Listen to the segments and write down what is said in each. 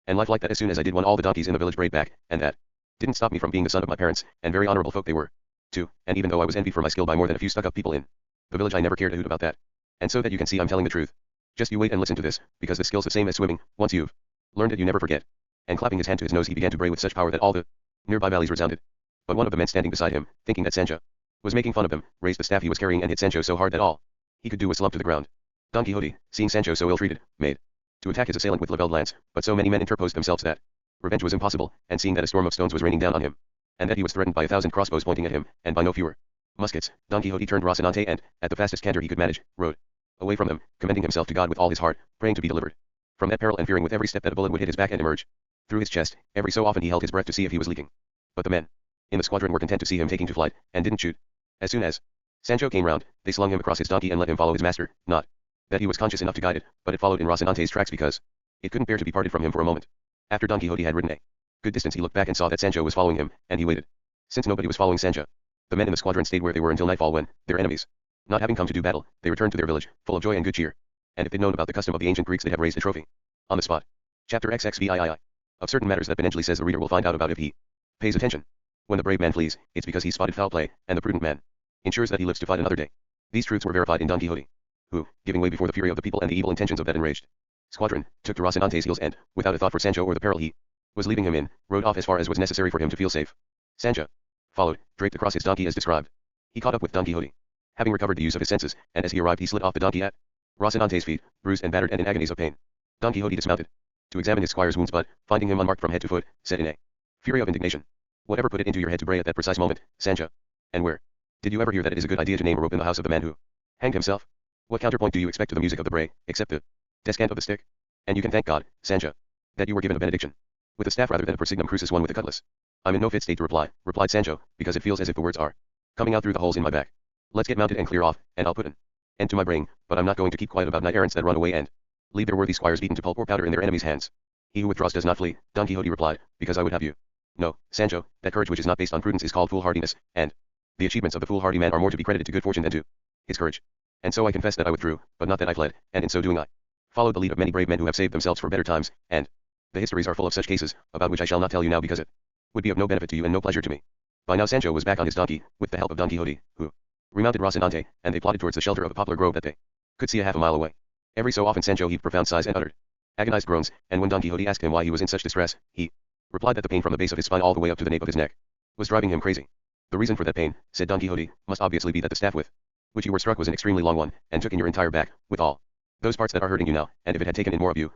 and life like that as soon as I did one all the donkeys in the village brayed back, and that didn't stop me from being the son of my parents, and very honorable folk they were, too, and even though I was envied for my skill by more than a few stuck-up people in the village I never cared a hoot about that. And so that you can see I'm telling the truth. Just you wait and listen to this, because the skill's the same as swimming, once you've learned it you never forget. And clapping his hand to his nose he began to bray with such power that all the nearby valleys resounded. But one of the men standing beside him, thinking that Sancho was making fun of him, raised the staff he was carrying and hit Sancho so hard that all he could do was slump to the ground. Don Quixote, seeing Sancho so ill-treated, made to attack his assailant with levelled lance, but so many men interposed themselves that revenge was impossible, and seeing that a storm of stones was raining down on him, and that he was threatened by 1,000 crossbows pointing at him, and by no fewer muskets, Don Quixote turned Rocinante and, at the fastest canter he could manage, rode away from them, commending himself to God with all his heart, praying to be delivered from that peril and fearing with every step that a bullet would hit his back and emerge through his chest. Every so often he held his breath to see if he was leaking. But the men in the squadron were content to see him taking to flight, and didn't shoot. As soon as Sancho came round, they slung him across his donkey and let him follow his master, not that he was conscious enough to guide it, but it followed in Rocinante's tracks because it couldn't bear to be parted from him for a moment. After Don Quixote had ridden a good distance he looked back and saw that Sancho was following him, and he waited. Since nobody was following Sancho, the men in the squadron stayed where they were until nightfall when, their enemies not having come to do battle, they returned to their village, full of joy and good cheer. And if they'd known about the custom of the ancient Greeks they'd have raised a trophy on the spot. Chapter XXVII. Of certain matters that Benengeli says the reader will find out about if he pays attention. When the brave man flees, it's because he's spotted foul play, and the prudent man ensures that he lives to fight another day. These truths were verified in Don Quixote, who, giving way before the fury of the people and the evil intentions of that enraged squadron, took to Rocinante's heels and, without a thought for Sancho or the peril he was leaving him in, rode off as far as was necessary for him to feel safe. Sancho followed, draped across his donkey as described. He caught up with Don Quixote, having recovered the use of his senses, and as he arrived he slid off the donkey at Rocinante's feet, bruised and battered and in agonies of pain. Don Quixote dismounted to examine his squire's wounds, but, finding him unmarked from head to foot, said in a fury of indignation, "Whatever put it into your head to bray at that precise moment, Sancho? And where did you ever hear that it is a good idea to name a rope in the house of the man who hanged himself? What counterpoint do you expect to the music of the bray, except the descant of the stick? And you can thank God, Sancho, that you were given a benediction with a staff rather than a per signum crucis one with a cutlass." "I'm in no fit state to reply," replied Sancho, "because it feels as if the words are coming out through the holes in my back. Let's get mounted and clear off, and I'll put an end to my braying, but I'm not going to keep quiet about knight-errants that run away and leave their worthy squires beaten to pulp or powder in their enemies' hands. He who withdraws does not flee," Don Quixote replied, "because I would have you know, Sancho, that courage which is not based on prudence is called foolhardiness, and the achievements of the foolhardy man are more to be credited to good fortune than to his courage. And so I confess that I withdrew, but not that I fled, and in so doing I followed the lead of many brave men who have saved themselves for better times, and the histories are full of such cases, about which I shall not tell you now because it would be of no benefit to you and no pleasure to me." By now Sancho was back on his donkey, with the help of Don Quixote, who remounted Rocinante, and they plodded towards the shelter of a poplar grove that they could see a half a mile away. Every so often Sancho heaved profound sighs and uttered agonized groans, and when Don Quixote asked him why he was in such distress, he replied that the pain from the base of his spine all the way up to the nape of his neck was driving him crazy. "The reason for that pain," said Don Quixote, "must obviously be that the staff with which you were struck was an extremely long one, and took in your entire back, with all those parts that are hurting you now, and if it had taken in more of you,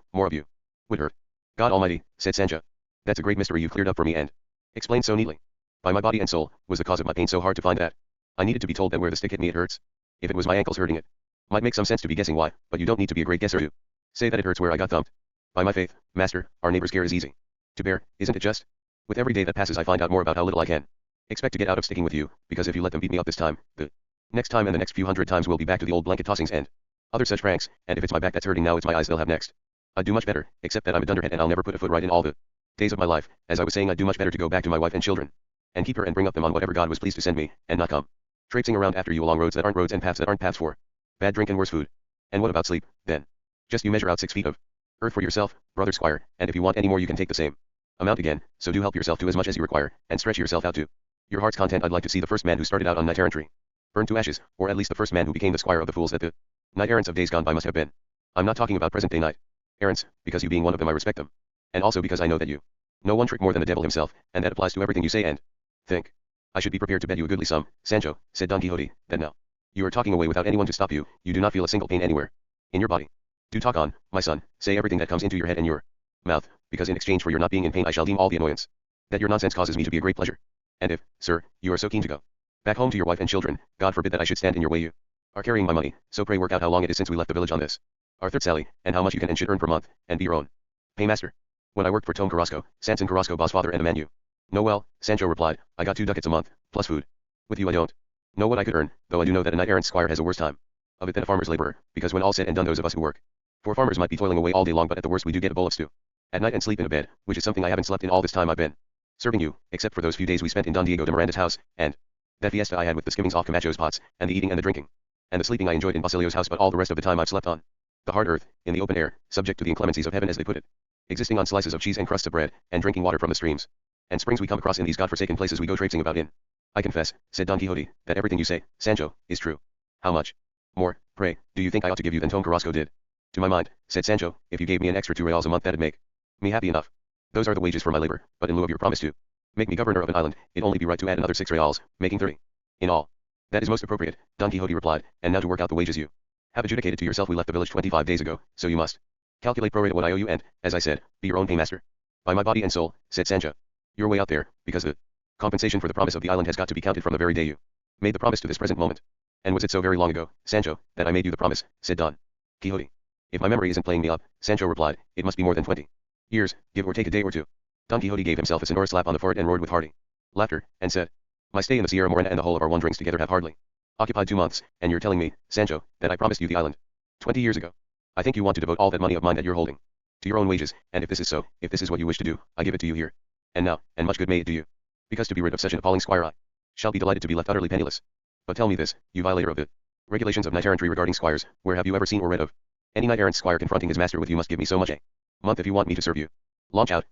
would hurt." "God Almighty," said Sancho, "that's a great mystery you've cleared up for me and explained so neatly. By my body and soul, was the cause of my pain so hard to find that I needed to be told that where the stick hit me it hurts? If it was my ankles hurting it might make some sense to be guessing why, but you don't need to be a great guesser to say that it hurts where I got thumped. By my faith, master, our neighbor's care is easy to bear, isn't it just? With every day that passes I find out more about how little I can expect to get out of sticking with you, because if you let them beat me up this time, the next time and the next few hundred times we'll be back to the old blanket tossings and other such pranks, and if it's my back that's hurting now it's my eyes they'll have next. I'd do much better, except that I'm a dunderhead and I'll never put a foot right in all the days of my life. As I was saying, I'd do much better to go back to my wife and children, and keep her and bring up them on whatever God was pleased to send me, and not come traipsing around after you along roads that aren't roads and paths that aren't paths for bad drink and worse food. And what about sleep, then? Just you measure out 6 feet of earth for yourself, brother squire, and if you want any more you can take the same amount again, so do help yourself to as much as you require, and stretch yourself out to your heart's content. I'd like to see the first man who started out on knight-errantry burned to ashes, or at least the first man who became the squire of the fools that the knight-errants of days gone by must have been. I'm not talking about present-day knight-errants, because you being one of them I respect them, and also because I know that you know one trick more than the devil himself, and that applies to everything you say and think. I should be prepared to bet you a goodly sum, Sancho, said Don Quixote, that now you are talking away without anyone to stop you, you do not feel a single pain anywhere in your body. Do talk on, my son, say everything that comes into your head and your mouth, because in exchange for your not being in pain I shall deem all the annoyance that your nonsense causes me to be a great pleasure. And if, sir, you are so keen to go back home to your wife and children, God forbid that I should stand in your way. You are carrying my money, so pray work out how long it is since we left the village on this our third sally, and how much you can and should earn per month, and be your own paymaster. When I worked for Tom Carrasco, Sanson Carrasco boss father and a man you know well, Sancho replied, I got 2 ducats a month, plus food. With you I don't know what I could earn, though I do know that a knight-errant squire has a worse time of it than a farmer's laborer, because when all said and done those of us who work for farmers might be toiling away all day long, but at the worst we do get a bowl of stew at night and sleep in a bed, which is something I haven't slept in all this time I've been serving you, except for those few days we spent in Don Diego de Miranda's house, and that fiesta I had with the skimmings off Camacho's pots, and the eating and the drinking, and the sleeping I enjoyed in Basilio's house, but all the rest of the time I've slept on the hard earth, in the open air, subject to the inclemencies of heaven as they put it. existing on slices of cheese and crusts of bread, and drinking water from the streams and springs we come across in these godforsaken places we go traipsing about in. I confess, said Don Quixote, that everything you say, Sancho, is true. How much more, pray, do you think I ought to give you than Tom Carrasco did? To my mind, said Sancho, if you gave me an extra 2 reals a month that'd make me happy enough. Those are the wages for my labor, but in lieu of your promise to make me governor of an island, it'd only be right to add another 6 reals, making 30. In all. That is most appropriate, Don Quixote replied, and now to work out the wages you have adjudicated to yourself. We left the village 25 days ago, so you must calculate pro rata what I owe you and, as I said, be your own paymaster. By my body and soul, said Sancho. You're way out there, because the compensation for the promise of the island has got to be counted from the very day you made the promise to this present moment. And was it so very long ago, Sancho, that I made you the promise, said Don Quixote. If my memory isn't playing me up, Sancho replied, it must be more than 20 years, give or take a day or two. Don Quixote gave himself a sonorous slap on the forehead and roared with hearty laughter, and said, my stay in the Sierra Morena and the whole of our wanderings together have hardly occupied 2 months, and you're telling me, Sancho, that I promised you the island 20 years ago. I think you want to devote all that money of mine that you're holding to your own wages, and if this is so, if this is what you wish to do, I give it to you here and now, and much good may it do you. Because to be rid of such an appalling squire I shall be delighted to be left utterly penniless. But tell me this, you violator of the regulations of knight-errantry regarding squires, where have you ever seen or read of any knight-errant squire confronting his master with you must give me so much a month if you want me to serve you. Launch out,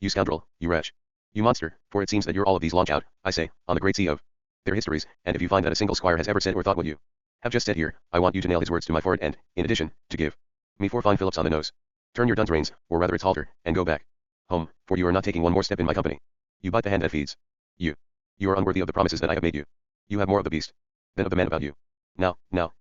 you scoundrel, you wretch, you monster, for it seems that you're all of these launch out, I say, on the great sea of their histories, and if you find that a single squire has ever said or thought what you have just said here, I want you to nail his words to my forehead and, in addition, to give me 4 fine fillips on the nose. Turn your dunce reins, or rather its halter, and go back home, for you are not taking one more step in my company. You bite the hand that feeds you. You are unworthy of the promises that I have made you. You have more of the beast than of the man about you. Now,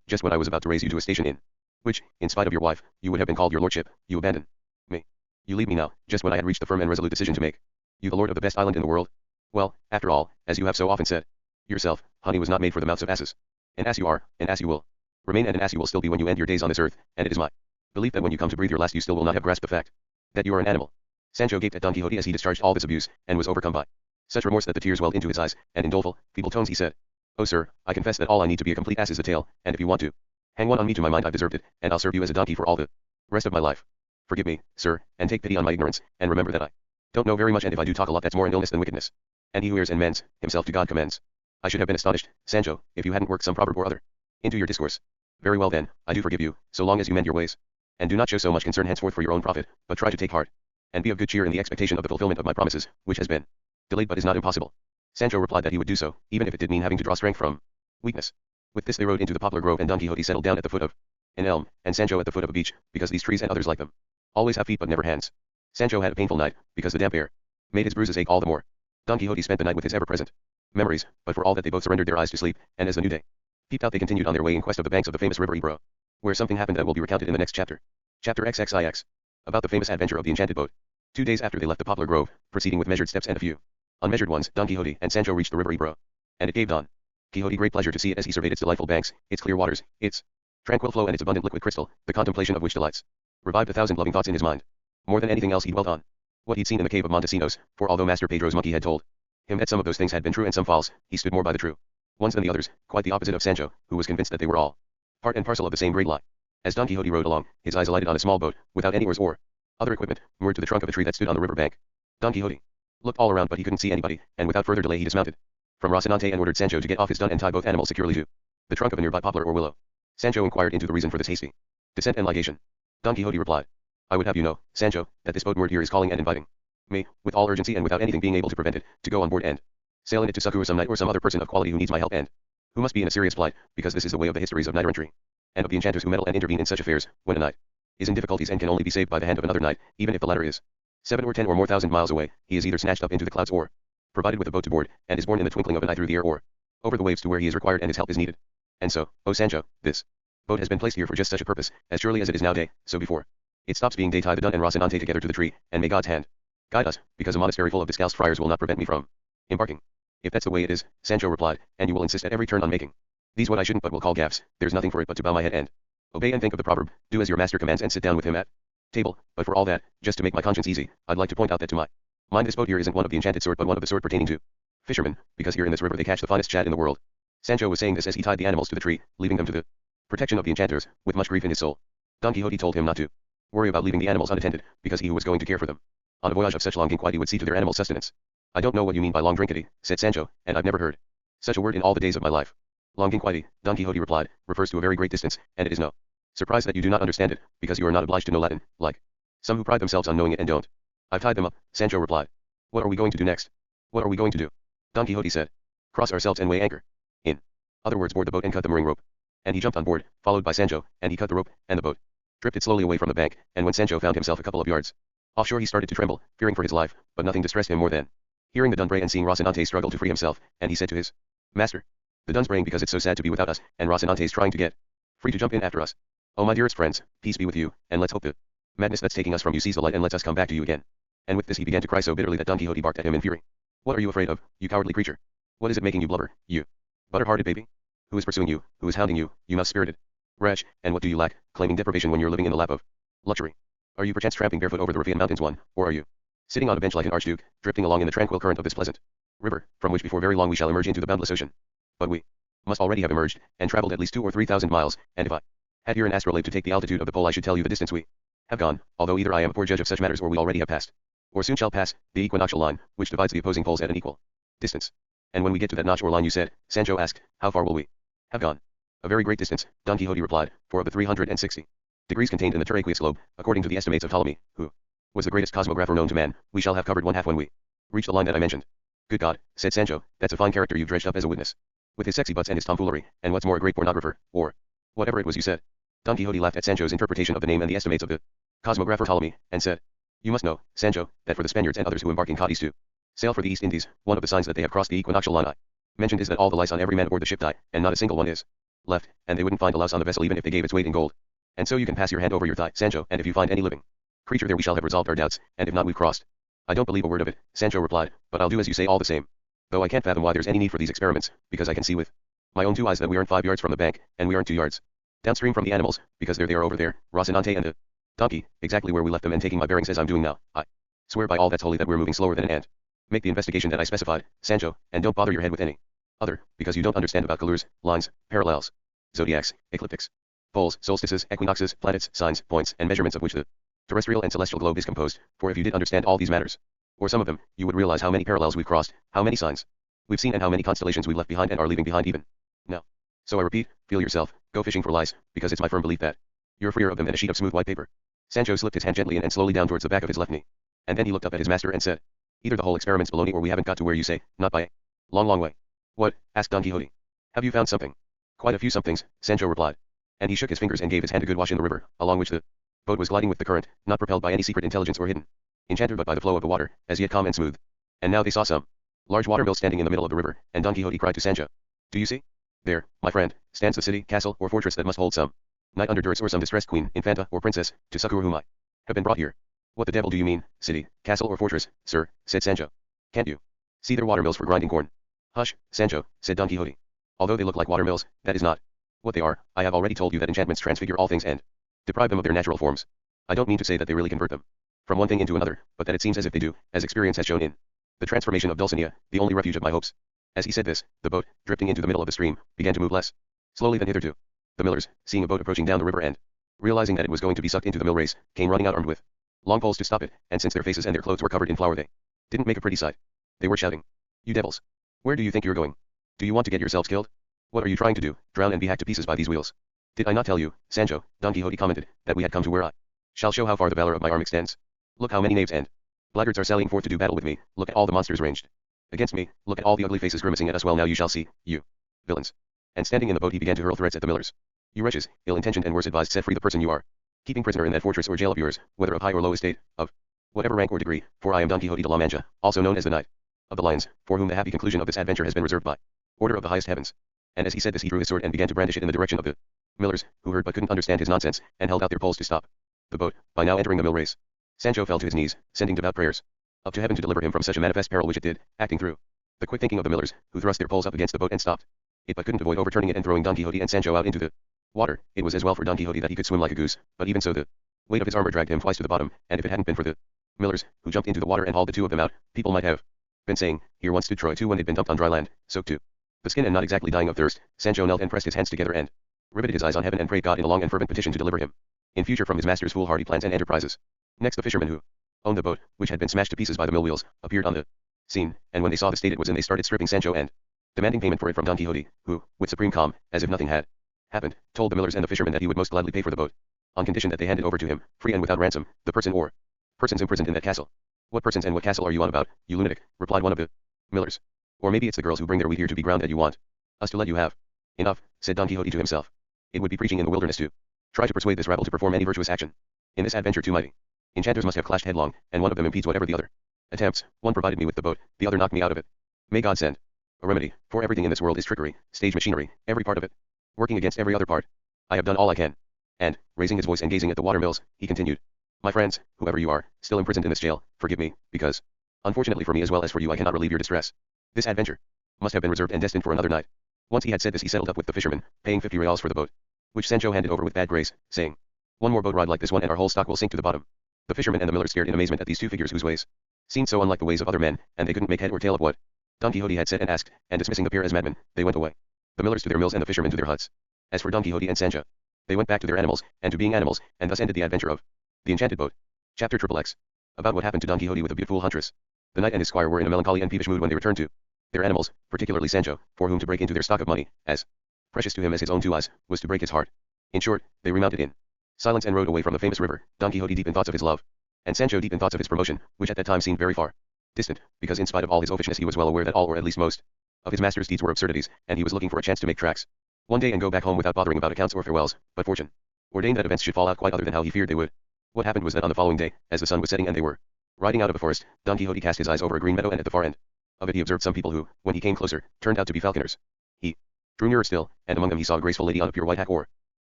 just when I was about to raise you to a station in which, in spite of your wife, you would have been called your lordship, you abandon me. You leave me now, just when I had reached the firm and resolute decision to make you the lord of the best island in the world. Well, after all, as you have so often said yourself, honey was not made for the mouths of asses. An ass you are, an ass you will remain, and an ass you will still be when you end your days on this earth, and it is my belief that when you come to breathe your last you still will not have grasped the fact that you are an animal. Sancho gaped at Don Quixote as he discharged all this abuse, and was overcome by such remorse that the tears welled into his eyes, and in doleful, feeble tones he said, oh sir, I confess that all I need to be a complete ass is a tail, and if you want to hang one on me, to my mind I've deserved it, and I'll serve you as a donkey for all the rest of my life. Forgive me, sir, and take pity on my ignorance, and remember that I don't know very much, and if I do talk a lot that's more in illness than wickedness. And he who hears and mends, himself to God commends. I should have been astonished, Sancho, if you hadn't worked some proverb or other into your discourse. Very well then, I do forgive you, so long as you mend your ways. And do not show so much concern henceforth for your own profit, but try to take heart, and be of good cheer in the expectation of the fulfillment of my promises, which has been delayed but is not impossible. Sancho replied that he would do so, even if it did mean having to draw strength from weakness. With this they rode into the poplar grove, and Don Quixote settled down at the foot of an elm, and Sancho at the foot of a beech, because these trees and others like them always have feet but never hands. Sancho had a painful night, because the damp air made his bruises ache all the more. Don Quixote spent the night with his ever-present memories, but for all that they both surrendered their eyes to sleep, and as the new day peeped out they continued on their way in quest of the banks of the famous river Ebro, where something happened that will be recounted in the next chapter. Chapter XXIX. About the famous adventure of the enchanted boat. 2 days after they left the poplar grove, proceeding with measured steps and a few unmeasured ones, Don Quixote and Sancho reached the river Ebro, and it gave Don Quixote great pleasure to see it as he surveyed its delightful banks, its clear waters, its tranquil flow, and its abundant liquid crystal, the contemplation of which delights revived 1,000 loving thoughts in his mind. More than anything else he dwelt on what he'd seen in the cave of Montesinos, for although Master Pedro's monkey had told him that some of those things had been true and some false, he stood more by the true ones than the others, quite the opposite of Sancho, who was convinced that they were all part and parcel of the same great lie. As Don Quixote rode along, his eyes alighted on a small boat, without any oars or other equipment, moored to the trunk of a tree that stood on the river bank. Don Quixote looked all around, but he couldn't see anybody, and without further delay he dismounted from Rocinante and ordered Sancho to get off his dun and tie both animals securely to the trunk of a nearby poplar or willow. Sancho inquired into the reason for this hasty descent and ligation. Don Quixote replied, I would have you know, Sancho, that this boat moored here is calling and inviting me, with all urgency and without anything being able to prevent it, to go on board and sail in it to succor some knight or some other person of quality who needs my help and who must be in a serious plight, because this is the way of the histories of knight-errantry, and of the enchanters who meddle and intervene in such affairs, when a knight is in difficulties and can only be saved by the hand of another knight, even if the latter is 7 or 10 or more thousand miles away, he is either snatched up into the clouds or provided with a boat to board, and is borne in the twinkling of an eye through the air or over the waves to where he is required and his help is needed. And so, O Sancho, this boat has been placed here for just such a purpose, as surely as it is now day, so before it stops being day tie the Dun and Rocinante together to the tree, and may God's hand guide us, because a monastery full of discalced friars will not prevent me from embarking. If that's the way it is, Sancho replied, and you will insist at every turn on making these what I shouldn't but will call gaffes, there's nothing for it but to bow my head and obey and think of the proverb, do as your master commands and sit down with him at table, but for all that, just to make my conscience easy, I'd like to point out that to my mind this boat here isn't one of the enchanted sort but one of the sort pertaining to fishermen, because here in this river they catch the finest shad in the world. Sancho was saying this as he tied the animals to the tree, leaving them to the protection of the enchanters, with much grief in his soul. Don Quixote told him not to worry about leaving the animals unattended, because he who was going to care for them on a voyage of such long inquiry would see to their animal sustenance. I don't know what you mean by long drinkity, said Sancho, and I've never heard such a word in all the days of my life. Long inquiry, Don Quixote replied, refers to a very great distance, and it is no surprise that you do not understand it, because you are not obliged to know Latin, like Some who pride themselves on knowing it and don't. I've tied them up, Sancho replied. What are we going to do next? What are we going to do? Don Quixote said. Cross ourselves and weigh anchor. In other words, board the boat and cut the mooring rope. And he jumped on board, followed by Sancho, and he cut the rope, and the boat drifted slowly away from the bank, and when Sancho found himself a couple of yards offshore he started to tremble, fearing for his life, but nothing distressed him more than hearing the Dunbray and seeing Rocinante struggle to free himself, and he said to his master, the Dun's braying because it's so sad to be without us, and Rocinante's trying to get free to jump in after us. Oh my dearest friends, peace be with you, and let's hope the madness that's taking us from you sees the light and lets us come back to you again. And with this he began to cry so bitterly that Don Quixote barked at him in fury. What are you afraid of, you cowardly creature? What is it making you blubber, you butter-hearted baby? Who is pursuing you, who is hounding you, you mouse-spirited wretch, and what do you lack, claiming deprivation when you're living in the lap of luxury? Are you perchance tramping barefoot over the Riphean mountains or are you sitting on a bench like an archduke, drifting along in the tranquil current of this pleasant river, from which before very long we shall emerge into the boundless ocean? But we must already have emerged, and travelled at least 2 or 3,000 miles, and if I had here an astrolabe to take the altitude of the pole I should tell you the distance we have gone, although either I am a poor judge of such matters or we already have passed, or soon shall pass, the equinoctial line, which divides the opposing poles at an equal distance. And when we get to that notch or line you said, Sancho asked, how far will we have gone? A very great distance, Don Quixote replied, for of the 360 degrees contained in the terraqueous globe, according to the estimates of Ptolemy, who was the greatest cosmographer known to man, we shall have covered one half when we reach the line that I mentioned. Good God, said Sancho, that's a fine character you've dredged up as a witness. With his sexy butts and his tomfoolery, and what's more a great pornographer, or whatever it was you said. Don Quixote laughed at Sancho's interpretation of the name and the estimates of the cosmographer Ptolemy, and said, you must know, Sancho, that for the Spaniards and others who embark in Cadiz to sail for the East Indies, one of the signs that they have crossed the equinoctial line I mentioned is that all the lice on every man aboard the ship die, and not a single one is left, and they wouldn't find a louse on the vessel even if they gave its weight in gold. And so you can pass your hand over your thigh, Sancho, and if you find any living creature there we shall have resolved our doubts, and if not we've crossed. I don't believe a word of it, Sancho replied, but I'll do as you say all the same. Though I can't fathom why there's any need for these experiments, because I can see with my own 2 eyes that we aren't 5 yards from the bank, and we aren't 2 yards downstream from the animals, because there they are over there, Rocinante and the donkey, exactly where we left them, and taking my bearings as I'm doing now, I swear by all that's holy that we're moving slower than an ant. Make the investigation that I specified, Sancho, and don't bother your head with any other, because you don't understand about colors, lines, parallels, zodiacs, ecliptics, poles, solstices, equinoxes, planets, signs, points, and measurements of which the terrestrial and celestial globe is composed, for if you did understand all these matters, or some of them, you would realize how many parallels we've crossed, how many signs we've seen, and how many constellations we've left behind and are leaving behind even now. So I repeat, feel yourself, go fishing for lice, because it's my firm belief that you're freer of them than a sheet of smooth white paper. Sancho slipped his hand gently in and slowly down towards the back of his left knee, and then he looked up at his master and said, either the whole experiment's baloney or we haven't got to where you say, not by a long, long way. What? Asked Don Quixote. Have you found something? Quite a few somethings, Sancho replied. And he shook his fingers and gave his hand a good wash in the river, along which the boat was gliding with the current, not propelled by any secret intelligence or hidden enchanter but by the flow of the water, as yet calm and smooth. And now they saw some large watermill standing in the middle of the river, and Don Quixote cried to Sancho, do you see? There, my friend, stands the city, castle, or fortress that must hold some knight under duress or some distressed queen, infanta, or princess, to succor whom I have been brought here. What the devil do you mean, city, castle, or fortress, sir? Said Sancho. Can't you see their watermills for grinding corn? Hush, Sancho, said Don Quixote. Although they look like watermills, that is not what they are. I have already told you that enchantments transfigure all things and deprive them of their natural forms. I don't mean to say that they really convert them from one thing into another, but that it seems as if they do, as experience has shown in the transformation of Dulcinea, the only refuge of my hopes. As he said this, the boat, drifting into the middle of the stream, began to move less slowly than hitherto. The millers, seeing a boat approaching down the river and realizing that it was going to be sucked into the mill race, came running out armed with long poles to stop it, and since their faces and their clothes were covered in flour they didn't make a pretty sight. They were shouting, you devils! Where do you think you're going? Do you want to get yourselves killed? What are you trying to do, drown and be hacked to pieces by these wheels? Did I not tell you, Sancho, Don Quixote commented, that we had come to where I shall show how far the valor of my arm extends? Look how many knaves and blackguards are sallying forth to do battle with me, look at all the monsters ranged against me, look at all the ugly faces grimacing at us. Well now you shall see, you villains. And standing in the boat he began to hurl threats at the millers. You wretches, ill-intentioned and worse advised, set free the person you are keeping prisoner in that fortress or jail of yours, whether of high or low estate, of whatever rank or degree, for I am Don Quixote de la Mancha, also known as the Knight of the Lions, for whom the happy conclusion of this adventure has been reserved by order of the highest heavens. And as he said this he drew his sword and began to brandish it in the direction of the millers, who heard but couldn't understand his nonsense, and held out their poles to stop the boat, by now entering the mill race. Sancho fell to his knees, sending devout prayers up to heaven to deliver him from such a manifest peril which it did, acting through the quick thinking of the millers, who thrust their poles up against the boat and stopped it but couldn't avoid overturning it and throwing Don Quixote and Sancho out into the water. It was as well for Don Quixote that he could swim like a goose, but even so the weight of his armor dragged him twice to the bottom, and if it hadn't been for the millers, who jumped into the water and hauled the 2 of them out, people might have been saying, here once stood Troy too when they'd been dumped on dry land, soaked to the skin and not exactly dying of thirst. Sancho knelt and pressed his hands together and riveted his eyes on heaven and prayed God in a long and fervent petition to deliver him in future from his master's foolhardy plans and enterprises. Next the fishermen who owned the boat, which had been smashed to pieces by the mill wheels, appeared on the scene, and when they saw the state it was in they started stripping Sancho and demanding payment for it from Don Quixote, who, with supreme calm, as if nothing had happened, told the millers and the fishermen that he would most gladly pay for the boat. on condition that they handed over to him, free and without ransom, the person or persons imprisoned in that castle. What persons and what castle are you on about, you lunatic? Replied one of the millers. Or maybe it's the girls who bring their wheat here to be ground that you want us to let you have. Enough, said Don Quixote to himself. It would be preaching in the wilderness to try to persuade this rabble to perform any virtuous action. In this adventure too mighty, enchanters must have clashed headlong, and one of them impedes whatever the other attempts. One provided me with the boat, the other knocked me out of it. May God send a remedy, for everything in this world is trickery, stage machinery, every part of it, working against every other part. I have done all I can. And, raising his voice and gazing at the water mills, he continued, my friends, whoever you are, still imprisoned in this jail, forgive me, because, unfortunately for me as well as for you I cannot relieve your distress. This adventure must have been reserved and destined for another night. Once he had said this he settled up with the fisherman, paying 50 reals for the boat, which Sancho handed over with bad grace, saying, one more boat ride like this one and our whole stock will sink to the bottom. The fisherman and the miller stared in amazement at these two figures whose ways seemed so unlike the ways of other men, and they couldn't make head or tail of what Don Quixote had said and asked, and dismissing the pair as madmen, they went away. The millers to their mills and the fishermen to their huts. As for Don Quixote and Sancho, they went back to their animals, and to being animals, and thus ended the adventure of the enchanted boat. Chapter XXX. About what happened to Don Quixote with the beautiful huntress. The knight and his squire were in a melancholy and peevish mood when they returned to their animals, particularly Sancho, for whom to break into their stock of money, as precious to him as his own two eyes, was to break his heart. In short, they remounted in silence and rode away from the famous river, Don Quixote deep in thoughts of his love, and Sancho deep in thoughts of his promotion, which at that time seemed very far distant, because in spite of all his oafishness he was well aware that all or at least most of his master's deeds were absurdities, and he was looking for a chance to make tracks one day and go back home without bothering about accounts or farewells, but fortune ordained that events should fall out quite other than how he feared they would. What happened was that on the following day, as the sun was setting and they were riding out of a forest, Don Quixote cast his eyes over a green meadow and at the far end of it he observed some people who, when he came closer, turned out to be falconers. He drew nearer still, and among them he saw a graceful lady on a pure white hack or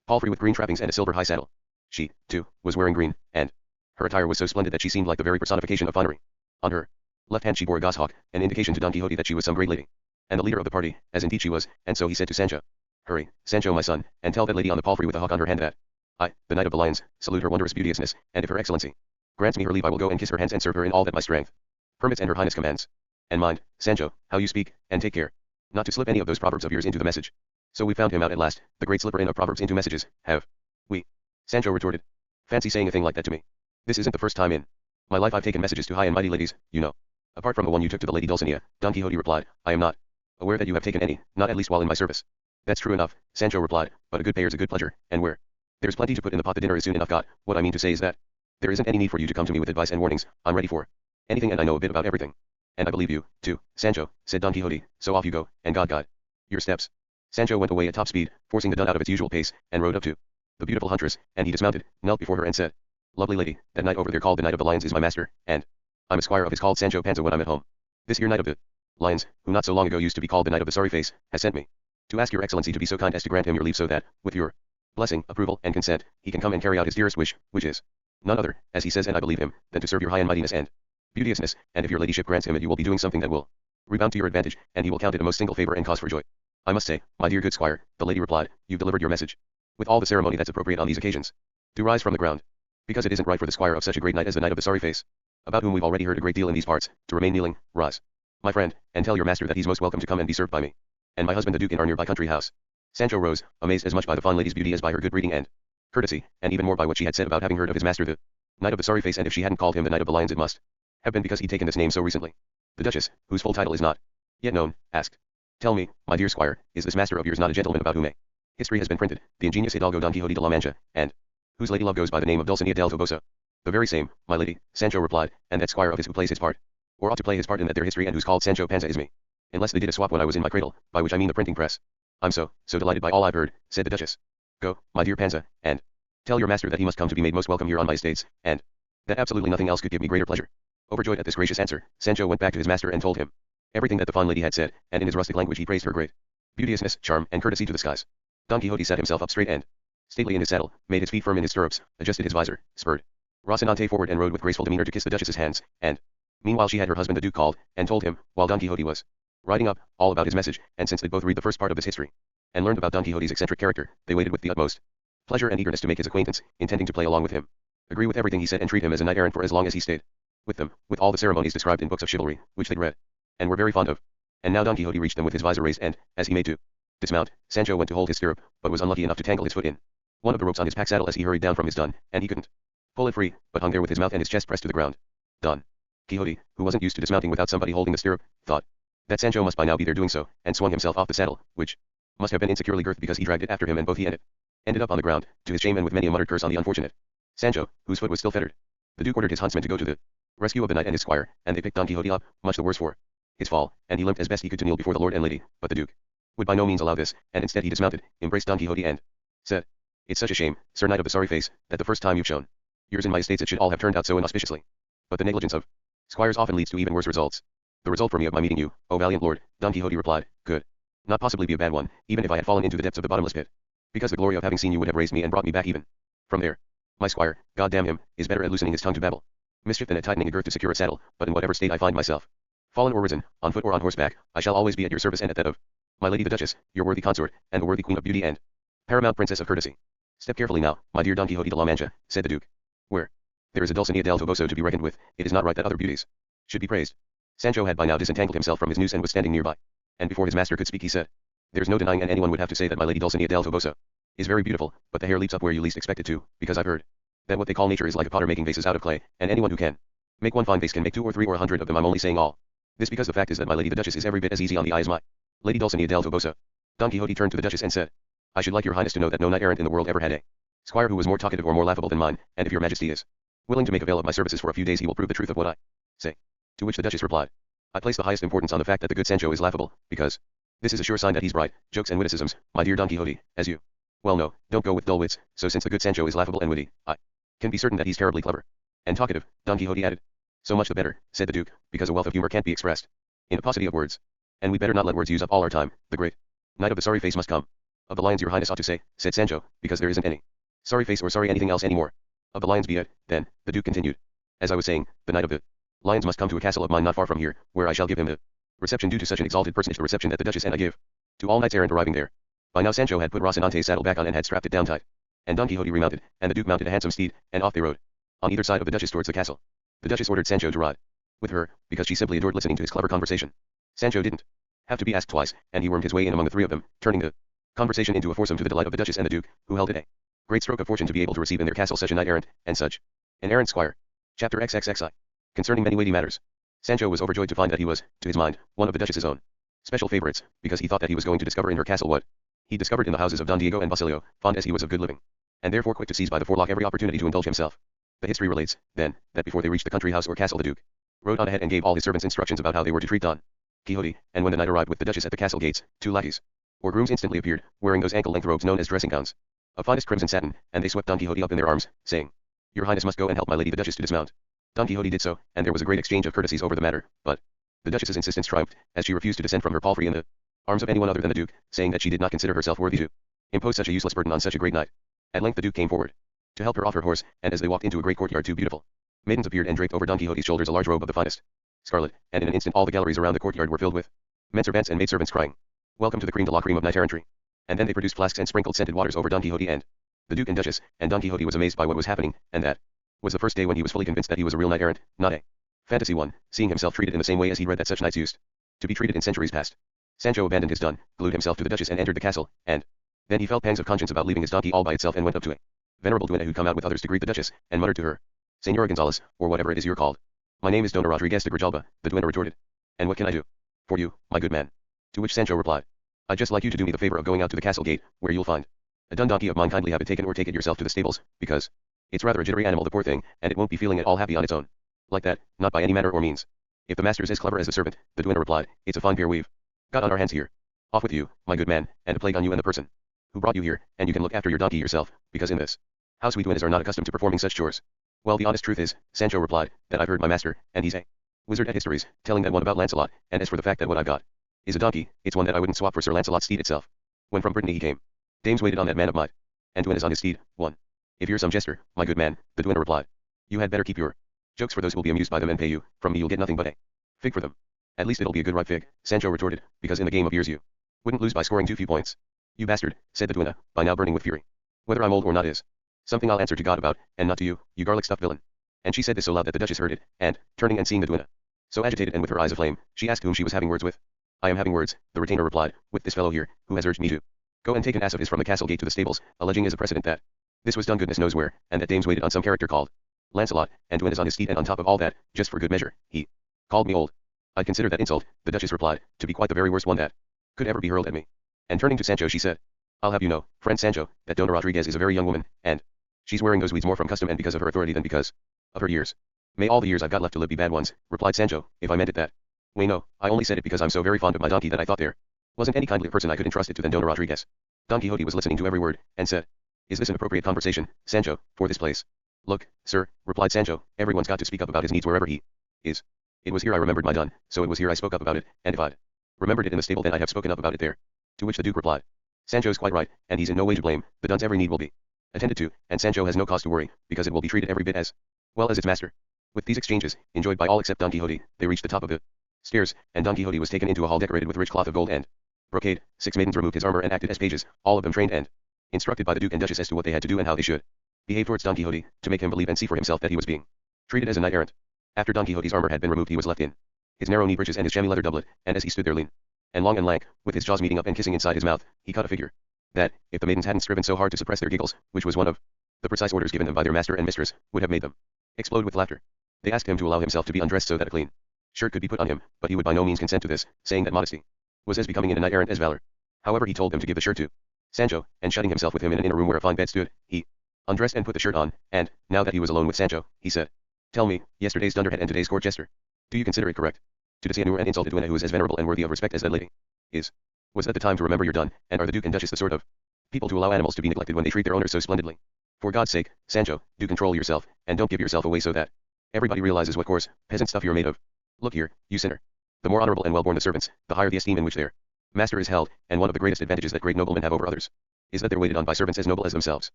palfrey with green trappings and a silver high saddle. She, too, was wearing green, and her attire was so splendid that she seemed like the very personification of finery. On her left hand she bore a goshawk, an indication to Don Quixote that she was some great lady, and the leader of the party, as indeed she was, and so he said to Sancho, hurry, Sancho my son, and tell that lady on the palfrey with a hawk on her hand that I, the Knight of the Lions, salute her wondrous beauteousness, and if her excellency grants me her leave I will go and kiss her hands and serve her in all that my strength permits and her highness commands. And mind, Sancho, how you speak, and take care not to slip any of those proverbs of yours into the message. So we found him out at last, the great slipper in of proverbs into messages, have we? Sancho retorted. Fancy saying a thing like that to me. This isn't the first time in my life I've taken messages to high and mighty ladies, you know. Apart from the one you took to the lady Dulcinea, Don Quixote replied, I am not aware that you have taken any, not at least while in my service. That's true enough, Sancho replied, but a good payer's a good pleasure, and where there's plenty to put in the pot the dinner is soon enough got. What I mean to say is that there isn't any need for you to come to me with advice and warnings, I'm ready for anything and I know a bit about everything. And I believe you, too, Sancho, said Don Quixote, so off you go, and God guide your steps. Sancho went away at top speed, forcing the dun out of its usual pace, and rode up to the beautiful huntress, and he dismounted, knelt before her and said, lovely lady, that knight over there called the Knight of the Lions is my master, and I'm a squire of his called Sancho Panza when I'm at home. This here Knight of the Lions, who not so long ago used to be called the Knight of the Sorry Face, has sent me to ask your excellency to be so kind as to grant him your leave so that, with your blessing, approval, and consent, he can come and carry out his dearest wish, which is none other, as he says and I believe him, than to serve your high and mightiness and beauteousness, and if your ladyship grants him it you will be doing something that will rebound to your advantage, and he will count it a most single favor and cause for joy. I must say, my dear good squire, the lady replied, you've delivered your message with all the ceremony that's appropriate on these occasions. Do rise from the ground, because it isn't right for the squire of such a great knight as the Knight of the Sorry Face, about whom we've already heard a great deal in these parts, to remain kneeling. Rise, my friend, and tell your master that he's most welcome to come and be served by me and my husband the duke in our nearby country house. Sancho rose, amazed as much by the fine lady's beauty as by her good breeding and courtesy, and even more by what she had said about having heard of his master the Knight of the Sorry Face, and if she hadn't called him the Knight of the Lions it must have been because he'd taken this name so recently. The Duchess, whose full title is not yet known, asked, tell me, my dear squire, is this master of yours not a gentleman about whom a history has been printed, the ingenious Hidalgo Don Quixote de la Mancha, and whose lady love goes by the name of Dulcinea del Toboso? The very same, my lady, Sancho replied, and that squire of his who plays his part, or ought to play his part in that their history and who's called Sancho Panza is me. Unless they did a swap when I was in my cradle, by which I mean the printing press. I'm so delighted by all I've heard, said the Duchess. Go, my dear Panza, and tell your master that he must come to be made most welcome here on my estates, and that absolutely nothing else could give me greater pleasure. Overjoyed at this gracious answer, Sancho went back to his master and told him everything that the fine lady had said, and in his rustic language he praised her great beauteousness, charm, and courtesy to the skies. Don Quixote sat himself up straight and stately in his saddle, made his feet firm in his stirrups, adjusted his visor, spurred Rocinante forward and rode with graceful demeanor to kiss the Duchess's hands, and meanwhile she had her husband the Duke called, and told him, while Don Quixote was riding up, all about his message, and since they'd both read the first part of this history, and learned about Don Quixote's eccentric character, they waited with the utmost pleasure and eagerness to make his acquaintance, intending to play along with him, agree with everything he said and treat him as a knight errant for as long as he stayed with them, with all the ceremonies described in books of chivalry, which they'd read, and were very fond of. And now Don Quixote reached them with his visor raised and, as he made to dismount, Sancho went to hold his stirrup, but was unlucky enough to tangle his foot in one of the ropes on his pack saddle as he hurried down from his dun, and he couldn't pull it free, but hung there with his mouth and his chest pressed to the ground. Don Quixote, who wasn't used to dismounting without somebody holding the stirrup, thought that Sancho must by now be there doing so, and swung himself off the saddle, which must have been insecurely girthed because he dragged it after him, and both he and it ended up on the ground, to his shame and with many a muttered curse on the unfortunate Sancho, whose foot was still fettered. The Duke ordered his huntsmen to go to the rescue of the knight and his squire, and they picked Don Quixote up, much the worse for his fall, and he limped as best he could to kneel before the lord and lady, but the Duke would by no means allow this, and instead he dismounted, embraced Don Quixote and said, "It's such a shame, Sir Knight of the Sorry Face, that the first time you've shown yours in my estates it should all have turned out so inauspiciously. But the negligence of squires often leads to even worse results. The result for me of my meeting you, O valiant lord," Don Quixote replied, "could not possibly be a bad one, even if I had fallen into the depths of the bottomless pit, because the glory of having seen you would have raised me and brought me back even from there. My squire, God damn him, is better at loosening his tongue to babble mischief than at tightening a girth to secure a saddle, but in whatever state I find myself, fallen or risen, on foot or on horseback, I shall always be at your service and at that of my lady the Duchess, your worthy consort, and the worthy Queen of Beauty and paramount Princess of Courtesy. Step carefully now, my dear Don Quixote de la Mancha," said the Duke. "Where there is a Dulcinea del Toboso to be reckoned with, it is not right that other beauties should be praised." Sancho had by now disentangled himself from his noose and was standing nearby, and before his master could speak he said, "There's no denying, and anyone would have to say that my lady Dulcinea del Toboso is very beautiful, but the hair leaps up where you least expect it to, because I've heard that what they call nature is like a potter making vases out of clay, and anyone who can make one fine vase can make 2 or 3 or 100 of them. I'm only saying all this because the fact is that my lady the Duchess is every bit as easy on the eye as my lady Dulcinea del Toboso." Don Quixote turned to the Duchess and said, "I should like your highness to know that no knight errant in the world ever had a squire who was more talkative or more laughable than mine, and if your majesty is willing to make avail of my services for a few days he will prove the truth of what I say." To which the Duchess replied, "I place the highest importance on the fact that the good Sancho is laughable, because this is a sure sign that he's bright, jokes and witticisms, my dear Don Quixote, as you well know, don't go with dull wits, so since the good Sancho is laughable and witty, I can be certain that he's terribly clever and talkative," Don Quixote added. "So much the better," said the Duke, "because a wealth of humor can't be expressed in a paucity of words, and we'd better not let words use up all our time. The great Knight of the Sorry Face must come." "Of the lions your highness ought to say," said Sancho, "because there isn't any sorry face or sorry anything else anymore." "Of the lions be it, then," the Duke continued. "As I was saying, the Knight of the Lions must come to a castle of mine not far from here, where I shall give him the reception due to such an exalted personage, the reception that the Duchess and I give to all knights errant arriving there." By now Sancho had put Rocinante's saddle back on and had strapped it down tight, and Don Quixote remounted, and the Duke mounted a handsome steed, and off they rode, on either side of the Duchess towards the castle. The Duchess ordered Sancho to ride with her, because she simply adored listening to his clever conversation. Sancho didn't have to be asked twice, and he wormed his way in among the 3 of them, turning the conversation into a foursome to the delight of the Duchess and the Duke, who held it a great stroke of fortune to be able to receive in their castle such a knight errant, and such an errant squire. Chapter XXXI. Concerning many weighty matters. Sancho was overjoyed to find that he was, to his mind, one of the Duchess's own special favorites, because he thought that he was going to discover in her castle what he discovered in the houses of Don Diego and Basilio, fond as he was of good living, and therefore quick to seize by the forelock every opportunity to indulge himself. The history relates, then, that before they reached the country house or castle the Duke rode on ahead and gave all his servants instructions about how they were to treat Don Quixote, and when the night arrived with the Duchess at the castle gates, 2 lackeys or grooms instantly appeared, wearing those ankle-length robes known as dressing gowns, of finest crimson satin, and they swept Don Quixote up in their arms, saying, "Your highness must go and help my lady the Duchess to dismount." Don Quixote did so, and there was a great exchange of courtesies over the matter, but the Duchess's insistence triumphed, as she refused to descend from her palfrey in the arms of anyone other than the Duke, saying that she did not consider herself worthy to impose such a useless burden on such a great knight. At length the Duke came forward to help her off her horse, and as they walked into a great courtyard 2 beautiful maidens appeared and draped over Don Quixote's shoulders a large robe of the finest scarlet, and in an instant all the galleries around the courtyard were filled with menservants and maidservants crying, "Welcome to the cream de la cream of knight errantry." And then they produced flasks and sprinkled scented waters over Don Quixote and the Duke and Duchess, and Don Quixote was amazed by what was happening, and that was the first day when he was fully convinced that he was a real knight errant, not a fantasy one, seeing himself treated in the same way as he read that such knights used to be treated in centuries past. Sancho abandoned his dun, glued himself to the Duchess and entered the castle, and then he felt pangs of conscience about leaving his donkey all by itself and went up to a venerable duenna who'd come out with others to greet the Duchess, and muttered to her, "Señora Gonzales, or whatever it is you're called." "My name is Dona Rodriguez de Grijalba," the duenna retorted. "And what can I do for you, my good man?" To which Sancho replied, "I'd just like you to do me the favor of going out to the castle gate, where you'll find a dun donkey of mine. Kindly have it taken or take it yourself to the stables, because it's rather a jittery animal, the poor thing, and it won't be feeling at all happy on its own like that, not by any manner or means." "If the master's as clever as the servant," the duenna replied, "it's a fine pair we've got on our hands here. Off with you, my good man, and a plague on you and the person who brought you here, and you can look after your donkey yourself, because in this house we duennas are not accustomed to performing such chores." "Well, the honest truth is," Sancho replied, "that I've heard my master, and he's a wizard at histories, telling that one about Lancelot, and as for the fact that what I've got is a donkey, it's one that I wouldn't swap for Sir Lancelot's steed itself. When from Brittany he came, dames waited on that man of might, and duennas on his steed, one." "If you're some jester, my good man," the duenna replied, "you had better keep your jokes for those who'll be amused by them and pay you. From me you'll get nothing but a fig for them." "At least it'll be a good ripe fig," Sancho retorted, "because in the game of years you wouldn't lose by scoring too few points." "You bastard," said the duenna, by now burning with fury, "whether I'm old or not is something I'll answer to God about, and not to you, you garlic-stuffed villain." And she said this so loud that the Duchess heard it, and, turning and seeing the duenna so agitated and with her eyes aflame, she asked whom she was having words with. "I am having words," the retainer replied, "with this fellow here, who has urged me to go and take an ass of his from the castle gate to the stables, alleging as a precedent that this was done goodness knows where, and that dames waited on some character called Lancelot, and duennas on his steed, and on top of all that, just for good measure, he called me old. I'd consider that insult," the Duchess replied, "to be quite the very worst one that could ever be hurled at me." And turning to Sancho she said, I'll have you know, friend Sancho, that Dona Rodriguez is a very young woman, and she's wearing those weeds more from custom and because of her authority than because of her years. May all the years I've got left to live be bad ones, replied Sancho, if I meant it that way. No, I only said it because I'm so very fond of my donkey that I thought there wasn't any kindlier person I could entrust it to than Dona Rodriguez. Don Quixote was listening to every word, and said, is this an appropriate conversation, Sancho, for this place? Look, sir, replied Sancho, everyone's got to speak up about his needs wherever he is. It was here I remembered my dun, so it was here I spoke up about it, and if I'd remembered it in the stable then I'd have spoken up about it there. To which the Duke replied, Sancho's quite right, and he's in no way to blame, the dun's every need will be attended to, and Sancho has no cause to worry, because it will be treated every bit as well as its master. With these exchanges, enjoyed by all except Don Quixote, they reached the top of the stairs, and Don Quixote was taken into a hall decorated with rich cloth of gold and brocade. 6 maidens removed his armor and acted as pages, all of them trained and instructed by the Duke and Duchess as to what they had to do and how they should behave towards Don Quixote, to make him believe and see for himself that he was being treated as a knight-errant. After Don Quixote's armor had been removed he was left in his narrow knee breeches and his chamois leather doublet, and as he stood there lean and long and lank, with his jaws meeting up and kissing inside his mouth, he cut a figure that, if the maidens hadn't striven so hard to suppress their giggles, which was one of the precise orders given them by their master and mistress, would have made them explode with laughter. They asked him to allow himself to be undressed so that a clean shirt could be put on him, but he would by no means consent to this, saying that modesty was as becoming in a knight-errant as valor. However, he told them to give the shirt to Sancho, and shutting himself with him in an inner room where a fine bed stood, he undressed and put the shirt on, and, now that he was alone with Sancho, he said, tell me, yesterday's dunderhead and today's court jester, do you consider it correct to dishonor and insult a duenna who is as venerable and worthy of respect as that lady is? Was that the time to remember your dun, and are the Duke and Duchess the sort of people to allow animals to be neglected when they treat their owners so splendidly? For God's sake, Sancho, do control yourself, and don't give yourself away so that everybody realizes what coarse, peasant stuff you're made of. Look here, you sinner. The more honorable and well-born the servants, the higher the esteem in which their master is held, and one of the greatest advantages that great noblemen have over others is that they're waited on by servants as noble as themselves.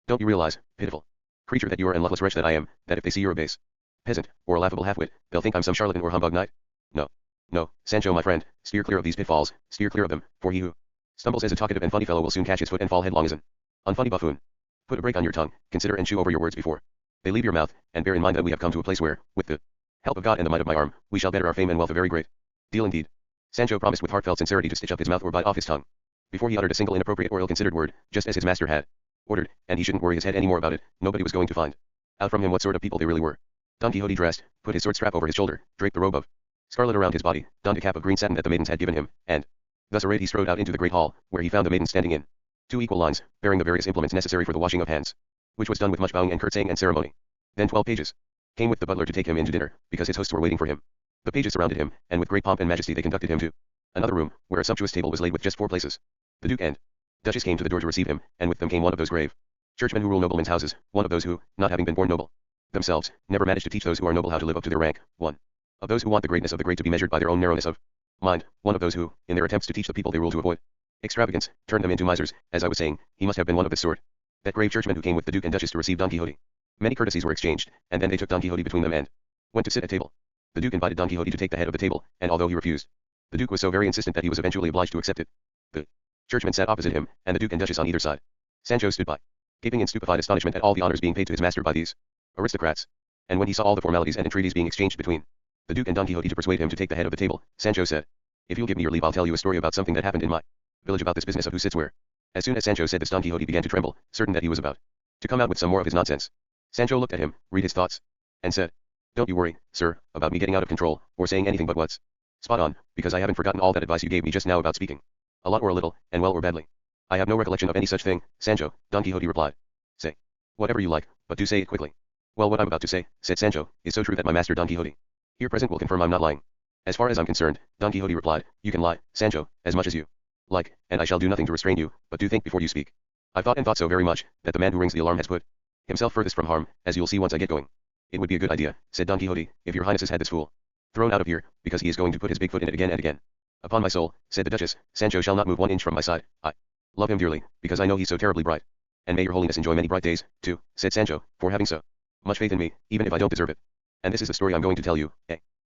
Don't you realize, pitiful creature that you are and luckless wretch that I am, that if they see you're a base peasant, or a laughable half-wit, they'll think I'm some charlatan or humbug knight? No. No, Sancho my friend, steer clear of these pitfalls, steer clear of them, for he who stumbles as a talkative and funny fellow will soon catch his foot and fall headlong as an unfunny buffoon. Put a break on your tongue, consider and chew over your words before they leave your mouth, and bear in mind that we have come to a place where, with the help of God and the might of my arm, we shall better our fame and wealth a very great deal indeed. Sancho promised with heartfelt sincerity to stitch up his mouth or bite off his tongue before he uttered a single inappropriate or ill-considered word, just as his master had ordered, and he shouldn't worry his head any more about it. Nobody was going to find out from him what sort of people they really were. Don Quixote dressed, put his sword strap over his shoulder, draped the robe of scarlet around his body, donned a cap of green satin that the maidens had given him, and, thus arrayed he strode out into the great hall, where he found the maidens standing in 2 equal lines, bearing the various implements necessary for the washing of hands, which was done with much bowing and curtsying and ceremony. Then 12 pages came with the butler to take him in to dinner, because his hosts were waiting for him. The pages surrounded him, and with great pomp and majesty they conducted him to another room, where a sumptuous table was laid with just 4 places. The Duke and Duchess came to the door to receive him, and with them came one of those grave churchmen who rule noblemen's houses, one of those who, not having been born noble themselves, never manage to teach those who are noble how to live up to their rank, one of those who want the greatness of the great to be measured by their own narrowness of mind, one of those who, in their attempts to teach the people they rule to avoid extravagance, turn them into misers. As I was saying, he must have been one of this sort. That grave churchman who came with the Duke and Duchess to receive Don Quixote. Many courtesies were exchanged, and then they took Don Quixote between them and went to sit at table. The Duke invited Don Quixote to take the head of the table, and although he refused, the Duke was so very insistent that he was eventually obliged to accept it. The churchman sat opposite him, and the Duke and Duchess on either side. Sancho stood by, gaping in stupefied astonishment at all the honors being paid to his master by these aristocrats. And when he saw all the formalities and entreaties being exchanged between the Duke and Don Quixote to persuade him to take the head of the table, Sancho said, if you'll give me your leave I'll tell you a story about something that happened in my village about this business of who sits where. As soon as Sancho said this Don Quixote began to tremble, certain that he was about to come out with some more of his nonsense. Sancho looked at him, read his thoughts, and said, don't you worry, sir, about me getting out of control, or saying anything but what's spot on, because I haven't forgotten all that advice you gave me just now about speaking a lot or a little, and well or badly. I have no recollection of any such thing, Sancho, Don Quixote replied. Say whatever you like, but do say it quickly. Well, what I'm about to say, said Sancho, is so true that my master Don Quixote here present will confirm I'm not lying. As far as I'm concerned, Don Quixote replied, you can lie, Sancho, as much as you like, and I shall do nothing to restrain you, but do think before you speak. I've thought and thought so very much, that the man who rings the alarm has put himself furthest from harm, as you'll see once I get going. It would be a good idea, said Don Quixote, if your highnesses had this fool thrown out of here, because he is going to put his big foot in it again and again. Upon my soul, said the Duchess, Sancho shall not move 1 inch from my side. I love him dearly, because I know he's so terribly bright. And may your holiness enjoy many bright days, too, said Sancho, for having so much faith in me, even if I don't deserve it. And this is the story I'm going to tell you.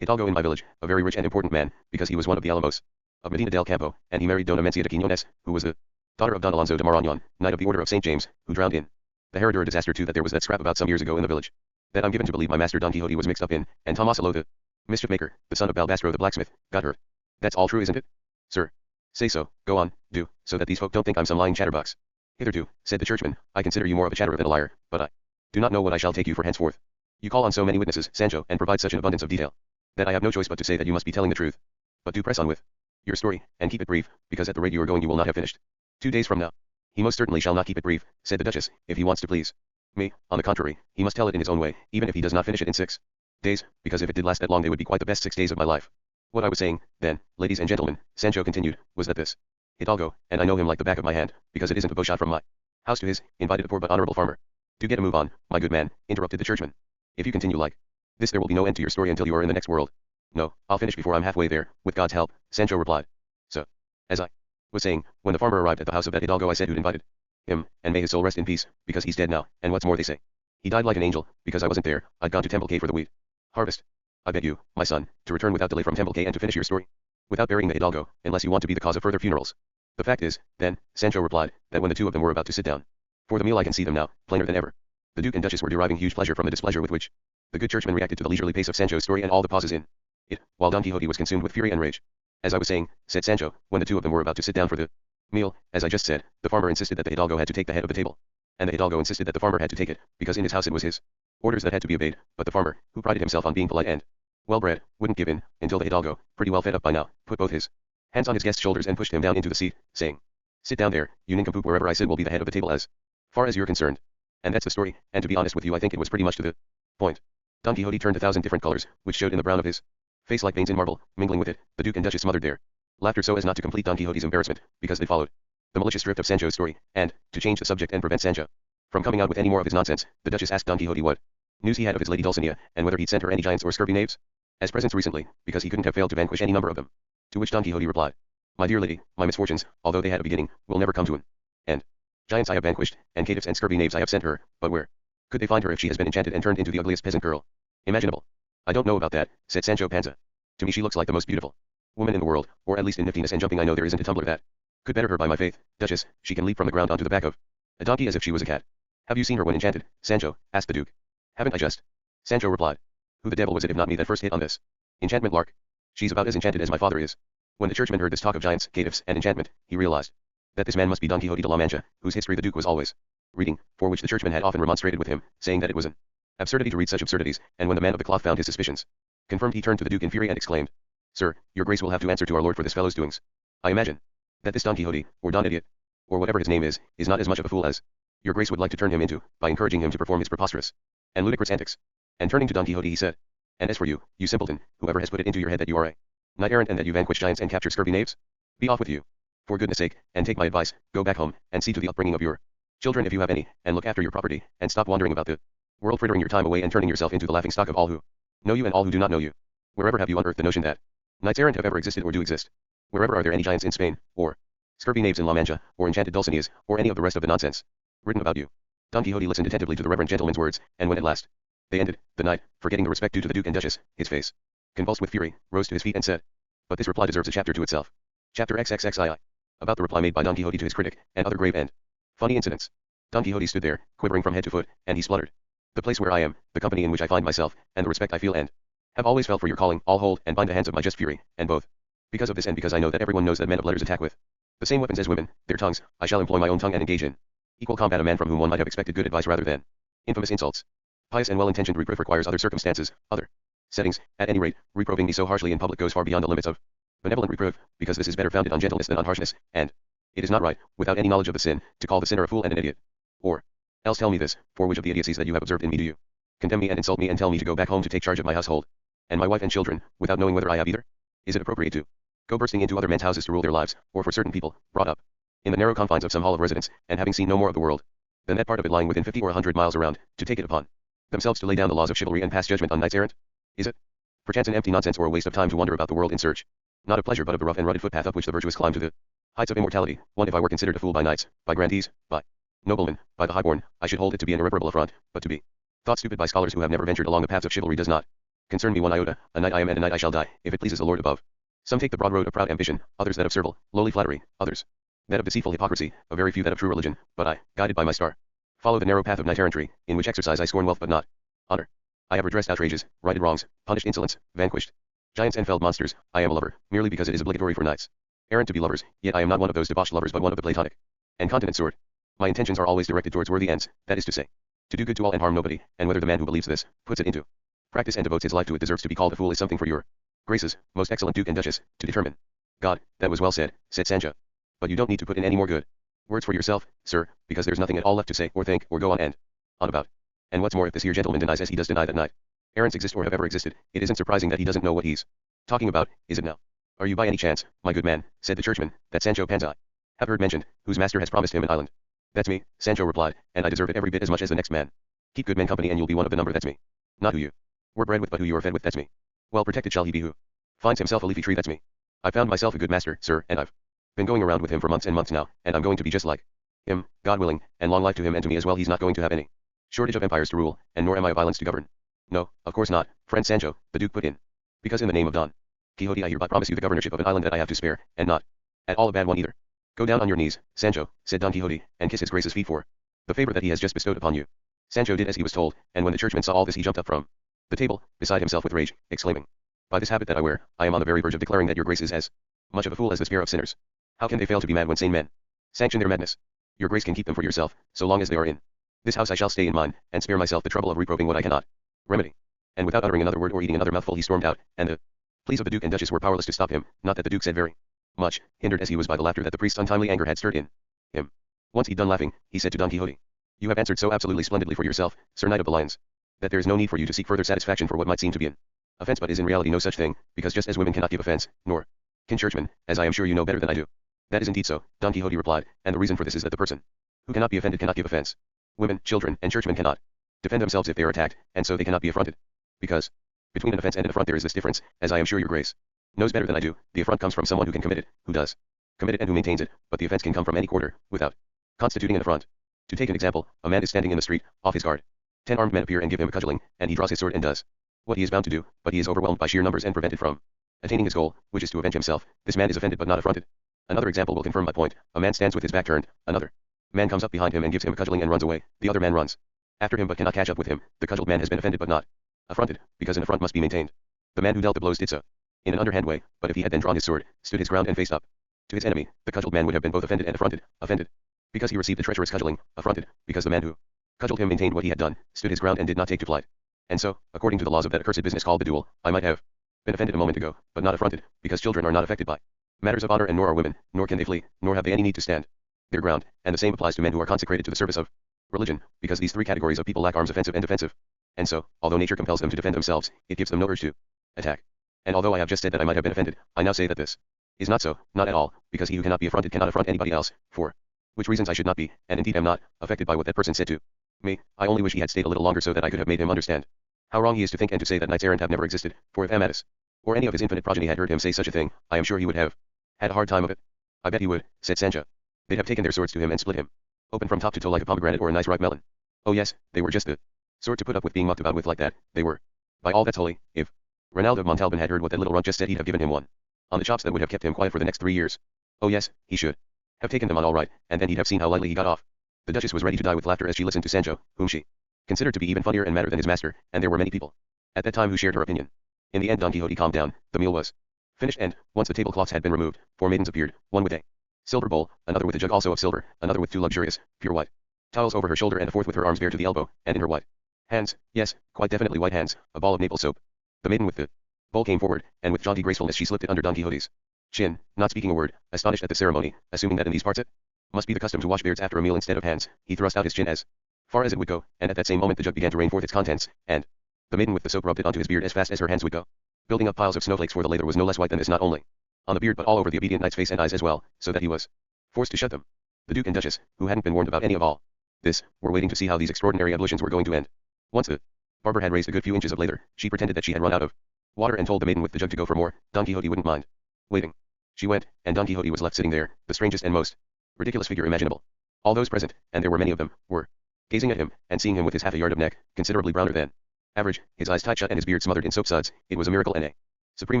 Hidalgo in my village, a very rich and important man, because he was one of the Alamos of Medina del Campo, and he married Dona Mencia de Quiñones, who was the daughter of Don Alonso de Marañon, Knight of the Order of St. James, who drowned in the Herradura disaster too. That there was that scrap about some years ago in the village that I'm given to believe my master Don Quixote was mixed up in, and Tomasolo the mischief maker, the son of Balbastro the blacksmith, got hurt. That's all true, isn't it? Sir. Say so, go on, do, so that these folk don't think I'm some lying chatterbox. Hitherto, said the churchman, I consider you more of a chatterer than a liar, but I do not know what I shall take you for henceforth. You call on so many witnesses, Sancho, and provide such an abundance of detail, that I have no choice but to say that you must be telling the truth. But do press on with your story, and keep it brief, because at the rate you are going you will not have finished 2 days from now. He most certainly shall not keep it brief, said the Duchess, if he wants to please me. On the contrary, he must tell it in his own way, even if he does not finish it in 6 days, because if it did last that long they would be quite the best 6 days of my life. What I was saying, then, ladies and gentlemen, Sancho continued, was that this Hidalgo, and I know him like the back of my hand, because it isn't a bowshot from my house to his, invited a poor but honorable farmer. Do get a move on, my good man, interrupted the churchman. If you continue like this there will be no end to your story until you are in the next world. No, I'll finish before I'm halfway there, with God's help, Sancho replied. So, as I was saying, when the farmer arrived at the house of that Hidalgo I said who'd invited him, and may his soul rest in peace, because he's dead now, and what's more they say. He died like an angel, because I wasn't there, I'd gone to Temple K for the wheat harvest. I beg you, my son, to return without delay from Temple K and to finish your story. Without burying the Hidalgo, unless you want to be the cause of further funerals. The fact is, then, Sancho replied, that when the two of them were about to sit down for the meal I can see them now, plainer than ever. The Duke and Duchess were deriving huge pleasure from the displeasure with which the good churchman reacted to the leisurely pace of Sancho's story and all the pauses in it, while Don Quixote was consumed with fury and rage. As I was saying, said Sancho, when the two of them were about to sit down for the meal, as I just said, the farmer insisted that the Hidalgo had to take the head of the table. And the Hidalgo insisted that the farmer had to take it, because in his house it was his orders that had to be obeyed, but the farmer, who prided himself on being polite and well-bred, wouldn't give in, until the Hidalgo, pretty well fed up by now, put both his hands on his guest's shoulders and pushed him down into the seat, saying, "Sit down there, you nincompoop, wherever I sit will be the head of the table as far as you're concerned." And that's the story, and to be honest with you I think it was pretty much to the point. Don Quixote turned 1,000 different colors, which showed in the brown of his face like veins in marble, mingling with it, the Duke and Duchess smothered their laughter so as not to complete Don Quixote's embarrassment, because they followed the malicious drift of Sancho's story, and, to change the subject and prevent Sancho from coming out with any more of his nonsense, the Duchess asked Don Quixote what news he had of his lady Dulcinea, and whether he'd sent her any giants or scurvy knaves as presents recently, because he couldn't have failed to vanquish any number of them. To which Don Quixote replied, "My dear lady, my misfortunes, although they had a beginning, will never come to an end. Giants I have vanquished, and caitiffs and scurvy knaves I have sent her, but where could they find her if she has been enchanted and turned into the ugliest peasant girl imaginable?" "I don't know about that," said Sancho Panza. "To me she looks like the most beautiful woman in the world, or at least in niftiness and jumping I know there isn't a tumbler that could better her by my faith, Duchess, she can leap from the ground onto the back of a donkey as if she was a cat." "Have you seen her when enchanted, Sancho?" asked the Duke. "Haven't I just?" Sancho replied. "Who the devil was it if not me that first hit on this enchantment lark? She's about as enchanted as my father is." When the churchman heard this talk of giants, caitiffs, and enchantment, he realized that this man must be Don Quixote de la Mancha, whose history the Duke was always reading, for which the churchman had often remonstrated with him, saying that it was an absurdity to read such absurdities, and when the man of the cloth found his suspicions confirmed he turned to the Duke in fury and exclaimed, "Sir, your grace will have to answer to our lord for this fellow's doings. I imagine that this Don Quixote, or Don Idiot, or whatever his name is not as much of a fool as your grace would like to turn him into, by encouraging him to perform his preposterous and ludicrous antics." And turning to Don Quixote he said, "And as for you, you simpleton, whoever has put it into your head that you are a knight-errant and that you vanquish giants and capture scurvy knaves? Be off with you. For goodness sake, and take my advice, go back home, and see to the upbringing of your children if you have any, and look after your property, and stop wandering about the world frittering your time away and turning yourself into the laughing stock of all who know you and all who do not know you. Wherever have you unearthed the notion that knights-errant have ever existed or do exist? Wherever are there any giants in Spain, or scurvy knaves in La Mancha, or enchanted Dulcineas, or any of the rest of the nonsense written about you?" Don Quixote listened attentively to the reverend gentleman's words, and when at last they ended, the knight, forgetting the respect due to the Duke and Duchess, his face convulsed with fury, rose to his feet and said, "But this reply deserves a chapter to itself. Chapter XXXII. About the reply made by Don Quixote to his critic, and other grave and funny incidents." Don Quixote stood there, quivering from head to foot, and he spluttered, "The place where I am, the company in which I find myself, and the respect I feel and have always felt for your calling, all hold and bind the hands of my just fury, and both because of this and because I know that everyone knows that men of letters attack with the same weapons as women, their tongues, I shall employ my own tongue and engage in equal combat a man from whom one might have expected good advice rather than infamous insults. Pious and well-intentioned reproof requires other circumstances, other settings. At any rate, reproving me so harshly in public goes far beyond the limits of benevolent reproof, because this is better founded on gentleness than on harshness, and it is not right, without any knowledge of the sin, to call the sinner a fool and an idiot. Or else tell me this, for which of the idiocies that you have observed in me do you condemn me and insult me and tell me to go back home to take charge of my household and my wife and children, without knowing whether I have either? Is it appropriate to go bursting into other men's houses to rule their lives, or for certain people, brought up in the narrow confines of some hall of residence, and having seen no more of the world than that part of it lying within 50 or 100 miles around, to take it upon themselves to lay down the laws of chivalry and pass judgment on knights-errant? Is it perchance an empty nonsense or a waste of time to wander about the world in search, not of pleasure but of the rough and rutted footpath up which the virtuous climb to the heights of immortality? One, if I were considered a fool by knights, by grandees, by noblemen, by the highborn, I should hold it to be an irreparable affront, but to be thought stupid by scholars who have never ventured along the paths of chivalry does not concern me one iota. A knight I am and a knight I shall die, if it pleases the Lord above. Some take the broad road of proud ambition, others that of servile, lowly flattery, others that of deceitful hypocrisy, a very few that of true religion, but I, guided by my star, follow the narrow path of knight-errantry, in which exercise I scorn wealth but not honor. I have redressed outrages, righted wrongs, punished insolence, vanquished giants and felled monsters. I am a lover, merely because it is obligatory for knights errant to be lovers, yet I am not one of those debauched lovers but one of the platonic and continent sort. My intentions are always directed towards worthy ends, that is to say, to do good to all and harm nobody, and whether the man who believes this, puts it into practice and devotes his life to it deserves to be called a fool is something for your graces, most excellent Duke and Duchess, to determine. God, that was well said, said Sancho. But you don't need to put in any more good Words for yourself, sir, because there's nothing at all left to say, or think, or go on and on about. And what's more, if this here gentleman denies as he does deny that night errands exist or have ever existed, it isn't surprising that he doesn't know what he's talking about, is it now? Are you by any chance, my good man, said the churchman, that Sancho Panza have heard mentioned, whose master has promised him an island? That's me, Sancho replied, and I deserve it every bit as much as the next man. Keep good men company and you'll be one of the number, that's me. Not who you were bred with but who you are fed with, that's me. Well protected shall he be who finds himself a leafy tree, that's me. I found myself a good master, sir, and I've been going around with him for months and months now, and I'm going to be just like him, God willing, and long life to him and to me as well. He's not going to have any shortage of empires to rule, and nor am I of islands to govern. No, of course not, friend Sancho, the Duke put in. Because in the name of Don Quixote I hereby promise you the governorship of an island that I have to spare, and not at all a bad one either. Go down on your knees, Sancho, said Don Quixote, and kiss his grace's feet for the favor that he has just bestowed upon you. Sancho did as he was told, and when the churchman saw all this he jumped up from the table, beside himself with rage, exclaiming, by this habit that I wear, I am on the very verge of declaring that your grace is as much of a fool as the spare of sinners. How can they fail to be mad when sane men sanction their madness? Your grace can keep them for yourself, so long as they are in this house I shall stay in mine, and spare myself the trouble of reproving what I cannot remedy. And without uttering another word or eating another mouthful he stormed out, and the pleas of the Duke and Duchess were powerless to stop him, not that the Duke said very much, hindered as he was by the laughter that the priest's untimely anger had stirred in him. Once he'd done laughing, he said to Don Quixote, you have answered so absolutely splendidly for yourself, Sir Knight of the Lions, that there is no need for you to seek further satisfaction for what might seem to be an offense but is in reality no such thing, because just as women cannot give offense, nor can churchmen, as I am sure you know better than I do. That is indeed so, Don Quixote replied, and the reason for this is that the person who cannot be offended cannot give offense. Women, children, and churchmen cannot defend themselves if they are attacked, and so they cannot be affronted. Because between an offense and an affront there is this difference, as I am sure your grace knows better than I do. The affront comes from someone who can commit it, who does commit it and who maintains it, but the offense can come from any quarter, without constituting an affront. To take an example, a man is standing in the street, off his guard. 10 armed men appear and give him a cudgeling, and he draws his sword and does what he is bound to do, but he is overwhelmed by sheer numbers and prevented from attaining his goal, which is to avenge himself. This man is offended but not affronted. Another example will confirm my point. A man stands with his back turned, another man comes up behind him and gives him a cudgeling and runs away. The other man runs after him but cannot catch up with him. The cudgeled man has been offended but not affronted, because an affront must be maintained. The man who dealt the blows did so in an underhand way, but if he had then drawn his sword, stood his ground and faced up to his enemy, the cudgeled man would have been both offended and affronted. Offended because he received the treacherous cudgeling, affronted because the man who cudgeled him maintained what he had done, stood his ground and did not take to flight. And so, according to the laws of that accursed business called the duel, I might have been offended a moment ago, but not affronted, because children are not affected by matters of honor and nor are women, nor can they flee, nor have they any need to stand their ground, and the same applies to men who are consecrated to the service of religion, because these three categories of people lack arms offensive and defensive. And so, although nature compels them to defend themselves, it gives them no urge to attack. And although I have just said that I might have been offended, I now say that this is not so, not at all, because he who cannot be affronted cannot affront anybody else, for which reasons I should not be, and indeed am not, affected by what that person said to me. I only wish he had stayed a little longer so that I could have made him understand how wrong he is to think and to say that knights errant have never existed, for if Amadis, or any of his infinite progeny had heard him say such a thing, I am sure he would have had a hard time of it. I bet he would, said Sancho. They'd have taken their swords to him and split him open from top to toe like a pomegranate or a nice ripe melon. Oh yes, they were just the sort to put up with being mucked about with like that, they were. By all that's holy, if Ronald of Montalban had heard what that little runt just said he'd have given him one on the chops that would have kept him quiet for the next 3 years. Oh yes, he should have taken them on all right, and then he'd have seen how lightly he got off. The Duchess was ready to die with laughter as she listened to Sancho, whom she considered to be even funnier and madder than his master, and there were many people at that time who shared her opinion. In the end Don Quixote calmed down, the meal was finished and, once the tablecloths had been removed, 4 maidens appeared, one with a silver bowl, another with a jug also of silver, another with 2 luxurious, pure white towels over her shoulder and a fourth with her arms bare to the elbow, and in her white hands, yes, quite definitely white hands, a ball of maple soap. The maiden with the bowl came forward, and with jaunty gracefulness she slipped it under Don Quixote's chin, not speaking a word, astonished at the ceremony, assuming that in these parts it must be the custom to wash beards after a meal instead of hands. He thrust out his chin as far as it would go, and at that same moment the jug began to rain forth its contents, and the maiden with the soap rubbed it onto his beard as fast as her hands would go, building up piles of snowflakes, for the lather was no less white than this, not only on the beard but all over the obedient knight's face and eyes as well, so that he was forced to shut them. The Duke and Duchess, who hadn't been warned about any of all this, were waiting to see how these extraordinary ablutions were going to end. Once the barber had raised a good few inches of lather, she pretended that she had run out of water and told the maiden with the jug to go for more. Don Quixote wouldn't mind waiting. She went, and Don Quixote was left sitting there, the strangest and most ridiculous figure imaginable. All those present, and there were many of them, were gazing at him, and seeing him with his half a yard of neck, considerably browner than average, his eyes tight shut and his beard smothered in soap suds. It was a miracle and a supreme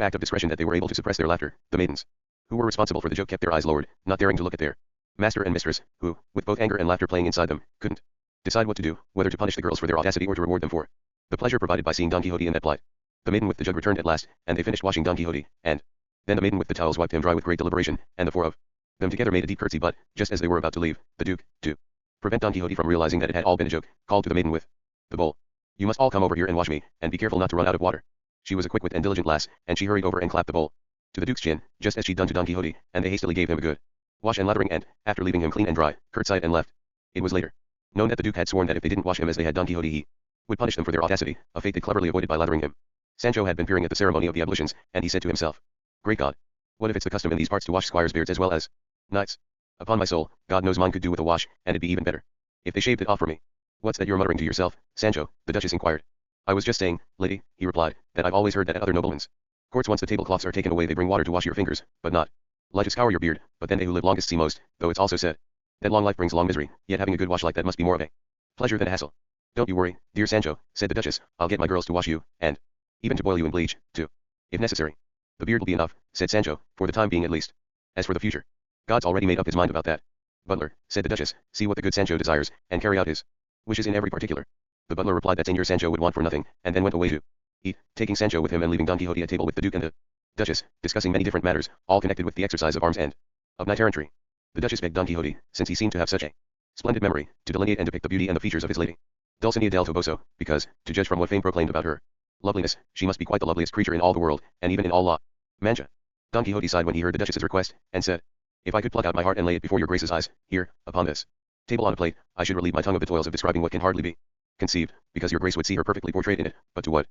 act of discretion that they were able to suppress their laughter. The maidens, who were responsible for the joke, kept their eyes lowered, not daring to look at their master and mistress, who, with both anger and laughter playing inside them, couldn't decide what to do, whether to punish the girls for their audacity or to reward them for the pleasure provided by seeing Don Quixote in that plight. The maiden with the jug returned at last, and they finished washing Don Quixote, and then the maiden with the towels wiped him dry with great deliberation, and the 4 of them together made a deep curtsy, but, just as they were about to leave, the Duke, to prevent Don Quixote from realizing that it had all been a joke, called to the maiden with the bowl, "You must all come over here and wash me, and be careful not to run out of water." She was a quick-witted and diligent lass, and she hurried over and clapped the bowl to the Duke's chin, just as she'd done to Don Quixote, and they hastily gave him a good wash and lathering, and, after leaving him clean and dry, curtsied and left. It was later known that the Duke had sworn that if they didn't wash him as they had Don Quixote, he would punish them for their audacity, a fate they cleverly avoided by lathering him. Sancho had been peering at the ceremony of the ablutions, and he said to himself, "Great God! What if it's the custom in these parts to wash squires' beards as well as knights? Upon my soul, God knows mine could do with a wash, and it'd be even better if they shaved it off for me." "What's that you're muttering to yourself, Sancho?" the Duchess inquired. "I was just saying, lady," he replied, "that I've always heard that at other noblemen's courts once the tablecloths are taken away they bring water to wash your fingers, but not light to scour your beard, but then they who live longest see most, though it's also said that long life brings long misery, yet having a good wash like that must be more of a pleasure than a hassle." "Don't you worry, dear Sancho," said the Duchess, "I'll get my girls to wash you, and even to boil you in bleach, too, if necessary." "The beard will be enough," said Sancho, "for the time being at least. As for the future, God's already made up his mind about that." "Butler," said the Duchess, "see what the good Sancho desires, and carry out his wishes in every particular." The butler replied that Señor Sancho would want for nothing, and then went away to eat, taking Sancho with him and leaving Don Quixote at table with the Duke and the Duchess, discussing many different matters, all connected with the exercise of arms and of knight-errantry. The Duchess begged Don Quixote, since he seemed to have such a splendid memory, to delineate and depict the beauty and the features of his lady, Dulcinea del Toboso, because, to judge from what fame proclaimed about her loveliness, she must be quite the loveliest creature in all the world, and even in all La Mancha. Don Quixote sighed when he heard the Duchess's request, and said, "If I could pluck out my heart and lay it before your Grace's eyes, here, upon this table on a plate, I should relieve my tongue of the toils of describing what can hardly be conceived, because your Grace would see her perfectly portrayed in it, but to what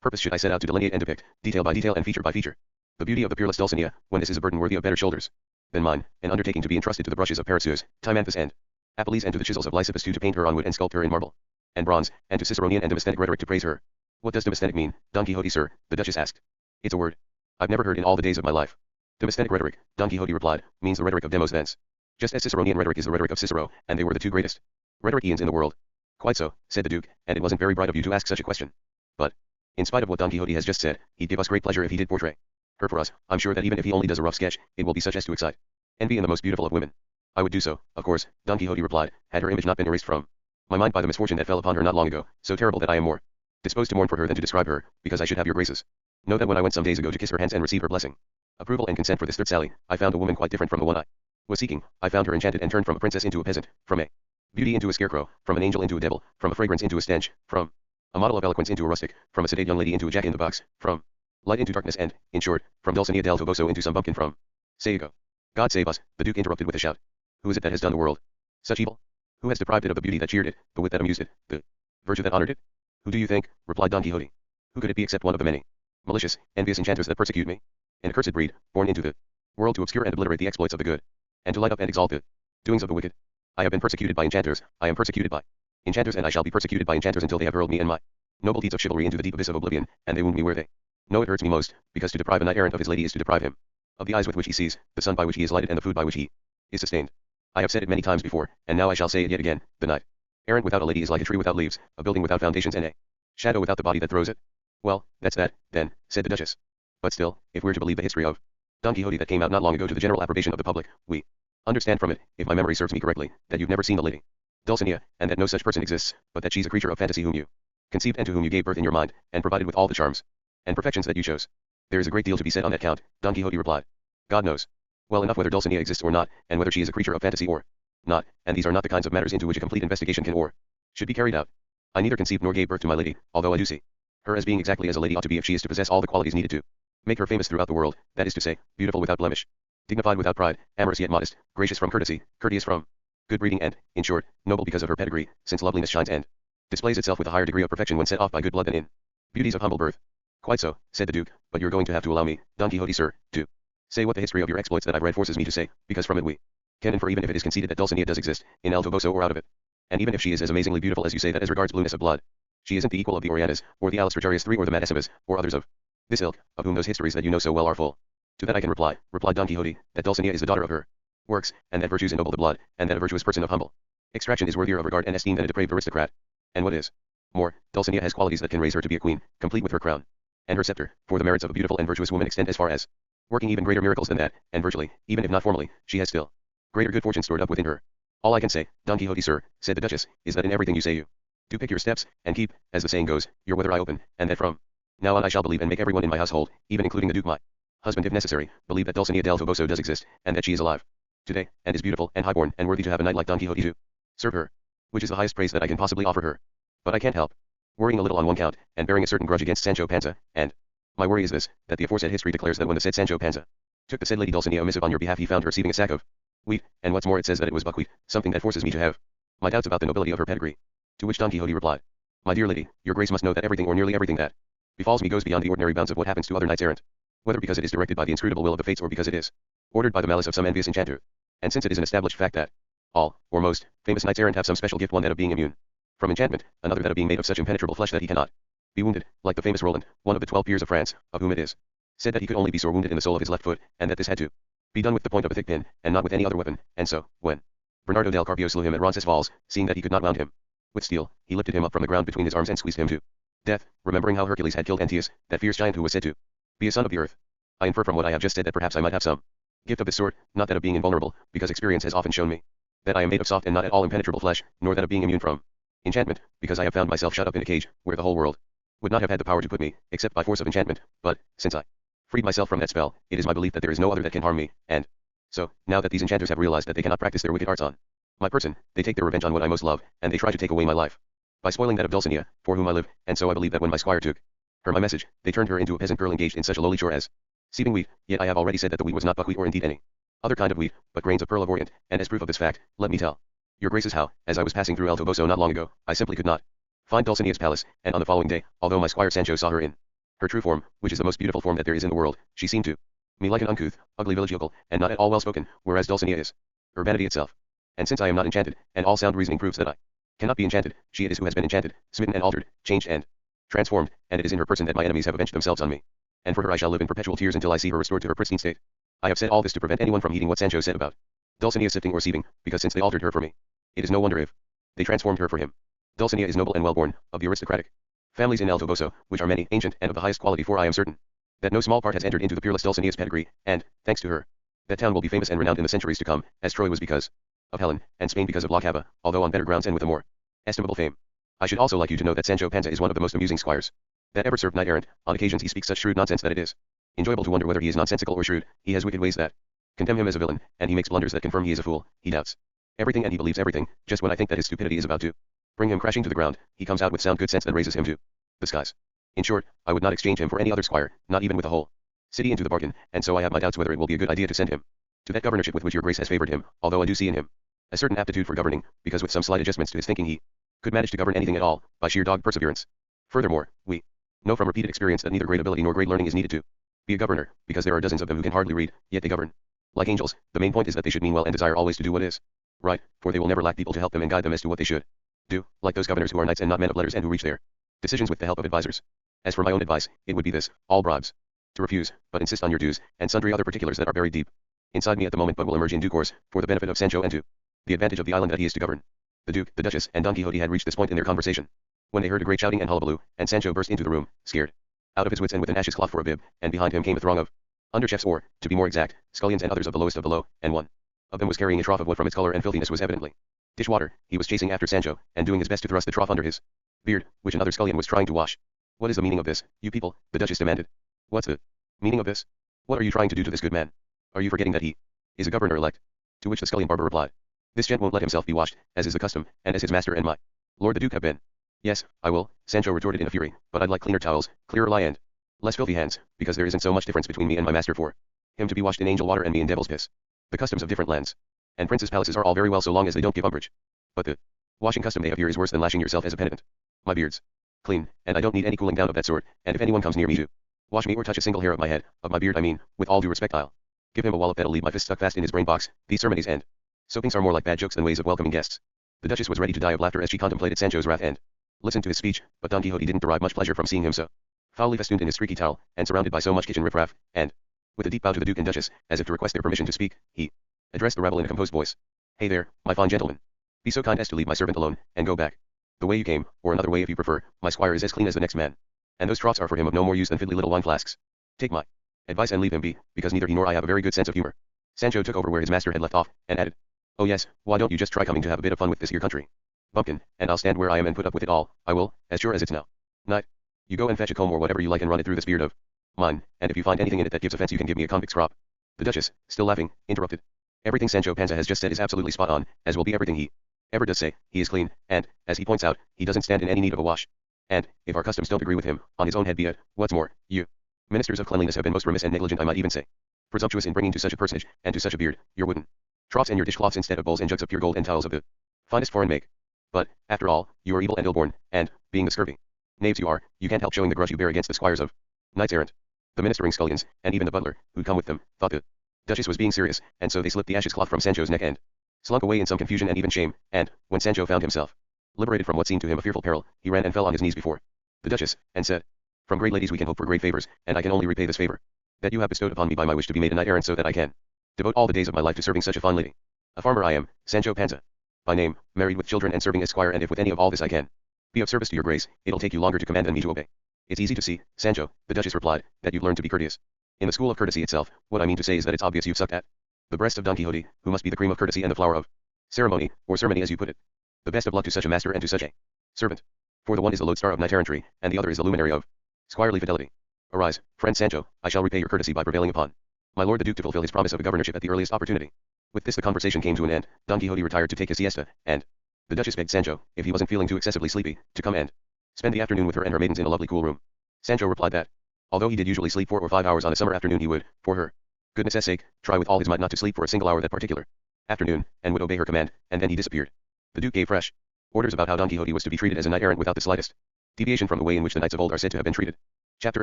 purpose should I set out to delineate and depict, detail by detail and feature by feature, the beauty of the peerless Dulcinea, when this is a burden worthy of better shoulders than mine, an undertaking to be entrusted to the brushes of Paracelsus, Timanthus and Apelles, and to the chisels of Lysippus to paint her on wood and sculpt her in marble and bronze, and to Ciceronian and Demosthenic rhetoric to praise her." "What does Demosthenic mean, Don Quixote, sir?" the Duchess asked. "It's a word I've never heard in all the days of my life." "Demosthenic rhetoric," Don Quixote replied, "means the rhetoric of Demosthenes, just as Ciceronian rhetoric is the rhetoric of Cicero, and they were the two greatest rhetoricians in the world." "Quite so," said the Duke, "and it wasn't very bright of you to ask such a question. But, in spite of what Don Quixote has just said, he'd give us great pleasure if he did portray her for us. I'm sure that even if he only does a rough sketch, it will be such as to excite envy in the most beautiful of women." "I would do so, of course," Don Quixote replied, "had her image not been erased from my mind by the misfortune that fell upon her not long ago, so terrible that I am more disposed to mourn for her than to describe her, because I should have your Grace's know that when I went some days ago to kiss her hands and receive her blessing, approval and consent for this thrift sally, I found a woman quite different from the one I was seeking. I found her enchanted and turned from a princess into a peasant, from a beauty into a scarecrow, from an angel into a devil, from a fragrance into a stench, from a model of eloquence into a rustic, from a sedate young lady into a jack-in-the-box, from light into darkness, and, in short, from Dulcinea del Toboso into some bumpkin from Sayago." "God save us," the Duke interrupted with a shout. "Who is it that has done the world such evil? Who has deprived it of the beauty that cheered it, the wit that amused it, the virtue that honored it?" "Who do you think?" replied Don Quixote. "Who could it be except one of the many malicious, envious enchanters that persecute me? An accursed breed, born into the world to obscure and obliterate the exploits of the good, and to light up and exalt the doings of the wicked. I have been persecuted by enchanters, I am persecuted by enchanters, and I shall be persecuted by enchanters until they have hurled me and my noble deeds of chivalry into the deep abyss of oblivion, and they wound me where they know it hurts me most, because to deprive a knight-errant of his lady is to deprive him of the eyes with which he sees, the sun by which he is lighted, and the food by which he is sustained. I have said it many times before, and now I shall say it yet again, the knight-errant without a lady is like a tree without leaves, a building without foundations, and a shadow without the body that throws it." "Well, that's that, then," said the Duchess. "But still, if we're to believe the history of Don Quixote that came out not long ago to the general approbation of the public, we understand from it, if my memory serves me correctly, that you've never seen the lady Dulcinea, and that no such person exists, but that she's a creature of fantasy whom you conceived and to whom you gave birth in your mind, and provided with all the charms and perfections that you chose." "There is a great deal to be said on that count," Don Quixote replied. "God knows well enough whether Dulcinea exists or not, and whether she is a creature of fantasy or not, and these are not the kinds of matters into which a complete investigation can or should be carried out. I neither conceived nor gave birth to my lady, although I do see her as being exactly as a lady ought to be if she is to possess all the qualities needed to make her famous throughout the world, that is to say, beautiful without blemish, dignified without pride, amorous yet modest, gracious from courtesy, courteous from good breeding, and, in short, noble because of her pedigree, since loveliness shines and displays itself with a higher degree of perfection when set off by good blood than in beauties of humble birth." "Quite so," said the Duke, "but you're going to have to allow me, Don Quixote, sir, to say what the history of your exploits that I've read forces me to say, because from it we can infer, even if it is conceded that Dulcinea does exist, in El Toboso or out of it, and even if she is as amazingly beautiful as you say that as regards blueness of blood, she isn't the equal of the Orianas, or the Alistragarius III, or the Madesimas, or others of this ilk, of whom those histories that you know so well are full." "To that I can reply," replied Don Quixote, "that Dulcinea is the daughter of her works, and that virtues ennoble the blood, and that a virtuous person of humble extraction is worthier of regard and esteem than a depraved aristocrat. And what is more, Dulcinea has qualities that can raise her to be a queen, complete with her crown and her scepter, for the merits of a beautiful and virtuous woman extend as far as working even greater miracles than that, and virtually, even if not formally, she has still greater good fortune stored up within her. All I can say, Don Quixote, sir," said the Duchess, "is that in everything you say you do pick your steps, and keep, as the saying goes, your weather eye open, and that from now on I shall believe and make everyone in my household, even including the Duke my husband if necessary, believe that Dulcinea del Toboso does exist, and that she is alive today, and is beautiful and highborn and worthy to have a knight like Don Quixote to serve her, which is the highest praise that I can possibly offer her. But I can't help worrying a little on one count, and bearing a certain grudge against Sancho Panza, and my worry is this, that the aforesaid history declares that when the said Sancho Panza took the said Lady Dulcinea a missive on your behalf, he found her receiving a sack of Wheat, and what's more it says that it was buckwheat, something that forces me to have my doubts about the nobility of her pedigree. To which Don Quixote replied, My dear lady, your grace must know that everything or nearly everything that befalls me goes beyond the ordinary bounds of what happens to other knights errant, whether because it is directed by the inscrutable will of the fates or because it is ordered by the malice of some envious enchanter. And since it is an established fact that all, or most, famous knights errant have some special gift, one that of being immune from enchantment, another that of being made of such impenetrable flesh that he cannot be wounded, like the famous Roland, one of the 12 peers of France, of whom it is said that he could only be sore wounded in the sole of his left foot, and that this had to be done with the point of a thick pin, and not with any other weapon, and so, when Bernardo del Carpio slew him at Roncesvalles, seeing that he could not wound him with steel, he lifted him up from the ground between his arms and squeezed him to death, remembering how Hercules had killed Antaeus, that fierce giant who was said to be a son of the earth. I infer from what I have just said that perhaps I might have some gift of this sort, not that of being invulnerable, because experience has often shown me that I am made of soft and not at all impenetrable flesh, nor that of being immune from enchantment, because I have found myself shut up in a cage, where the whole world would not have had the power to put me, except by force of enchantment, but, since I freed myself from that spell, it is my belief that there is no other that can harm me, and so, now that these enchanters have realized that they cannot practice their wicked arts on my person, they take their revenge on what I most love, and they try to take away my life by spoiling that of Dulcinea, for whom I live, and so I believe that when my squire took her my message, they turned her into a peasant girl engaged in such a lowly chore as sieving wheat, yet I have already said that the wheat was not buckwheat or indeed any other kind of wheat, but grains of pearl of Orient, and as proof of this fact, let me tell your graces how, as I was passing through El Toboso not long ago, I simply could not find Dulcinea's palace, and on the following day, although my squire Sancho saw her in her true form, which is the most beautiful form that there is in the world, she seemed to me like an uncouth, ugly village yokel, and not at all well spoken, whereas Dulcinea is urbanity itself. And since I am not enchanted, and all sound reasoning proves that I cannot be enchanted, she it is who has been enchanted, smitten and altered, changed and transformed, and it is in her person that my enemies have avenged themselves on me. And for her I shall live in perpetual tears until I see her restored to her pristine state. I have said all this to prevent anyone from heeding what Sancho said about Dulcinea sifting or sieving, because since they altered her for me, it is no wonder if they transformed her for him. Dulcinea is noble and well-born, of the aristocratic families in El Toboso, which are many, ancient, and of the highest quality, for I am certain that no small part has entered into the peerless Dulcinea's pedigree, and, thanks to her, that town will be famous and renowned in the centuries to come, as Troy was because of Helen, and Spain because of La Cava, although on better grounds and with a more estimable fame. I should also like you to know that Sancho Panza is one of the most amusing squires that ever served knight-errant. On occasions he speaks such shrewd nonsense that it is enjoyable to wonder whether he is nonsensical or shrewd. He has wicked ways that condemn him as a villain, and he makes blunders that confirm he is a fool. He doubts everything and he believes everything. Just when I think that his stupidity is about to bring him crashing to the ground, he comes out with sound good sense that raises him to the skies. In short, I would not exchange him for any other squire, not even with a whole city into the bargain, and so I have my doubts whether it will be a good idea to send him to that governorship with which your grace has favored him, although I do see in him a certain aptitude for governing, because with some slight adjustments to his thinking he could manage to govern anything at all, by sheer dogged perseverance. Furthermore, we know from repeated experience that neither great ability nor great learning is needed to be a governor, because there are dozens of them who can hardly read, yet they govern like angels. The main point is that they should mean well and desire always to do what is right, for they will never lack people to help them and guide them as to what they should do, like those governors who are knights and not men of letters and who reach their decisions with the help of advisors. As for my own advice, it would be this: all bribes to refuse, but insist on your dues, and sundry other particulars that are buried deep inside me at the moment but will emerge in due course, for the benefit of Sancho and to the advantage of the island that he is to govern. The Duke, the Duchess, and Don Quixote had reached this point in their conversation when they heard a great shouting and hullabaloo, and Sancho burst into the room, scared out of his wits and with an ashes cloth for a bib, and behind him came a throng of underchefs, or, to be more exact, scullions and others of the lowest of the low, and one of them was carrying a trough of what from its color and filthiness was evidently dishwater. He was chasing after Sancho, and doing his best to thrust the trough under his beard, which another scullion was trying to wash. What is the meaning of this, you people? The Duchess demanded. What's the meaning of this? What are you trying to do to this good man? Are you forgetting that he is a governor-elect? To which the scullion barber replied, this gent won't let himself be washed, as is the custom, and as his master and my lord the Duke have been. Yes, I will, Sancho retorted in a fury, but I'd like cleaner towels, clearer lye and less filthy hands, because there isn't so much difference between me and my master for him to be washed in angel water and me in devil's piss. The customs of different lands and princes' palaces are all very well so long as they don't give umbrage, but the washing custom they have here is worse than lashing yourself as a penitent. My beard's clean, and I don't need any cooling down of that sort, and if anyone comes near me to wash me or touch a single hair of my head, of my beard I mean, with all due respect I'll give him a wallop that'll leave my fist stuck fast in his brain box. These sermonies and soapings are more like bad jokes than ways of welcoming guests. The Duchess was ready to die of laughter as she contemplated Sancho's wrath and listened to his speech, but Don Quixote didn't derive much pleasure from seeing him so foully festooned in his streaky towel, and surrounded by so much kitchen riffraff, and, with a deep bow to the Duke and Duchess, as if to request their permission to speak, he addressed the rabble in a composed voice. Hey there, my fine gentlemen. Be so kind as to leave my servant alone, and go back the way you came, or another way if you prefer. My squire is as clean as the next man, and those troughs are for him of no more use than fiddly little wine flasks. Take my advice and leave him be, because neither he nor I have a very good sense of humor. Sancho took over where his master had left off, and added, oh yes, why don't you just try coming to have a bit of fun with this here country bumpkin, and I'll stand where I am and put up with it all, I will, as sure as it's now night. You go and fetch a comb or whatever you like and run it through this beard of mine, and if you find anything in it that gives offense you can give me a convict's crop. The Duchess, still laughing, interrupted. Everything Sancho Panza has just said is absolutely spot on, as will be everything he ever does say. He is clean, and, as he points out, he doesn't stand in any need of a wash. And, if our customs don't agree with him, on his own head be it. What's more, you ministers of cleanliness have been most remiss and negligent, I might even say presumptuous in bringing to such a personage, and to such a beard, your wooden troughs and your dishcloths instead of bowls and jugs of pure gold and tiles of the finest foreign make. But, after all, you are evil and ill-born, and, being the scurvy knaves you are, you can't help showing the grudge you bear against the squires of knights errant. The ministering scullions, and even the butler, who'd come with them, thought the Duchess was being serious, and so they slipped the ashes cloth from Sancho's neck and slunk away in some confusion and even shame, and, when Sancho found himself liberated from what seemed to him a fearful peril, he ran and fell on his knees before the Duchess, and said, "From great ladies we can hope for great favors, and I can only repay this favor that you have bestowed upon me by my wish to be made a knight errant so that I can devote all the days of my life to serving such a fine lady. A farmer I am, Sancho Panza, by name, married with children and serving as squire, and if with any of all this I can be of service to your grace, it'll take you longer to command than me to obey." "It's easy to see, Sancho," the Duchess replied, "that you've learned to be courteous. In the school of courtesy itself, what I mean to say is that it's obvious you've sucked at the breast of Don Quixote, who must be the cream of courtesy and the flower of ceremony, or ceremony as you put it. The best of luck to such a master and to such a servant. For the one is the lodestar of knight errantry, and the other is the luminary of squirely fidelity. Arise, friend Sancho, I shall repay your courtesy by prevailing upon my lord the Duke to fulfill his promise of a governorship at the earliest opportunity." With this the conversation came to an end. Don Quixote retired to take his siesta, and the Duchess begged Sancho, if he wasn't feeling too excessively sleepy, to come and spend the afternoon with her and her maidens in a lovely cool room. Sancho replied that, although he did usually sleep 4 or 5 hours on a summer afternoon, he would, for her goodness' sake, try with all his might not to sleep for a single hour that particular afternoon, and would obey her command, and then he disappeared. The Duke gave fresh orders about how Don Quixote was to be treated as a knight errant without the slightest deviation from the way in which the knights of old are said to have been treated. Chapter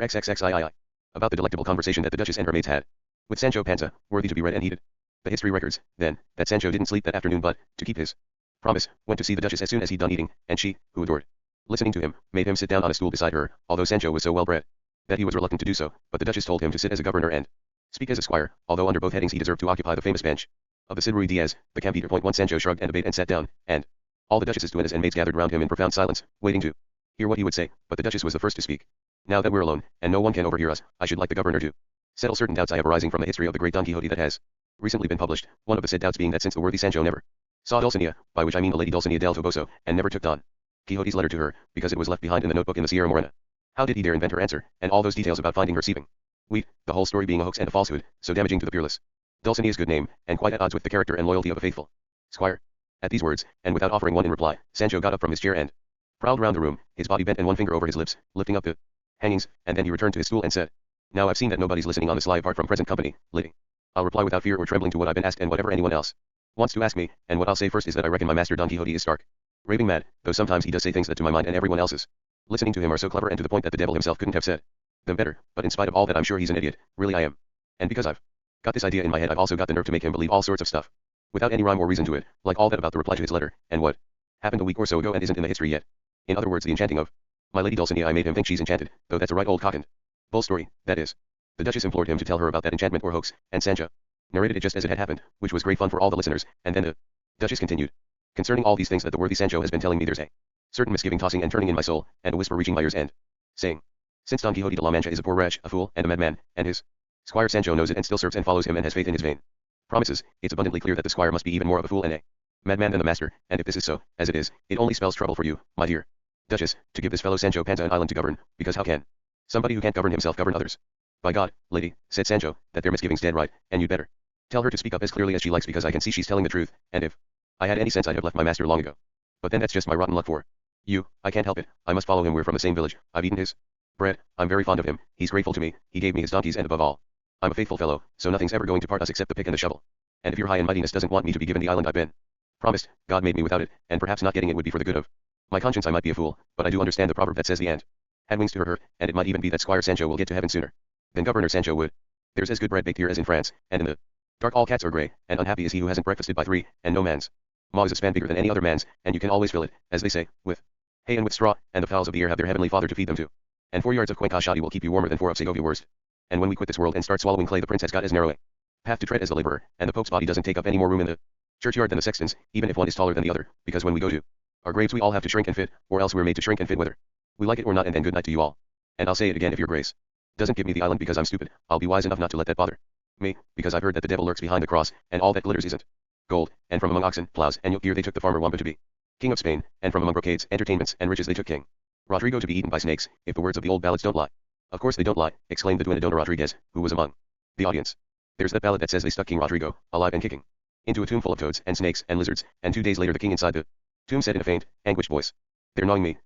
XXXIII. About the delectable conversation that the Duchess and her maids had with Sancho Panza, worthy to be read and heeded. The history records, then, that Sancho didn't sleep that afternoon but, to keep his promise, went to see the Duchess as soon as he'd done eating, and she, who adored listening to him, made him sit down on a stool beside her, although Sancho was so well bred that he was reluctant to do so, but the Duchess told him to sit as a governor and speak as a squire, although under both headings he deserved to occupy the famous bench of the Cid Ruy Diaz, the Campeador. Once Sancho shrugged and obeyed and sat down, and all the Duchess's duennas and maids gathered round him in profound silence, waiting to hear what he would say, but the Duchess was the first to speak. "Now that we're alone, and no one can overhear us, I should like the governor to settle certain doubts I have arising from the history of the great Don Quixote that has recently been published, one of the said doubts being that since the worthy Sancho never saw Dulcinea, by which I mean the lady Dulcinea del Toboso, and never took Don Quixote's letter to her, because it was left behind in the notebook in the Sierra Morena, how did he dare invent her answer, and all those details about finding her sieving wheat, the whole story being a hoax and a falsehood, so damaging to the peerless Dulcinea's good name, and quite at odds with the character and loyalty of a faithful squire?" At these words, and without offering one in reply, Sancho got up from his chair and prowled round the room, his body bent and one finger over his lips, lifting up the hangings, and then he returned to his stool and said, "Now I've seen that nobody's listening on the sly apart from present company, lady. I'll reply without fear or trembling to what I've been asked and whatever anyone else wants to ask me, and what I'll say first is that I reckon my master Don Quixote is stark raving mad, though sometimes he does say things that to my mind and everyone else's listening to him are so clever and to the point that the devil himself couldn't have said them better, but in spite of all that I'm sure he's an idiot, really I am. And because I've got this idea in my head I've also got the nerve to make him believe all sorts of stuff, without any rhyme or reason to it, like all that about the reply to his letter, and what happened a week or so ago and isn't in the history yet. In other words, the enchanting of my lady Dulcinea. I made him think she's enchanted, though that's a right old cock and bull story, that is." The Duchess implored him to tell her about that enchantment or hoax, and Sancho narrated it just as it had happened, which was great fun for all the listeners, and then the Duchess continued, "Concerning all these things that the worthy Sancho has been telling me there's a certain misgiving tossing and turning in my soul, and a whisper reaching my ears and saying, since Don Quixote de la Mancha is a poor wretch, a fool, and a madman, and his squire Sancho knows it and still serves and follows him and has faith in his vain promises, it's abundantly clear that the squire must be even more of a fool and a madman than the master, and if this is so, as it is, it only spells trouble for you, my dear Duchess, to give this fellow Sancho Panza an island to govern, because how can somebody who can't govern himself govern others?" "By God, lady," said Sancho, "that their misgiving's dead right, and you'd better tell her to speak up as clearly as she likes, because I can see she's telling the truth, and if I had any sense I'd have left my master long ago. But then that's just my rotten luck for you, I can't help it, I must follow him, we're from the same village, I've eaten his bread, I'm very fond of him, he's grateful to me, he gave me his donkeys, and above all, I'm a faithful fellow, so nothing's ever going to part us except the pick and the shovel. And if your high and mightiness doesn't want me to be given the island I've been promised, God made me without it, and perhaps not getting it would be for the good of my conscience. I might be a fool, but I do understand the proverb that says the ant had wings to her hurt, and it might even be that Squire Sancho will get to heaven sooner than Governor Sancho would. There's as good bread baked here as in France, and in the dark all cats are grey, and unhappy is he who hasn't breakfasted by 3, and no man's maw is a span bigger than any other man's, and you can always fill it, as they say, with hay and with straw, and the fowls of the air have their heavenly Father to feed them to. And 4 yards of Quixote will keep you warmer than 4 of Segovia worst. And when we quit this world and start swallowing clay, the prince has got as narrow a path to tread as the laborer, and the Pope's body doesn't take up any more room in the churchyard than the sexton's, even if one is taller than the other, because when we go to our graves we all have to shrink and fit, or else we're made to shrink and fit whether we like it or not. And then good night to you all. And I'll say it again, if your grace doesn't give me the island because I'm stupid, I'll be wise enough not to let that bother me, because I've heard that the devil lurks behind the cross, and all that glitters isn't gold, and from among oxen, plows, and yoke gear they took the farmer Wamba to be king of Spain, and from among brocades, entertainments, and riches they took King Rodrigo to be eaten by snakes, if the words of the old ballads don't lie. Of course they don't lie, exclaimed the duenna Dona Rodriguez, who was among the audience. There's that ballad that says they stuck King Rodrigo, alive and kicking, into a tomb full of toads, and snakes, and lizards, and 2 days later the king inside the tomb said in a faint, anguished voice, they're gnawing me,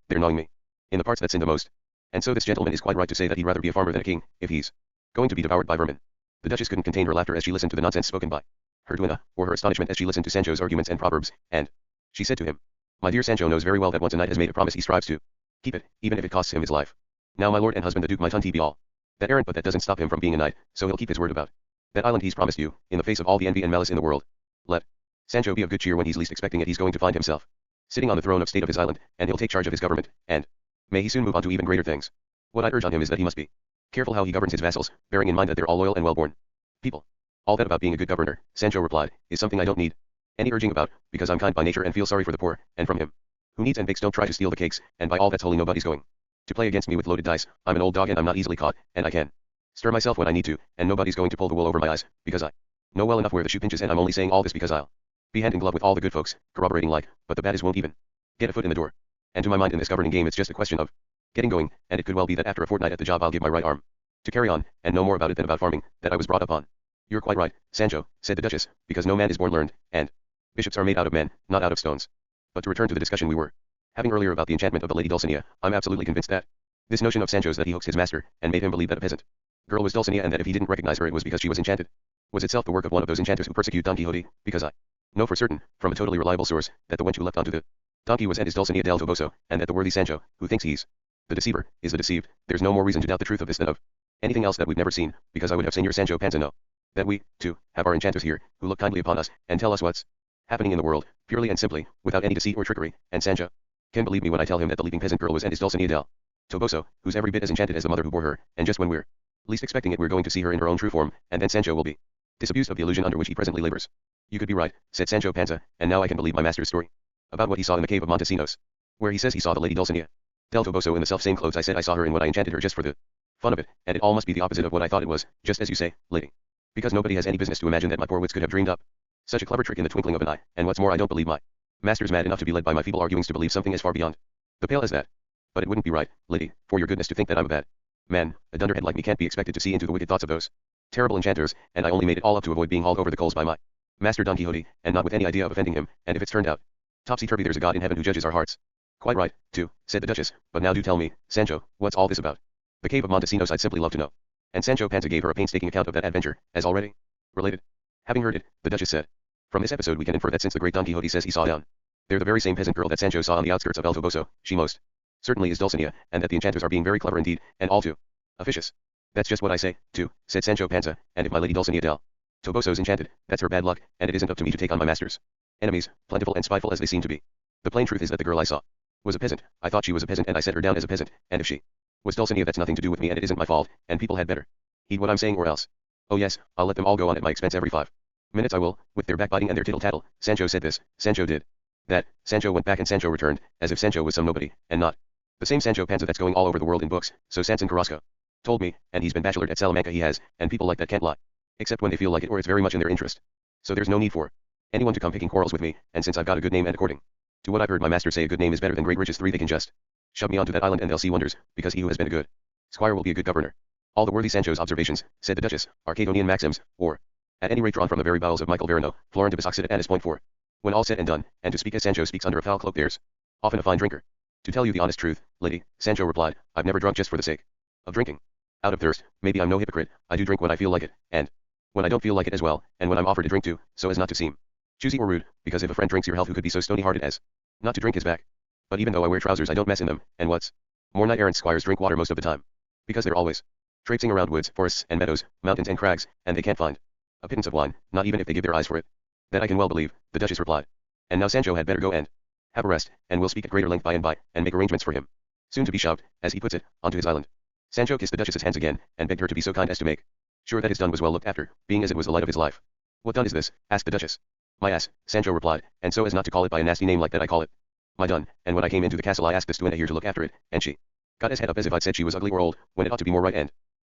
in the parts that sin the most. And so this gentleman is quite right to say that he'd rather be a farmer than a king, if he's going to be devoured by vermin. The Duchess couldn't contain her laughter as she listened to the nonsense spoken by her duenna, or her astonishment as she listened to Sancho's arguments and proverbs, and she said to him, "My dear Sancho knows very well that once a knight has made a promise he strives to keep it, even if it costs him his life. Now my lord and husband the Duke might be all that errant, but that doesn't stop him from being a knight, so he'll keep his word about that island he's promised you, in the face of all the envy and malice in the world. Let Sancho be of good cheer when he's least expecting it. He's going to find himself sitting on the throne of state of his island, and he'll take charge of his government, and may he soon move on to even greater things. What I urge on him is that he must be careful how he governs his vassals, bearing in mind that they're all loyal and well-born people. All that about being a good governor," Sancho replied, "is something I don't need any urging about, because I'm kind by nature and feel sorry for the poor, and from him who needs and bakes don't try to steal the cakes, and by all that's holy nobody's going to play against me with loaded dice. I'm an old dog and I'm not easily caught, and I can stir myself when I need to, and nobody's going to pull the wool over my eyes, because I know well enough where the shoe pinches, and I'm only saying all this because I'll be hand in glove with all the good folks, corroborating like, but the bad is won't even get a foot in the door. And to my mind in this governing game it's just a question of getting going, and it could well be that after a fortnight at the job I'll give my right arm to carry on, and know more about it than about farming, that I was brought up on." "You're quite right, Sancho," said the Duchess, "because no man is born learned, and bishops are made out of men, not out of stones. But to return to the discussion we were having earlier about the enchantment of the Lady Dulcinea, I'm absolutely convinced that this notion of Sancho's that he hoaxed his master, and made him believe that a peasant girl was Dulcinea, and that if he didn't recognize her it was because she was enchanted, was itself the work of one of those enchanters who persecute Don Quixote, because I know for certain, from a totally reliable source, that the wench who leapt onto the donkey was and is Dulcinea del Toboso, and that the worthy Sancho, who thinks he's the deceiver, is the deceived. There's no more reason to doubt the truth of this than of anything else that we've never seen, because I would have Señor Sancho Panza know that we, too, have our enchanters here, who look kindly upon us, and tell us what's happening in the world, purely and simply, without any deceit or trickery, and Sancho can believe me when I tell him that the leaping peasant girl was and is Dulcinea del Toboso, who's every bit as enchanted as the mother who bore her, and just when we're least expecting it we're going to see her in her own true form, and then Sancho will be disabused of the illusion under which he presently labors." "You could be right," said Sancho Panza, "and now I can believe my master's story about what he saw in the cave of Montesinos, where he says he saw the lady Dulcinea del Toboso in the self-same clothes I said I saw her in when I enchanted her just for the fun of it, and it all must be the opposite of what I thought it was, just as you say, lady. Because nobody has any business to imagine that my poor wits could have dreamed up such a clever trick in the twinkling of an eye, and what's more I don't believe my master's mad enough to be led by my feeble arguings to believe something as far beyond the pale as that. But it wouldn't be right, lady, for your goodness to think that I'm a bad man. A dunderhead like me can't be expected to see into the wicked thoughts of those terrible enchanters, and I only made it all up to avoid being hauled over the coals by my master Don Quixote, and not with any idea of offending him, and if it's turned out topsy-turvy there's a God in heaven who judges our hearts." "Quite right, too," said the Duchess, "but now do tell me, Sancho, what's all this about the cave of Montesinos? I'd simply love to know." And Sancho Panza gave her a painstaking account of that adventure, as already related. Having heard it, the Duchess said, "From this episode we can infer that since the great Don Quixote says he saw down there the very same peasant girl that Sancho saw on the outskirts of El Toboso, she most certainly is Dulcinea, and that the enchanters are being very clever indeed, and all too officious." "That's just what I say, too," said Sancho Panza, "and if my lady Dulcinea del Toboso's enchanted, that's her bad luck, and it isn't up to me to take on my master's enemies, plentiful and spiteful as they seem to be. The plain truth is that the girl I saw was a peasant. I thought she was a peasant and I set her down as a peasant, and if she was Dulcinea that's nothing to do with me and it isn't my fault, and people had better heed what I'm saying or else. Oh yes, I'll let them all go on at my expense every 5 minutes I will, with their backbiting and their tittle-tattle." Sancho said this, Sancho did that, Sancho went back and Sancho returned, as if Sancho was some nobody, and not the same Sancho Panza that's going all over the world in books, so Sanson Carrasco told me, and he's been bachelored at Salamanca he has, and people like that can't lie, except when they feel like it or it's very much in their interest. So there's no need for anyone to come picking quarrels with me, and since I've got a good name and according to what I've heard my master say a good name is better than great riches 3 they can just shove me onto that island and they'll see wonders, because he who has been a good squire will be a good governor." "All the worthy Sancho's observations," said the Duchess, "are Catonian maxims, or at any rate drawn from the very bowels of Michael Verino, Florentibus Occidit Annus point 4. When all said and done, and to speak as Sancho speaks under a foul cloak there's often a fine drinker. To tell you the honest truth, lady," Sancho replied, "I've never drunk just for the sake of drinking. Out of thirst, maybe I'm no hypocrite, I do drink when I feel like it, and when I don't feel like it as well, and when I'm offered to drink too, so as not to seem choosy or rude, because if a friend drinks your health who could be so stony-hearted as not to drink his back. But even though I wear trousers I don't mess in them, and what's more knight-errant squires drink water most of the time, because they're always traipsing around woods, forests and meadows, mountains and crags, and they can't find a pittance of wine, not even if they give their eyes for it." "That I can well believe," the Duchess replied. "And now Sancho had better go and have a rest, and we'll speak at greater length by and by, and make arrangements for him soon to be shoved, as he puts it, onto his island." Sancho kissed the Duchess's hands again, and begged her to be so kind as to make sure that his dun was well looked after, being as it was the light of his life. "What dun is this?" asked the Duchess. "My ass," Sancho replied, "and so as not to call it by a nasty name like that I call it my dun, and when I came into the castle I asked this duenna here to look after it, and she got his head up as if I'd said she was ugly or old, when it ought to be more right and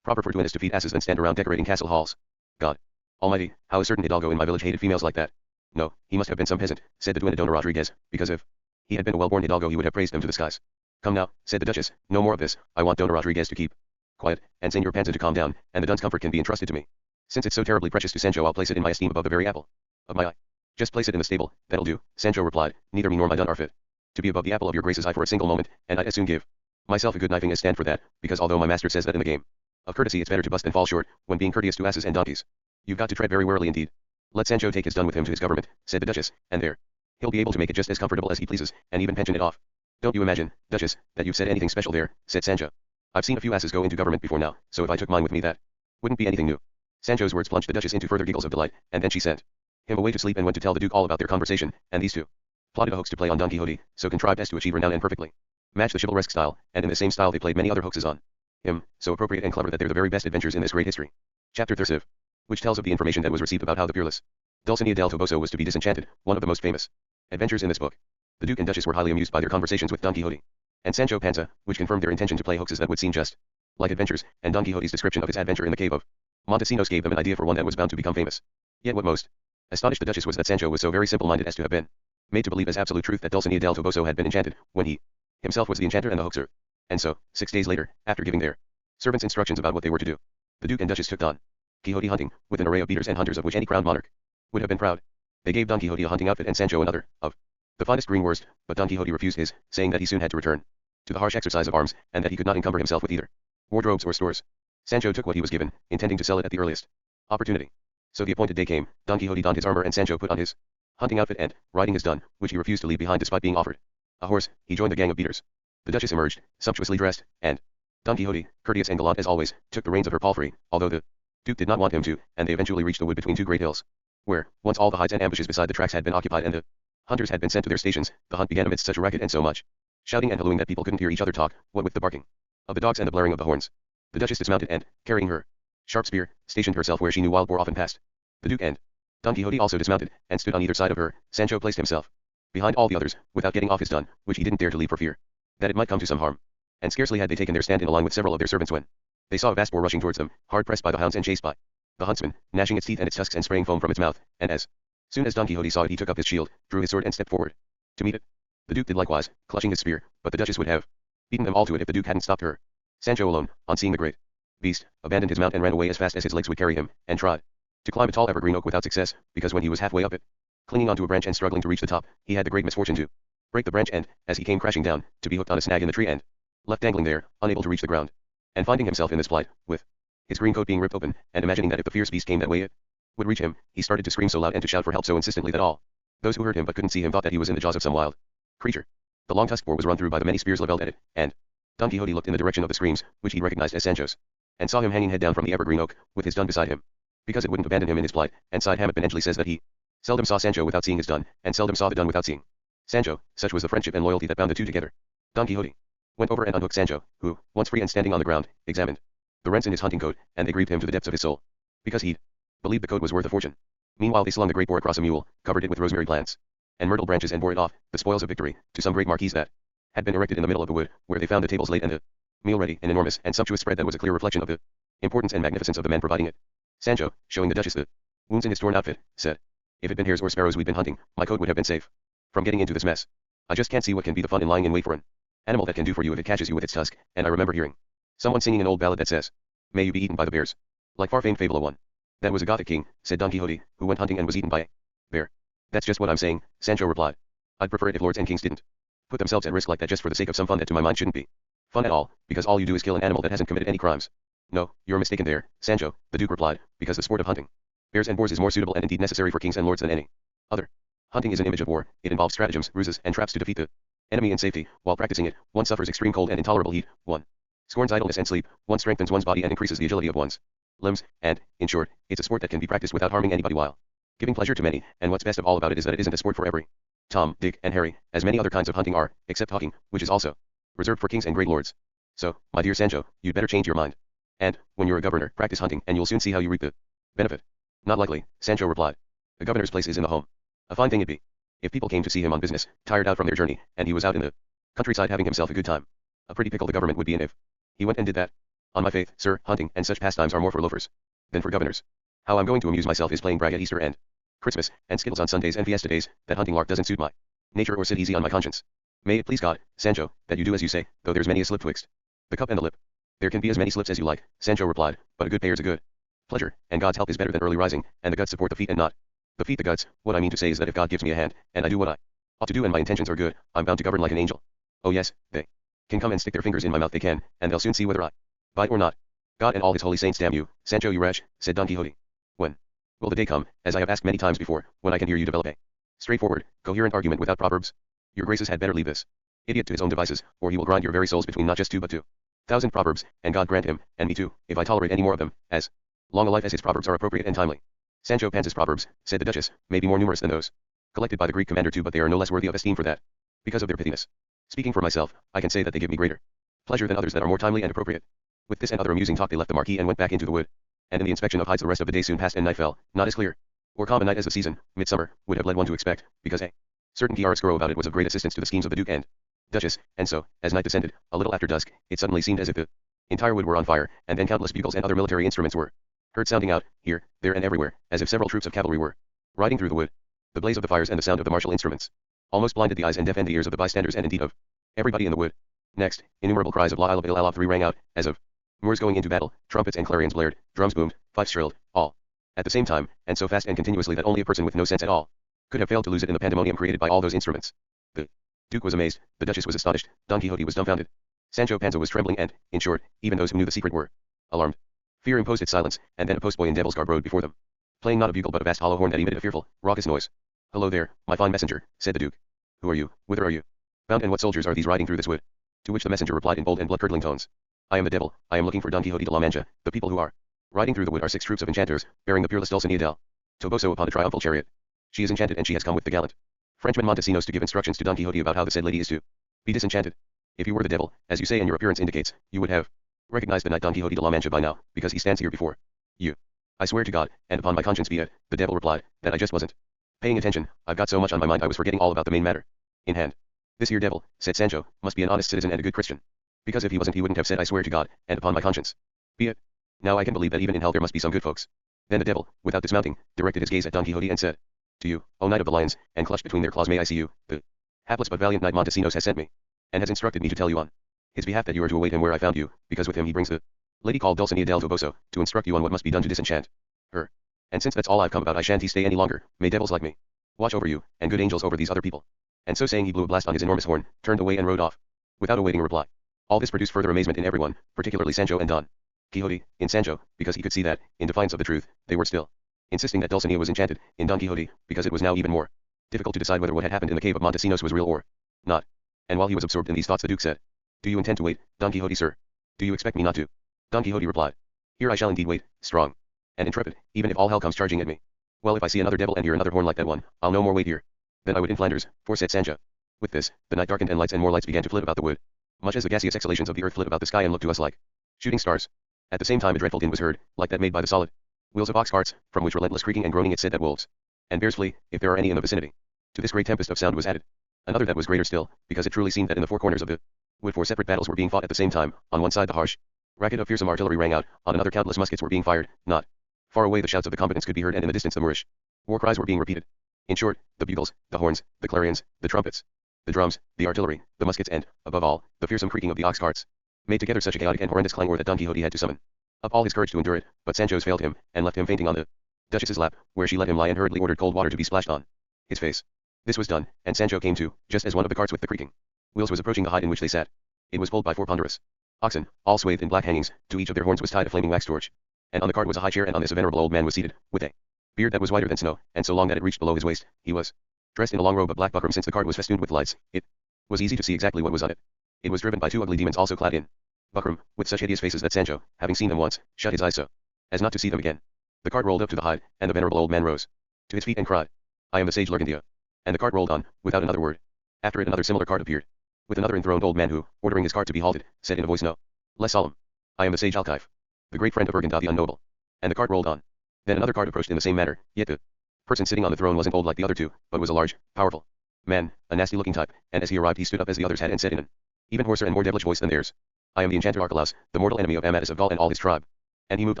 proper for duennas to feed asses than stand around decorating castle halls. God Almighty, how a certain hidalgo in my village hated females like that." "No, he must have been some peasant," said the duenna Dona Rodriguez, "because if he had been a well-born hidalgo he would have praised them to the skies." "Come now," said the Duchess, "no more of this, I want Dona Rodriguez to keep quiet, and Señor Panza to calm down, and the dun's comfort can be entrusted to me. Since it's so terribly precious to Sancho I'll place it in my esteem above the very apple of my eye." "Just place it in the stable, that'll do," Sancho replied, "neither me nor my dun are fit to be above the apple of your grace's eye for a single moment, and I'd as soon give myself a good knifing as stand for that, because although my master says that in the game of courtesy it's better to bust than fall short, when being courteous to asses and donkeys, you've got to tread very warily indeed." Let Sancho take his dun with him to his government, said the Duchess, and there. He'll be able to make it just as comfortable as he pleases, and even pension it off. Don't you imagine, Duchess, that you've said anything special there, said Sancho. I've seen a few asses go into government before now, so if I took mine with me that wouldn't be anything new. Sancho's words plunged the Duchess into further giggles of delight, and then she sent him away to sleep and went to tell the Duke all about their conversation, and these two plotted a hoax to play on Don Quixote, so contrived as to achieve renown and perfectly match the chivalresque style, and in the same style they played many other hoaxes on him, so appropriate and clever that they're the very best adventures in this great history. Chapter 30, which tells of the information that was received about how the fearless Dulcinea del Toboso was to be disenchanted, one of the most famous adventures in this book. The Duke and Duchess were highly amused by their conversations with Don Quixote and Sancho Panza, which confirmed their intention to play hoaxes that would seem just like adventures, and Don Quixote's description of his adventure in the cave of Montesinos gave them an idea for one that was bound to become famous. Yet what most astonished the Duchess was that Sancho was so very simple-minded as to have been made to believe as absolute truth that Dulcinea del Toboso had been enchanted, when he himself was the enchanter and the hoaxer. And so, 6 days later, after giving their servants instructions about what they were to do, the Duke and Duchess took Don Quixote hunting, with an array of beaters and hunters of which any crowned monarch would have been proud. They gave Don Quixote a hunting outfit and Sancho another, of the finest green worsted, but Don Quixote refused his, saying that he soon had to return to the harsh exercise of arms, and that he could not encumber himself with either wardrobes or stores. Sancho took what he was given, intending to sell it at the earliest opportunity. So the appointed day came, Don Quixote donned his armor and Sancho put on his hunting outfit and, riding his dun, which he refused to leave behind despite being offered a horse, he joined the gang of beaters. The Duchess emerged, sumptuously dressed, and Don Quixote, courteous and gallant as always, took the reins of her palfrey, although the Duke did not want him to, and they eventually reached a wood between two great hills, where, once all the hides and ambushes beside the tracks had been occupied and the hunters had been sent to their stations, the hunt began amidst such a racket and so much shouting and hallooing that people couldn't hear each other talk, what with the barking of the dogs and the blaring of the horns. The Duchess dismounted and, carrying her sharp spear, stationed herself where she knew wild boar often passed. The Duke and Don Quixote also dismounted, and stood on either side of her. Sancho placed himself behind all the others, without getting off his dun, which he didn't dare to leave for fear that it might come to some harm. And scarcely had they taken their stand in a line with several of their servants when they saw a vast boar rushing towards them, hard pressed by the hounds and chased by the huntsman, gnashing its teeth and its tusks and spraying foam from its mouth, and as soon as Don Quixote saw it he took up his shield, drew his sword and stepped forward to meet it. The Duke did likewise, clutching his spear, but the Duchess would have beaten them all to it if the Duke hadn't stopped her. Sancho alone, on seeing the great beast, abandoned his mount and ran away as fast as his legs would carry him, and tried to climb a tall evergreen oak without success, because when he was halfway up it, clinging onto a branch and struggling to reach the top, he had the great misfortune to break the branch and, as he came crashing down, to be hooked on a snag in the tree and left dangling there, unable to reach the ground. And finding himself in this plight, with his green coat being ripped open, and imagining that if the fierce beast came that way it would reach him, he started to scream so loud and to shout for help so insistently that all those who heard him but couldn't see him thought that he was in the jaws of some wild creature. The long tusked boar was run through by the many spears levelled at it, and Don Quixote looked in the direction of the screams, which he recognized as Sancho's, and saw him hanging head down from the evergreen oak, with his dun beside him, because it wouldn't abandon him in his plight. And Side Hammett Benengeli says that he seldom saw Sancho without seeing his dun, and seldom saw the dun without seeing Sancho. Such was the friendship and loyalty that bound the two together. Don Quixote went over and unhooked Sancho, who, once free and standing on the ground, examined the rents in his hunting coat, and they grieved him to the depths of his soul, because he'd believed the coat was worth a fortune. Meanwhile they slung the great boar across a mule, covered it with rosemary plants and myrtle branches, and bore it off, the spoils of victory, to some great marquise that had been erected in the middle of the wood, where they found the tables laid and the meal ready, an enormous and sumptuous spread that was a clear reflection of the importance and magnificence of the man providing it. Sancho, showing the Duchess the wounds in his torn outfit, said, "If it'd been hares or sparrows we'd been hunting, my coat would have been safe from getting into this mess. I just can't see what can be the fun in lying in wait for an animal that can do for you if it catches you with its tusk." And I remember hearing someone singing an old ballad that says, "May you be eaten by the bears, like far-famed Fabula 1. That was a Gothic king, said Don Quixote, who went hunting and was eaten by a bear. That's just what I'm saying, Sancho replied. I'd prefer it if lords and kings didn't put themselves at risk like that just for the sake of some fun that to my mind shouldn't be fun at all, because all you do is kill an animal that hasn't committed any crimes. No, you're mistaken there, Sancho, the Duke replied, because the sport of hunting bears and boars is more suitable and indeed necessary for kings and lords than any other. Hunting is an image of war, it involves stratagems, ruses, and traps to defeat the enemy in safety. While practicing it, one suffers extreme cold and intolerable heat, one scorns idleness and sleep, one strengthens one's body and increases the agility of one's limbs, and, in short, it's a sport that can be practiced without harming anybody while giving pleasure to many, and what's best of all about it is that it isn't a sport for every Tom, Dick, and Harry, as many other kinds of hunting are, except hawking, which is also reserved for kings and great lords. So, my dear Sancho, you'd better change your mind. And, when you're a governor, practice hunting, and you'll soon see how you reap the benefit. Not likely, Sancho replied. The governor's place is in the home. A fine thing it'd be if people came to see him on business, tired out from their journey, and he was out in the countryside having himself a good time. A pretty pickle the government would be in if he went and did that. On my faith, sir, hunting and such pastimes are more for loafers than for governors. How I'm going to amuse myself is playing brag at Easter and Christmas, and skittles on Sundays and fiesta days. That hunting lark doesn't suit my nature or sit easy on my conscience. May it please God, Sancho, that you do as you say, though there's many a slip twixt the cup and the lip. There can be as many slips as you like, Sancho replied, but a good payer's a good pleasure, and God's help is better than early rising, and the guts support the feet and not the feet the guts. What I mean to say is that if God gives me a hand, and I do what I ought to do and my intentions are good, I'm bound to govern like an angel. Oh yes, they can come and stick their fingers in my mouth, they can, and they'll soon see whether I bite or not. God and all his holy saints damn you, Sancho you wretch, said Don Quixote. When Will the day come, as I have asked many times before, when I can hear you develop a straightforward, coherent argument without proverbs? Your graces had better leave this idiot to his own devices, or he will grind your very souls between not just 2 but 2,000 proverbs, and God grant him, and me too, if I tolerate any more of them, as long a life as his proverbs are appropriate and timely. Sancho Panza's proverbs, said the Duchess, may be more numerous than those collected by the Greek commander too, but they are no less worthy of esteem for that, because of their pithiness. Speaking for myself, I can say that they give me greater pleasure than others that are more timely and appropriate. With this and other amusing talk they left the marquis and went back into the wood. And in the inspection of hides the rest of the day soon passed and night fell, not as clear or common night as the season, midsummer, would have led one to expect, because a certain chiaroscuro about it was of great assistance to the schemes of the Duke and Duchess, and so, as night descended, a little after dusk, it suddenly seemed as if the entire wood were on fire, and then countless bugles and other military instruments were heard sounding out, here, there and everywhere, as if several troops of cavalry were riding through the wood. The blaze of the fires and the sound of the martial instruments almost blinded the eyes and deafened the ears of the bystanders and indeed of everybody in the wood. Next, innumerable cries of La Isle of Il 3 rang out, as of Moors going into battle, trumpets and clarions blared, drums boomed, fifes shrilled, all at the same time, and so fast and continuously that only a person with no sense at all could have failed to lose it in the pandemonium created by all those instruments. The Duke was amazed, the Duchess was astonished, Don Quixote was dumbfounded. Sancho Panza was trembling and, in short, even those who knew the secret were alarmed. Fear imposed its silence, and then a postboy in devil's garb rode before them, playing not a bugle but a vast hollow horn that emitted a fearful, raucous noise. "Hello there, my fine messenger," said the Duke. "Who are you? Whither are you bound, and what soldiers are these riding through this wood?" To which the messenger replied in bold and blood-curdling tones, "I am the devil, I am looking for Don Quixote de la Mancha. The people who are riding through the wood are 6 troops of enchanters, bearing the peerless Dulcinea del Toboso upon a triumphal chariot. She is enchanted and she has come with the gallant Frenchman Montesinos to give instructions to Don Quixote about how the said lady is to be disenchanted. If you were the devil, as you say and your appearance indicates, you would have recognized the knight Don Quixote de la Mancha by now, because he stands here before you." "I swear to God, and upon my conscience be it," the devil replied, "that I just wasn't paying attention. I've got so much on my mind I was forgetting all about the main matter in hand." "This here devil," said Sancho, "must be an honest citizen and a good Christian, because if he wasn't he wouldn't have said 'I swear to God, and upon my conscience be it.' Now I can believe that even in hell there must be some good folks." Then the devil, without dismounting, directed his gaze at Don Quixote and said, "To you, O Knight of the Lions, and clutched between their claws may I see you, the hapless but valiant knight Montesinos has sent me, and has instructed me to tell you on his behalf that you are to await him where I found you, because with him he brings the lady called Dulcinea del Toboso, to instruct you on what must be done to disenchant her. And since that's all I've come about I shan't stay any longer, may devils like me watch over you, and good angels over these other people." And so saying he blew a blast on his enormous horn, turned away and rode off, without awaiting a reply. All this produced further amazement in everyone, particularly Sancho and Don Quixote. In Sancho, because he could see that, in defiance of the truth, they were still insisting that Dulcinea was enchanted; in Don Quixote, because it was now even more difficult to decide whether what had happened in the cave of Montesinos was real or not. And while he was absorbed in these thoughts the Duke said, "Do you intend to wait, Don Quixote, sir? Do you expect me not to?" Don Quixote replied, "Here I shall indeed wait, strong and intrepid, even if all hell comes charging at me. Well, if I see another devil and hear another horn like that one, I'll no more wait here than I would in Flanders, for," said Sancho. With this, the night darkened and lights and more lights began to flit about the wood, much as the gaseous exhalations of the earth flit about the sky and look to us like shooting stars. At the same time a dreadful din was heard, like that made by the solid wheels of ox carts, from which relentless creaking and groaning it said that wolves and bears flee, if there are any in the vicinity. To this great tempest of sound was added another that was greater still, because it truly seemed that in the 4 corners of the wood 4 separate battles were being fought at the same time. On one side the harsh racket of fearsome artillery rang out, on another countless muskets were being fired, not far away the shouts of the combatants could be heard, and in the distance the Moorish war cries were being repeated. In short, the bugles, the horns, the clarions, the trumpets, the drums, the artillery, the muskets and, above all, the fearsome creaking of the ox carts, made together such a chaotic and horrendous clangor that Don Quixote had to summon up all his courage to endure it, but Sancho's failed him, and left him fainting on the Duchess's lap, where she let him lie and hurriedly ordered cold water to be splashed on his face. This was done, and Sancho came to, just as one of the carts with the creaking wheels was approaching the hide in which they sat. It was pulled by 4 ponderous oxen, all swathed in black hangings, to each of their horns was tied a flaming wax torch, and on the cart was a high chair, and on this a venerable old man was seated, with a beard that was whiter than snow, and so long that it reached below his waist. He was dressed in a long robe of black buckram. Since the cart was festooned with lights, it was easy to see exactly what was on it. It was driven by 2 ugly demons also clad in buckram, with such hideous faces that Sancho, having seen them once, shut his eyes so as not to see them again. The cart rolled up to the hide, and the venerable old man rose to his feet and cried, "I am the sage Lurgandia." And the cart rolled on, without another word. After it another similar cart appeared, with another enthroned old man who, ordering his cart to be halted, said in a voice no less solemn, "I am the sage Alcaif, the great friend of Urganda the unknowable." And the cart rolled on. Then another cart approached in the same manner, yet the person sitting on the throne wasn't old like the other 2, but was a large, powerful man, a nasty-looking type, and as he arrived he stood up as the others had and said in an even hoarser and more devilish voice than theirs, "I am the enchanter Archelaus, the mortal enemy of Amadis of Gaul and all his tribe." And he moved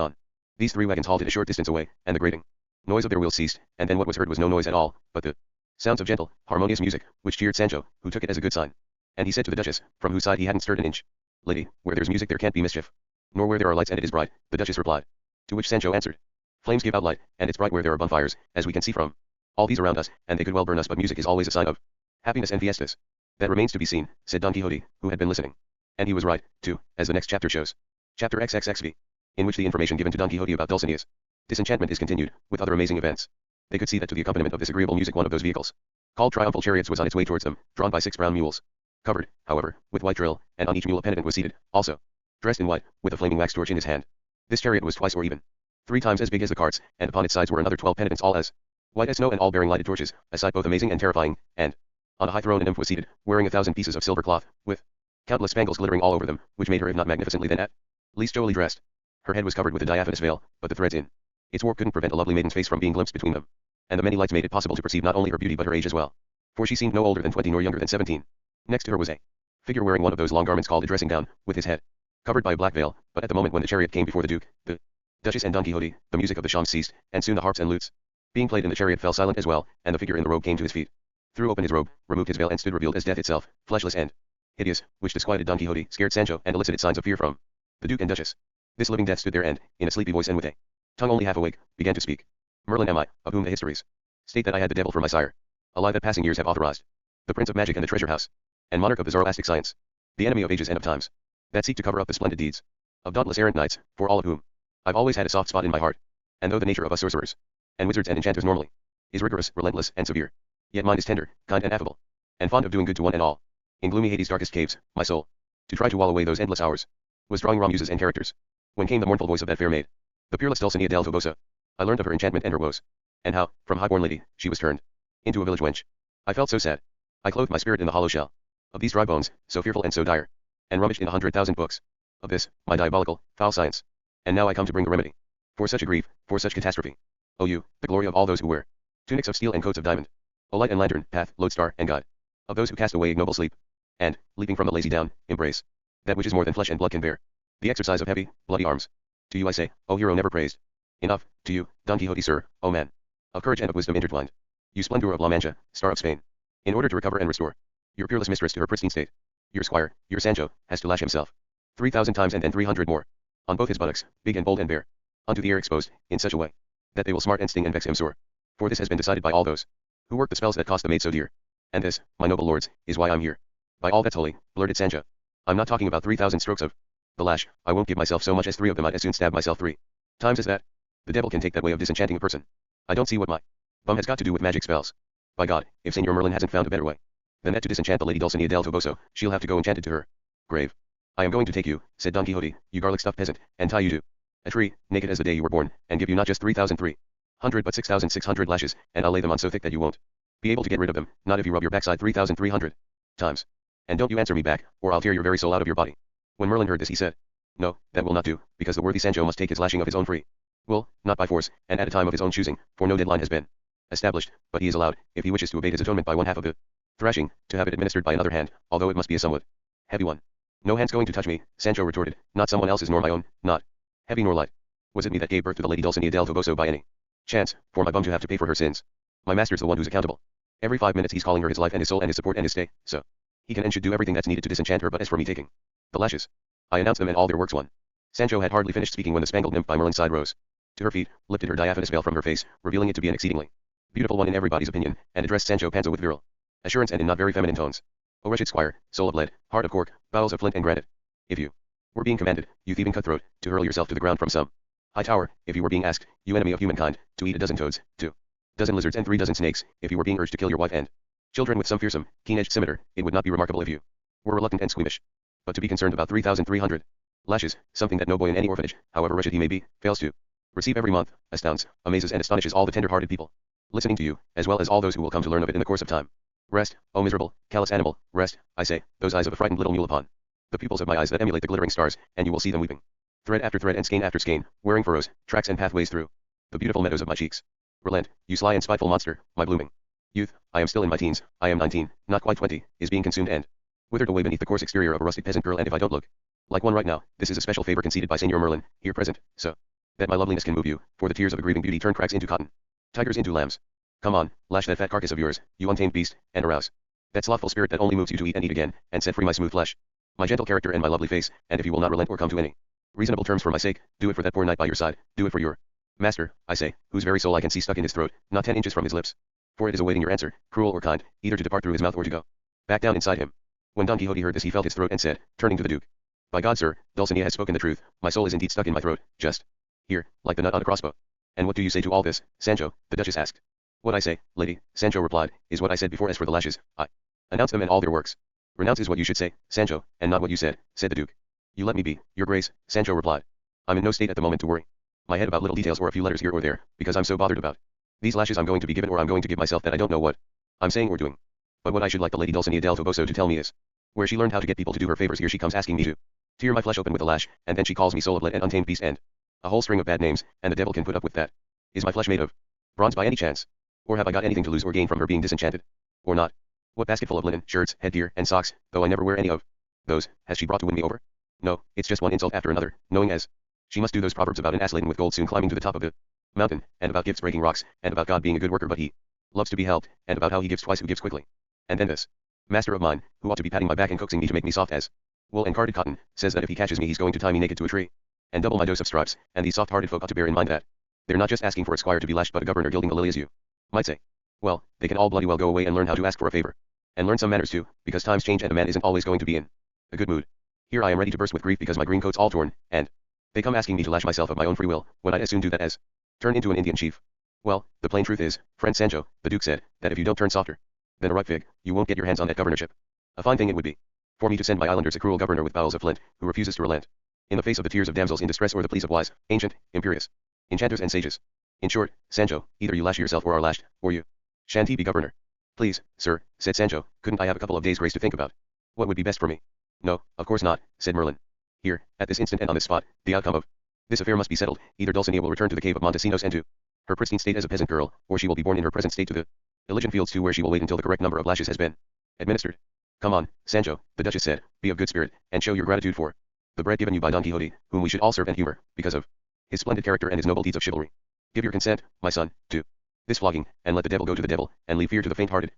on. These 3 wagons halted a short distance away, and the grating noise of their wheels ceased, and then what was heard was no noise at all, but the sounds of gentle, harmonious music, which cheered Sancho, who took it as a good sign. And he said to the Duchess, from whose side he hadn't stirred an inch, "Lady, where there's music there can't be mischief, nor where there are lights and it is bright." The Duchess replied. To which Sancho answered, "Flames give out light, and it's bright where there are bonfires, as we can see from all these around us, and they could well burn us, but music is always a sign of happiness and fiestas." "That remains to be seen," said Don Quixote, who had been listening. And he was right, too, as the next chapter shows. Chapter XXXV, in which the information given to Don Quixote about Dulcinea's Disenchantment is continued, with other amazing events. They could see that to the accompaniment of this agreeable music one of those vehicles, called triumphal chariots, was on its way towards them, drawn by 6 brown mules. Covered, however, with white drill, and on each mule a penitent was seated, also dressed in white, with a flaming wax torch in his hand. This chariot was twice or even 3 times as big as the carts, and upon its sides were another 12 penitents, all as white as snow and all bearing lighted torches, a sight both amazing and terrifying, and on a high throne a nymph was seated, wearing 1,000 pieces of silver cloth, with countless spangles glittering all over them, which made her if not magnificently then at least showily dressed. Her head was covered with a diaphanous veil, but the threads in its warp couldn't prevent a lovely maiden's face from being glimpsed between them. And the many lights made it possible to perceive not only her beauty but her age as well, for she seemed no older than 20 nor younger than 17. Next to her was a figure wearing one of those long garments called a dressing gown, with his head covered by a black veil, but at the moment when the chariot came before the Duke, the Duchess and Don Quixote, the music of the shawms ceased, and soon the harps and lutes being played in the chariot fell silent as well, and the figure in the robe came to his feet, threw open his robe, removed his veil and stood revealed as death itself, fleshless and hideous, which disquieted Don Quixote, scared Sancho, and elicited signs of fear from the Duke and Duchess. This living death stood there and, in a sleepy voice and with a tongue only half awake, began to speak. Merlin am I, of whom the histories state that I had the devil for my sire, a lie that passing years have authorized, the prince of magic and the treasure house, and monarch of the Zoroastic science, the enemy of ages and of times, that seek to cover up the splendid deeds of dauntless errant knights, for all of whom I've always had a soft spot in my heart. And though the nature of us sorcerers and wizards and enchanters normally is rigorous, relentless, and severe, yet mine is tender, kind, and affable, and fond of doing good to one and all. In gloomy Hades' darkest caves, my soul, to try to wall away those endless hours, was drawing raw muses and characters. When came the mournful voice of that fair maid, the peerless Dulcinea del Toboso, I learned of her enchantment and her woes, and how, from high-born lady, she was turned into a village wench. I felt so sad. I clothed my spirit in the hollow shell of these dry bones, so fearful and so dire, and rummaged in 100,000 books of this, my diabolical, foul science. And now I come to bring a remedy for such a grief, for such catastrophe. O you, the glory of all those who wear tunics of steel and coats of diamond, O light and lantern, path, lodestar, and guide of those who cast away ignoble sleep, and, leaping from the lazy down, embrace that which is more than flesh and blood can bear, the exercise of heavy, bloody arms. To you I say, O hero never praised enough, to you, Don Quixote, sir, O man of courage and of wisdom intertwined, you splendor of La Mancha, star of Spain, in order to recover and restore your peerless mistress to her pristine state, your squire, your Sancho, has to lash himself 3,000 times and then 300 more on both his buttocks, big and bold and bare, unto the air exposed, in such a way that they will smart and sting and vex him sore. For this has been decided by all those who work the spells that cost the maid so dear. And this, my noble lords, is why I'm here. By all that's holy, blurted Sancho, I'm not talking about 3,000 strokes of the lash. I won't give myself so much as 3 of them. I'd as soon stab myself 3 times as that. The devil can take that way of disenchanting a person. I don't see what my bum has got to do with magic spells. By God, if Señor Merlin hasn't found a better way than that to disenchant the lady Dulcinea del Toboso, she'll have to go enchanted to her grave. I am going to take you, said Don Quixote, you garlic-stuffed peasant, and tie you to a tree, naked as the day you were born, and give you not just 3,300 but 6,600 lashes, and I'll lay them on so thick that you won't be able to get rid of them, not if you rub your backside 3,300 times. And don't you answer me back, or I'll tear your very soul out of your body. When Merlin heard this he said, no, that will not do, because the worthy Sancho must take his lashing of his own free will, not by force, and at a time of his own choosing, for no deadline has been established, but he is allowed, if he wishes to abate his atonement by one half of the thrashing, to have it administered by another hand, although it must be a somewhat heavy one. No hand's going to touch me, Sancho retorted, not someone else's nor my own, not heavy nor light. Was it me that gave birth to the lady Dulcinea del Toboso by any chance, for my bum to have to pay for her sins? My master's the one who's accountable. Every 5 minutes he's calling her his life and his soul and his support and his stay, so he can and should do everything that's needed to disenchant her. But as for me taking the lashes, I announce them and all their works one. Sancho had hardly finished speaking when the spangled nymph by Merlin's side rose to her feet, lifted her diaphanous veil from her face, revealing it to be an exceedingly beautiful one in everybody's opinion, and addressed Sancho Panza with virile assurance and in not very feminine tones. O wretched squire, soul of lead, heart of cork, bowels of flint and granite, if you were being commanded, you thieving cutthroat, to hurl yourself to the ground from some high tower, if you were being asked, you enemy of humankind, to eat a dozen toads, 2 dozen lizards and 3 dozen snakes, if you were being urged to kill your wife and children with some fearsome, keen-edged scimitar, it would not be remarkable if you were reluctant and squeamish. But to be concerned about 3,300 lashes, something that no boy in any orphanage, however wretched he may be, fails to receive every month, astounds, amazes and astonishes all the tender-hearted people listening to you, as well as all those who will come to learn of it in the course of time. Rest, O miserable, callous animal, rest, I say, those eyes of a frightened little mule upon the pupils of my eyes that emulate the glittering stars, and you will see them weeping, thread after thread and skein after skein, wearing furrows, tracks and pathways through the beautiful meadows of my cheeks. Relent, you sly and spiteful monster, my blooming youth, I am still in my teens, I am 19, not quite 20, is being consumed and withered away beneath the coarse exterior of a rustic peasant girl, and if I don't look like one right now, this is a special favor conceded by Señor Merlin, here present, so that my loveliness can move you, for the tears of a grieving beauty turn cracks into cotton, tigers into lambs. Come on, lash that fat carcass of yours, you untamed beast, and arouse that slothful spirit that only moves you to eat and eat again, and set free my smooth flesh, my gentle character and my lovely face, and if you will not relent or come to any reasonable terms for my sake, do it for that poor knight by your side, do it for your master, I say, whose very soul I can see stuck in his throat, not 10 inches from his lips, for it is awaiting your answer, cruel or kind, either to depart through his mouth or to go back down inside him. When Don Quixote heard this he felt his throat and said, turning to the Duke, by God, sir, Dulcinea has spoken the truth, my soul is indeed stuck in my throat, just here, like the nut on a crossbow. And what do you say to all this, Sancho? The Duchess asked. What I say, lady, Sancho replied, is what I said before. As for the lashes, I announce them and all their works. Renounce is what you should say, Sancho, and not what you said, said the Duke. You let me be, your grace, Sancho replied. I'm in no state at the moment to worry my head about little details or a few letters here or there, because I'm so bothered about these lashes I'm going to be given or I'm going to give myself that I don't know what I'm saying or doing. But what I should like the lady Dulcinea del Toboso to tell me is where she learned how to get people to do her favors. Here she comes asking me to tear my flesh open with a lash, and then she calls me soul of lead and untamed beast and a whole string of bad names, and the devil can put up with that. Is my flesh made of bronze by any chance? Or have I got anything to lose or gain from her being disenchanted? Or not? What basketful of linen, shirts, headgear, and socks, though I never wear any of those, has she brought to win me over? No, it's just one insult after another, knowing as she must do those proverbs about an ass laden with gold soon climbing to the top of the mountain, and about gifts breaking rocks, and about God being a good worker but he loves to be helped, and about how he gives twice who gives quickly. And then this master of mine, who ought to be patting my back and coaxing me to make me soft as wool and carded cotton, says that if he catches me he's going to tie me naked to a tree and double my dose of stripes, and these soft-hearted folk ought to bear in mind that they're not just asking for a squire to be lashed but a governor gilding the lily, as you might say. Well, they can all bloody well go away and learn how to ask for a favor. And learn some manners too, because times change and a man isn't always going to be in a good mood. Here I am ready to burst with grief because my green coat's all torn, and they come asking me to lash myself of my own free will, when I'd as soon do that as turn into an Indian chief. Well, the plain truth is, friend Sancho, the Duke said, that if you don't turn softer than a ripe fig, you won't get your hands on that governorship. A fine thing it would be for me to send my islanders a cruel governor with bowels of flint, who refuses to relent in the face of the tears of damsels in distress or the pleas of wise, ancient, imperious enchanters and sages. In short, Sancho, either you lash yourself or are lashed, or you shan't be governor. Please, sir, said Sancho, couldn't I have a couple of days' grace to think about what would be best for me? No, of course not, said Merlin. Here, at this instant and on this spot, the outcome of this affair must be settled. Either Dulcinea will return to the cave of Montesinos and to her pristine state as a peasant girl, or she will be born in her present state to the Elysian fields too, where she will wait until the correct number of lashes has been administered. Come on, Sancho, the Duchess said, be of good spirit, and show your gratitude for the bread given you by Don Quixote, whom we should all serve and humor, because of his splendid character and his noble deeds of chivalry. Give your consent, my son, to this flogging, and let the devil go to the devil, and leave fear to the faint-hearted.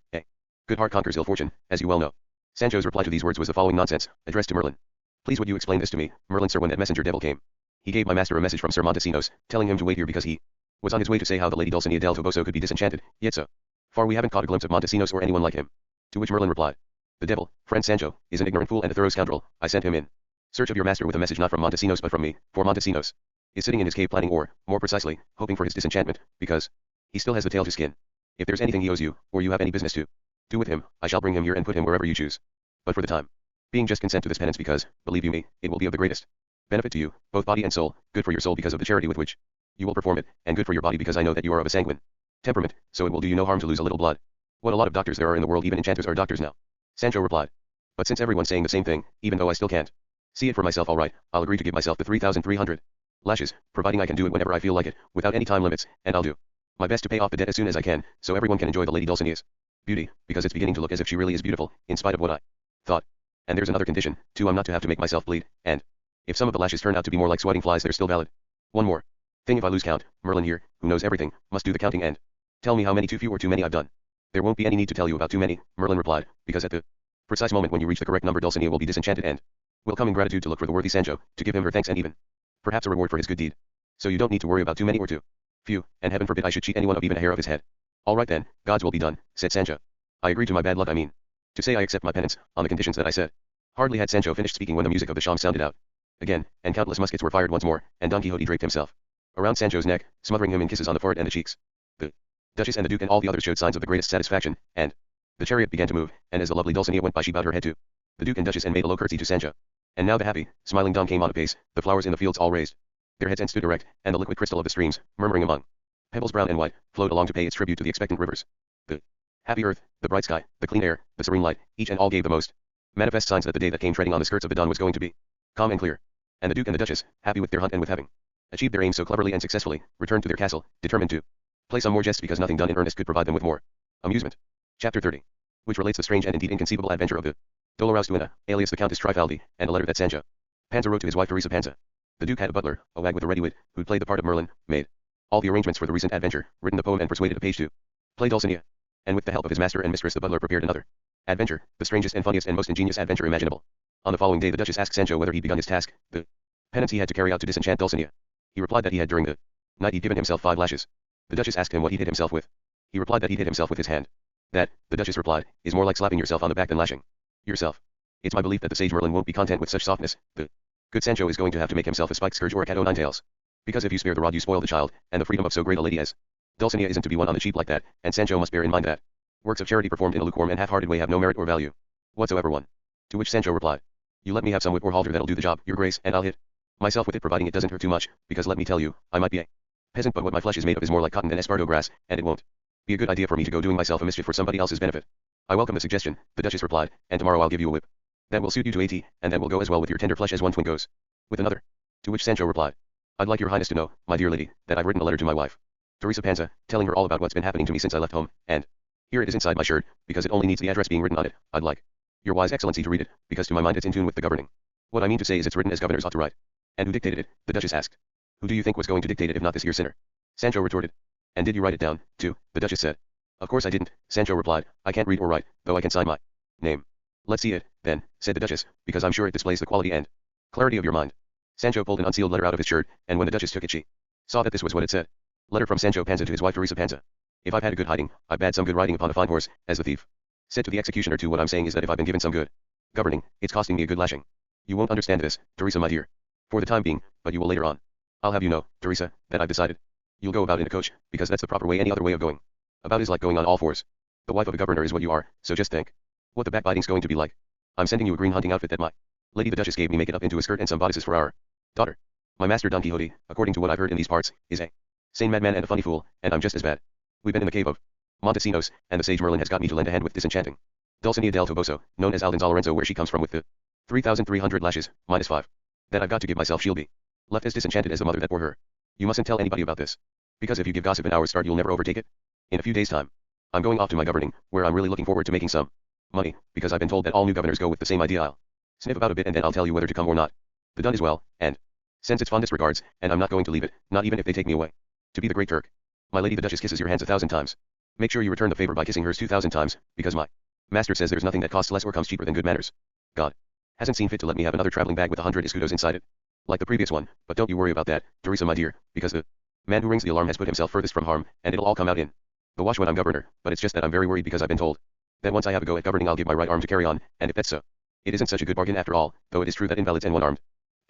Good heart conquers ill fortune, as you well know. Sancho's reply to these words was the following nonsense, addressed to Merlin. Please would you explain this to me, Merlin, sir? When that messenger devil came, he gave my master a message from Sir Montesinos, telling him to wait here because he was on his way to say how the lady Dulcinea del Toboso could be disenchanted, yet so far we haven't caught a glimpse of Montesinos or anyone like him. To which Merlin replied, the devil, friend Sancho, is an ignorant fool and a thorough scoundrel. I sent him in search of your master with a message not from Montesinos but from me, for Montesinos is sitting in his cave planning, or, more precisely, hoping for his disenchantment, because he still has the tail to skin. If there's anything he owes you, or you have any business to do with him, I shall bring him here and put him wherever you choose. But for the time being, just consent to this penance because, believe you me, it will be of the greatest benefit to you, both body and soul, good for your soul because of the charity with which you will perform it, and good for your body because I know that you are of a sanguine temperament, so it will do you no harm to lose a little blood. What a lot of doctors there are in the world, even enchanters are doctors now. Sancho replied. But since everyone's saying the same thing, even though I still can't see it for myself, all right, I'll agree to give myself the 3,300 lashes, providing I can do it whenever I feel like it, without any time limits, and I'll do my best to pay off the debt as soon as I can, so everyone can enjoy the lady Dulcinea's beauty, because it's beginning to look as if she really is beautiful, in spite of what I thought. And there's another condition, too. I'm not to have to make myself bleed, and if some of the lashes turn out to be more like swatting flies, they're still valid. One more thing, if I lose count, Merlin here, who knows everything, must do the counting and tell me how many too few or too many I've done. There won't be any need to tell you about too many, Merlin replied, because at the precise moment when you reach the correct number, Dulcinea will be disenchanted and will come in gratitude to look for the worthy Sancho, to give him her thanks and even perhaps a reward for his good deed. So you don't need to worry about too many or too few, and heaven forbid I should cheat anyone of even a hair of his head. All right then, God's will be done, said Sancho. I agree to my bad luck, I mean to say I accept my penance, on the conditions that I said. Hardly had Sancho finished speaking when the music of the sham sounded out again, and countless muskets were fired once more, and Don Quixote draped himself around Sancho's neck, smothering him in kisses on the forehead and the cheeks. The Duchess and the Duke and all the others showed signs of the greatest satisfaction, and the chariot began to move, and as the lovely Dulcinea went by she bowed her head to the Duke and Duchess and made a low curtsy to Sancho. And now the happy, smiling Don came on apace, the flowers in the fields all raised their heads and stood erect, and the liquid crystal of the streams, murmuring among pebbles brown and white, flowed along to pay its tribute to the expectant rivers. The happy earth, the bright sky, the clean air, the serene light, each and all gave the most manifest signs that the day that came treading on the skirts of the dawn was going to be calm and clear. And the Duke and the Duchess, happy with their hunt and with having achieved their aim so cleverly and successfully, returned to their castle, determined to play some more jests because nothing done in earnest could provide them with more amusement. Chapter 30. Which relates the strange and indeed inconceivable adventure of the Dolorosa Duenna, alias the Countess Trifaldi, and a letter that Sancho Panza wrote to his wife Teresa Panza. The Duke had a butler, a wag with a ready wit, who'd played the part of Merlin, made all the arrangements for the recent adventure, written the poem and persuaded a page to play Dulcinea. And with the help of his master and mistress the butler prepared another adventure, the strangest and funniest and most ingenious adventure imaginable. On the following day the Duchess asked Sancho whether he'd begun his task, the penance he had to carry out to disenchant Dulcinea. He replied that he had during the night he'd given himself 5 lashes. The Duchess asked him what he'd hit himself with. He replied that he'd hit himself with his hand. That, the Duchess replied, is more like slapping yourself on the back than lashing yourself. It's my belief that the sage Merlin won't be content with such softness. The good Sancho is going to have to make himself a spiked scourge or a cat o' nine tails. Because if you spare the rod you spoil the child, and the freedom of so great a lady as Dulcinea isn't to be won on the cheap like that, and Sancho must bear in mind that works of charity performed in a lukewarm and half-hearted way have no merit or value whatsoever one. To which Sancho replied, you let me have some whip or halter that'll do the job, your grace, and I'll hit myself with it providing it doesn't hurt too much, because let me tell you, I might be a peasant but what my flesh is made of is more like cotton than esparto grass, and it won't be a good idea for me to go doing myself a mischief for somebody else's benefit. I welcome the suggestion, the Duchess replied, and tomorrow I'll give you a whip. That will suit you to AT, and that will go as well with your tender flesh as one twin goes with another. To which Sancho replied, I'd like your highness to know, my dear lady, that I've written a letter to my wife, Teresa Panza, telling her all about what's been happening to me since I left home, and here it is inside my shirt, because it only needs the address being written on it. I'd like your wise excellency to read it, because to my mind it's in tune with the governing. What I mean to say is it's written as governors ought to write. And who dictated it? The Duchess asked. Who do you think was going to dictate it if not this here sinner? Sancho retorted. And did you write it down, too? The Duchess said. Of course I didn't, Sancho replied. I can't read or write, though I can sign my name. Let's see it, then, said the Duchess, because I'm sure it displays the quality and clarity of your mind. Sancho pulled an unsealed letter out of his shirt, and when the Duchess took it she saw that this was what it said. Letter from Sancho Panza to his wife Teresa Panza. If I've had a good hiding, I've had some good riding upon a fine horse, as the thief said to the executioner too. What I'm saying is that if I've been given some good governing, it's costing me a good lashing. You won't understand this, Teresa my dear, for the time being, but you will later on. I'll have you know, Teresa, that I've decided. You'll go about in a coach, because that's the proper way. Any other way of going about is like going on all fours. The wife of a governor is what you are, so just think what the backbiting's going to be like. I'm sending you a green hunting outfit that my lady the Duchess gave me. Make it up into a skirt and some bodices for our daughter. My master Don Quixote, according to what I've heard in these parts, is a sane madman and a funny fool, and I'm just as bad. We've been in the cave of Montesinos, and the sage Merlin has got me to lend a hand with disenchanting Dulcinea del Toboso, known as Alden Lorenzo, where she comes from with the 3,300 lashes, minus 5. That I've got to give myself. She'll be left as disenchanted as the mother that bore her. You mustn't tell anybody about this, because if you give gossip an hour's start you'll never overtake it. In a few days' time, I'm going off to my governing, where I'm really looking forward to making some money, because I've been told that all new governors go with the same idea. I'll sniff about a bit and then I'll tell you whether to come or not. The done is well, and sends its fondest regards, and I'm not going to leave it, not even if they take me away to be the Great Turk. My lady the Duchess kisses your hands 1,000 times. Make sure you return the favor by kissing hers 2,000 times, because my master says there's nothing that costs less or comes cheaper than good manners. God hasn't seen fit to let me have another traveling bag with 100 escudos inside it, like the previous one, but don't you worry about that, Teresa my dear, because the man who rings the alarm has put himself furthest from harm, and it'll all come out in the wash when I'm governor. But it's just that I'm very worried because I've been told that once I have a go at governing I'll give my right arm to carry on, and if that's so, it isn't such a good bargain after all, though it is true that invalids and one-armed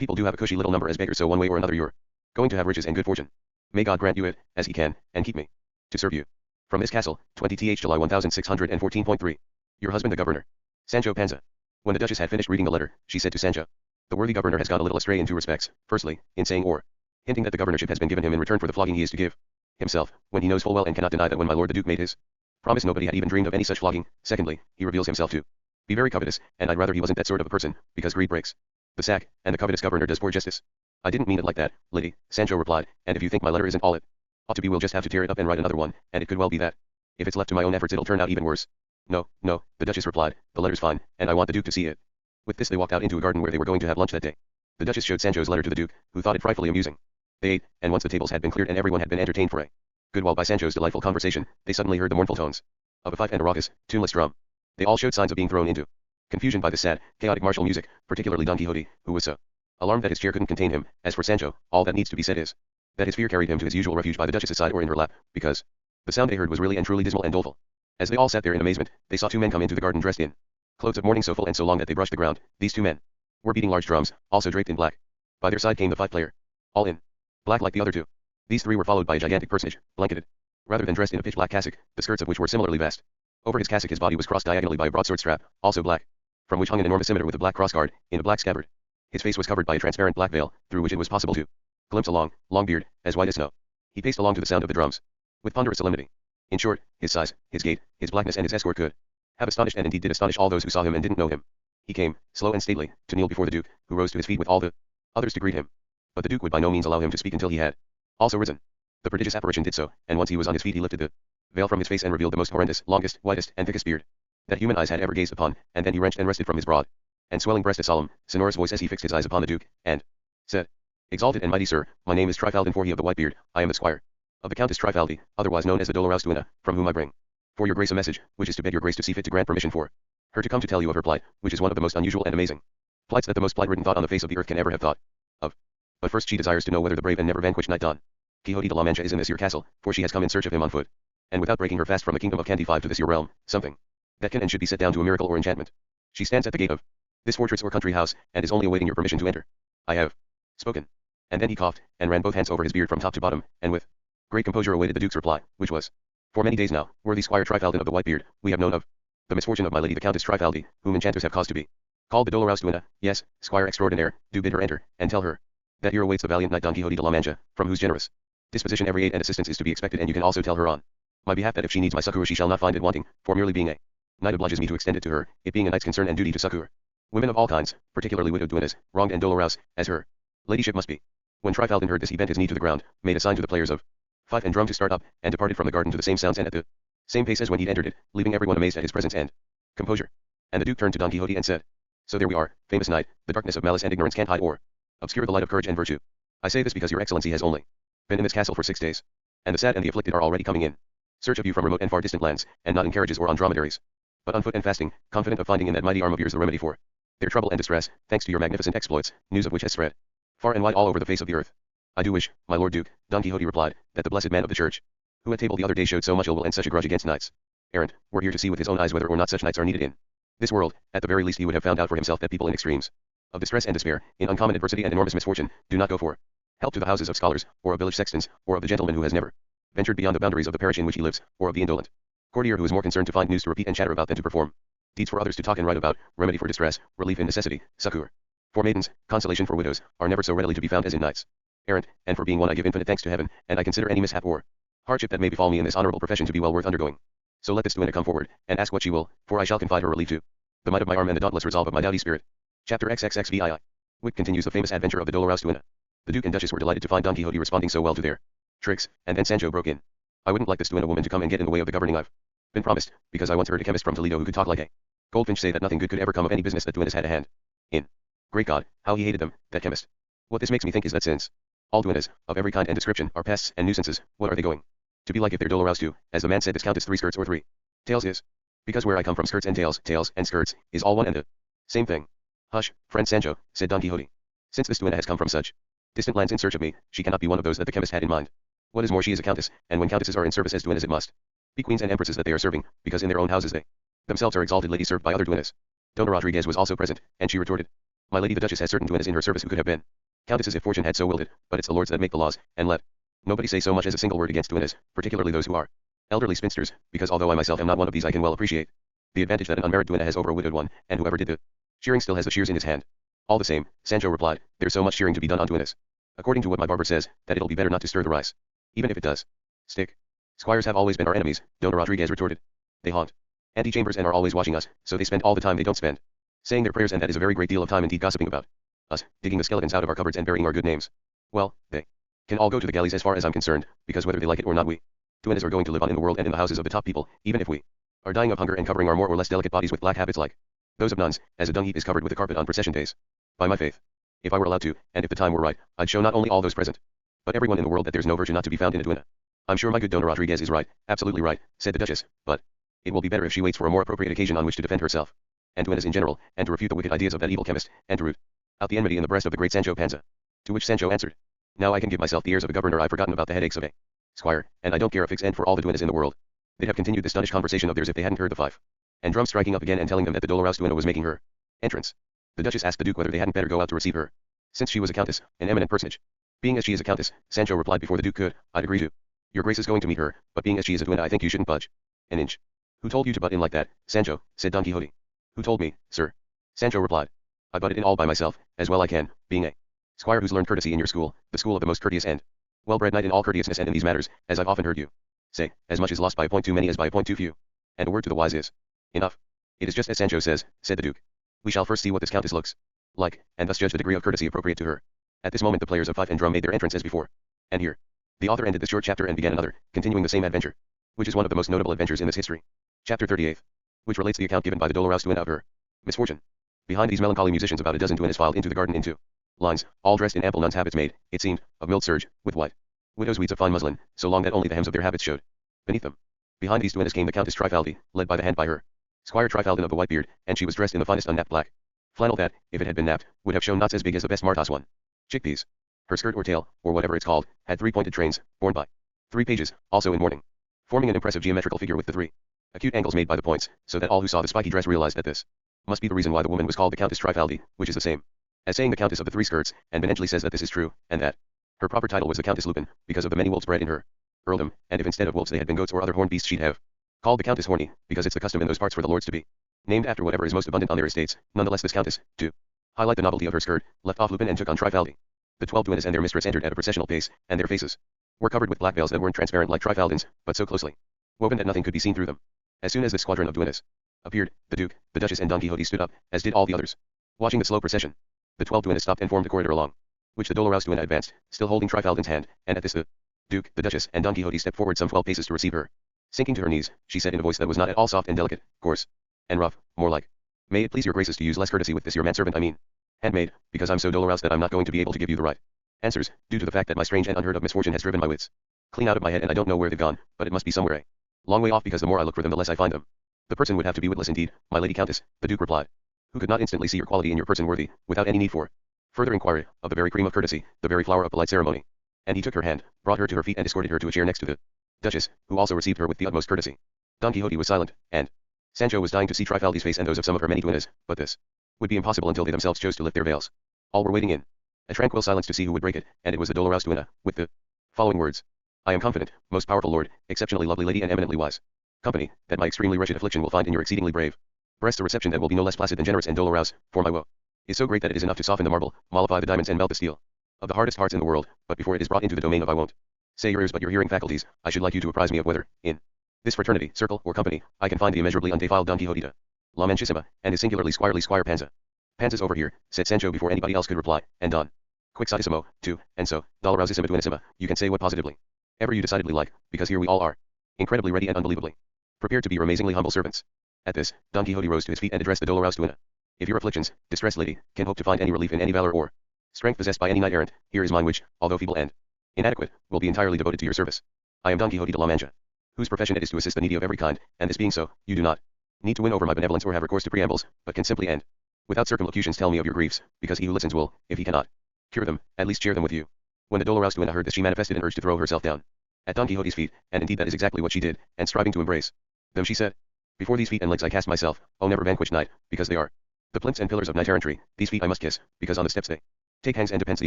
people do have a cushy little number as beggars, so one way or another you're going to have riches and good fortune. May God grant you it, as he can, and keep me to serve you. From this castle, 20th July 1614.3. Your husband the governor. Sancho Panza. When the Duchess had finished reading the letter, she said to Sancho, the worthy governor has gone a little astray in two respects. Firstly, in saying or hinting that the governorship has been given him in return for the flogging he is to give himself, when he knows full well and cannot deny that when my lord the Duke made his promise nobody had even dreamed of any such flogging. Secondly, he reveals himself to be very covetous, and I'd rather he wasn't that sort of a person, because greed breaks the sack, and the covetous governor does poor justice. I didn't mean it like that, lady, Sancho replied, and if you think my letter isn't all it ought to be we'll just have to tear it up and write another one, and it could well be that if it's left to my own efforts it'll turn out even worse. No, no, the Duchess replied, the letter's fine, and I want the Duke to see it. With this they walked out into a garden where they were going to have lunch that day. The Duchess showed Sancho's letter to the Duke, who thought it frightfully amusing. They ate, and once the tables had been cleared and everyone had been entertained for a good while by Sancho's delightful conversation, they suddenly heard the mournful tones of a fife and a raucous, tuneless drum. They all showed signs of being thrown into confusion by the sad, chaotic martial music, particularly Don Quixote, who was so alarmed that his chair couldn't contain him. As for Sancho, all that needs to be said is that his fear carried him to his usual refuge by the Duchess's side or in her lap, because the sound they heard was really and truly dismal and doleful. As they all sat there in amazement, they saw two men come into the garden dressed in clothes of mourning so full and so long that they brushed the ground. These two men were beating large drums, also draped in black. By their side came the fife player, all in black like the other two. These three were followed by a gigantic personage, blanketed, rather than dressed in a pitch black cassock, the skirts of which were similarly vast. Over his cassock his body was crossed diagonally by a broadsword strap, also black, from which hung an enormous scimitar with a black crossguard, in a black scabbard. His face was covered by a transparent black veil, through which it was possible to glimpse a long beard, as white as snow. He paced along to the sound of the drums, with ponderous solemnity. In short, his size, his gait, his blackness and his escort could have astonished and indeed did astonish all those who saw him and didn't know him. He came, slow and stately, to kneel before the Duke, who rose to his feet with all the others to greet him. But the Duke would by no means allow him to speak until he had also risen. The prodigious apparition did so, and once he was on his feet he lifted the veil from his face and revealed the most horrendous, longest, whitest, and thickest beard that human eyes had ever gazed upon, and then he wrenched and wrested from his broad and swelling breast a solemn, sonorous voice as he fixed his eyes upon the Duke, and said, Exalted and mighty sir, my name is Trifaldin Forhi of the White Beard, I am the squire of the Countess Trifaldi, otherwise known as the Dolorous Duenna, from whom I bring for your grace a message, which is to beg your grace to see fit to grant permission for her to come to tell you of her plight, which is one of the most unusual and amazing plights that the most plight-ridden thought on the face of the earth can ever have thought of. But first she desires to know whether the brave and never vanquished knight Don Quixote de la Mancha is in this your castle, for she has come in search of him on foot, and without breaking her fast from the kingdom of Candy 5 to this your realm, something that can and should be set down to a miracle or enchantment. She stands at the gate of this fortress or country house, and is only awaiting your permission to enter. I have spoken. And then he coughed, and ran both hands over his beard from top to bottom, and with great composure awaited the Duke's reply, which was, "For many days now, worthy Squire Trifaldin of the White Beard, we have known of the misfortune of my lady the Countess Trifaldi, whom enchanters have caused to be called the Dolorous Duenna. Yes, Squire Extraordinaire, do bid her enter, and tell her that here awaits the valiant knight Don Quixote de la Mancha, from whose generous disposition every aid and assistance is to be expected, and you can also tell her on my behalf that if she needs my succour she shall not find it wanting, for merely being a knight obliges me to extend it to her, it being a knight's concern and duty to succour women of all kinds, particularly widowed duennas, wronged and dolorous, as her ladyship must be." When Trifaldin heard this he bent his knee to the ground, made a sign to the players of fife and drum to start up, and departed from the garden to the same sounds and at the same pace as when he'd entered it, leaving everyone amazed at his presence and composure. And the Duke turned to Don Quixote and said, "So there we are, famous knight, the darkness of malice and ignorance can't hide or obscure the light of courage and virtue. I say this because your excellency has only been in this castle for 6 days, and the sad and the afflicted are already coming in search of you from remote and far distant lands, and not in carriages or on dromedaries, but on foot and fasting, confident of finding in that mighty arm of yours the remedy for their trouble and distress, thanks to your magnificent exploits, news of which has spread far and wide all over the face of the earth. I do wish, my lord Duke," Don Quixote replied, "that the blessed man of the church, who at table the other day showed so much ill will and such a grudge against knights errant, were here to see with his own eyes whether or not such knights are needed in this world. At the very least he would have found out for himself that people in extremes of distress and despair, in uncommon adversity and enormous misfortune, do not go for help to the houses of scholars, or of village sextons, or of the gentleman who has never ventured beyond the boundaries of the parish in which he lives, or of the indolent courtier who is more concerned to find news to repeat and chatter about than to perform deeds for others to talk and write about, remedy for distress, relief in necessity, succour for maidens, consolation for widows, are never so readily to be found as in knights errant, and for being one I give infinite thanks to heaven, and I consider any mishap or hardship that may befall me in this honorable profession to be well worth undergoing. So let this duenna come forward, and ask what she will, for I shall confide her relief to the might of my arm and the dauntless resolve of my doughty spirit." Chapter XXXVII. Wick continues the famous adventure of the Dolorous Duenna. The Duke and Duchess were delighted to find Don Quixote responding so well to their tricks, and then Sancho broke in. "I wouldn't like this duenna woman to come and get in the way of the governing I've been promised, because I once heard a chemist from Toledo who could talk like a goldfinch say that nothing good could ever come of any business that duennas had a hand in. Great God, how he hated them, that chemist. What this makes me think is that since all duennas, of every kind and description, are pests and nuisances, what are they going to be like if they're Dolorous too, as the man said this Countess Three Skirts or Three Tails is? Because where I come from skirts and tails, tails and skirts, is all one and the same thing." "Hush, friend Sancho," said Don Quixote. "Since this duenna has come from such distant lands in search of me, she cannot be one of those that the chemist had in mind. What is more, she is a countess, and when countesses are in service as duennas it must be queens and empresses that they are serving, because in their own houses they themselves are exalted ladies served by other duennas." Dona Rodriguez was also present, and she retorted, "My lady the Duchess has certain duennas in her service who could have been countesses if fortune had so willed it, but it's the lords that make the laws, and let nobody say so much as a single word against duennas, particularly those who are elderly spinsters, because although I myself am not one of these I can well appreciate the advantage that an unmarried duenna has over a widowed one, and whoever did the shearing still has the shears in his hand." "All the same," Sancho replied, "there's so much shearing to be done on duennas, according to what my barber says, that it'll be better not to stir the rice, even if it does stick." "Squires have always been our enemies," Dona Rodriguez retorted. "They haunt antechambers and are always watching us, so they spend all the time they don't spend saying their prayers, and that is a very great deal of time indeed gossiping about us, digging the skeletons out of our cupboards and burying our good names. Well, they can all go to the galleys as far as I'm concerned, because whether they like it or not we duennas are going to live on in the world and in the houses of the top people, even if we are dying of hunger and covering our more or less delicate bodies with black habits like those of nuns, as a dung heap is covered with a carpet on procession days. By my faith, if I were allowed to, and if the time were right, I'd show not only all those present, but everyone in the world that there's no virtue not to be found in a duenna." "I'm sure my good Dona Rodriguez is right, absolutely right," said the Duchess, "but it will be better if she waits for a more appropriate occasion on which to defend herself, and duennas in general, and to refute the wicked ideas of that evil chemist, and to root out the enmity in the breast of the great Sancho Panza." To which Sancho answered, "Now I can give myself the airs of a governor. I've forgotten about the headaches of a squire, and I don't care a fig's end for all the duennas in the world." They'd have continued this stunnish conversation of theirs if they hadn't heard the fife and drum striking up again and telling them that the Dolorous duenna was making her entrance. The Duchess asked the Duke whether they hadn't better go out to receive her, since she was a countess, an eminent personage. "Being as she is a countess," Sancho replied before the Duke could, "I'd agree to your grace is going to meet her, but being as she is a duenna I think you shouldn't budge an inch." "Who told you to butt in like that, Sancho?" said Don Quixote. "Who told me, sir?" Sancho replied. "I butted in all by myself, as well I can, being a squire who's learned courtesy in your school, the school of the most courteous and well-bred knight in all courteousness, and in these matters, as I've often heard you say, as much is lost by a point too many as by a point too few, and a word to the wise is enough." "It is just as Sancho says," said the Duke. "We shall first see what this countess looks like, and thus judge the degree of courtesy appropriate to her." At this moment the players of fife and drum made their entrance as before. And here the author ended this short chapter and began another, continuing the same adventure, which is one of the most notable adventures in this history. Chapter 38, which relates the account given by the Dolorous duenna of her misfortune. Behind these melancholy musicians about a dozen duennas filed into the garden into lines, all dressed in ample nuns' habits made, it seemed, of milled serge, with white widows' weeds of fine muslin, so long that only the hems of their habits showed beneath them. Behind these duennas came the Countess Trifaldi, led by the hand by her Squire Trifaldin of the White Beard, and she was dressed in the finest unnapped black flannel that, if it had been napped, would have shown knots as big as the best Martas one. Chickpeas. Her skirt or tail, or whatever it's called, had 3 pointed trains, borne by 3 pages, also in mourning, forming an impressive geometrical figure with the 3 acute angles made by the points, so that all who saw the spiky dress realized that this must be the reason why the woman was called the Countess Trifaldi, which is the same as saying the Countess of the Three Skirts, and Benengeli says that this is true, and that her proper title was the Countess Lupin, because of the many wolves bred in her earldom, and if instead of wolves they had been goats or other horned beasts she'd have called the Countess Horny, because it's the custom in those parts for the lords to be named after whatever is most abundant on their estates. Nonetheless this Countess, to highlight the novelty of her skirt, left off Lupin and took on Trifaldi. The 12 duennas and their mistress entered at a processional pace, and their faces were covered with black veils that weren't transparent like Trifaldin's, but so closely woven that nothing could be seen through them. As soon as this squadron of duennas appeared, the Duke, the Duchess and Don Quixote stood up, as did all the others. Watching the slow procession, the 12 duennas stopped and formed a corridor along which the Dolorous duenna advanced, still holding Trifaldin's hand, and at this the Duke, the Duchess, and Don Quixote stepped forward some 12 paces to receive her. Sinking to her knees, she said in a voice that was not at all soft and delicate, coarse, and rough, more like, "May it please your graces to use less courtesy with this your manservant I mean, handmaid, because I'm so dolorous that I'm not going to be able to give you the right answers, due to the fact that my strange and unheard of misfortune has driven my wits clean out of my head and I don't know where they've gone, but it must be somewhere a long way off because the more I look for them the less I find them." "The person would have to be witless indeed, my lady Countess," the Duke replied, "who could not instantly see your quality in your person worthy, without any need for further inquiry, of the very cream of courtesy, the very flower of polite ceremony." And he took her hand, brought her to her feet and escorted her to a chair next to the Duchess, who also received her with the utmost courtesy. Don Quixote was silent, and Sancho was dying to see Trifaldi's face and those of some of her many duennas, but this would be impossible until they themselves chose to lift their veils. All were waiting in a tranquil silence to see who would break it, and it was the Dolorous duenna, with the following words: "I am confident, most powerful lord, exceptionally lovely lady and eminently wise company, that my extremely wretched affliction will find in your exceedingly brave breast a reception that will be no less placid than generous and dolorous, for my woe is so great that it is enough to soften the marble, mollify the diamonds and melt the steel of the hardest hearts in the world, but before it is brought into the domain of I won't say your ears but your hearing faculties, I should like you to apprise me of whether, in this fraternity, circle, or company, I can find the immeasurably undefiled Don Quixote de la Manchissima, and his singularly squirely Squire Panza." "Panza's over here," said Sancho before anybody else could reply, "and Don Quixotissimo, too, and so, Dolorosissima duennissima, you can say what positively ever you decidedly like, because here we all are, incredibly ready and unbelievably prepared to be your amazingly humble servants." At this, Don Quixote rose to his feet and addressed the Dolorous duenna. "If your afflictions, distressed lady, can hope to find any relief in any valor or strength possessed by any knight errant, here is mine which, although feeble and inadequate, will be entirely devoted to your service. I am Don Quixote de la Mancha, whose profession it is to assist the needy of every kind, and this being so, you do not need to win over my benevolence or have recourse to preambles, but can simply and without circumlocutions tell me of your griefs, because he who listens will, if he cannot cure them, at least share them with you." When the Dolorous duenna heard this she manifested an urge to throw herself down at Don Quixote's feet, and indeed that is exactly what she did, and striving to embrace them she said, "Before these feet and legs I cast myself, O never vanquished knight, because they are the plinths and pillars of knight errantry. These feet I must kiss, because on the steps they take hangs and depends the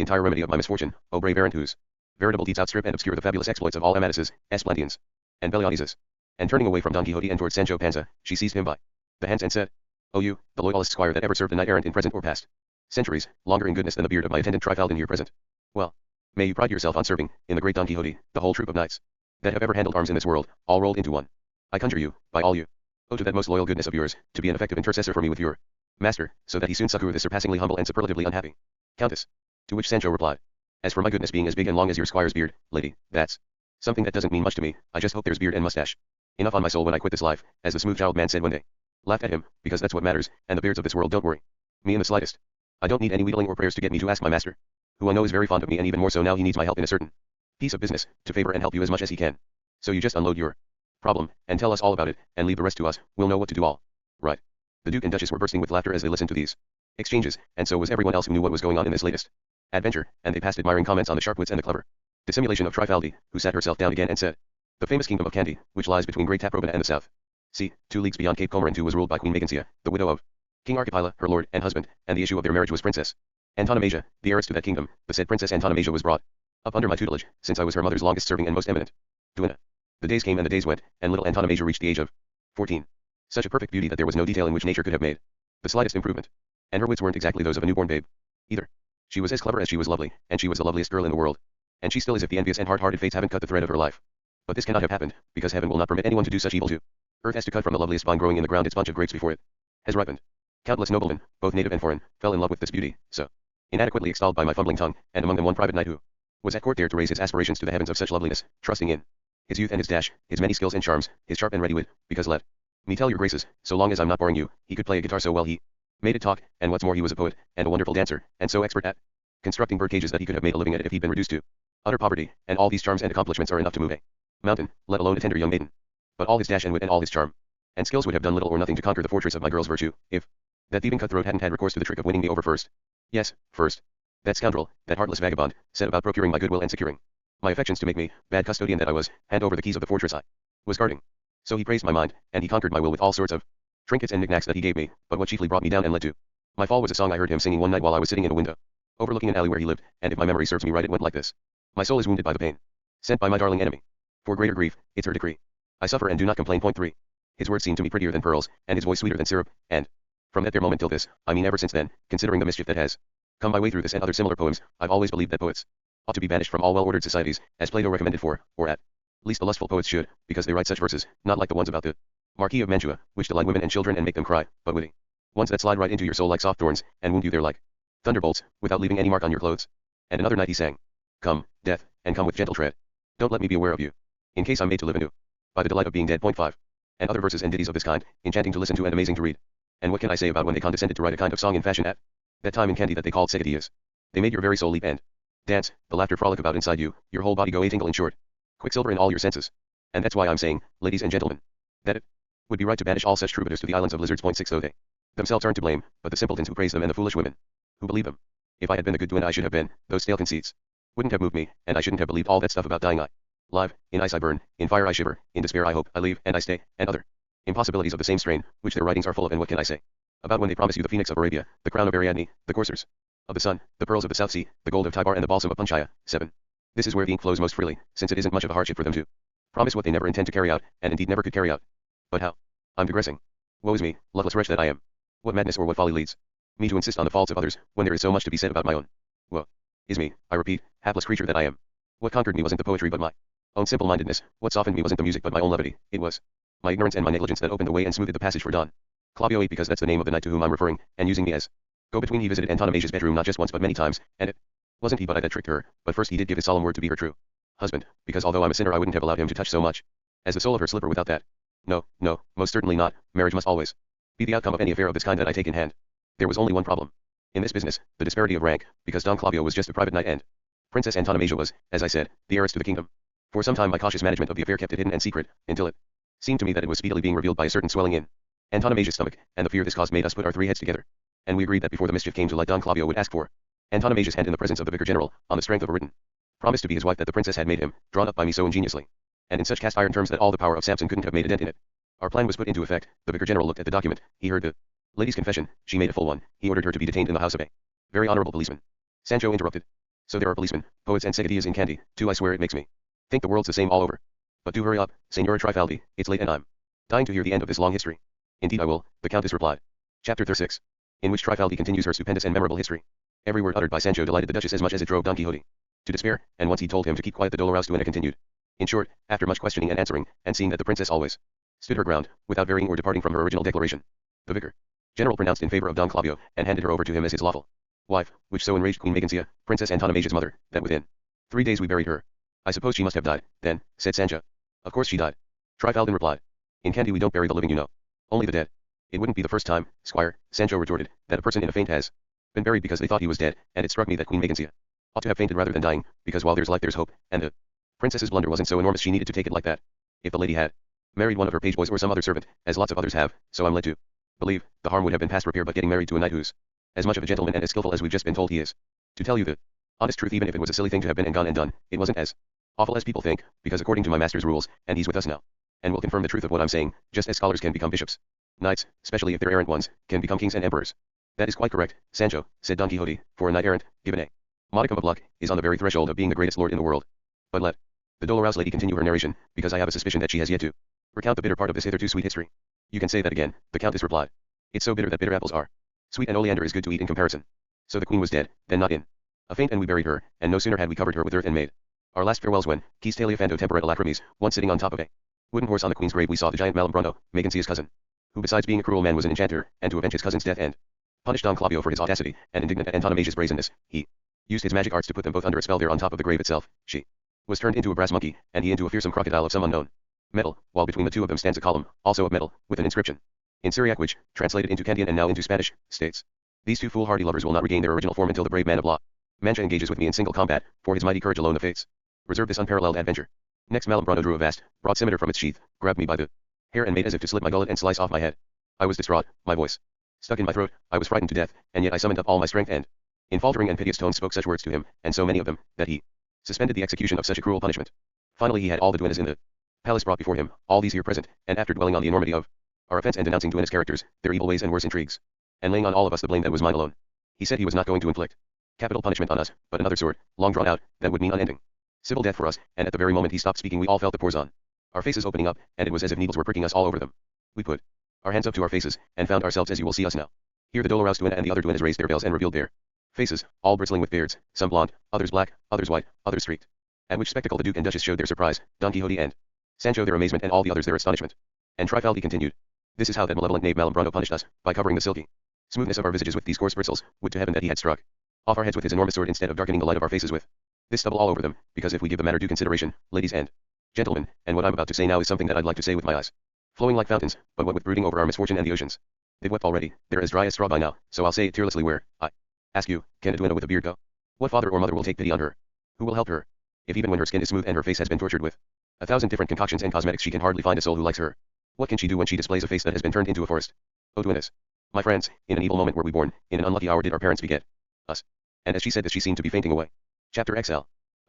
entire remedy of my misfortune, O brave errant whose veritable deeds outstrip and obscure the fabulous exploits of all Amatises, Esplandians, and Belianises." And turning away from Don Quixote and towards Sancho Panza, she seized him by the hands and said, "O you, the loyalest squire that ever served the knight errant in present or past centuries, longer in goodness than the beard of my attendant Trifaldin here present. Well, may you pride yourself on serving, in the great Don Quixote, the whole troop of knights that have ever handled arms in this world, all rolled into one. I conjure you, by all you owe to that most loyal goodness of yours, to be an effective intercessor for me with your master, so that he soon succor this surpassingly humble and superlatively unhappy Countess." To which Sancho replied, "As for my goodness being as big and long as your squire's beard, lady, that's something that doesn't mean much to me. I just hope there's beard and mustache enough on my soul when I quit this life, as the smooth-jowled man said one day. Laughed at him, because that's what matters, and the beards of this world don't worry me in the slightest. I don't need any wheedling or prayers to get me to ask my master, who I know is very fond of me and even more so now he needs my help in a certain piece of business, to favor and help you as much as he can. So you just unload your problem, and tell us all about it, and leave the rest to us, we'll know what to do all right." The Duke and Duchess were bursting with laughter as they listened to these exchanges, and so was everyone else who knew what was going on in this latest adventure, and they passed admiring comments on the sharp wits and the clever dissimulation of Trifaldi, who sat herself down again and said, "The famous kingdom of Kandy, which lies between Great Taprobana and the south sea, 2 leagues beyond Cape Comorin, was ruled by Queen Megancia, the widow of King Archipila, her lord and husband, and the issue of their marriage was Princess Antonomasia, the heiress to that kingdom. The said Princess Antonomasia was brought up under my tutelage, since I was her mother's longest serving and most eminent duenna. The days came and the days went, and little Antonomasia reached the age of 14. Such a perfect beauty that there was no detail in which nature could have made the slightest improvement, and her wits weren't exactly those of a newborn babe either. She was as clever as she was lovely, and she was the loveliest girl in the world, and she still is if the envious and hard-hearted fates haven't cut the thread of her life. But this cannot have happened, because heaven will not permit anyone to do such evil to earth as to cut from the loveliest vine growing in the ground its bunch of grapes before it has ripened. Countless noblemen, both native and foreign, fell in love with this beauty, so inadequately extolled by my fumbling tongue, and among them one private knight who was at court there to raise his aspirations to the heavens of such loveliness, trusting in his youth and his dash, his many skills and charms, his sharp and ready wit, because let me tell your graces, so long as I'm not boring you, he could play a guitar so well he made it talk, and what's more he was a poet, and a wonderful dancer, and so expert at constructing bird cages that he could have made a living at it if he'd been reduced to utter poverty, and all these charms and accomplishments are enough to move a mountain, let alone a tender young maiden. But all his dash and wit and all his charm and skills would have done little or nothing to conquer the fortress of my girl's virtue, if that thieving cutthroat hadn't had recourse to the trick of winning me over first. Yes, first. That scoundrel, that heartless vagabond, set about procuring my goodwill and securing my affections to make me, bad custodian that I was, hand over the keys of the fortress I was guarding. So he praised my mind, and he conquered my will with all sorts of trinkets and knickknacks that he gave me, but what chiefly brought me down and led to My fall was a song I heard him singing one night while I was sitting in a window, overlooking an alley where he lived, and if my memory serves me right it went like this. My soul is wounded by the pain sent by my darling enemy. For greater grief, it's her decree. I suffer and do not complain. Point 3. His words seemed to me prettier than pearls, and his voice sweeter than syrup, and from that there moment till this, I mean ever since then, considering the mischief that has come my way through this and other similar poems, I've always believed that poets ought to be banished from all well-ordered societies, as Plato recommended for, or at least the lustful poets should, because they write such verses, not like the ones about the Marquis of Mantua, which delight women and children and make them cry, but witty ones that slide right into your soul like soft thorns, and wound you there like thunderbolts, without leaving any mark on your clothes. And another night he sang, "Come, death, and come with gentle tread. Don't let me be aware of you, in case I'm made to live anew by the delight of being dead." Point 5. And other verses and ditties of this kind, enchanting to listen to and amazing to read. And what can I say about when they condescended to write a kind of song in fashion at that time in candy that they called seguidillas? They made your very soul leap and dance, the laughter frolic about inside you, your whole body go a tingle, in short, quicksilver in all your senses. And that's why I'm saying, ladies and gentlemen, that it would be right to banish all such troubadours to the islands of lizards. Point 6. Though they themselves aren't to blame, but the simpletons who praise them and the foolish women who believe them. If I had been the good duenna I should have been, those stale conceits wouldn't have moved me, and I shouldn't have believed all that stuff about dying. I live, in ice I burn, in fire I shiver, in despair I hope, I leave, and I stay, and other impossibilities of the same strain, which their writings are full of. And what can I say about when they promise you the phoenix of Arabia, the crown of Ariadne, the coursers of the sun, the pearls of the South Sea, the gold of Tibar, and the balsam of Punchaya? 7. This is where the ink flows most freely, since it isn't much of a hardship for them to promise what they never intend to carry out, and indeed never could carry out. But how? I'm digressing. Woe is me, luckless wretch that I am. What madness or what folly leads me to insist on the faults of others, when there is so much to be said about my own? Woe is me, I repeat, hapless creature that I am. What conquered me wasn't the poetry but my own simple-mindedness, what softened me wasn't the music but my own levity, it was my ignorance and my negligence that opened the way and smoothed the passage for Don Claudio 8, because that's the name of the knight to whom I'm referring, and using me as go-between. He visited Antonimasia's bedroom not just once but many times, and it wasn't he but I that tricked her, but first he did give his solemn word to be her true husband, because although I'm a sinner I wouldn't have allowed him to touch so much as the sole of her slipper without that. No, no, most certainly not. Marriage must always be the outcome of any affair of this kind that I take in hand. There was only one problem in this business, the disparity of rank, because Don Claudio was just a private knight and Princess Antonomasia was, as I said, the heiress to the kingdom. For some time my cautious management of the affair kept it hidden and secret, until it seemed to me that it was speedily being revealed by a certain swelling in Antonomasia's stomach, and the fear this caused made us put our 3 heads together, and we agreed that before the mischief came to light Don Claudio would ask for Antonomasia's hand in the presence of the Vicar General, on the strength of a written promise to be his wife that the princess had made him, drawn up by me so ingeniously, and in such cast iron terms that all the power of Samson couldn't have made a dent in it. Our plan was put into effect. The Vicar General looked at the document, he heard the lady's confession, she made a full one, he ordered her to be detained in the house of a very honorable policeman. Sancho interrupted. So there are policemen, poets and seguidillas in candy, too. I swear it makes me think the world's the same all over. But do hurry up, Senora Trifaldi, it's late and I'm dying to hear the end of this long history. Indeed I will, the Countess replied. Chapter 36. In which Trifaldi continues her stupendous and memorable history. Every word uttered by Sancho delighted the Duchess as much as it drove Don Quixote to despair, and once he told him to keep quiet the dolorous duenna continued. In short, after much questioning and answering, and seeing that the princess always stood her ground, without varying or departing from her original declaration, the Vicar General pronounced in favor of Don Claudio, and handed her over to him as his lawful wife, which so enraged Queen Megancia, Princess Antonomasia's mother, that within 3 days we buried her. I suppose she must have died, then, said Sancho. Of course she died, Trifaldin replied. In candy we don't bury the living, you know. Only the dead. It wouldn't be the first time, squire, Sancho retorted, that a person in a faint has been buried because they thought he was dead, and it struck me that Queen Megancia ought to have fainted rather than dying, because while there's life there's hope, and the princess's blunder wasn't so enormous she needed to take it like that. If the lady had married one of her page boys or some other servant, as lots of others have, so I'm led to believe, the harm would have been past repair, but getting married to a knight who's as much of a gentleman and as skillful as we've just been told he is. To tell you the honest truth, even if it was a silly thing to have been and gone and done, it wasn't as awful as people think, because according to my master's rules, and he's with us now, and will confirm the truth of what I'm saying, just as scholars can become bishops, knights, especially if they're errant ones, can become kings and emperors. That is quite correct, Sancho, said Don Quixote, for a knight errant, given a modicum of luck, is on the very threshold of being the greatest lord in the world. But let the dolorous lady continue her narration, because I have a suspicion that she has yet to recount the bitter part of this hitherto sweet history. You can say that again, the Countess replied. It's so bitter that bitter apples are sweet, and oleander is good to eat in comparison. So the queen was dead, then not in a faint, and we buried her, and no sooner had we covered her with earth and made our last farewells when, quis taliafando temperat lacrimis, once sitting on top of a wooden horse on the queen's grave, we saw the giant Malumbrando, Megancia's cousin, who besides being a cruel man was an enchanter, and to avenge his cousin's death and punish Don Claudio for his audacity, and indignant at Antonomasia's brazenness, he used his magic arts to put them both under a spell there on top of the grave itself. She was turned into a brass monkey, and he into a fearsome crocodile of some unknown metal, while between the two of them stands a column, also of metal, with an inscription in Syriac which, translated into Candian and now into Spanish, states, "These two foolhardy lovers will not regain their original form until the brave man of La Mancha engages with me in single combat, for his mighty courage alone the fates reserve this unparalleled adventure." Next Malumbrando drew a vast, broad scimitar from its sheath, grabbed me by the hair and made as if to slit my gullet and slice off my head. I was distraught, my voice stuck in my throat, I was frightened to death, and yet I summoned up all my strength and, in faltering and piteous tones, spoke such words to him, and so many of them, that he suspended the execution of such a cruel punishment. Finally he had all the duennas in the palace brought before him, all these here present, and after dwelling on the enormity of our offense and denouncing duennas' characters, their evil ways and worse intrigues, and laying on all of us the blame that was mine alone. He said he was not going to inflict capital punishment on us, but another sort, long drawn out, that would mean unending civil death for us, and at the very moment he stopped speaking we all felt the pores on our faces opening up, and it was as if needles were pricking us all over them. We put our hands up to our faces, and found ourselves as you will see us now. Here the Dolorous duenna and the other duennas raised their veils and revealed their faces, all bristling with beards, some blonde, others black, others white, others streaked. At which spectacle the Duke and Duchess showed their surprise, Don Quixote and Sancho their amazement and all the others their astonishment. And Trifaldi continued. This is how that malevolent knave Malumbrano punished us, by covering the silky smoothness of our visages with these coarse bristles. Would to heaven that he had struck off our heads with his enormous sword instead of darkening the light of our faces with this stubble all over them, because if we give the matter due consideration, ladies and gentlemen, and what I'm about to say now is something that I'd like to say with my eyes flowing like fountains, but what with brooding over our misfortune and the oceans. They've wept already, they're as dry as straw by now, so I'll say it tearlessly where, I ask you, can a duenna with a beard go? What father or mother will take pity on her? Who will help her? If even when her skin is smooth and her face has been tortured with 1,000 different concoctions and cosmetics she can hardly find a soul who likes her. What can she do when she displays a face that has been turned into a forest? O duennas, my friends, in an evil moment were we born, in an unlucky hour did our parents beget us. And as she said this she seemed to be fainting away. Chapter XL.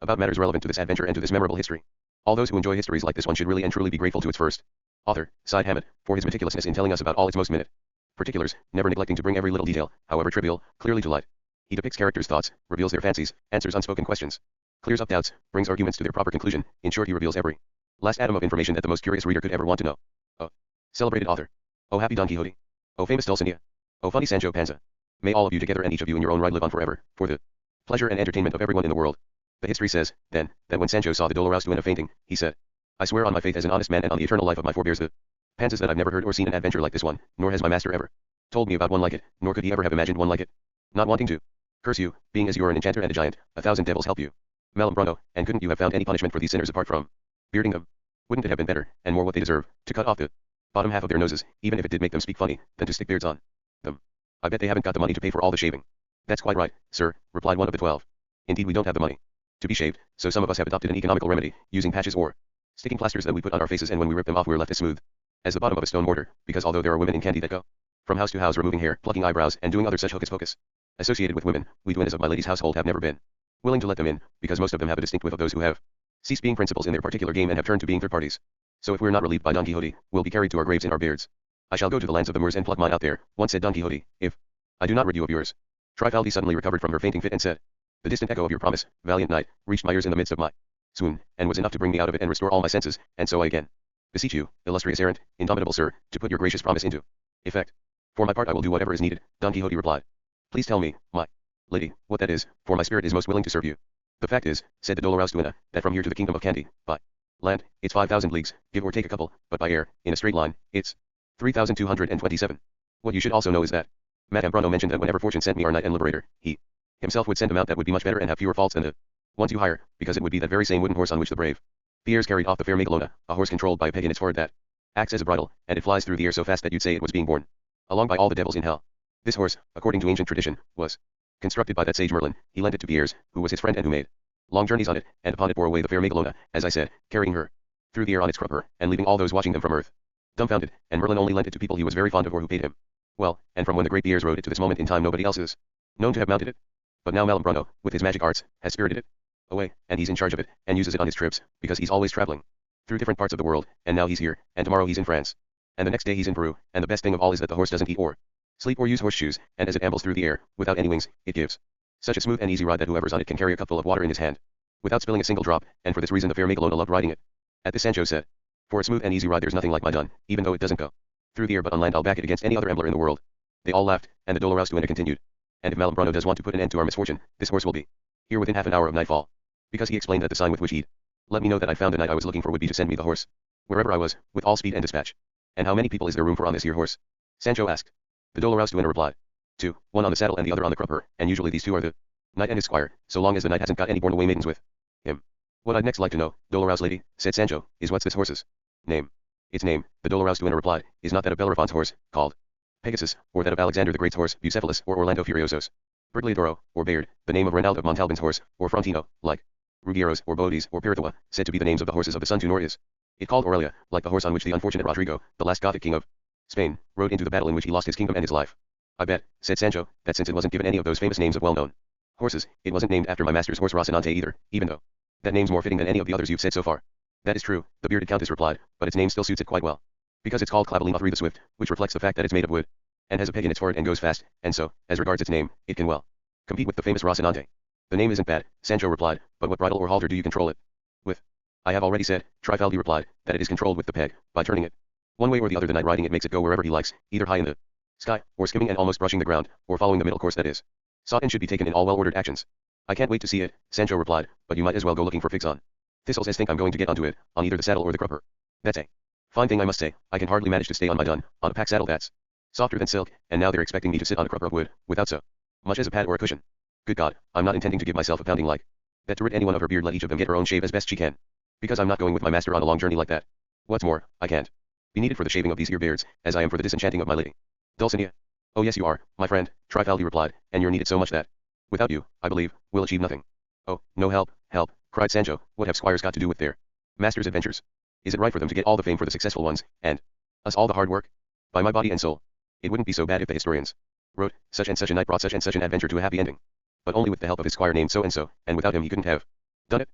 About matters relevant to this adventure and to this memorable history. All those who enjoy histories like this one should really and truly be grateful to its first author, sighed Hammett, for his meticulousness in telling us about all its most minute particulars, never neglecting to bring every little detail, however trivial, clearly to light. He depicts characters' thoughts, reveals their fancies, answers unspoken questions, clears up doubts, brings arguments to their proper conclusion. In short, he reveals every last atom of information that the most curious reader could ever want to know. Oh, celebrated author. Oh, happy Don Quixote. Oh, famous Dulcinea. Oh, funny Sancho Panza. May all of you together and each of you in your own right live on forever, for the pleasure and entertainment of everyone in the world. The history says, then, that when Sancho saw the Dolorous duenna fainting, he said, I swear on my faith as an honest man and on the eternal life of my forebears the Panzas that I've never heard or seen an adventure like this one, nor has my master ever told me about one like it, nor could he ever have imagined one like it. Not wanting to curse you, being as you are an enchanter and a giant, 1,000 devils help you, Malumbrano, and couldn't you have found any punishment for these sinners apart from bearding them? Wouldn't it have been better, and more what they deserve, to cut off the bottom half of their noses, even if it did make them speak funny, than to stick beards on them? I bet they haven't got the money to pay for all the shaving. That's quite right, sir, replied one of the 12. Indeed we don't have the money to be shaved, so some of us have adopted an economical remedy, using patches or sticking plasters that we put on our faces, and when we rip them off we're left as smooth as the bottom of a stone mortar, because although there are women in Candy that go from house to house removing hair, plucking eyebrows, and doing other such hocus pocus associated with women, we duennas of my lady's household have never been willing to let them in, because most of them have a distinct whiff of those who have ceased being principals in their particular game and have turned to being third parties. So if we're not relieved by Don Quixote, we'll be carried to our graves in our beards. I shall go to the lands of the Moors and pluck mine out there, once said Don Quixote, if I do not rid you of yours. Trifaldi suddenly recovered from her fainting fit and said, the distant echo of your promise, valiant knight, reached my ears in the midst of my swoon, and was enough to bring me out of it and restore all my senses, and so I again beseech you, illustrious errant, indomitable sir, to put your gracious promise into effect. For my part I will do whatever is needed, Don Quixote replied. Please tell me, my lady, what that is, for my spirit is most willing to serve you. The fact is, said the Dolorous duenna, that from here to the kingdom of Candy, by land, it's 5,000 leagues, give or take a couple, but by air, in a straight line, it's 3,227. What you should also know is that Madame Bruno mentioned that whenever fortune sent me our knight and liberator, he himself would send a mount that would be much better and have fewer faults than the ones you hire, because it would be that very same wooden horse on which the brave Pierres carried off the fair Magalona, a horse controlled by a peg in its forehead that acts as a bridle, and it flies through the air so fast that you'd say it was being borne along by all the devils in hell. This horse, according to ancient tradition, was constructed by that sage Merlin. He lent it to Pierres, who was his friend and who made long journeys on it, and upon it bore away the fair Magalona, as I said, carrying her through the air on its crupper, and leaving all those watching them from earth dumbfounded, and Merlin only lent it to people he was very fond of or who paid him well, and from when the great Pierres rode it to this moment in time nobody else is known to have mounted it. But now Malumbrano, with his magic arts, has spirited it away, and he's in charge of it, and uses it on his trips, because he's always traveling through different parts of the world, and now he's here, and tomorrow he's in France, and the next day he's in Peru, and the best thing of all is that the horse doesn't eat or sleep or use horseshoes, and as it ambles through the air, without any wings, it gives such a smooth and easy ride that whoever's on it can carry a cupful of water in his hand, without spilling a single drop, and for this reason the fair Magalona loved riding it. At this Sancho said, for a smooth and easy ride there's nothing like my dun, even though it doesn't go through the air but on land I'll back it against any other ambler in the world. They all laughed, and the Dolorous duenna continued, and if Malumbrano does want to put an end to our misfortune, this horse will be here within half an hour of nightfall, because he explained that the sign with which he'd let me know that I found a knight I was looking for would be to send me the horse wherever I was, with all speed and dispatch. And how many people is there room for on this here horse? Sancho asked. The Dolorous duenna replied. 2, one on the saddle and the other on the crupper, and usually these two are the knight and his squire, so long as the knight hasn't got any born away maidens with him. What I'd next like to know, Dolorous lady, said Sancho, is what's this horse's name? Its name, the Dolorous duenna replied, is not that of Bellerophon's horse, called Pegasus, or that of Alexander the Great's horse, Bucephalus, or Orlando Furioso's Bergliadoro, or Bayard, the name of Renald of Montalban's horse, or Frontino, like Ruggiero's, or Bodes, or Pirithua, said to be the names of the horses of the sun to nor is it called Aurelia, like the horse on which the unfortunate Rodrigo, the last Gothic king of Spain, rode into the battle in which he lost his kingdom and his life. I bet, said Sancho, that since it wasn't given any of those famous names of well-known horses, it wasn't named after my master's horse Rocinante either, even though that name's more fitting than any of the others you've said so far. That is true, the bearded countess replied, but its name still suits it quite well, because it's called Clavelina the Swift, which reflects the fact that it's made of wood. and has a peg in its forehead and goes fast, and so, as regards its name, it can well compete with the famous Rocinante. The name isn't bad, Sancho replied, but what bridle or halter do you control it with? I have already said, Trifaldi replied, that it is controlled with the peg, by turning it one way or the other. The knight riding it makes it go wherever he likes, either high in the sky, or skimming and almost brushing the ground, or following the middle course that is sought and should be taken in all well-ordered actions. I can't wait to see it, Sancho replied, but you might as well go looking for figs on thistles as think I'm going to get onto it, on either the saddle or the crupper. That's a fine thing I must say. I can hardly manage to stay on my dun, on a pack saddle that's softer than silk, and now they're expecting me to sit on a crupper of wood, without so much as a pad or a cushion. Good God, I'm not intending to give myself a pounding like that to rid anyone of her beard. Let each of them get her own shave as best she can, because I'm not going with my master on a long journey like that. What's more, I can't be needed for the shaving of these ear beards, as I am for the disenchanting of my lady Dulcinea. Oh yes you are, my friend, Trifaldi replied, and you're needed so much that, without you, I believe, we'll achieve nothing. Oh, no, help, help, cried Sancho, what have squires got to do with their master's adventures? Is it right for them to get all the fame for the successful ones, and us all the hard work? By my body and soul, it wouldn't be so bad if the historians wrote, such and such a knight brought such and such an adventure to a happy ending. But only with the help of his squire named so, and without him he couldn't have done it.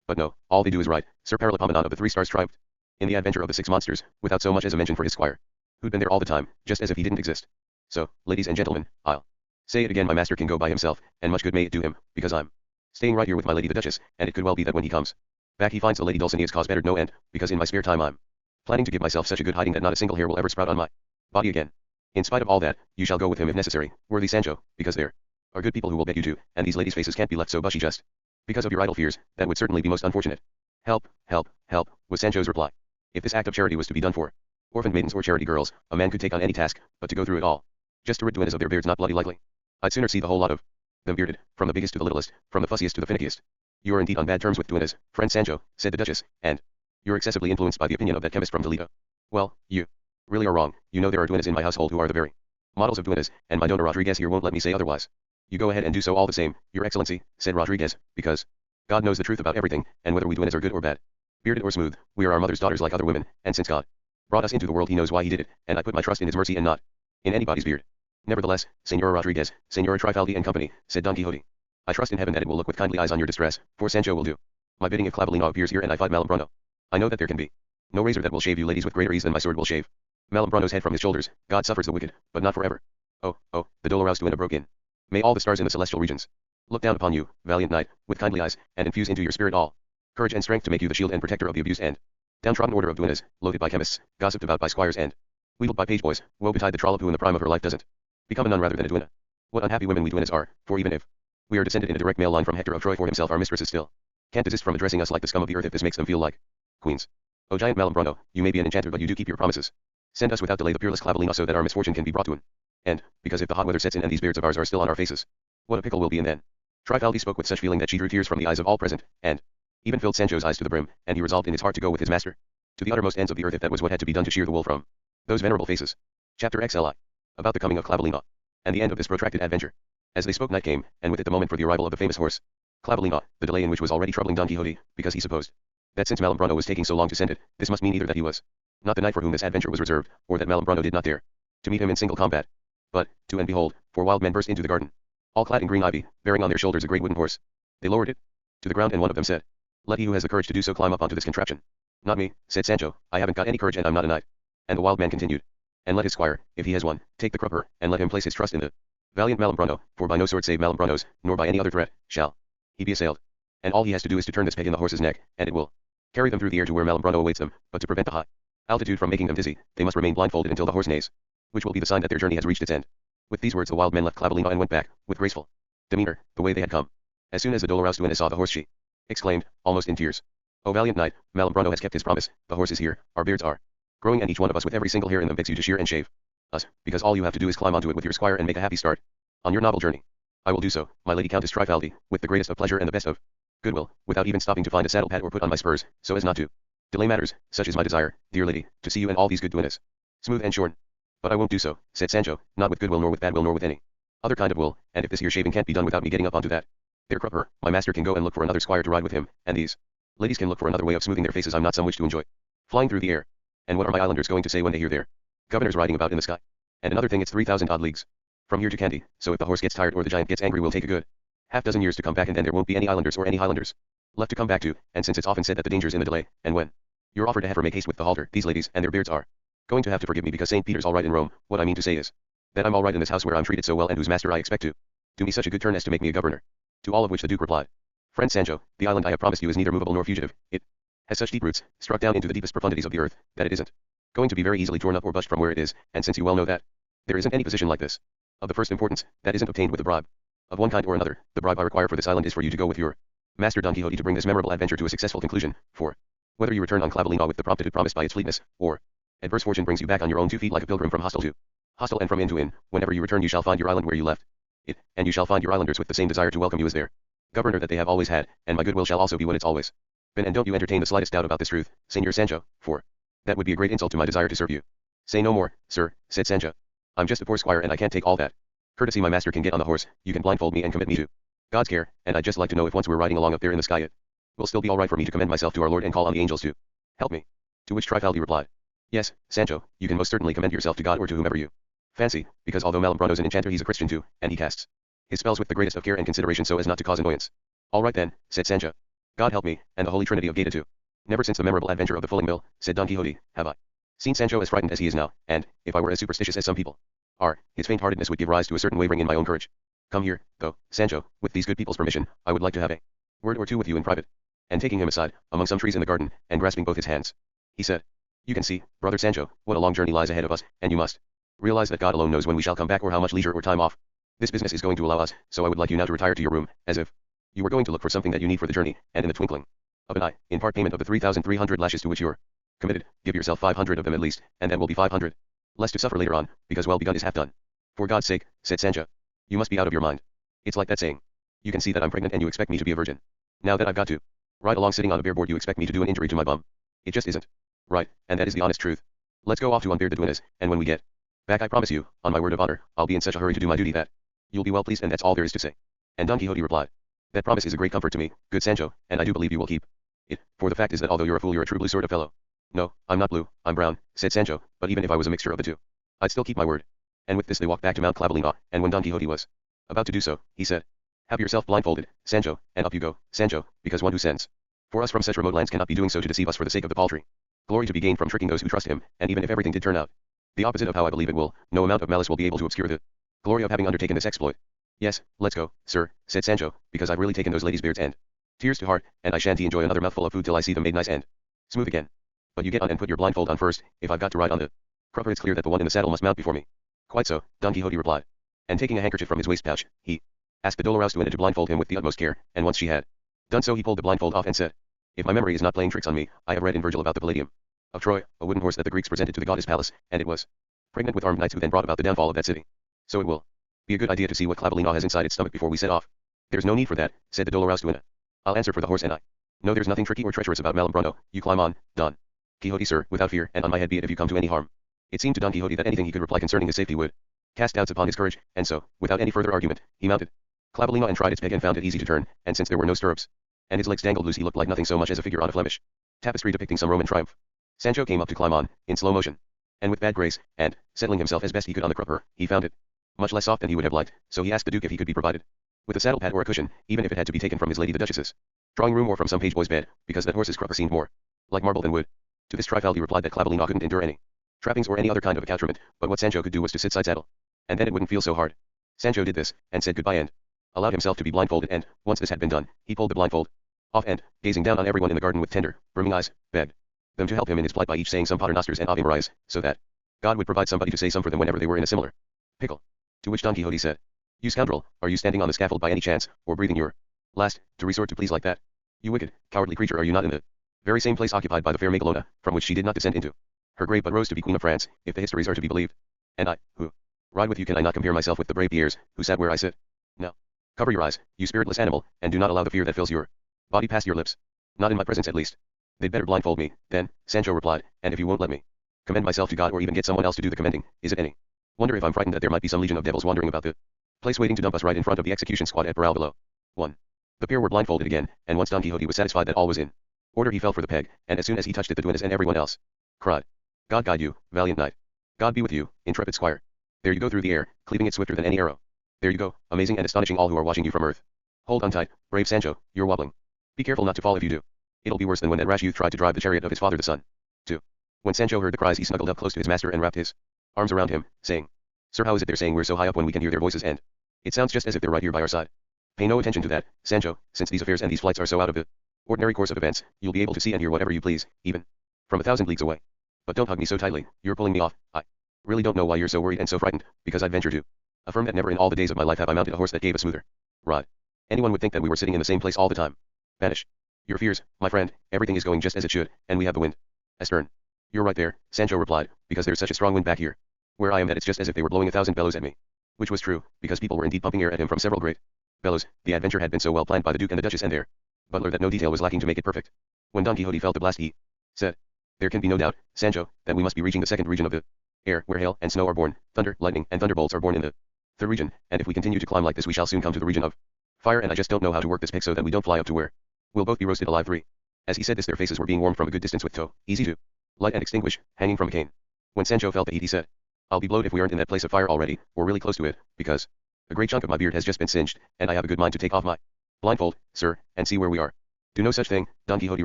But no, all they do is right, Sir Paralipomenon of the Three Stars triumphed in the adventure of the Six Monsters, without so much as a mention for his squire, who'd been there all the time, just as if he didn't exist. So, ladies and gentlemen, I'll say it again, my master can go by himself, and much good may it do him, because I'm staying right here with my lady the Duchess, and it could well be that when he comes back he finds the lady Dulcinea's cause bettered no end, because in my spare time I'm planning to give myself such a good hiding that not a single hair will ever sprout on my body again. In spite of all that, you shall go with him if necessary, worthy Sancho, because there are good people who will beg you to, and these ladies' faces can't be left so bushy just because of your idle fears. That would certainly be most unfortunate. Help, help, help, was Sancho's reply. If this act of charity was to be done for orphaned maidens or charity girls, a man could take on any task, but to go through it all just to rid duennas of their beards, not bloody likely. I'd sooner see the whole lot of them bearded, from the biggest to the littlest, from the fussiest to the finickiest. You are indeed on bad terms with duennas, friend Sancho, said the Duchess, and you're excessively influenced by the opinion of that chemist from Toledo. Well, you really are wrong. You know there are duennas in my household who are the very models of duennas, and my Dona Rodriguez here won't let me say otherwise. You go ahead and do so all the same, your excellency, said Rodriguez, because God knows the truth about everything, and whether we duennas are good or bad, bearded or smooth, we are our mother's daughters like other women, and since God brought us into the world he knows why he did it, and I put my trust in his mercy and not in anybody's beard. Nevertheless, Señora Rodriguez, Señora Trifaldi and company, said Don Quixote, I trust in heaven that it will look with kindly eyes on your distress, for Sancho will do my bidding if Clavelino appears here and I fight Malambruno. I know that there can be no razor that will shave you ladies with greater ease than my sword will shave Malambruno's head from his shoulders. God suffers the wicked, but not forever. Oh, oh, the dolorous duenna broke in. May all the stars in the celestial regions look down upon you, valiant knight, with kindly eyes, and infuse into your spirit all courage and strength to make you the shield and protector of the abused and downtrodden order of duennas, loathed by chemists, gossiped about by squires and wheedled by page boys. Woe betide the trollop who in the prime of her life doesn't become a nun rather than a duenna. What unhappy women we duennas are, for even if we are descended in a direct male line from Hector of Troy for himself, our mistresses still can't desist from addressing us like the scum of the earth if this makes them feel like queens. Oh giant Malambruno, you may be an enchanter but you do keep your promises. Send us without delay the peerless Clavelino so that our misfortune can be brought to an end, because if the hot weather sets in and these beards of ours are still on our faces, what a pickle we'll be in then. Trifaldi spoke with such feeling that she drew tears from the eyes of all present, and even filled Sancho's eyes to the brim, and he resolved in his heart to go with his master to the uttermost ends of the earth if that was what had to be done to shear the wool from those venerable faces. Chapter XLI. About the coming of Clavelino, and the end of this protracted adventure. As they spoke night came, and with it the moment for the arrival of the famous horse Clavelino, the delay in which was already troubling Don Quixote, because he supposed that since Malambruno was taking so long to send it, this must mean either that he was not the knight for whom this adventure was reserved, or that Malambruno did not dare to meet him in single combat. But, to and behold, 4 wild men burst into the garden, all clad in green ivy, bearing on their shoulders a great wooden horse. They lowered it to the ground, and one of them said, let he who has the courage to do so climb up onto this contraption. Not me, said Sancho, I haven't got any courage and I'm not a knight. And the wild man continued, and let his squire, if he has one, take the crupper, and let him place his trust in the valiant Malambruno, for by no sword save Malambruno's, nor by any other threat, shall he be assailed. And all he has to do is to turn this peg in the horse's neck, and it will carry them through the air to where Malambruno awaits them, but to prevent the high altitude from making them dizzy, they must remain blindfolded until the horse neighs, which will be the sign that their journey has reached its end. With these words the wild men left Clavelino and went back, with graceful demeanor, the way they had come. As soon as the dolorous duenna saw the horse she exclaimed, almost in tears, O valiant knight, Malambruno has kept his promise, the horse is here, our beards are growing and each one of us with every single hair in them begs you to shear and shave us, because all you have to do is climb onto it with your squire and make a happy start on your novel journey. I will do so, my lady Countess Trifaldi, with the greatest of pleasure and the best of goodwill, without even stopping to find a saddle pad or put on my spurs, so as not to delay matters. Such is my desire, dear lady, to see you and all these good duennas smooth and shorn. But I won't do so, said Sancho, not with goodwill nor with bad will nor with any other kind of will, and if this here shaving can't be done without me getting up onto that there crupper, my master can go and look for another squire to ride with him, and these ladies can look for another way of smoothing their faces. I'm not some witch to enjoy flying through the air. And what are my islanders going to say when they hear their governors riding about in the sky? And another thing, it's 3,000 odd leagues from here to Kandy, so if the horse gets tired or the giant gets angry we'll take a good half-dozen years to come back, and then there won't be any islanders or any highlanders left to come back to, and since it's often said that the danger's in the delay, and when you're offered to have her make haste with the halter, these ladies and their beards are going to have to forgive me because St. Peter's all right in Rome. What I mean to say is That I'm all right in this house where I'm treated so well and whose master I expect to do me such a good turn as to make me a governor. To all of which the Duke replied, Friend Sancho, the island I have promised you is neither movable nor fugitive. It has such deep roots, struck down into the deepest profundities of the earth, that it isn't going to be very easily torn up or budged from where it is, and since you well know that there isn't any position like this of the first importance that isn't obtained with a bribe of one kind or another, the bribe I require for this island is for you to go with your master Don Quixote to bring this memorable adventure to a successful conclusion, for whether you return on Clavelina with the promptitude promised by its fleetness, or adverse fortune brings you back on your own 2 feet like a pilgrim from hostel to hostel and from inn to inn, whenever you return you shall find your island where you left it, and you shall find your islanders with the same desire to welcome you as their governor that they have always had, and my goodwill shall also be what it's always been, and don't you entertain the slightest doubt about this truth, Señor Sancho, for that would be a great insult to my desire to serve you. Say no more, sir, said Sancho. I'm just a poor squire and I can't take all that courtesy my master can get on the horse. You can blindfold me and commit me to God's care, and I'd just like to know if once we're riding along up there in the sky it will still be all right for me to commend myself to our Lord and call on the angels to help me. To which Trifaldi replied, Yes, Sancho, you can most certainly commend yourself to God or to whomever you fancy, because although Malambrondo's an enchanter he's a Christian too, and he casts his spells with the greatest of care and consideration so as not to cause annoyance. All right then, said Sancho. God help me, and the Holy Trinity of Gaeta too. Never since the memorable adventure of the fulling mill, said Don Quixote, have I seen Sancho as frightened as he is now, and, if I were as superstitious as some people are, his faint-heartedness would give rise to a certain wavering in my own courage. Come here, though, Sancho, with these good people's permission, I would like to have a word or two with you in private. And taking him aside, among some trees in the garden, and grasping both his hands, he said, You can see, brother Sancho, what a long journey lies ahead of us, and you must realize that God alone knows when we shall come back or how much leisure or time off this business is going to allow us, so I would like you now to retire to your room, as if you were going to look for something that you need for the journey, and in the twinkling of an eye, in part payment of the 3,300 lashes to which you're committed, give yourself 500 of them at least, and that will be 500 less to suffer later on, because well begun is half done. For God's sake, said Sancho, you must be out of your mind. It's like that saying. You can see that I'm pregnant and you expect me to be a virgin. Now that I've got to ride along sitting on a bare board you expect me to do an injury to my bum. It just isn't right, and that is the honest truth. Let's go off to unbeard the duennas, and when we get back I promise you, on my word of honor, I'll be in such a hurry to do my duty that you'll be well pleased, and that's all there is to say. And Don Quixote replied, That promise is a great comfort to me, good Sancho, and I do believe you will keep it, for the fact is that although you're a fool you're a true blue sort of fellow. No, I'm not blue, I'm brown, said Sancho, but even if I was a mixture of the two, I'd still keep my word. And with this they walked back to Mount Clavelina, and when Don Quixote was about to do so, he said, Have yourself blindfolded, Sancho, and up you go, Sancho, because one who sends for us from such remote lands cannot be doing so to deceive us for the sake of the paltry glory to be gained from tricking those who trust him, and even if everything did turn out the opposite of how I believe it will, no amount of malice will be able to obscure the glory of having undertaken this exploit. Yes, let's go, sir, said Sancho, because I've really taken those ladies' beards and tears to heart, and I shan't enjoy another mouthful of food till I see them made nice and smooth again. But you get on and put your blindfold on first, if I've got to ride on the crupper it's clear that the one in the saddle must mount before me. Quite so, Don Quixote replied. And taking a handkerchief from his waist pouch, he asked the Doloraus duenna to blindfold him with the utmost care, and once she had done so he pulled the blindfold off and said, If my memory is not playing tricks on me, I have read in Virgil about the Palladium of Troy, a wooden horse that the Greeks presented to the goddess Pallas, and it was pregnant with armed knights who then brought about the downfall of that city. So it will be a good idea to see what Clavelina has inside its stomach before we set off. There's no need for that, said the Doloraus duenna. I'll answer for the horse and I. No, there's nothing tricky or treacherous about Malambrondo. You climb on, Don Quixote, sir, without fear, and on my head be it if you come to any harm. It seemed to Don Quixote that anything he could reply concerning his safety would cast doubts upon his courage, and so, without any further argument, he mounted Clavelina and tried its peg and found it easy to turn, and since there were no stirrups, and his legs dangled loose he looked like nothing so much as a figure on a Flemish tapestry depicting some Roman triumph. Sancho came up to climb on, in slow motion, and with bad grace, and, settling himself as best he could on the crupper, he found it much less soft than he would have liked, so he asked the Duke if he could be provided with a saddle pad or a cushion, even if it had to be taken from his lady the Duchess's drawing room or from some page boy's bed, because that horse's crupper seemed more like marble than wood. To this Trifaldi replied that Clavelina couldn't endure any trappings or any other kind of accoutrement, but what Sancho could do was to sit side saddle, and then it wouldn't feel so hard. Sancho did this, and said goodbye and allowed himself to be blindfolded, and, once this had been done, he pulled the blindfold off and, gazing down on everyone in the garden with tender, brimming eyes, begged them to help him in his plight by each saying some paternosters and ave maries, so that God would provide somebody to say some for them whenever they were in a similar pickle. To which Don Quixote said, You scoundrel, are you standing on the scaffold by any chance, or breathing your last, to resort to pleas like that? You wicked, cowardly creature, are you not in the very same place occupied by the fair Magalona, from which she did not descend into her grave but rose to be Queen of France, if the histories are to be believed? And I, who ride with you, can I not compare myself with the brave Pierres, who sat where I sit? Now, cover your eyes, you spiritless animal, and do not allow the fear that fills your body past your lips. Not in my presence at least. They'd better blindfold me, then, Sancho replied, and if you won't let me commend myself to God or even get someone else to do the commending, is it any wonder if I'm frightened that there might be some legion of devils wandering about the place waiting to dump us right in front of the execution squad at Parral below? 1. The pair were blindfolded again, and once Don Quixote was satisfied that all was in order he fell for the peg, and as soon as he touched it the duennas and everyone else cried, God guide you, valiant knight. God be with you, intrepid squire. There you go through the air, cleaving it swifter than any arrow. There you go, amazing and astonishing all who are watching you from earth. Hold on tight, brave Sancho, you're wobbling. Be careful not to fall if you do. It'll be worse than when that rash youth tried to drive the chariot of his father the sun. 2. When Sancho heard the cries he snuggled up close to his master and wrapped his arms around him, saying, Sir, how is it they're saying we're so high up when we can hear their voices and it sounds just as if they're right here by our side. Pay no attention to that, Sancho, since these affairs and these flights are so out of the ordinary course of events, you'll be able to see and hear whatever you please, even from 1,000 leagues away. But don't hug me so tightly, you're pulling me off. I really don't know why you're so worried and so frightened, because I'd venture to affirm that never in all the days of my life have I mounted a horse that gave a smoother ride. Anyone would think that we were sitting in the same place all the time. Banish your fears, my friend, everything is going just as it should, and we have the wind astern. You're right there, Sancho replied, because there's such a strong wind back here. Where I am that it's just as if they were blowing 1,000 bellows at me. Which was true, because people were indeed pumping air at him from several great bellows. The adventure had been so well planned by the Duke and the Duchess and their butler that no detail was lacking to make it perfect. When Don Quixote felt the blast he said, there can be no doubt, Sancho, that we must be reaching the second region of the air, where hail and snow are born, thunder, lightning, and thunderbolts are born in the third region, and if we continue to climb like this we shall soon come to the region of fire, and I just don't know how to work this pick so that we don't fly up to where we'll both be roasted alive. 3. As he said this their faces were being warmed from a good distance with tow, easy to light and extinguish, hanging from a cane. When Sancho felt the heat he said, I'll be blowed if we aren't in that place of fire already, or really close to it, because a great chunk of my beard has just been singed, and I have a good mind to take off my blindfold, sir, and see where we are. Do no such thing, Don Quixote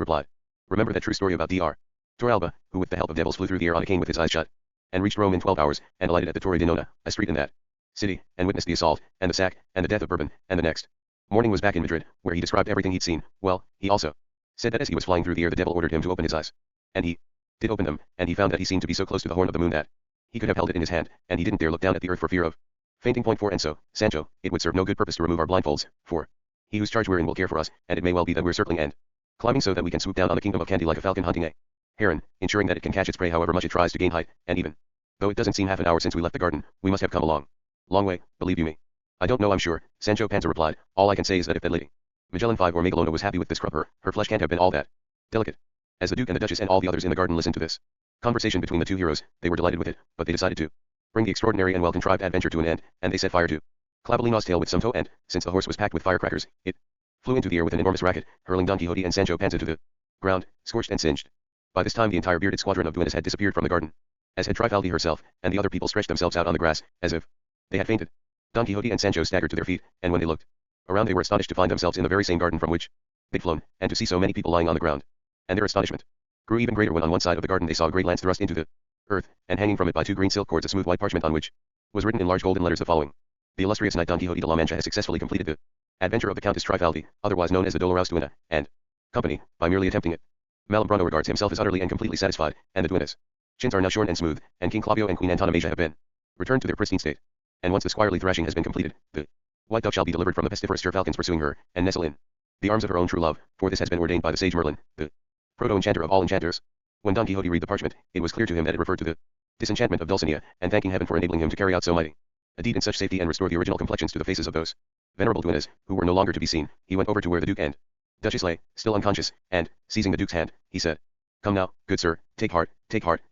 replied. Remember that true story about Dr. Torralba, who with the help of devils flew through the air on a cane with his eyes shut, and reached Rome in 12 hours, and alighted at the Torre de Nona, a street in that city, and witnessed the assault, and the sack, and the death of Bourbon, and the next morning was back in Madrid, where he described everything he'd seen. Well, he also said that as he was flying through the air the devil ordered him to open his eyes. And he did open them, and he found that he seemed to be so close to the horn of the moon that he could have held it in his hand, and he didn't dare look down at the earth for fear of fainting. Point 4. And so, Sancho, it would serve no good purpose to remove our blindfolds, for he whose charge we're in will care for us, and it may well be that we're circling and climbing so that we can swoop down on the kingdom of candy like a falcon hunting a heron, ensuring that it can catch its prey however much it tries to gain height, and even though it doesn't seem half an hour since we left the garden, we must have come a long way, believe you me. I don't know, I'm sure, Sancho Panza replied. All I can say is that if that lady Magellan 5 or Magalona was happy with this crop, her flesh can't have been all that delicate. As the Duke and the Duchess and all the others in the garden listened to this conversation between the two heroes, they were delighted with it, but they decided to bring the extraordinary and well-contrived adventure to an end, and they set fire to Clavelino's tail with some tow, and, since the horse was packed with firecrackers, it flew into the air with an enormous racket, hurling Don Quixote and Sancho Panza to the ground, scorched and singed. By this time the entire bearded squadron of duennas had disappeared from the garden, as had Trifaldi herself, and the other people stretched themselves out on the grass, as if they had fainted. Don Quixote and Sancho staggered to their feet, and when they looked around they were astonished to find themselves in the very same garden from which they'd flown, and to see so many people lying on the ground. And their astonishment grew even greater when on one side of the garden they saw a great lance thrust into the earth, and hanging from it by two green silk cords a smooth white parchment on which was written in large golden letters the following: The illustrious knight Don Quixote de la Mancha has successfully completed the adventure of the Countess Trifaldi, otherwise known as the Dolorous Duenna, and company, by merely attempting it. Malambruno regards himself as utterly and completely satisfied, and the duennas' chins are now shorn and smooth, and King Claudio and Queen Antonomasia have been returned to their pristine state. And once the squirely thrashing has been completed, the white dove shall be delivered from the pestiferous falcons pursuing her, and nestle in the arms of her own true love, for this has been ordained by the sage Merlin, the proto-enchanter of all enchanters. When Don Quixote read the parchment, it was clear to him that it referred to the disenchantment of Dulcinea, and thanking heaven for enabling him to carry out so mighty a deed in such safety and restore the original complexions to the faces of those venerable duennas, who were no longer to be seen, he went over to where the Duke and Duchess lay, still unconscious, and, seizing the Duke's hand, he said, Come now, good sir, take heart,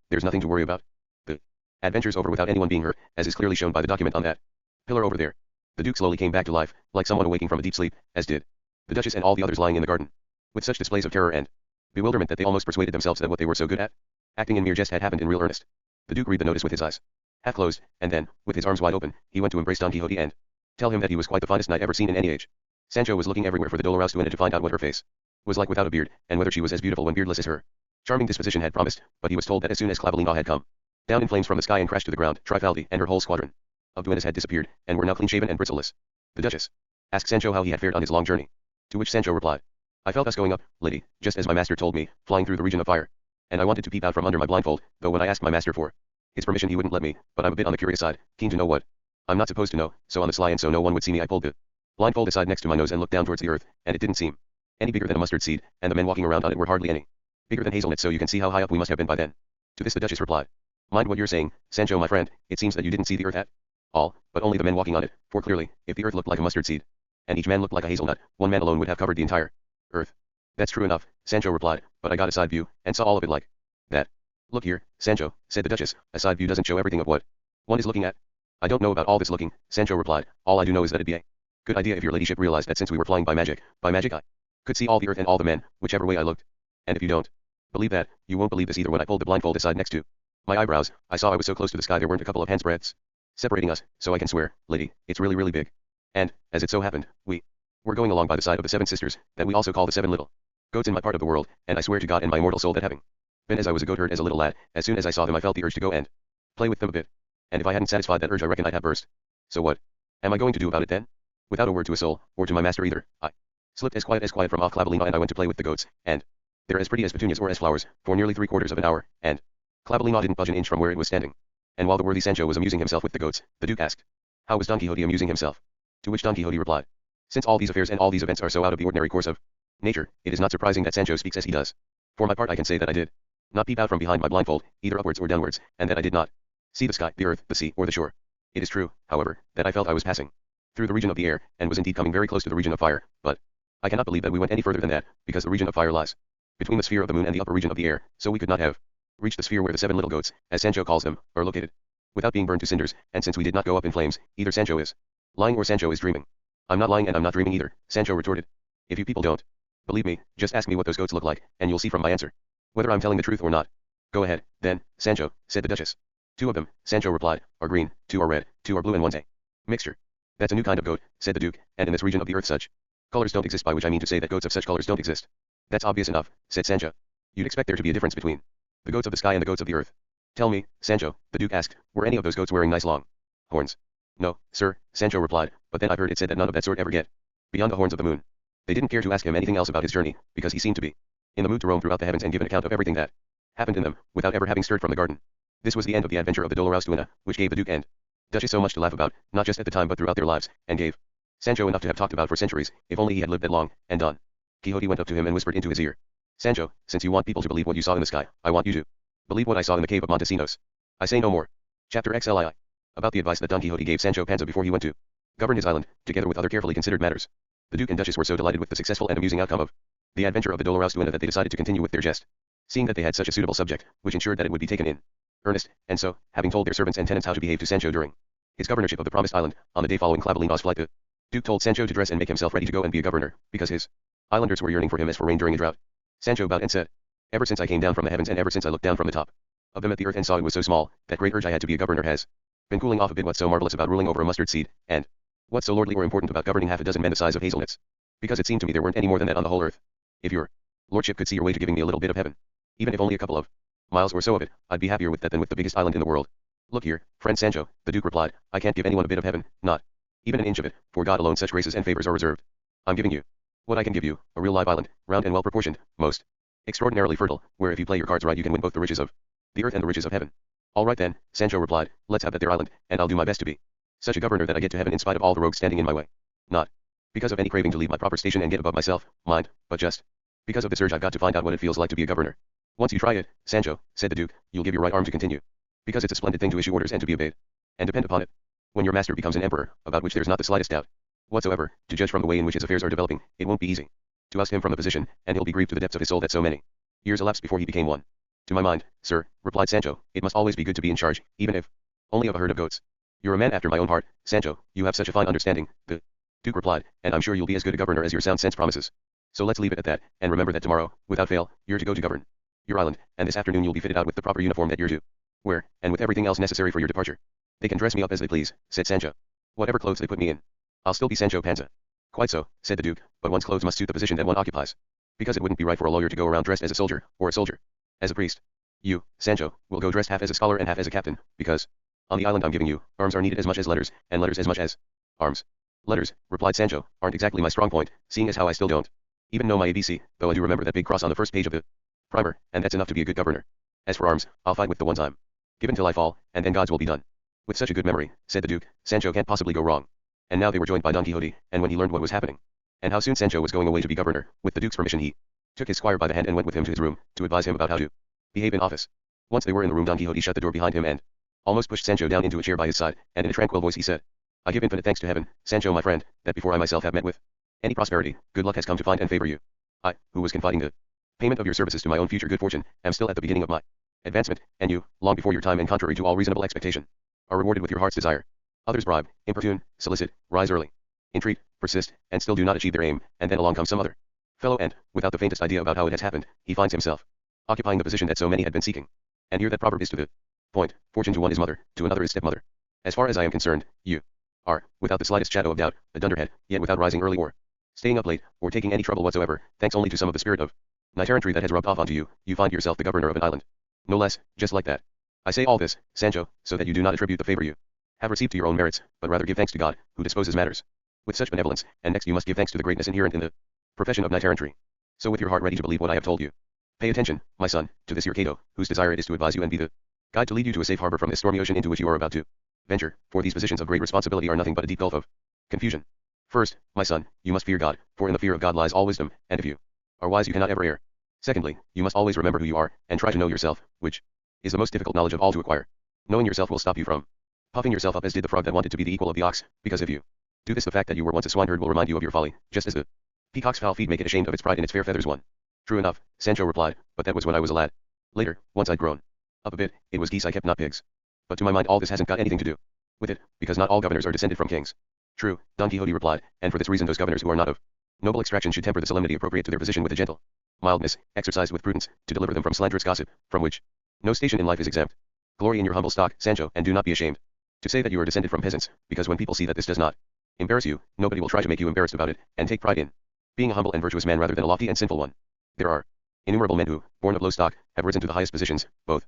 there's nothing to worry about. The adventure's over without anyone being hurt, as is clearly shown by the document on that pillar over there. The Duke slowly came back to life, like someone awaking from a deep sleep, as did the Duchess and all the others lying in the garden, with such displays of terror and bewilderment that they almost persuaded themselves that what they were so good at acting in mere jest had happened in real earnest. The Duke read the notice with his eyes half closed, and then, with his arms wide open, he went to embrace Don Quixote and tell him that he was quite the finest knight ever seen in any age. Sancho was looking everywhere for the Dolorous Duenna to find out what her face was like without a beard, and whether she was as beautiful when beardless as her charming disposition had promised, but he was told that as soon as Clavelina had come down in flames from the sky and crashed to the ground, Trifaldi and her whole squadron of duennas had disappeared, and were now clean-shaven and bristleless. The Duchess asked Sancho how he had fared on his long journey, to which Sancho replied, I felt us going up, lady, just as my master told me, flying through the region of fire, and I wanted to peep out from under my blindfold, though when I asked my master for his permission he wouldn't let me, but I'm a bit on the curious side, keen to know what I'm not supposed to know, so on the sly and so no one would see me I pulled the blindfold aside next to my nose and looked down towards the earth, and it didn't seem any bigger than a mustard seed, and the men walking around on it were hardly any bigger than hazelnuts, so you can see how high up we must have been by then. To this the Duchess replied, Mind what you're saying, Sancho my friend, it seems that you didn't see the earth at all, but only the men walking on it, for clearly, if the earth looked like a mustard seed, and each man looked like a hazelnut, one man alone would have covered the entire earth. That's true enough, Sancho replied, but I got a side view, and saw all of it like that. Look here, Sancho, said the Duchess, a side view doesn't show everything of what one is looking at. I don't know about all this looking, Sancho replied, all I do know is that it'd be a good idea if your ladyship realized that since we were flying by magic I could see all the earth and all the men, whichever way I looked. And if you don't believe that, you won't believe this either. When I pulled the blindfold aside next to my eyebrows, I saw I was so close to the sky there weren't a couple of hands breadths separating us, so I can swear, lady, it's really really big. And, as it so happened, we were going along by the side of the seven sisters, that we also call the seven little goats in my part of the world, and I swear to God and my immortal soul that having been as I was a goatherd as a little lad, as soon as I saw them I felt the urge to go and play with them a bit. And if I hadn't satisfied that urge I reckon I'd have burst. So what am I going to do about it then? Without a word to a soul, or to my master either, I slipped as quiet from off Clavelina and I went to play with the goats, and they're as pretty as petunias or as flowers, for nearly 3/4 of an hour, and Clavelina didn't budge an inch from where it was standing. And while the worthy Sancho was amusing himself with the goats, the Duke asked, how was Don Quixote amusing himself? To which Don Quixote replied, since all these affairs and all these events are so out of the ordinary course of nature, it is not surprising that Sancho speaks as he does. For my part I can say that I did not peep out from behind my blindfold, either upwards or downwards, and that I did not see the sky, the earth, the sea, or the shore. It is true, however, that I felt I was passing through the region of the air, and was indeed coming very close to the region of fire, but I cannot believe that we went any further than that, because the region of fire lies between the sphere of the moon and the upper region of the air, so we could not have reached the sphere where the 7 little goats, as Sancho calls them, are located, without being burned to cinders, and since we did not go up in flames, either Sancho is lying or Sancho is dreaming. I'm not lying and I'm not dreaming either, Sancho retorted. If you people don't believe me, just ask me what those goats look like, and you'll see from my answer whether I'm telling the truth or not. Go ahead, then, Sancho, said the Duchess. 2 of them, Sancho replied, are green, 2 are red, 2 are blue and one's a mixture. That's a new kind of goat, said the Duke, and in this region of the earth such colors don't exist, by which I mean to say that goats of such colors don't exist. That's obvious enough, said Sancho. You'd expect there to be a difference between the goats of the sky and the goats of the earth. Tell me, Sancho, the Duke asked, were any of those goats wearing nice long horns? No, sir, Sancho replied, but then I've heard it said that none of that sort ever get beyond the horns of the moon. They didn't care to ask him anything else about his journey, because he seemed to be in the mood to roam throughout the heavens and give an account of everything that happened in them, without ever having stirred from the garden. This was the end of the adventure of the Dolorous Duenna, which gave the Duke and Duchess so much to laugh about, not just at the time but throughout their lives, and gave Sancho enough to have talked about for centuries, if only he had lived that long. And Don Quixote went up to him and whispered into his ear, Sancho, since you want people to believe what you saw in the sky, I want you to believe what I saw in the cave of Montesinos. I say no more. Chapter XLII. About the advice that Don Quixote gave Sancho Panza before he went to govern his island, together with other carefully considered matters. The Duke and Duchess were so delighted with the successful and amusing outcome of the adventure of the Dolorous Duenna that they decided to continue with their jest, seeing that they had such a suitable subject, which ensured that it would be taken in earnest, and so, having told their servants and tenants how to behave to Sancho during his governorship of the promised island, on the day following Clavelina's flight, the Duke told Sancho to dress and make himself ready to go and be a governor, because his islanders were yearning for him as for rain during a drought. Sancho bowed and said, ever since I came down from the heavens and ever since I looked down from the top of them at the earth and saw it was so small, that great urge I had to be a governor has been cooling off a bit. What's so marvelous about ruling over a mustard seed, and what's so lordly or important about governing half a dozen men the size of hazelnuts? Because it seemed to me there weren't any more than that on the whole earth. If your lordship could see your way to giving me a little bit of heaven, even if only a couple of miles or so of it, I'd be happier with that than with the biggest island in the world. Look here, friend Sancho, the Duke replied, I can't give anyone a bit of heaven, not even an inch of it, for God alone such graces and favors are reserved. I'm giving you what I can give you, a real live island, round and well proportioned, most extraordinarily fertile, where if you play your cards right you can win both the riches of the earth and the riches of heaven. All right then, Sancho replied, let's have that there island, and I'll do my best to be such a governor that I get to heaven in spite of all the rogues standing in my way. Not because of any craving to leave my proper station and get above myself, mind, but just because of this urge I've got to find out what it feels like to be a governor. Once you try it, Sancho, said the Duke, you'll give your right arm to continue. Because it's a splendid thing to issue orders and to be obeyed. And depend upon it, when your master becomes an emperor, about which there's not the slightest doubt whatsoever, to judge from the way in which his affairs are developing, it won't be easy to oust him from the position, and he'll be grieved to the depths of his soul that so many years elapsed before he became one. To my mind, sir, replied Sancho, it must always be good to be in charge, even if only of a herd of goats. You're a man after my own heart, Sancho, you have such a fine understanding, the Duke replied, and I'm sure you'll be as good a governor as your sound sense promises. So let's leave it at that, and remember that tomorrow, without fail, you're to go to govern your island, and this afternoon you'll be fitted out with the proper uniform that you're to wear, and with everything else necessary for your departure. They can dress me up as they please, said Sancho. Whatever clothes they put me in, I'll still be Sancho Panza. Quite so, said the Duke, but one's clothes must suit the position that one occupies. Because it wouldn't be right for a lawyer to go around dressed as a soldier, or a soldier as a priest. You, Sancho, will go dressed half as a scholar and half as a captain, because on the island I'm giving you, arms are needed as much as letters, and letters as much as arms. Letters, replied Sancho, aren't exactly my strong point, seeing as how I still don't even know my ABC, though I do remember that big cross on the first page of the primer, and that's enough to be a good governor. As for arms, I'll fight with the ones I'm given till I fall, and then God's will be done. With such a good memory, said the Duke, Sancho can't possibly go wrong. And now they were joined by Don Quixote, and when he learned what was happening, and how soon Sancho was going away to be governor, with the Duke's permission he took his squire by the hand and went with him to his room, to advise him about how to behave in office. Once they were in the room, Don Quixote shut the door behind him and almost pushed Sancho down into a chair by his side, and in a tranquil voice he said, I give infinite thanks to heaven, Sancho my friend, that before I myself have met with any prosperity, good luck has come to find and favor you. I, who was confiding the payment of your services to my own future good fortune, am still at the beginning of my advancement, and you, long before your time and contrary to all reasonable expectation, are rewarded with your heart's desire. Others bribe, importune, solicit, rise early, entreat, persist, and still do not achieve their aim, and then along comes some other fellow and, without the faintest idea about how it has happened, he finds himself occupying the position that so many had been seeking. And here that proverb is to the point, fortune to one is mother, to another is stepmother. As far as I am concerned, you are, without the slightest shadow of doubt, a dunderhead, yet without rising early or staying up late, or taking any trouble whatsoever, thanks only to some of the spirit of knight errantry that has rubbed off onto you, you find yourself the governor of an island. No less, just like that. I say all this, Sancho, so that you do not attribute the favor you have received to your own merits, but rather give thanks to God, who disposes matters with such benevolence, and next you must give thanks to the greatness inherent in the profession of knight errantry. So with your heart ready to believe what I have told you, pay attention, my son, to this your Cato, whose desire it is to advise you and be the guide to lead you to a safe harbor from this stormy ocean into which you are about to venture, for these positions of great responsibility are nothing but a deep gulf of confusion. First, my son, you must fear God, for in the fear of God lies all wisdom, and if you are wise you cannot ever err. Secondly, you must always remember who you are, and try to know yourself, which is the most difficult knowledge of all to acquire. Knowing yourself will stop you from puffing yourself up as did the frog that wanted to be the equal of the ox, because if you do this the fact that you were once a swineherd will remind you of your folly, just as the peacock's foul feet make it ashamed of its pride in its fair feathers one. True enough, Sancho replied, but that was when I was a lad. Later, once I'd grown up a bit, it was geese I kept not pigs. But to my mind all this hasn't got anything to do with it, because not all governors are descended from kings. True, Don Quixote replied, and for this reason those governors who are not of noble extraction should temper the solemnity appropriate to their position with a gentle mildness, exercised with prudence, to deliver them from slanderous gossip, from which no station in life is exempt. Glory in your humble stock, Sancho, and do not be ashamed to say that you are descended from peasants, because when people see that this does not embarrass you, nobody will try to make you embarrassed about it, and take pride in being a humble and virtuous man rather than a lofty and sinful one. There are innumerable men who, born of low stock, have risen to the highest positions, both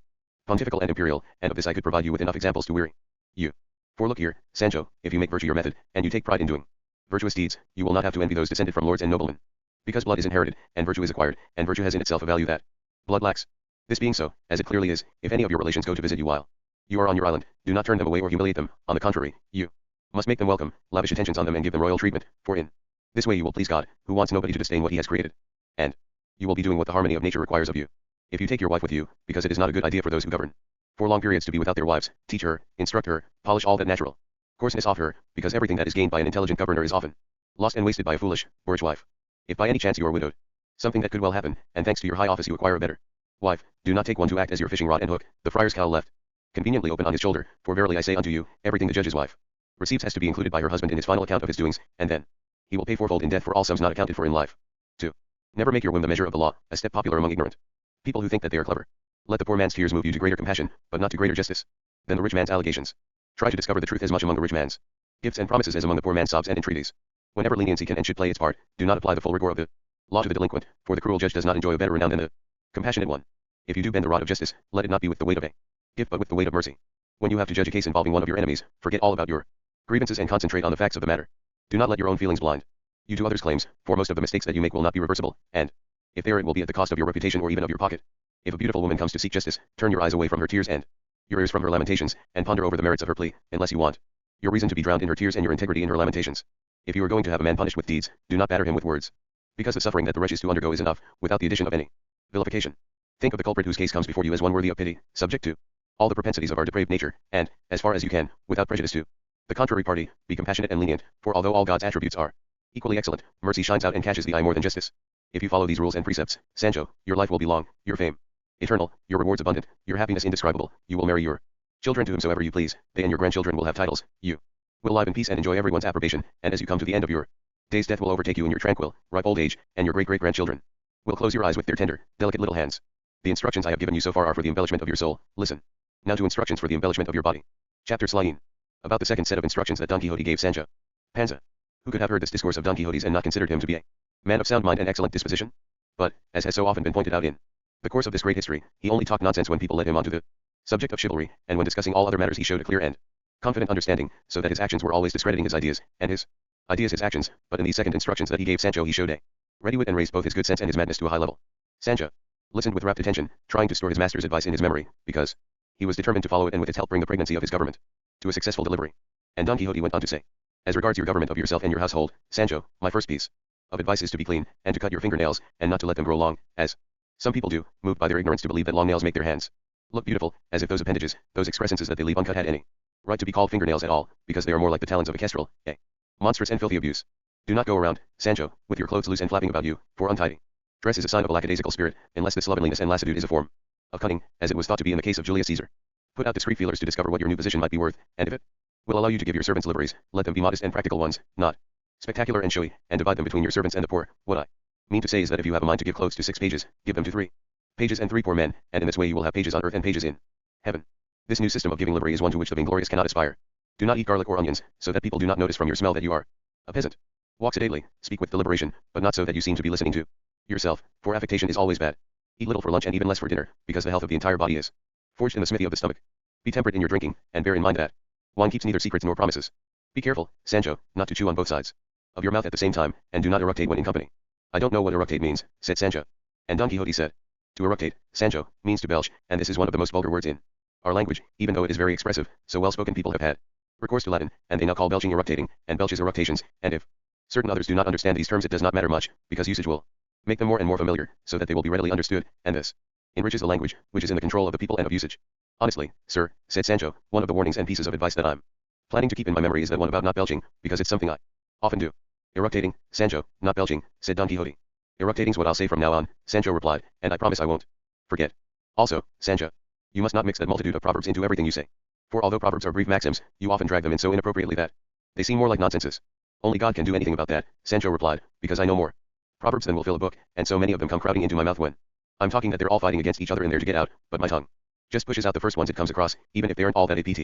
pontifical and imperial, and of this I could provide you with enough examples to weary you. For look here, Sancho, if you make virtue your method, and you take pride in doing virtuous deeds, you will not have to envy those descended from lords and noblemen. Because blood is inherited, and virtue is acquired, and virtue has in itself a value that blood lacks. This being so, as it clearly is, if any of your relations go to visit you while you are on your island, do not turn them away or humiliate them, on the contrary, you must make them welcome, lavish attentions on them and give them royal treatment, for in this way you will please God, who wants nobody to disdain what he has created. And you will be doing what the harmony of nature requires of you. If you take your wife with you, because it is not a good idea for those who govern for long periods to be without their wives, teach her, instruct her, polish all that natural coarseness off her, because everything that is gained by an intelligent governor is often lost and wasted by a foolish, boorish wife. If by any chance you are widowed, something that could well happen, and thanks to your high office you acquire a better wife, do not take one to act as your fishing rod and hook, the friar's cowl left conveniently open on his shoulder, for verily I say unto you, everything the judge's wife receives has to be included by her husband in his final account of his doings, and then he will pay fourfold in death for all sums not accounted for in life. 2. Never make your whim the measure of the law, a step popular among ignorant people who think that they are clever. Let the poor man's tears move you to greater compassion, but not to greater justice than the rich man's allegations. Try to discover the truth as much among the rich man's gifts and promises as among the poor man's sobs and entreaties. Whenever leniency can and should play its part, do not apply the full rigor of the law to the delinquent, for the cruel judge does not enjoy a better renown than the compassionate one. If you do bend the rod of justice, let it not be with the weight of a gift but with the weight of mercy. When you have to judge a case involving one of your enemies, forget all about your grievances and concentrate on the facts of the matter. Do not let your own feelings blind you to others' claims, for most of the mistakes that you make will not be reversible, and if they are it will be at the cost of your reputation or even of your pocket. If a beautiful woman comes to seek justice, turn your eyes away from her tears and your ears from her lamentations, and ponder over the merits of her plea, unless you want your reason to be drowned in her tears and your integrity in her lamentations. If you are going to have a man punished with deeds, do not batter him with words, because the suffering that the wretch is to undergo is enough, without the addition of any vilification. Think of the culprit whose case comes before you as one worthy of pity, subject to all the propensities of our depraved nature, and, as far as you can, without prejudice to the contrary party, be compassionate and lenient, for although all God's attributes are equally excellent, mercy shines out and catches the eye more than justice. If you follow these rules and precepts, Sancho, your life will be long, your fame eternal, your rewards abundant, your happiness indescribable. You will marry your children to whomsoever you please, they and your grandchildren will have titles, you will live in peace and enjoy everyone's approbation, and as you come to the end of your days death will overtake you in your tranquil, ripe old age, and your great-great-grandchildren will close your eyes with their tender, delicate little hands. The instructions I have given you so far are for the embellishment of your soul. Listen now to instructions for the embellishment of your body. Chapter Slain. About the second set of instructions that Don Quixote gave Sancho Panza. Who could have heard this discourse of Don Quixote's and not considered him to be a man of sound mind and excellent disposition? But, as has so often been pointed out in the course of this great history, he only talked nonsense when people led him on to the subject of chivalry, and when discussing all other matters he showed a clear and confident understanding, so that his actions were always discrediting his ideas, and his ideas his actions, but in these second instructions that he gave Sancho he showed a ready wit and raised both his good sense and his madness to a high level. Sancho listened with rapt attention, trying to store his master's advice in his memory, because he was determined to follow it and with its help bring the pregnancy of his government to a successful delivery. And Don Quixote went on to say, as regards your government of yourself and your household, Sancho, my first piece of advice is to be clean, and to cut your fingernails, and not to let them grow long, as some people do, moved by their ignorance to believe that long nails make their hands look beautiful, as if those appendages, those excrescences that they leave uncut had any right to be called fingernails at all, because they are more like the talons of a kestrel, a monstrous and filthy abuse. Do not go around, Sancho, with your clothes loose and flapping about you, for untidy dress is a sign of a lackadaisical spirit, unless this slovenliness and lassitude is a form of cunning, as it was thought to be in the case of Julius Caesar. Put out discreet feelers to discover what your new position might be worth, and if it will allow you to give your servants liveries, let them be modest and practical ones, not spectacular and showy, and divide them between your servants and the poor. What I mean to say is that if you have a mind to give clothes to 6 pages, give them to 3 pages and 3 poor men, and in this way you will have pages on earth and pages in heaven. This new system of giving livery is one to which the vainglorious cannot aspire. Do not eat garlic or onions, so that people do not notice from your smell that you are a peasant. Walk sedately, speak with deliberation, but not so that you seem to be listening to yourself, for affectation is always bad. Eat little for lunch and even less for dinner, because the health of the entire body is forged in the smithy of the stomach. Be temperate in your drinking, and bear in mind that wine keeps neither secrets nor promises. Be careful, Sancho, not to chew on both sides of your mouth at the same time, and do not eructate when in company. I don't know what eructate means, said Sancho. And Don Quixote said, to eructate, Sancho, means to belch, and this is one of the most vulgar words in our language, even though it is very expressive, so well-spoken people have had recourse to Latin, and they now call belching eructating, and belches eructations, and if certain others do not understand these terms it does not matter much, because usage will make them more and more familiar, so that they will be readily understood, and this enriches the language, which is in the control of the people and of usage. Honestly, sir, said Sancho, one of the warnings and pieces of advice that I'm planning to keep in my memory is that one about not belching, because it's something I often do. Eructating, Sancho, not belching, said Don Quixote. Eructating's what I'll say from now on, Sancho replied, and I promise I won't forget. Also, Sancho, you must not mix that multitude of proverbs into everything you say. For although proverbs are brief maxims, you often drag them in so inappropriately that they seem more like nonsenses. Only God can do anything about that, Sancho replied, because I know more proverbs than will fill a book, and so many of them come crowding into my mouth when I'm talking that they're all fighting against each other in there to get out, but my tongue just pushes out the first ones it comes across, even if they aren't all that apt.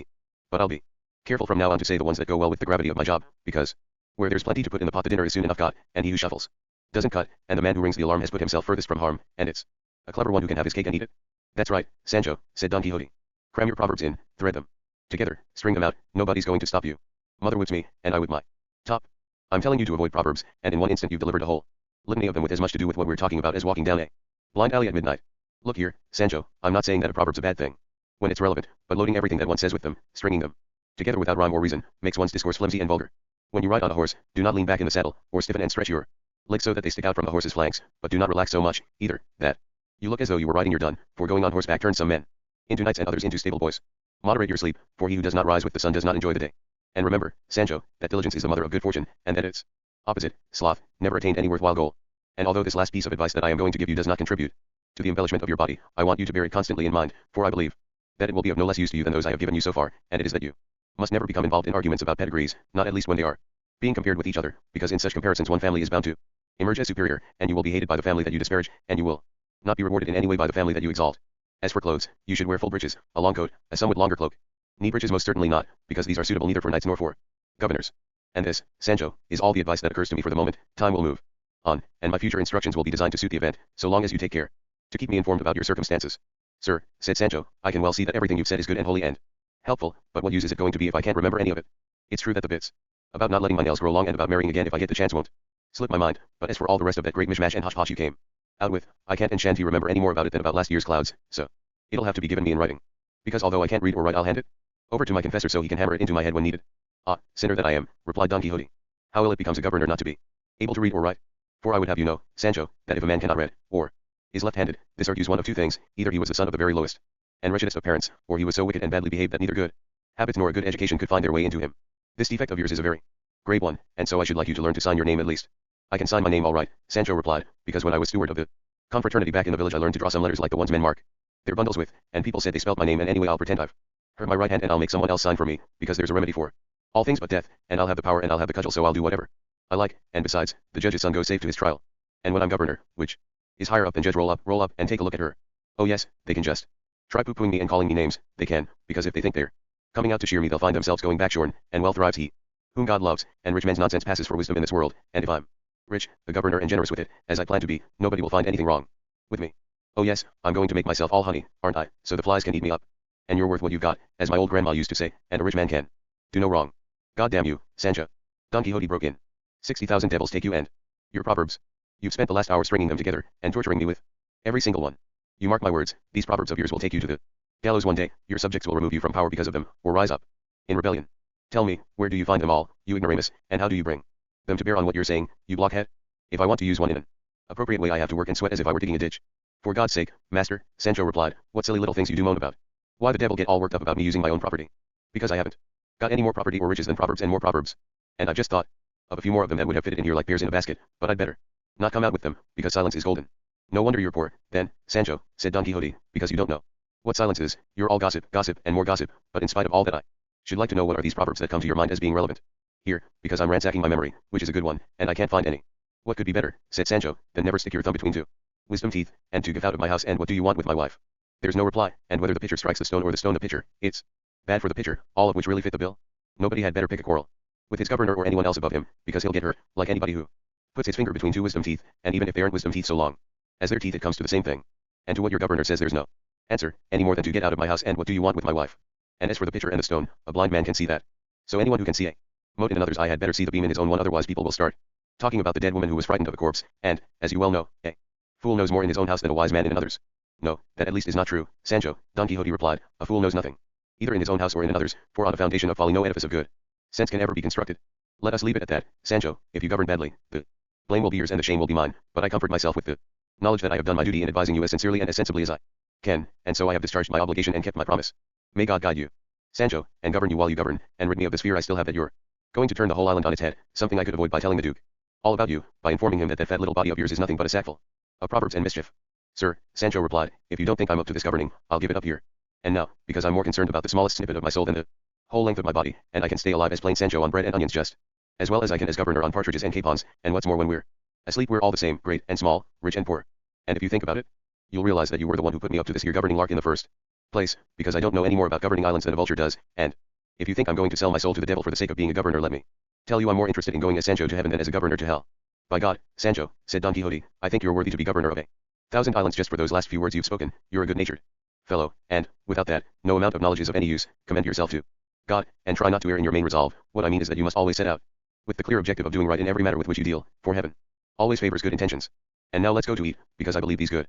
But I'll be careful from now on to say the ones that go well with the gravity of my job, because where there's plenty to put in the pot the dinner is soon enough got, and he who shuffles doesn't cut, and the man who rings the alarm has put himself furthest from harm, and it's a clever one who can have his cake and eat it. That's right, Sancho, said Don Quixote. Cram your proverbs in, thread them together, string them out, nobody's going to stop you. Mother whips me, and I whip my top. I'm telling you to avoid proverbs, and in one instant you've delivered a whole litany of them with as much to do with what we're talking about as walking down a blind alley at midnight. Look here, Sancho, I'm not saying that a proverb's a bad thing when it's relevant, but loading everything that one says with them, stringing them together without rhyme or reason, makes one's discourse flimsy and vulgar. When you ride on a horse, do not lean back in the saddle, or stiffen and stretch your legs so that they stick out from the horse's flanks, but do not relax so much, either, that you look as though you were riding your dun, for going on horseback turns some men into knights and others into stable boys. Moderate your sleep, for he who does not rise with the sun does not enjoy the day. And remember, Sancho, that diligence is the mother of good fortune, and that its opposite, sloth, never attained any worthwhile goal. And although this last piece of advice that I am going to give you does not contribute to the embellishment of your body, I want you to bear it constantly in mind, for I believe that it will be of no less use to you than those I have given you so far, and it is that you must never become involved in arguments about pedigrees, not at least when they are being compared with each other, because in such comparisons one family is bound to emerge as superior, and you will be hated by the family that you disparage, and you will not be rewarded in any way by the family that you exalt. As for clothes, you should wear full breeches, a long coat, a somewhat longer cloak. Knee breeches most certainly not, because these are suitable neither for knights nor for governors. And this, Sancho, is all the advice that occurs to me for the moment. Time will move on, and my future instructions will be designed to suit the event, so long as you take care to keep me informed about your circumstances. Sir, said Sancho, I can well see that everything you've said is good and holy and helpful, but what use is it going to be if I can't remember any of it? It's true that the bits about not letting my nails grow long and about marrying again if I get the chance won't slip my mind, but as for all the rest of that great mishmash and hodgepodge you came out with, I can't and shan't remember any more about it than about last year's clouds, so it'll have to be given me in writing. Because although I can't read or write I'll hand it over to my confessor so he can hammer it into my head when needed. Ah, sinner that I am, replied Don Quixote. How ill it becomes a governor not to be able to read or write. For I would have you know, Sancho, that if a man cannot read, or is left-handed, this argues one of two things, either he was the son of the very lowest and wretchedest of parents, or he was so wicked and badly behaved that neither good habits nor a good education could find their way into him. This defect of yours is a very grave one, and so I should like you to learn to sign your name at least. I can sign my name all right, Sancho replied, because when I was steward of the confraternity back in the village I learned to draw some letters like the ones men mark their bundles with, and people said they spelt my name, and anyway I'll pretend I've hurt my right hand and I'll make someone else sign for me, because there's a remedy for all things but death, and I'll have the power and I'll have the cudgel, so I'll do whatever I like, and besides, the judge's son goes safe to his trial. And when I'm governor, which is higher up than judge, roll up, and take a look at her. Oh yes, they can just try poo-pooing me and calling me names, they can, because if they think they're coming out to cheer me they'll find themselves going back shorn, and well thrives he whom God loves, and rich men's nonsense passes for wisdom in this world, and if I'm rich, the governor, and generous with it, as I plan to be, nobody will find anything wrong with me. Oh yes, I'm going to make myself all honey, aren't I, so the flies can eat me up. And you're worth what you've got, as my old grandma used to say, and a rich man can do no wrong. God damn you, Sancho. Don Quixote broke in. 60,000 devils take you and your proverbs. You've spent the last hour stringing them together, and torturing me with every single one. You mark my words, these proverbs of yours will take you to the gallows one day, your subjects will remove you from power because of them, or rise up in rebellion. Tell me, where do you find them all, you ignoramus, and how do you bring them to bear on what you're saying, you blockhead? If I want to use one in an appropriate way I have to work and sweat as if I were digging a ditch. For God's sake, master, Sancho replied, what silly little things you do moan about. Why the devil get all worked up about me using my own property? Because I haven't got any more property or riches than proverbs and more proverbs. And I've just thought of a few more of them that would have fitted in here like pears in a basket, but I'd better not come out with them, because silence is golden. No wonder you're poor, then, Sancho, said Don Quixote, because you don't know what silence is. You're all gossip, and more gossip, but in spite of all that I should like to know what are these proverbs that come to your mind as being relevant. Here, because I'm ransacking my memory, which is a good one, and I can't find any. What could be better, said Sancho, than never stick your thumb between two wisdom teeth, and to get out of my house, and what do you want with my wife? There's no reply, and whether the pitcher strikes the stone or the stone the pitcher, it's bad for the pitcher, all of which really fit the bill. Nobody had better pick a quarrel with his governor or anyone else above him, because he'll get hurt, like anybody who puts his finger between two wisdom teeth, and even if they aren't wisdom teeth so long as their teeth it comes to the same thing. And to what your governor says there's no Answer, any more than to get out of my house, and what do you want with my wife? And as for the pitcher and the stone, a blind man can see that. So anyone who can see a mote in another's eye had better see the beam in his own one, otherwise people will start talking about the dead woman who was frightened of a corpse, and, as you well know, a fool knows more in his own house than a wise man in another's. No, that at least is not true, Sancho, Don Quixote replied, a fool knows nothing, either in his own house or in another's, for on a foundation of folly no edifice of good sense can ever be constructed. Let us leave it at that, Sancho. If you govern badly, the blame will be yours and the shame will be mine, but I comfort myself with the knowledge that I have done my duty in advising you as sincerely and as sensibly as I can, and so I have discharged my obligation and kept my promise. May God guide you, Sancho, and govern you while you govern, and rid me of this fear I still have that you're going to turn the whole island on its head, something I could avoid by telling the Duke all about you, by informing him that that fat little body of yours is nothing but a sackful of proverbs and mischief. Sir, Sancho replied, if you don't think I'm up to this governing, I'll give it up here and now, because I'm more concerned about the smallest snippet of my soul than the whole length of my body, and I can stay alive as plain Sancho on bread and onions just as well as I can as governor on partridges and capons, and what's more, when we're asleep we're all the same, great and small, rich and poor. And if you think about it, you'll realize that you were the one who put me up to this here governing lark in the first place, because I don't know any more about governing islands than a vulture does, and if you think I'm going to sell my soul to the devil for the sake of being a governor, let me tell you I'm more interested in going as Sancho to heaven than as a governor to hell. By God, Sancho, said Don Quixote, I think you're worthy to be governor of a thousand islands just for those last few words you've spoken. You're a good-natured fellow, and, without that, no amount of knowledge is of any use. Commend yourself to God, and try not to err in your main resolve. What I mean is that you must always set out with the clear objective of doing right in every matter with which you deal, for heaven always favors good intentions. And now let's go to eat, because I believe these good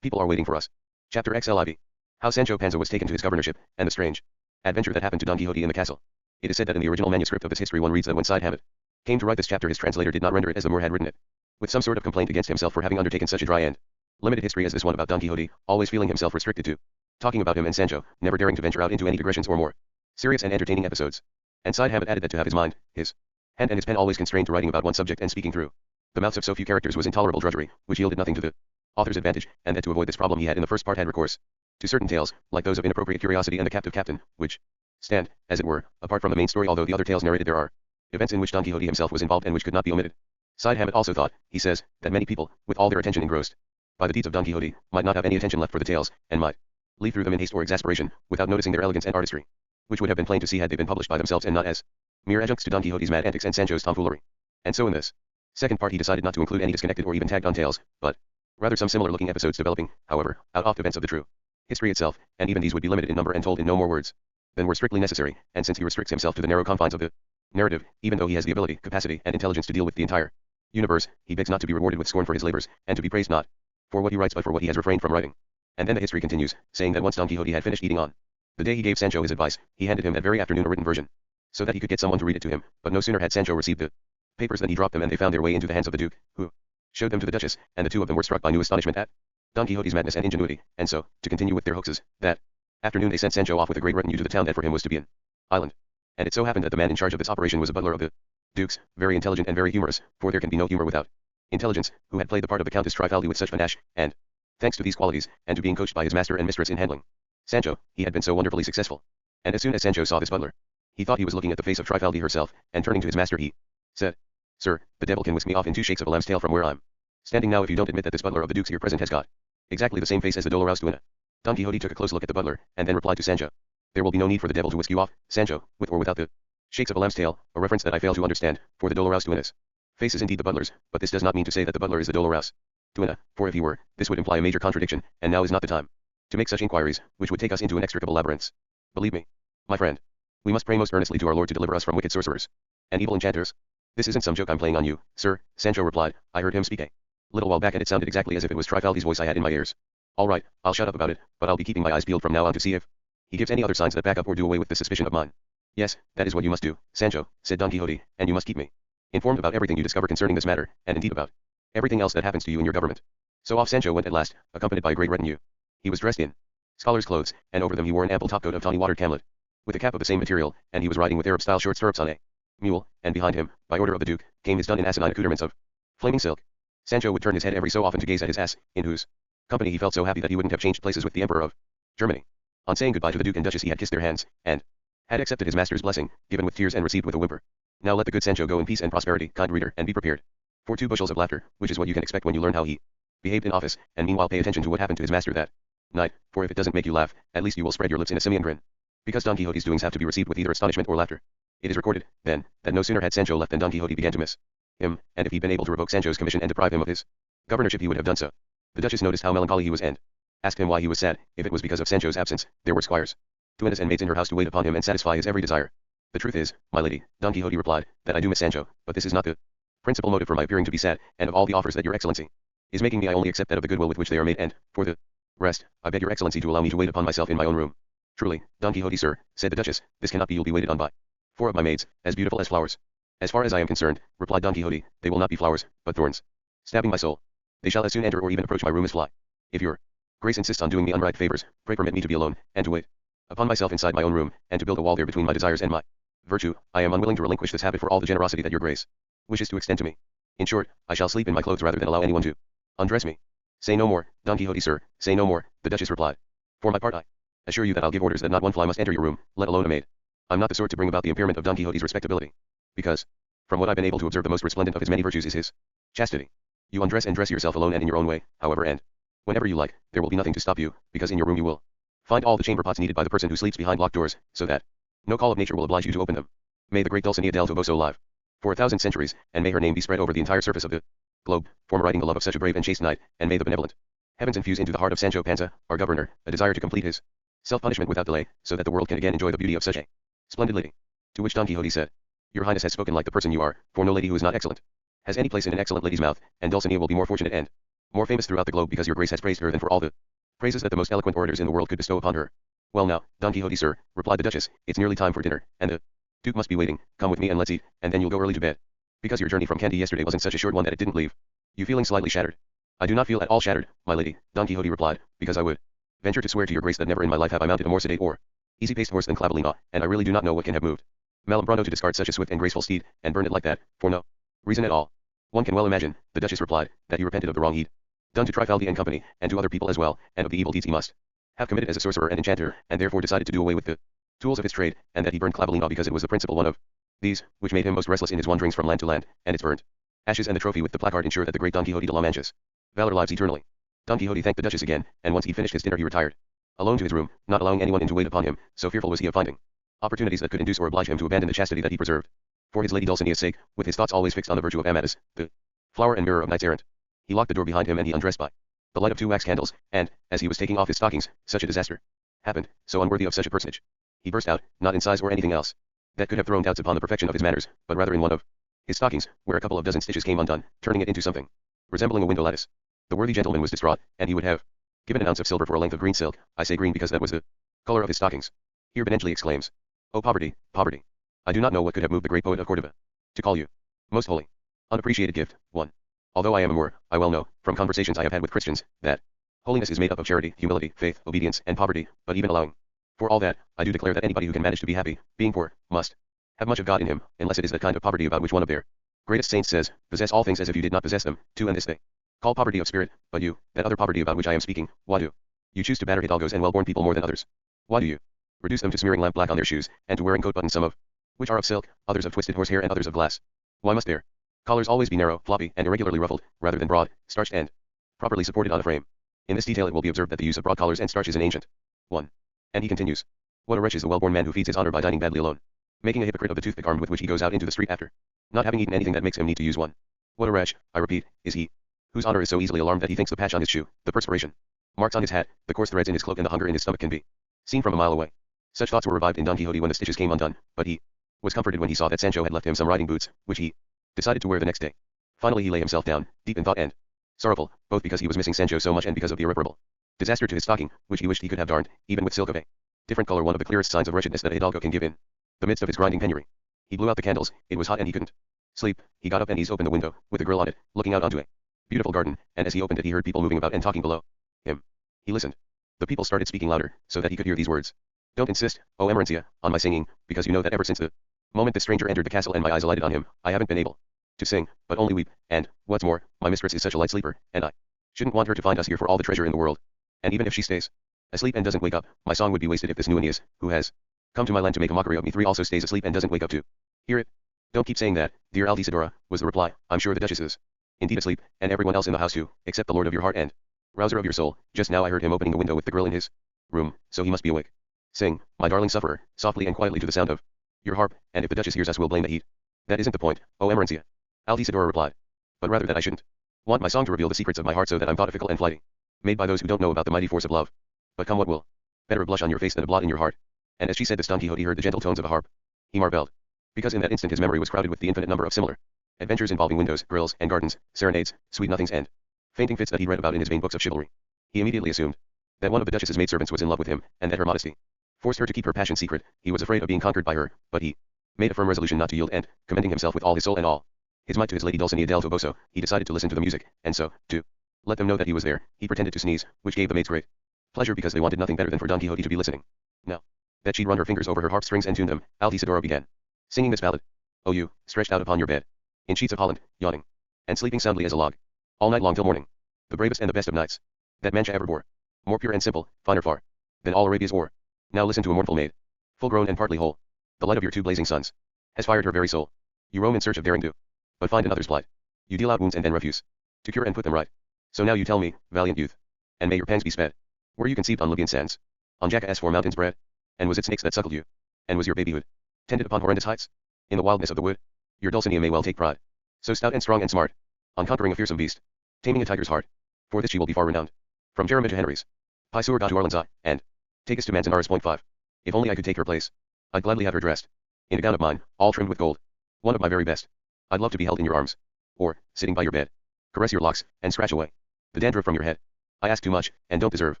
people are waiting for us. Chapter XLIV. How Sancho Panza was taken to his governorship, and the strange adventure that happened to Don Quixote in the castle. It is said that in the original manuscript of this history one reads that when Cide Hamet came to write this chapter his translator did not render it as the Moor had written it, with some sort of complaint against himself for having undertaken such a dry and limited history as this one about Don Quixote, always feeling himself restricted to talking about him and Sancho, never daring to venture out into any digressions or more serious and entertaining episodes. And Cide Hamet added that to have his mind, his hand and his pen always constrained to writing about one subject and speaking through the mouths of so few characters was intolerable drudgery, which yielded nothing to the author's advantage, and that to avoid this problem he had in the first part had recourse to certain tales, like those of inappropriate curiosity and the captive captain, which stand, as it were, apart from the main story, although the other tales narrated there are events in which Don Quixote himself was involved and which could not be omitted. Cide Hamet also thought, he says, that many people, with all their attention engrossed by the deeds of Don Quixote, might not have any attention left for the tales, and might leaf through them in haste or exasperation, without noticing their elegance and artistry, which would have been plain to see had they been published by themselves and not as mere adjuncts to Don Quixote's mad antics and Sancho's tomfoolery. And so in this second part he decided not to include any disconnected or even tagged on tales, but rather some similar looking episodes developing, however, out of events of the true history itself, and even these would be limited in number and told in no more words than were strictly necessary, and since he restricts himself to the narrow confines of the narrative, even though he has the ability, capacity, and intelligence to deal with the entire universe, he begs not to be rewarded with scorn for his labors, and to be praised not for what he writes but for what he has refrained from writing. And then the history continues, saying that once Don Quixote had finished eating on the day he gave Sancho his advice, he handed him that very afternoon a written version, so that he could get someone to read it to him, but no sooner had Sancho received the papers than he dropped them and they found their way into the hands of the Duke, who showed them to the Duchess, and the two of them were struck by new astonishment at Don Quixote's madness and ingenuity, and so, to continue with their hoaxes, that afternoon they sent Sancho off with a great retinue to the town that for him was to be an island. And it so happened that the man in charge of this operation was a butler of the Duke's, very intelligent and very humorous, for there can be no humor without intelligence, who had played the part of the Countess Trifaldi with such panache, and, thanks to these qualities, and to being coached by his master and mistress in handling Sancho, he had been so wonderfully successful. And as soon as Sancho saw this butler, he thought he was looking at the face of Trifaldi herself, and turning to his master he said, Sir, the devil can whisk me off in 2 shakes of a lamb's tail from where I'm standing now if you don't admit that this butler of the Duke's here present has got exactly the same face as the Dolorous Duenna. Don Quixote took a close look at the butler, and then replied to Sancho, there will be no need for the devil to whisk you off, Sancho, with or without the shakes of a lamb's tail, a reference that I fail to understand, for the Dolorous Duenna's face is indeed the butler's, but this does not mean to say that the butler is the Dolorous Duenna, for if he were, this would imply a major contradiction, and now is not the time to make such inquiries, which would take us into inextricable labyrinths. Believe me, my friend, we must pray most earnestly to our Lord to deliver us from wicked sorcerers and evil enchanters. This isn't some joke I'm playing on you, sir, Sancho replied. I heard him speak a little while back and it sounded exactly as if it was Trifaldi's voice I had in my ears. All right, I'll shut up about it, but I'll be keeping my eyes peeled from now on to see if he gives any other signs that back up or do away with this suspicion of mine. Yes, that is what you must do, Sancho, said Don Quixote, and you must keep me informed about everything you discover concerning this matter, and indeed about everything else that happens to you in your government. So off Sancho went at last, accompanied by a great retinue. He was dressed in scholar's clothes, and over them he wore an ample topcoat of tawny watered camlet, with a cap of the same material, and he was riding with Arab-style short stirrups on a mule, and behind him, by order of the Duke, came his done in asinine accoutrements of flaming silk. Sancho would turn his head every so often to gaze at his ass, in whose company he felt so happy that he wouldn't have changed places with the Emperor of Germany. On saying goodbye to the Duke and Duchess he had kissed their hands, and had accepted his master's blessing, given with tears and received with a whimper. Now let the good Sancho go in peace and prosperity, kind reader, and be prepared for 2 bushels of laughter, which is what you can expect when you learn how he behaved in office, and meanwhile pay attention to what happened to his master that night, for if it doesn't make you laugh, at least you will spread your lips in a simian grin, because Don Quixote's doings have to be received with either astonishment or laughter. It is recorded, then, that no sooner had Sancho left than Don Quixote began to miss him, and if he'd been able to revoke Sancho's commission and deprive him of his governorship he would have done so. The Duchess noticed how melancholy he was and, Asked him why he was sad. If it was because of Sancho's absence, there were squires, duennas and maids in her house to wait upon him and satisfy his every desire. The truth is, my lady, Don Quixote replied, that I do miss Sancho, but this is not the principal motive for my appearing to be sad, and of all the offers that your excellency is making me I only accept that of the goodwill with which they are made, and, for the rest, I beg your excellency to allow me to wait upon myself in my own room. Truly, Don Quixote, sir, said the duchess, this cannot be. You'll be waited on by 4 of my maids, as beautiful as flowers. As far as I am concerned, replied Don Quixote, they will not be flowers, but thorns, stabbing my soul. They shall as soon enter or even approach my room as fly. If your grace insists on doing me unright favors, pray permit me to be alone, and to wait upon myself inside my own room, and to build a wall there between my desires and my virtue. I am unwilling to relinquish this habit for all the generosity that your grace wishes to extend to me. In short, I shall sleep in my clothes rather than allow anyone to undress me. Say no more, Don Quixote, sir, say no more, the duchess replied. For my part I assure you that I'll give orders that not one fly must enter your room, let alone a maid. I'm not the sort to bring about the impairment of Don Quixote's respectability. Because, from what I've been able to observe, the most resplendent of his many virtues is his chastity. You undress and dress yourself alone and in your own way, however, and whenever you like, there will be nothing to stop you, because in your room you will find all the chamber pots needed by the person who sleeps behind locked doors, so that no call of nature will oblige you to open them. May the great Dulcinea del Toboso live for 1,000 centuries, and may her name be spread over the entire surface of the globe, writing the love of such a brave and chaste knight, and may the benevolent heavens infuse into the heart of Sancho Panza, our governor, a desire to complete his self-punishment without delay, so that the world can again enjoy the beauty of such a splendid lady. To which Don Quixote said, Your Highness has spoken like the person you are, for no lady who is not excellent has any place in an excellent lady's mouth, and Dulcinea will be more fortunate and more famous throughout the globe because your grace has praised her than for all the praises that the most eloquent orators in the world could bestow upon her. Well now, Don Quixote, sir, replied the duchess, it's nearly time for dinner, and the duke must be waiting. Come with me and let's eat, and then you'll go early to bed. Because your journey from Kandy yesterday wasn't such a short one that it didn't leave you feeling slightly shattered. I do not feel at all shattered, my lady, Don Quixote replied, because I would venture to swear to your grace that never in my life have I mounted a more sedate or easy-paced horse than Clavelina, and I really do not know what can have moved Malumbrando to discard such a swift and graceful steed, and burn it like that, for no reason at all. One can well imagine, the duchess replied, that he repented of the wrong he'd done to Trifaldi and company, and to other people as well, and of the evil deeds he must have committed as a sorcerer and enchanter, and therefore decided to do away with the tools of his trade, and that he burned Clavelina because it was the principal one of these, which made him most restless in his wanderings from land to land, and its burnt ashes and the trophy with the placard ensure that the great Don Quixote de la Mancha's valor lives eternally. Don Quixote thanked the duchess again, and once he'd finished his dinner he retired alone to his room, not allowing anyone in to wait upon him, so fearful was he of finding opportunities that could induce or oblige him to abandon the chastity that he preserved for his lady Dulcinea's sake, with his thoughts always fixed on the virtue of Amadis, the flower and mirror of knights errant. He locked the door behind him and he undressed by the light of 2 wax candles, and, as he was taking off his stockings, such a disaster happened, so unworthy of such a personage. He burst out, not in size or anything else that could have thrown doubts upon the perfection of his manners, but rather in one of his stockings, where a couple of dozen stitches came undone, turning it into something resembling a window lattice. The worthy gentleman was distraught, and he would have given an ounce of silver for a length of green silk. I say green because that was the color of his stockings. Here Benengeli exclaims, O poverty, poverty! I do not know what could have moved the great poet of Cordova to call you most holy, unappreciated gift. 1. Although I am a Moor, I well know, from conversations I have had with Christians, that holiness is made up of charity, humility, faith, obedience, and poverty, but even allowing for all that, I do declare that anybody who can manage to be happy, being poor, must have much of God in him, unless it is that kind of poverty about which one of their greatest saints says, possess all things as if you did not possess them. 2. And this they call poverty of spirit, but you, that other poverty about which I am speaking, why do you choose to batter hidalgos and well-born people more than others? Why do you reduce them to smearing lamp black on their shoes, and to wearing coat buttons, some of which are of silk, others of twisted horsehair, and others of glass? Why must their collars always be narrow, floppy, and irregularly ruffled, rather than broad, starched, and properly supported on a frame? In this detail it will be observed that the use of broad collars and starch is an ancient one. And he continues, what a wretch is the well-born man who feeds his honor by dining badly alone, making a hypocrite of the toothpick armed with which he goes out into the street after not having eaten anything that makes him need to use one. What a wretch, I repeat, is he, whose honor is so easily alarmed that he thinks the patch on his shoe, the perspiration marks on his hat, the coarse threads in his cloak, and the hunger in his stomach can be seen from a mile away. Such thoughts were revived in Don Quixote when the stitches came undone, but he was comforted when he saw that Sancho had left him some riding boots, which he decided to wear the next day. Finally he lay himself down, deep in thought and sorrowful, both because he was missing Sancho so much and because of the irreparable disaster to his stocking, which he wished he could have darned, even with silk of a different color, one of the clearest signs of wretchedness that a hidalgo can give in the midst of his grinding penury. He blew out the candles, it was hot and he couldn't sleep. He got up and eased open the window, with the grill on it, looking out onto a beautiful garden, and as he opened it he heard people moving about and talking below him. He listened. The people started speaking louder, so that he could hear these words. Don't insist, O Emerencia, on my singing, because you know that ever since the moment the stranger entered the castle and my eyes alighted on him, I haven't been able to sing, but only weep, and, what's more, my mistress is such a light sleeper, and I shouldn't want her to find us here for all the treasure in the world. And even if she stays asleep and doesn't wake up, my song would be wasted if this new Aeneas, who has come to my land to make a mockery of me 3 also stays asleep and doesn't wake up to hear it. Don't keep saying that, dear Altisidora, was the reply. I'm sure the Duchess is indeed asleep, and everyone else in the house too, except the lord of your heart and rouser of your soul. Just now I heard him opening the window with the grill in his room, so he must be awake. Sing, my darling sufferer, softly and quietly to the sound of your harp, and if the Duchess hears us we'll blame the heat. That isn't the point, O Emerencia, Altisidora replied, but rather that I shouldn't want my song to reveal the secrets of my heart, so that I'm thoughtful and flighty. made by those who don't know about the mighty force of love. But come what will, better a blush on your face than a blot in your heart. And as she said this, Don Quixote heard the gentle tones of a harp. He marveled, because in that instant his memory was crowded with the infinite number of similar adventures involving windows, grills, and gardens, serenades, sweet nothings, and fainting fits that he'd read about in his vain books of chivalry. He immediately assumed that one of the Duchess's maidservants was in love with him, and that her modesty forced her to keep her passion secret. He was afraid of being conquered by her, but he made a firm resolution not to yield, and, commending himself with all his soul and all his might to his lady Dulcinea del Toboso, he decided to listen to the music, and so, to let them know that he was there, he pretended to sneeze, which gave the maids great pleasure because they wanted nothing better than for Don Quixote to be listening. Now that she'd run her fingers over her harp strings and tuned them, Altisidora began singing this ballad. Oh, you, stretched out upon your bed, in sheets of Holland, yawning, and sleeping soundly as a log, all night long till morning, the bravest and the best of nights that Mancha ever bore, more pure and simple, finer far, than all Arabia's ore. Now listen to a mournful maid, full grown and partly whole. The light of your two blazing suns has fired her very soul. You roam in search of daring do, but find another's plight. You deal out wounds and then refuse to cure and put them right. So now you tell me, valiant youth, and may your pangs be sped. Were you conceived on Libyan sands, on jackass for mountains bred? And was it snakes that suckled you? And was your babyhood tended upon horrendous heights, in the wildness of the wood? Your Dulcinea may well take pride, so stout and strong and smart, on conquering a fearsome beast, taming a tiger's heart. For this she will be far renowned, from Jeremy to Henry's, Pisur to Arlen's eye, and take us to Manzanares. Point 5. If only I could take her place, I'd gladly have her dressed in a gown of mine, all trimmed with gold, one of my very best. I'd love to be held in your arms, or, sitting by your bed, caress your locks, and scratch away the dandruff from your head. I ask too much, and don't deserve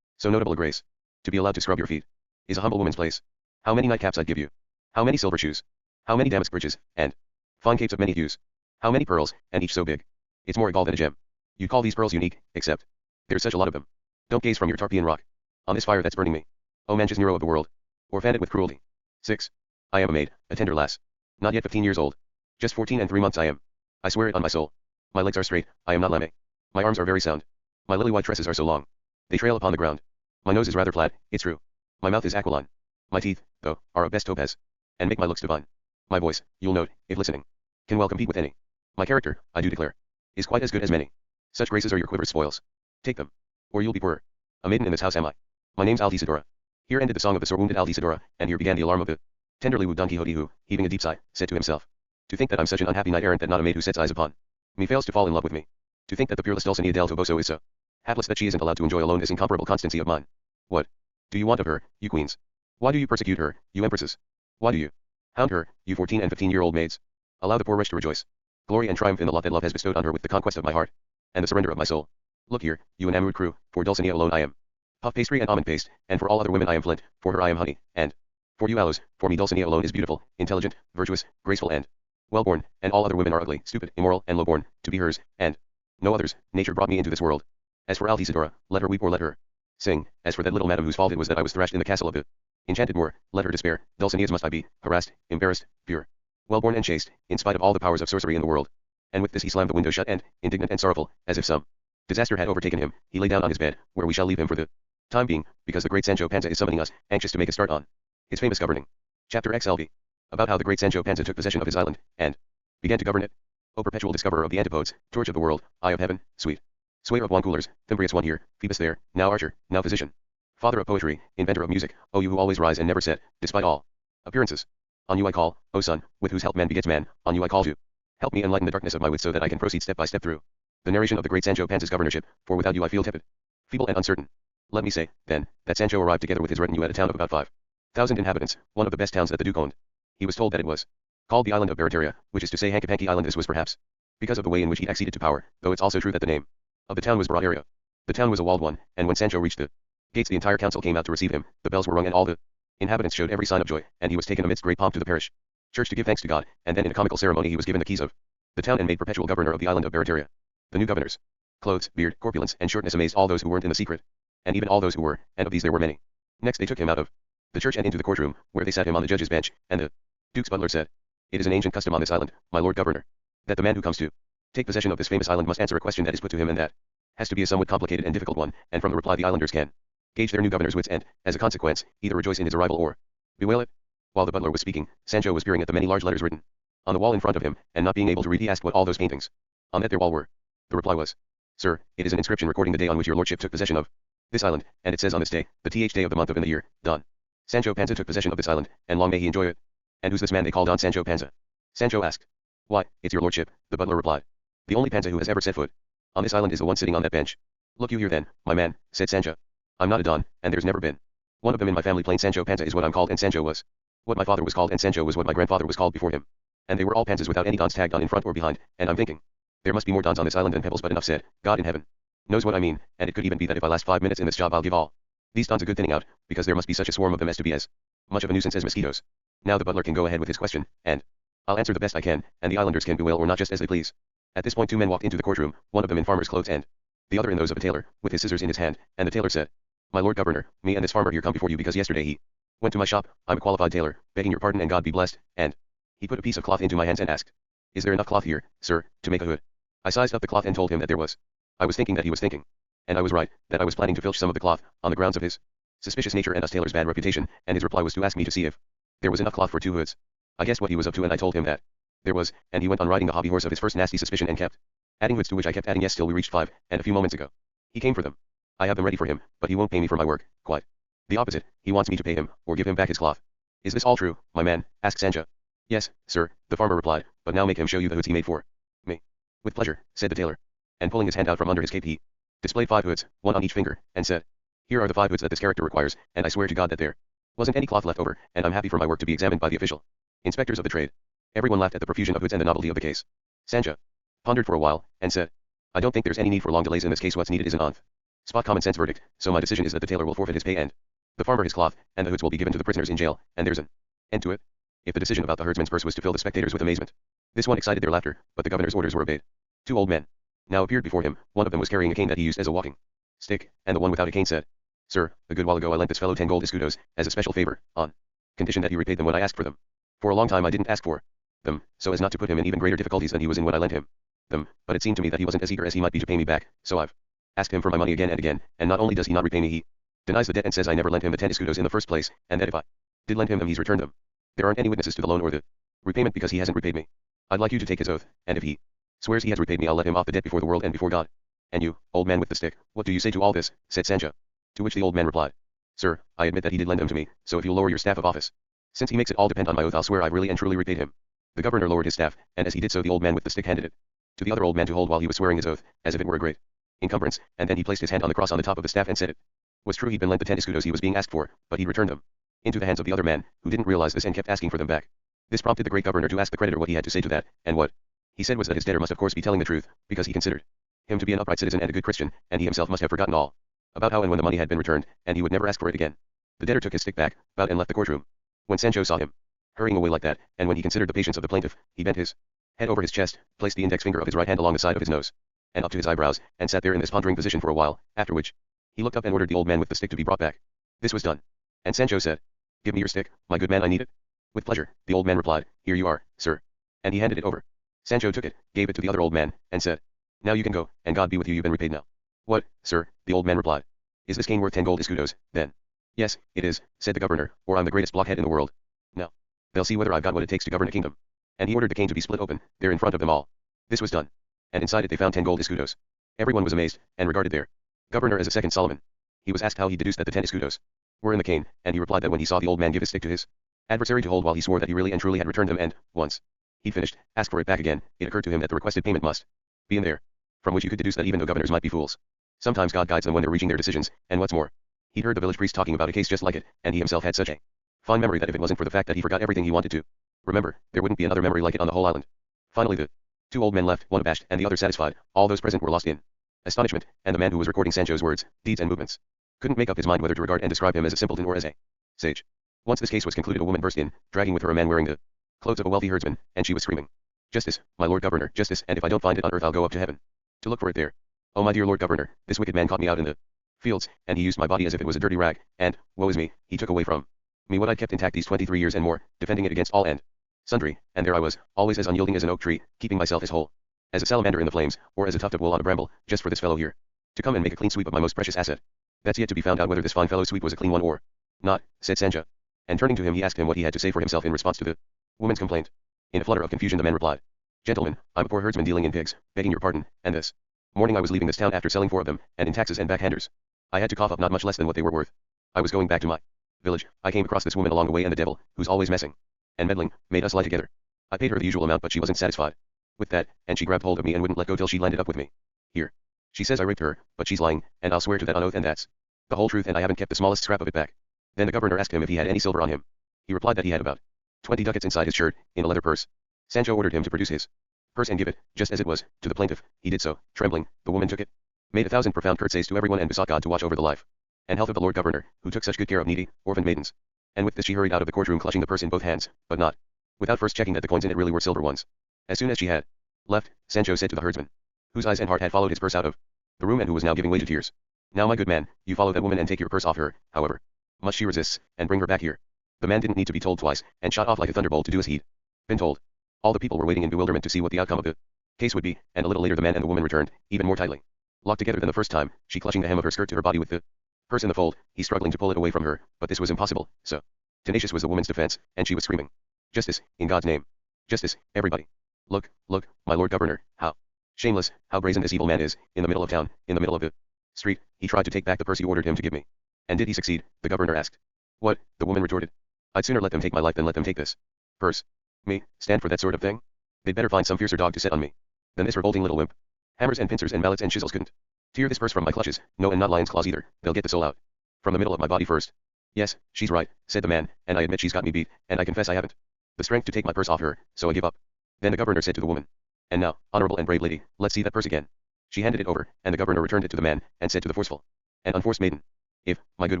so notable a grace. To be allowed to scrub your feet is a humble woman's place. How many nightcaps I'd give you, how many silver shoes, how many damask breeches, and fine capes of many hues, how many pearls, and each so big it's more egal than a gem. You call these pearls unique, except there's such a lot of them. Don't gaze from your Tarpeian rock on this fire that's burning me, O Manchas Nero of the world, or fan it with cruelty. 6. I am a maid, a tender lass, not yet 15 years old, just 14 and 3 months I am. I swear it on my soul. My legs are straight, I am not lame. My arms are very sound. My lily white tresses are so long, they trail upon the ground. My nose is rather flat, it's true. My mouth is aquiline. My teeth, though, are of best topaz, and make my looks divine. My voice, you'll note, if listening, can well compete with any. My character, I do declare, is quite as good as many. Such graces are your quiver's spoils. Take them, or you'll be poorer. A maiden in this house am I. My name's Altisidora. Here ended the song of the sore wounded Altisidora, and here began the alarm of the tenderly wooed Don Quixote, who, heaving a deep sigh, said to himself, to think that I'm such an unhappy knight errant that not a maid who sets eyes upon me fails to fall in love with me. To think that the peerless Dulcinea del Toboso is so hapless that she isn't allowed to enjoy alone this incomparable constancy of mine. What do you want of her, you queens? Why do you persecute her, you empresses? Why do you hound her, you 14 and 15-year-old maids? Allow the poor wretch to rejoice, glory and triumph in the lot that love has bestowed on her with the conquest of my heart, and the surrender of my soul. Look here, you enamored crew, for Dulcinea alone I am puff pastry and almond paste, and for all other women I am flint, for her I am honey, and for you aloes, for me Dulcinea alone is beautiful, intelligent, virtuous, graceful and well-born, and all other women are ugly, stupid, immoral, and low-born, to be hers, and no others. Nature brought me into this world. As for Altisidora, let her weep or let her sing. As for that little madam whose fault it was that I was thrashed in the castle of the enchanted Moor, let her despair. Dulcinea's must I be, harassed, embarrassed, pure, well-born and chaste, in spite of all the powers of sorcery in the world. And with this he slammed the window shut and, indignant and sorrowful, as if some disaster had overtaken him, he lay down on his bed, where we shall leave him for the time being, because the great Sancho Panza is summoning us, anxious to make a start on his famous governing. Chapter XLV. About how the great Sancho Panza took possession of his island, and began to govern it. O perpetual discoverer of the antipodes, torch of the world, eye of heaven, sweet swayer of wine coolers, Thymbrius one here, Phoebus there, now archer, now physician, father of poetry, inventor of music, O you who always rise and never set, despite all appearances. On you I call, O sun, with whose help man begets man, on you I call to help me enlighten the darkness of my wits so that I can proceed step by step through the narration of the great Sancho Panza's governorship, for without you I feel tepid, feeble and uncertain. Let me say, then, that Sancho arrived together with his retinue at a town of about 5,000 inhabitants, one of the best towns that the Duke owned. He was told that it was called the island of Barataria, which is to say Hanky-Panky Island. This was perhaps because of the way in which he acceded to power, though it's also true that the name of the town was Barataria. The town was a walled one, and when Sancho reached the gates the entire council came out to receive him, the bells were rung and all the inhabitants showed every sign of joy, and he was taken amidst great pomp to the parish church to give thanks to God, and then in a comical ceremony he was given the keys of the town and made perpetual governor of the island of Barataria. The new governor's clothes, beard, corpulence, and shortness amazed all those who weren't in the secret, and even all those who were, and of these there were many. Next they took him out of the church and into the courtroom, where they sat him on the judge's bench, and the Duke's butler said, "It is an ancient custom on this island, my lord governor, that the man who comes to take possession of this famous island must answer a question that is put to him, and that has to be a somewhat complicated and difficult one, and from the reply the islanders can gauge their new governor's wits and, as a consequence, either rejoice in his arrival or bewail it." While the butler was speaking, Sancho was peering at the many large letters written on the wall in front of him, and not being able to read he asked what all those paintings on that there wall were. The reply was, "Sir, it is an inscription recording the day on which your lordship took possession of this island, and it says on this day, the th day of the month of in the year, Don Sancho Panza took possession of this island, and long may he enjoy it." "And who's this man they call Don Sancho Panza?" Sancho asked. "Why, it's your lordship," the butler replied. "The only Panza who has ever set foot on this island is the one sitting on that bench." Look you here then, my man, said Sancho. I'm not a don, and there's never been one of them in my family. Plain Sancho Panza is what I'm called, and Sancho was what my father was called, and Sancho was what my grandfather was called before him. And they were all Panzas without any dons tagged on in front or behind, and I'm thinking, there must be more dons on this island than pebbles, but enough said. God in heaven knows what I mean, and it could even be that if I last 5 minutes in this job I'll give all these dons a good thinning out, because there must be such a swarm of them as to be as much of a nuisance as mosquitoes. Now the butler can go ahead with his question, and I'll answer the best I can, and the islanders can bewail or not just as they please. At this point 2 men walked into the courtroom, one of them in farmer's clothes and the other in those of a tailor, with his scissors in his hand, and the tailor said, My Lord Governor, me and this farmer here come before you because yesterday he went to my shop. I'm a qualified tailor, begging your pardon and God be blessed, and he put a piece of cloth into my hands and asked, Is there enough cloth here, sir, to make a hood? I sized up the cloth and told him that there was. I was thinking that he was thinking. And I was right, that I was planning to filch some of the cloth, on the grounds of his suspicious nature and us tailors' bad reputation, and his reply was to ask me to see if there was enough cloth for 2 hoods. I guessed what he was up to and I told him that there was, and he went on riding the hobby horse of his first nasty suspicion and kept adding hoods, to which I kept adding yes till we reached 5, and a few moments ago he came for them. I have them ready for him, but he won't pay me for my work. Quite the opposite, he wants me to pay him, or give him back his cloth. Is this all true, my man? Asked Sancho. Yes, sir, the farmer replied, but now make him show you the hoods he made for me. With pleasure, said the tailor. And pulling his hand out from under his cape he displayed 5 hoods, 1 on each finger, and said, Here are the 5 hoods that this character requires, and I swear to God that there wasn't any cloth left over, and I'm happy for my work to be examined by the official inspectors of the trade. Everyone laughed at the profusion of hoods and the novelty of the case. Sancho pondered for a while, and said, I don't think there's any need for long delays in this case. What's needed is an on-spot common sense verdict, so my decision is that the tailor will forfeit his pay and the farmer his cloth, and the hoods will be given to the prisoners in jail, and there's an end to it. If the decision about the herdsman's purse was to fill the spectators with amazement, this one excited their laughter, but the governor's orders were obeyed. 2 old men now appeared before him. One of them was carrying a cane that he used as a walking stick, and the one without a cane said, Sir, a good while ago I lent this fellow 10 gold escudos, as a special favor, on condition that he repaid them when I asked for them. For a long time I didn't ask for them, so as not to put him in even greater difficulties than he was in when I lent him them, but it seemed to me that he wasn't as eager as he might be to pay me back, so I've asked him for my money again and again, and not only does he not repay me, he denies the debt and says I never lent him the 10 escudos in the first place, and that if I did lend him them he's returned them. There aren't any witnesses to the loan or the repayment because he hasn't repaid me. I'd like you to take his oath, and if he swears he has repaid me I'll let him off the debt before the world and before God. And you, old man with the stick, what do you say to all this? Said Sancho. To which the old man replied, Sir, I admit that he did lend them to me, so if you'll lower your staff of office, since he makes it all depend on my oath, I'll swear I've really and truly repaid him. The governor lowered his staff, and as he did so the old man with the stick handed it to the other old man to hold while he was swearing his oath, as if it were a great encumbrance, and then he placed his hand on the cross on the top of the staff and said it was true he'd been lent the 10 escudos he was being asked for, but he'd returned them into the hands of the other man, who didn't realize this and kept asking for them back. This prompted the great governor to ask the creditor what he had to say to that, and what he said was that his debtor must of course be telling the truth, because he considered him to be an upright citizen and a good Christian, and he himself must have forgotten all about how and when the money had been returned, and he would never ask for it again. The debtor took his stick back, bowed and left the courtroom. When Sancho saw him hurrying away like that, and when he considered the patience of the plaintiff, he bent his head over his chest, placed the index finger of his right hand along the side of his nose, and up to his eyebrows, and sat there in this pondering position for a while, after which he looked up and ordered the old man with the stick to be brought back. This was done, and Sancho said, Give me your stick, my good man, I need it. With pleasure, the old man replied, Here you are, sir. And he handed it over. Sancho took it, gave it to the other old man, and said, Now you can go, and God be with you, you've been repaid now. What, sir? The old man replied. Is this cane worth 10 gold escudos, then? Yes, it is, said the governor, or I'm the greatest blockhead in the world. Now they'll see whether I've got what it takes to govern a kingdom. And he ordered the cane to be split open, there in front of them all. This was done. And inside it they found 10 gold escudos. Everyone was amazed, and regarded their governor as a second Solomon. He was asked how he deduced that the 10 escudos were in the cane, and he replied that when he saw the old man give his stick to his adversary to hold while he swore that he really and truly had returned them, and, once he'd finished, asked for it back again, it occurred to him that the requested payment must be in there. From which you could deduce that even though governors might be fools, sometimes God guides them when they're reaching their decisions, and what's more, he'd heard the village priest talking about a case just like it, and he himself had such a fine memory that if it wasn't for the fact that he forgot everything he wanted to remember, there wouldn't be another memory like it on the whole island. Finally the 2 old men left, one abashed and the other satisfied. All those present were lost in astonishment, and the man who was recording Sancho's words, deeds and movements couldn't make up his mind whether to regard and describe him as a simpleton or as a sage. Once this case was concluded a woman burst in, dragging with her a man wearing the clothes of a wealthy herdsman, and she was screaming, Justice, my lord governor, justice, and if I don't find it on earth I'll go up to heaven to look for it there. Oh my dear lord governor, this wicked man caught me out in the fields, and he used my body as if it was a dirty rag, and, woe is me, he took away from me what I'd kept intact these 23 years and more, defending it against all and sundry, and there I was, always as unyielding as an oak tree, keeping myself as whole as a salamander in the flames, or as a tuft of wool on a bramble, just for this fellow here to come and make a clean sweep of my most precious asset. That's yet to be found out whether this fine fellow's sweep was a clean one or not, said Sancho. And turning to him he asked him what he had to say for himself in response to the woman's complaint. In a flutter of confusion the man replied, Gentlemen, I'm a poor herdsman dealing in pigs, begging your pardon, and this morning I was leaving this town after selling 4 of them, and in taxes and backhanders I had to cough up not much less than what they were worth. I was going back to my village, I came across this woman along the way, and the devil, who's always messing and meddling, made us lie together. I paid her the usual amount, but she wasn't satisfied with that, and she grabbed hold of me and wouldn't let go till she landed up with me here. She says I raped her, but she's lying, and I'll swear to that on oath, and that's the whole truth, and I haven't kept the smallest scrap of it back. Then the governor asked him if he had any silver on him. He replied that he had about 20 ducats inside his shirt, in a leather purse. Sancho ordered him to produce his purse and give it, just as it was, to the plaintiff. He did so, trembling. The woman took it, made 1,000 profound curtseys to everyone, and besought God to watch over the life and health of the Lord Governor, who took such good care of needy, orphaned maidens. And with this she hurried out of the courtroom, clutching the purse in both hands, but not without first checking that the coins in it really were silver ones. As soon as she had left, Sancho said to the herdsman, whose eyes and heart had followed his purse out of the room and who was now giving way to tears, "Now, my good man, you follow that woman and take your purse off her, however much she resists, and bring her back here." The man didn't need to be told twice, and shot off like a thunderbolt to do as he'd been told. All the people were waiting in bewilderment to see what the outcome of the case would be, and a little later the man and the woman returned, even more tightly locked together than the first time, she clutching the hem of her skirt to her body with the purse in the fold, he struggling to pull it away from her, but this was impossible, so tenacious was the woman's defense, and she was screaming, "Justice, in God's name! Justice, everybody! Look, look, my lord governor, how shameless, how brazen this evil man is, in the middle of town, in the middle of the street. He tried to take back the purse you ordered him to give me." "And did he succeed?" the governor asked. "What?" the woman retorted. "I'd sooner let them take my life than let them take this purse. Me, stand for that sort of thing? They'd better find some fiercer dog to set on me than this revolting little wimp. Hammers and pincers and mallets and chisels couldn't tear this purse from my clutches, no, and not lion's claws either. They'll get the soul out from the middle of my body first." "Yes, she's right," said the man, "and I admit she's got me beat, and I confess I haven't the strength to take my purse off her, so I give up." Then the governor said to the woman, "And now, honorable and brave lady, let's see that purse again." She handed it over, and the governor returned it to the man, and said to the forceful and unforced maiden, "If, my good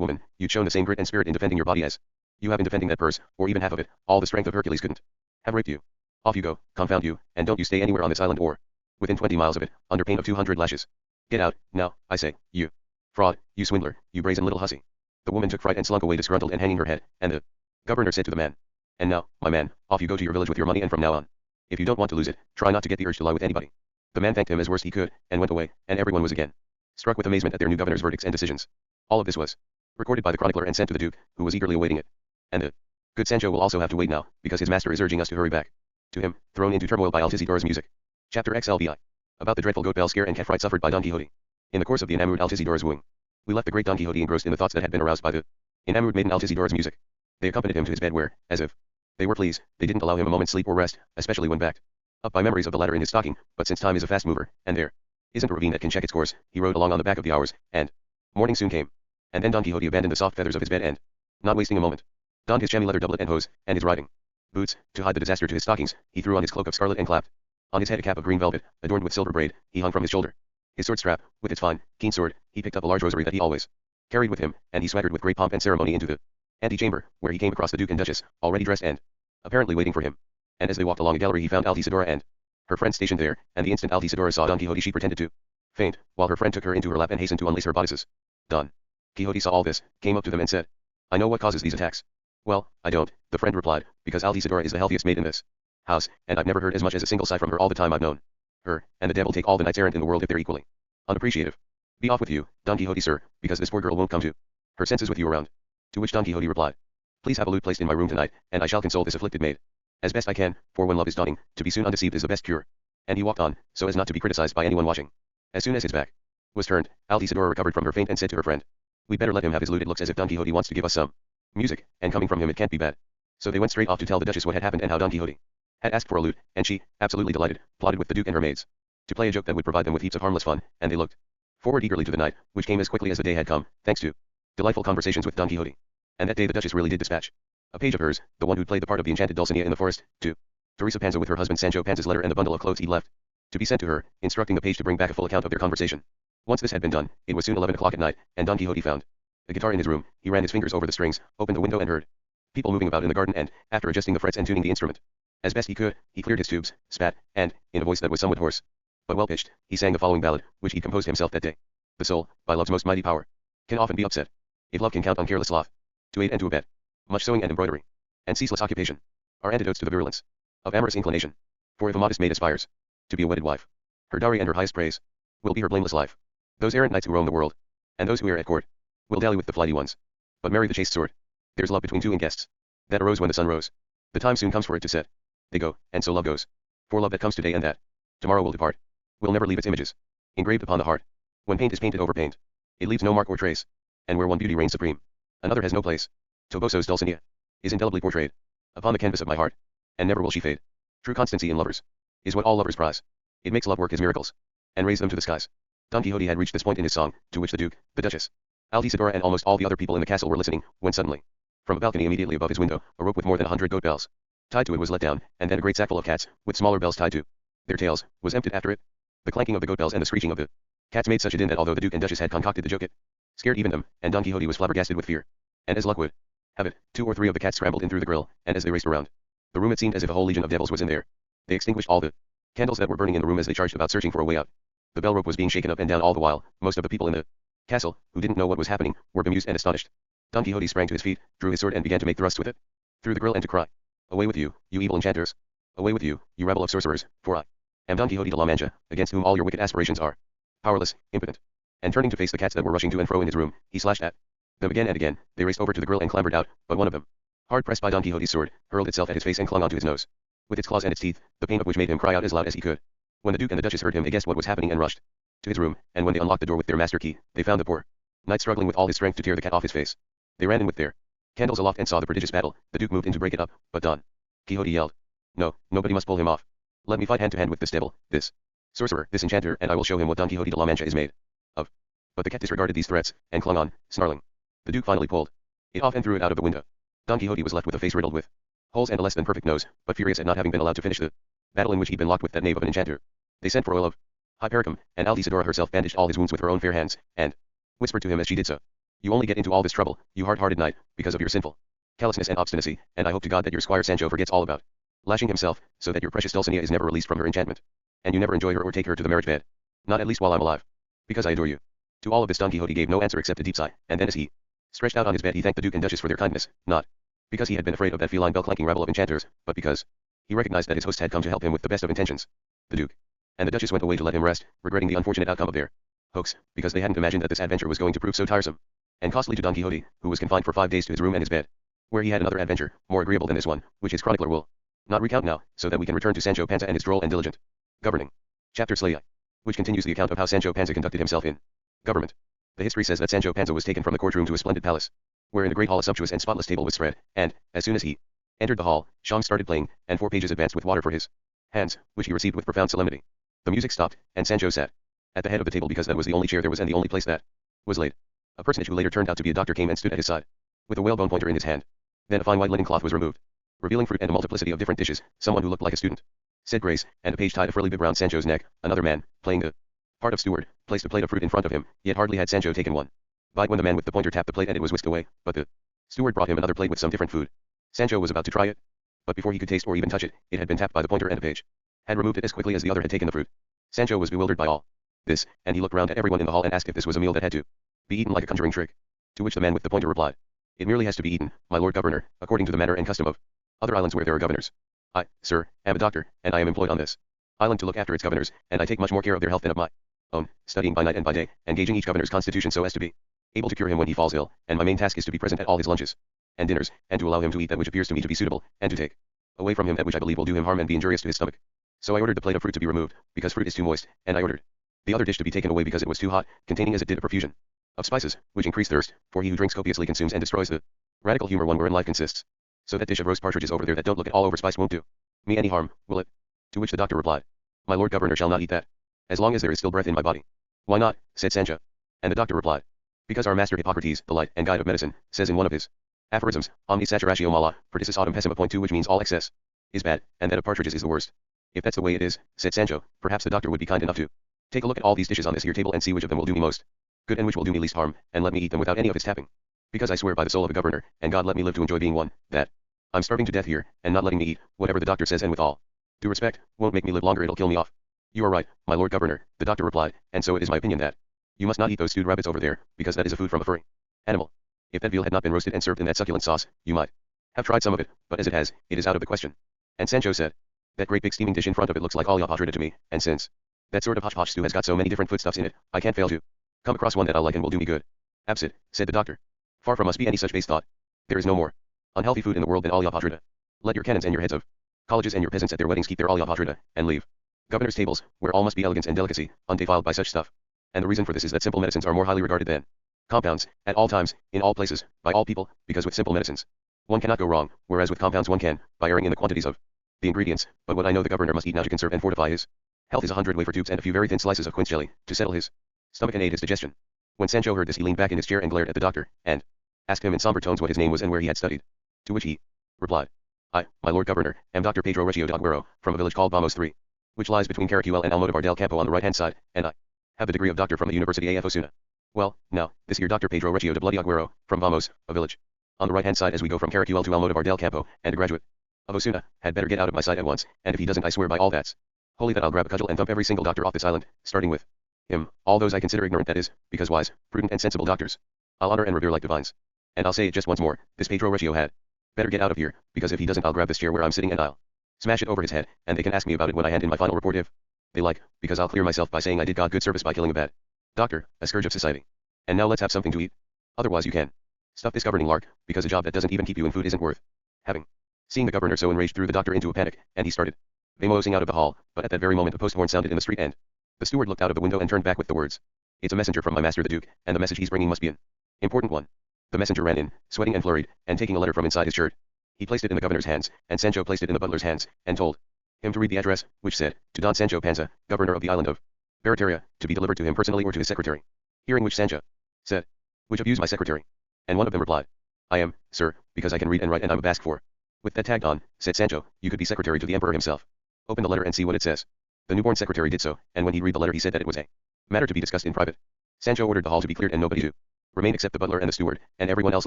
woman, you'd shown the same grit and spirit in defending your body as you have in defending that purse, or even half of it, all the strength of Hercules couldn't have raped you. Off you go, confound you, and don't you stay anywhere on this island or within 20 miles of it, under pain of 200 lashes. Get out, now, I say, you fraud, you swindler, you brazen little hussy." The woman took fright and slunk away disgruntled and hanging her head, and the governor said to the man, "And now, my man, off you go to your village with your money, and from now on, if you don't want to lose it, try not to get the urge to lie with anybody." The man thanked him as worst he could, and went away, and everyone was again struck with amazement at their new governor's verdicts and decisions. All of this was recorded by the chronicler and sent to the duke, who was eagerly awaiting it. And the good Sancho will also have to wait now, because his master is urging us to hurry back to him, thrown into turmoil by Altisidora's music. Chapter XLVI. About the dreadful goat bell scare and cat fright suffered by Don Quixote. In the course of the enamored Altisidora's wooing, we left the great Don Quixote engrossed in the thoughts that had been aroused by the enamored maiden Altisidora's music. They accompanied him to his bed where, as if they were pleased, they didn't allow him a moment's sleep or rest, especially when backed up by memories of the latter in his stocking, but since time is a fast mover, and there isn't a ravine that can check its course, he rode along on the back of the hours, and morning soon came. And then Don Quixote abandoned the soft feathers of his bed and, not wasting a moment, donned his chamois leather doublet and hose, and his riding boots, to hide the disaster to his stockings. He threw on his cloak of scarlet and clapped on his head a cap of green velvet, adorned with silver braid. He hung from his shoulder his sword strap, with its fine, keen sword. He picked up a large rosary that he always carried with him, and he swaggered with great pomp and ceremony into the antechamber, where he came across the Duke and Duchess, already dressed and apparently waiting for him. And as they walked along a gallery he found Altisidora and her friend stationed there, and the instant Altisidora saw Don Quixote she pretended to faint, while her friend took her into her lap and hastened to unlace her bodices. Don Quixote saw all this, came up to them and said, "I know what causes these attacks." "Well, I don't," the friend replied, "because Altisidora is the healthiest maid in this house, and I've never heard as much as a single sigh from her all the time I've known her, and the devil take all the knights errant in the world if they're equally unappreciative. Be off with you, Don Quixote sir, because this poor girl won't come to her senses with you around." To which Don Quixote replied, "Please have a lute placed in my room tonight, and I shall console this afflicted maid as best I can, for when love is dawning, to be soon undeceived is the best cure." And he walked on, so as not to be criticized by anyone watching. As soon as his back was turned, Altisidora recovered from her faint and said to her friend, "We'd better let him have his lute. It looks as if Don Quixote wants to give us some music, and coming from him it can't be bad." So they went straight off to tell the Duchess what had happened and how Don Quixote had asked for a lute, and she, absolutely delighted, plotted with the Duke and her maids to play a joke that would provide them with heaps of harmless fun, and they looked forward eagerly to the night, which came as quickly as the day had come, thanks to delightful conversations with Don Quixote. And that day the Duchess really did dispatch a page of hers, the one who'd played the part of the enchanted Dulcinea in the forest, to Teresa Panza with her husband Sancho Panza's letter and the bundle of clothes he'd left to be sent to her, instructing the page to bring back a full account of their conversation. Once this had been done, it was soon 11 o'clock at night, and Don Quixote found a guitar in his room. He ran his fingers over the strings, opened the window and heard people moving about in the garden, and, after adjusting the frets and tuning the instrument as best he could, he cleared his tubes, spat, and, in a voice that was somewhat hoarse but well pitched, he sang the following ballad, which he'd composed himself that day. "The soul, by love's most mighty power, can often be upset, if love can count on careless sloth, to aid and to abet, much sewing and embroidery, and ceaseless occupation, are antidotes to the virulence of amorous inclination. For if a modest maid aspires to be a wedded wife, her dowry and her highest praise will be her blameless life. Those errant knights who roam the world, and those who err at court, will dally with the flighty ones, but marry the chaste sort. There's love between two in guests, that arose when the sun rose. The time soon comes for it to set. They go, and so love goes. For love that comes today and that tomorrow will depart, will never leave its images engraved upon the heart. When paint is painted over paint, it leaves no mark or trace, and where one beauty reigns supreme, another has no place. Toboso's Dulcinea is indelibly portrayed upon the canvas of my heart, and never will she fade. True constancy in lovers is what all lovers prize. It makes love work his miracles, and raise them to the skies. Don Quixote had reached this point in his song, to which the Duke, the Duchess, Altisidora and almost all the other people in the castle were listening, when suddenly, from a balcony immediately above his window, a rope with more than 100 goat bells tied to it was let down, and then a great sackful of cats, with smaller bells tied to their tails, was emptied after it. The clanking of the goat bells and the screeching of the cats made such a din that although the Duke and Duchess had concocted the joke it scared even them, and Don Quixote was flabbergasted with fear. And as luck would have it, 2 or 3 of the cats scrambled in through the grill, and as they raced around the room it seemed as if a whole legion of devils was in there. They extinguished all the candles that were burning in the room as they charged about searching for a way out. The bell rope was being shaken up and down all the while. Most of the people in the castle, who didn't know what was happening, were bemused and astonished. Don Quixote sprang to his feet, drew his sword and began to make thrusts with it through the grill and to cry, "Away with you, you evil enchanters! Away with you, you rabble of sorcerers, for I am Don Quixote de la Mancha, against whom all your wicked aspirations are powerless, impotent." And turning to face the cats that were rushing to and fro in his room, he slashed at them again and again. They raced over to the grill and clambered out, but one of them, hard pressed by Don Quixote's sword, hurled itself at his face and clung onto his nose with its claws and its teeth, the pain of which made him cry out as loud as he could. When the Duke and the Duchess heard him they guessed what was happening and rushed to his room, and when they unlocked the door with their master key, they found the poor knight struggling with all his strength to tear the cat off his face. They ran in with their candles aloft and saw the prodigious battle. The Duke moved in to break it up, but Don Quixote yelled, "No, nobody must pull him off. Let me fight hand to hand with this devil, this sorcerer, this enchanter, and I will show him what Don Quixote de la Mancha is made of." But the cat disregarded these threats, and clung on, snarling. The Duke finally pulled it off and threw it out of the window. Don Quixote was left with a face riddled with holes and a less than perfect nose, but furious at not having been allowed to finish the battle in which he'd been locked with that knave of an enchanter. They sent for oil of hypericum, and Altisidora herself bandaged all his wounds with her own fair hands, and whispered to him as she did so, "You only get into all this trouble, you hard-hearted knight, because of your sinful callousness and obstinacy, and I hope to God that your squire Sancho forgets all about lashing himself, so that your precious Dulcinea is never released from her enchantment, and you never enjoy her or take her to the marriage bed. Not at least while I'm alive. Because I adore you." To all of this Don Quixote gave no answer except a deep sigh, and then as he stretched out on his bed he thanked the Duke and Duchess for their kindness, not because he had been afraid of that feline bell-clanking rabble of enchanters, but because he recognized that his host had come to help him with the best of intentions. The Duke and the Duchess went away to let him rest, regretting the unfortunate outcome of their hoax, because they hadn't imagined that this adventure was going to prove so tiresome and costly to Don Quixote, who was confined for 5 days to his room and his bed, where he had another adventure, more agreeable than this one, which his chronicler will not recount now, so that we can return to Sancho Panza and his droll and diligent governing. Chapter Slay, which continues the account of how Sancho Panza conducted himself in government. The history says that Sancho Panza was taken from the courtroom to a splendid palace, where in the great hall a sumptuous and spotless table was spread, and, as soon as he entered the hall, songs started playing, and 4 pages advanced with water for his hands, which he received with profound solemnity. The music stopped, and Sancho sat at the head of the table because that was the only chair there was and the only place that was laid. A personage who later turned out to be a doctor came and stood at his side, with a whalebone pointer in his hand. Then a fine white linen cloth was removed, revealing fruit and a multiplicity of different dishes. Someone who looked like a student said grace, and a page tied a frilly bib round Sancho's neck. Another man, playing the part of steward, placed a plate of fruit in front of him, yet hardly had Sancho taken one bite when the man with the pointer tapped the plate and it was whisked away, but the steward brought him another plate with some different food. Sancho was about to try it, but before he could taste or even touch it, it had been tapped by the pointer and a page had removed it as quickly as the other had taken the fruit. Sancho was bewildered by all this, and he looked round at everyone in the hall and asked if this was a meal that had to be eaten like a conjuring trick. To which the man with the pointer replied, "It merely has to be eaten, my lord governor, according to the manner and custom of other islands where there are governors. I, sir, am a doctor, and I am employed on this island to look after its governors, and I take much more care of their health than of my own, studying by night and by day, and gauging each governor's constitution so as to be able to cure him when he falls ill, and my main task is to be present at all his lunches and dinners, and to allow him to eat that which appears to me to be suitable, and to take away from him that which I believe will do him harm and be injurious to his stomach. So I ordered the plate of fruit to be removed, because fruit is too moist, and I ordered the other dish to be taken away because it was too hot, containing as it did a profusion of spices, which increase thirst, for he who drinks copiously consumes and destroys the radical humor one wherein life consists. So that dish of roast partridges over there that don't look at all overspiced won't do me any harm, will it?" To which the doctor replied, "My lord governor shall not eat that, as long as there is still breath in my body." "Why not?" said Sancho. And the doctor replied, "Because our master Hippocrates, the light and guide of medicine, says in one of his aphorisms, omnis saturatio mala, perdicis autem pessima point 2, which means all excess is bad, and that of partridges is the worst." "If that's the way it is," said Sancho, "perhaps the doctor would be kind enough to take a look at all these dishes on this here table and see which of them will do me most good and which will do me least harm, and let me eat them without any of his tapping. Because I swear by the soul of a governor, and God let me live to enjoy being one, that I'm starving to death here, and not letting me eat whatever the doctor says, and with all due respect, won't make me live longer, it'll kill me off." "You are right, my lord governor," the doctor replied, "and so it is my opinion that you must not eat those stewed rabbits over there, because that is a food from a furry animal. If that veal had not been roasted and served in that succulent sauce, you might have tried some of it, but as it has, it is out of the question." And Sancho said, "That great big steaming dish in front of it looks like all yapodrida to me, and since that sort of hotch-potch stew has got so many different foodstuffs in it, I can't fail to come across one that I'll like and will do me good." "Absit," said the doctor. "Far from us be any such base thought. There is no more unhealthy food in the world than all yapodrida. Let your canons and your heads of colleges and your peasants at their weddings keep their all yapodrida, and leave governors' tables, where all must be elegance and delicacy, undefiled by such stuff. And the reason for this is that simple medicines are more highly regarded than compounds, at all times, in all places, by all people, because with simple medicines one cannot go wrong, whereas with compounds one can, by erring in the quantities of the ingredients. But what I know the governor must eat now to conserve and fortify his health is 100 wafer tubes and a few very thin slices of quince jelly, to settle his stomach and aid his digestion. When Sancho heard this he leaned back in his chair and glared at the doctor, and asked him in somber tones what his name was and where he had studied. To which he replied, I, my lord governor, am Dr. Pedro Recio de Aguero, from a village called Vamos 3, which lies between Caracuel and Almodovar del Campo on the right-hand side, and I have the degree of doctor from the University of Osuna. Well, now, this here Dr. Pedro Recio de Bloody Aguero, from Vamos, a village on the right-hand side as we go from Caracuel to Almodovar del Campo, and a graduate of Osuna, had better get out of my sight at once, and if he doesn't I swear by all that's holy that I'll grab a cudgel and thump every single doctor off this island, starting with him, all those I consider ignorant that is, because wise, prudent and sensible doctors, I'll honor and revere like divines. And I'll say it just once more, this Pedro Recio had better get out of here, because if he doesn't I'll grab this chair where I'm sitting and I'll smash it over his head, and they can ask me about it when I hand in my final report if they like, because I'll clear myself by saying I did God good service by killing a bad doctor, a scourge of society. And now let's have something to eat. Otherwise you can stuff this governing lark, because a job that doesn't even keep you in food isn't worth having. Seeing the governor so enraged threw the doctor into a panic, and he started vamosing out of the hall, but at that very moment a post horn sounded in the street and the steward looked out of the window and turned back with the words, it's a messenger from my master the Duke, and the message he's bringing must be an important one. The messenger ran in, sweating and flurried, and taking a letter from inside his shirt. He placed it in the governor's hands, and Sancho placed it in the butler's hands, and told him to read the address, which said, to Don Sancho Panza, governor of the island of Barataria, to be delivered to him personally or to his secretary. Hearing which Sancho said, which of you's my secretary? And one of them replied, I am, sir, because I can read and write and I'm a Basque for. With that tagged on, said Sancho, you could be secretary to the emperor himself. Open the letter and see what it says. The newborn secretary did so, and when he read the letter he said that it was a matter to be discussed in private. Sancho ordered the hall to be cleared and nobody to remain except the butler and the steward, and everyone else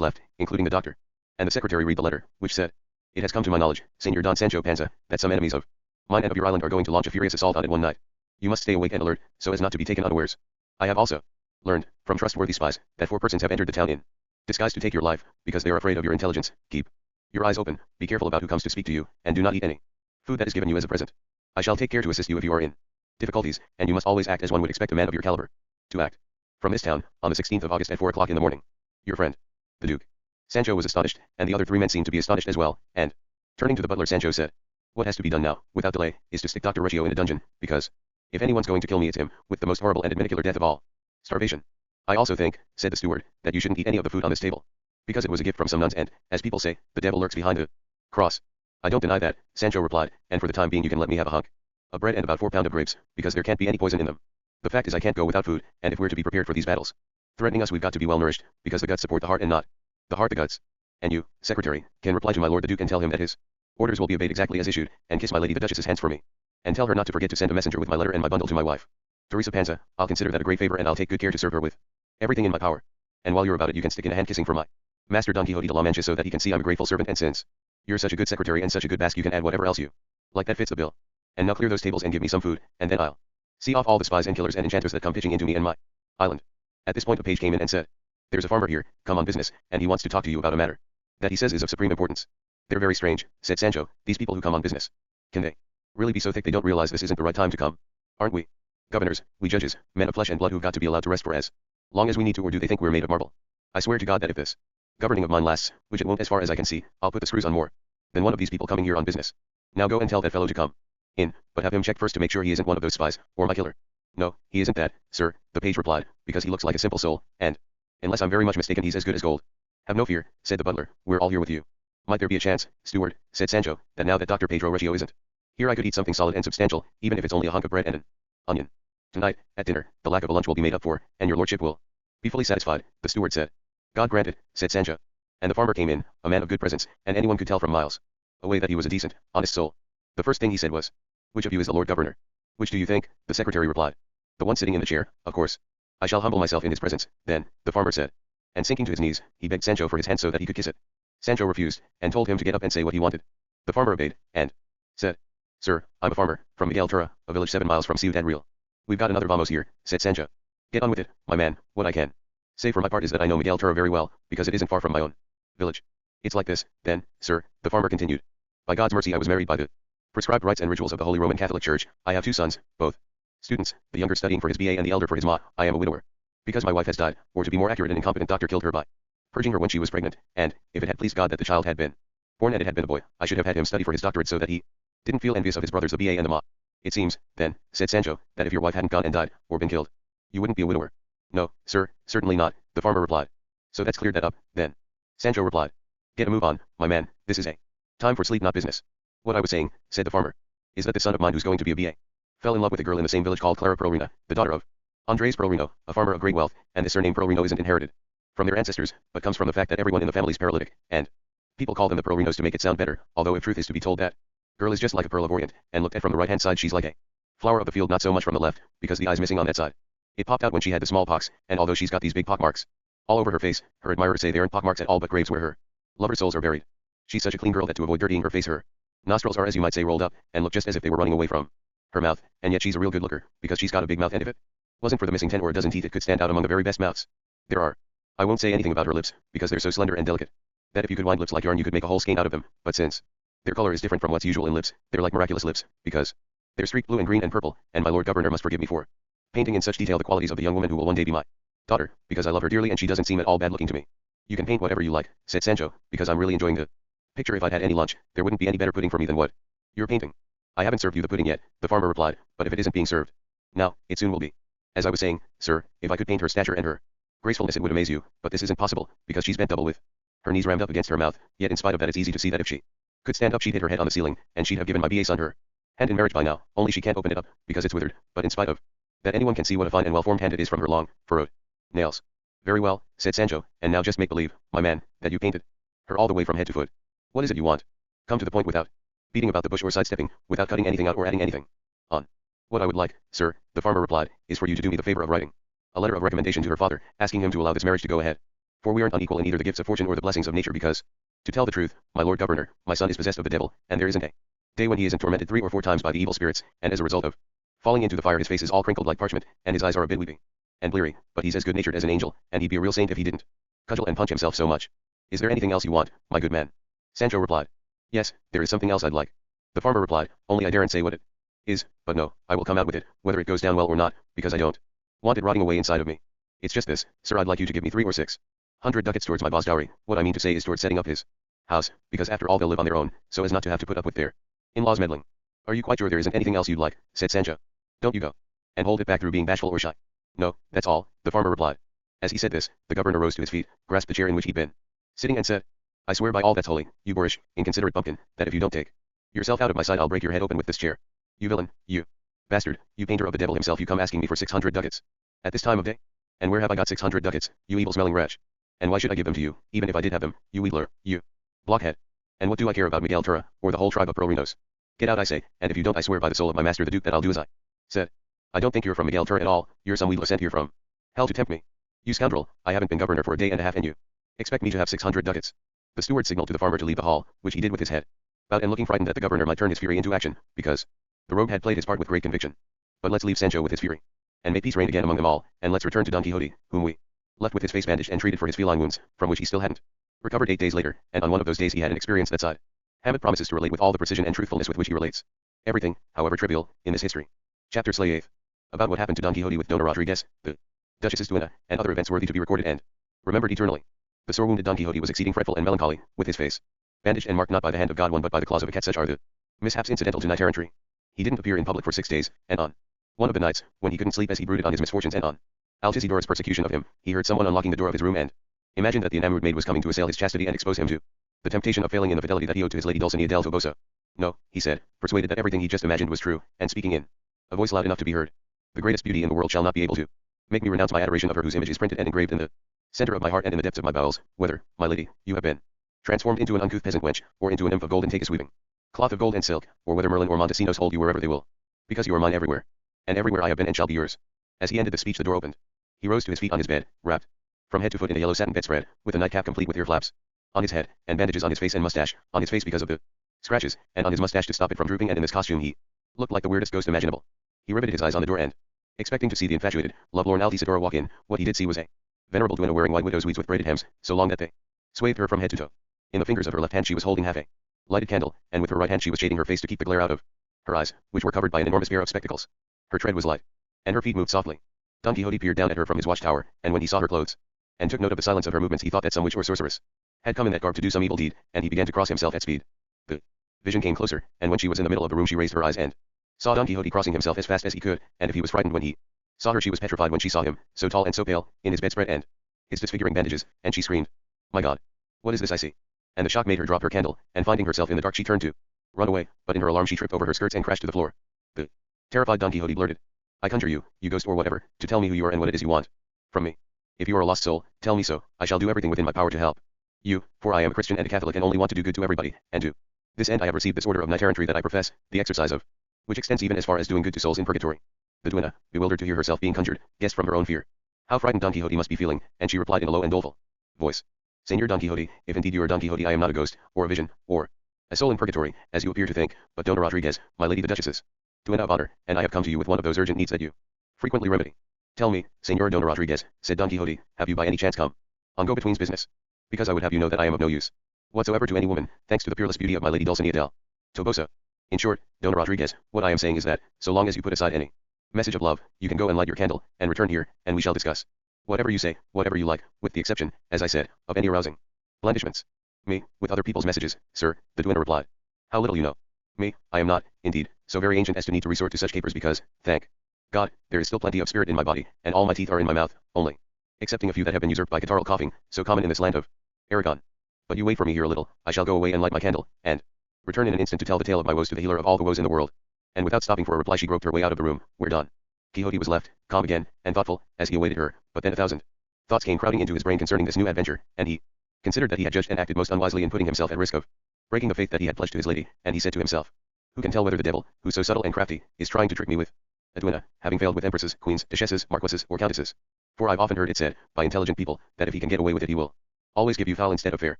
left, including the doctor. And the secretary read the letter, which said, it has come to my knowledge, Senor Don Sancho Panza, that some enemies of mine and of your island are going to launch a furious assault on it one night. You must stay awake and alert, so as not to be taken unawares. I have also learned, from trustworthy spies, that 4 persons have entered the town in disguise to take your life, because they are afraid of your intelligence. Keep your eyes open, be careful about who comes to speak to you, and do not eat any food that is given you as a present. I shall take care to assist you if you are in difficulties, and you must always act as one would expect a man of your caliber to act. From this town, on the 16th of August at 4 o'clock in the morning. Your friend, the Duke. Sancho was astonished, and the other 3 men seemed to be astonished as well, and, turning to the butler Sancho said, what has to be done now, without delay, is to stick Dr. Reggio in a dungeon, because, if anyone's going to kill me it's him, with the most horrible and adminicular death of all. Starvation. I also think, said the steward, that you shouldn't eat any of the food on this table. Because it was a gift from some nuns and, as people say, the devil lurks behind the cross. I don't deny that, Sancho replied, and for the time being you can let me have a hunk of bread and about 4 pounds of grapes, because there can't be any poison in them. The fact is I can't go without food, and if we're to be prepared for these battles threatening us we've got to be well nourished, because the guts support the heart and not the heart the guts. And you, secretary, can reply to my lord the Duke and tell him that his orders will be obeyed exactly as issued, and kiss my lady the Duchess's hands for me. And tell her not to forget to send a messenger with my letter and my bundle to my wife, Teresa Panza. I'll consider that a great favor and I'll take good care to serve her with everything in my power. And while you're about it you can stick in a hand kissing for my master Don Quixote de la Mancha so that he can see I'm a grateful servant, and since you're such a good secretary and such a good Basque you can add whatever else you like that fits the bill. And now clear those tables and give me some food, and then I'll see off all the spies and killers and enchanters that come pitching into me and my island. At this point a page came in and said, there's a farmer here, come on business, and he wants to talk to you about a matter that he says is of supreme importance. They're very strange, said Sancho, these people who come on business. Can they really be so thick they don't realize this isn't the right time to come? Aren't we governors, we judges, men of flesh and blood who've got to be allowed to rest for as long as we need to, or do they think we're made of marble? I swear to God that if this governing of mine lasts, which it won't as far as I can see, I'll put the screws on more than one of these people coming here on business. Now go and tell that fellow to come in, but have him check first to make sure he isn't one of those spies, or my killer. No, he isn't that, sir, the page replied, because he looks like a simple soul, and, unless I'm very much mistaken he's as good as gold. Have no fear, said the butler, we're all here with you. Might there be a chance, steward, said Sancho, that now that Dr. Pedro Reggio isn't here I could eat something solid and substantial, even if it's only a hunk of bread and an onion. Tonight, at dinner, the lack of a lunch will be made up for, and your lordship will be fully satisfied, the steward said. God grant it, said Sancho. And the farmer came in, a man of good presence, and anyone could tell from miles away that he was a decent, honest soul. The first thing he said was, which of you is the Lord Governor? Which do you think? The secretary replied. The one sitting in the chair, of course. I shall humble myself in his presence, then, the farmer said. And sinking to his knees, he begged Sancho for his hand so that he could kiss it. Sancho refused, and told him to get up and say what he wanted. The farmer obeyed, and said, Sir, I'm a farmer, from Miguel Turra, a village 7 miles from Ciudad Real. We've got another vamos here, said Sancho. Get on with it, my man. What I can say for my part is that I know Miguel Turra very well, because it isn't far from my own village. It's like this, then, sir, the farmer continued. By God's mercy I was married by the prescribed rites and rituals of the Holy Roman Catholic Church. I have 2 sons, both students, the younger studying for his BA and the elder for his MA. I am a widower, because my wife has died, or to be more accurate an incompetent doctor killed her by purging her when she was pregnant, and, if it had pleased God that the child had been born and it had been a boy, I should have had him study for his doctorate so that he didn't feel envious of his brothers the BA and the MA. It seems, then, said Sancho, that if your wife hadn't gone and died, or been killed, you wouldn't be a widower. No, sir, certainly not, the farmer replied. So that's cleared that up, then. Sancho replied. Get a move on, my man, this is a time for sleep not business. What I was saying, said the farmer, is that the son of mine who's going to be a BA fell in love with a girl in the same village called Clara Perlrina, the daughter of Andres Perlrino, a farmer of great wealth, and the surname Perlrino isn't inherited from their ancestors, but comes from the fact that everyone in the family's paralytic, and people call them the Perlrinos to make it sound better, although if truth is to be told that girl is just like a pearl of Orient, and looked at from the right-hand side she's like a flower of the field, not so much from the left, because the eye's missing on that side. It popped out when she had the smallpox, and although she's got these big pockmarks all over her face, her admirers say they aren't pockmarks at all but graves where her lovers' souls are buried. She's such a clean girl that to avoid dirtying her face her nostrils are, as you might say, rolled up, and look just as if they were running away from her mouth, and yet she's a real good looker, because she's got a big mouth, and if it wasn't for the missing 10 or a dozen teeth it could stand out among the very best mouths there are. I won't say anything about her lips, because they're so slender and delicate that if you could wind lips like yarn you could make a whole skein out of them, but since their color is different from what's usual in lips, they're like miraculous lips, because they're streaked blue and green and purple, and my lord governor must forgive me for painting in such detail the qualities of the young woman who will one day be my daughter, because I love her dearly and she doesn't seem at all bad looking to me. You can paint whatever you like, said Sancho, because I'm really enjoying the picture. If I'd had any lunch, there wouldn't be any better pudding for me than what you're painting. I haven't served you the pudding yet, the farmer replied, but if it isn't being served now, it soon will be. As I was saying, sir, if I could paint her stature and her gracefulness it would amaze you, but this isn't possible, because she's bent double with her knees rammed up against her mouth, yet in spite of that it's easy to see that if she could stand up she'd hit her head on the ceiling, and she'd have given my BA son her hand in marriage by now, only she can't open it up, because it's withered, but in spite of that anyone can see what a fine and well-formed hand it is from her long, furrowed nails. Very well, said Sancho, and now just make believe, my man, that you painted her all the way from head to foot. What is it you want? Come to the point without beating about the bush or sidestepping, without cutting anything out or adding anything on. What I would like, sir, the farmer replied, is for you to do me the favor of writing a letter of recommendation to her father, asking him to allow this marriage to go ahead. For we aren't unequal in either the gifts of fortune or the blessings of nature, because, to tell the truth, my lord governor, my son is possessed of the devil, and there isn't a day when he isn't tormented 3 or 4 times by the evil spirits, and as a result of falling into the fire his face is all crinkled like parchment, and his eyes are a bit weepy and bleary, but he's as good-natured as an angel, and he'd be a real saint if he didn't cudgel and punch himself so much. Is there anything else you want, my good man? Sancho replied. Yes, there is something else I'd like. The farmer replied, only I daren't say what it is, but no, I will come out with it, whether it goes down well or not, because I don't want it rotting away inside of me. It's just this, sir, I'd like you to give me 3 or 600 ducats towards my boss dowry. What I mean to say is towards setting up his house, because after all they'll live on their own, so as not to have to put up with their in-laws meddling. Are you quite sure there isn't anything else you'd like? Said Sancho. Don't you go and hold it back through being bashful or shy. No, that's all, the farmer replied. As he said this, the governor rose to his feet, grasped the chair in which he'd been sitting and said, I swear by all that's holy, you boorish, inconsiderate bumpkin, that if you don't take yourself out of my sight I'll break your head open with this chair. You villain, you bastard, you painter of the devil himself, you come asking me for 600 ducats. At this time of day? And where have I got 600 ducats, you evil-smelling wretch? And why should I give them to you, even if I did have them, you wheedler, you blockhead? And what do I care about Miguel Turra, or the whole tribe of Perlrinos? Get out I say, and if you don't I swear by the soul of my master the duke that I'll do as I said. I don't think you're from Miguel Turra at all, you're some wheedler sent here from hell to tempt me. You scoundrel, I haven't been governor for a day and a half and you expect me to have 600 ducats. The steward signaled to the farmer to leave the hall, which he did with his head bowed and looking frightened that the governor might turn his fury into action, because the rogue had played his part with great conviction. But let's leave Sancho with his fury, and may peace reign again among them all, and let's return to Don Quixote, whom we left with his face bandaged and treated for his feline wounds, from which he still hadn't recovered 8 days later, and on one of those days he had an experience that side. Hammett promises to relate with all the precision and truthfulness with which he relates everything, however trivial, in this history. Chapter Slay 8th. About what happened to Don Quixote with Dona Rodriguez, the Duchess's duenna, and other events worthy to be recorded and remembered eternally. The sore wounded Don Quixote was exceeding fretful and melancholy, with his face bandaged and marked not by the hand of God one but by the claws of a cat. Such are the mishaps incidental to knight errantry. He didn't appear in public for 6 days, and on one of the nights, when he couldn't sleep as he brooded on his misfortunes and on Altisidora's persecution of him, he heard someone unlocking the door of his room and imagined that the enamored maid was coming to assail his chastity and expose him to the temptation of failing in the fidelity that he owed to his lady Dulcinea del Toboso. No, he said, persuaded that everything he just imagined was true, and speaking in a voice loud enough to be heard. The greatest beauty in the world shall not be able to make me renounce my adoration of her whose image is printed and engraved in the center of my heart and in the depths of my bowels, whether, my lady, you have been transformed into an uncouth peasant wench, or into a nymph of gold and takest weaving cloth of gold and silk, or whether Merlin or Montesinos hold you wherever they will, because you are mine everywhere, and everywhere I have been and shall be yours. As he ended the speech the door opened. He rose to his feet on his bed, wrapped from head to foot in a yellow satin bedspread, with a nightcap complete with ear flaps on his head, and bandages on his face and mustache, on his face because of the scratches, and on his mustache to stop it from drooping, and in this costume he looked like the weirdest ghost imaginable. He riveted his eyes on the door and, expecting to see the infatuated, lovelorn Altisidora walk in, what he did see was a venerable duenna wearing white widow's weeds with braided hems, so long that they swathed her from head to toe. In the fingers of her left hand she was holding half a lighted candle, and with her right hand she was shading her face to keep the glare out of her eyes, which were covered by an enormous pair of spectacles. Her tread was light, and her feet moved softly. Don Quixote peered down at her from his watchtower, and when he saw her clothes, and took note of the silence of her movements, he thought that some witch or sorceress had come in that garb to do some evil deed, and he began to cross himself at speed. The vision came closer, and when she was in the middle of the room she raised her eyes and saw Don Quixote crossing himself as fast as he could, and if he was frightened when he saw her she was petrified when she saw him, so tall and so pale, in his bedspread and his disfiguring bandages, and she screamed, "My God! What is this I see?" And the shock made her drop her candle, and finding herself in the dark she turned to run away, but in her alarm she tripped over her skirts and crashed to the floor. The terrified Don Quixote blurted I conjure you, you ghost or whatever, to tell me who you are and what it is you want from me. If you are a lost soul, tell me so, I shall do everything within my power to help you, for I am a Christian and a Catholic and only want to do good to everybody, and to this end I have received this order of knight-errantry that I profess, the exercise of which extends even as far as doing good to souls in purgatory. The duenna, bewildered to hear herself being conjured, guessed from her own fear how frightened Don Quixote must be feeling, and she replied in a low and doleful voice, Señor Don Quixote, if indeed you are Don Quixote I am not a ghost, or a vision, or a soul in purgatory, as you appear to think, but Dona Rodriguez, my lady the Duchess's duenna of honor, and I have come to you with one of those urgent needs that you frequently remedy. Tell me, Señor Dona Rodriguez, said Don Quixote, have you by any chance come on go-between's business? Because I would have you know that I am of no use whatsoever to any woman, thanks to the peerless beauty of my lady Dulcinea del Toboso. In short, Dona Rodriguez, what I am saying is that, so long as you put aside any message of love, you can go and light your candle, and return here, and we shall discuss whatever you say, whatever you like, with the exception, as I said, of any arousing blandishments. Me, with other people's messages, sir, the duenna replied. How little you know. Me, I am not, indeed, so very ancient as to need to resort to such capers because, thank God, there is still plenty of spirit in my body, and all my teeth are in my mouth, only excepting a few that have been usurped by catarrhal coughing, so common in this land of Aragon. But you wait for me here a little, I shall go away and light my candle, and return in an instant to tell the tale of my woes to the healer of all the woes in the world. And without stopping for a reply she groped her way out of the room, where Don Quixote was left, calm again, and thoughtful, as he awaited her, but then 1,000 thoughts came crowding into his brain concerning this new adventure, and he considered that he had judged and acted most unwisely in putting himself at risk of breaking the faith that he had pledged to his lady, and he said to himself, who can tell whether the devil, who so subtle and crafty, is trying to trick me with a duenna, having failed with empresses, queens, duchesses, marquesses, or countesses? For I've often heard it said, by intelligent people, that if he can get away with it he will always give you foul instead of fair.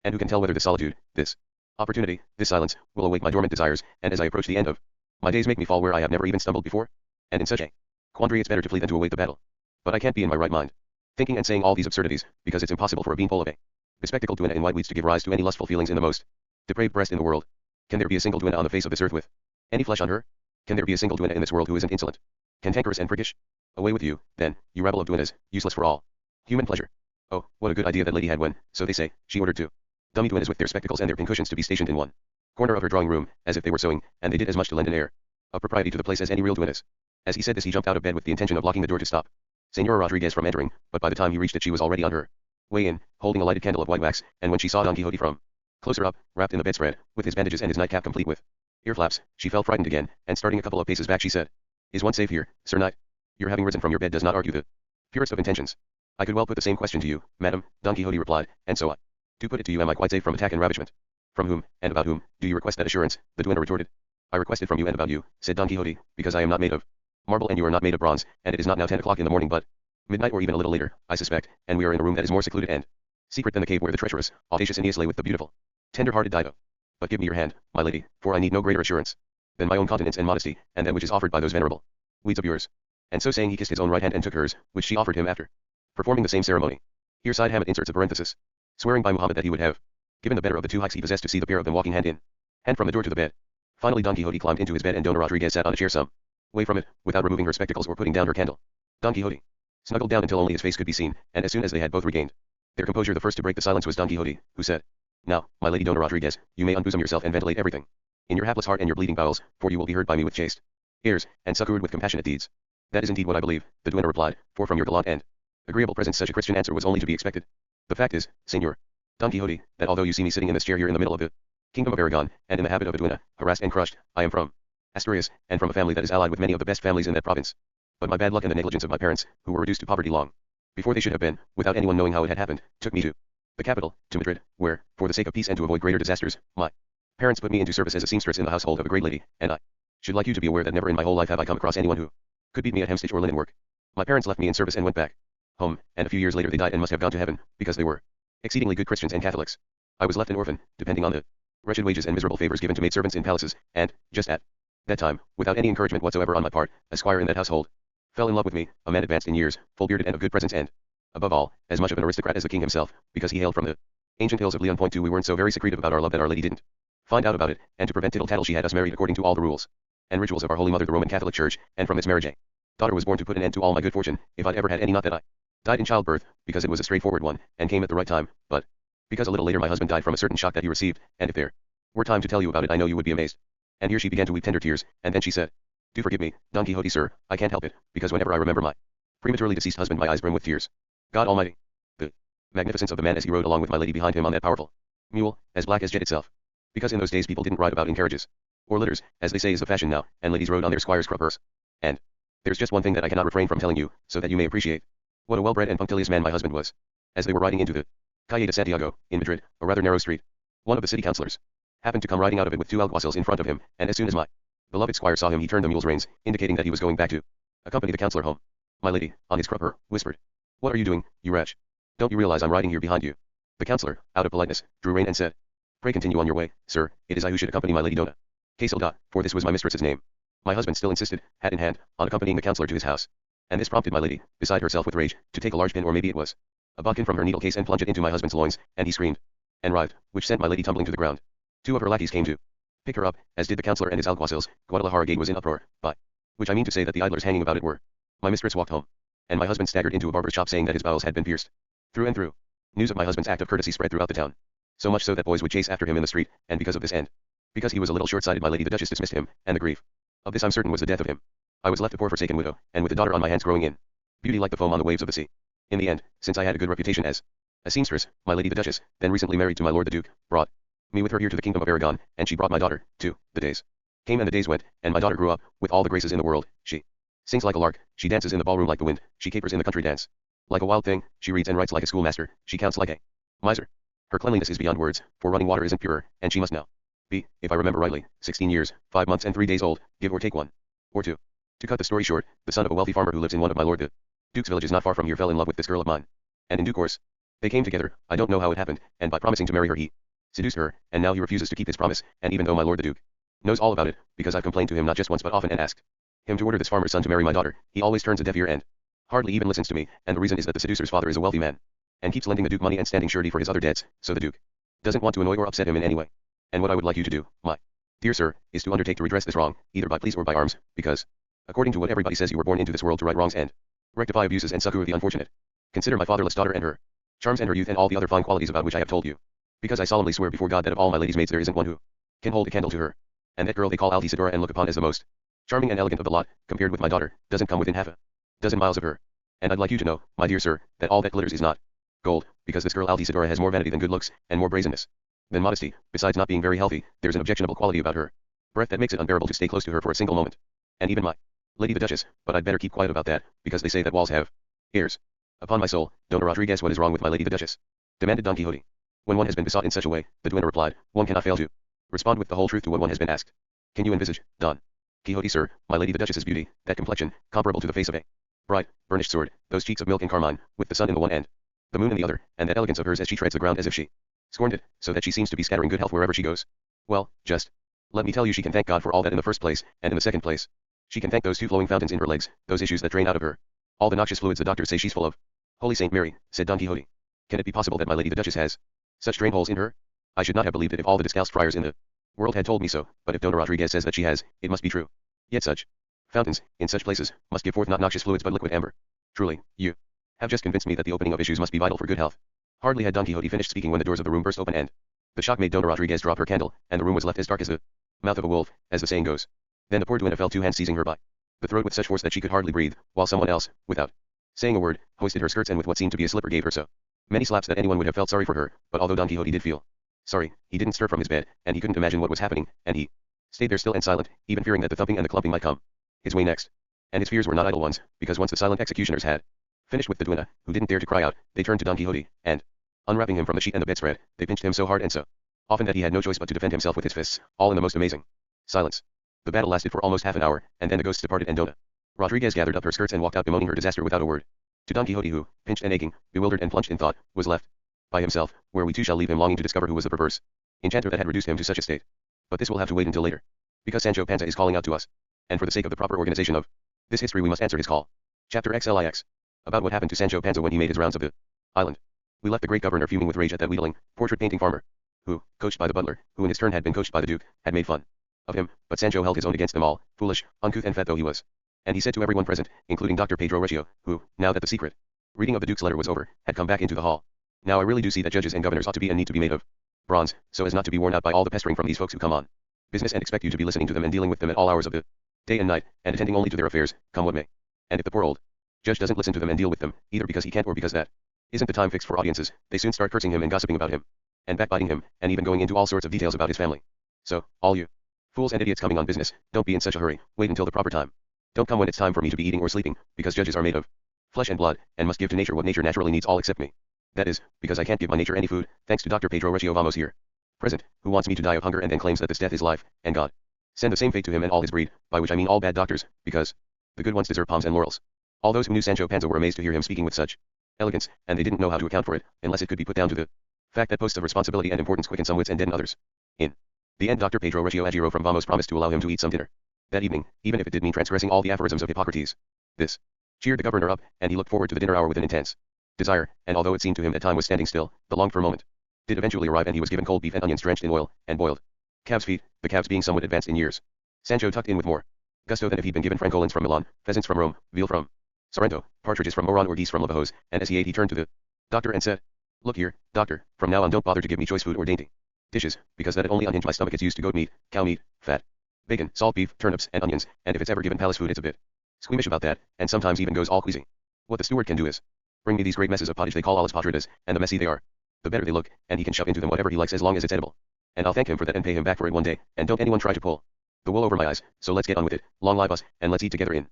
And who can tell whether this solitude, this opportunity, this silence, will awake my dormant desires, and as I approach the end of my days make me fall where I have never even stumbled before? And in such a quandary it's better to flee than to await the battle. But I can't be in my right mind, thinking and saying all these absurdities, because it's impossible for a beanpole of a bespectacled duenna in white weeds to give rise to any lustful feelings in the most depraved breast in the world. Can there be a single duenna on the face of this earth with any flesh on her? Can there be a single duenna in this world who isn't insolent, cantankerous and priggish? Away with you, then, you rabble of duennas, useless for all human pleasure. Oh, what a good idea that lady had when, so they say, she ordered two dummy duennas with their spectacles and their pincushions to be stationed in one corner of her drawing room, as if they were sewing, and they did as much to lend an air of propriety to the place as any real duennas. As he said this he jumped out of bed with the intention of locking the door to stop Señora Rodriguez from entering, but by the time he reached it she was already on her way in, holding a lighted candle of white wax, and when she saw Don Quixote from closer up, wrapped in the bedspread, with his bandages and his nightcap complete with ear flaps, she felt frightened again, and starting a couple of paces back she said, is one safe here, Sir Knight? Your having risen from your bed does not argue the purest of intentions. I could well put the same question to you, madam, Don Quixote replied, and so I do put it to you, am I quite safe from attack and ravishment? From whom, and about whom, do you request that assurance? The duenna retorted. I request it from you and about you, said Don Quixote, because I am not made of marble and you are not made of bronze, and it is not now 10 o'clock in the morning but midnight or even a little later, I suspect, and we are in a room that is more secluded and secret than the cave where the treacherous, audacious Aeneas lay with the beautiful, tender-hearted Dido. But give me your hand, my lady, for I need no greater assurance than my own continence and modesty, and that which is offered by those venerable weeds of yours. And so saying he kissed his own right hand and took hers, which she offered him after performing the same ceremony. Here side Hammett inserts a parenthesis, swearing by Muhammad that he would have given the better of the two hikes he possessed to see the pair of them walking hand in hand from the door to the bed. Finally Don Quixote climbed into his bed and Dona Rodriguez sat on a chair some way from it, without removing her spectacles or putting down her candle. Don Quixote snuggled down until only his face could be seen, and as soon as they had both regained their composure the first to break the silence was Don Quixote, who said, Now, my lady Dona Rodriguez, you may unbosom yourself and ventilate everything in your hapless heart and your bleeding bowels, for you will be heard by me with chaste ears, and succoured with compassionate deeds. That is indeed what I believe, the duenna replied, for from your gallant and agreeable presence such a Christian answer was only to be expected. The fact is, Señor Don Quixote, that although you see me sitting in this chair here in the middle of the kingdom of Aragon, and in the habit of a duenna, harassed and crushed, I am from Asturias, and from a family that is allied with many of the best families in that province. But my bad luck and the negligence of my parents, who were reduced to poverty long before they should have been, without anyone knowing how it had happened, took me to the capital, to Madrid, where, for the sake of peace and to avoid greater disasters, my parents put me into service as a seamstress in the household of a great lady, and I should like you to be aware that never in my whole life have I come across anyone who could beat me at hemstitch or linen work. My parents left me in service and went back home, and a few years later they died and must have gone to heaven, because they were exceedingly good Christians and Catholics. I was left an orphan, depending on the wretched wages and miserable favors given to maidservants in palaces, and, just at that time, without any encouragement whatsoever on my part, a squire in that household fell in love with me, a man advanced in years, full-bearded and of good presence and, above all, as much of an aristocrat as the king himself, because he hailed from the ancient hills of Leon. Point 2 We weren't so very secretive about our love that our lady didn't find out about it, and to prevent tittle-tattle she had us married according to all the rules and rituals of our Holy Mother the Roman Catholic Church, and from this marriage a daughter was born to put an end to all my good fortune, if I'd ever had any. Not that I died in childbirth, because it was a straightforward one, and came at the right time, but because a little later my husband died from a certain shock that he received, and if there were time to tell you about it I know you would be amazed. And here she began to weep tender tears, and then she said, Do forgive me, Don Quixote sir, I can't help it, because whenever I remember my prematurely deceased husband my eyes brim with tears. God Almighty. The magnificence of the man as he rode along with my lady behind him on that powerful mule, as black as jet itself. Because in those days people didn't ride about in carriages or litters, as they say is the fashion now, and ladies rode on their squires' cruppers. And There's just one thing that I cannot refrain from telling you, so that you may appreciate what a well-bred and punctilious man my husband was. As they were riding into the Calle de Santiago, in Madrid, a rather narrow street, one of the city councillors happened to come riding out of it with two alguacils in front of him, and as soon as my beloved squire saw him he turned the mule's reins, indicating that he was going back to accompany the councillor home. My lady, on his crupper, whispered, "What are you doing, you wretch? Don't you realize I'm riding here behind you?" The councillor, out of politeness, drew rein and said, "Pray continue on your way, sir, it is I who should accompany my lady Dona Quixote, for this was my mistress's name." My husband still insisted, hat in hand, on accompanying the councillor to his house. And this prompted my lady, beside herself with rage, to take a large pin or maybe it was a bodkin from her needle case and plunge it into my husband's loins, and he screamed and writhed, which sent my lady tumbling to the ground. Two of her lackeys came to pick her up, as did the councillor and his alguacils. Guadalajara gate was in uproar, by which I mean to say that the idlers hanging about it were. My mistress walked home, and my husband staggered into a barber's shop saying that his bowels had been pierced through and through. News of my husband's act of courtesy spread throughout the town, so much so that boys would chase after him in the street, and because of this end, because he was a little short-sighted, my lady the Duchess dismissed him, and the grief of this I'm certain was the death of him. I was left a poor forsaken widow, and with a daughter on my hands growing in beauty like the foam on the waves of the sea. In the end, since I had a good reputation as a seamstress, my lady the Duchess, then recently married to my lord the Duke, brought me with her here to the kingdom of Aragon, and she brought my daughter, too. The days came and the days went, and my daughter grew up, with all the graces in the world. She sings like a lark, she dances in the ballroom like the wind, she capers in the country dance like a wild thing, she reads and writes like a schoolmaster, she counts like a miser. Her cleanliness is beyond words, for running water isn't purer, and she must now be, if I remember rightly, 16 years, 5 months and 3 days old, give or take 1 or 2. To cut the story short, the son of a wealthy farmer who lives in one of my lord the Duke's villages not far from here fell in love with this girl of mine. And in due course, they came together, I don't know how it happened, and by promising to marry her he seduced her, and now he refuses to keep his promise, and even though my lord the Duke knows all about it, because I've complained to him not just once but often and asked him to order this farmer's son to marry my daughter, he always turns a deaf ear and hardly even listens to me, and the reason is that the seducer's father is a wealthy man, and keeps lending the Duke money and standing surety for his other debts, so the Duke doesn't want to annoy or upset him in any way. And what I would like you to do, my dear sir, is to undertake to redress this wrong, either by pleas or by arms, because, according to what everybody says, you were born into this world to right wrongs and rectify abuses and succor the unfortunate. Consider my fatherless daughter and her charms and her youth and all the other fine qualities about which I have told you. Because I solemnly swear before God that of all my lady's maids there isn't one who can hold a candle to her. And that girl they call Altisidora and look upon as the most charming and elegant of the lot, compared with my daughter, doesn't come within half a dozen miles of her. And I'd like you to know, my dear sir, that all that glitters is not gold, because this girl Altisidora has more vanity than good looks, and more brazenness than modesty. Besides not being very healthy, there's an objectionable quality about her breath that makes it unbearable to stay close to her for a single moment. And even my lady the Duchess, but I'd better keep quiet about that, because they say that walls have ears. Upon my soul, Dona Rodriguez, what is wrong with my lady the Duchess? Demanded Don Quixote. When one has been besought in such a way, the duenna replied, one cannot fail to respond with the whole truth to what one has been asked. Can you envisage, Don Quixote, sir, my lady the Duchess's beauty, that complexion, comparable to the face of a bright, burnished sword, those cheeks of milk and carmine, with the sun in the one end, the moon in the other, and that elegance of hers as she treads the ground as if she scorned it, so that she seems to be scattering good health wherever she goes? Well, just let me tell you she can thank God for all that in the first place, and in the second place, she can thank those 2 flowing fountains in her legs, those issues that drain out of her all the noxious fluids the doctors say she's full of. Holy Saint Mary, said Don Quixote. Can it be possible that my lady the Duchess has such drain holes in her? I should not have believed it if all the discalced friars in the world had told me so, but if Dona Rodriguez says that she has, it must be true. Yet such fountains, in such places, must give forth not noxious fluids but liquid amber. Truly, you have just convinced me that the opening of issues must be vital for good health. Hardly had Don Quixote finished speaking when the doors of the room burst open and the shock made Dona Rodriguez drop her candle, and the room was left as dark as the mouth of a wolf, as the saying goes. Then the poor duenna fell, 2 hands seizing her by the throat with such force that she could hardly breathe, while someone else, without saying a word, hoisted her skirts and with what seemed to be a slipper gave her so many slaps that anyone would have felt sorry for her, but although Don Quixote did feel sorry, he didn't stir from his bed, and he couldn't imagine what was happening, and he stayed there still and silent, even fearing that the thumping and the clumping might come his way next. And his fears were not idle ones, because once the silent executioners had finished with the duenna, who didn't dare to cry out, they turned to Don Quixote, and, unwrapping him from the sheet and the bedspread, they pinched him so hard and so often that he had no choice but to defend himself with his fists, all in the most amazing silence. The battle lasted for almost half an hour, and then the ghosts departed and Dona Rodriguez gathered up her skirts and walked out bemoaning her disaster without a word. To Don Quixote who, pinched and aching, bewildered and plunged in thought, was left by himself, where we too shall leave him longing to discover who was the perverse enchanter that had reduced him to such a state. But this will have to wait until later, because Sancho Panza is calling out to us, and for the sake of the proper organization of this history we must answer his call. Chapter XLIX. About what happened to Sancho Panza when he made his rounds of the island. We left the great governor fuming with rage at that wheedling, portrait-painting farmer, who, coached by the butler, who in his turn had been coached by the Duke, had made fun of him, but Sancho held his own against them all, foolish, uncouth and fat though he was. And he said to everyone present, including Dr. Pedro Recio, who, now that the secret reading of the Duke's letter was over, had come back into the hall. Now I really do see that judges and governors ought to be and need to be made of bronze, so as not to be worn out by all the pestering from these folks who come on business and expect you to be listening to them and dealing with them at all hours of the day and night, and attending only to their affairs, come what may. And if the poor old judge doesn't listen to them and deal with them, either because he can't or because that isn't the time fixed for audiences, they soon start cursing him and gossiping about him, and backbiting him, and even going into all sorts of details about his family. So, all you fools and idiots coming on business, don't be in such a hurry, wait until the proper time. Don't come when it's time for me to be eating or sleeping, because judges are made of flesh and blood, and must give to nature what nature naturally needs all except me. That is, because I can't give my nature any food, thanks to Dr. Pedro Recio Vamos here. Present, who wants me to die of hunger and then claims that this death is life, and God send the same fate to him and all his breed, by which I mean all bad doctors, because the good ones deserve palms and laurels. All those who knew Sancho Panza were amazed to hear him speaking with such elegance, and they didn't know how to account for it, unless it could be put down to the fact that posts of responsibility and importance quicken some wits and deaden others. In the end, Dr. Pedro Recio Agiro from Vamos promised to allow him to eat some dinner that evening, even if it did mean transgressing all the aphorisms of Hippocrates. This cheered the governor up, and he looked forward to the dinner hour with an intense desire, and although it seemed to him that time was standing still, the longed for moment did eventually arrive, and he was given cold beef and onions drenched in oil, and boiled calves' feet, the calves being somewhat advanced in years. Sancho tucked in with more gusto than if he'd been given francolins from Milan, pheasants from Rome, veal from Sorrento, partridges from Oran or geese from Lavajos, and as he ate he turned to the doctor and said, "Look here, doctor, from now on don't bother to give me choice food or dainty dishes, because that'd only unhinge my stomach. It's used to goat meat, cow meat, fat, bacon, salt beef, turnips, and onions, and if it's ever given palace food it's a bit squeamish about that, and sometimes even goes all queasy. What the steward can do is bring me these great messes of pottage they call a las patridas, and the messy they are, the better they look, and he can shove into them whatever he likes as long as it's edible. And I'll thank him for that and pay him back for it one day, and don't anyone try to pull the wool over my eyes, so let's get on with it, long live us, and let's eat together in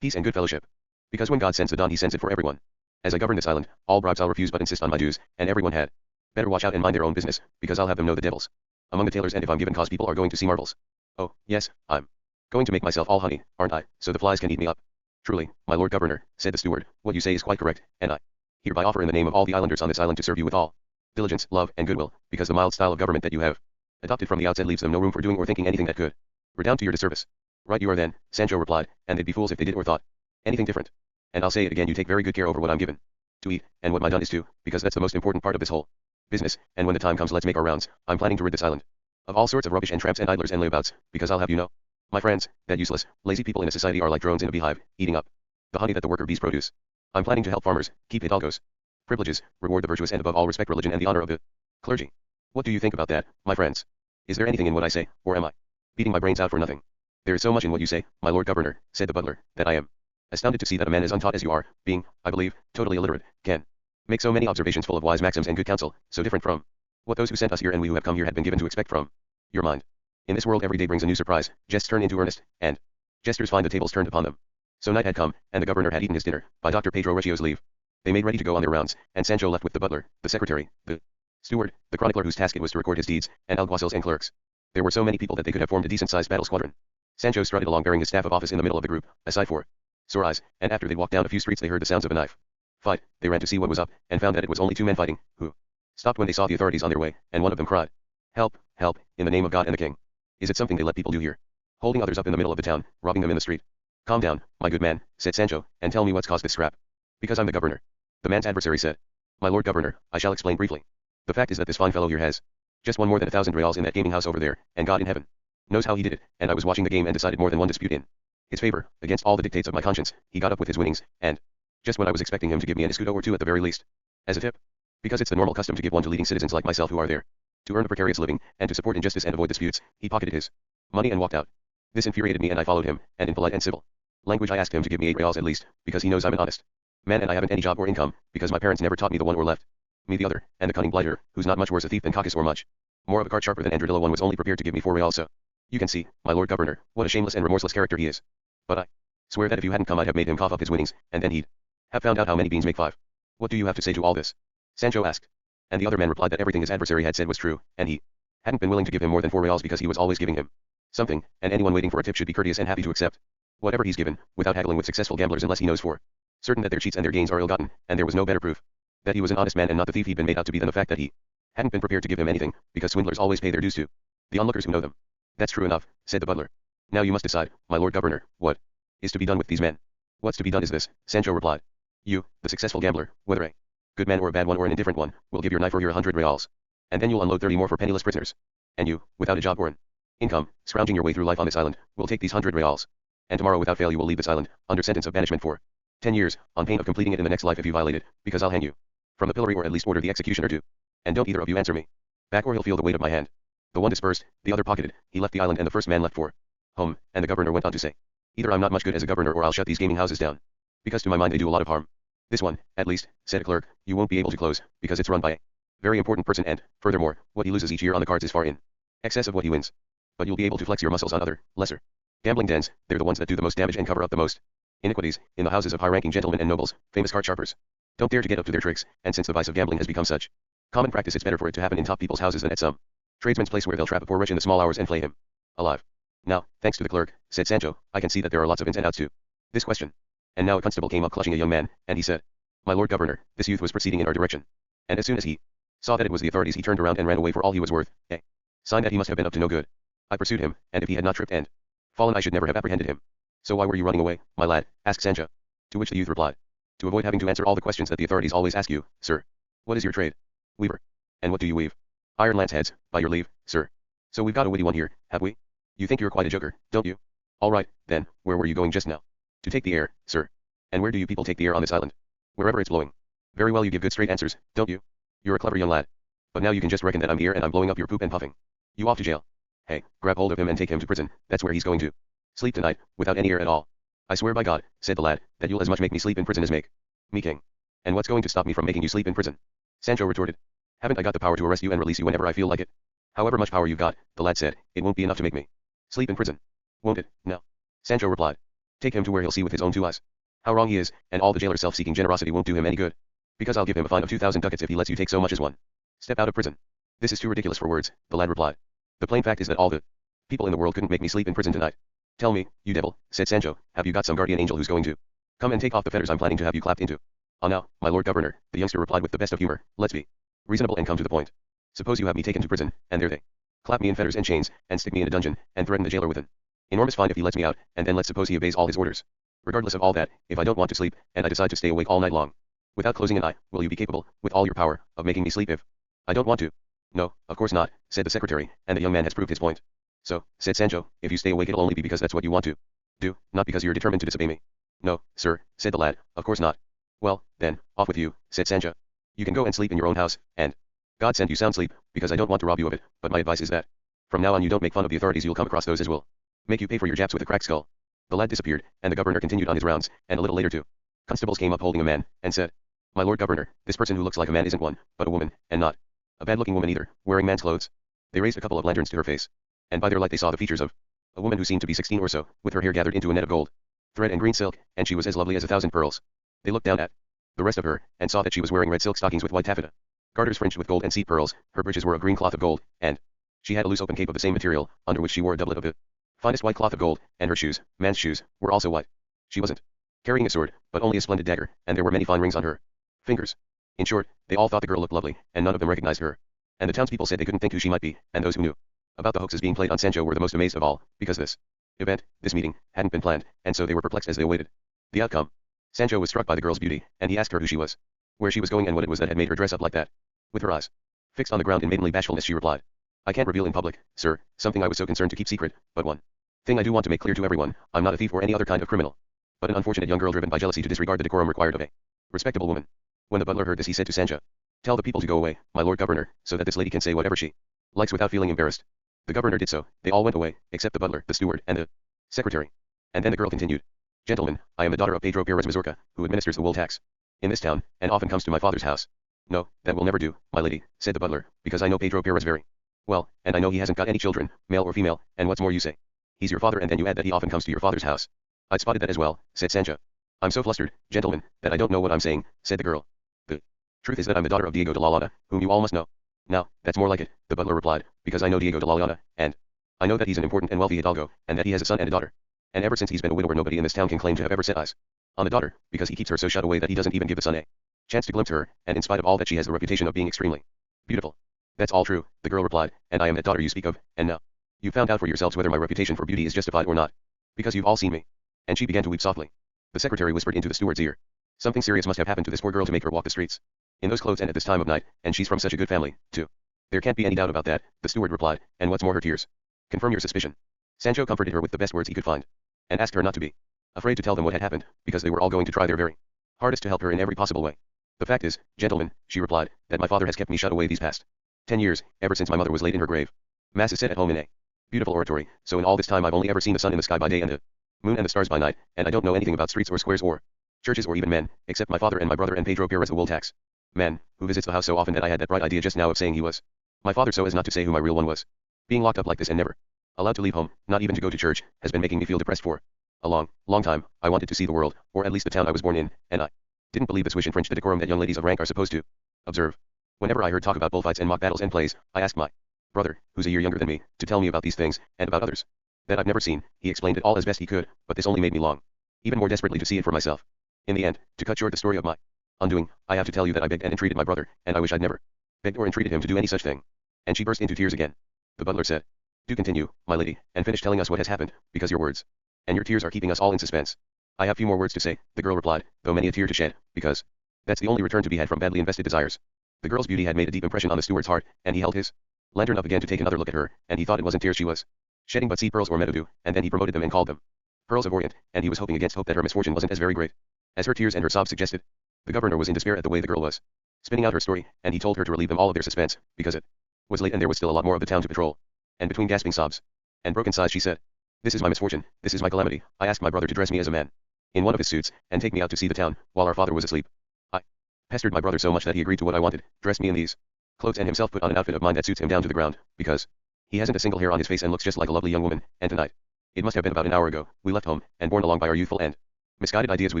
peace and good fellowship. Because when God sends the dawn he sends it for everyone. As I govern this island, all bribes I'll refuse but insist on my dues, and everyone had better watch out and mind their own business, because I'll have them know the devil's among the tailors, and if I'm given cause people are going to see marvels. Oh, yes, I'm going to make myself all honey, aren't I, so the flies can eat me up. Truly, my lord governor, said the steward, what you say is quite correct, and I hereby offer in the name of all the islanders on this island to serve you with all diligence, love, and goodwill, because the mild style of government that you have adopted from the outset leaves them no room for doing or thinking anything that could redound to your disservice. Right you are then, Sancho replied, and they'd be fools if they did or thought anything different. And I'll say it again, you take very good care over what I'm given to eat, and what my done is too, because that's the most important part of this whole business, and when the time comes let's make our rounds. I'm planning to rid this island of all sorts of rubbish and tramps and idlers and layabouts, because I'll have you know, my friends, that useless, lazy people in a society are like drones in a beehive, eating up the honey that the worker bees produce. I'm planning to help farmers, keep hidalgos privileges, reward the virtuous, and above all respect religion and the honor of the clergy. What do you think about that, my friends? Is there anything in what I say, or am I beating my brains out for nothing? There is so much in what you say, my lord governor, said the butler, that I am astounded to see that a man as untaught as you are, being, I believe, totally illiterate, can make so many observations full of wise maxims and good counsel, so different from what those who sent us here and we who have come here had been given to expect from your mind. In this world every day brings a new surprise, jests turn into earnest, and jesters find the tables turned upon them. So night had come, and the governor had eaten his dinner, by Dr. Pedro Recio's leave. They made ready to go on their rounds, and Sancho left with the butler, the secretary, the steward, the chronicler whose task it was to record his deeds, and alguacils and clerks. There were so many people that they could have formed a decent-sized battle squadron. Sancho strutted along bearing his staff of office in the middle of the group, aside for sore eyes, and after they'd walked down a few streets they heard the sounds of a knife fight. They ran to see what was up, and found that it was only two men fighting, who stopped when they saw the authorities on their way, and one of them cried, "Help, help, in the name of God and the king. Is it something they let people do here? Holding others up in the middle of the town, robbing them in the street." "Calm down, my good man," said Sancho, "and tell me what's caused this scrap." "Because I'm the governor," the man's adversary said. "My lord governor, I shall explain briefly. The fact is that this fine fellow here has just won more than 1,000 reals in that gaming house over there, and God in heaven knows how he did it, and I was watching the game and decided more than one dispute in his favor, against all the dictates of my conscience. He got up with his winnings, and just when I was expecting him to give me an escudo or two at the very least, as a tip, because it's the normal custom to give one to leading citizens like myself who are there to earn a precarious living, and to support injustice and avoid disputes, he pocketed his money and walked out. This infuriated me and I followed him, and in polite and civil language I asked him to give me 8 reals at least, because he knows I'm an honest man and I haven't any job or income, because my parents never taught me the one or left me the other, and the cunning blighter, who's not much worse a thief than Cacus or much more of a card sharper than Andradillo one, was only prepared to give me 4 reals. So you can see, my lord governor, what a shameless and remorseless character he is. But I swear that if you hadn't come I'd have made him cough up his winnings, and then he'd have found out how many beans make 5. What do you have to say to all this?" Sancho asked. And the other man replied that everything his adversary had said was true, and he hadn't been willing to give him more than 4 reals because he was always giving him something, and anyone waiting for a tip should be courteous and happy to accept whatever he's given, without haggling with successful gamblers unless he knows for certain that their cheats and their gains are ill-gotten, and there was no better proof that he was an honest man and not the thief he'd been made out to be than the fact that he hadn't been prepared to give him anything, because swindlers always pay their dues to the onlookers who know them. "That's true enough," said the butler. "Now you must decide, my lord governor, what is to be done with these men." "What's to be done is this," Sancho replied. "You, the successful gambler, whether a good man or a bad one or an indifferent one, will give your knife or your 100 reals, and then you'll unload 30 more for penniless prisoners. And you, without a job or an income, scrounging your way through life on this island, will take these 100 reals, and tomorrow without fail you will leave this island, under sentence of banishment for 10 years, on pain of completing it in the next life if you violate it, because I'll hang you from the pillory or at least order the executioner to. And don't either of you answer me back or he'll feel the weight of my hand." The one dispersed, the other pocketed. He left the island and the first man left for home, and the governor went on to say, "Either I'm not much good as a governor or I'll shut these gaming houses down, because to my mind they do a lot of harm. This one, at least," said a clerk, "you won't be able to close, because it's run by a very important person and, furthermore, what he loses each year on the cards is far in excess of what he wins. But you'll be able to flex your muscles on other, lesser Gambling dens, they're the ones that do the most damage and cover up the most iniquities, in the houses of high-ranking gentlemen and nobles, famous card sharpers. Don't dare to get up to their tricks, and since the vice of gambling has become such common practice, it's better for it to happen in top people's houses than at some tradesman's place where they'll trap a poor wretch in the small hours and flay him alive. Now, thanks to the clerk, said Sancho, I can see that there are lots of ins and outs to this question. And now a constable came up clutching a young man, and he said, My lord governor, this youth was proceeding in our direction. And as soon as he saw that it was the authorities, he turned around and ran away for all he was worth, a sign that he must have been up to no good. I pursued him, and if he had not tripped and fallen I should never have apprehended him. So why were you running away, my lad? Asked Sancho. To which the youth replied, To avoid having to answer all the questions that the authorities always ask you, sir. What is your trade? Weaver. And what do you weave? Iron lance heads, by your leave, sir. So we've got a witty one here, have we? You think you're quite a joker, don't you? All right, then, where were you going just now? To take the air, sir. And where do you people take the air on this island? Wherever it's blowing. Very well, you give good straight answers, don't you? You're a clever young lad. But now you can just reckon that I'm here and I'm blowing up your poop and puffing you off to jail. Hey, grab hold of him and take him to prison, that's where he's going to sleep tonight, without any air at all. I swear by God, said the lad, that you'll as much make me sleep in prison as make me king. And what's going to stop me from making you sleep in prison? Sancho retorted. Haven't I got the power to arrest you and release you whenever I feel like it? However much power you've got, the lad said, it won't be enough to make me sleep in prison. Won't it? No. Sancho replied. Take him to where he'll see with his own two eyes how wrong he is, and all the jailer's self-seeking generosity won't do him any good. Because I'll give him a fine of 2,000 ducats if he lets you take so much as one step out of prison. This is too ridiculous for words, the lad replied. The plain fact is that all the people in the world couldn't make me sleep in prison tonight. Tell me, you devil, said Sancho, have you got some guardian angel who's going to come and take off the fetters I'm planning to have you clapped into? Ah now, my lord governor, the youngster replied with the best of humor, let's be reasonable and come to the point. Suppose you have me taken to prison, and there they clap me in fetters and chains, and stick me in a dungeon, and threaten the jailer with an enormous fine if he lets me out, and then let's suppose he obeys all his orders. Regardless of all that, if I don't want to sleep, and I decide to stay awake all night long, without closing an eye, will you be capable, with all your power, of making me sleep if I don't want to? No, of course not, said the secretary, and the young man has proved his point. So, said Sancho, if you stay awake it'll only be because that's what you want to do, not because you're determined to disobey me. No, sir, said the lad, of course not. Well, then, off with you, said Sancho. You can go and sleep in your own house, and God send you sound sleep, because I don't want to rob you of it, but my advice is that from now on you don't make fun of the authorities. You'll come across those as will make you pay for your japs with a cracked skull. The lad disappeared, and the governor continued on his rounds, and a little later two constables came up holding a man, and said, My lord governor, this person who looks like a man isn't one, but a woman, and not a bad-looking woman either, wearing man's clothes. They raised a couple of lanterns to her face, and by their light they saw the features of a woman who seemed to be 16 or so, with her hair gathered into a net of gold thread and green silk, and she was as lovely as 1,000 pearls. They looked down at the rest of her, and saw that she was wearing red silk stockings with white taffeta garters fringed with gold and seed pearls, her breeches were of green cloth of gold, and she had a loose open cape of the same material, under which she wore a doublet of the finest white cloth of gold, and her shoes, man's shoes, were also white. She wasn't carrying a sword, but only a splendid dagger, and there were many fine rings on her fingers. In short, they all thought the girl looked lovely, and none of them recognized her. And the townspeople said they couldn't think who she might be, and those who knew about the hoaxes being played on Sancho were the most amazed of all, because this event, this meeting, hadn't been planned, and so they were perplexed as they awaited the outcome. Sancho was struck by the girl's beauty, and he asked her who she was, where she was going, and what it was that had made her dress up like that. With her eyes fixed on the ground in maidenly bashfulness, she replied, I can't reveal in public, sir, something I was so concerned to keep secret, but one thing I do want to make clear to everyone, I'm not a thief or any other kind of criminal, but an unfortunate young girl driven by jealousy to disregard the decorum required of a respectable woman. When the butler heard this he said to Sancho, Tell the people to go away, my lord governor, so that this lady can say whatever she likes without feeling embarrassed. The governor did so, they all went away, except the butler, the steward, and the secretary. And then the girl continued, Gentlemen, I am the daughter of Pedro Perez Mazurka, who administers the wool tax in this town, and often comes to my father's house. No, that will never do, my lady, said the butler, because I know Pedro Perez very well, and I know he hasn't got any children, male or female, and what's more you say he's your father, and then you add that he often comes to your father's house. I'd spotted that as well, said Sancho. I'm so flustered, gentlemen, that I don't know what I'm saying, said the girl. The truth is that I'm the daughter of Diego de la Llana, whom you all must know. Now, that's more like it, the butler replied, because I know Diego de la Llana, and I know that he's an important and wealthy hidalgo, and that he has a son and a daughter. And ever since he's been a widower nobody in this town can claim to have ever set eyes on the daughter, because he keeps her so shut away that he doesn't even give the son a chance to glimpse her, and in spite of all that she has the reputation of being extremely beautiful. That's all true, the girl replied, and I am that daughter you speak of, and now you've found out for yourselves whether my reputation for beauty is justified or not, because you've all seen me. And she began to weep softly. The secretary whispered into the steward's ear, Something serious must have happened to this poor girl to make her walk the streets in those clothes and at this time of night, and she's from such a good family, too. There can't be any doubt about that, the steward replied, and what's more her tears confirm your suspicion. Sancho comforted her with the best words he could find, and asked her not to be afraid to tell them what had happened, because they were all going to try their very hardest to help her in every possible way. The fact is, gentlemen, she replied, that my father has kept me shut away these past 10 years, ever since my mother was laid in her grave. Mass is said at home in a beautiful oratory, so in all this time I've only ever seen the sun in the sky by day and the moon and the stars by night, and I don't know anything about streets or squares or churches or even men, except my father and my brother and Pedro Perez the wool tax man, who visits the house so often that I had that bright idea just now of saying he was my father so as not to say who my real one was. Being locked up like this and never Allowed to leave home, not even to go to church, has been making me feel depressed for a long, long time. I wanted to see the world, or at least the town I was born in, and I didn't believe this wish infringed the decorum that young ladies of rank are supposed to observe. Whenever I heard talk about bullfights and mock battles and plays, I asked my brother, who's a year younger than me, to tell me about these things, and about others that I've never seen. He explained it all as best he could, but this only made me long even more desperately to see it for myself. In the end, to cut short the story of my undoing, I have to tell you that I begged and entreated my brother, and I wish I'd never begged or entreated him to do any such thing. And she burst into tears again. The butler said, "Do continue, my lady, and finish telling us what has happened, because your words and your tears are keeping us all in suspense." "I have few more words to say," the girl replied, "though many a tear to shed, because that's the only return to be had from badly invested desires." The girl's beauty had made a deep impression on the steward's heart, and he held his lantern up again to take another look at her, and he thought it wasn't tears she was shedding but seed pearls or meadow dew, and then he promoted them and called them pearls of Orient, and he was hoping against hope that her misfortune wasn't as very great as her tears and her sobs suggested. The governor was in despair at the way the girl was spinning out her story, and he told her to relieve them all of their suspense, because it was late and there was still a lot more of the town to patrol. And between gasping sobs and broken sighs she said, "This is my misfortune, this is my calamity. I asked my brother to dress me as a man in one of his suits, and take me out to see the town, while our father was asleep. I pestered my brother so much that he agreed to what I wanted, dressed me in these clothes and himself put on an outfit of mine that suits him down to the ground, because he hasn't a single hair on his face and looks just like a lovely young woman, and tonight, it must have been about an hour ago, we left home, and borne along by our youthful and misguided ideas we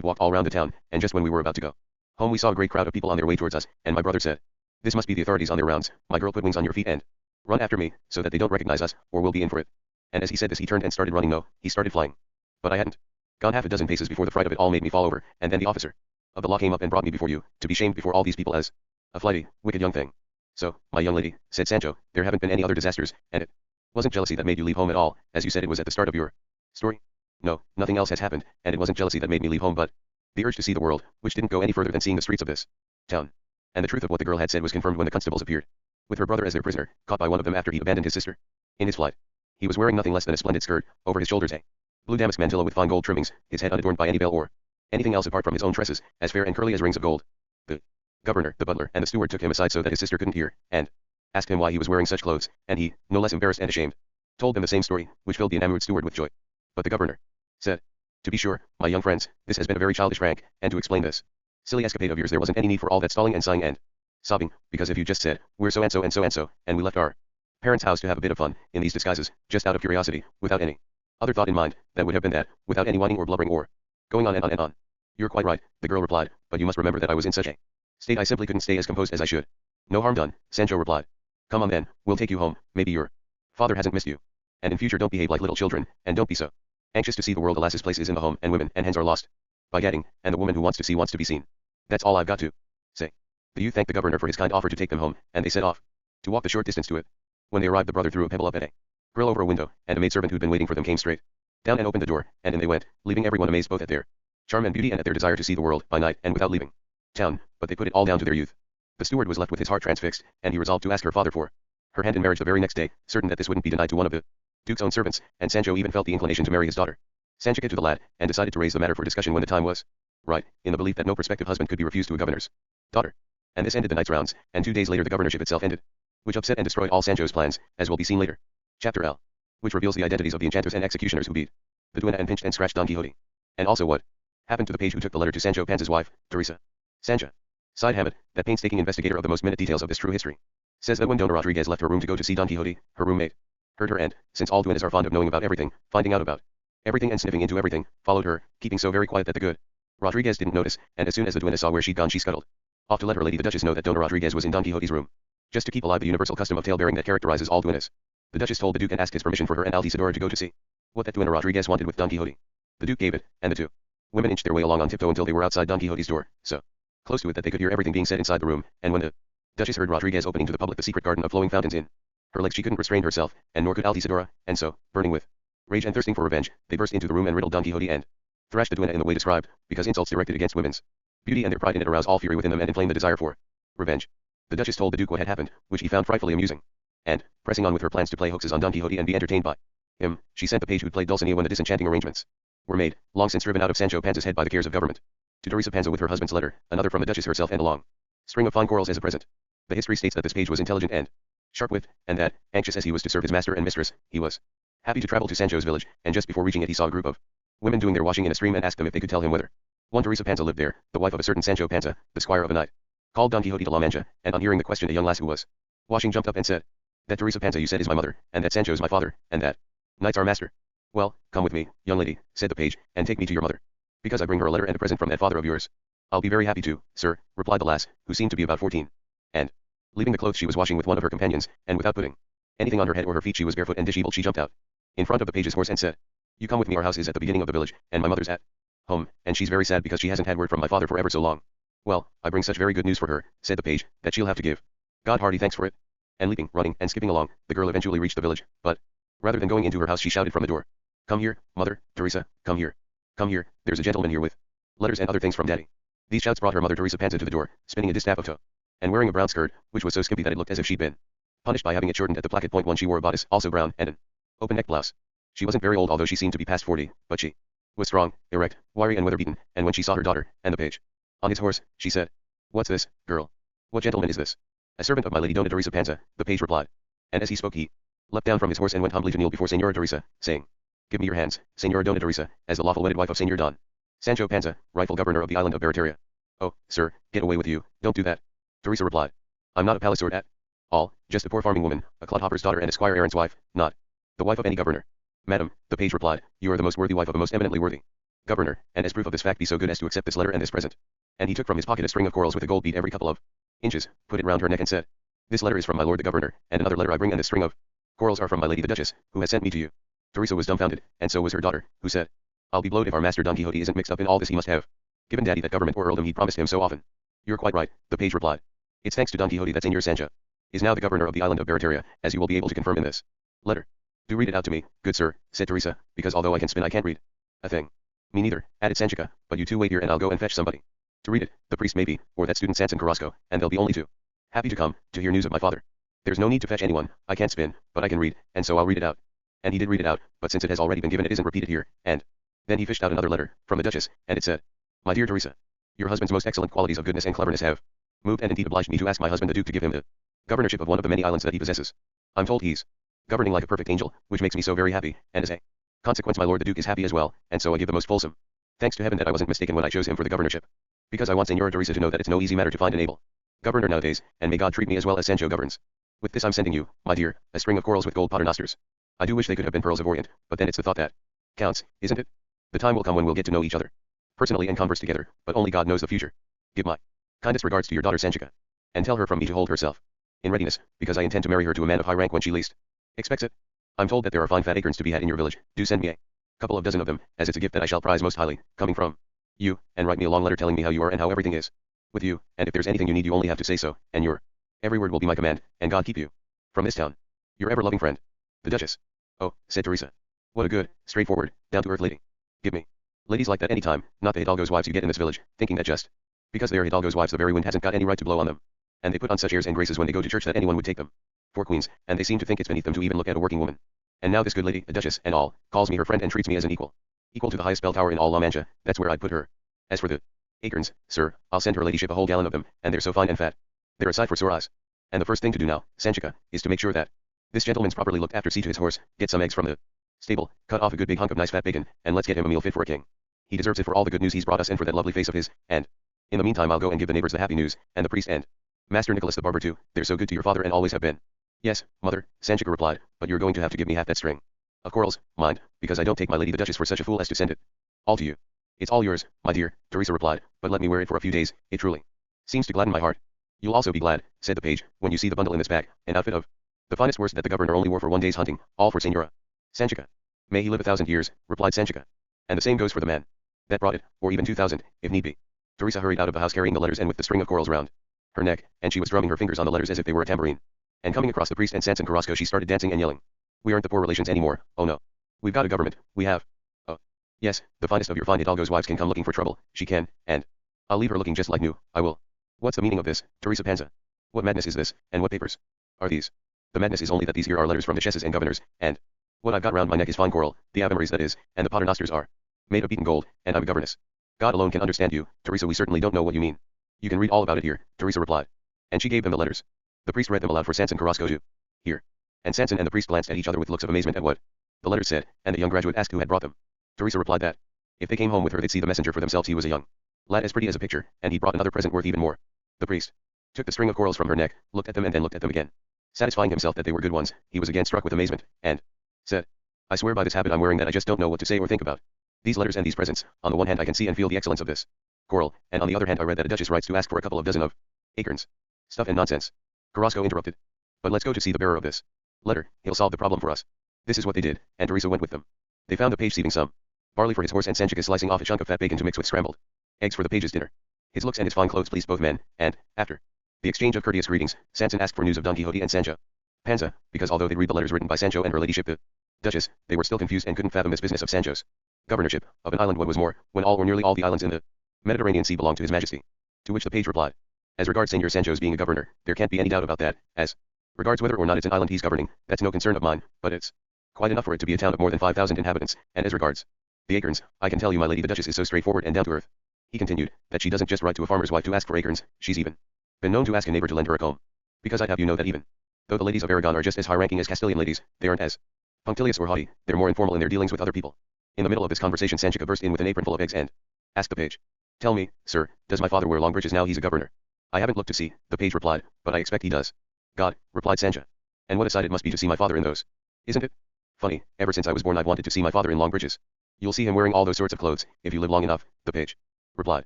walked all round the town, and just when we were about to go home we saw a great crowd of people on their way towards us, and my brother said, 'This must be the authorities on their rounds. My girl, put wings on your feet and run after me, so that they don't recognize us, or we'll be in for it.' And as he said this he turned and started running. No, he started flying. But I hadn't gone half a dozen paces before the fright of it all made me fall over, and then the officer of the law came up and brought me before you, to be shamed before all these people as a flighty, wicked young thing." "So, my young lady," said Sancho, "there haven't been any other disasters, and it wasn't jealousy that made you leave home at all, as you said it was at the start of your story?" "No, nothing else has happened, and it wasn't jealousy that made me leave home but the urge to see the world, which didn't go any further than seeing the streets of this town." And the truth of what the girl had said was confirmed when the constables appeared, with her brother as their prisoner, caught by one of them after he'd abandoned his sister in his flight. He was wearing nothing less than a splendid skirt, over his shoulders a blue damask mantilla with fine gold trimmings, his head unadorned by any veil or anything else apart from his own tresses, as fair and curly as rings of gold. The governor, the butler, and the steward took him aside so that his sister couldn't hear, and asked him why he was wearing such clothes, and he, no less embarrassed and ashamed, told them the same story, which filled the enamored steward with joy. But the governor said, "To be sure, my young friends, this has been a very childish prank, and to explain this silly escapade of yours there wasn't any need for all that stalling and sighing and sobbing, because if you just said, 'We're so and so and so and so, and we left our parents' house to have a bit of fun, in these disguises, just out of curiosity, without any other thought in mind, that would have been that, without any whining or blubbering or going on and on and on.'" "You're quite right," the girl replied, "but you must remember that I was in such a state I simply couldn't stay as composed as I should." "No harm done," Sancho replied. "Come on then, we'll take you home, maybe your father hasn't missed you. And in future don't behave like little children, and don't be so anxious to see the world. Alas, his place is in the home, and women and hens are lost by gadding, and the woman who wants to see wants to be seen. That's all I've got to say." The youth thanked the governor for his kind offer to take them home, and they set off to walk the short distance to it. When they arrived the brother threw a pebble up at a grill over a window, and a maidservant who'd been waiting for them came straight down and opened the door, and in they went, leaving everyone amazed both at their charm and beauty and at their desire to see the world by night and without leaving town, but they put it all down to their youth. The steward was left with his heart transfixed, and he resolved to ask her father for her hand in marriage the very next day, certain that this wouldn't be denied to one of the duke's own servants, and Sancho even felt the inclination to marry his daughter Sanchica to the lad, and decided to raise the matter for discussion when the time was right, in the belief that no prospective husband could be refused to a governor's daughter. And this ended the night's rounds, and 2 days later the governorship itself ended, which upset and destroyed all Sancho's plans, as will be seen later. Chapter L, which reveals the identities of the enchanters and executioners who beat the duenna and pinched and scratched Don Quixote, and also what happened to the page who took the letter to Sancho Panza's wife, Teresa. Sancha sighed Hammett, that painstaking investigator of the most minute details of this true history, says that when Dona Rodriguez left her room to go to see Don Quixote, her roommate heard her and, since all duennas are fond of knowing about everything, finding out about everything and sniffing into everything, followed her, keeping so very quiet that the good Rodriguez didn't notice, and as soon as the duenna saw where she'd gone she scuttled off to let her lady the Duchess know that Dona Rodriguez was in Don Quixote's room, just to keep alive the universal custom of tale-bearing that characterizes all duennas. The Duchess told the Duke and asked his permission for her and Altisidora to go to see what that duenna Rodriguez wanted with Don Quixote. The Duke gave it, and the two women inched their way along on tiptoe until they were outside Don Quixote's door, so close to it that they could hear everything being said inside the room, and when the Duchess heard Rodriguez opening to the public the secret garden of flowing fountains in her legs she couldn't restrain herself, and nor could Altisidora, and so, burning with rage and thirsting for revenge, they burst into the room and riddled Don Quixote and thrashed the duenna in the way described, because insults directed against women's beauty and their pride in it arouse all fury within them and inflame the desire for revenge. The Duchess told the Duke what had happened, which he found frightfully amusing, and, pressing on with her plans to play hoaxes on Don Quixote and be entertained by him, she sent the page who'd played Dulcinea when the disenchanting arrangements were made, long since driven out of Sancho Panza's head by the cares of government, to Teresa Panza with her husband's letter, another from the Duchess herself and a long string of fine corals as a present. The history states that this page was intelligent and sharp-witted, and that, anxious as he was to serve his master and mistress, he was happy to travel to Sancho's village, and just before reaching it he saw a group of women doing their washing in a stream and asked them if they could tell him whether one Teresa Panza lived there, the wife of a certain Sancho Panza, the squire of a knight called Don Quixote de la Mancha, and on hearing the question a young lass who was washing jumped up and said, "That Teresa Panza you said is my mother, and that Sancho's my father, and that Knights are master. Well, come with me, young lady, said the page, and take me to your mother. Because I bring her a letter and a present from that father of yours. I'll be very happy to, sir, replied the lass, who seemed to be about 14. And, leaving the clothes she was washing with one of her companions, and without putting anything on her head or her feet, she was barefoot and disheveled, she jumped out in front of the page's horse and said, "You come with me, our house is at the beginning of the village, and my mother's at home, and she's very sad because she hasn't had word from my father for ever so long." "Well, I bring such very good news for her," said the page, "that she'll have to give God hearty thanks for it." And leaping, running, and skipping along, the girl eventually reached the village, but, rather than going into her house, she shouted from the door, "Come here, Mother Teresa, come here. Come here, there's a gentleman here with letters and other things from Daddy." These shouts brought her Mother Teresa Panza to the door, spinning a distaff of tow, and wearing a brown skirt, which was so skimpy that it looked as if she'd been punished by having it shortened at the placket point. One, she wore a bodice, also brown, and an open-necked blouse. She wasn't very old, although she seemed to be past 40, but she was strong, erect, wiry and weather-beaten, and when she saw her daughter, and the page on his horse, she said, "What's this, girl? What gentleman is this?" "A servant of my lady Dona Teresa Panza," the page replied. And as he spoke he leapt down from his horse and went humbly to kneel before Señora Teresa, saying, "Give me your hands, Señora Dona Teresa, as the lawful wedded wife of Señor Don Sancho Panza, rightful governor of the island of Barataria." "Oh, sir, get away with you, don't do that," Teresa replied. "I'm not a palace lord at all, just a poor farming woman, a clodhopper's daughter and a squire errant's wife, not the wife of any governor." "Madam," the page replied, "you are the most worthy wife of a most eminently worthy governor, and as proof of this fact be so good as to accept this letter and this present." And he took from his pocket a string of corals with a gold bead every couple of inches, put it round her neck and said, "This letter is from my lord the governor, and another letter I bring, and this string of corals are from my lady the duchess, who has sent me to you." Teresa was dumbfounded, and so was her daughter, who said, "I'll be blowed if our master Don Quixote isn't mixed up in all this. He must have given Daddy that government or earldom he promised him so often." "You're quite right," the page replied. "It's thanks to Don Quixote that Señor Sancho is now the governor of the island of Barataria, as you will be able to confirm in this letter." "Do read it out to me, good sir," said Teresa, "because although I can spin I can't read a thing." "Me neither," added Sanchica, "but you two wait here and I'll go and fetch somebody to read it, the priest maybe, or that student Sanson Carrasco, and they'll be only too happy to come, to hear news of my father." "There's no need to fetch anyone, I can't spin, but I can read, and so I'll read it out." And he did read it out, but since it has already been given it isn't repeated here, and then he fished out another letter, from the Duchess, and it said, "My dear Teresa, your husband's most excellent qualities of goodness and cleverness have moved and indeed obliged me to ask my husband the Duke to give him the governorship of one of the many islands that he possesses. I'm told he's governing like a perfect angel, which makes me so very happy, and as a consequence my lord the Duke is happy as well, and so I give the most fulsome thanks to heaven that I wasn't mistaken when I chose him for the governorship, because I want Señora Teresa to know that it's no easy matter to find an able governor nowadays, and may God treat me as well as Sancho governs. With this I'm sending you, my dear, a string of corals with gold paternosters. I do wish they could have been pearls of Orient, but then it's the thought that counts, isn't it? The time will come when we'll get to know each other personally and converse together, but only God knows the future. Give my kindest regards to your daughter Sanchica, and tell her from me to hold herself in readiness, because I intend to marry her to a man of high rank when she least expects it. I'm told that there are fine fat acorns to be had in your village. Do send me a couple of dozen of them, as it's a gift that I shall prize most highly, coming from you, and write me a long letter telling me how you are and how everything is with you, and if there's anything you need you only have to say so, and your every word will be my command, and God keep you from this town. Your ever-loving friend, the Duchess." "Oh," said Teresa. "What a good, straightforward, down-to-earth lady. Give me ladies like that any time, not the hidalgo's wives you get in this village, thinking that just because they are hidalgo's wives the very wind hasn't got any right to blow on them. And they put on such airs and graces when they go to church that anyone would take them for queens, and they seem to think it's beneath them to even look at a working woman. And now this good lady, a duchess and all, calls me her friend and treats me as an equal. Equal to the highest bell tower in all La Mancha, that's where I'd put her. As for the acorns, sir, I'll send her ladyship a whole gallon of them, and they're so fine and fat. They're a sight for sore eyes. And the first thing to do now, Sanchica, is to make sure that this gentleman's properly looked after. See to his horse, get some eggs from the stable, cut off a good big hunk of nice fat bacon, and let's get him a meal fit for a king. He deserves it for all the good news he's brought us and for that lovely face of his, and in the meantime I'll go and give the neighbors the happy news, and the priest and Master Nicholas the barber too. They're so good to your father and always have been." "Yes, mother," Sanchica replied, "but you're going to have to give me half that string of corals, mind, because I don't take my lady the Duchess for such a fool as to send it all to you." "It's all yours, my dear," Teresa replied, "but let me wear it for a few days, it truly seems to gladden my heart." "You'll also be glad," said the page, "when you see the bundle in this bag, an outfit of the finest worst that the governor only wore for one day's hunting, all for Señora Sanchica." "May he live 1,000 years," replied Sanchica. "And the same goes for the man that brought it, or even 2,000, if need be." Teresa hurried out of the house carrying the letters and with the string of corals round her neck, and she was drumming her fingers on the letters as if they were a tambourine. And coming across the priest and Sanson Carrasco she started dancing and yelling, "We aren't the poor relations anymore, oh no. We've got a government, we have. Oh, yes, the finest of your fine hidalgo's wives can come looking for trouble, she can, and I'll leave her looking just like new, I will." "What's the meaning of this, Teresa Panza? What madness is this, and what papers are these?" "The madness is only that these here are letters from duchesses and governors, and what I've got round my neck is fine coral, the Ave-Maries that is, and the paternosters are made of beaten gold, and I'm a governess. God alone can understand you, Teresa. We certainly don't know what you mean." "You can read all about it here," Teresa replied. And she gave them the letters. The priest read them aloud for Sanson Carrasco to hear. And Sanson and the priest glanced at each other with looks of amazement at what the letters said, and the young graduate asked who had brought them. Teresa replied that if they came home with her they'd see the messenger for themselves. He was a young lad as pretty as a picture, and he'd brought another present worth even more. The priest took the string of corals from her neck, looked at them and then looked at them again. Satisfying himself that they were good ones, he was again struck with amazement, and said, I swear by this habit I'm wearing that I just don't know what to say or think about. These letters and these presents, on the one hand I can see and feel the excellence of this coral, and on the other hand I read that a duchess writes to ask for a couple of dozen of acorns. Stuff and nonsense. Carrasco interrupted. But let's go to see the bearer of this letter, he'll solve the problem for us. This is what they did, and Teresa went with them. They found the page sieving some barley for his horse and Sanchica slicing off a chunk of fat bacon to mix with scrambled eggs for the page's dinner. His looks and his fine clothes pleased both men, and, after the exchange of courteous greetings, Sanson asked for news of Don Quixote and Sancho Panza, because although they'd read the letters written by Sancho and her ladyship the Duchess, they were still confused and couldn't fathom this business of Sancho's governorship of an island. What was more, when all or nearly all the islands in the Mediterranean Sea belonged to his majesty. To which the page replied, as regards Senor Sancho's being a governor, there can't be any doubt about that. As regards whether or not it's an island he's governing, that's no concern of mine, but it's quite enough for it to be a town of more than 5,000 inhabitants, and as regards the acorns, I can tell you my lady the Duchess is so straightforward and down to earth, he continued, that she doesn't just write to a farmer's wife to ask for acorns, she's even been known to ask a neighbor to lend her a comb. Because I'd have you know that even though the ladies of Aragon are just as high-ranking as Castilian ladies, they aren't as punctilious or haughty, they're more informal in their dealings with other people. In the middle of this conversation Sanchica burst in with an apron full of eggs and asked the page, tell me, sir, does my father wear long breeches now he's a governor? I haven't looked to see, the page replied, but I expect he does. God, replied Sancho. And what a sight it must be to see my father in those. Isn't it? Funny, ever since I was born I've wanted to see my father in long breeches. You'll see him wearing all those sorts of clothes, if you live long enough, the page replied.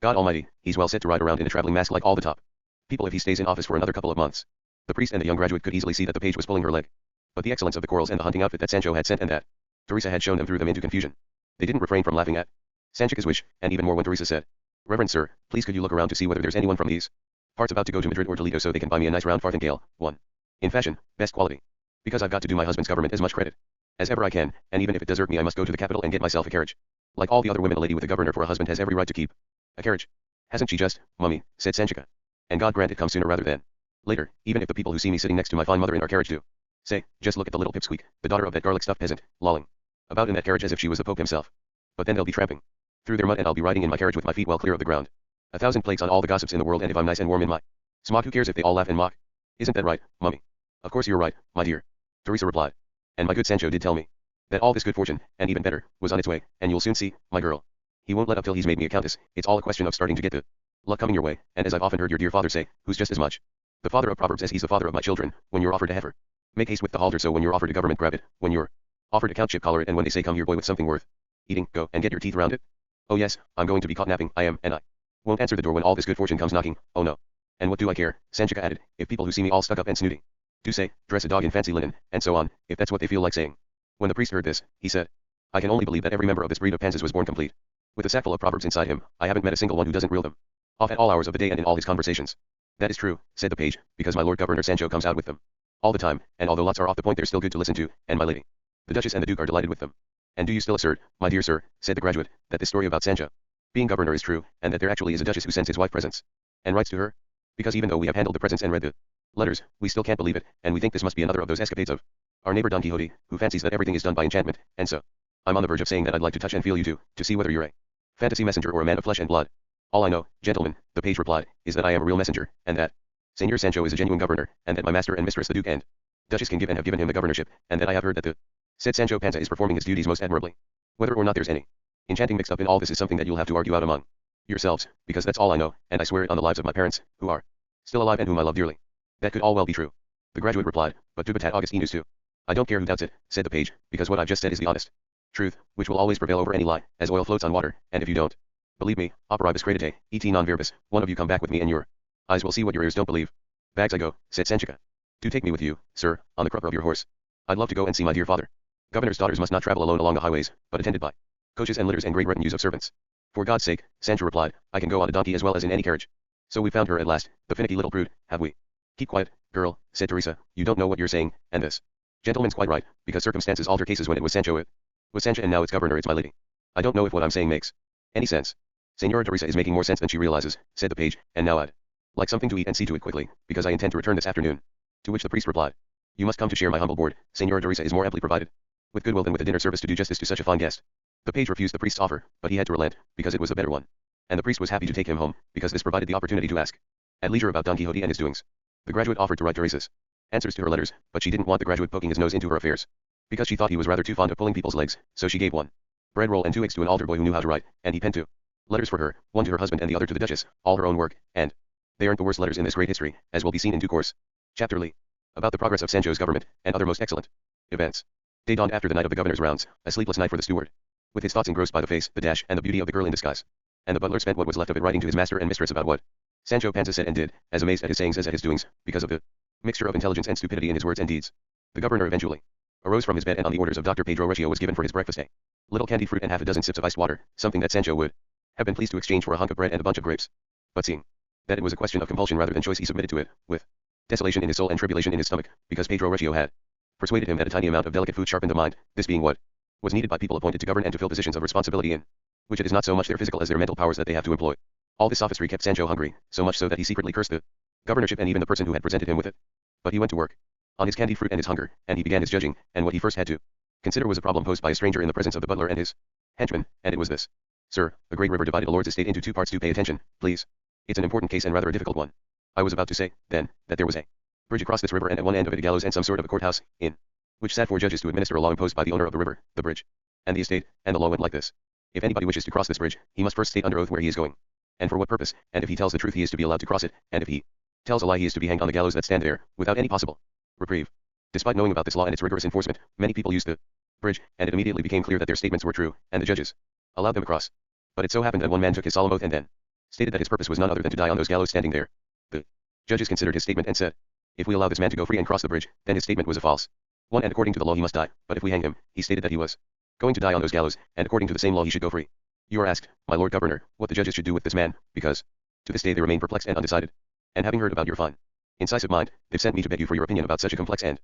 God almighty, he's well set to ride around in a traveling mask like all the top people if he stays in office for another couple of months. The priest and the young graduate could easily see that the page was pulling her leg. But the excellence of the corals and the hunting outfit that Sancho had sent and that Teresa had shown them threw them into confusion. They didn't refrain from laughing at Sanchica's wish, and even more when Teresa said, Reverend sir, please could you look around to see whether there's anyone from these parts about to go to Madrid or Toledo so they can buy me a nice round farthingale, one in fashion, best quality. Because I've got to do my husband's government as much credit as ever I can, and even if it desert me I must go to the capital and get myself a carriage. Like all the other women, a lady with a governor for a husband has every right to keep a carriage. Hasn't she just, mummy, said Sanchica. And God grant it comes sooner rather than later, even if the people who see me sitting next to my fine mother in our carriage do say, just look at the little pipsqueak, the daughter of that garlic-stuffed peasant, lolling about in that carriage as if she was the Pope himself. But then they'll be tramping through their mud and I'll be riding in my carriage with my feet well clear of the ground. 1,000 plagues on all the gossips in the world, and if I'm nice and warm in my smock, who cares if they all laugh and mock? Isn't that right, mummy? Of course you're right, my dear, Teresa replied. And my good Sancho did tell me that all this good fortune, and even better, was on its way, and you'll soon see, my girl. He won't let up till he's made me a countess. It's all a question of starting to get the luck coming your way, and as I've often heard your dear father say, who's just as much the father of Proverbs as he's the father of my children, when you're offered a heifer, make haste with the halter, so when you're offered a government grab it, when you're offered a countship collar it, and when they say come here boy with something worth eating, go and get your teeth around it. Oh yes, I'm going to be caught napping, I am, and I won't answer the door when all this good fortune comes knocking, oh no. And what do I care, Sanchica added, if people who see me all stuck up and snooty do say, dress a dog in fancy linen, and so on, if that's what they feel like saying. When the priest heard this, he said, I can only believe that every member of this breed of panzas was born complete with a sack full of proverbs inside him. I haven't met a single one who doesn't reel them off at all hours of the day and in all his conversations. That is true, said the page, because my lord governor Sancho comes out with them all the time, and although lots are off the point they're still good to listen to, and my lady the Duchess and the Duke are delighted with them. And do you still assert, my dear sir, said the graduate, that this story about Sancho being governor is true, and that there actually is a duchess who sends his wife presents and writes to her? Because even though we have handled the presents and read the letters, we still can't believe it, and we think this must be another of those escapades of our neighbor Don Quixote, who fancies that everything is done by enchantment, and so I'm on the verge of saying that I'd like to touch and feel you too, to see whether you're a fantasy messenger or a man of flesh and blood. All I know, gentlemen, the page replied, is that I am a real messenger, and that Senor Sancho is a genuine governor, and that my master and mistress the Duke and Duchess can give and have given him the governorship, and that I have heard that the said Sancho Panza is performing his duties most admirably. Whether or not there's any enchanting mixed up in all this is something that you'll have to argue out among yourselves, because that's all I know, and I swear it on the lives of my parents, who are still alive and whom I love dearly. That could all well be true, the graduate replied, but tubitat Augustinus too. I don't care who doubts it, said the page, because what I've just said is the honest truth, which will always prevail over any lie, as oil floats on water, and if you don't believe me, operibus credite, et non verbis, one of you come back with me and your eyes will see what your ears don't believe. Bags I go, said Sanchica. Do take me with you, sir, on the crupper of your horse. I'd love to go and see my dear father. Governor's daughters must not travel alone along the highways, but attended by coaches and litters and great retinues of servants. For God's sake, Sancho replied, I can go on a donkey as well as in any carriage. So we found her at last, the finicky little prude, have we? Keep quiet, girl, said Teresa, you don't know what you're saying, and this gentleman's quite right, because circumstances alter cases. When it was Sancho it was Sancho, and now it's governor it's my lady. I don't know if what I'm saying makes any sense. Senora Teresa is making more sense than she realizes, said the page, and now I'd like something to eat and see to it quickly, because I intend to return this afternoon. To which the priest replied, you must come to share my humble board. Senora Teresa is more amply provided with goodwill than with a dinner service to do justice to such a fine guest. The page refused the priest's offer, but he had to relent, because it was a better one. And the priest was happy to take him home, because this provided the opportunity to ask at leisure about Don Quixote and his doings. The graduate offered to write Teresa's answers to her letters, but she didn't want the graduate poking his nose into her affairs, because she thought he was rather too fond of pulling people's legs, so she gave one bread roll and 2 eggs to an altar boy who knew how to write, and he penned 2 letters for her, one to her husband and the other to the Duchess, all her own work, and they aren't the worst letters in this great history, as will be seen in due course. Chapter Lee. About the progress of Sancho's government, and other most excellent events. Day dawned after the night of the governor's rounds, a sleepless night for the steward. With his thoughts engrossed by the face, the dash, and the beauty of the girl in disguise. And the butler spent what was left of it writing to his master and mistress about what Sancho Panza said and did, as amazed at his sayings as at his doings, because of the mixture of intelligence and stupidity in his words and deeds. The governor eventually arose from his bed and on the orders of Dr. Pedro Recio was given for his breakfast a little candied fruit and half a dozen sips of iced water, something that Sancho would have been pleased to exchange for a hunk of bread and a bunch of grapes. But seeing that it was a question of compulsion rather than choice, he submitted to it, with desolation in his soul and tribulation in his stomach, because Pedro Recio had persuaded him that a tiny amount of delicate food sharpened the mind, this being what was needed by people appointed to govern and to fill positions of responsibility in which it is not so much their physical as their mental powers that they have to employ. All this sophistry kept Sancho hungry, so much so that he secretly cursed the governorship and even the person who had presented him with it. But he went to work on his candied fruit and his hunger, and he began his judging, and what he first had to consider was a problem posed by a stranger in the presence of the butler and his henchman, and it was this. Sir, a great river divided a lord's estate into two parts. Do pay attention, please. It's an important case and rather a difficult one. I was about to say, then, that there was a bridge across this river and at one end of it a gallows and some sort of a courthouse, in which sat 4 judges to administer a law imposed by the owner of the river, the bridge, and the estate, and the law went like this. If anybody wishes to cross this bridge, he must first state under oath where he is going, and for what purpose, and if he tells the truth he is to be allowed to cross it, and if he tells a lie he is to be hanged on the gallows that stand there, without any possible reprieve. Despite knowing about this law and its rigorous enforcement, many people used the bridge, and it immediately became clear that their statements were true, and the judges allowed them across. But it so happened that one man took his solemn oath and then stated that his purpose was none other than to die on those gallows standing there. The judges considered his statement and said, if we allow this man to go free and cross the bridge, then his statement was a false one, and according to the law he must die, but if we hang him, he stated that he was going to die on those gallows, and according to the same law he should go free. You are asked, my lord governor, what the judges should do with this man, because to this day they remain perplexed and undecided. And having heard about your fine, incisive mind, they've sent me to beg you for your opinion about such a complex and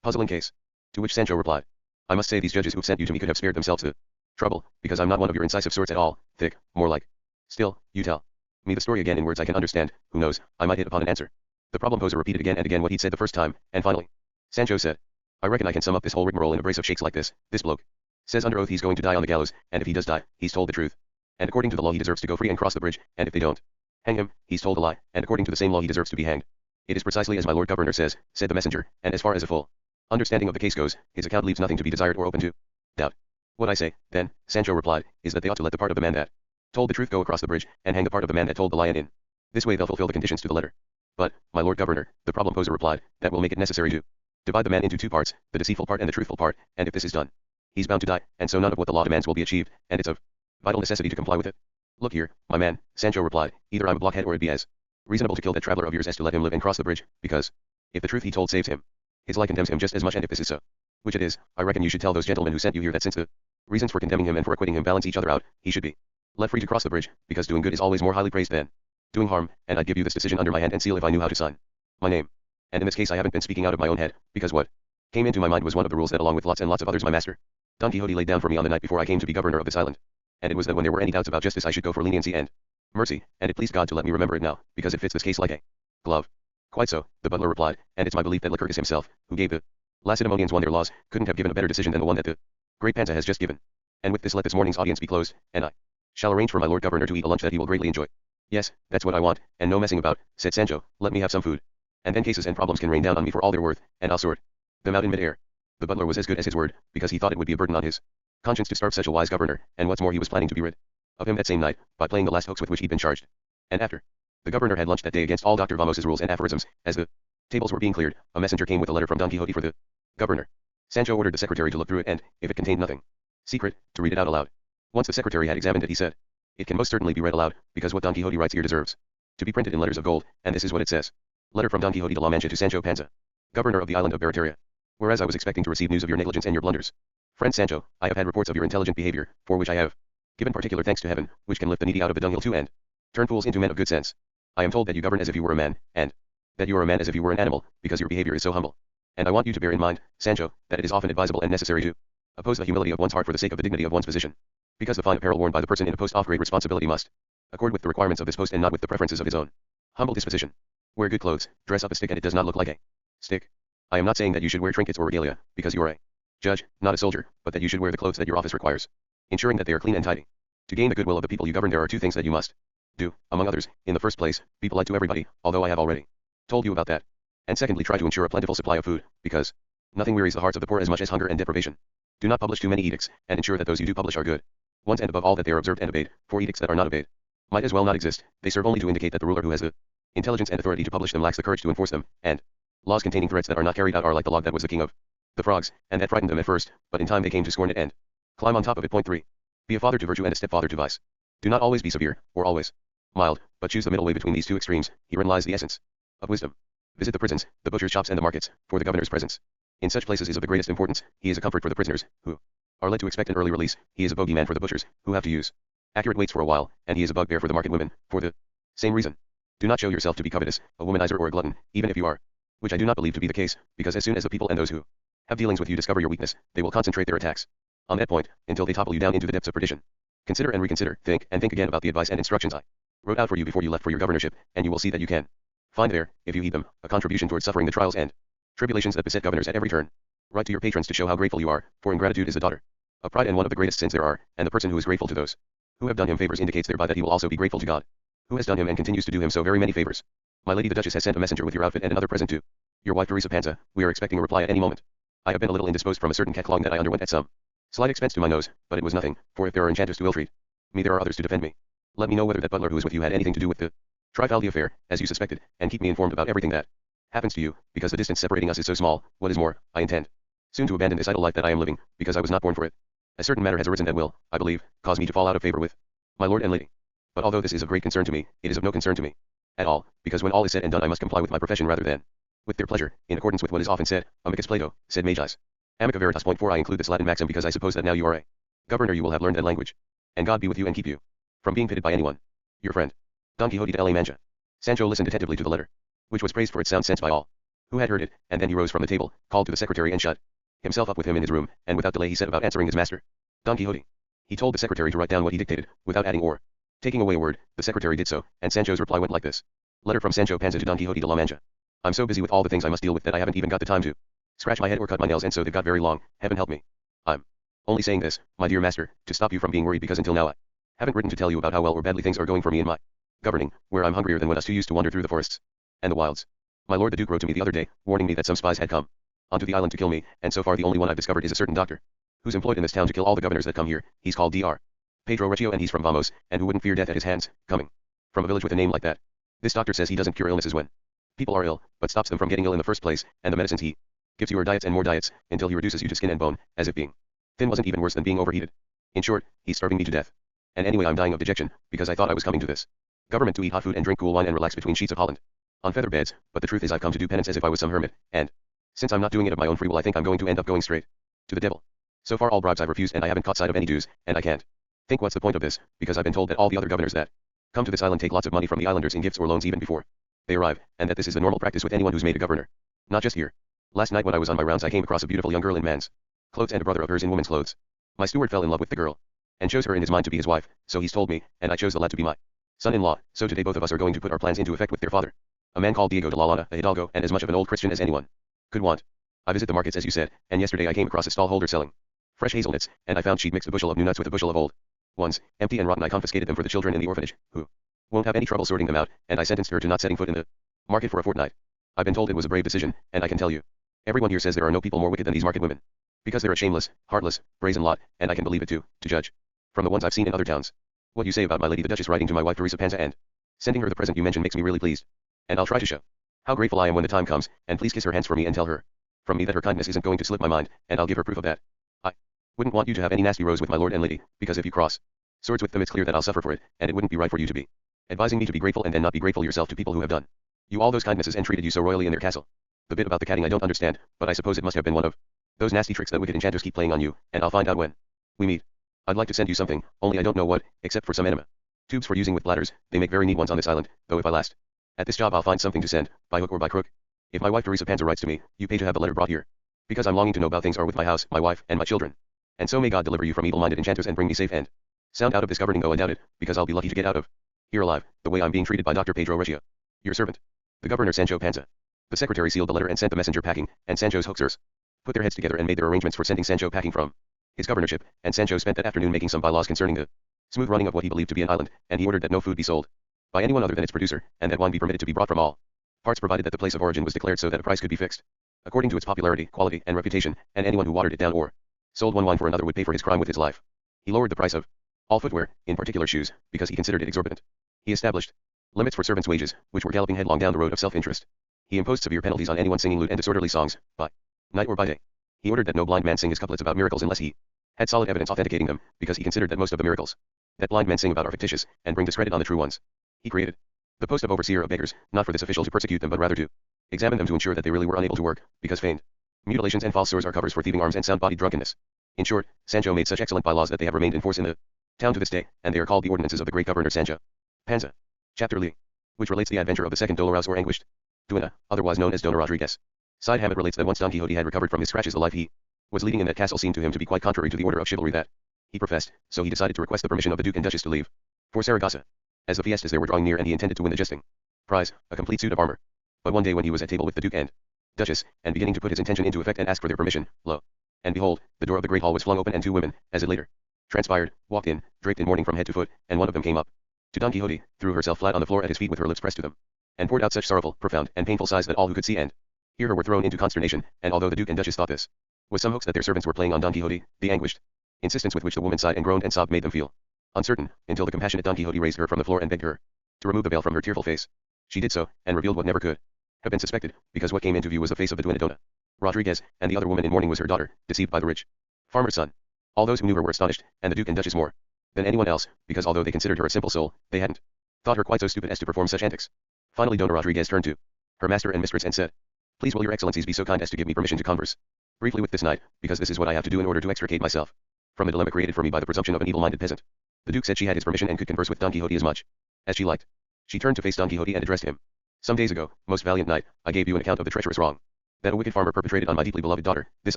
puzzling case. To which Sancho replied, I must say these judges who've sent you to me could have spared themselves the trouble, because I'm not one of your incisive sorts at all, thick, more like. Still, you tell me the story again in words I can understand, who knows, I might hit upon an answer. The problem poser repeated again and again what he'd said the first time, and finally, Sancho said, I reckon I can sum up this whole rigmarole in a brace of shakes like this. This bloke says under oath he's going to die on the gallows, and if he does die, he's told the truth. And according to the law he deserves to go free and cross the bridge, and if they don't hang him, he's told a lie, and according to the same law he deserves to be hanged. It is precisely as my lord governor says, said the messenger, and as far as a full understanding of the case goes, his account leaves nothing to be desired or open to doubt. What I say, then, Sancho replied, is that they ought to let the part of the man that told the truth go across the bridge, and hang the part of the man that told the lie, and in this way they'll fulfill the conditions to the letter. But, my lord governor, the problem poser replied, that will make it necessary to divide the man into 2 parts, the deceitful part and the truthful part, and if this is done, he's bound to die, and so none of what the law demands will be achieved, and it's of vital necessity to comply with it. Look here, my man, Sancho replied, either I'm a blockhead or it'd be as reasonable to kill that traveler of yours as to let him live and cross the bridge, because if the truth he told saves him, his lie condemns him just as much, and if this is so, which it is, I reckon you should tell those gentlemen who sent you here that since the reasons for condemning him and for acquitting him balance each other out, he should be let free to cross the bridge, because doing good is always more highly praised than doing harm, and I'd give you this decision under my hand and seal if I knew how to sign my name. And in this case I haven't been speaking out of my own head, because what came into my mind was one of the rules that along with lots and lots of others my master, Don Quixote, laid down for me on the night before I came to be governor of this island. And it was that when there were any doubts about justice I should go for leniency and mercy, and it pleased God to let me remember it now, because it fits this case like a glove. Quite so, the butler replied, and it's my belief that Lycurgus himself, who gave the Lacedaemonians their laws, couldn't have given a better decision than the one that the great Panza has just given. And with this let this morning's audience be closed, and I shall arrange for my lord governor to eat a lunch that he will greatly enjoy. Yes, that's what I want, and no messing about, said Sancho, let me have some food. And then cases and problems can rain down on me for all they're worth, and I'll sort them out in mid-air. The butler was as good as his word, because he thought it would be a burden on his conscience to starve such a wise governor, and what's more he was planning to be rid of him that same night, by playing the last hoax with which he'd been charged. And after the governor had lunched that day against all Dr. Vamos's rules and aphorisms, as the tables were being cleared, a messenger came with a letter from Don Quixote for the governor. Sancho ordered the secretary to look through it and, if it contained nothing secret, to read it out aloud. Once the secretary had examined it he said, it can most certainly be read aloud, because what Don Quixote writes here deserves to be printed in letters of gold, and this is what it says. Letter from Don Quixote de la Mancha to Sancho Panza, governor of the island of Barataria. Whereas I was expecting to receive news of your negligence and your blunders, friend Sancho, I have had reports of your intelligent behavior, for which I have given particular thanks to heaven, which can lift the needy out of the dunghill too and turn fools into men of good sense. I am told that you govern as if you were a man, and that you are a man as if you were an animal, because your behavior is so humble. And I want you to bear in mind, Sancho, that it is often advisable and necessary to oppose the humility of one's heart for the sake of the dignity of one's position. Because the fine apparel worn by the person in a post of great responsibility must accord with the requirements of this post and not with the preferences of his own humble disposition. Wear good clothes, dress up a stick and it does not look like a stick. I am not saying that you should wear trinkets or regalia, because you are a judge, not a soldier, but that you should wear the clothes that your office requires, ensuring that they are clean and tidy. To gain the goodwill of the people you govern there are 2 things that you must do, among others. In the first place, be polite to everybody, although I have already told you about that. And secondly, try to ensure a plentiful supply of food, because nothing wearies the hearts of the poor as much as hunger and deprivation. Do not publish too many edicts, and ensure that those you do publish are good ones, and above all that they are observed and obeyed, for edicts that are not obeyed might as well not exist. They serve only to indicate that the ruler who has the intelligence and authority to publish them lacks the courage to enforce them, and laws containing threats that are not carried out are like the log that was the king of the frogs, and that frightened them at first, but in time they came to scorn it and climb on top of it. Point 3. Be a father to virtue and a stepfather to vice. Do not always be severe, or always mild, but choose the middle way between these two extremes. Herein lies the essence of wisdom. Visit the prisons, the butchers' shops and the markets, for the governor's presence in such places is of the greatest importance. He is a comfort for the prisoners, who are led to expect an early release. He is a bogeyman for the butchers, who have to use accurate weights for a while, and he is a bugbear for the market women, for the same reason. Do not show yourself to be covetous, a womanizer or a glutton, even if you are, which I do not believe to be the case, because as soon as the people and those who have dealings with you discover your weakness, they will concentrate their attacks on that point, until they topple you down into the depths of perdition. Consider and reconsider, think and think again about the advice and instructions I wrote out for you before you left for your governorship, and you will see that you can find there, if you heed them, a contribution towards suffering the trials and tribulations that beset governors at every turn. Write to your patrons to show how grateful you are, for ingratitude is a daughter of pride and one of the greatest sins there are, and the person who is grateful to those who have done him favors indicates thereby that he will also be grateful to God, who has done him and continues to do him so very many favors. My lady the Duchess has sent a messenger with your outfit and another present to your wife Teresa Panza. We are expecting a reply at any moment. I have been a little indisposed from a certain catclogging that I underwent at some slight expense to my nose, but it was nothing, for if there are enchanters to ill-treat me there are others to defend me. Let me know whether that butler who is with you had anything to do with the Trifaldi affair, as you suspected, and keep me informed about everything that happens to you, because the distance separating us is so small. What is more, I intend soon to abandon this idle life that I am living, because I was not born for it. A certain matter has arisen that will, I believe, cause me to fall out of favor with my lord and lady. But although this is of great concern to me, it is of no concern to me at all, because when all is said and done I must comply with my profession rather than with their pleasure, in accordance with what is often said, amicus Plato, sed magis amica veritas. Point 4. I include this Latin maxim because I suppose that now you are a governor you will have learned that language, and God be with you and keep you from being pitied by anyone. Your friend, Don Quixote de la Mancha. Sancho listened attentively to the letter, which was praised for its sound sense by all who had heard it, and then he rose from the table, called to the secretary and shut himself up with him in his room, and without delay he set about answering his master, Don Quixote. He told the secretary to write down what he dictated, without adding or taking away a word. The secretary did so, and Sancho's reply went like this. Letter from Sancho Panza to Don Quixote de la Mancha. I'm so busy with all the things I must deal with that I haven't even got the time to scratch my head or cut my nails, and so they've got very long. Heaven help me. I'm only saying this, my dear master, to stop you from being worried, because until now I haven't written to tell you about how well or badly things are going for me in my governing, where I'm hungrier than when us two used to wander through the forests and the wilds. My lord the Duke wrote to me the other day, warning me that some spies had come onto the island to kill me, and so far the only one I've discovered is a certain doctor, who's employed in this town to kill all the governors that come here. He's called Dr. Pedro Recio, and he's from Vamos, and who wouldn't fear death at his hands, coming from a village with a name like that. This doctor says he doesn't cure illnesses when people are ill, but stops them from getting ill in the first place, and the medicines he gives you are diets and more diets, until he reduces you to skin and bone, as if being thin wasn't even worse than being overheated. In short, he's starving me to death. And anyway I'm dying of dejection, because I thought I was coming to this government to eat hot food and drink cool wine and relax between sheets of Holland on feather beds, but the truth is I've come to do penance as if I was some hermit, and since I'm not doing it of my own free will I think I'm going to end up going straight to the devil. So far all bribes I've refused, and I haven't caught sight of any dues, and I can't think what's the point of this, because I've been told that all the other governors that come to this island take lots of money from the islanders in gifts or loans even before they arrive, and that this is the normal practice with anyone who's made a governor. Not just here. Last night when I was on my rounds I came across a beautiful young girl in man's clothes and a brother of hers in woman's clothes. My steward fell in love with the girl, and chose her in his mind to be his wife, so he's told me, and I chose the lad to be my son-in-law, so today both of us are going to put our plans into effect with their father, a man called Diego de la Lana, a hidalgo, and as much of an old Christian as anyone could want. I visit the markets as you said, and yesterday I came across a stall holder selling fresh hazelnuts, and I found she'd mixed a bushel of new nuts with a bushel of old ones, empty and rotten. I confiscated them for the children in the orphanage, who won't have any trouble sorting them out, and I sentenced her to not setting foot in the market for a fortnight. I've been told it was a brave decision, and I can tell you, everyone here says there are no people more wicked than these market women, because they're a shameless, heartless, brazen lot, and I can believe it too, to judge from the ones I've seen in other towns. What you say about my lady the Duchess writing to my wife Teresa Panza and sending her the present you mentioned makes me really pleased, and I'll try to show how grateful I am when the time comes, and please kiss her hands for me and tell her from me that her kindness isn't going to slip my mind, and I'll give her proof of that. I wouldn't want you to have any nasty rows with my lord and lady, because if you cross swords with them it's clear that I'll suffer for it, and it wouldn't be right for you to be advising me to be grateful and then not be grateful yourself to people who have done you all those kindnesses and treated you so royally in their castle. The bit about the catting I don't understand, but I suppose it must have been one of those nasty tricks that wicked enchanters keep playing on you, and I'll find out when we meet. I'd like to send you something, only I don't know what, except for some enema tubes for using with bladders. They make very neat ones on this island, though if I last at this job I'll find something to send, by hook or by crook. If my wife Teresa Panza writes to me, you pay to have the letter brought here, because I'm longing to know how things are with my house, my wife, and my children. And so may God deliver you from evil-minded enchanters and bring me safe and sound out of this governing. Oh, I doubt it, because I'll be lucky to get out of here alive, the way I'm being treated by Dr. Pedro Recio, your servant, the governor Sancho Panza. The secretary sealed the letter and sent the messenger packing, and Sancho's hoaxers put their heads together and made their arrangements for sending Sancho packing from his governorship, and Sancho spent that afternoon making some bylaws concerning the smooth running of what he believed to be an island, and he ordered that no food be sold by anyone other than its producer, and that wine be permitted to be brought from all parts provided that the place of origin was declared so that a price could be fixed according to its popularity, quality, and reputation, and anyone who watered it down or sold one wine for another would pay for his crime with his life. He lowered the price of all footwear, in particular shoes, because he considered it exorbitant. He established limits for servants' wages, which were galloping headlong down the road of self-interest. He imposed severe penalties on anyone singing lewd and disorderly songs, by night or by day. He ordered that no blind man sing his couplets about miracles unless he had solid evidence authenticating them, because he considered that most of the miracles that blind men sing about are fictitious, and bring discredit on the true ones. He created the post of overseer of beggars, not for this official to persecute them but rather to examine them to ensure that they really were unable to work, because feigned mutilations and false sores are covers for thieving arms and sound-bodied drunkenness. In short, Sancho made such excellent bylaws that they have remained in force in the town to this day, and they are called the ordinances of the great governor Sancho Panza. Chapter Lee, which relates the adventure of the second Dolorosa or anguished duenna, otherwise known as Dona Rodriguez. Side Hammett relates that once Don Quixote had recovered from his scratches the life he was leading in that castle seemed to him to be quite contrary to the order of chivalry that he professed, so he decided to request the permission of the Duke and Duchess to leave for Saragossa, as the fiestas there were drawing near and he intended to win the jesting prize, a complete suit of armor. But one day when he was at table with the Duke and Duchess, and beginning to put his intention into effect and ask for their permission, lo, and behold, the door of the great hall was flung open and two women, as it later transpired, walked in, draped in mourning from head to foot, and one of them came up to Don Quixote, threw herself flat on the floor at his feet with her lips pressed to them, and poured out such sorrowful, profound, and painful sighs that all who could see and hear her were thrown into consternation, and although the Duke and Duchess thought this was some hoax that their servants were playing on Don Quixote, the anguished insistence with which the woman sighed and groaned and sobbed made them feel uncertain, until the compassionate Don Quixote raised her from the floor and begged her to remove the veil from her tearful face. She did so, and revealed what never could have been suspected, because what came into view was the face of the duenna Dona Rodriguez, and the other woman in mourning was her daughter, deceived by the rich farmer's son. All those who knew her were astonished, and the Duke and Duchess more than anyone else, because although they considered her a simple soul, they hadn't thought her quite so stupid as to perform such antics. Finally Dona Rodriguez turned to her master and mistress and said, "Please will your excellencies be so kind as to give me permission to converse briefly with this knight, because this is what I have to do in order to extricate myself from the dilemma created for me by the presumption of an evil-minded peasant." The Duke said she had his permission and could converse with Don Quixote as much as she liked. She turned to face Don Quixote and addressed him. "Some days ago, most valiant knight, I gave you an account of the treacherous wrong that a wicked farmer perpetrated on my deeply beloved daughter, this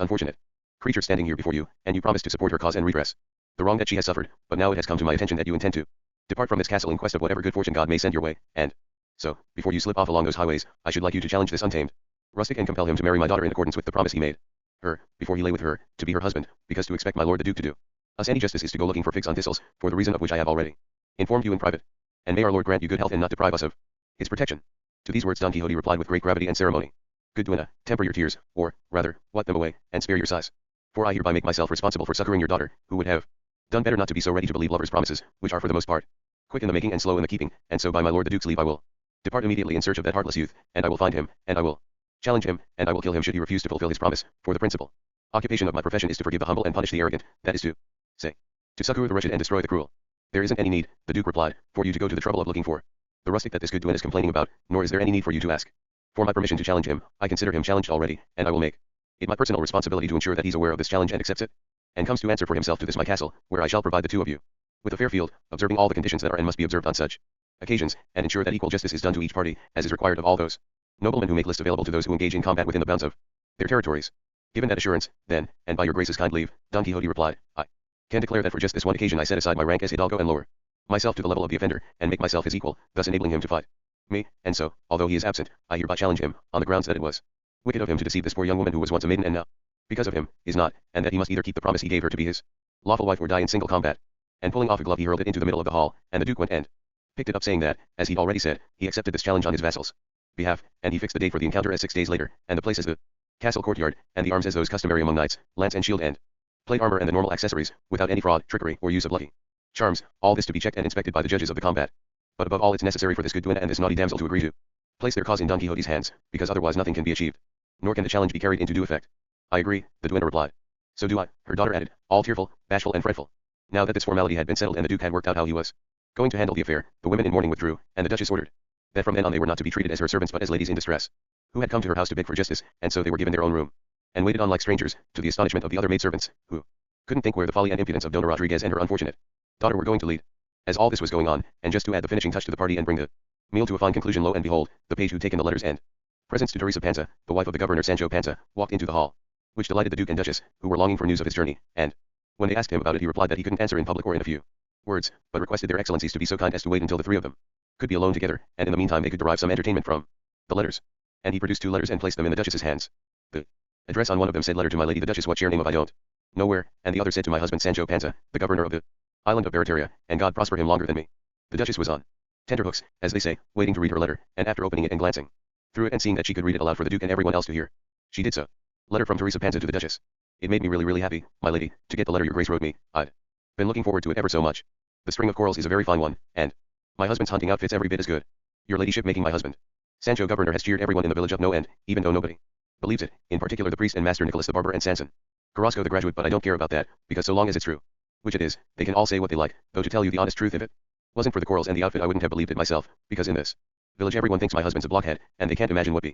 unfortunate creature standing here before you, and you promised to support her cause and redress the wrong that she has suffered, but now it has come to my attention that you intend to depart from this castle in quest of whatever good fortune God may send your way, and so, before you slip off along those highways, I should like you to challenge this untamed rustic and compel him to marry my daughter in accordance with the promise he made her, before he lay with her, to be her husband, because to expect my lord the Duke to do us any justice is to go looking for figs on thistles, for the reason of which I have already informed you in private. And may our Lord grant you good health and not deprive us of his protection." To these words Don Quixote replied with great gravity and ceremony, "Good duenna, temper your tears, or, rather, wipe them away, and spare your sighs. For I hereby make myself responsible for succoring your daughter, who would have done better not to be so ready to believe lovers' promises, which are for the most part quick in the making and slow in the keeping, and so by my lord the Duke's leave I will depart immediately in search of that heartless youth, and I will find him, and I will challenge him, and I will kill him should he refuse to fulfill his promise, for the principal occupation of my profession is to forgive the humble and punish the arrogant, that is to say, to succor the wretched and destroy the cruel." "There isn't any need," the Duke replied, "for you to go to the trouble of looking for the rustic that this good duenna is complaining about, nor is there any need for you to ask for my permission to challenge him. I consider him challenged already, and I will make it my personal responsibility to ensure that he's aware of this challenge and accepts it, and comes to answer for himself to this my castle, where I shall provide the two of you with a fair field, observing all the conditions that are and must be observed on such occasions, and ensure that equal justice is done to each party, as is required of all those noblemen who make list available to those who engage in combat within the bounds of their territories." Given that assurance, then, and by your grace's kind leave, Don Quixote replied, "I can declare that for just this one occasion I set aside my rank as hidalgo and lower myself to the level of the offender, and make myself his equal, thus enabling him to fight me, and so, although he is absent, I hereby challenge him, on the grounds that it was wicked of him to deceive this poor young woman who was once a maiden and now, because of him, is not, and that he must either keep the promise he gave her to be his lawful wife or die in single combat." And pulling off a glove he hurled it into the middle of the hall, and the Duke went and picked it up saying that, as he'd already said, he accepted this challenge on his vassal's behalf, and he fixed the date for the encounter as 6 days later, and the place as the castle courtyard, and the arms as those customary among knights, lance and shield and plate armor and the normal accessories, without any fraud, trickery, or use of lucky charms, all this to be checked and inspected by the judges of the combat. But above all it's necessary for this good duenna and this naughty damsel to agree to place their cause in Don Quixote's hands, because otherwise nothing can be achieved, nor can the challenge be carried into due effect. "I agree," the duenna replied. "So do I," her daughter added, all tearful, bashful and fretful. Now that this formality had been settled and the Duke had worked out how he was going to handle the affair, the women in mourning withdrew, and the Duchess ordered that from then on they were not to be treated as her servants but as ladies in distress, who had come to her house to beg for justice, and so they were given their own room, and waited on like strangers, to the astonishment of the other maidservants, who couldn't think where the folly and impudence of Dona Rodriguez and her unfortunate daughter were going to lead. As all this was going on, and just to add the finishing touch to the party and bring the meal to a fine conclusion, lo and behold, the page who'd taken the letters and presents to Teresa Panza, the wife of the governor Sancho Panza, walked into the hall, which delighted the Duke and Duchess, who were longing for news of his journey, and when they asked him about it he replied that he couldn't answer in public or in a few words, but requested their excellencies to be so kind as to wait until the three of them could be alone together, and in the meantime they could derive some entertainment from the letters. And he produced 2 letters and placed them in the Duchess's hands. The address on one of them said, "Letter to my lady the Duchess, what share name of I don't know where," and the other said, "To my husband Sancho Panza, the governor of the island of Barataria, and God prosper him longer than me." The Duchess was on tenterhooks, as they say, waiting to read her letter, and after opening it and glancing through it and seeing that she could read it aloud for the Duke and everyone else to hear, she did so. Letter from Teresa Panza to the Duchess. "It made me really happy, my lady, to get the letter your grace wrote me. I'd been looking forward to it ever so much. The string of corals is a very fine one, and my husband's hunting outfit's every bit as good. Your ladyship making my husband Sancho governor has cheered everyone in the village up no end, even though nobody believes it, in particular the priest and Master Nicholas the barber and Sanson Carrasco the graduate, but I don't care about that, because so long as it's true, which it is, they can all say what they like, though to tell you the honest truth, if it wasn't for the quarrels and the outfit I wouldn't have believed it myself, because in this village everyone thinks my husband's a blockhead, and they can't imagine what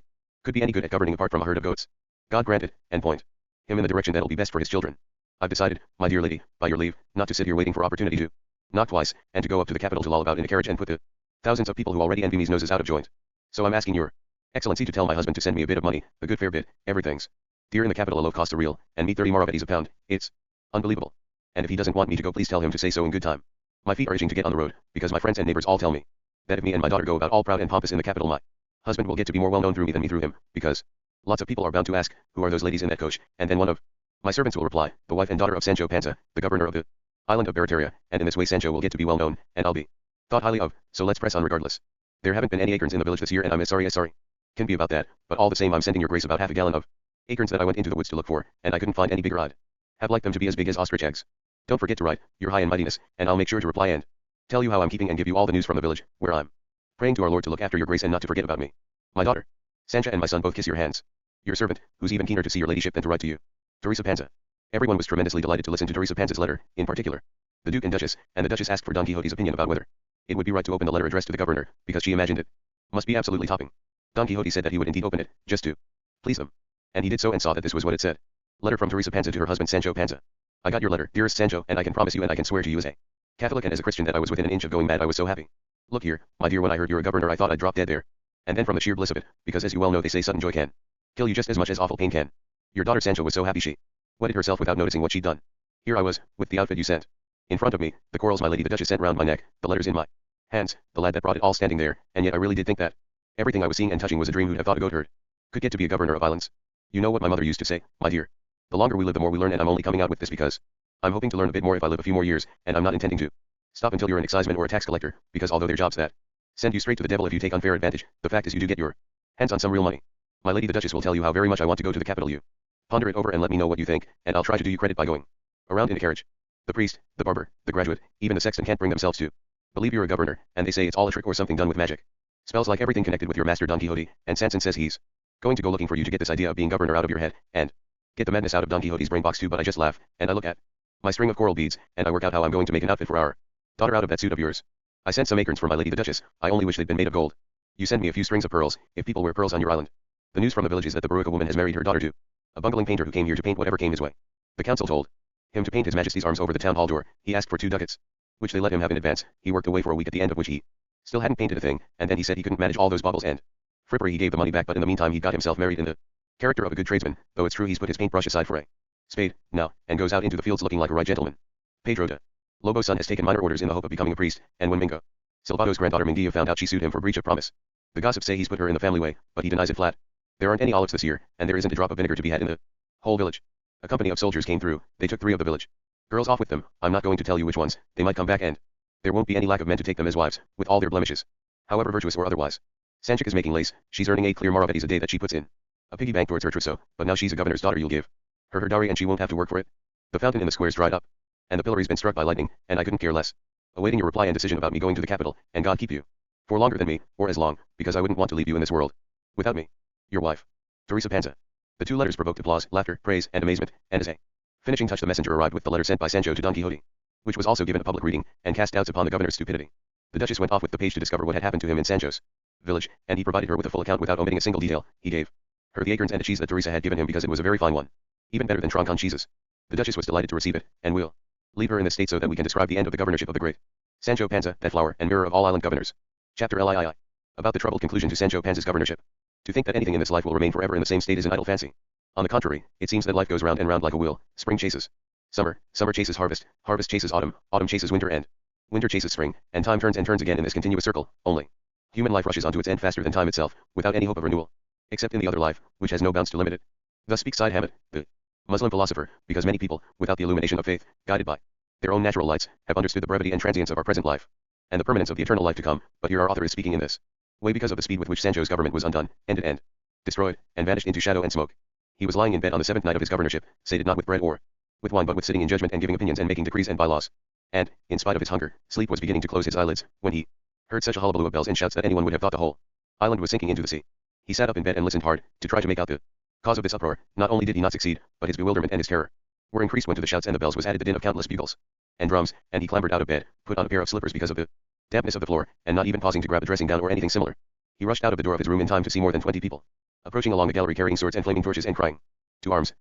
could be any good at governing apart from a herd of goats. God grant it, and point him in the direction that'll be best for his children. I've decided, my dear lady, by your leave, not to sit here waiting for opportunity to knock twice, and to go up to the capital to loll about in a carriage and put the thousands of people who already envy me's noses out of joint. So I'm asking your excellency to tell my husband to send me a bit of money, a good fair bit, everything's dear in the capital, a loaf costs a real, and meat 30 maravedis a pound, it's unbelievable. And if he doesn't want me to go, please tell him to say so in good time. My feet are itching to get on the road, because my friends and neighbors all tell me that if me and my daughter go about all proud and pompous in the capital, my husband will get to be more well known through me than me through him, because lots of people are bound to ask, who are those ladies in that coach, and then one of my servants will reply, the wife and daughter of Sancho Panza, the governor of the island of Barataria, and in this way Sancho will get to be well known, and I'll be thought highly of, so let's press on regardless. There haven't been any acorns in the village this year, and I'm as sorry can be about that, but all the same I'm sending your grace about half a gallon of acorns that I went into the woods to look for, and I couldn't find any bigger. I'd have liked them to be as big as ostrich eggs. Don't forget to write, your high and mightiness, and I'll make sure to reply and tell you how I'm keeping and give you all the news from the village, where I'm praying to our Lord to look after your grace and not to forget about me. My daughter, Sancha, and my son both kiss your hands. Your servant, who's even keener to see your ladyship than to write to you, Teresa Panza. Everyone was tremendously delighted to listen to Teresa Panza's letter, in particular the Duke and Duchess, and the Duchess asked for Don Quixote's opinion about whether it would be right to open the letter addressed to the governor, because she imagined it must be absolutely topping. Don Quixote said that he would indeed open it, just to please them. And he did so and saw that this was what it said. Letter from Teresa Panza to her husband Sancho Panza. I got your letter, dearest Sancho, and I can promise you and I can swear to you as a Catholic and as a Christian that I was within an inch of going mad. I was so happy. Look here, my dear, when I heard you're a governor I thought I'd drop dead there. And then from the sheer bliss of it, because as you well know they say sudden joy can kill you just as much as awful pain can. Your daughter Sancho was so happy she wetted herself without noticing what she'd done. Here I was, with the outfit you sent in front of me, the quarrels my lady the Duchess sent round my neck, the letters in my hands, the lad that brought it all standing there, and yet I really did think that everything I was seeing and touching was a dream. Who'd have thought a goat herd could get to be a governor of islands? You know what my mother used to say, my dear. The longer we live the more we learn, and I'm only coming out with this because I'm hoping to learn a bit more if I live a few more years, and I'm not intending to stop until you're an exciseman or a tax collector, because although they're jobs that send you straight to the devil if you take unfair advantage, the fact is you do get your hands on some real money. My lady the Duchess will tell you how very much I want to go to the capital. You ponder it over and let me know what you think, and I'll try to do you credit by going around in a carriage. The priest, the barber, the graduate, even the sexton can't bring themselves to believe you're a governor, and they say it's all a trick or something done with magic. Spells like everything connected with your master Don Quixote, and Sanson says he's going to go looking for you to get this idea of being governor out of your head, and get the madness out of Don Quixote's brain box too. But I just laugh, and I look at my string of coral beads, and I work out how I'm going to make an outfit for our daughter out of that suit of yours. I sent some acorns for my lady the Duchess, I only wish they'd been made of gold. You send me a few strings of pearls, if people wear pearls on your island. The news from the village is that the Baruca woman has married her daughter to a bungling painter who came here to paint whatever came his way. The council told him to paint His Majesty's arms over the town hall door. He asked for 2 ducats, which they let him have in advance. He worked away for a week, at the end of which he still hadn't painted a thing, and then he said he couldn't manage all those baubles and frippery. He gave the money back, but in the meantime he got himself married in the character of a good tradesman, though it's true he's put his paintbrush aside for a spade, now, and goes out into the fields looking like a right gentleman. Pedro de Lobo's son has taken minor orders in the hope of becoming a priest, and when Mingo Silvado's granddaughter Minguilla found out, she sued him for breach of promise. The gossips say he's put her in the family way, but he denies it flat. There aren't any olives this year, and there isn't a drop of vinegar to be had in the whole village. A company of soldiers came through. They took 3 of the village girls off with them. I'm not going to tell you which ones. They might come back, and there won't be any lack of men to take them as wives, with all their blemishes, however virtuous or otherwise. Sanchik is making lace. She's earning 8 clear maravedis a day that she puts in a piggy bank towards her trousseau, but now she's a governor's daughter. You'll give her dowry and she won't have to work for it. The fountain in the square's dried up, and the pillory's been struck by lightning, and I couldn't care less. Awaiting your reply and decision about me going to the capital, and God keep you for longer than me, or as long, because I wouldn't want to leave you in this world without me. Your wife, Teresa Panza. The 2 letters provoked applause, laughter, praise, and amazement, and as a finishing touch the messenger arrived with the letter sent by Sancho to Don Quixote, which was also given a public reading, and cast doubts upon the governor's stupidity. The Duchess went off with the page to discover what had happened to him in Sancho's village, and he provided her with a full account without omitting a single detail. He gave her the acorns and a cheese that Teresa had given him because it was a very fine one, even better than Troncan cheeses. The Duchess was delighted to receive it, and will leave her in this state so that we can describe the end of the governorship of the great Sancho Panza, that flower and mirror of all island governors. Chapter LII. About the troubled conclusion to Sancho Panza's governorship. To think that anything in this life will remain forever in the same state is an idle fancy. On the contrary, it seems that life goes round and round like a wheel. Spring chases summer, summer chases harvest, harvest chases autumn, autumn chases winter, and winter chases spring, and time turns and turns again in this continuous circle. Only human life rushes on to its end faster than time itself, without any hope of renewal, except in the other life, which has no bounds to limit it. Thus speaks Said Hammett, the Muslim philosopher, because many people, without the illumination of faith, guided by their own natural lights, have understood the brevity and transience of our present life, and the permanence of the eternal life to come. But here our author is speaking in this way because of the speed with which Sancho's government was undone, ended, and destroyed, and vanished into shadow and smoke. He was lying in bed on the 7th night of his governorship, sated not with bread or with wine, but with sitting in judgment and giving opinions and making decrees and bylaws. And, in spite of his hunger, sleep was beginning to close his eyelids, when he heard such a hullabaloo of bells and shouts that anyone would have thought the whole island was sinking into the sea. He sat up in bed and listened hard, to try to make out the Cause of this uproar, not only did he not succeed, but his bewilderment and his terror were increased when to the shouts and the bells was added the din of countless bugles and drums, and he clambered out of bed, put on a pair of slippers because of the dampness of the floor, and not even pausing to grab a dressing gown or anything similar. He rushed out of the door of his room in time to see more than 20 people approaching along the gallery carrying swords and flaming torches and crying, to arms,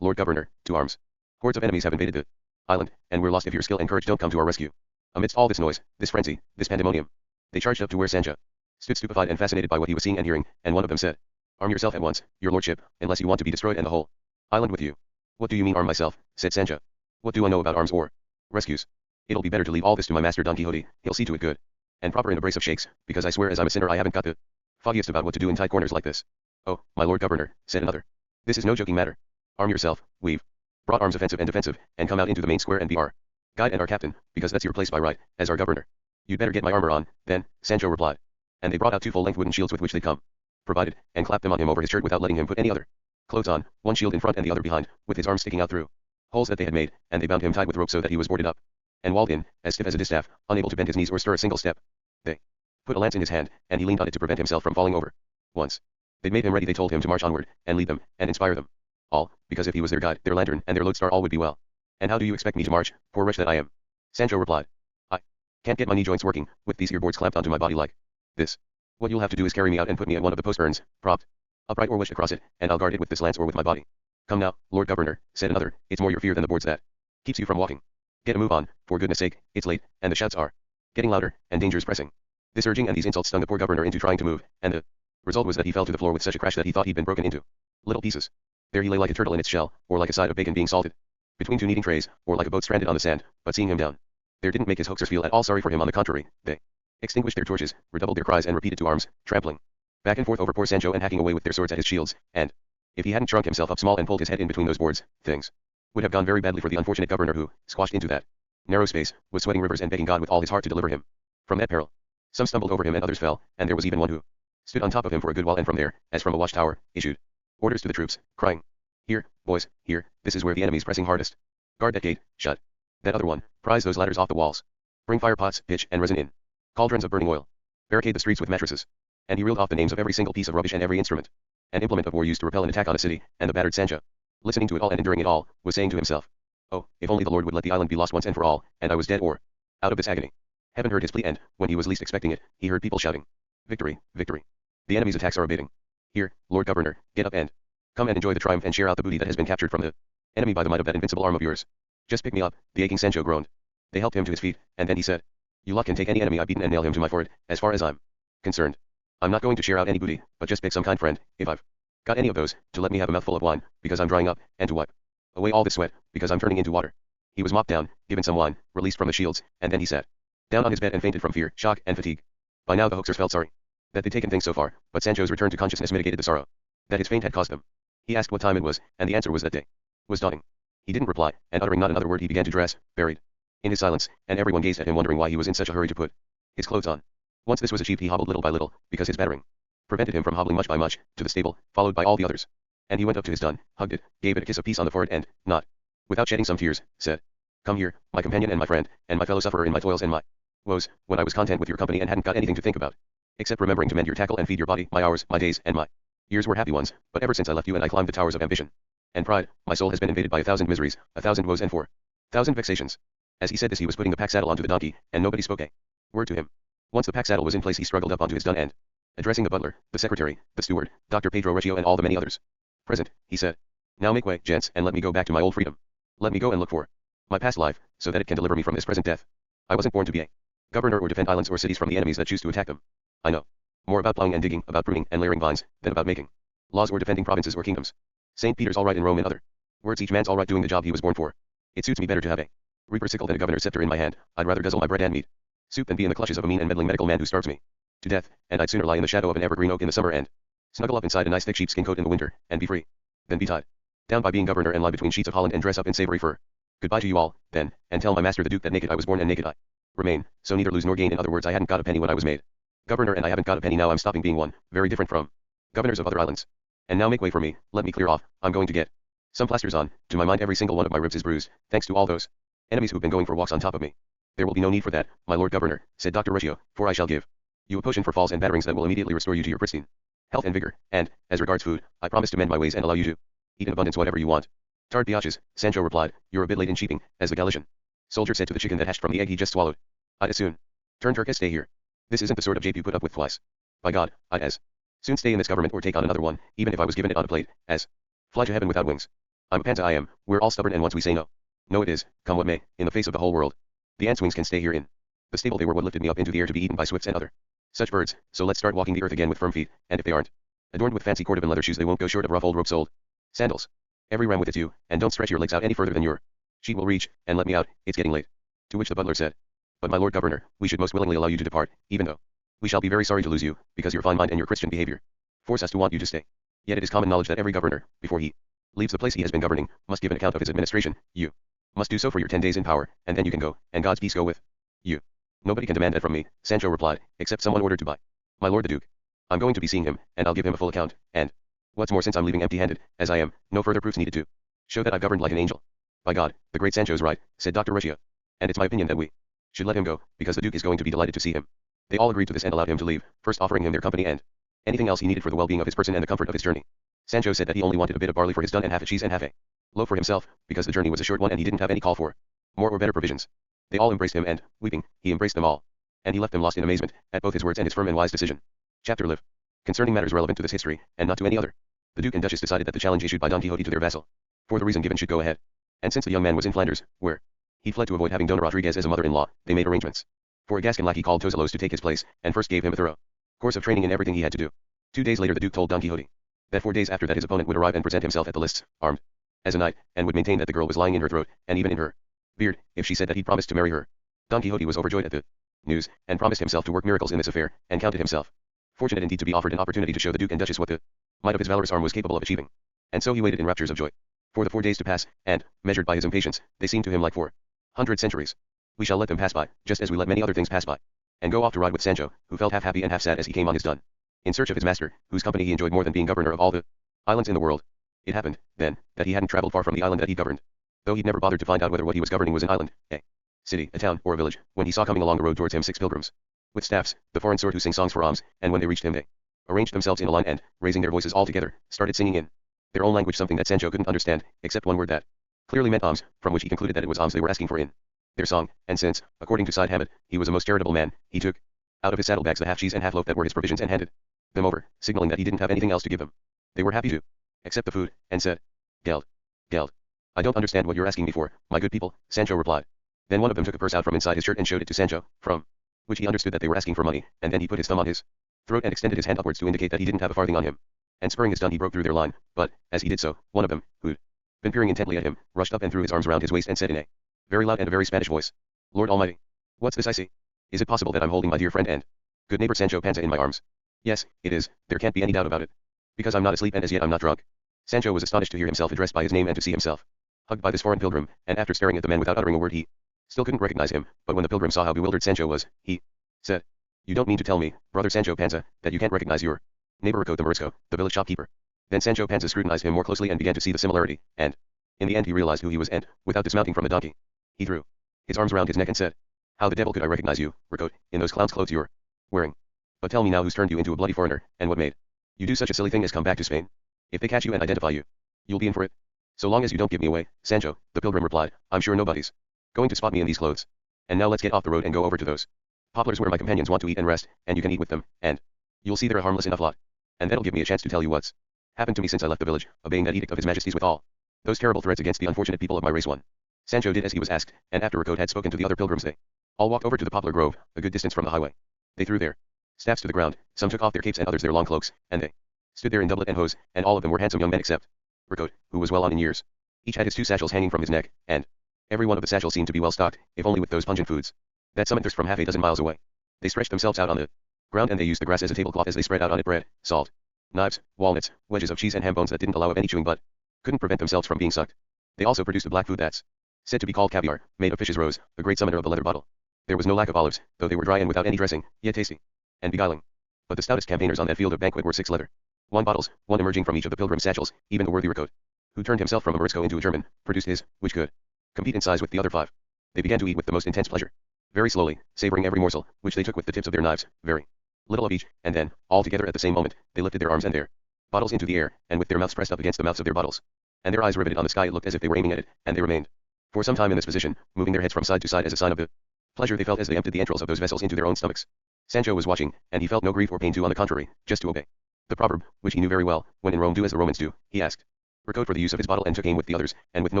Lord Governor, to arms. Hordes of enemies have invaded the island, and we're lost if your skill and courage don't come to our rescue. Amidst all this noise, this frenzy, this pandemonium, they charged up to where Sancho stood stupefied and fascinated by what he was seeing and hearing, and one of them said, arm yourself at once, your lordship, unless you want to be destroyed and the whole island with you. What do you mean arm myself, said Sancho. What do I know about arms or rescues? It'll be better to leave all this to my master Don Quixote, he'll see to it good and proper in a brace of shakes, because I swear as I'm a sinner I haven't got the foggiest about what to do in tight corners like this. Oh, my lord governor, said another. This is no joking matter. Arm yourself, we've brought arms offensive and defensive, and come out into the main square and be our guide and our captain, because that's your place by right, as our governor. You'd better get my armor on, then, Sancho replied. And they brought out two full-length wooden shields with which they come provided, and clapped them on him over his shirt without letting him put any other clothes on, one shield in front and the other behind, with his arms sticking out through holes that they had made, and they bound him tight with rope so that he was boarded up and walled in, as stiff as a distaff, unable to bend his knees or stir a single step. They put a lance in his hand, and he leaned on it to prevent himself from falling over. Once they'd made him ready, they told him to march onward, and lead them, and inspire them all, because if he was their guide, their lantern, and their lodestar, all would be well. And how do you expect me to march, poor wretch that I am? Sancho replied. I can't get my knee joints working, with these ear boards clamped onto my body like this. What you'll have to do is carry me out and put me at one of the post urns, propped upright or wedged across it, and I'll guard it with this lance or with my body. Come now, Lord Governor, said another, it's more your fear than the boards that keeps you from walking. Get a move on, for goodness sake, it's late, and the shouts are getting louder, and danger's pressing. This urging and these insults stung the poor governor into trying to move, and the result was that he fell to the floor with such a crash that he thought he'd been broken into little pieces. There he lay like a turtle in its shell, or like a side of bacon being salted between two kneading trays, or like a boat stranded on the sand, but seeing him down there didn't make his hoaxers feel at all sorry for him. On the contrary, they extinguished their torches, redoubled their cries and repeated to arms, trampling back and forth over poor Sancho and hacking away with their swords at his shields, and if he hadn't shrunk himself up small and pulled his head in between those boards, things would have gone very badly for the unfortunate governor who, squashed into that narrow space, was sweating rivers and begging God with all his heart to deliver him from that peril. Some stumbled over him and others fell, and there was even one who stood on top of him for a good while, and from there, as from a watchtower, issued orders to the troops, crying, here, boys, here, this is where the enemy's pressing hardest. Guard that gate, shut that other one, prise those ladders off the walls. Bring fire pots, pitch, and resin in. Cauldrons of burning oil. Barricade the streets with mattresses. And he reeled off the names of every single piece of rubbish and every instrument and implement of war used to repel an attack on a city, and the battered Sancho, listening to it all and enduring it all, was saying to himself, oh, if only the Lord would let the island be lost once and for all, and I was dead or out of this agony. Heaven heard his plea, and, when he was least expecting it, he heard people shouting, victory, victory. The enemy's attacks are abating. Here, Lord Governor, get up and come and enjoy the triumph and share out the booty that has been captured from the enemy by the might of that invincible arm of yours. Just pick me up, the aching Sancho groaned. They helped him to his feet, and then he said, you lot can take any enemy I've beaten and nail him to my forehead, as far as I'm concerned. I'm not going to share out any booty, but just pick some kind friend, if I've got any of those, to let me have a mouthful of wine, because I'm drying up, and to wipe away all this sweat, because I'm turning into water. He was mopped down, given some wine, released from the shields, and then he sat down on his bed and fainted from fear, shock, and fatigue. By now the hoaxers felt sorry that they'd taken things so far, but Sancho's return to consciousness mitigated the sorrow that his faint had caused them. He asked what time it was, and the answer was that day was dawning. He didn't reply, and uttering not another word he began to dress, buried in his silence, and everyone gazed at him wondering why he was in such a hurry to put his clothes on. Once this was achieved, he hobbled little by little, because his battering prevented him from hobbling much by much, to the stable, followed by all the others. And he went up to his dun, hugged it, gave it a kiss of peace on the forehead, and, not without shedding some tears, said, come here, my companion and my friend, and my fellow sufferer in my toils and my woes, when I was content with your company and hadn't got anything to think about, except remembering to mend your tackle and feed your body. My hours, my days, and my years were happy ones, but ever since I left you and I climbed the towers of ambition and pride, my soul has been invaded by 1,000 miseries, 1,000 woes, and 4,000 vexations. As he said this, he was putting the pack saddle onto the donkey, and nobody spoke a word to him. Once the pack saddle was in place, he struggled up onto his dun and, addressing the butler, the secretary, the steward, Dr. Pedro Recio, and all the many others present, he said, now make way, gents, and let me go back to my old freedom. Let me go and look for my past life, so that it can deliver me from this present death. I wasn't born to be a governor or defend islands or cities from the enemies that choose to attack them. I know more about plowing and digging, about pruning and layering vines, than about making laws or defending provinces or kingdoms. St. Peter's all right in Rome. In other words, each man's all right doing the job he was born for. It suits me better to have a reaper sickle than a governor's scepter in my hand. I'd rather guzzle my bread and meat soup than be in the clutches of a mean and meddling medical man who starves me to death, and I'd sooner lie in the shadow of an evergreen oak in the summer and snuggle up inside a nice thick sheepskin coat in the winter, and be free, than be tied down by being governor and lie between sheets of Holland and dress up in savory fur. Goodbye to you all, then, and tell my master the Duke that naked I was born and naked I remain, so neither lose nor gain. In other words, I hadn't got a penny when I was made governor, and I haven't got a penny now. I'm stopping being one, very different from governors of other islands. And now make way for me, let me clear off, I'm going to get some plasters on. To my mind every single one of my ribs is bruised, thanks to all those enemies who've been going for walks on top of me. There will be no need for that, my lord governor, said Dr. Recio, for I shall give you a potion for falls and batterings that will immediately restore you to your pristine health and vigor, and, as regards food, I promise to mend my ways and allow you to eat in abundance whatever you want. Tard biatches, Sancho replied, you're a bit late in sheeping, as the Galician soldier said to the chicken that hatched from the egg he just swallowed. I'd as soon turn Turk as stay here. This isn't the sort of jape you put up with twice. By God, I'd as soon stay in this government or take on another one, even if I was given it on a plate, as fly to heaven without wings. I'm a panza I am, we're all stubborn and once we say no. No it is, come what may, in the face of the whole world. The ants' wings can stay here in the stable they were what lifted me up into the air to be eaten by swifts and other such birds, so let's start walking the earth again with firm feet, and if they aren't adorned with fancy cordovan leather shoes they won't go short of rough old rope-soled sandals. Every ram with its you, and don't stretch your legs out any further than your sheet will reach, and let me out, it's getting late. To which the butler said, but my lord governor, we should most willingly allow you to depart, even though we shall be very sorry to lose you, because your fine mind and your Christian behavior force us to want you to stay. Yet it is common knowledge that every governor, before he leaves the place he has been governing, must give an account of his administration. You must do so for your 10 days in power, and then you can go, and God's peace go with you. Nobody can demand that from me, Sancho replied, except someone ordered to buy my lord the duke. I'm going to be seeing him, and I'll give him a full account, and what's more, since I'm leaving empty-handed, as I am, no further proofs needed to show that I've governed like an angel. By God, the great Sancho's right, said Dr. Recio. And it's my opinion that we should let him go, because the duke is going to be delighted to see him. They all agreed to this and allowed him to leave, first offering him their company and anything else he needed for the well-being of his person and the comfort of his journey. Sancho said that he only wanted a bit of barley for his dun and half a cheese and half a loaf for himself, because the journey was a short one and he didn't have any call for more or better provisions. They all embraced him and, weeping, he embraced them all. And he left them lost in amazement, at both his words and his firm and wise decision. Chapter Live. Concerning matters relevant to this history, and not to any other, the Duke and Duchess decided that the challenge issued by Don Quixote to their vassal, for the reason given, should go ahead. And since the young man was in Flanders, where he fled to avoid having Dona Rodriguez as a mother-in-law, they made arrangements for a Gascon lackey called Tozelos to take his place, and first gave him a thorough course of training in everything he had to do. 2 days later the Duke told Don Quixote that 4 days after that his opponent would arrive and present himself at the lists, armed as a knight, and would maintain that the girl was lying in her throat, and even in her beard, if she said that he'd promised to marry her. Don Quixote was overjoyed at the news, and promised himself to work miracles in this affair, and counted himself fortunate indeed to be offered an opportunity to show the Duke and Duchess what the might of his valorous arm was capable of achieving. And so he waited in raptures of joy for the 4 days to pass, and, measured by his impatience, they seemed to him like 400 centuries. We shall let them pass by, just as we let many other things pass by, and go off to ride with Sancho, who felt half happy and half sad as he came on his dun, in search of his master, whose company he enjoyed more than being governor of all the islands in the world. It happened, then, that he hadn't traveled far from the island that he governed, though he'd never bothered to find out whether what he was governing was an island, a city, a town, or a village, when he saw coming along the road towards him 6 pilgrims, with staffs, the foreign sort who sing songs for alms, and when they reached him they arranged themselves in a line and, raising their voices all together, started singing in their own language something that Sancho couldn't understand, except one word that clearly meant alms, from which he concluded that it was alms they were asking for in their song, and since, according to Side Hamid, he was a most charitable man, he took out of his saddlebags the half cheese and half loaf that were his provisions and handed them over, signaling that he didn't have anything else to give them. They were happy to accept the food, and said, Geld, Geld. I don't understand what you're asking me for, my good people, Sancho replied. Then one of them took a purse out from inside his shirt and showed it to Sancho, from which he understood that they were asking for money, and then he put his thumb on his throat and extended his hand upwards to indicate that he didn't have a farthing on him. And spurring his gun he broke through their line, but, as he did so, one of them, who'd been peering intently at him, rushed up and threw his arms round his waist and said in a very loud and a very Spanish voice, Lord Almighty, what's this I see? Is it possible that I'm holding my dear friend and good neighbor Sancho Panza in my arms? Yes, it is, there can't be any doubt about it. Because I'm not asleep and as yet I'm not drunk. Sancho was astonished to hear himself addressed by his name and to see himself hugged by this foreign pilgrim, and after staring at the man without uttering a word he still couldn't recognize him, but when the pilgrim saw how bewildered Sancho was, he said, You don't mean to tell me, brother Sancho Panza, that you can't recognize your neighbor Rico the Morisco, the village shopkeeper. Then Sancho Panza scrutinized him more closely and began to see the similarity, and, in the end he realized who he was and, without dismounting from the donkey, he threw his arms round his neck and said, How the devil could I recognize you, Rico, in those clown's clothes you're wearing? But tell me now who's turned you into a bloody foreigner, and what made you do such a silly thing as come back to Spain? If they catch you and identify you, you'll be in for it. So long as you don't give me away, Sancho, the pilgrim replied, I'm sure nobody's going to spot me in these clothes. And now let's get off the road and go over to those poplars where my companions want to eat and rest, and you can eat with them, and you'll see they're a harmless enough lot. And that'll give me a chance to tell you what's happened to me since I left the village, obeying that edict of his majesty's with all those terrible threats against the unfortunate people of my race. One. Sancho did as he was asked, and after Rico had spoken to the other pilgrims they all walked over to the poplar grove, a good distance from the highway. They threw their staffs to the ground, some took off their capes and others their long cloaks, and they stood there in doublet and hose, and all of them were handsome young men except Rico, who was well on in years. Each had his 2 satchels hanging from his neck, and every one of the satchels seemed to be well stocked, if only with those pungent foods that summoned thirst from half a dozen miles away. They stretched themselves out on the ground and they used the grass as a tablecloth as they spread out on it bread, salt, knives, walnuts, wedges of cheese and ham bones that didn't allow of any chewing but couldn't prevent themselves from being sucked. They also produced a black food that's said to be called caviar, made of fish's roes, a great summoner of the leather bottle. There was no lack of olives, though they were dry and without any dressing, yet tasty and beguiling. But the stoutest campaigners on that field of banquet were 6 leather wine bottles, one emerging from each of the pilgrim satchels. Even the worthy Ricote, who turned himself from a Morisco into a German, produced his, which could compete in size with the other 5. They began to eat with the most intense pleasure, very slowly, savoring every morsel, which they took with the tips of their knives, very little of each, and then, all together at the same moment, they lifted their arms and their bottles into the air, and with their mouths pressed up against the mouths of their bottles, and their eyes riveted on the sky, it looked as if they were aiming at it, and they remained for some time in this position, moving their heads from side to side as a sign of the pleasure they felt as they emptied the entrails of those vessels into their own stomachs. Sancho was watching, and he felt no grief or pain too, on the contrary, just to obey the proverb, which he knew very well, when in Rome do as the Romans do. He asked Ricaud for the use of his bottle and took aim with the others, and with no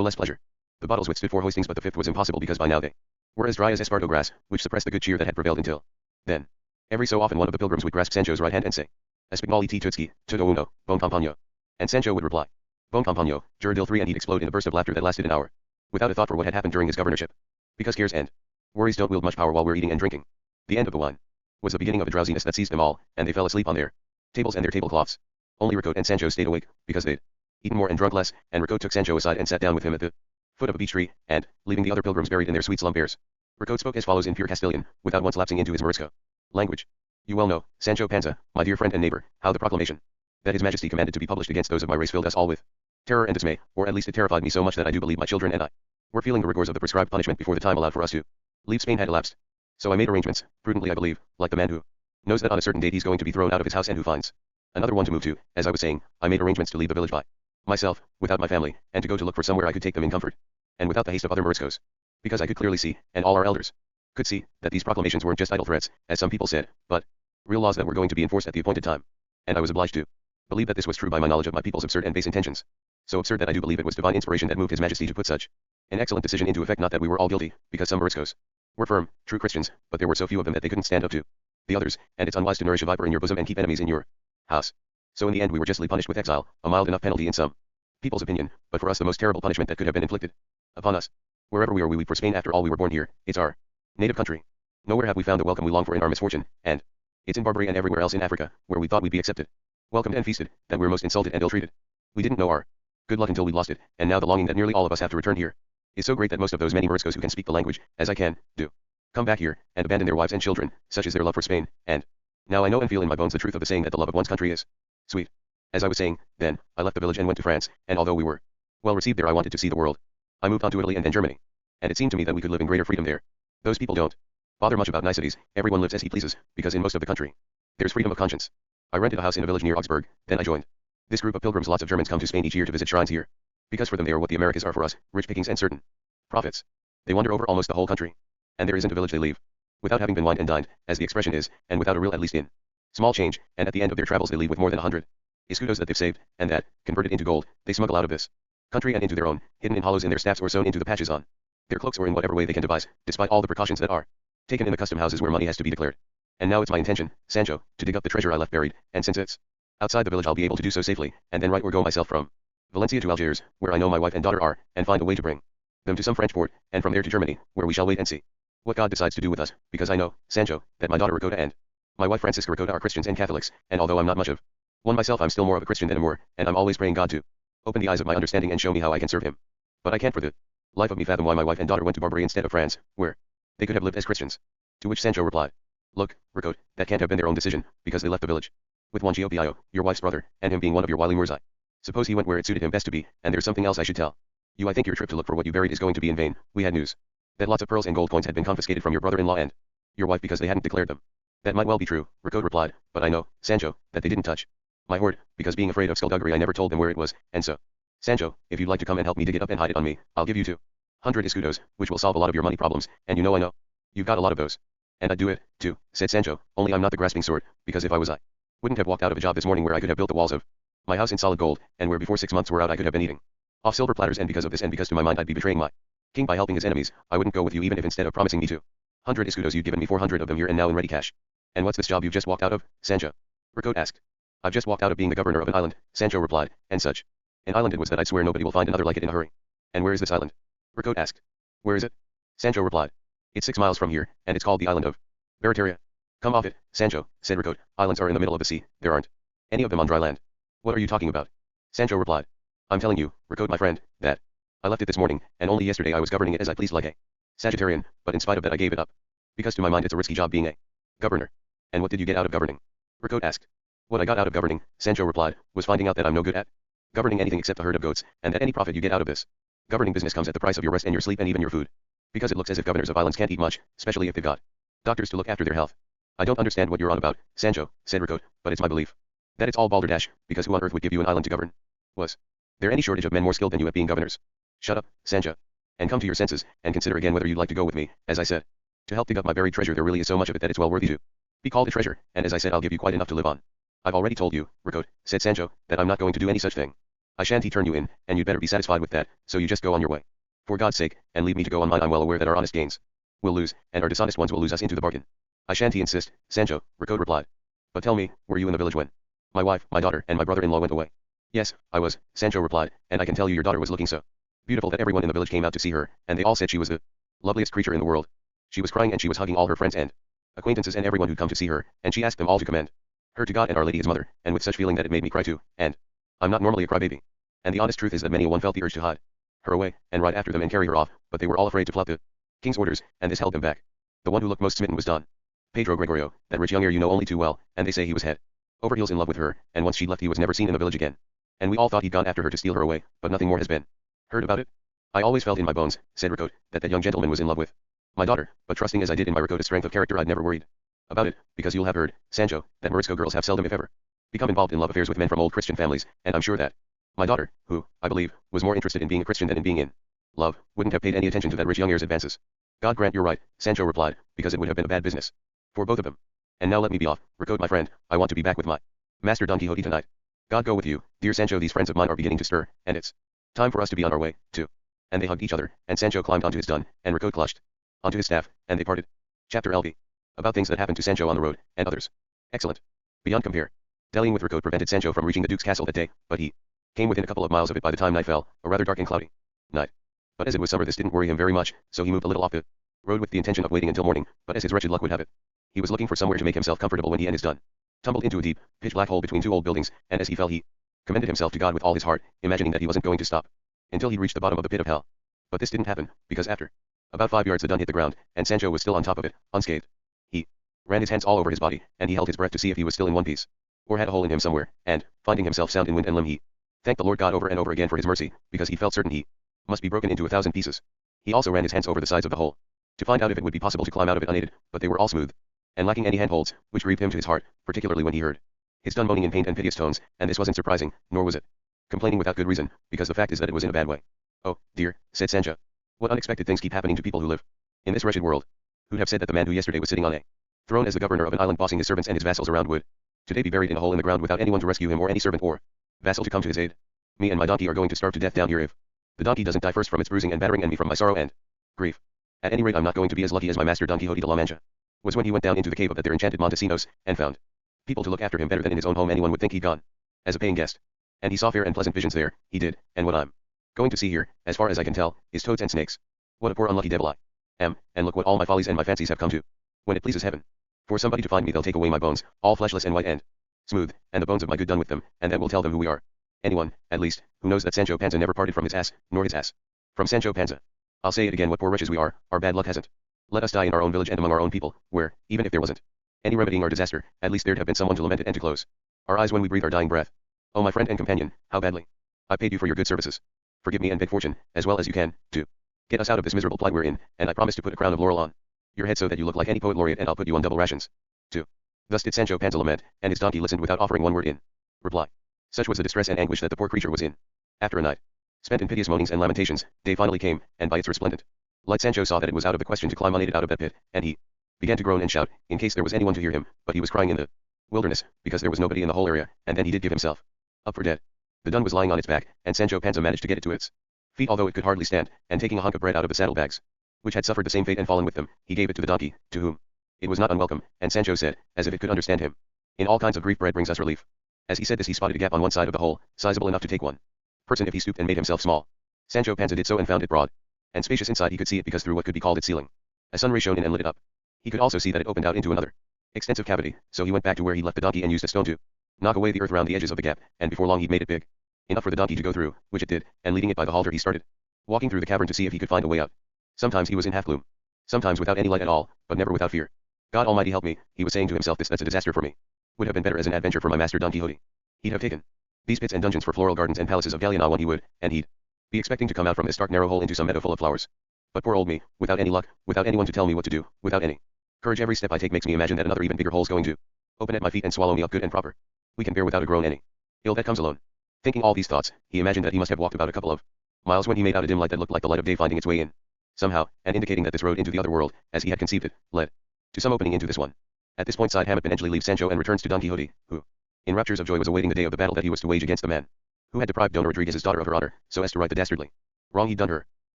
less pleasure. The bottles withstood 4 hoistings, but the 5th was impossible because by now they were as dry as esparto grass, which suppressed the good cheer that had prevailed until then. Every so often one of the pilgrims would grasp Sancho's right hand and say, Espignoli ti tutski, tutto uno, bon compagno. And Sancho would reply, Bon compagno, jure dil 3, and he'd explode in a burst of laughter that lasted an hour, without a thought for what had happened during his governorship. Because cares and worries don't wield much power while we're eating and drinking. The end of the wine was the beginning of a drowsiness that seized them all, and they fell asleep on their tables and their tablecloths. Only Ricaud and Sancho stayed awake, because they'd eaten more and drunk less, and Ricaud took Sancho aside and sat down with him at the foot of a beech tree, and, leaving the other pilgrims buried in their sweet slump airs, Ricaud spoke as follows in pure Castilian, without once lapsing into his Morisco language. You well know, Sancho Panza, my dear friend and neighbor, how the proclamation that His Majesty commanded to be published against those of my race filled us all with terror and dismay, or at least it terrified me so much that I do believe my children and I were feeling the rigors of the prescribed punishment before the time allowed for us to leave Spain had elapsed. So I made arrangements, prudently I believe, like the man who knows that on a certain date he's going to be thrown out of his house and who finds another one to move to. As I was saying, I made arrangements to leave the village by myself, without my family, and to go to look for somewhere I could take them in comfort, and without the haste of other Moriscos, because I could clearly see, and all our elders could see, that these proclamations weren't just idle threats, as some people said, but real laws that were going to be enforced at the appointed time. And I was obliged to believe that this was true by my knowledge of my people's absurd and base intentions. So absurd that I do believe it was divine inspiration that moved His Majesty to put such an excellent decision into effect. Not that we were all guilty, because some Moriscos were firm, true Christians, but there were so few of them that they couldn't stand up to the others, and it's unwise to nourish a viper in your bosom and keep enemies in your house. So in the end we were justly punished with exile, a mild enough penalty in some people's opinion, but for us the most terrible punishment that could have been inflicted upon us. Wherever we are we weep for Spain. After all, we were born here, it's our native country. Nowhere have we found the welcome we long for in our misfortune, and it's in Barbary and everywhere else in Africa, where we thought we'd be accepted, welcomed and feasted, that we're most insulted and ill-treated. We didn't know our good luck until we lost it, and now the longing that nearly all of us have to return here is so great that most of those many Moriscos who can speak the language, as I can, do come back here, and abandon their wives and children, such is their love for Spain, and now I know and feel in my bones the truth of the saying that the love of one's country is sweet. As I was saying, then, I left the village and went to France, and although we were well received there, I wanted to see the world. I moved on to Italy and then Germany, and it seemed to me that we could live in greater freedom there. Those people don't bother much about niceties, everyone lives as he pleases, because in most of the country there's freedom of conscience. I rented a house in a village near Augsburg, then I joined this group of pilgrims. Lots of Germans come to Spain each year to visit shrines here, because for them they are what the Americas are for us, rich pickings and certain profits. They wander over almost the whole country, and there isn't a village they leave without having been wined and dined, as the expression is, and without a real, at least in small change, and at the end of their travels they leave with more than 100 escudos that they've saved, and that, converted into gold, they smuggle out of this country and into their own, hidden in hollows in their staffs or sewn into the patches on their cloaks, or in whatever way they can devise, despite all the precautions that are taken in the custom houses where money has to be declared. And now it's my intention, Sancho, to dig up the treasure I left buried, and since it's outside the village I'll be able to do so safely, and then write or go myself from Valencia to Algiers, where I know my wife and daughter are, and find a way to bring them to some French port, and from there to Germany, where we shall wait and see what God decides to do with us, because I know, Sancho, that my daughter Ricotta and my wife Francisca Ricotta are Christians and Catholics, and although I'm not much of one myself, I'm still more of a Christian than a Moor, and I'm always praying God to open the eyes of my understanding and show me how I can serve Him. But I can't for the life of me fathom why my wife and daughter went to Barbary instead of France, where they could have lived as Christians. To which Sancho replied, Look, Ricotta, that can't have been their own decision, because they left the village with one Giopio, your wife's brother, and him being one of your wily Moors. I suppose he went where it suited him best to be, and there's something else I should tell you. I think your trip to look for what you buried is going to be in vain. We had news that lots of pearls and gold coins had been confiscated from your brother-in-law and your wife because they hadn't declared them. That might well be true, Ricotta replied, but I know, Sancho, that they didn't touch my hoard, because being afraid of skullduggery I never told them where it was, and so, Sancho, if you'd like to come and help me dig it up and hide it on me, I'll give you 200 escudos, which will solve a lot of your money problems, and I know, you've got a lot of those. And I'd do it, too, said Sancho, only I'm not the grasping sort, because if I was I wouldn't have walked out of a job this morning where I could have built the walls of my house in solid gold, and where before 6 months were out I could have been eating off silver platters, and because of this and because to my mind I'd be betraying my king by helping his enemies, I wouldn't go with you even if instead of promising me 200 escudos you'd given me 400 of them here and now in ready cash. And what's this job you've just walked out of, Sancho? Ricotta asked. I've just walked out of being the governor of an island, Sancho replied, and such an island it was that I'd swear nobody will find another like it in a hurry. And where is this island? Ricotta asked. Where is it? Sancho replied. It's 6 miles from here, and it's called the island of Barataria. Come off it, Sancho, said Ricotta. Islands are in the middle of the sea, there aren't any of them on dry land. What are you talking about? Sancho replied. I'm telling you, Ricotta my friend, that I left it this morning, and only yesterday I was governing it as I pleased like a Sagittarian, but in spite of that I gave it up, because to my mind it's a risky job being a governor. And what did you get out of governing? Ricotta asked. What I got out of governing, Sancho replied, was finding out that I'm no good at governing anything except a herd of goats, and that any profit you get out of this governing business comes at the price of your rest and your sleep and even your food, because it looks as if governors of islands can't eat much, especially if they've got doctors to look after their health. I don't understand what you're on about, Sancho, said Ricote, but it's my belief that it's all balderdash, because who on earth would give you an island to govern? Was there any shortage of men more skilled than you at being governors? Shut up, Sancho, and come to your senses, and consider again whether you'd like to go with me, as I said. To help dig up my buried treasure there really is so much of it that it's well worthy to be called a treasure, and as I said I'll give you quite enough to live on. I've already told you, Ricote, said Sancho, that I'm not going to do any such thing. I shan't turn you in, and you'd better be satisfied with that, so you just go on your way. For God's sake, and leave me to go on mine. I'm well aware that our honest gains will lose, and our dishonest ones will lose us into the bargain. I shan't insist, Sancho, Ricote replied. But tell me, were you in the village when my wife, my daughter, and my brother-in-law went away? Yes, I was, Sancho replied, and I can tell you your daughter was looking so beautiful that everyone in the village came out to see her, and they all said she was the loveliest creature in the world. She was crying and she was hugging all her friends and acquaintances and everyone who'd come to see her, and she asked them all to commend her to God and Our Lady his mother, and with such feeling that it made me cry too, and I'm not normally a crybaby. And the honest truth is that many a one felt the urge to hide her away, and ride after them and carry her off, but they were all afraid to flout the king's orders, and this held them back. The one who looked most smitten was Don Pedro Gregorio, that rich young heir you know only too well, and they say he was head over heels in love with her, and once she left he was never seen in the village again. And we all thought he'd gone after her to steal her away, but nothing more has been heard about it. I always felt in my bones, said Ricote, that young gentleman was in love with my daughter, but trusting as I did in my Ricote's strength of character I'd never worried about it, because you'll have heard, Sancho, that Morisco girls have seldom if ever become involved in love affairs with men from old Christian families, and I'm sure that my daughter, who, I believe, was more interested in being a Christian than in being in love, wouldn't have paid any attention to that rich young heir's advances. God grant you're right, Sancho replied, because it would have been a bad business for both of them. And now let me be off, Ricote my friend, I want to be back with my master Don Quixote tonight. God go with you, dear Sancho. These friends of mine are beginning to stir, and it's time for us to be on our way, too. And they hugged each other, and Sancho climbed onto his dun, and Ricote clutched onto his staff, and they parted. Chapter LV. About things that happened to Sancho on the road, and others. Excellent. Beyond compare. Dallying with Ricote prevented Sancho from reaching the Duke's castle that day, but he came within a couple of miles of it by the time night fell, a rather dark and cloudy night. But as it was summer this didn't worry him very much, so he moved a little off the road with the intention of waiting until morning, but as his wretched luck would have it, he was looking for somewhere to make himself comfortable when he and his dun tumbled into a deep, pitch-black hole between two old buildings, and as he fell he commended himself to God with all his heart, imagining that he wasn't going to stop until he reached the bottom of the pit of hell. But this didn't happen, because after about 5 yards the dun hit the ground, and Sancho was still on top of it, unscathed. He ran his hands all over his body, and he held his breath to see if he was still in one piece, or had a hole in him somewhere, and, finding himself sound in wind and limb, he thanked the Lord God over and over again for his mercy, because he felt certain he must be broken into 1,000 pieces. He also ran his hands over the sides of the hole, to find out if it would be possible to climb out of it unaided, but they were all smooth, and lacking any handholds, which grieved him to his heart, particularly when he heard his dun moaning in pain and piteous tones, and this wasn't surprising, nor was it complaining without good reason, because the fact is that it was in a bad way. Oh, dear, said Sancho. What unexpected things keep happening to people who live in this wretched world. Who'd have said that the man who yesterday was sitting on a throne as the governor of an island bossing his servants and his vassals around would today be buried in a hole in the ground without anyone to rescue him or any servant or vassal to come to his aid. Me and my donkey are going to starve to death down here if the donkey doesn't die first from its bruising and battering, and me from my sorrow and grief. At any rate I'm not going to be as lucky as my master Don Quixote de la Mancha was when he went down into the cave of that there enchanted Montesinos, and found people to look after him better than in his own home. Anyone would think he'd gone as a paying guest. And he saw fair and pleasant visions there, he did, and what I'm going to see here, as far as I can tell, is toads and snakes. What a poor unlucky devil I am, and look what all my follies and my fancies have come to. When it pleases heaven for somebody to find me, they'll take away my bones, all fleshless and white and smooth, and the bones of my good done with them, and that will tell them who we are. Anyone, at least, who knows that Sancho Panza never parted from his ass, nor his ass from Sancho Panza. I'll say it again, what poor wretches we are, our bad luck hasn't let us die in our own village and among our own people, where, even if there wasn't any remedying our disaster, at least there'd have been someone to lament it and to close our eyes when we breathe our dying breath. Oh my friend and companion, how badly I paid you for your good services. Forgive me and beg fortune, as well as you can, to get us out of this miserable plight we're in, and I promise to put a crown of laurel on your head so that you look like any poet laureate, and I'll put you on double rations, too. Thus did Sancho Panza lament, and his donkey listened without offering one word in reply. Such was the distress and anguish that the poor creature was in. After a night spent in piteous moanings and lamentations, day finally came, and by its resplendent light Sancho saw that it was out of the question to climb unaided out of that pit, and he began to groan and shout, in case there was anyone to hear him, but he was crying in the wilderness, because there was nobody in the whole area, and then he did give himself up for dead. The dun was lying on its back, and Sancho Panza managed to get it to its feet although it could hardly stand, and taking a hunk of bread out of the saddlebags, which had suffered the same fate and fallen with them, he gave it to the donkey, to whom it was not unwelcome, and Sancho said, as if it could understand him, in all kinds of grief bread brings us relief. As he said this he spotted a gap on one side of the hole, sizable enough to take one person if he stooped and made himself small. Sancho Panza did so and found it broad and spacious inside. He could see it because through what could be called its ceiling a sun ray shone in and lit it up. He could also see that it opened out into another extensive cavity, so he went back to where he left the donkey and used a stone to knock away the earth round the edges of the gap, and before long he'd made it big enough for the donkey to go through, which it did, and leading it by the halter he started walking through the cavern to see if he could find a way out. Sometimes he was in half gloom, sometimes without any light at all, but never without fear. God Almighty help me, he was saying to himself, that's a disaster for me. Would have been better as an adventure for my master Don Quixote. He'd have taken these pits and dungeons for floral gardens and palaces of Galliana when he would, and he'd be expecting to come out from this dark narrow hole into some meadow full of flowers. But poor old me, without any luck, without anyone to tell me what to do, without any Courage every step I take makes me imagine that another even bigger hole's going to open at my feet and swallow me up good and proper. We can bear without a groan any ill that comes alone. Thinking all these thoughts, he imagined that he must have walked about a couple of miles when he made out a dim light that looked like the light of day finding its way in. Somehow, and indicating that this road into the other world, as he had conceived it, led to some opening into this one. At this point Cide Hammett Benengeli leaves Sancho and returns to Don Quixote, who, in raptures of joy, was awaiting the day of the battle that he was to wage against the man who had deprived Dona Rodriguez's daughter of her honor, so as to right the dastardly wrong he'd done her.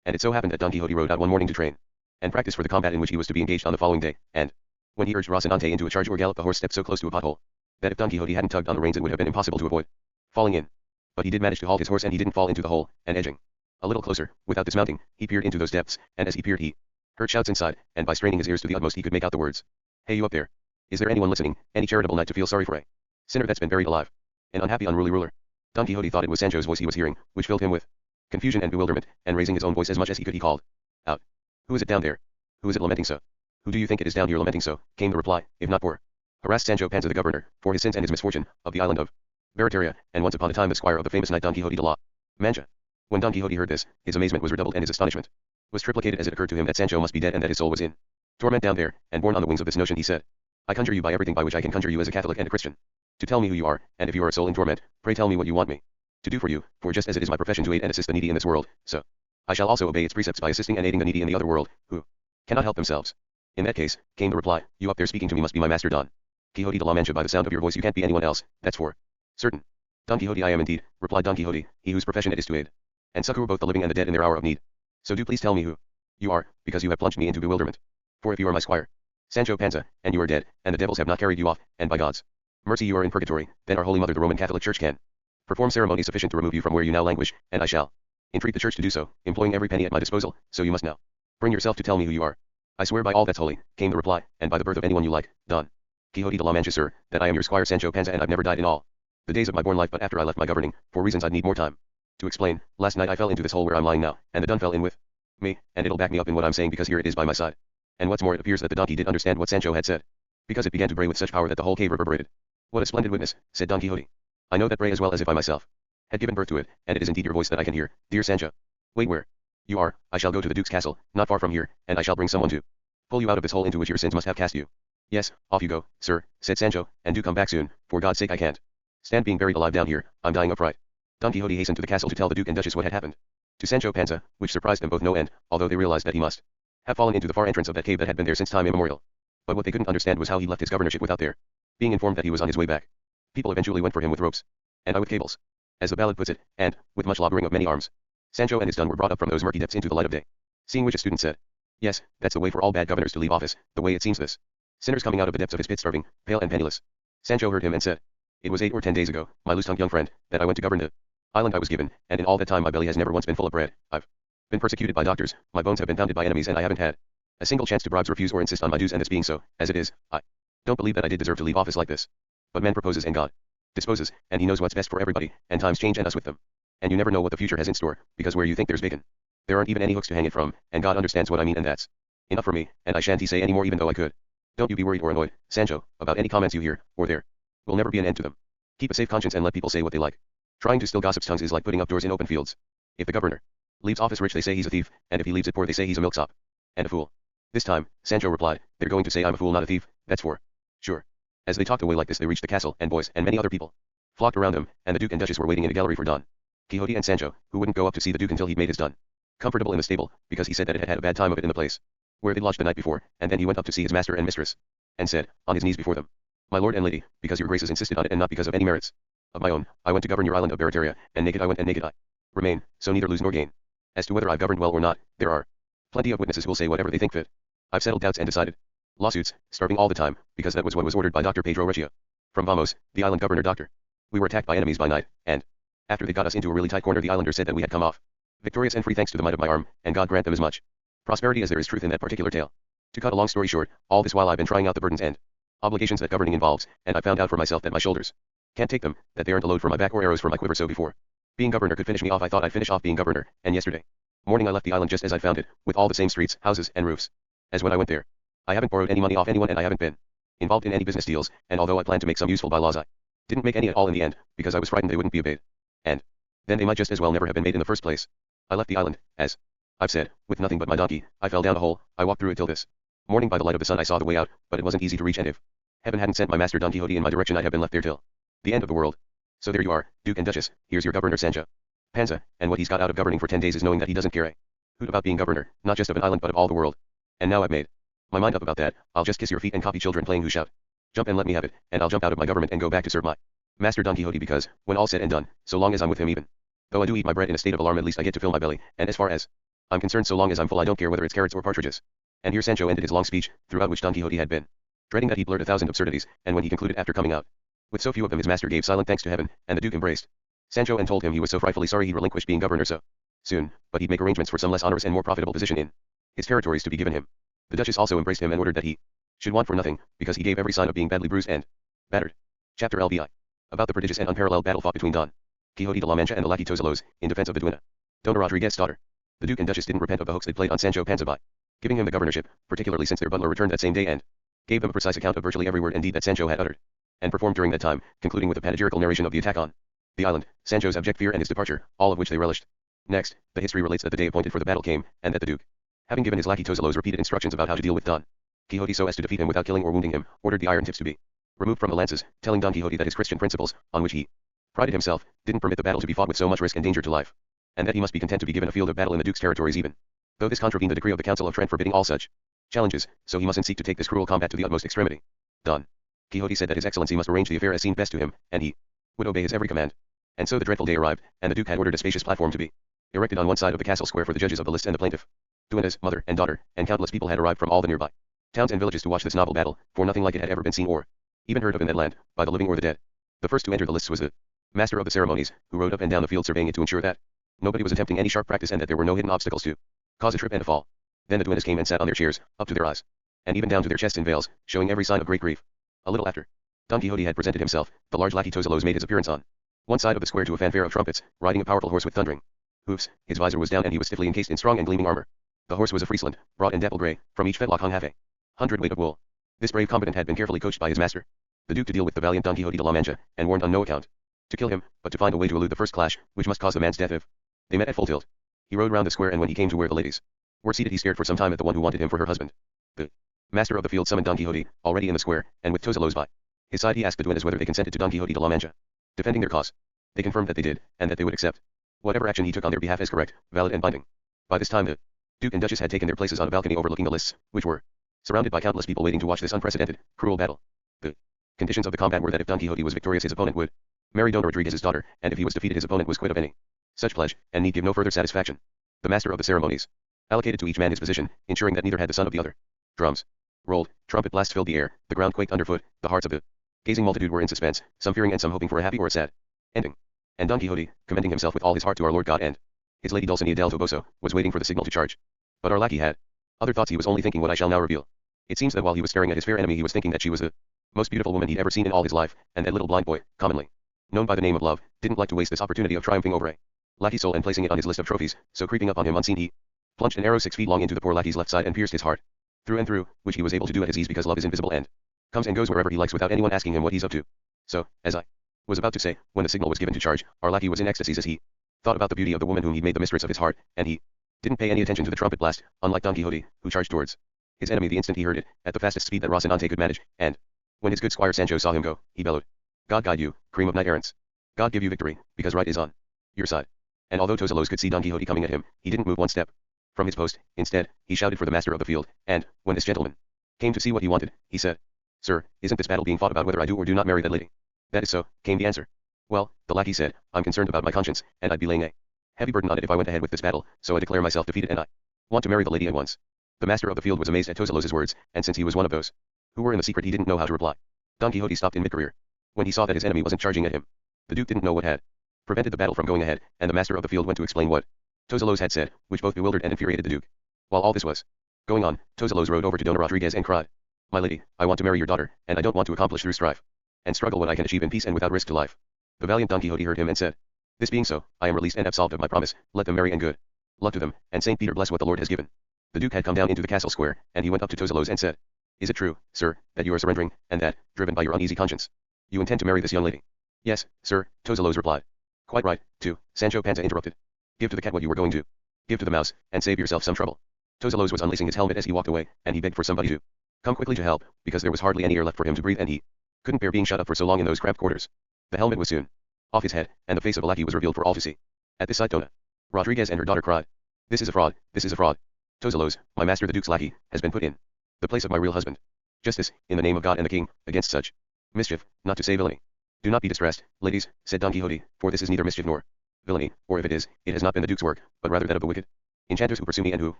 And it so happened that Don Quixote rode out one morning to train and practice for the combat in which he was to be engaged on the following day, and when he urged Rocinante into a charge or gallop, the horse stepped so close to a pothole that if Don Quixote hadn't tugged on the reins it would have been impossible to avoid falling in. But he did manage to halt his horse and he didn't fall into the hole, and edging a little closer, without dismounting, he peered into those depths, and as he peered he heard shouts inside, and by straining his ears to the utmost he could make out the words, "Hey you up there. Is there anyone listening, any charitable knight to feel sorry for a sinner that's been buried alive? An unhappy unruly ruler?" Don Quixote thought it was Sancho's voice he was hearing, which filled him with confusion and bewilderment, and raising his own voice as much as he could he called out, "Who is it down there? Who is it lamenting so? Who do you think it is down here lamenting so?" Came the reply, "If not for harassed Sancho Panza the governor, for his sins and his misfortune, of the island of Barataria, and once upon a time the squire of the famous knight Don Quixote de la Mancha." When Don Quixote heard this, his amazement was redoubled and his astonishment was triplicated as it occurred to him that Sancho must be dead and that his soul was in torment down there, and borne on the wings of this notion he said, "I conjure you by everything by which I can conjure you as a Catholic and a Christian, to tell me who you are, and if you are a soul in torment, pray tell me what you want me to do for you, for just as it is my profession to aid and assist the needy in this world, so I shall also obey its precepts by assisting and aiding the needy in the other world, who cannot help themselves." "In that case," came the reply, "you up there speaking to me must be my master Don Quixote de la Mancha. By the sound of your voice you can't be anyone else, that's for certain." "Don Quixote I am indeed," replied Don Quixote, "he whose profession it is to aid and succor both the living and the dead in their hour of need. So do please tell me who you are, because you have plunged me into bewilderment. For if you are my squire, Sancho Panza, and you are dead, and the devils have not carried you off, and by God's mercy you are in purgatory, then our Holy Mother the Roman Catholic Church can perform ceremony sufficient to remove you from where you now languish, and I shall entreat the Church to do so, employing every penny at my disposal, so you must now bring yourself to tell me who you are." "I swear by all that's holy," came the reply, "and by the birth of anyone you like, Don Quixote de la Mancha, sir, that I am your squire Sancho Panza, and I've never died in all the days of my born life but after I left my governing, for reasons I'd need more time to explain. Last night I fell into this hole where I'm lying now, and the Don fell in with me, and it'll back me up in what I'm saying because here it is by my side. And what's more, it appears that the donkey did understand what Sancho had said, because it began to bray with such power that the whole cave reverberated." "What a splendid witness," said Don Quixote. "I know that bray as well as if I myself had given birth to it, and it is indeed your voice that I can hear, dear Sancho. Wait where you are, I shall go to the Duke's castle, not far from here, and I shall bring someone to pull you out of this hole into which your sins must have cast you." "Yes, off you go, sir," said Sancho, "and do come back soon, for God's sake I can't stand being buried alive down here, I'm dying upright." Don Quixote hastened to the castle to tell the Duke and Duchess what had happened to Sancho Panza, which surprised them both no end, although they realized that he must have fallen into the far entrance of that cave that had been there since time immemorial. But what they couldn't understand was how he left his governorship without their being informed that he was on his way back. People eventually went for him with ropes, and I with cables, as the ballad puts it, and, with much lobbering of many arms, Sancho and his Don were brought up from those murky depths into the light of day. Seeing which a student said, "Yes, that's the way for all bad governors to leave office, the way it seems this sinner's coming out of the depths of his pit starving, pale and penniless." Sancho heard him and said, "It was 8 or 10 days ago, my loose-tongued young friend, that I went to govern the island I was given, and in all that time my belly has never once been full of bread. I've been persecuted by doctors, my bones have been pounded by enemies, and I haven't had a single chance to bribes, refuse, or insist on my dues, and this being so, as it is, I don't believe that I did deserve to leave office like this. But man proposes and God disposes, and he knows what's best for everybody, and times change and us with them. And you never know what the future has in store, because where you think there's bacon, there aren't even any hooks to hang it from, and God understands what I mean, and that's enough for me, and I shan't say any more even though I could. Don't you be worried or annoyed, Sancho, about any comments you hear, or there will never be an end to them. Keep a safe conscience and let people say what they like. Trying to still gossip's tongues is like putting up doors in open fields. If the governor leaves office rich they say he's a thief, and if he leaves it poor they say he's a milksop and a fool." This time, Sancho replied, "They're going to say I'm a fool not a thief, that's for sure." As they talked away like this they reached the castle, and boys and many other people flocked around them, and the Duke and Duchess were waiting in a gallery for Don Quixote and Sancho, who wouldn't go up to see the Duke until he'd made his Don comfortable in the stable, because he said that it had had a bad time of it in the place where they'd lodged the night before, and then he went up to see his master and mistress, and said, on his knees before them, "My lord and lady, because your graces insisted on it and not because of any merits of my own, I went to govern your island of Barataria, and naked I went and naked I remain, so neither lose nor gain. As to whether I've governed well or not, there are plenty of witnesses who will say whatever they think fit. I've settled doubts and decided lawsuits, starving all the time, because that was what was ordered by Dr. Pedro Recio from Vamos, the island governor doctor. We were attacked by enemies by night, and after they got us into a really tight corner the islanders said that we had come off victorious and free thanks to the might of my arm, and God grant them as much prosperity as there is truth in that particular tale. To cut a long story short, all this while I've been trying out the burdens and obligations that governing involves, and I found out for myself that my shoulders can't take them, that they aren't a load for my back or arrows for my quiver, so before being governor could finish me off I thought I'd finish off being governor, and yesterday morning I left the island just as I found it, with all the same streets, houses, and roofs as when I went there. I haven't borrowed any money off anyone and I haven't been involved in any business deals, and although I planned to make some useful bylaws I didn't make any at all in the end, because I was frightened they wouldn't be obeyed. And then they might just as well never have been made in the first place. I left the island, as I've said, with nothing but my donkey. I fell down a hole, I walked through it till this Morning by the light of the sun I saw the way out, but it wasn't easy to reach, and if heaven hadn't sent my master Don Quixote in my direction I'd have been left there till the end of the world. So there you are, Duke and Duchess, here's your governor Sancho Panza, and what he's got out of governing for 10 days is knowing that he doesn't care a hoot about being governor, not just of an island but of all the world. And now I've made my mind up about that, I'll just kiss your feet and copy children playing who shout, jump and let me have it, and I'll jump out of my government and go back to serve my master Don Quixote because, when all's said and done, so long as I'm with him even though I do eat my bread in a state of alarm at least I get to fill my belly, and as far as I'm concerned so long as I'm full I don't care whether it's carrots or partridges. And here Sancho ended his long speech, throughout which Don Quixote had been dreading that he'd blurt 1,000 absurdities, and when he concluded after coming out with so few of them his master gave silent thanks to heaven, and the Duke embraced Sancho and told him he was so frightfully sorry he'd relinquished being governor so soon, but he'd make arrangements for some less onerous and more profitable position in his territories to be given him. The Duchess also embraced him and ordered that he should want for nothing, because he gave every sign of being badly bruised and battered. Chapter LBI. About the prodigious and unparalleled battle fought between Don Quixote de la Mancha and the lackey Tozelos, in defense of the duenna Dona Rodriguez's daughter. The Duke and Duchess didn't repent of the hoax they'd played on Sancho Panza by giving him the governorship, particularly since their butler returned that same day and gave them a precise account of virtually every word and deed that Sancho had uttered and performed during that time, concluding with a panegyrical narration of the attack on the island, Sancho's abject fear and his departure, all of which they relished. Next, the history relates that the day appointed for the battle came, and that the Duke, having given his lackey Tozelos repeated instructions about how to deal with Don Quixote so as to defeat him without killing or wounding him, ordered the iron tips to be removed from the lances, telling Don Quixote that his Christian principles, on which he prided himself, didn't permit the battle to be fought with so much risk and danger to life, and that he must be content to be given a field of battle in the Duke's territories even though this contravened the decree of the Council of Trent forbidding all such challenges, so he mustn't seek to take this cruel combat to the utmost extremity. Don Quixote said that his excellency must arrange the affair as seemed best to him, and he would obey his every command. And so the dreadful day arrived, and the Duke had ordered a spacious platform to be erected on one side of the castle square for the judges of the list and the plaintiff, duenna's mother and daughter, and countless people had arrived from all the nearby towns and villages to watch this novel battle, for nothing like it had ever been seen or even heard of in that land, by the living or the dead. The first to enter the lists was the master of the ceremonies, who rode up and down the field surveying it to ensure that nobody was attempting any sharp practice and that there were no hidden obstacles to cause a trip and a fall. Then the duennas came and sat on their chairs, up to their eyes, and even down to their chests in veils, showing every sign of great grief. A little after Don Quixote had presented himself, the large lackey Tozelos made his appearance on one side of the square to a fanfare of trumpets, riding a powerful horse with thundering hoofs. His visor was down and he was stiffly encased in strong and gleaming armor. The horse was a Friesland, broad and dapple grey, from each fetlock hung half a hundredweight of wool. This brave combatant had been carefully coached by his master, the Duke, to deal with the valiant Don Quixote de la Mancha, and warned on no account to kill him, but to find a way to elude the first clash, which must cause the man's death if they met at full tilt. He rode round the square, and when he came to where the ladies were seated he stared for some time at the one who wanted him for her husband. The master of the field summoned Don Quixote, already in the square, and with Tozelos by his side he asked the duennas whether they consented to Don Quixote de la Mancha defending their cause. They confirmed that they did, and that they would accept whatever action he took on their behalf as correct, valid and binding. By this time the Duke and Duchess had taken their places on a balcony overlooking the lists, which were surrounded by countless people waiting to watch this unprecedented, cruel battle. The conditions of the combat were that if Don Quixote was victorious his opponent would marry Dona Rodriguez's daughter, and if he was defeated his opponent was quit of any such pledge, and need give no further satisfaction. The master of the ceremonies allocated to each man his position, ensuring that neither had the son of the other. Drums rolled, trumpet blasts filled the air, the ground quaked underfoot, the hearts of the gazing multitude were in suspense, some fearing and some hoping for a happy or a sad ending. And Don Quixote, commending himself with all his heart to our Lord God and his lady Dulcinea del Toboso, was waiting for the signal to charge. But our lackey had other thoughts. He was only thinking what I shall now reveal. It seems that while he was staring at his fair enemy he was thinking that she was the most beautiful woman he'd ever seen in all his life, and that little blind boy, commonly known by the name of Love, didn't like to waste this opportunity of triumphing over a lackey soul and placing it on his list of trophies, so creeping up on him unseen he plunged an arrow 6 feet long into the poor lackey's left side and pierced his heart through and through, which he was able to do at his ease because love is invisible and comes and goes wherever he likes without anyone asking him what he's up to. So, as I was about to say, when the signal was given to charge, our lackey was in ecstasies as he thought about the beauty of the woman whom he'd made the mistress of his heart, and he didn't pay any attention to the trumpet blast, unlike Don Quixote, who charged towards his enemy the instant he heard it, at the fastest speed that Rocinante could manage, and when his good squire Sancho saw him go, he bellowed, "God guide you, cream of knight-errants. God give you victory, because right is on your side." And although Tozelos could see Don Quixote coming at him, he didn't move one step from his post. Instead, he shouted for the master of the field, and, when this gentleman came to see what he wanted, he said, "Sir, isn't this battle being fought about whether I do or do not marry that lady?" "That is so," came the answer. "Well," the lackey said, "I'm concerned about my conscience, and I'd be laying a heavy burden on it if I went ahead with this battle, so I declare myself defeated and I want to marry the lady at once." The master of the field was amazed at Tozelos' words, and since he was one of those who were in the secret he didn't know how to reply. Don Quixote stopped in mid-career when he saw that his enemy wasn't charging at him. The Duke didn't know what had prevented the battle from going ahead, and the master of the field went to explain what Tozelos had said, which both bewildered and infuriated the Duke. While all this was going on, Tozelos rode over to Dona Rodriguez and cried, "My lady, I want to marry your daughter, and I don't want to accomplish through strife and struggle what I can achieve in peace and without risk to life." The valiant Don Quixote heard him and said, "This being so, I am released and absolved of my promise. Let them marry, and good luck to them, and Saint Peter bless what the Lord has given." The Duke had come down into the castle square, and he went up to Tozelos and said, "Is it true, sir, that you are surrendering, and that, driven by your uneasy conscience, you intend to marry this young lady?" "Yes, sir," Tozelos replied. "Quite right, too," Sancho Panza interrupted. "Give to the cat what you were going to give to the mouse, and save yourself some trouble." Tozelos was unlacing his helmet as he walked away, and he begged for somebody to come quickly to help, because there was hardly any air left for him to breathe and he couldn't bear being shut up for so long in those cramped quarters. The helmet was soon off his head, and the face of a lackey was revealed for all to see. At this sight Dona Rodriguez and her daughter cried, "This is a fraud, this is a fraud. Tozelos, my master the Duke's lackey, has been put in the place of my real husband. Justice, in the name of God and the king, against such mischief, not to say villainy." "Do not be distressed, ladies," said Don Quixote, "for this is neither mischief nor villainy, or if it is, it has not been the Duke's work, but rather that of the wicked enchanters who pursue me and who,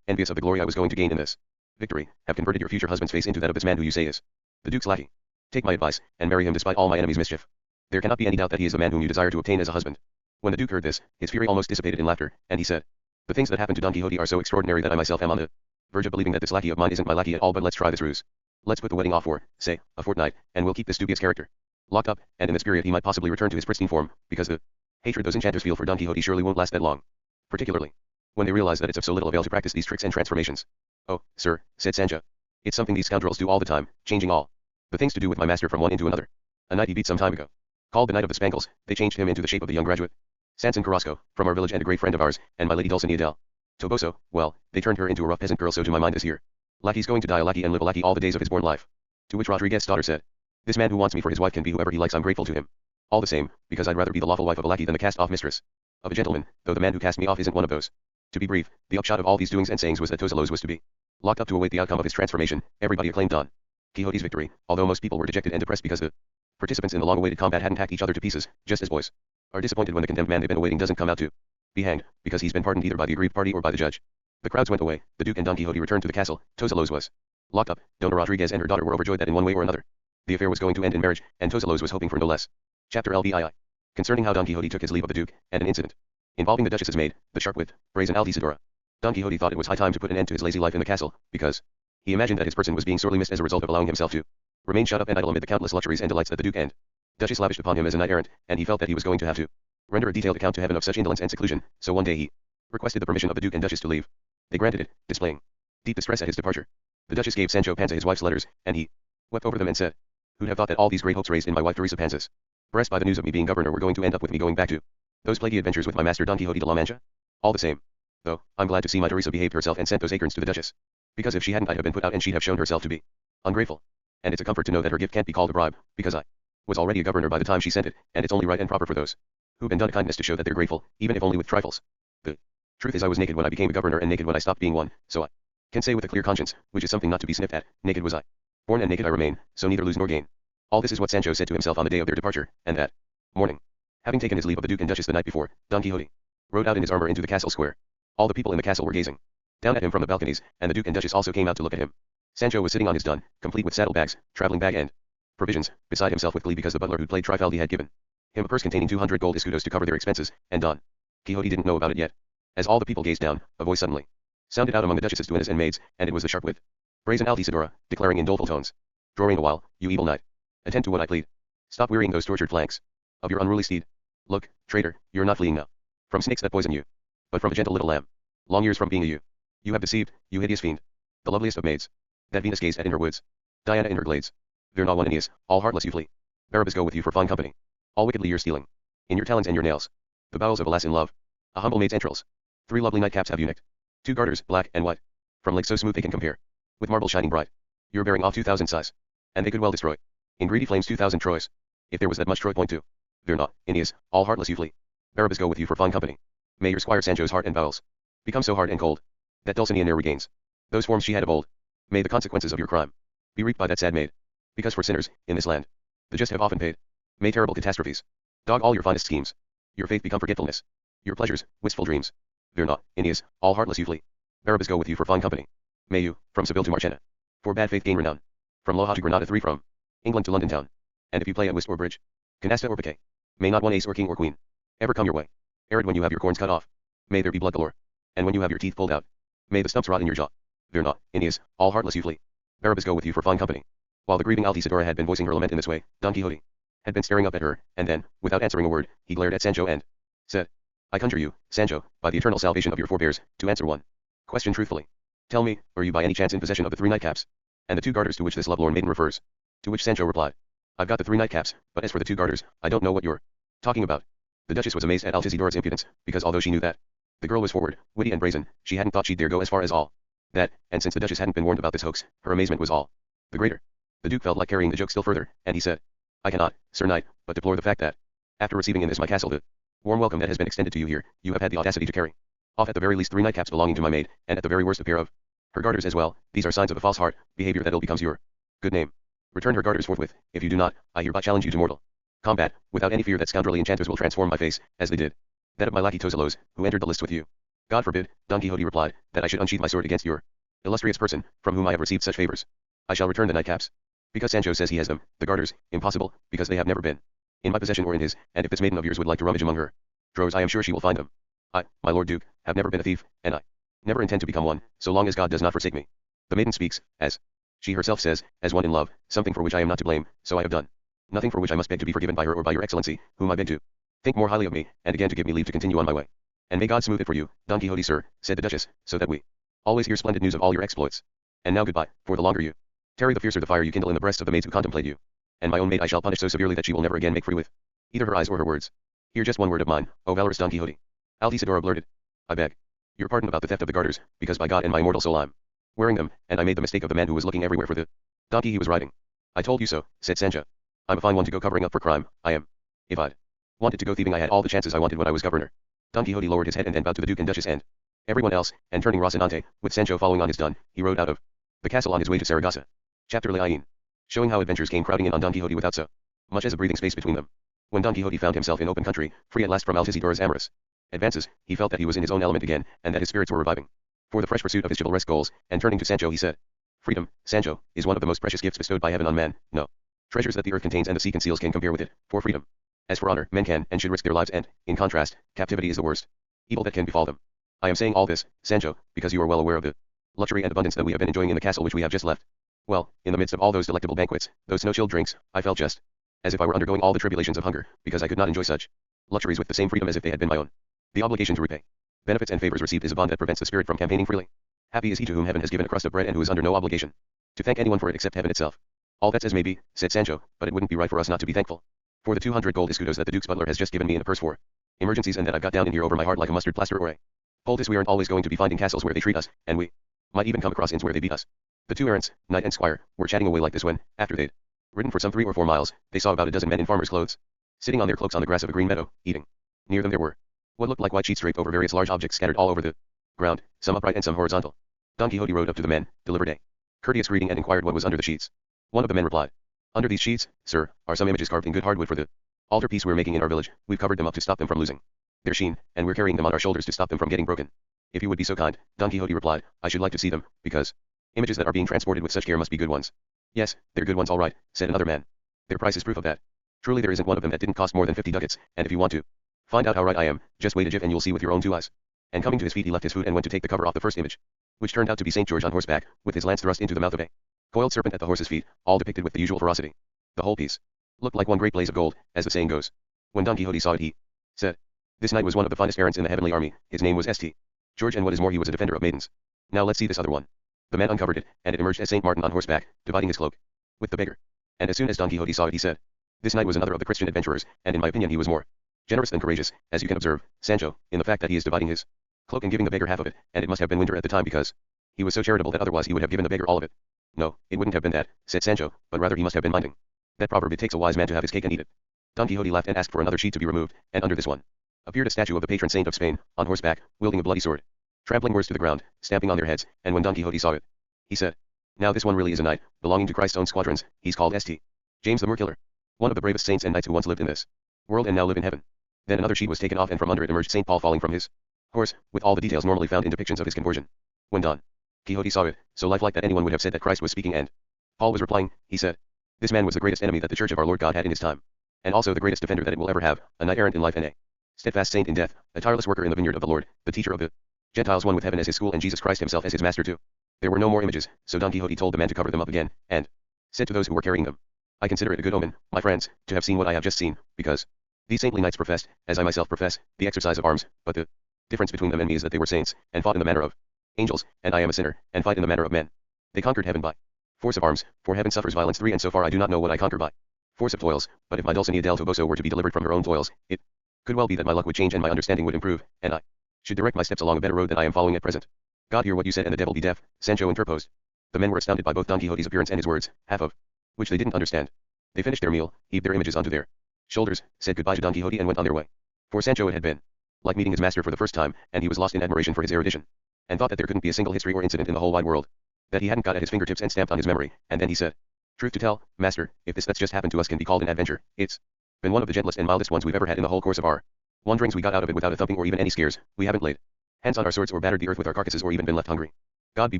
envious of the glory I was going to gain in this victory, have converted your future husband's face into that of this man who you say is the Duke's lackey. Take my advice, and marry him despite all my enemies' mischief. There cannot be any doubt that he is the man whom you desire to obtain as a husband." When the Duke heard this, his fury almost dissipated in laughter, and he said, "The things that happened to Don Quixote are so extraordinary that I myself am on the verge of believing that this lackey of mine isn't my lackey at all, but let's try this ruse. Let's put the wedding off for, say, a fortnight, and we'll keep this dubious character locked up, and in this period he might possibly return to his pristine form, because the hatred those enchanters feel for Don Quixote surely won't last that long. Particularly when they realize that it's of so little avail to practice these tricks and transformations." "Oh, sir," said Sancho, "it's something these scoundrels do all the time, changing all the things to do with my master from one into another. A knight he beat some time ago, called the Knight of the Spangles, they changed him into the shape of the young graduate Sanson Carrasco, from our village and a great friend of ours, and my lady Dulcinea del Toboso, well, they turned her into a rough peasant girl, so to my mind this here lackey's going to die a lackey and live a lackey all the days of his born life." To which Rodriguez's daughter said, "This man who wants me for his wife can be whoever he likes, I'm grateful to him all the same, because I'd rather be the lawful wife of a lackey than the cast-off mistress of a gentleman, though the man who cast me off isn't one of those." To be brief, the upshot of all these doings and sayings was that Tozelos was to be locked up to await the outcome of his transformation. Everybody acclaimed Don Quixote's victory, although most people were dejected and depressed because the participants in the long-awaited combat hadn't hacked each other to pieces, just as boys are disappointed when the condemned man they've been awaiting doesn't come out to be hanged, because he's been pardoned either by the aggrieved party or by the judge. The crowds went away, the Duke and Don Quixote returned to the castle, Tozelos was locked up, Dona Rodriguez and her daughter were overjoyed that in one way or another the affair was going to end in marriage, and Tozelos was hoping for no less. Chapter LVII. Concerning how Don Quixote took his leave of the Duke, and an incident involving the Duchess's maid, the sharp-witted, brazen Altisidora. Don Quixote thought it was high time to put an end to his lazy life in the castle, because he imagined that his person was being sorely missed as a result of allowing himself to remain shut up and idle amid the countless luxuries and delights that the Duke and Duchess lavished upon him as a knight-errant, and he felt that he was going to have to render a detailed account to heaven of such indolence and seclusion, so one day he requested the permission of the Duke and Duchess to leave. They granted it, displaying deep distress at his departure. The Duchess gave Sancho Panza his wife's letters, and he wept over them and said, "Who'd have thought that all these great hopes raised in my wife Teresa Panza's breast by the news of me being governor were going to end up with me going back to those plaguey adventures with my master Don Quixote de la Mancha? All the same, though, I'm glad to see my Teresa behaved herself and sent those acorns to the Duchess, because if she hadn't I'd have been put out and she'd have shown herself to be ungrateful. And it's a comfort to know that her gift can't be called a bribe, because I was already a governor by the time she sent it, and it's only right and proper for those who've been done a kindness to show that they're grateful, even if only with trifles. The truth is I was naked when I became a governor and naked when I stopped being one, so I can say with a clear conscience, which is something not to be sniffed at, naked was I. Born and naked I remain, so neither lose nor gain." All this is what Sancho said to himself on the day of their departure, and that morning, having taken his leave of the Duke and Duchess the night before, Don Quixote rode out in his armor into the castle square. All the people in the castle were gazing down at him from the balconies, and the Duke and Duchess also came out to look at him. Sancho was sitting on his dun, complete with saddlebags, traveling bag and provisions, beside himself with glee because the butler who'd played Trifaldi had given him a purse containing 200 gold escudos to cover their expenses, and Don Quixote didn't know about it yet. As all the people gazed down, a voice suddenly sounded out among the Duchess's duennas and maids, and it was the sharp-witted, brazen Altisidora, declaring in doleful tones, "Drawing a while, you evil knight. Attend to what I plead. Stop wearying those tortured flanks of your unruly steed. Look, traitor, you're not fleeing now from snakes that poison you, but from a gentle little lamb, long years from being a ewe. You have deceived, you hideous fiend, the loveliest of maids, that Venus gazed at in her woods, Diana in her glades. Virna one Aeneas, all heartless you flee. Barabbas go with you for fine company. All wickedly you're stealing. In your talons and your nails, the bowels of a lass in love, a humble maid's entrails. 3 lovely nightcaps have you nicked. 2 garters, black and white, from lakes so smooth they can compare with marble shining bright. You're bearing off 2,000 sighs, and they could well destroy in greedy flames 2,000 Troys, if there was that much Troy point to. Virna, Aeneas, all heartless you flee. Barabbas go with you for fine company. May your squire Sancho's heart and bowels become so hard and cold that Dulcinea ne'er regains those forms she had of old. May the consequences of your crime be reaped by that sad maid, because for sinners, in this land, the just have often paid. May terrible catastrophes dog all your finest schemes. Your faith become forgetfulness. Your pleasures, wistful dreams. Virna, Aeneas, all heartless you flee. Barabbas go with you for fine company. May you, from Seville to Marchena, for bad faith gain renown. From Loja to Granada 3 from England to London town. And if you play at whist or bridge, canasta or piquet, may not one ace or king or queen ever come your way. Arid when you have your corns cut off, may there be blood galore. And when you have your teeth pulled out, may the stumps rot in your jaw. Virna, Aeneas, all heartless you flee. Barabbas go with you for fine company. While the grieving Altisidora had been voicing her lament in this way, Don Quixote had been staring up at her, and then, without answering a word, he glared at Sancho and said, "I conjure you, Sancho, by the eternal salvation of your forebears, to answer one question truthfully. Tell me, were you by any chance in possession of the 3 nightcaps, and the 2 garters to which this lovelorn maiden refers?" To which Sancho replied, "I've got the 3 nightcaps, but as for the 2 garters, I don't know what you're talking about." The Duchess was amazed at Altisidora's impudence, because although she knew that the girl was forward, witty and brazen, she hadn't thought she'd dare go as far as all That, and since the Duchess hadn't been warned about this hoax, her amazement was all the greater. The Duke felt like carrying the joke still further, and he said, I cannot, Sir Knight, but deplore the fact that, after receiving in this my castle the warm welcome that has been extended to you here, you have had the audacity to carry off at the very least 3 nightcaps belonging to my maid, and at the very worst a pair of her garters as well. These are signs of a false heart, behavior that ill becomes your good name. Return her garters forthwith. If you do not, I hereby challenge you to mortal combat, without any fear that scoundrelly enchanters will transform my face, as they did that of my lackey Tozelos, who entered the lists with you. God forbid, Don Quixote replied, that I should unsheath my sword against your illustrious person, from whom I have received such favors. I shall return the nightcaps. Because Sancho says he has them, the garters, impossible, because they have never been in my possession or in his, and if this maiden of yours would like to rummage among her drawers, I am sure she will find them. I, my lord Duke, have never been a thief, and I never intend to become one, so long as God does not forsake me. The maiden speaks, as she herself says, as one in love, something for which I am not to blame, so I have done nothing for which I must beg to be forgiven by her or by your excellency, whom I beg to think more highly of me, and again to give me leave to continue on my way. And may God smooth it for you, Don Quixote, sir, said the Duchess, so that we always hear splendid news of all your exploits. And now goodbye, for the longer you tarry the fiercer the fire you kindle in the breasts of the maids who contemplate you. And my own maid I shall punish so severely that she will never again make free with either her eyes or her words. Hear just one word of mine, O valorous Don Quixote. Altisidora blurted, I beg your pardon about the theft of the garters, because by God and my immortal soul I'm wearing them, and I made the mistake of the man who was looking everywhere for the donkey he was riding. I told you so, said Sancho. I'm a fine one to go covering up for crime, I am. If I'd wanted to go thieving I had all the chances I wanted when I was governor. Don Quixote lowered his head and bowed to the Duke and Duchess and everyone else, and turning Rocinante, with Sancho following on his dun, he rode out of the castle on his way to Saragossa. Chapter Leine. Showing how adventures came crowding in on Don Quixote without so much as a breathing space between them. When Don Quixote found himself in open country, free at last from Altisidora's amorous advances, he felt that he was in his own element again, and that his spirits were reviving for the fresh pursuit of his chivalresque goals, and turning to Sancho he said, Freedom, Sancho, is one of the most precious gifts bestowed by heaven on man. No treasures that the earth contains and the sea conceals can compare with it, for freedom. As for honor, men can and should risk their lives and, in contrast, captivity is the worst evil that can befall them. I am saying all this, Sancho, because you are well aware of the luxury and abundance that we have been enjoying in the castle which we have just left. Well, in the midst of all those delectable banquets, those snow-chilled drinks, I felt just as if I were undergoing all the tribulations of hunger, because I could not enjoy such luxuries with the same freedom as if they had been my own. The obligation to repay benefits and favors received is a bond that prevents the spirit from campaigning freely. Happy is he to whom heaven has given a crust of bread and who is under no obligation to thank anyone for it except heaven itself. All that's as may be, said Sancho, but it wouldn't be right for us not to be thankful for the 200 gold escudos that the Duke's butler has just given me in a purse for emergencies, and that I've got down in here over my heart like a mustard plaster or a poultice. We aren't always going to be finding castles where they treat us, and we might even come across inns where they beat us. The two errants, knight and squire, were chatting away like this when, after they'd ridden for some 3 or 4 miles, they saw about a dozen men in farmers' clothes sitting on their cloaks on the grass of a green meadow, eating. Near them there were what looked like white sheets draped over various large objects scattered all over the ground, some upright and some horizontal. Don Quixote rode up to the men, delivered a courteous greeting, and inquired what was under the sheets. One of the men replied, Under these sheets, sir, are some images carved in good hardwood for the altarpiece we're making in our village. We've covered them up to stop them from losing their sheen, and we're carrying them on our shoulders to stop them from getting broken. If you would be so kind, Don Quixote replied, I should like to see them, because images that are being transported with such care must be good ones. Yes, they're good ones all right, said another man. Their price is proof of that. Truly there isn't one of them that didn't cost more than 50 ducats, and if you want to find out how right I am, just wait a jiff and you'll see with your own 2 eyes. And coming to his feet he left his food and went to take the cover off the first image, which turned out to be St. George on horseback, with his lance thrust into the mouth of a coiled serpent at the horse's feet, all depicted with the usual ferocity. The whole piece looked like one great blaze of gold, as the saying goes. When Don Quixote saw it he said, This knight was one of the finest errants in the heavenly army, his name was St. George, and what is more he was a defender of maidens. Now let's see this other one. The man uncovered it, and it emerged as St. Martin on horseback, dividing his cloak with the beggar. And as soon as Don Quixote saw it he said, This knight was another of the Christian adventurers, and in my opinion he was more generous than courageous, as you can observe, Sancho, in the fact that he is dividing his cloak and giving the beggar half of it, and it must have been winter at the time because he was so charitable that otherwise he would have given the beggar all of it. No, it wouldn't have been that, said Sancho, but rather he must have been minding that proverb, it takes a wise man to have his cake and eat it. Don Quixote laughed and asked for another sheet to be removed, and under this one appeared a statue of the patron saint of Spain, on horseback, wielding a bloody sword, trampling words to the ground, stamping on their heads, and when Don Quixote saw it, he said, Now this one really is a knight, belonging to Christ's own squadrons. He's called St. James the Moor-killer, one of the bravest saints and knights who once lived in this world and now live in heaven. Then another sheet was taken off, and from under it emerged St. Paul falling from his horse, with all the details normally found in depictions of his conversion. When Don Quixote saw it, so lifelike that anyone would have said that Christ was speaking and Paul was replying, he said, This man was the greatest enemy that the Church of our Lord God had in his time, and also the greatest defender that it will ever have, a knight-errant in life and a steadfast saint in death, a tireless worker in the vineyard of the Lord, the teacher of the Gentiles, one with heaven as his school and Jesus Christ himself as his master too. There were no more images, so Don Quixote told the man to cover them up again, and said to those who were carrying them, I consider it a good omen, my friends, to have seen what I have just seen, because these saintly knights professed, as I myself profess, the exercise of arms, but the difference between them and me is that they were saints, and fought in the manner of angels, and I am a sinner, and fight in the manner of men. They conquered heaven by force of arms, for heaven suffers violence 3, and so far I do not know what I conquer by force of toils, but if my Dulcinea del Toboso were to be delivered from her own toils, it could well be that my luck would change and my understanding would improve, and I should direct my steps along a better road than I am following at present. God hear what you said and the devil be deaf, Sancho interposed. The men were astounded by both Don Quixote's appearance and his words, half of which they didn't understand. They finished their meal, heaved their images onto their shoulders, said goodbye to Don Quixote and went on their way. For Sancho it had been like meeting his master for the first time, and he was lost in admiration for his erudition, and thought that there couldn't be a single history or incident in the whole wide world that he hadn't got at his fingertips and stamped on his memory. And then he said, "Truth to tell, master, if this that's just happened to us can be called an adventure, it's been one of the gentlest and mildest ones we've ever had in the whole course of our wanderings. We got out of it without a thumping or even any scares. We haven't laid hands on our swords or battered the earth with our carcasses or even been left hungry. God be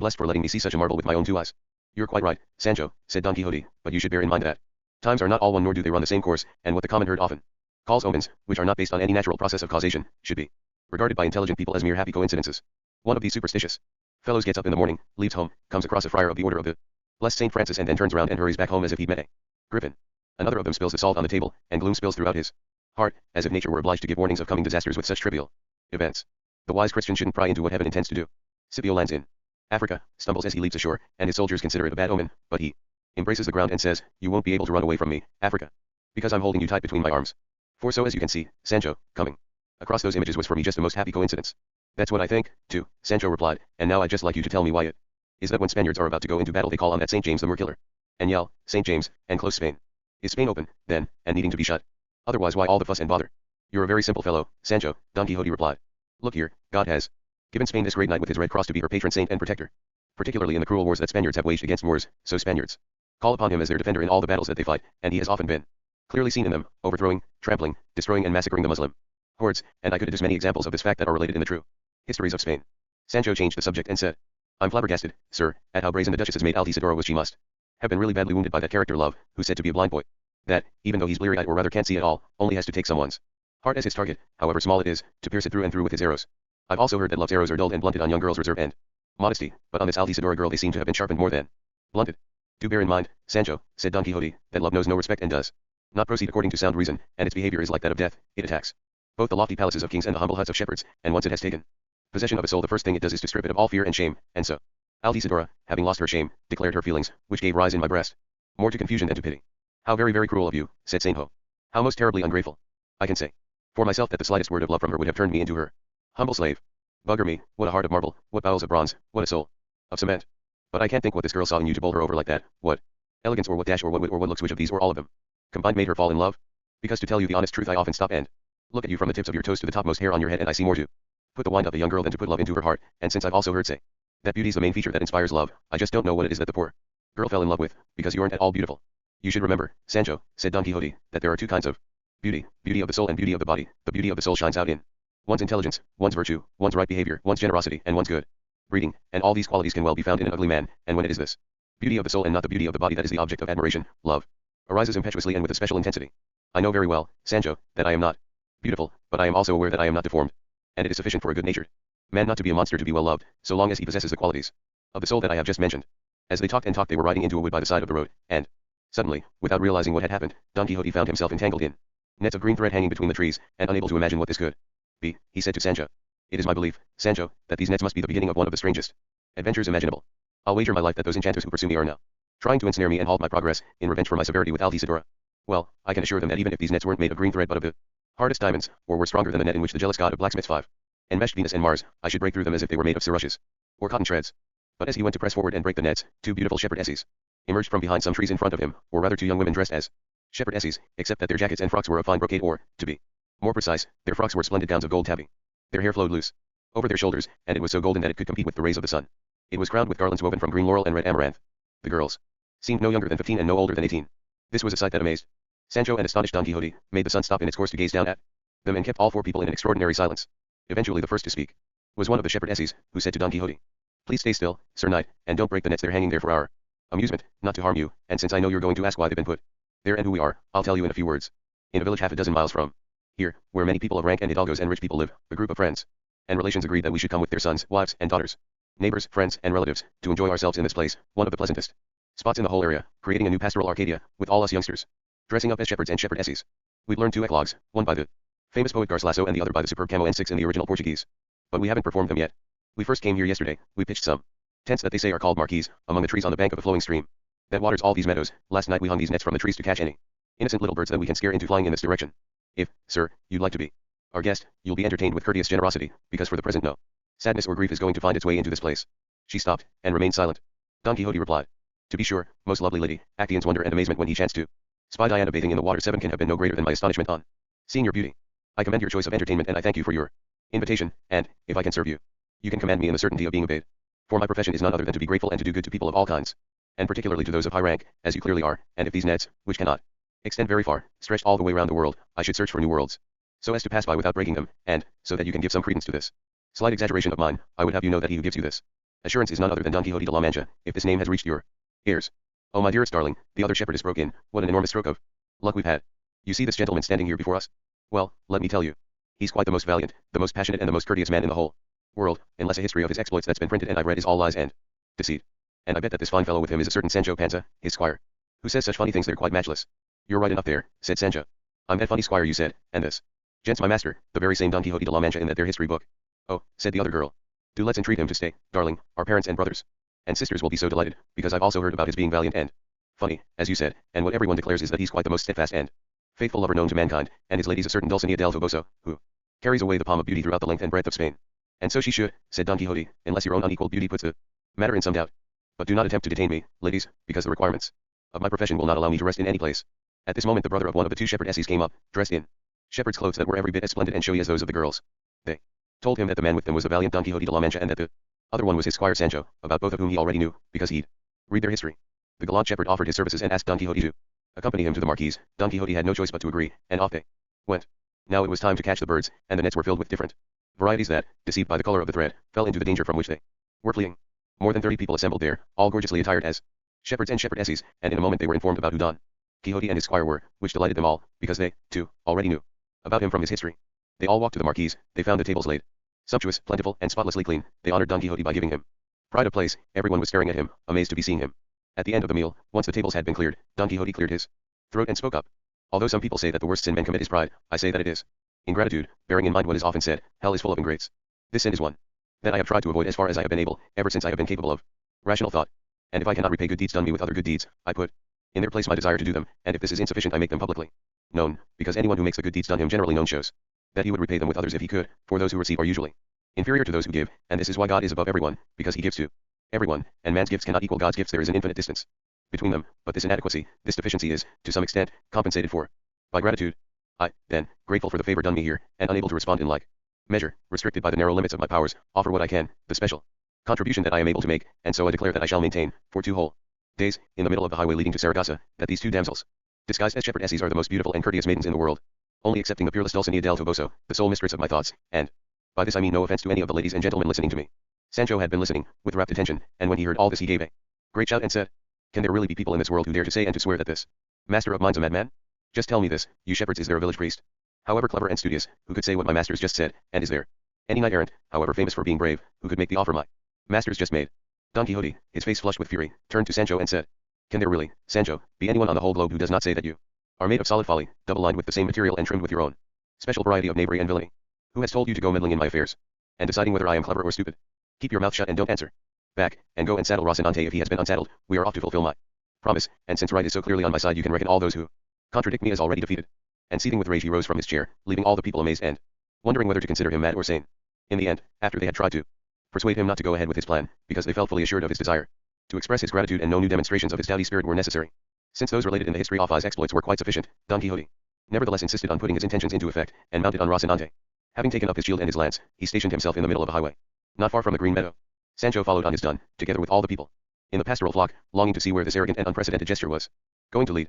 blessed for letting me see such a marvel with my own two eyes." "You're quite right, Sancho," said Don Quixote, "but you should bear in mind that times are not all one, nor do they run the same course, and what the common herd often calls omens, which are not based on any natural process of causation, should be regarded by intelligent people as mere happy coincidences. One of these superstitious fellows gets up in the morning, leaves home, comes across a friar of the order of the blessed Saint Francis, and then turns around and hurries back home as if he'd met a griffin. Another of them spills the salt on the table, and gloom spills throughout his heart, as if nature were obliged to give warnings of coming disasters with such trivial events. The wise Christian shouldn't pry into what heaven intends to do. Scipio lands in Africa, stumbles as he leaps ashore, and his soldiers consider it a bad omen, but he embraces the ground and says, "You won't be able to run away from me, Africa, because I'm holding you tight between my arms." For so as you can see, Sancho, coming across those images was for me just a most happy coincidence. "That's what I think, too," Sancho replied, "and now I'd just like you to tell me why it is that when Spaniards are about to go into battle they call on that St. James the Moor-killer, and yell, 'St. James,' and close Spain. Is Spain open, then, and needing to be shut? Otherwise why all the fuss and bother?" "You're a very simple fellow, Sancho," Don Quixote replied. "Look here, God has given Spain this great knight with his red cross to be her patron saint and protector, particularly in the cruel wars that Spaniards have waged against Moors, so Spaniards call upon him as their defender in all the battles that they fight, and he has often been clearly seen in them, overthrowing, trampling, destroying and massacring the Muslim hordes, and I could deduce many examples of this fact that are related in the true histories of Spain." Sancho changed the subject and said, "I'm flabbergasted, sir, at how brazen the Duchess has made Altisidora was. She must have been really badly wounded by that character Love, who's said to be a blind boy, that, even though he's bleary-eyed or rather can't see at all, only has to take someone's heart as his target, however small it is, to pierce it through and through with his arrows. I've also heard that Love's arrows are dulled and blunted on young girls' reserve and modesty, but on this Altisidora girl they seem to have been sharpened more than blunted. Do bear in mind, Sancho," said Don Quixote, "that love knows no respect and does not proceed according to sound reason, and its behavior is like that of death. It attacks both the lofty palaces of kings and the humble huts of shepherds, and once it has taken possession of a soul the first thing it does is to strip it of all fear and shame, and so Altisidora, having lost her shame, declared her feelings, which gave rise in my breast more to confusion than to pity." "How very very cruel of you," said Saint Ho. "How most terribly ungrateful. I can say for myself that the slightest word of love from her would have turned me into her humble slave. Bugger me, what a heart of marble, what bowels of bronze, what a soul of cement. But I can't think what this girl saw in you to bowl her over like that, what elegance or what dash or what wit or what looks, which of these or all of them combined made her fall in love? Because to tell you the honest truth I often stop and look at you from the tips of your toes to the topmost hair on your head, and I see more to put the wind up a young girl than to put love into her heart, and since I've also heard say that beauty's the main feature that inspires love, I just don't know what it is that the poor girl fell in love with, because you aren't at all beautiful. You should remember, Sancho," said Don Quixote, "that there are two kinds of beauty, beauty of the soul and beauty of the body. The beauty of the soul shines out in one's intelligence, one's virtue, one's right behavior, one's generosity, and one's good breeding, and all these qualities can well be found in an ugly man, and when it is this beauty of the soul and not the beauty of the body that is the object of admiration, love arises impetuously and with a special intensity. I know very well, Sancho, that I am not beautiful, but I am also aware that I am not deformed, and it is sufficient for a good-natured man not to be a monster to be well loved, so long as he possesses the qualities of the soul that I have just mentioned." As they talked and talked they were riding into a wood by the side of the road, and suddenly, without realizing what had happened, Don Quixote found himself entangled in nets of green thread hanging between the trees, and unable to imagine what this could be, he said to Sancho, "It is my belief, Sancho, that these nets must be the beginning of one of the strangest adventures imaginable. I'll wager my life that those enchanters who pursue me are now trying to ensnare me and halt my progress, in revenge for my severity with Altisidora. Well, I can assure them that even if these nets weren't made of green thread but of the hardest diamonds, or were stronger than the net in which the jealous god of blacksmiths five enmeshed Venus and Mars, I should break through them as if they were made of serushes or cotton shreds." But as he went to press forward and break the nets, two beautiful shepherdesses emerged from behind some trees in front of him, or rather two young women dressed as shepherdesses, except that their jackets and frocks were of fine brocade, or, to be more precise, their frocks were splendid gowns of gold tabby. Their hair flowed loose over their shoulders, and it was so golden that it could compete with the rays of the sun. It was crowned with garlands woven from green laurel and red amaranth. The girls seemed no younger than 15 and no older than 18. This was a sight that amazed Sancho and astonished Don Quixote, made the sun stop in its course to gaze down at them, and kept all four people in an extraordinary silence. Eventually the first to speak was one of the shepherdesses, who said to Don Quixote, "Please stay still, Sir Knight, and don't break the nets. They're hanging there for our amusement, not to harm you, and since I know you're going to ask why they've been put there and who we are, I'll tell you in a few words. In a village half a dozen miles from here, where many people of rank and hidalgos and rich people live, a group of friends and relations agreed that we should come with their sons, wives, and daughters, neighbors, friends, and relatives, to enjoy ourselves in this place, one of the pleasantest spots in the whole area, creating a new pastoral Arcadia, with all us youngsters dressing up as shepherds and shepherdesses. We've learned two eclogues, one by the famous poet Garcilaso and the other by the superb Camões in the original Portuguese. But we haven't performed them yet. We first came here yesterday. We pitched some tents that they say are called marquees, among the trees on the bank of a flowing stream that waters all these meadows. Last night we hung these nets from the trees to catch any innocent little birds that we can scare into flying in this direction. If, sir, you'd like to be our guest, you'll be entertained with courteous generosity, because for the present no Sadness or grief is going to find its way into this place. She stopped, and remained silent. Don Quixote replied. To be sure, most lovely lady, Actaeon's wonder and amazement when he chanced to spy Diana bathing in the water 7 can have been no greater than my astonishment on seeing your beauty. I commend your choice of entertainment and I thank you for your invitation, and, if I can serve you, you can command me in the certainty of being obeyed. For my profession is none other than to be grateful and to do good to people of all kinds, and particularly to those of high rank, as you clearly are, and if these nets, which cannot extend very far, stretched all the way round the world, I should search for new worlds, so as to pass by without breaking them, and, so that you can give some credence to this slight exaggeration of mine, I would have you know that he who gives you this assurance is none other than Don Quixote de la Mancha, if this name has reached your ears. Oh my dearest darling, the other shepherdess broke in, what an enormous stroke of luck we've had. You see this gentleman standing here before us? Well, let me tell you. He's quite the most valiant, the most passionate and the most courteous man in the whole world, unless a history of his exploits that's been printed and I've read is all lies and deceit. And I bet that this fine fellow with him is a certain Sancho Panza, his squire, who says such funny things they're quite matchless. You're right enough there, said Sancho. I'm that funny squire you said, and this gent's my master, the very same Don Quixote de la Mancha in that their history book. Oh, said the other girl. Do let's entreat him to stay, darling, our parents and brothers and sisters will be so delighted, because I've also heard about his being valiant and funny, as you said, and what everyone declares is that he's quite the most steadfast and faithful lover known to mankind, and his lady's a certain Dulcinea del Toboso, who carries away the palm of beauty throughout the length and breadth of Spain. And so she should, said Don Quixote, unless your own unequalled beauty puts the matter in some doubt. But do not attempt to detain me, ladies, because the requirements of my profession will not allow me to rest in any place. At this moment the brother of one of the two shepherdesses came up, dressed in shepherd's clothes that were every bit as splendid and showy as those of the girls. They told him that the man with them was the valiant Don Quixote de la Mancha and that the other one was his squire Sancho, about both of whom he already knew, because he'd read their history. The gallant shepherd offered his services and asked Don Quixote to accompany him to the marquise. Don Quixote had no choice but to agree, and off they went. Now it was time to catch the birds, and the nets were filled with different varieties that, deceived by the color of the thread, fell into the danger from which they were fleeing. More than 30 people assembled there, all gorgeously attired as shepherds and shepherdesses, and in a moment they were informed about who Don Quixote and his squire were, which delighted them all, because they, too, already knew about him from his history. They all walked to the marquise. They found the tables laid sumptuous, plentiful, and spotlessly clean. They honored Don Quixote by giving him pride of place. Everyone was staring at him, amazed to be seeing him. At the end of the meal, once the tables had been cleared, Don Quixote cleared his throat and spoke up. Although some people say that the worst sin men commit is pride, I say that it is ingratitude, bearing in mind what is often said, hell is full of ingrates. This sin is one that I have tried to avoid as far as I have been able, ever since I have been capable of rational thought. And if I cannot repay good deeds done me with other good deeds, I put in their place my desire to do them, and if this is insufficient I make them publicly known, because anyone who makes the good deeds done him generally known shows that he would repay them with others if he could, for those who receive are usually inferior to those who give, and this is why God is above everyone, because he gives to everyone, and man's gifts cannot equal God's gifts. There is an infinite distance between them, but this inadequacy, this deficiency is, to some extent, compensated for by gratitude. I, then, grateful for the favor done me here, and unable to respond in like measure, restricted by the narrow limits of my powers, offer what I can, the special contribution that I am able to make, and so I declare that I shall maintain, for 2 whole days, in the middle of the highway leading to Saragossa, that these 2 damsels, disguised as shepherdesses, are the most beautiful and courteous maidens in the world, only excepting the peerless Dulcinea del Toboso, the sole mistress of my thoughts, and by this I mean no offense to any of the ladies and gentlemen listening to me. Sancho had been listening, with rapt attention, and when he heard all this he gave a great shout and said, Can there really be people in this world who dare to say and to swear that this master of mine's a madman? Just tell me this, you shepherds, is there a village priest, however clever and studious, who could say what my master's just said, and is there any knight errant, however famous for being brave, who could make the offer my master's just made? Don Quixote, his face flushed with fury, turned to Sancho and said, Can there really, Sancho, be anyone on the whole globe who does not say that you are made of solid folly, double-lined with the same material and trimmed with your own special variety of knavery and villainy? Who has told you to go meddling in my affairs, and deciding whether I am clever or stupid? Keep your mouth shut and don't answer back, and go and saddle Rocinante if he has been unsaddled. We are off to fulfill my promise, and since right is so clearly on my side you can reckon all those who contradict me as already defeated. And seething with rage he rose from his chair, leaving all the people amazed and wondering whether to consider him mad or sane. In the end, after they had tried to persuade him not to go ahead with his plan, because they felt fully assured of his desire to express his gratitude and no new demonstrations of his doughty spirit were necessary, since those related in the history of his exploits were quite sufficient, Don Quixote nevertheless insisted on putting his intentions into effect, and mounted on Rocinante. Having taken up his shield and his lance, he stationed himself in the middle of a highway, not far from the green meadow. Sancho followed on his dun, together with all the people in the pastoral flock, longing to see where this arrogant and unprecedented gesture was going to lead.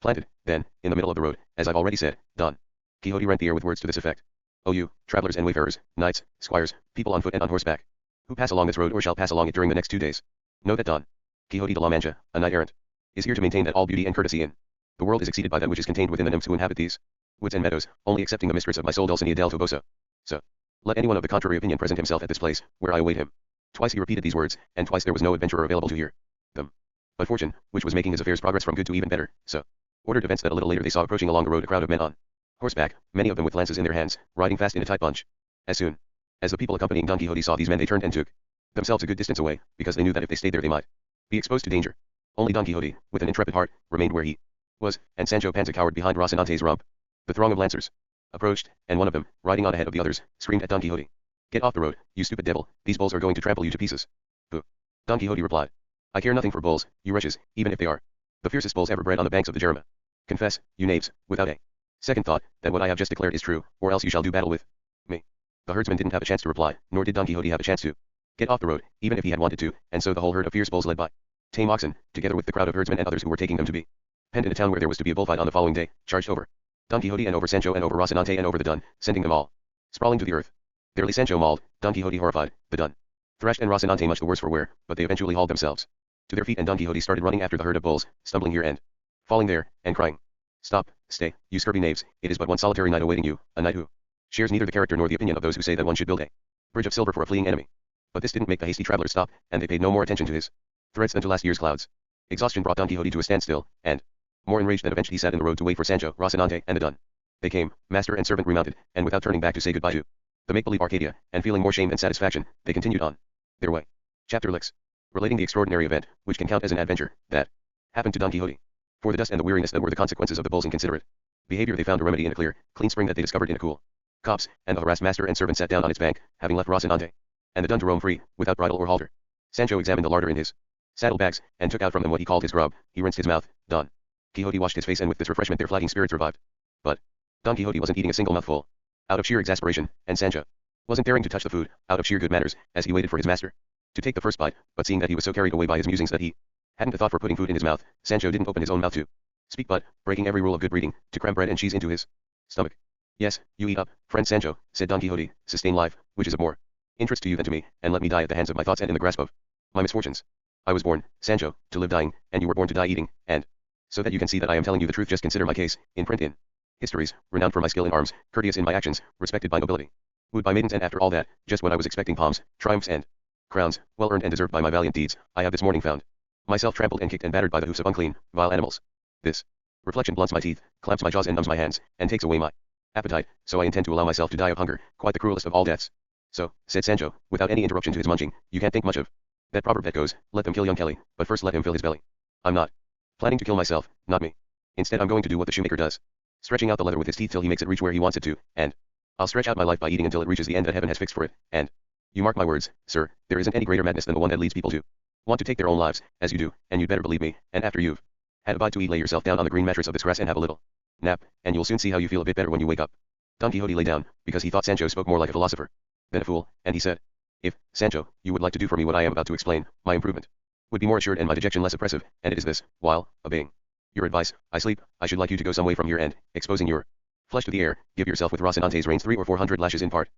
Planted, then, in the middle of the road, as I've already said, Don Quixote rent the air with words to this effect. O you, travelers and wayfarers, knights, squires, people on foot and on horseback, who pass along this road or shall pass along it during the next 2 days, know that Don Quixote de la Mancha, a knight errant, is here to maintain that all beauty and courtesy in the world is exceeded by that which is contained within the nymphs who inhabit these woods and meadows, only excepting the mistress of my soul Dulcinea del Toboso. So, let anyone of the contrary opinion present himself at this place, where I await him. Twice he repeated these words, and twice there was no adventurer available to hear them. But fortune, which was making his affairs progress from good to even better, so ordered events that a little later they saw approaching along the road a crowd of men on horseback, many of them with lances in their hands, riding fast in a tight bunch. As soon as the people accompanying Don Quixote saw these men they turned and took themselves a good distance away, because they knew that if they stayed there they might be exposed to danger. Only Don Quixote, with an intrepid heart, remained where he was, and Sancho Panza cowered behind Rocinante's rump. The throng of lancers approached, and one of them, riding on ahead of the others, screamed at Don Quixote. Get off the road, you stupid devil, these bulls are going to trample you to pieces. Pooh. Don Quixote replied. I care nothing for bulls, you wretches, even if they are the fiercest bulls ever bred on the banks of the Jerema. Confess, you knaves, without a second thought, that what I have just declared is true, or else you shall do battle with me. The herdsman didn't have a chance to reply, nor did Don Quixote have a chance to get off the road, even if he had wanted to, and so the whole herd of fierce bulls led by tame oxen, together with the crowd of herdsmen and others who were taking them to be penned in a town where there was to be a bullfight on the following day, charged over Don Quixote and over Sancho and over Rocinante and over the dun, sending them all sprawling to the earth. There lay Sancho mauled, Don Quixote horrified, the dun thrashed and Rocinante much the worse for wear, but they eventually hauled themselves to their feet and Don Quixote started running after the herd of bulls, stumbling here and falling there, and crying, Stop, stay, you scurvy knaves, it is but one solitary knight awaiting you, a knight who shares neither the character nor the opinion of those who say that one should build a bridge of silver for a fleeing enemy. But this didn't make the hasty travelers stop, and they paid no more attention to his threats than to last year's clouds. Exhaustion brought Don Quixote to a standstill, and, more enraged than avenged, he sat in the road to wait for Sancho, Rocinante, and the dun. They came, master and servant remounted, and without turning back to say goodbye to the make-believe Arcadia, and feeling more shame than satisfaction, they continued on their way. Chapter Lix. Relating the extraordinary event, which can count as an adventure, that happened to Don Quixote. For the dust and the weariness that were the consequences of the bull's inconsiderate behavior, they found a remedy in a clear, clean spring that they discovered in a cool copse, and the harassed master and servant sat down on its bank, having left Rocinante and the dun to roam free, without bridle or halter. Sancho examined the larder in his saddlebags, and took out from them what he called his grub. He rinsed his mouth. Don Quixote washed his face, and with this refreshment their flagging spirits revived. But Don Quixote wasn't eating a single mouthful, out of sheer exasperation, and Sancho wasn't daring to touch the food, out of sheer good manners, as he waited for his master to take the first bite, but seeing that he was so carried away by his musings that he hadn't a thought for putting food in his mouth, Sancho didn't open his own mouth to speak, but, breaking every rule of good breeding, to cram bread and cheese into his stomach. Yes, you eat up, friend Sancho, said Don Quixote, sustain life, which is of more interest to you than to me, and let me die at the hands of my thoughts and in the grasp of my misfortunes. I was born, Sancho, to live dying, and you were born to die eating, and, so that you can see that I am telling you the truth, just consider my case, in print in histories, renowned for my skill in arms, courteous in my actions, respected by nobility, wooed by maidens, and after all that, just when I was expecting palms, triumphs and crowns, well earned and deserved by my valiant deeds, I have this morning found myself trampled and kicked and battered by the hoofs of unclean, vile animals. This reflection blunts my teeth, clamps my jaws and numbs my hands, and takes away my appetite, so I intend to allow myself to die of hunger, quite the cruelest of all deaths. So, said Sancho, without any interruption to his munching, you can't think much of that proverb that goes, let them kill young Kelly, but first let him fill his belly. I'm not planning to kill myself, not me. Instead I'm going to do what the shoemaker does, stretching out the leather with his teeth till he makes it reach where he wants it to, and I'll stretch out my life by eating until it reaches the end that heaven has fixed for it, and you mark my words, sir, there isn't any greater madness than the one that leads people to want to take their own lives, as you do, and you'd better believe me, and after you've had a bite to eat, lay yourself down on the green mattress of this grass and have a little nap, and you'll soon see how you feel a bit better when you wake up. Don Quixote lay down, because he thought Sancho spoke more like a philosopher than a fool, and he said, if, Sancho, you would like to do for me what I am about to explain, my improvement would be more assured and my dejection less oppressive, and it is this, while, obeying your advice, I sleep, I should like you to go some way from here and, exposing your flesh to the air, give yourself with Rocinante's reins 300 or 400 lashes in part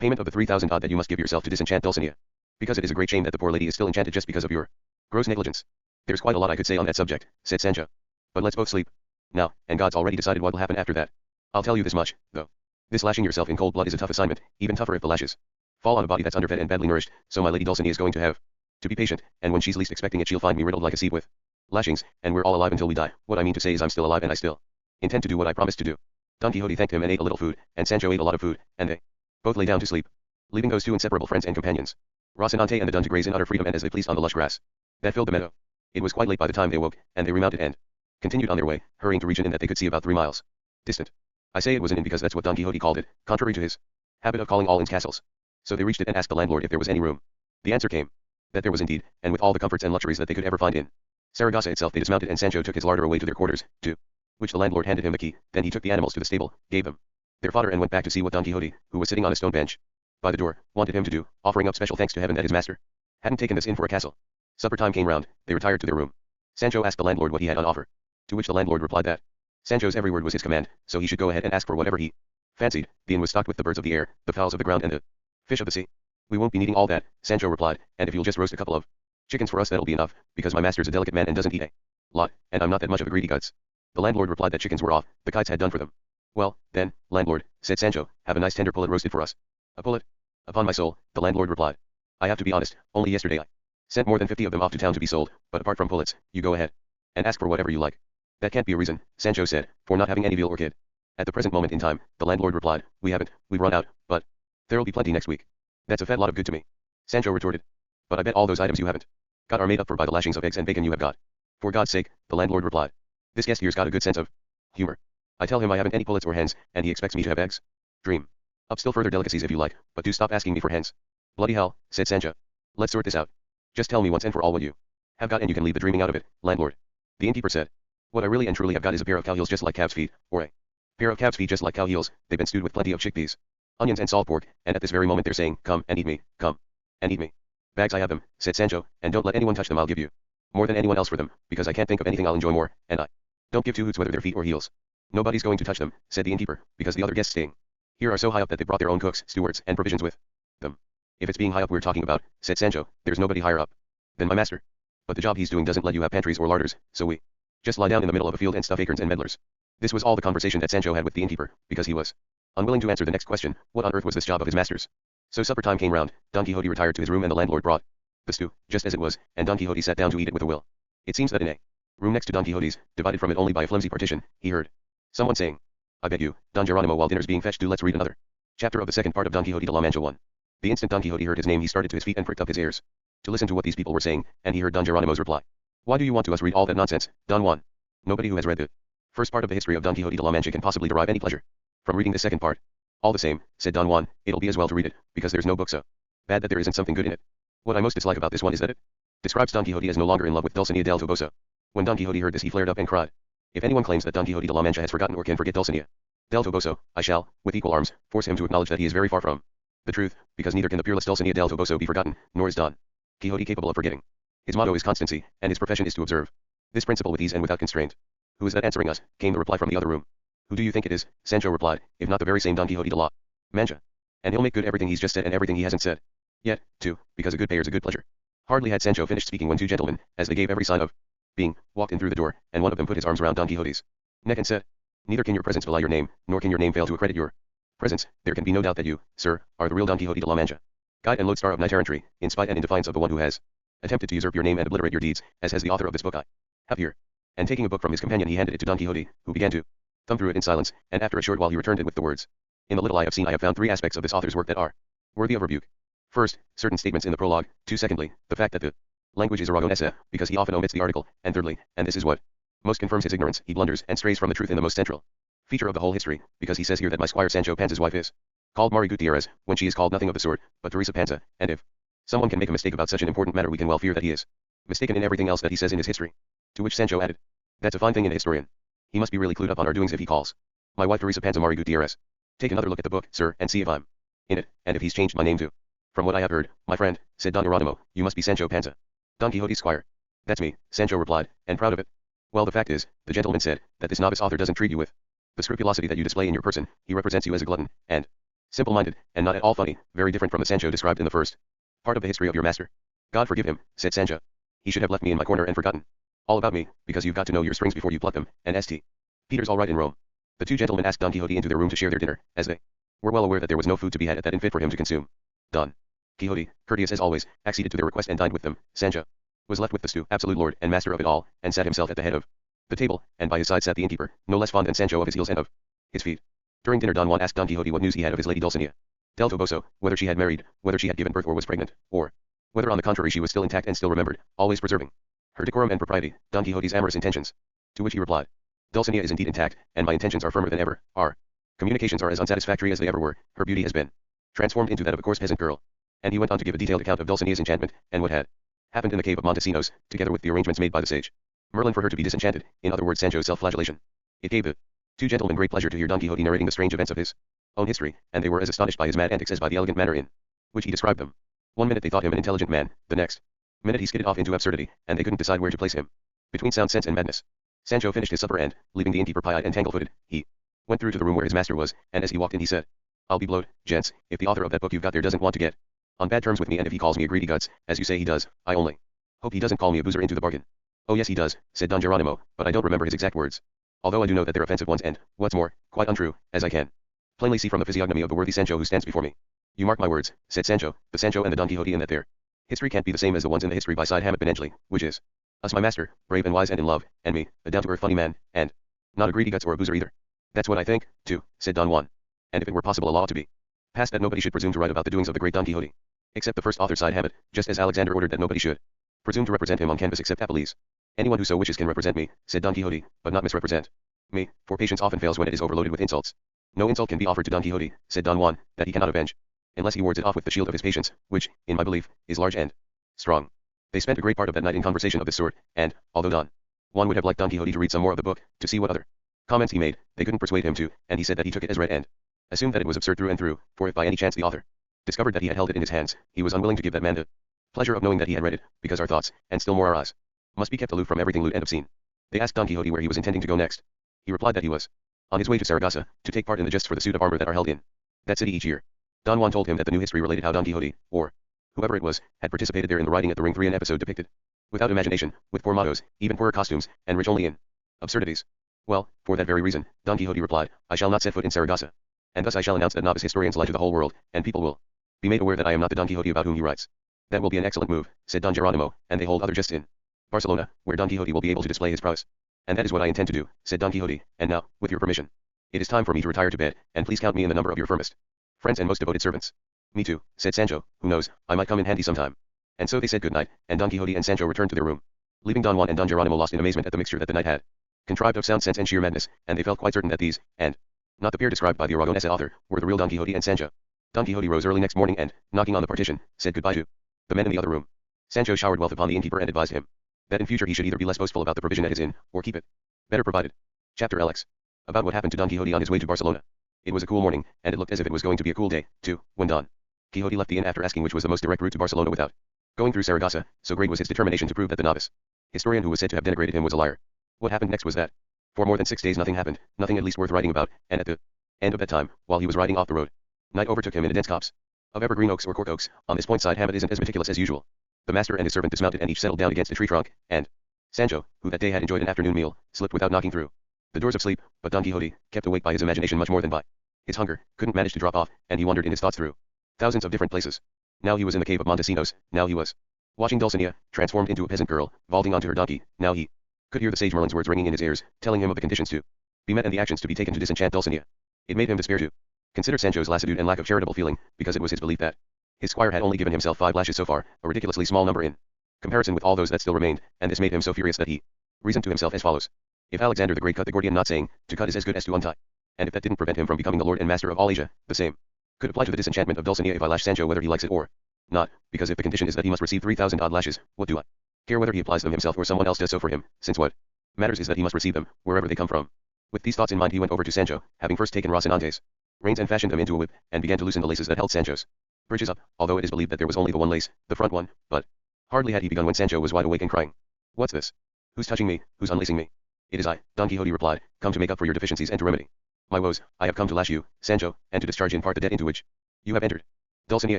payment of the 3,000 odd that you must give yourself to disenchant Dulcinea, because it is a great shame that the poor lady is still enchanted just because of your gross negligence. There's quite a lot I could say on that subject, said Sancho, but let's both sleep now, and God's already decided what will happen after that. I'll tell you this much, though. This lashing yourself in cold blood is a tough assignment, even tougher if the lashes fall on a body that's underfed and badly nourished, so my lady Dulcinea is going to have to be patient, and when she's least expecting it she'll find me riddled like a seed with lashings, and we're all alive until we die. What I mean to say is I'm still alive and I still intend to do what I promised to do. Don Quixote thanked him and ate a little food, and Sancho ate a lot of food, and they both lay down to sleep, leaving those two inseparable friends and companions, Rocinante and the dun, to graze in utter freedom and as they pleased on the lush grass that filled the meadow. It was quite late by the time they awoke, and they remounted and continued on their way, hurrying to reach an inn that they could see about 3 miles distant. I say it was an inn because that's what Don Quixote called it, contrary to his habit of calling all inns castles. So they reached it and asked the landlord if there was any room. The answer came that there was indeed, and with all the comforts and luxuries that they could ever find in Saragossa itself. They dismounted and Sancho took his larder away to their quarters, to which the landlord handed him the key. Then he took the animals to the stable, gave them their fodder and went back to see what Don Quixote, who was sitting on a stone bench by the door, wanted him to do, offering up special thanks to heaven that his master hadn't taken this inn for a castle. Supper time came round, they retired to their room. Sancho asked the landlord what he had on offer, to which the landlord replied that Sancho's every word was his command, so he should go ahead and ask for whatever he fancied. The inn was stocked with the birds of the air, the fowls of the ground and the fish of the sea. We won't be needing all that, Sancho replied, and if you'll just roast a couple of chickens for us that'll be enough, because my master's a delicate man and doesn't eat a lot, and I'm not that much of a greedy guts. The landlord replied that chickens were off, the kites had done for them. Well, then, landlord, said Sancho, have a nice tender pullet roasted for us. A pullet? Upon my soul, the landlord replied. I have to be honest, only yesterday I sent more than 50 of them off to town to be sold, but apart from pullets, you go ahead and ask for whatever you like. That can't be a reason, Sancho said, for not having any veal or kid. At the present moment in time, the landlord replied, we haven't, we've run out, but there'll be plenty next week. That's a fat lot of good to me, Sancho retorted. But I bet all those items you haven't got are made up for by the lashings of eggs and bacon you have got. For God's sake, the landlord replied. This guest here's got a good sense of humor. I tell him I haven't any pullets or hens, and he expects me to have eggs. Dream. Up still further delicacies if you like, but do stop asking me for hens. Bloody hell, said Sancho. Let's sort this out. Just tell me once and for all what you have got and you can leave the dreaming out of it, landlord. The innkeeper said. What I really and truly have got is a pair of cow heels just like calves' feet, or a pair of calves' feet just like cow heels. They've been stewed with plenty of chickpeas, onions and salt pork, and at this very moment they're saying, come and eat me, come and eat me. Bags I have them, said Sancho, and don't let anyone touch them. I'll give you more than anyone else for them, because I can't think of anything I'll enjoy more, and I don't give two hoots whether they're feet or heels. Nobody's going to touch them, said the innkeeper, because the other guests staying here are so high up that they brought their own cooks, stewards, and provisions with them. If it's being high up we're talking about, said Sancho, there's nobody higher up than my master. But the job he's doing doesn't let you have pantries or larders, so we just lie down in the middle of a field and stuff acorns and medlars. This was all the conversation that Sancho had with the innkeeper, because he was unwilling to answer the next question, what on earth was this job of his master's? So supper time came round, Don Quixote retired to his room and the landlord brought the stew, just as it was, and Don Quixote sat down to eat it with a will. It seems that in a room next to Don Quixote's, divided from it only by a flimsy partition, he heard someone saying, I beg you, Don Geronimo, while dinner's being fetched, do let's read another chapter of the second part of Don Quixote de la Mancha 1. The instant Don Quixote heard his name he started to his feet and pricked up his ears to listen to what these people were saying, and he heard Don Geronimo's reply. Why do you want to us read all that nonsense, Don Juan? Nobody who has read the first part of the history of Don Quixote de la Mancha can possibly derive any pleasure from reading the second part. All the same, said Don Juan, it'll be as well to read it, because there's no book so bad that there isn't something good in it. What I most dislike about this one is that it describes Don Quixote as no longer in love with Dulcinea del Toboso. When Don Quixote heard this he flared up and cried. If anyone claims that Don Quixote de la Mancha has forgotten or can forget Dulcinea del Toboso, I shall, with equal arms, force him to acknowledge that he is very far from the truth, because neither can the peerless Dulcinea del Toboso be forgotten, nor is Don Quixote capable of forgetting. His motto is constancy, and his profession is to observe this principle with ease and without constraint. Who is that answering us? Came the reply from the other room. Who do you think it is? Sancho replied, if not the very same Don Quixote de la Mancha. And he'll make good everything he's just said and everything he hasn't said yet, too, because a good payer's a good pleasure. Hardly had Sancho finished speaking when two gentlemen, as they gave every sign of being, walked in through the door, and one of them put his arms round Don Quixote's neck and said, neither can your presence belie your name, nor can your name fail to accredit your presence. There can be no doubt that you, sir, are the real Don Quixote de la Mancha, guide and lodestar of knight-errantry, in spite and in defiance of the one who has attempted to usurp your name and obliterate your deeds, as has the author of this book I have here. And taking a book from his companion he handed it to Don Quixote, who began to thumb through it in silence, and after a short while he returned it with the words, in the little I have seen I have found three aspects of this author's work that are worthy of rebuke. First, certain statements in the prologue. Two, secondly, the fact that the language is aragonese, because he often omits the article, and thirdly, and this is what most confirms his ignorance, he blunders and strays from the truth in the most central feature of the whole history, because he says here that my squire Sancho Panza's wife is called Mari Gutierrez, when she is called nothing of the sort, but Teresa Panza, and if someone can make a mistake about such an important matter we can well fear that he is mistaken in everything else that he says in his history. To which Sancho added, that's a fine thing in a historian. He must be really clued up on our doings if he calls my wife Teresa Panza Mari Gutierrez. Take another look at the book, sir, and see if I'm in it, and if he's changed my name too. From what I have heard, my friend, said Don Geronimo, you must be Sancho Panza, Don Quixote's squire. That's me, Sancho replied, and proud of it. Well, the fact is, the gentleman said, that this novice author doesn't treat you with the scrupulosity that you display in your person. He represents you as a glutton, and simple-minded, and not at all funny, very different from the Sancho described in the first part of the history of your master. God forgive him, said Sancho. He should have left me in my corner and forgotten all about me, because you've got to know your springs before you pluck them, and St. Peter's all right in Rome. The two gentlemen asked Don Quixote into their room to share their dinner, as they were well aware that there was no food to be had at that inn fit for him to consume. Don Quixote, courteous as always, acceded to their request and dined with them. Sancho was left with the stew, absolute lord and master of it all, and sat himself at the head of the table, and by his side sat the innkeeper, no less fond than Sancho of his heels and of his feet. During dinner Don Juan asked Don Quixote what news he had of his lady Dulcinea del Toboso, whether she had married, whether she had given birth or was pregnant, or whether on the contrary she was still intact and still remembered, always preserving her decorum and propriety, Don Quixote's amorous intentions. To which he replied, Dulcinea is indeed intact, and my intentions are firmer than ever. Our communications are as unsatisfactory as they ever were. Her beauty has been transformed into that of a coarse peasant girl. And he went on to give a detailed account of Dulcinea's enchantment, and what had happened in the cave of Montesinos, together with the arrangements made by the sage Merlin for her to be disenchanted, in other words Sancho's self-flagellation. It gave the two gentlemen great pleasure to hear Don Quixote narrating the strange events of his own history, and they were as astonished by his mad antics as by the elegant manner in which he described them. One minute they thought him an intelligent man, the next minute he skidded off into absurdity, and they couldn't decide where to place him between sound sense and madness. Sancho finished his supper and, leaving the innkeeper pie-eyed and tangle-footed, he went through to the room where his master was, and as he walked in he said, I'll be blowed, gents, if the author of that book you've got there doesn't want to get on bad terms with me, and if he calls me a greedy guts, as you say he does, I only hope he doesn't call me a boozer into the bargain. Oh yes he does, said Don Geronimo, but I don't remember his exact words. Although I do know that they're offensive ones and, what's more, quite untrue, as I can plainly see from the physiognomy of the worthy Sancho who stands before me. You mark my words, said Sancho, the Sancho and the Don Quixote in that their history can't be the same as the ones in the history by Side Hamet Ben Edgley, which is us my master, brave and wise and in love, and me, a down-to-earth funny man, and not a greedy guts or a boozer either. That's what I think, too, said Don Juan. And if it were possible a law ought to be passed that nobody should presume to write about the doings of the great Don Quixote, except the first author Side Hamet, just as Alexander ordered that nobody should presume to represent him on canvas except Apelles. Anyone who so wishes can represent me, said Don Quixote, but not misrepresent me, for patience often fails when it is overloaded with insults. No insult can be offered to Don Quixote, said Don Juan, that he cannot avenge, unless he wards it off with the shield of his patience, which, in my belief, is large and strong. They spent a great part of that night in conversation of this sort, and, although Don Juan would have liked Don Quixote to read some more of the book, to see what other comments he made, they couldn't persuade him to, and he said that he took it as read and assumed that it was absurd through and through, for if by any chance the author discovered that he had held it in his hands, he was unwilling to give that man the pleasure of knowing that he had read it, because our thoughts, and still more our eyes, must be kept aloof from everything lewd and obscene. They asked Don Quixote where he was intending to go next. He replied that he was on his way to Saragossa, to take part in the justs for the suit of armor that are held in that city each year. Don Juan told him that the new history related how Don Quixote, or whoever it was, had participated there in the riding at the ring 3, an episode depicted without imagination, with poor mottos, even poorer costumes, and rich only in absurdities. Well, for that very reason, Don Quixote replied, I shall not set foot in Saragossa. And thus I shall announce that novice historians lie to the whole world, and people will be made aware that I am not the Don Quixote about whom he writes. That will be an excellent move, said Don Geronimo, and they hold other justs in Barcelona, where Don Quixote will be able to display his prowess. And that is what I intend to do, said Don Quixote, and now, with your permission, it is time for me to retire to bed, and please count me in the number of your firmest friends and most devoted servants. Me too, said Sancho, who knows, I might come in handy sometime. And so they said good night, and Don Quixote and Sancho returned to their room, leaving Don Juan and Don Geronimo lost in amazement at the mixture that the night had contrived of sound sense and sheer madness, and they felt quite certain that these, and not the pair described by the Aragonese author, were the real Don Quixote and Sancho. Don Quixote rose early next morning and, knocking on the partition, said goodbye to the men in the other room. Sancho showered wealth upon the innkeeper and advised him that in future he should either be less boastful about the provision at his inn, or keep it better provided. Chapter LX. About what happened to Don Quixote on his way to Barcelona. It was a cool morning, and it looked as if it was going to be a cool day, too, when Don Quixote left the inn after asking which was the most direct route to Barcelona without going through Saragossa, so great was his determination to prove that the novice historian who was said to have denigrated him was a liar. What happened next was that, for more than 6 days nothing happened, nothing at least worth writing about, and at the end of that time, while he was riding off the road, night overtook him in a dense copse of evergreen oaks or cork oaks. On this point side Hammett isn't as meticulous as usual. The master and his servant dismounted and each settled down against a tree trunk, and Sancho, who that day had enjoyed an afternoon meal, slipped without knocking through the doors of sleep, but Don Quixote, kept awake by his imagination much more than by his hunger, couldn't manage to drop off, and he wandered in his thoughts through thousands of different places. Now he was in the cave of Montesinos, now he was watching Dulcinea, transformed into a peasant girl, vaulting onto her donkey, now he could hear the sage Merlin's words ringing in his ears, telling him of the conditions to be met and the actions to be taken to disenchant Dulcinea. It made him despair to consider Sancho's lassitude and lack of charitable feeling, because it was his belief that his squire had only given himself 5 lashes so far, a ridiculously small number in comparison with all those that still remained, and this made him so furious that he reasoned to himself as follows. If Alexander the Great cut the Gordian knot, saying, to cut is as good as to untie, and if that didn't prevent him from becoming the lord and master of all Asia, the same could apply to the disenchantment of Dulcinea if I lash Sancho whether he likes it or not, because if the condition is that he must receive 3,000 odd lashes, what do I care whether he applies them himself or someone else does so for him, since what matters is that he must receive them, wherever they come from. With these thoughts in mind he went over to Sancho, having first taken Rocinante's reins and fashioned them into a whip, and began to loosen the laces that held Sancho's breeches up, although it is believed that there was only the one lace, the front one, but hardly had he begun when Sancho was wide awake and crying, What's this? Who's touching me, who's unlacing me? It is I, Don Quixote replied, come to make up for your deficiencies and to remedy my woes. I have come to lash you, Sancho, and to discharge in part the debt into which you have entered. Dulcinea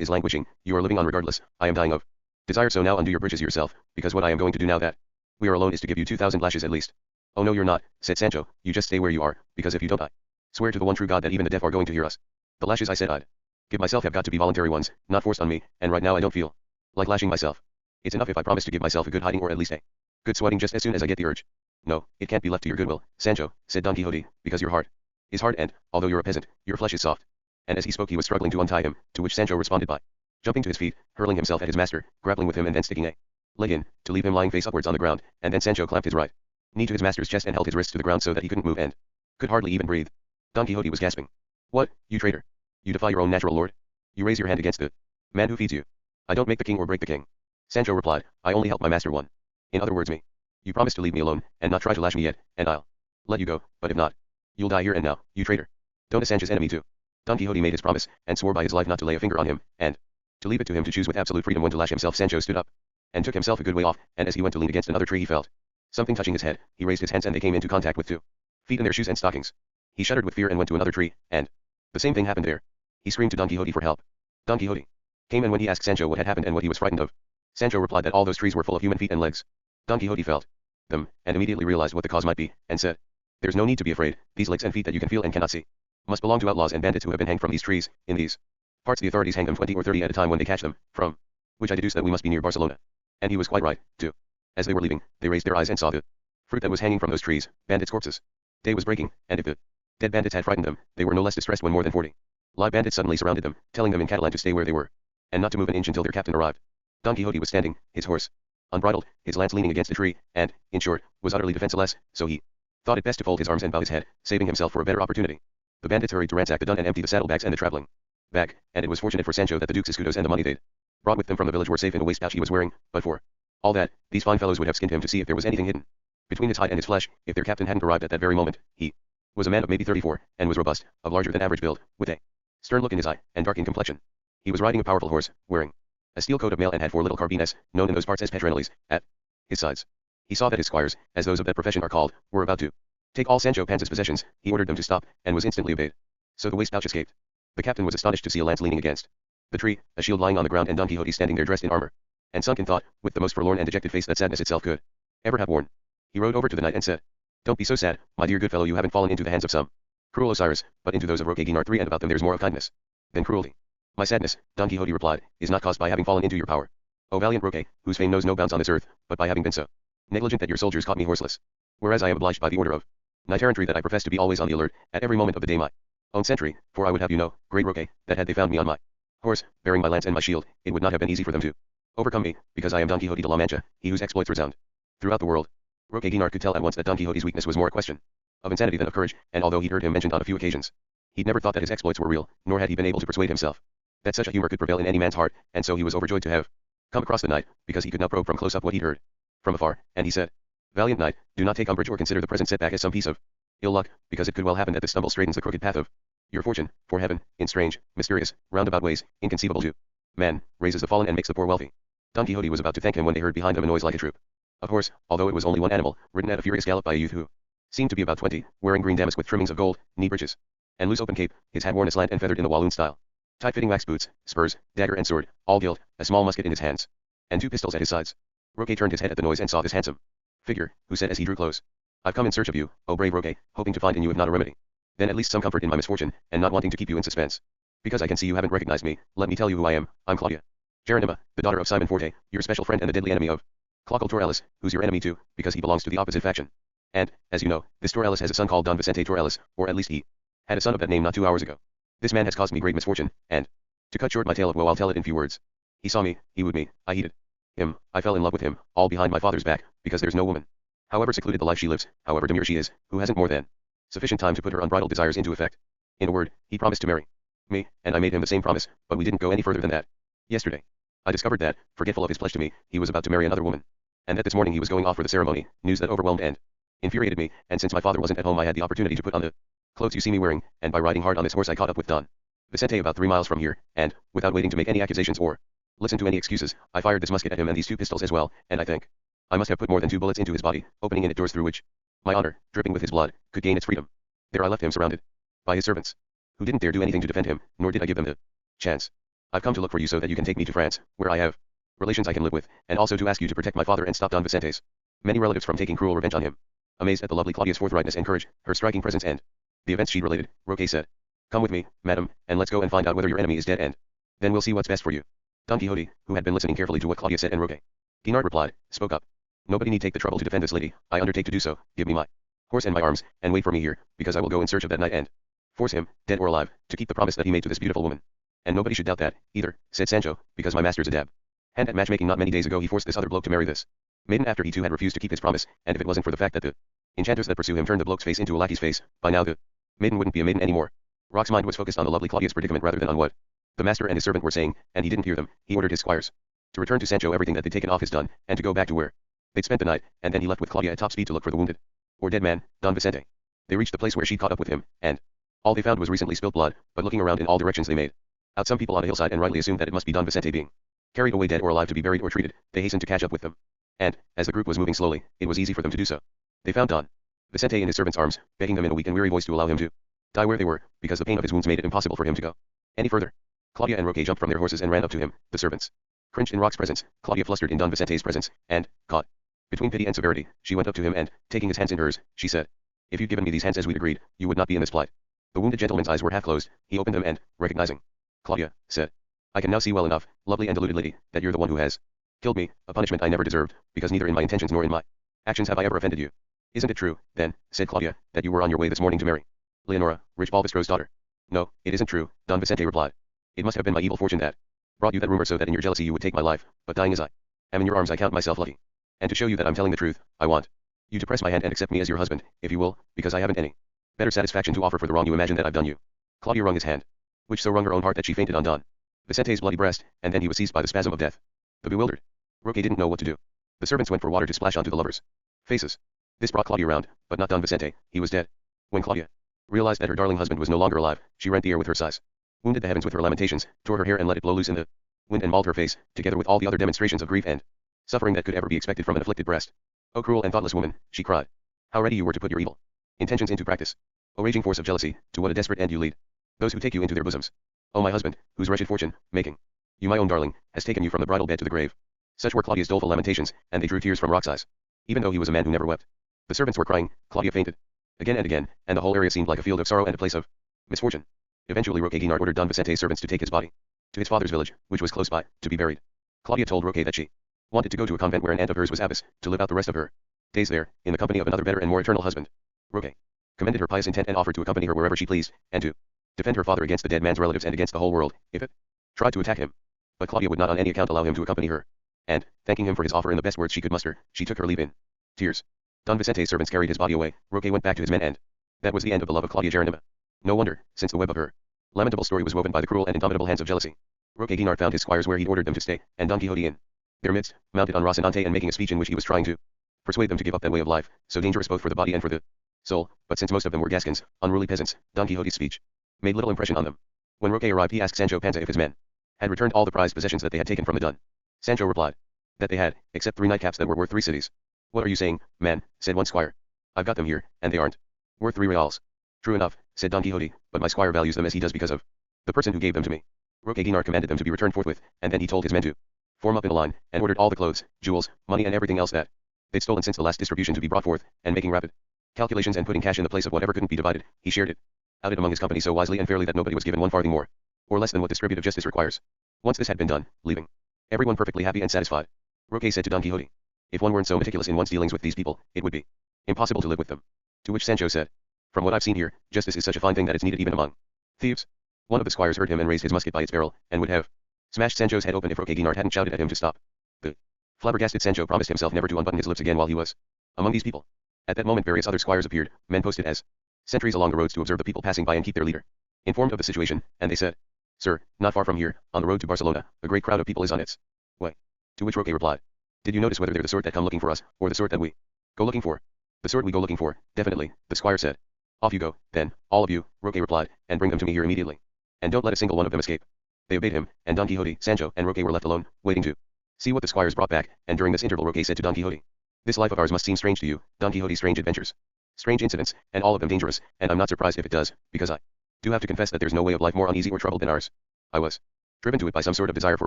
is languishing, you are living on regardless, I am dying of desire, so now undo your bridges yourself, because what I am going to do now that we are alone is to give you 2,000 lashes at least. Oh no you're not, said Sancho, you just stay where you are, because if you don't I swear to the one true God that even the deaf are going to hear us. The lashes I said I'd give myself have got to be voluntary ones, not forced on me, and right now I don't feel like lashing myself. It's enough if I promise to give myself a good hiding or at least a good swatting just as soon as I get the urge. No, it can't be left to your goodwill, Sancho, said Don Quixote, because your heart is hard and, although you're a peasant, your flesh is soft. And as he spoke he was struggling to untie him, to which Sancho responded by jumping to his feet, hurling himself at his master, grappling with him and then sticking a leg in, to leave him lying face upwards on the ground, and then Sancho clamped his right knee to his master's chest and held his wrists to the ground so that he couldn't move and could hardly even breathe. Don Quixote was gasping. What, you traitor? You defy your own natural lord? You raise your hand against the man who feeds you? I don't make the king or break the king. Sancho replied, I only help my master one. In other words me. You promise to leave me alone, and not try to lash me yet, and I'll let you go, but if not, you'll die here and now, you traitor. Don't Sancho's enemy too. Don Quixote made his promise, and swore by his life not to lay a finger on him, and to leave it to him to choose with absolute freedom when to lash himself. Sancho stood up, and took himself a good way off, and as he went to lean against another tree he felt something touching his head. He raised his hands and they came into contact with 2 feet in their shoes and stockings. He shuddered with fear and went to another tree, and the same thing happened there. He screamed to Don Quixote for help. Don Quixote came, and when he asked Sancho what had happened and what he was frightened of, Sancho replied that all those trees were full of human feet and legs. Don Quixote felt them, and immediately realized what the cause might be, and said, There's no need to be afraid, these legs and feet that you can feel and cannot see must belong to outlaws and bandits who have been hanged from these trees. In these parts the authorities hang them 20 or 30 at a time when they catch them, from which I deduce that we must be near Barcelona. And he was quite right, too. As they were leaving, they raised their eyes and saw the fruit that was hanging from those trees, bandits' corpses. Day was breaking, and if the dead bandits had frightened them, they were no less distressed when more than 40 live bandits suddenly surrounded them, telling them in Catalan to stay where they were, and not to move an inch until their captain arrived. Don Quixote was standing, his horse unbridled, his lance leaning against a tree, and, in short, was utterly defenseless, so he thought it best to fold his arms and bow his head, saving himself for a better opportunity. The bandits hurried to ransack the dun and empty the saddlebags and the traveling bag, and it was fortunate for Sancho that the duke's escudos and the money they'd brought with them from the village were safe in a waist pouch he was wearing, but for all that, these fine fellows would have skinned him to see if there was anything hidden between his hide and his flesh, if their captain hadn't arrived at that very moment. He was a man of maybe 34, and was robust, of larger than average build, with a stern look in his eye, and dark in complexion. He was riding a powerful horse, wearing a steel coat of mail and had 4 little carbines, known in those parts as petronales, at his sides. He saw that his squires, as those of that profession are called, were about to take all Sancho Panza's possessions. He ordered them to stop, and was instantly obeyed. So the waist pouch escaped. The captain was astonished to see a lance leaning against the tree, a shield lying on the ground, and Don Quixote standing there dressed in armor, and sunk in thought, with the most forlorn and dejected face that sadness itself could ever have worn. He rode over to the knight and said, "Don't be so sad, my dear good fellow, you haven't fallen into the hands of some cruel Osiris, but into those of Roque Guinart III, and about them there's more of kindness than cruelty." "My sadness," Don Quixote replied, "is not caused by having fallen into your power, O valiant Roque, whose fame knows no bounds on this earth, but by having been so negligent that your soldiers caught me horseless. Whereas I am obliged by the order of knight errantry that I profess to be always on the alert, at every moment of the day my own sentry, for I would have you know, great Roque, that had they found me on my horse, bearing my lance and my shield, it would not have been easy for them to overcome me, because I am Don Quixote de la Mancha, he whose exploits resound throughout the world." Roque Guinart could tell at once that Don Quixote's weakness was more a question of insanity than of courage, and although he'd heard him mentioned on a few occasions, he'd never thought that his exploits were real, nor had he been able to persuade himself that such a humor could prevail in any man's heart, and so he was overjoyed to have come across the knight, because he could now probe from close up what he'd heard from afar, and he said, "Valiant knight, do not take umbrage or consider the present setback as some piece of ill luck, because it could well happen that this stumble straightens the crooked path of your fortune, for heaven, in strange, mysterious, roundabout ways, inconceivable to man, raises the fallen and makes the poor wealthy." Don Quixote was about to thank him when they heard behind them a noise like a troop of horse, although it was only one animal, ridden at a furious gallop by a youth who seemed to be about 20, wearing green damask with trimmings of gold, knee breeches, and loose open cape, his hat worn aslant and feathered in the Walloon style, tight-fitting wax boots, spurs, dagger and sword, all gilt, a small musket in his hands, and 2 pistols at his sides. Roque turned his head at the noise and saw this handsome figure, who said as he drew close, "I've come in search of you, O brave Roque, hoping to find in you if not a remedy, then at least some comfort in my misfortune, and not wanting to keep you in suspense. Because I can see you haven't recognized me, let me tell you who I am. I'm Claudia Geronima, the daughter of Simon Forte, your special friend and the deadly enemy of Clocal Torrellis, who's your enemy too, because he belongs to the opposite faction. And, as you know, this Torrellis has a son called Don Vicente Torrellis, or at least he had a son of that name not 2 hours ago. This man has caused me great misfortune, and, to cut short my tale of woe I'll tell it in few words. He saw me, he wooed me, I heeded him, I fell in love with him, all behind my father's back, because there's no woman, however secluded the life she lives, however demure she is, who hasn't more than sufficient time to put her unbridled desires into effect. In a word, he promised to marry me, and I made him the same promise, but we didn't go any further than that. Yesterday, I discovered that, forgetful of his pledge to me, he was about to marry another woman, and that this morning he was going off for the ceremony, news that overwhelmed and infuriated me, and since my father wasn't at home I had the opportunity to put on the clothes you see me wearing, and by riding hard on this horse I caught up with Don Vicente about 3 miles from here, and, without waiting to make any accusations or listen to any excuses, I fired this musket at him and these 2 pistols as well, and I think I must have put more than 2 bullets into his body, opening in it doors through which my honor, dripping with his blood, could gain its freedom. There I left him surrounded by his servants, who didn't dare do anything to defend him, nor did I give them the chance. I've come to look for you so that you can take me to France, where I have relations I can live with, and also to ask you to protect my father and stop Don Vicente's many relatives from taking cruel revenge on him." Amazed at the lovely Claudia's forthrightness and courage, her striking presence and the events she related, Roque said, "Come with me, madam, and let's go and find out whether your enemy is dead, and then we'll see what's best for you." Don Quixote, who had been listening carefully to what Claudia said and Roque Guinart replied, spoke up. "Nobody need take the trouble to defend this lady, I undertake to do so. Give me my horse and my arms, and wait for me here, because I will go in search of that knight and force him, dead or alive, to keep the promise that he made to this beautiful woman. And nobody should doubt that, either," said Sancho, "because my master's a dab hand at matchmaking. Not many days ago he forced this other bloke to marry this maiden after he too had refused to keep his promise, and if it wasn't for the fact that the enchanters that pursue him turned the bloke's face into a lackey's face, by now the maiden wouldn't be a maiden anymore." Roque's mind was focused on the lovely Claudia's predicament rather than on what the master and his servant were saying, and he didn't hear them. He ordered his squires to return to Sancho everything that they'd taken off his dun, and to go back to where they'd spent the night, and then he left with Claudia at top speed to look for the wounded or dead man, Don Vicente. They reached the place where she'd caught up with him, and all they found was recently spilt blood, but looking around in all directions they made out some people on a hillside and rightly assumed that it must be Don Vicente being carried away dead or alive to be buried or treated. They hastened to catch up with them, and, as the group was moving slowly, it was easy for them to do so. They found Don Vicente in his servant's arms, begging them in a weak and weary voice to allow him to die where they were, because the pain of his wounds made it impossible for him to go any further. Claudia and Roque jumped from their horses and ran up to him. The servants cringed in Roque's presence, Claudia flustered in Don Vicente's presence, and, caught between pity and severity, she went up to him and, taking his hands in hers, she said, "If you'd given me these hands as we'd agreed, you would not be in this plight." The wounded gentleman's eyes were half closed. He opened them and, recognizing Claudia, said, "I can now see well enough, lovely and deluded lady, that you're the one who has killed me, a punishment I never deserved, because neither in my intentions nor in my actions have I ever offended you." "Isn't it true, then," said Claudia, "that you were on your way this morning to marry Leonora, rich Balbistro's daughter?" "No, it isn't true," Don Vicente replied. "It must have been my evil fortune that brought you that rumor so that in your jealousy you would take my life, but dying as I am in your arms I count myself lucky. And to show you that I'm telling the truth, I want you to press my hand and accept me as your husband, if you will, because I haven't any Better satisfaction to offer for the wrong you imagine that I've done you. Claudia wrung his hand, which so wrung her own heart that she fainted on Don Vicente's bloody breast, and then he was seized by the spasm of death. The bewildered Roque didn't know what to do. The servants went for water to splash onto the lovers' faces. This brought Claudia round, but not Don Vicente, he was dead. When Claudia realized that her darling husband was no longer alive, she rent the air with her sighs, wounded the heavens with her lamentations, tore her hair and let it blow loose in the wind and mauled her face, together with all the other demonstrations of grief and suffering that could ever be expected from an afflicted breast. "O cruel and thoughtless woman," she cried. "How ready you were to put your evil intentions into practice. O raging force of jealousy, to what a desperate end you lead those who take you into their bosoms. O my husband, whose wretched fortune, making you my own darling, has taken you from the bridal bed to the grave." Such were Claudia's doleful lamentations, and they drew tears from Roque's eyes. Even though he was a man who never wept. The servants were crying, Claudia fainted again and again, and the whole area seemed like a field of sorrow and a place of misfortune. Eventually Roque Guinart ordered Don Vicente's servants to take his body to his father's village, which was close by, to be buried. Claudia told Roque that she wanted to go to a convent where an aunt of hers was abbess, to live out the rest of her days there, in the company of another better and more eternal husband. Roque commended her pious intent and offered to accompany her wherever she pleased, and to defend her father against the dead man's relatives and against the whole world, if it tried to attack him. But Claudia would not on any account allow him to accompany her, and, thanking him for his offer in the best words she could muster, she took her leave in tears. Don Vicente's servants carried his body away, Roque went back to his men, and that was the end of the love of Claudia Geronima. No wonder, since the web of her lamentable story was woven by the cruel and indomitable hands of jealousy. Roque Guinart found his squires where he'd ordered them to stay, and Don Quixote in their midst, mounted on Rocinante and making a speech in which he was trying to persuade them to give up that way of life, so dangerous both for the body and for the soul, but since most of them were Gascons, unruly peasants, Don Quixote's speech made little impression on them. When Roque arrived he asked Sancho Panza if his men had returned all the prized possessions that they had taken from the Dun. Sancho replied that they had, except 3 nightcaps that were worth 3 cities. "What are you saying, man?" said one squire. "I've got them here, and they aren't worth 3 reals. "True enough," said Don Quixote, "but my squire values them as he does because of the person who gave them to me." Roque Guinart commanded them to be returned forthwith, and then he told his men to form up in a line, and ordered all the clothes, jewels, money and everything else that they'd stolen since the last distribution to be brought forth, and making rapid calculations and putting cash in the place of whatever couldn't be divided, he shared it out among his company so wisely and fairly that nobody was given 1 farthing more or less than what distributive justice requires. Once this had been done, leaving everyone perfectly happy and satisfied, Roque said to Don Quixote, "If one weren't so meticulous in one's dealings with these people, it would be impossible to live with them." To which Sancho said, "From what I've seen here, justice is such a fine thing that it's needed even among thieves." One of the squires heard him and raised his musket by its barrel, and would have smashed Sancho's head open if Roque Guinart hadn't shouted at him to stop. The flabbergasted Sancho promised himself never to unbutton his lips again while he was among these people. At that moment various other squires appeared, men posted as sentries along the roads to observe the people passing by and keep their leader informed of the situation, and they said, "Sir, not far from here, on the road to Barcelona, a great crowd of people is on its way." To which Roque replied, "Did you notice whether they're the sort that come looking for us, or the sort that we go looking for?" "The sort we go looking for, definitely," the squire said. "Off you go, then, all of you," Roque replied, "and bring them to me here immediately. And don't let a single one of them escape." They obeyed him, and Don Quixote, Sancho, and Roque were left alone, waiting to see what the squires brought back, and during this interval Roque said to Don Quixote, "This life of ours must seem strange to you, Don Quixote, strange adventures, strange incidents, and all of them dangerous, and I'm not surprised if it does, because I do have to confess that there's no way of life more uneasy or troubled than ours. I was driven to it by some sort of desire for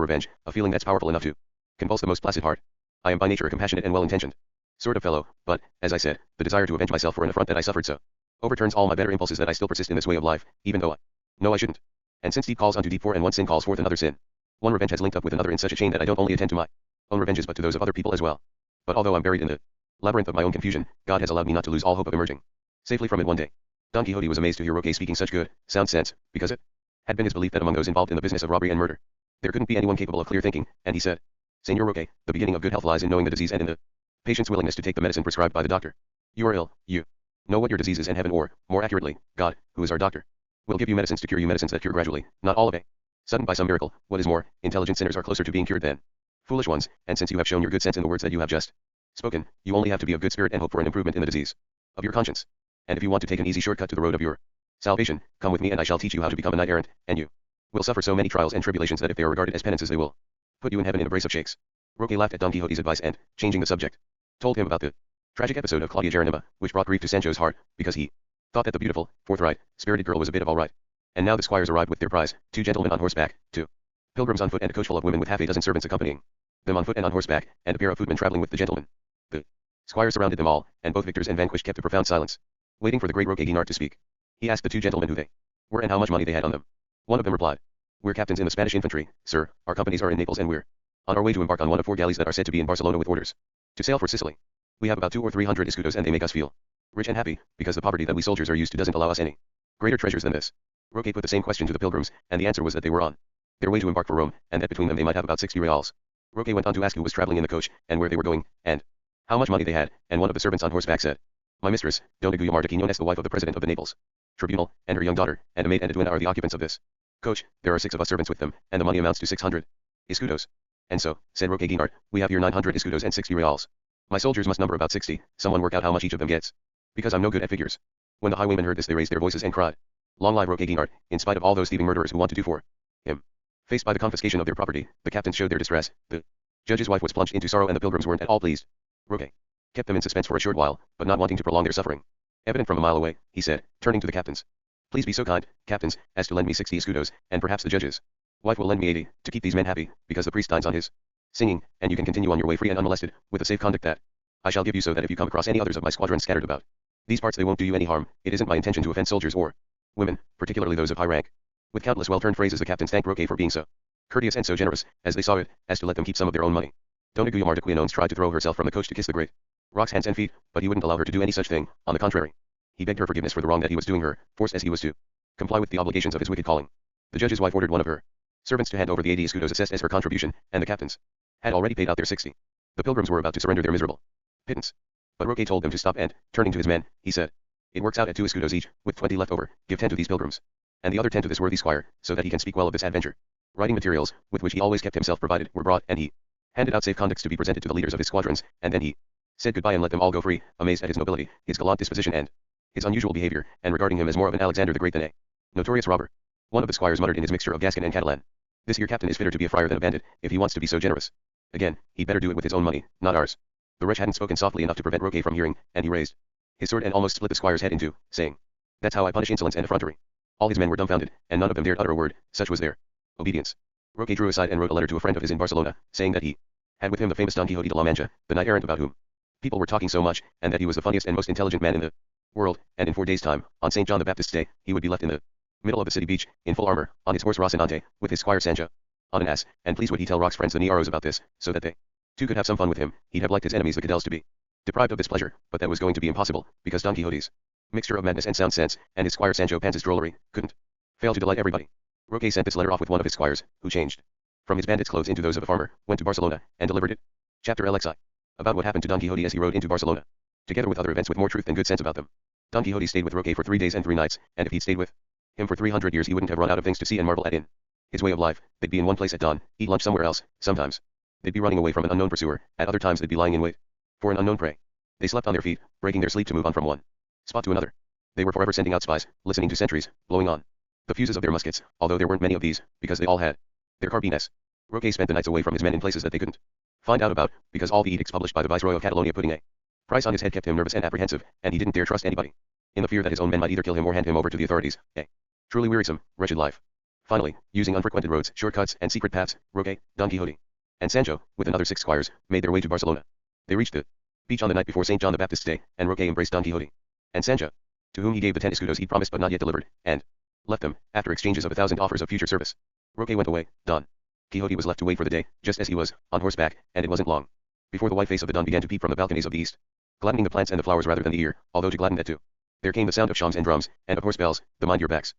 revenge, a feeling that's powerful enough to convulse the most placid heart. I am by nature a compassionate and well-intentioned sort of fellow, but, as I said, the desire to avenge myself for an affront that I suffered so overturns all my better impulses that I still persist in this way of life, even though I know I shouldn't. And since deep calls unto deep for and one sin calls forth another sin, one revenge has linked up with another in such a chain that I don't only attend to my own revenges but to those of other people as well. But although I'm buried in the labyrinth of my own confusion, God has allowed me not to lose all hope of emerging safely from it one day." Don Quixote was amazed to hear Roque speaking such good, sound sense, because it had been his belief that among those involved in the business of robbery and murder, there couldn't be anyone capable of clear thinking, and he said, "Señor Roque, the beginning of good health lies in knowing the disease and in the patient's willingness to take the medicine prescribed by the doctor. You are ill, you know what your disease is, and heaven, or, more accurately, God, who is our doctor, will give you medicines to cure you, medicines that cure gradually, not all of a sudden by some miracle. What is more, intelligent sinners are closer to being cured than foolish ones, and since you have shown your good sense in the words that you have just spoken, you only have to be of good spirit and hope for an improvement in the disease of your conscience. And if you want to take an easy shortcut to the road of your salvation, come with me and I shall teach you how to become a knight-errant, and you will suffer so many trials and tribulations that if they are regarded as penances they will put you in heaven in a brace of shakes." Roque laughed at Don Quixote's advice and, changing the subject, told him about the tragic episode of Claudia Geronima, which brought grief to Sancho's heart, because he thought that the beautiful, forthright, spirited girl was a bit of all right. And now the squires arrived with their prize, 2 gentlemen on horseback, 2 pilgrims on foot, and a coach full of women with half a dozen servants accompanying them on foot and on horseback, and a pair of footmen traveling with the gentlemen. The squires surrounded them all, and both victors and vanquished kept a profound silence, waiting for the great Roque Guinart to speak. He asked the 2 gentlemen who they were and how much money they had on them. One of them replied, "We're captains in the Spanish infantry, sir, our companies are in Naples and we're on our way to embark on one of 4 galleys that are said to be in Barcelona with orders to sail for Sicily. We have about 200 or 300 escudos and they make us feel rich and happy, because the poverty that we soldiers are used to doesn't allow us any greater treasures than this." Roque put the same question to the pilgrims, and the answer was that they were on their way to embark for Rome, and that between them they might have about 60 reals. Roque went on to ask who was traveling in the coach, and where they were going, and how much money they had, and one of the servants on horseback said, My mistress, Dona Guiomar de Quiñones, the wife of the president of the Naples Tribunal, and her young daughter, and a maid and a duenna are the occupants of this coach. There are 6 of us servants with them, and the money amounts to 600 escudos. And so, said Roque Guinart, we have here 900 escudos and 60 reals. My soldiers must number about 60, someone work out how much each of them gets. Because I'm no good at figures. When the highwaymen heard this they raised their voices and cried, long live Roque Guinart, in spite of all those thieving murderers who want to do for him. Faced by the confiscation of their property, the captains showed their distress. The judge's wife was plunged into sorrow and the pilgrims weren't at all pleased. Roque kept them in suspense for a short while, but not wanting to prolong their suffering. Evident from a mile away, he said, turning to the captains. Please be so kind, captains, as to lend me 60 escudos, and perhaps the judge's wife will lend me 80, to keep these men happy, because the priest dines on his singing, and you can continue on your way free and unmolested, with the safe conduct that I shall give you, so that if you come across any others of my squadron scattered about these parts they won't do you any harm. It isn't my intention to offend soldiers or women, particularly those of high rank. With countless well-turned phrases the captains thanked Roque for being so courteous and so generous, as they saw it, as to let them keep some of their own money. Dona Guiomar de Quiñones tried to throw herself from the coach to kiss the great rock's hands and feet, but he wouldn't allow her to do any such thing. On the contrary, he begged her forgiveness for the wrong that he was doing her, forced as he was to comply with the obligations of his wicked calling. The judge's wife ordered one of her servants to hand over the 80 escudos assessed as her contribution, and the captains had already paid out their 60. The pilgrims were about to surrender their miserable pittance. But Roque told them to stop and, turning to his men, he said, it works out at 2 escudos each, with 20 left over, give 10 to these pilgrims, and the other 10 to this worthy squire, so that he can speak well of this adventure. Writing materials, with which he always kept himself provided, were brought, and he handed out safe conducts to be presented to the leaders of his squadrons, and then he said goodbye and let them all go free, amazed at his nobility, his gallant disposition and his unusual behavior, and regarding him as more of an Alexander the Great than a notorious robber. One of the squires muttered in his mixture of Gascon and Catalan, this here captain is fitter to be a friar than a bandit, if he wants to be so generous. Again, he'd better do it with his own money, not ours. The wretch hadn't spoken softly enough to prevent Roque from hearing, and he raised his sword and almost split the squire's head in two, saying, that's how I punish insolence and effrontery. All his men were dumbfounded, and none of them dared utter a word, such was their obedience. Roque drew aside and wrote a letter to a friend of his in Barcelona, saying that he had with him the famous Don Quixote de la Mancha, the knight errant about whom people were talking so much, and that he was the funniest and most intelligent man in the world, and in 4 days' time, on St. John the Baptist's day, he would be left in the middle of the city beach, in full armor, on his horse Rocinante, with his squire Sancho on an ass, and please would he tell Roque's friends the Niaros about this, so that they too could have some fun with him. He'd have liked his enemies the Cadelles to be deprived of this pleasure, but that was going to be impossible, because Don Quixote's mixture of madness and sound sense, and his squire Sancho Panza's drollery, couldn't fail to delight everybody. Roque sent this letter off with one of his squires, who changed from his bandit's clothes into those of a farmer, went to Barcelona, and delivered it. Chapter LXI. About what happened to Don Quixote as he rode into Barcelona. Together with other events with more truth and good sense about them. Don Quixote stayed with Roque for 3 days and 3 nights, and if he'd stayed with him for 300 years he wouldn't have run out of things to see and marvel at in his way of life. They'd be in one place at dawn, eat lunch somewhere else, sometimes they'd be running away from an unknown pursuer, at other times they'd be lying in wait for an unknown prey. They slept on their feet, breaking their sleep to move on from one spot to another. They were forever sending out spies, listening to sentries, blowing on the fuses of their muskets, although there weren't many of these, because they all had their carbines. Roque spent the nights away from his men in places that they couldn't find out about, because all the edicts published by the Viceroy of Catalonia putting a price on his head kept him nervous and apprehensive, and he didn't dare trust anybody, in the fear that his own men might either kill him or hand him over to the authorities. A truly wearisome, wretched life. Finally, using unfrequented roads, shortcuts, and secret paths, Roque, Don Quixote, and Sancho, with another 6 squires, made their way to Barcelona. They reached the beach on the night before St. John the Baptist's day, and Roque embraced Don Quixote and Sancho, to whom he gave the 10 escudos he'd promised but not yet delivered, and left them, after exchanges of 1,000 offers of future service. Roque went away. Don Quixote was left to wait for the day, just as he was, on horseback, and it wasn't long before the white face of the dawn began to peep from the balconies of the east, gladdening the plants and the flowers rather than the ear, although to gladden that too. There came the sound of shawms and drums, and of horse bells, the mind your backs,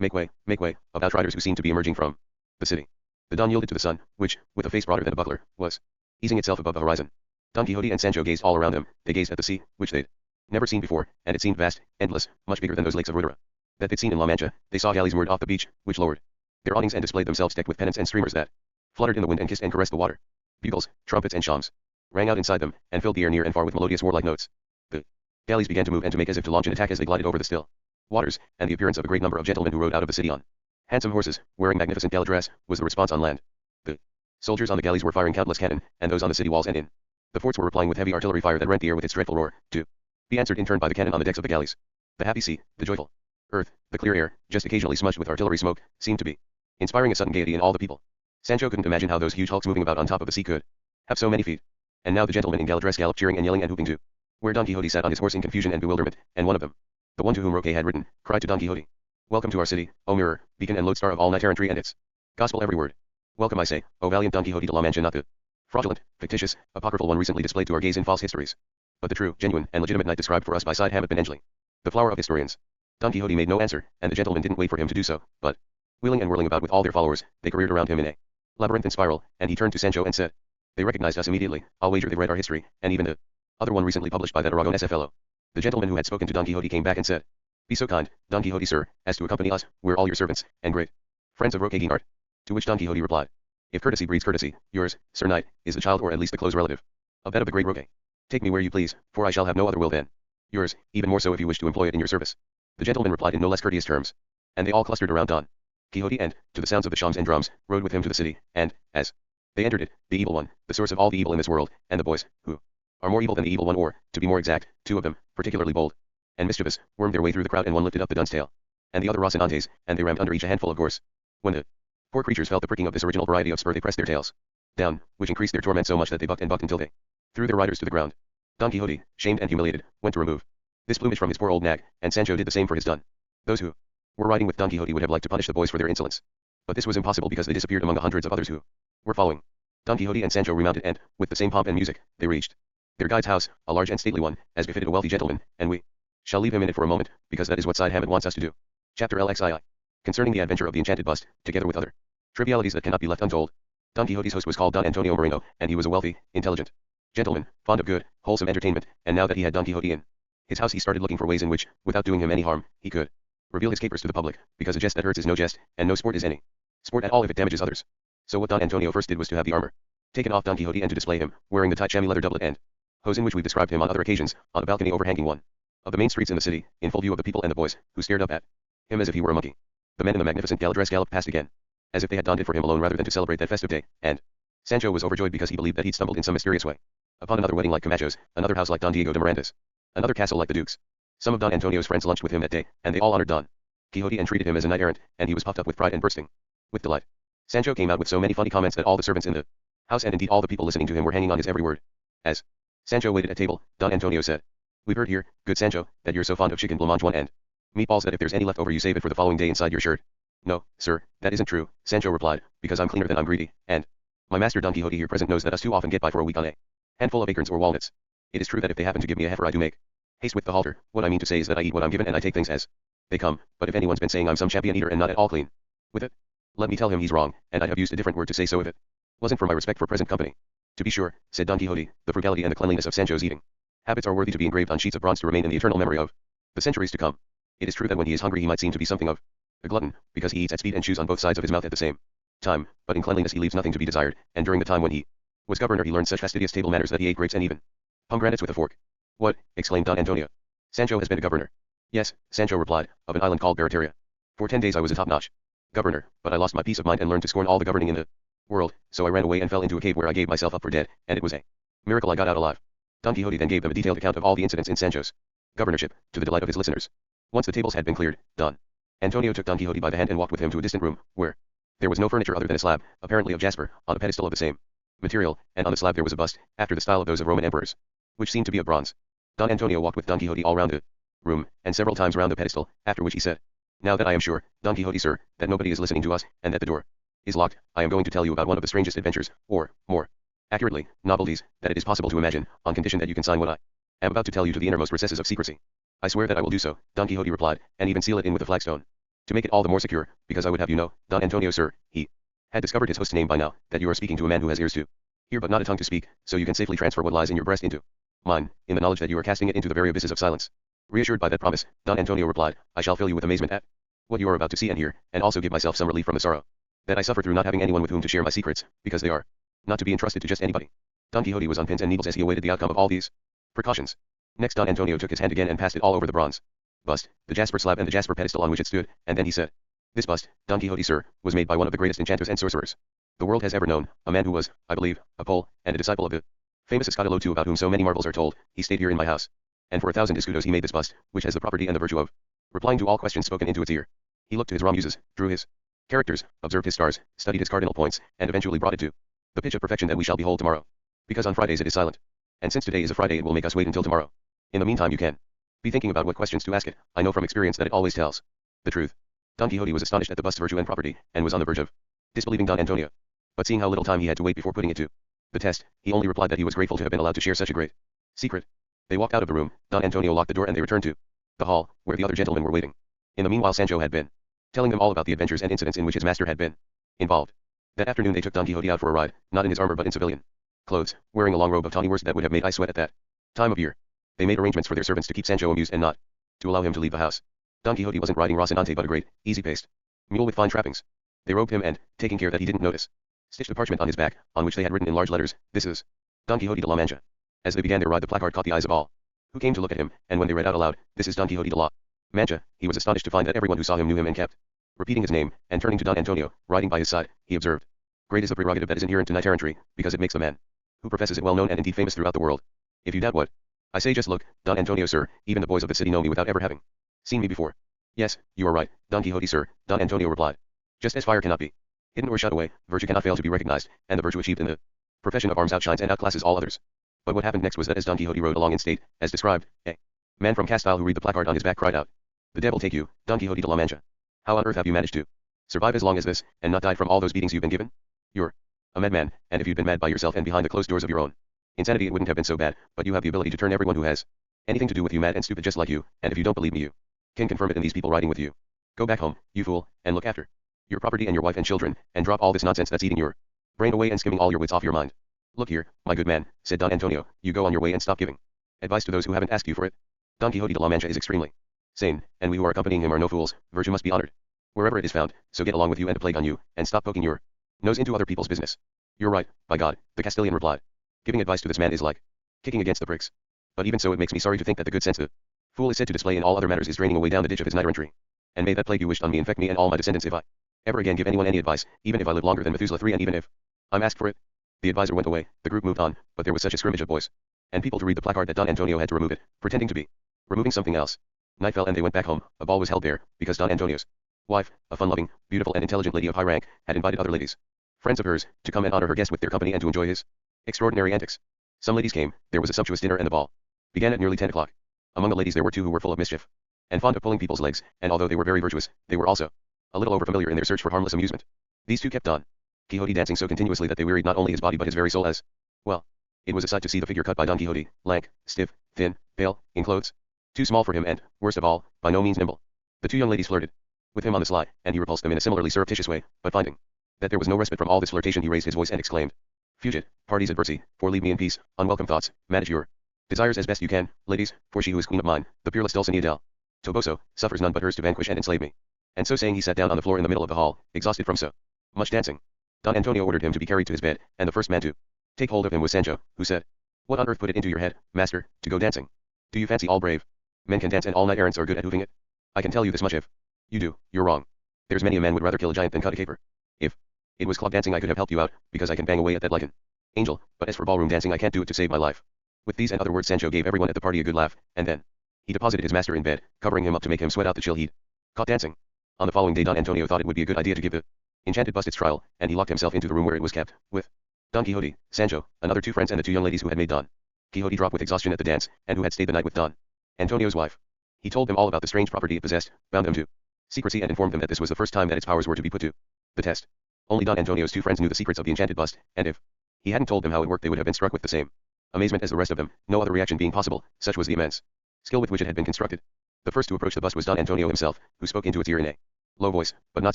make way, of outriders who seemed to be emerging from the city. The dawn yielded to the sun, which, with a face broader than a buckler, was easing itself above the horizon. Don Quixote and Sancho gazed all around them. They gazed at the sea, which they'd never seen before, and it seemed vast, endless, much bigger than those lakes of Ruidera that they'd seen in La Mancha. They saw galleys moored off the beach, which lowered their awnings and displayed themselves decked with pennants and streamers that fluttered in the wind and kissed and caressed the water. Bugles, trumpets and shawms rang out inside them, and filled the air near and far with melodious warlike notes. The galleys began to move and to make as if to launch an attack as they glided over the still waters, and the appearance of a great number of gentlemen who rode out of the city on handsome horses, wearing magnificent gala dress, was the response on land. The soldiers on the galleys were firing countless cannon, and those on the city walls and in the forts were replying with heavy artillery fire that rent the air with its dreadful roar, to be answered in turn by the cannon on the decks of the galleys. The happy sea, the joyful earth, the clear air, just occasionally smudged with artillery smoke, seemed to be inspiring a sudden gaiety in all the people. Sancho couldn't imagine how those huge hulks moving about on top of the sea could have so many feet. And now the gentlemen in gala dress galloped cheering and yelling and hooping too, where Don Quixote sat on his horse in confusion and bewilderment, and one of them, the one to whom Roque had written, cried to Don Quixote, welcome to our city, O mirror, beacon and lodestar of all knight errantry and its gospel every word. Welcome I say, O valiant Don Quixote de la Mancha, not the fraudulent, fictitious, apocryphal one recently displayed to our gaze in false histories, but the true, genuine, and legitimate knight described for us by Side Hammett Ben Engley, the flower of historians. Don Quixote made no answer, and the gentlemen didn't wait for him to do so, but, wheeling and whirling about with all their followers, they careered around him in a labyrinthine spiral, and he turned to Sancho and said, they recognized us immediately. I'll wager they read our history, and even the other one recently published by that Aragonese fellow. The gentleman who had spoken to Don Quixote came back and said, "Be so kind, Don Quixote sir, as to accompany us, we're all your servants, and great friends of Roque Guinart." To which Don Quixote replied, "If courtesy breeds courtesy, yours, Sir Knight, is the child or at least the close relative of that of the great Roque. Take me where you please, for I shall have no other will than yours, even more so if you wish to employ it in your service." The gentleman replied in no less courteous terms. And they all clustered around Don Quixote and, to the sounds of the shawms and drums, rode with him to the city, and, as they entered it, the evil one, the source of all the evil in this world, and the boys, who are more evil than the evil one or, to be more exact, two of them, particularly bold and mischievous, wormed their way through the crowd and one lifted up the dun's tail, and the other Rocinante's, and they rammed under each a handful of gorse. When the poor creatures felt the pricking of this original variety of spur they pressed their tails down, which increased their torment so much that they bucked and bucked until they threw their riders to the ground. Don Quixote, shamed and humiliated, went to remove this plumage from his poor old nag, and Sancho did the same for his dun. Those who were riding with Don Quixote would have liked to punish the boys for their insolence, but this was impossible because they disappeared among the hundreds of others who were following. Don Quixote and Sancho remounted and, with the same pomp and music, they reached their guide's house, a large and stately one, as befitted a wealthy gentleman, and we shall leave him in it for a moment, because that is what Side Hammett wants us to do. Chapter LXII. Concerning the adventure of the enchanted bust, together with other trivialities that cannot be left untold. Don Quixote's host was called Don Antonio Moreno, and he was a wealthy, intelligent gentleman, fond of good, wholesome entertainment, and now that he had Don Quixote in his house he started looking for ways in which, without doing him any harm, he could reveal his capers to the public, because a jest that hurts is no jest, and no sport is any sport at all if it damages others. So what Don Antonio first did was to have the armor taken off Don Quixote and to display him, wearing the tight chamois leather doublet and hose in which we've described him on other occasions, on a balcony overhanging one of the main streets in the city, in full view of the people and the boys, who stared up at him as if he were a monkey. The men in the magnificent gala dress galloped past again, as if they had donned it for him alone rather than to celebrate that festive day, and Sancho was overjoyed because he believed that he'd stumbled in some mysterious way upon another wedding like Camacho's, another house like Don Diego de Miranda's, another castle like the Duke's. Some of Don Antonio's friends lunched with him that day, and they all honored Don Quixote and treated him as a knight-errant, and he was puffed up with pride and bursting with delight. Sancho came out with so many funny comments that all the servants in the house and indeed all the people listening to him were hanging on his every word. As Sancho waited at table, Don Antonio said, "We've heard here, good Sancho, that you're so fond of chicken blancmange and meatballs that if there's any left over you save it for the following day inside your shirt." "No, sir, that isn't true," Sancho replied, "because I'm cleaner than I'm greedy, and my master Don Quixote here present knows that us too often get by for a week on a handful of acorns or walnuts. It is true that if they happen to give me a heifer I do make haste with the halter. What I mean to say is that I eat what I'm given and I take things as they come, but if anyone's been saying I'm some champion eater and not at all clean with it, let me tell him he's wrong, and I'd have used a different word to say so if it wasn't for my respect for present company." "To be sure," said Don Quixote, "the frugality and the cleanliness of Sancho's eating habits are worthy to be engraved on sheets of bronze to remain in the eternal memory of the centuries to come. It is true that when he is hungry he might seem to be something of a glutton, because he eats at speed and chews on both sides of his mouth at the same time, but in cleanliness he leaves nothing to be desired, and during the time when he was governor he learned such fastidious table manners that he ate grapes and even pomegranates with a fork." "What?" exclaimed Don Antonio. "Sancho has been a governor?" "Yes," Sancho replied, "of an island called Barataria. For 10 days I was a top-notch governor, but I lost my peace of mind and learned to scorn all the governing in the world, so I ran away and fell into a cave where I gave myself up for dead, and it was a miracle I got out alive." Don Quixote then gave them a detailed account of all the incidents in Sancho's governorship, to the delight of his listeners. Once the tables had been cleared, Don Antonio took Don Quixote by the hand and walked with him to a distant room, where there was no furniture other than a slab, apparently of jasper, on a pedestal of the same material, and on the slab there was a bust, after the style of those of Roman emperors, which seemed to be of bronze. Don Antonio walked with Don Quixote all round the room, and several times round the pedestal, after which he said, "Now that I am sure, Don Quixote sir, that nobody is listening to us, and that the door is locked, I am going to tell you about one of the strangest adventures, or, more accurately, novelties, that it is possible to imagine, on condition that you can sign what I am about to tell you to the innermost recesses of secrecy." "I swear that I will do so," Don Quixote replied, "and even seal it in with a flagstone, to make it all the more secure, because I would have you know, Don Antonio sir," he had discovered his host's name by now, "that you are speaking to a man who has ears to hear but not a tongue to speak, so you can safely transfer what lies in your breast into mine, in the knowledge that you are casting it into the very abysses of silence." Reassured by that promise, Don Antonio replied, "I shall fill you with amazement at what you are about to see and hear, and also give myself some relief from the sorrow that I suffer through not having anyone with whom to share my secrets, because they are not to be entrusted to just anybody." Don Quixote was on pins and needles as he awaited the outcome of all these precautions. Next Don Antonio took his hand again and passed it all over the bronze bust, the jasper slab and the jasper pedestal on which it stood, and then he said, "This bust, Don Quixote sir, was made by one of the greatest enchanters and sorcerers the world has ever known, a man who was, I believe, a Pole, and a disciple of the famous Escadalo too, about whom so many marvels are told. He stayed here in my house, and for 1,000 escudos he made this bust, which has the property and the virtue of replying to all questions spoken into its ear. He looked to his Romuses, drew his characters, observed his stars, studied his cardinal points, and eventually brought it to the pitch of perfection that we shall behold tomorrow. Because on Fridays it is silent, and since today is a Friday it will make us wait until tomorrow. In the meantime you can be thinking about what questions to ask it. I know from experience that it always tells the truth." Don Quixote was astonished at the bust's virtue and property, and was on the verge of disbelieving Don Antonio. But seeing how little time he had to wait before putting it to the test, he only replied that he was grateful to have been allowed to share such a great secret. They walked out of the room, Don Antonio locked the door and they returned to the hall, where the other gentlemen were waiting. In the meanwhile Sancho had been telling them all about the adventures and incidents in which his master had been involved. That afternoon they took Don Quixote out for a ride, not in his armor but in civilian clothes, wearing a long robe of tawny worsted that would have made I sweat at that time of year. They made arrangements for their servants to keep Sancho amused and not to allow him to leave the house. Don Quixote wasn't riding Rocinante but a great, easy-paced mule with fine trappings. They robed him and, taking care that he didn't notice, stitched a parchment on his back, on which they had written in large letters, "This is Don Quixote de la Mancha." As they began their ride the placard caught the eyes of all who came to look at him, and when they read out aloud, "This is Don Quixote de la Mancha," he was astonished to find that everyone who saw him knew him and kept repeating his name, and turning to Don Antonio, riding by his side, he observed, "Great is the prerogative that is inherent to knight errantry, because it makes the man who professes it well known and indeed famous throughout the world. If you doubt what I say, just look, Don Antonio, sir, even the boys of the city know me without ever having seen me before." "Yes, you are right, Don Quixote, sir," Don Antonio replied. "Just as fire cannot be hidden or shut away, virtue cannot fail to be recognized, and the virtue achieved in the profession of arms outshines and outclasses all others." But what happened next was that as Don Quixote rode along in state, as described, a man from Castile who read the placard on his back cried out, "The devil take you, Don Quixote de la Mancha. How on earth have you managed to survive as long as this, and not died from all those beatings you've been given? You're a madman, and if you'd been mad by yourself and behind the closed doors of your own insanity it wouldn't have been so bad, but you have the ability to turn everyone who has anything to do with you mad and stupid just like you, and if you don't believe me you can confirm it in these people riding with you. Go back home, you fool, and look after your property and your wife and children, and drop all this nonsense that's eating your brain away and skimming all your wits off your mind." "Look here, my good man," said Don Antonio, "you go on your way and stop giving advice to those who haven't asked you for it. Don Quixote de la Mancha is extremely sane, and we who are accompanying him are no fools. Virtue must be honored wherever it is found, so get along with you and a plague on you, and stop poking your nose into other people's business." "You're right, by God," the Castilian replied. "Giving advice to this man is like kicking against the pricks. But even so it makes me sorry to think that the good sense the fool is said to display in all other matters is draining away down the ditch of his knight errantry. And may that plague you wished on me infect me and all my descendants if I ever again give anyone any advice, even if I live longer than Methuselah 3 and even if I'm asked for it." The advisor went away, the group moved on, but there was such a scrimmage of boys and people to read the placard that Don Antonio had to remove it, pretending to be removing something else. Night fell and they went back home. A ball was held there, because Don Antonio's wife, a fun-loving, beautiful and intelligent lady of high rank, had invited other ladies, friends of hers, to come and honor her guest with their company and to enjoy his extraordinary antics. Some ladies came, there was a sumptuous dinner and the ball began at nearly 10 o'clock. Among the ladies there were two who were full of mischief and fond of pulling people's legs, and although they were very virtuous, they were also a little over-familiar in their search for harmless amusement. These two kept Don Quixote dancing so continuously that they wearied not only his body but his very soul as well. It was a sight to see the figure cut by Don Quixote, lank, stiff, thin, pale, in clothes too small for him and, worst of all, by no means nimble. The two young ladies flirted with him on the sly, and he repulsed them in a similarly surreptitious way, but finding that there was no respite from all this flirtation he raised his voice and exclaimed, "Fugit, parties adversi, for leave me in peace, unwelcome thoughts, manage your desires as best you can, ladies, for she who is queen of mine, the peerless Dulcinea del Toboso, suffers none but hers to vanquish and enslave me." And so saying he sat down on the floor in the middle of the hall, exhausted from so much dancing. Don Antonio ordered him to be carried to his bed, and the first man to take hold of him was Sancho, who said, "What on earth put it into your head, master, to go dancing? Do you fancy all brave men can dance and all knight-errants are good at hooving it? I can tell you this much, if you do, you're wrong. There's many a man would rather kill a giant than cut a caper. If it was clog dancing I could have helped you out, because I can bang away at that like an angel, but as for ballroom dancing I can't do it to save my life." With these and other words Sancho gave everyone at the party a good laugh, and then he deposited his master in bed, covering him up to make him sweat out the chill he'd caught dancing. On the following day Don Antonio thought it would be a good idea to give the enchanted bust its trial, and he locked himself into the room where it was kept, with Don Quixote, Sancho, another two friends and the two young ladies who had made Don Quixote drop with exhaustion at the dance, and who had stayed the night with Don Antonio's wife. He told them all about the strange property it possessed, bound them to secrecy and informed them that this was the first time that its powers were to be put to the test. Only Don Antonio's two friends knew the secrets of the enchanted bust, and if he hadn't told them how it worked they would have been struck with the same amazement as the rest of them, no other reaction being possible, such was the immense skill with which it had been constructed. The first to approach the bust was Don Antonio himself, who spoke into its ear in a low voice, but not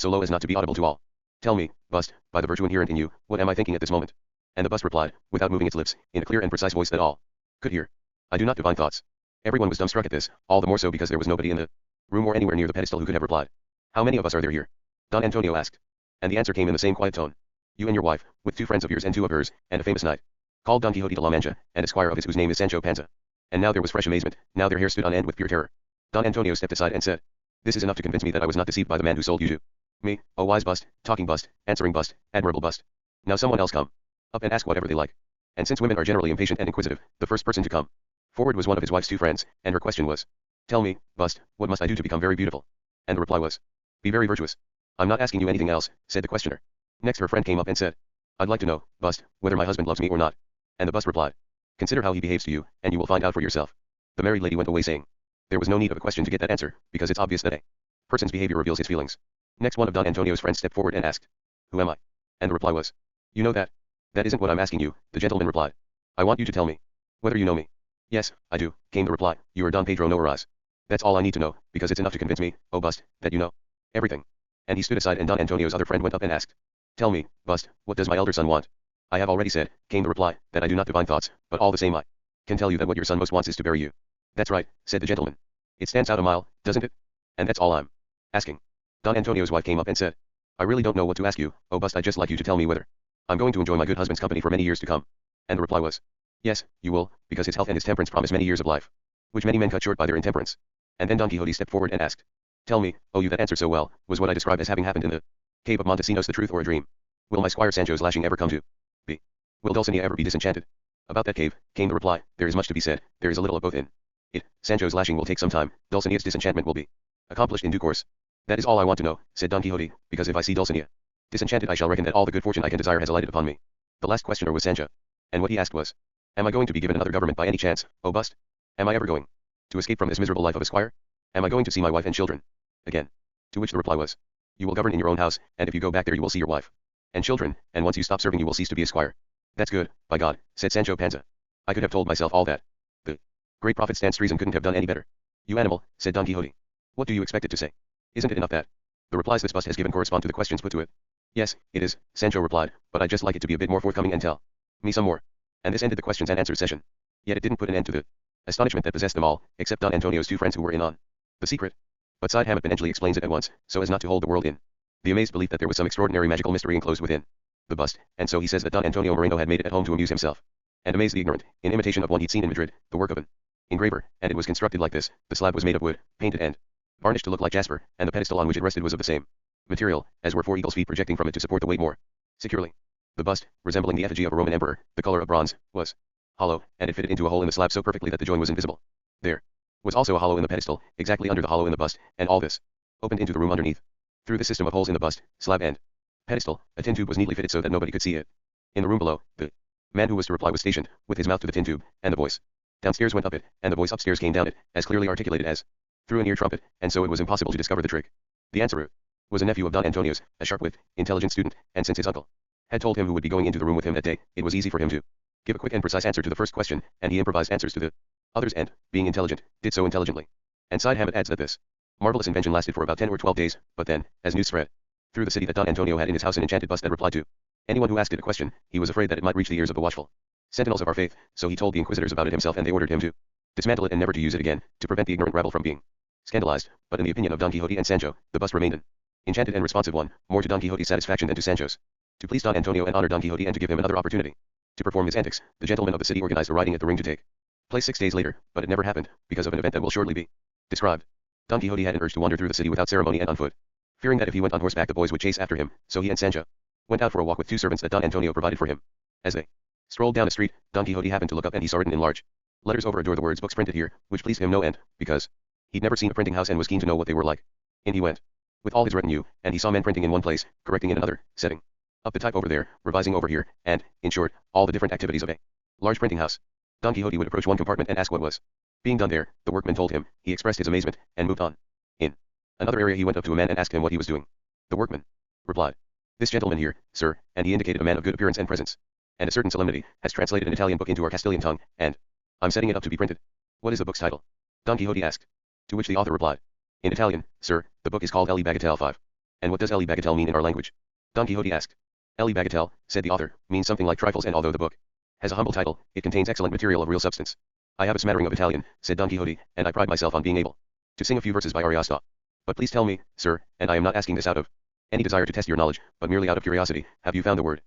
so low as not to be audible to all. "Tell me, bust, by the virtue inherent in you, what am I thinking at this moment?" And the bust replied, without moving its lips, in a clear and precise voice that all could hear, "I do not divine thoughts." Everyone was dumbstruck at this, all the more so because there was nobody in the room or anywhere near the pedestal who could have replied. "How many of us are there here?" Don Antonio asked. And the answer came in the same quiet tone. "You and your wife, with two friends of yours and two of hers, and a famous knight, called Don Quixote de la Mancha, and a squire of his whose name is Sancho Panza." And now there was fresh amazement, now their hair stood on end with pure terror. Don Antonio stepped aside and said, "This is enough to convince me that I was not deceived by the man who sold you to me, O wise bust, talking bust, answering bust, admirable bust. Now someone else come up and ask whatever they like." And since women are generally impatient and inquisitive, the first person to come forward was one of his wife's two friends, and her question was, "Tell me, bust, what must I do to become very beautiful?" And the reply was, "Be very virtuous." "I'm not asking you anything else," said the questioner. Next her friend came up and said, "I'd like to know, bust, whether my husband loves me or not." And the bust replied, "Consider how he behaves to you, and you will find out for yourself." The married lady went away saying, there was no need of a question to get that answer, because it's obvious that a person's behavior reveals his feelings. Next one of Don Antonio's friends stepped forward and asked, "Who am I?" And the reply was, "You know that." "That isn't what I'm asking you," the gentleman replied. "I want you to tell me whether you know me." "Yes, I do," came the reply. "You are Don Pedro no Arise. That's all I need to know, because it's enough to convince me, oh bust, that you know everything." And he stood aside and Don Antonio's other friend went up and asked, "Tell me, bust, what does my elder son want?" "I have already said," came the reply, "that I do not divine thoughts, but all the same I can tell you that what your son most wants is to bury you." That's right, said the gentleman. It stands out a mile, doesn't it? And that's all I'm asking. Don Antonio's wife came up and said, I really don't know what to ask you, oh bust, I'd just like you to tell me whether I'm going to enjoy my good husband's company for many years to come. And the reply was, yes, you will, because his health and his temperance promise many years of life, which many men cut short by their intemperance. And then Don Quixote stepped forward and asked, tell me, oh you that answer so well, was what I describe as having happened in the cave of Montesinos the truth or a dream? Will my squire Sancho's lashing ever come to be? Will Dulcinea ever be disenchanted? About that cave, came the reply, there is much to be said, there is a little of both in it. Sancho's lashing will take some time, Dulcinea's disenchantment will be accomplished in due course. That is all I want to know, said Don Quixote, because if I see Dulcinea disenchanted I shall reckon that all the good fortune I can desire has alighted upon me. The last questioner was Sancho. And what he asked was, am I going to be given another government by any chance, oh bust? Am I ever going to escape from this miserable life of a squire? Am I going to see my wife and children again? To which the reply was, you will govern in your own house, and if you go back there you will see your wife and children, and once you stop serving you will cease to be a squire. That's good, by God, said Sancho Panza. I could have told myself all that. The great prophet Stan's treason couldn't have done any better. You animal, said Don Quixote. What do you expect it to say? Isn't it enough that the replies this bust has given correspond to the questions put to it? Yes, it is, Sancho replied, but I'd just like it to be a bit more forthcoming and tell me some more. And this ended the questions and answers session. Yet it didn't put an end to the astonishment that possessed them all, except Don Antonio's two friends who were in on the secret. But Side Hammett Benengeli explains it at once, so as not to hold the world in the amazed belief that there was some extraordinary magical mystery enclosed within the bust, and so he says that Don Antonio Moreno had made it at home to amuse himself and amaze the ignorant, in imitation of one he'd seen in Madrid, the work of an engraver, and it was constructed like this. The slab was made of wood, painted and varnished to look like jasper, and the pedestal on which it rested was of the same material, as were four eagles' feet projecting from it to support the weight more securely. The bust, resembling the effigy of a Roman emperor, the color of bronze, was hollow, and it fitted into a hole in the slab so perfectly that the join was invisible. There was also a hollow in the pedestal, exactly under the hollow in the bust, and all this opened into the room underneath. Through this system of holes in the bust, slab and pedestal, a tin tube was neatly fitted so that nobody could see it. In the room below, the man who was to reply was stationed, with his mouth to the tin tube, and the voice downstairs went up it, and the voice upstairs came down it, as clearly articulated as through an ear trumpet, and so it was impossible to discover the trick. The answerer was a nephew of Don Antonio's, a sharp-witted, intelligent student, and since his uncle had told him who would be going into the room with him that day, it was easy for him to give a quick and precise answer to the first question, and he improvised answers to the others and, being intelligent, did so intelligently. And Side Hammett adds that this marvelous invention lasted for about 10 or 12 days, but then, as news spread through the city that Don Antonio had in his house an enchanted bust that replied to anyone who asked it a question, he was afraid that it might reach the ears of the watchful sentinels of our faith, so he told the inquisitors about it himself, and they ordered him to dismantle it and never to use it again, to prevent the ignorant rabble from being scandalized. But in the opinion of Don Quixote and Sancho, the bust remained an enchanted and responsive one, more to Don Quixote's satisfaction than to Sancho's. To please Don Antonio and honor Don Quixote and to give him another opportunity to perform his antics, the gentlemen of the city organized a riding at the ring to take place 6 days later, but it never happened, because of an event that will shortly be described. Don Quixote had an urge to wander through the city without ceremony and on foot, fearing that if he went on horseback the boys would chase after him, so he and Sancho went out for a walk with two servants that Don Antonio provided for him. As they strolled down a street, Don Quixote happened to look up and he saw written in large letters over a door the words books printed here, which pleased him no end, because he'd never seen a printing house and was keen to know what they were like. In he went, with all his retinue, and he saw men printing in one place, correcting in another, setting up the type over there, revising over here, and, in short, all the different activities of a large printing house. Don Quixote would approach one compartment and ask what was being done there. The workman told him, he expressed his amazement, and moved on. In another area he went up to a man and asked him what he was doing. The workman replied, this gentleman here, sir, and he indicated a man of good appearance and presence, and a certain solemnity, has translated an Italian book into our Castilian tongue, and I'm setting it up to be printed. What is the book's title? Don Quixote asked. To which the author replied, in Italian, sir, the book is called Ellie Bagatelle 5. And what does Ellie Bagatelle mean in our language? Don Quixote asked. Ellie Bagatelle, said the author, means something like trifles, and although the book has a humble title, it contains excellent material of real substance. I have a smattering of Italian, said Don Quixote, and I pride myself on being able to sing a few verses by Ariosto. But please tell me, sir, and I am not asking this out of any desire to test your knowledge, but merely out of curiosity, have you found the word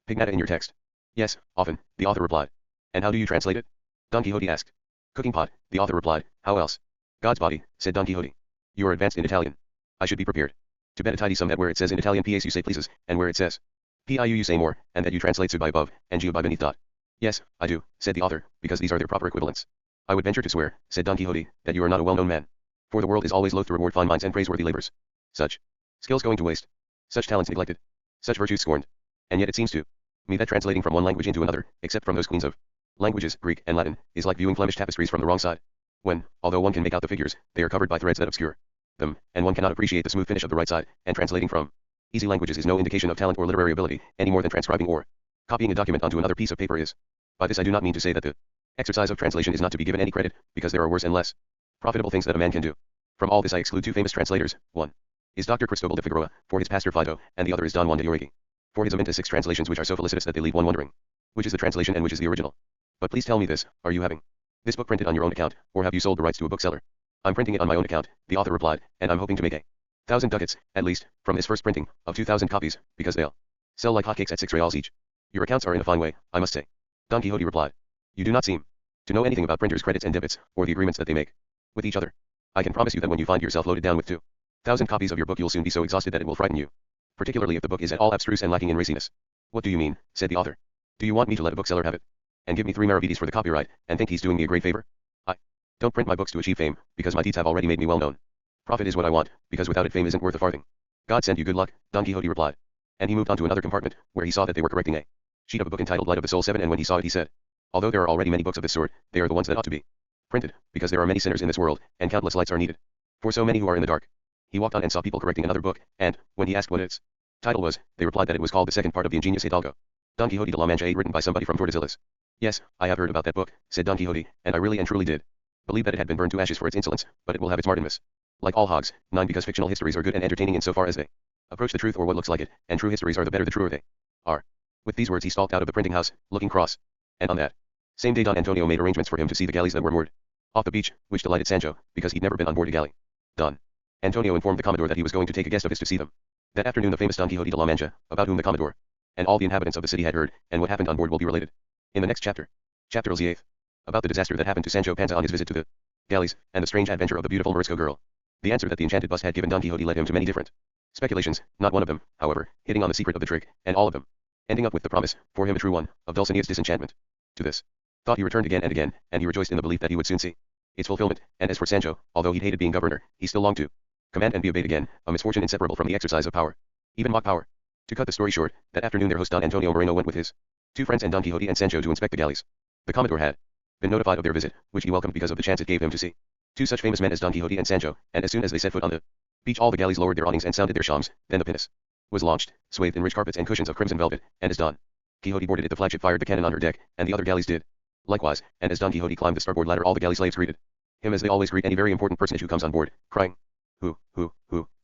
pignata in your text? Yes, often, the author replied. And how do you translate it? Don Quixote asked. Cooking pot, the author replied. How else? God's body, said Don Quixote. You are advanced in Italian. I should be prepared to bet a tidy sum that where it says in Italian pas you say pleases, and where it says piu you say more, and that you translate su by above, and geo by beneath dot. Yes, I do, said the author, because these are their proper equivalents. I would venture to swear, said Don Quixote, that you are not a well-known man. For the world is always loath to reward fine minds and praiseworthy labors. Such skills going to waste. Such talents neglected. Such virtues scorned. And yet it seems to me that translating from one language into another, except from those queens of languages, Greek and Latin, is like viewing Flemish tapestries from the wrong side. When, although one can make out the figures, they are covered by threads that obscure them, and one cannot appreciate the smooth finish of the right side, and translating from easy languages is no indication of talent or literary ability, any more than transcribing or copying a document onto another piece of paper is. By this I do not mean to say that the exercise of translation is not to be given any credit, because there are worse and less profitable things that a man can do. From all this I exclude two famous translators. One is Dr. Cristobal de Figueroa, for his Pastor Fido, and the other is Don Juan de Uregi, for his Aminta 6 translations, which are so felicitous that they leave one wondering which is the translation and which is the original. But please tell me this, are you having This book printed on your own account, or have you sold the rights to a bookseller? I'm printing it on my own account, the author replied, and I'm hoping to make 1,000 ducats, at least, from this first printing, of 2,000 copies, because they'll sell like hotcakes at 6 reals each. Your accounts are in a fine way, I must say. Don Quixote replied. You do not seem to know anything about printers' credits and debits, or the agreements that they make with each other. I can promise you that when you find yourself loaded down with 2,000 copies of your book you'll soon be so exhausted that it will frighten you. Particularly if the book is at all abstruse and lacking in raciness. What do you mean, said the author. Do you want me to let a bookseller have it? And give me 3 maravedis for the copyright, and think he's doing me a great favor? I don't print my books to achieve fame, because my deeds have already made me well known. Profit is what I want, because without it fame isn't worth a farthing. God send you good luck, Don Quixote replied. And he moved on to another compartment, where he saw that they were correcting a sheet of a book entitled Light of the Soul 7, and when he saw it he said, although there are already many books of this sort, they are the ones that ought to be printed, because there are many sinners in this world, and countless lights are needed for so many who are in the dark. He walked on and saw people correcting another book, and, when he asked what its title was, they replied that it was called the second part of the ingenious Hidalgo. Don Quixote de la Mancha, written by somebody from Tordesillas. Yes, I have heard about that book, said Don Quixote, and I really and truly did believe that it had been burned to ashes for its insolence, but it will have its Martinmas. Like all hogs, 9 because fictional histories are good and entertaining in so far as they approach the truth or what looks like it, and true histories are the better the truer they are. With these words he stalked out of the printing house, looking cross. And on that same day Don Antonio made arrangements for him to see the galleys that were moored off the beach, which delighted Sancho, because he'd never been on board a galley. Don Antonio informed the Commodore that he was going to take a guest of his to see them. That afternoon the famous Don Quixote de la Mancha, about whom the Commodore and all the inhabitants of the city had heard, and what happened on board will be related in the next chapter. Chapter the 8th. About the disaster that happened to Sancho Panza on his visit to the galleys, and the strange adventure of the beautiful Morisco girl. The answer that the enchanted bust had given Don Quixote led him to many different speculations, not one of them, however, hitting on the secret of the trick, and all of them ending up with the promise, for him a true one, of Dulcinea's disenchantment. To this thought he returned again and again, and he rejoiced in the belief that he would soon see its fulfillment, and as for Sancho, although he hated being governor, he still longed to command and be obeyed again, a misfortune inseparable from the exercise of power, even mock power. To cut the story short, that afternoon their host Don Antonio Moreno went with his 2 friends and Don Quixote and Sancho to inspect the galleys. The Commodore had been notified of their visit, which he welcomed because of the chance it gave him to see 2 such famous men as Don Quixote and Sancho, and as soon as they set foot on the beach all the galleys lowered their awnings and sounded their shawms, then the pinnace was launched, swathed in rich carpets and cushions of crimson velvet, and as Don Quixote boarded it the flagship fired the cannon on her deck, and the other galleys did likewise, and as Don Quixote climbed the starboard ladder all the galley slaves greeted him as they always greet any very important personage who comes on board, crying, who,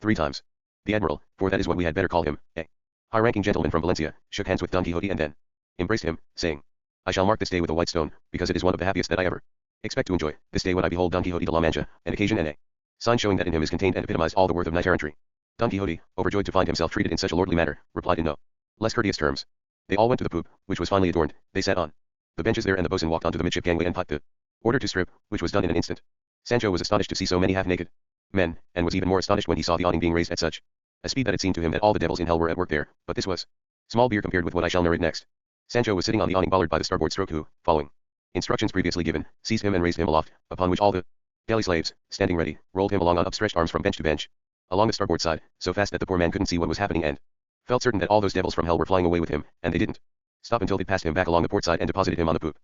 3 times. The Admiral, for that is what we had better call him, a high-ranking gentleman from Valencia, shook hands with Don Quixote and then embraced him, saying, I shall mark this day with a white stone, because it is one of the happiest that I ever expect to enjoy, this day when I behold Don Quixote de la Mancha, an occasion and a sign showing that in him is contained and epitomized all the worth of knight-errantry. Don Quixote, overjoyed to find himself treated in such a lordly manner, replied in no less courteous terms. They all went to the poop, which was finely adorned, they sat on the benches there and the boatswain walked onto the midship gangway and piped the order to strip, which was done in an instant. Sancho was astonished to see so many half-naked men, and was even more astonished when he saw the awning being raised at such a speed that it seemed to him that all the devils in hell were at work there, but this was small beer compared with what I shall narrate next. Sancho was sitting on the awning bollard by the starboard stroke who, following instructions previously given, seized him and raised him aloft, upon which all the galley slaves, standing ready, rolled him along on upstretched arms from bench to bench, along the starboard side, so fast that the poor man couldn't see what was happening and felt certain that all those devils from hell were flying away with him, and they didn't stop until they passed him back along the port side and deposited him on the poop.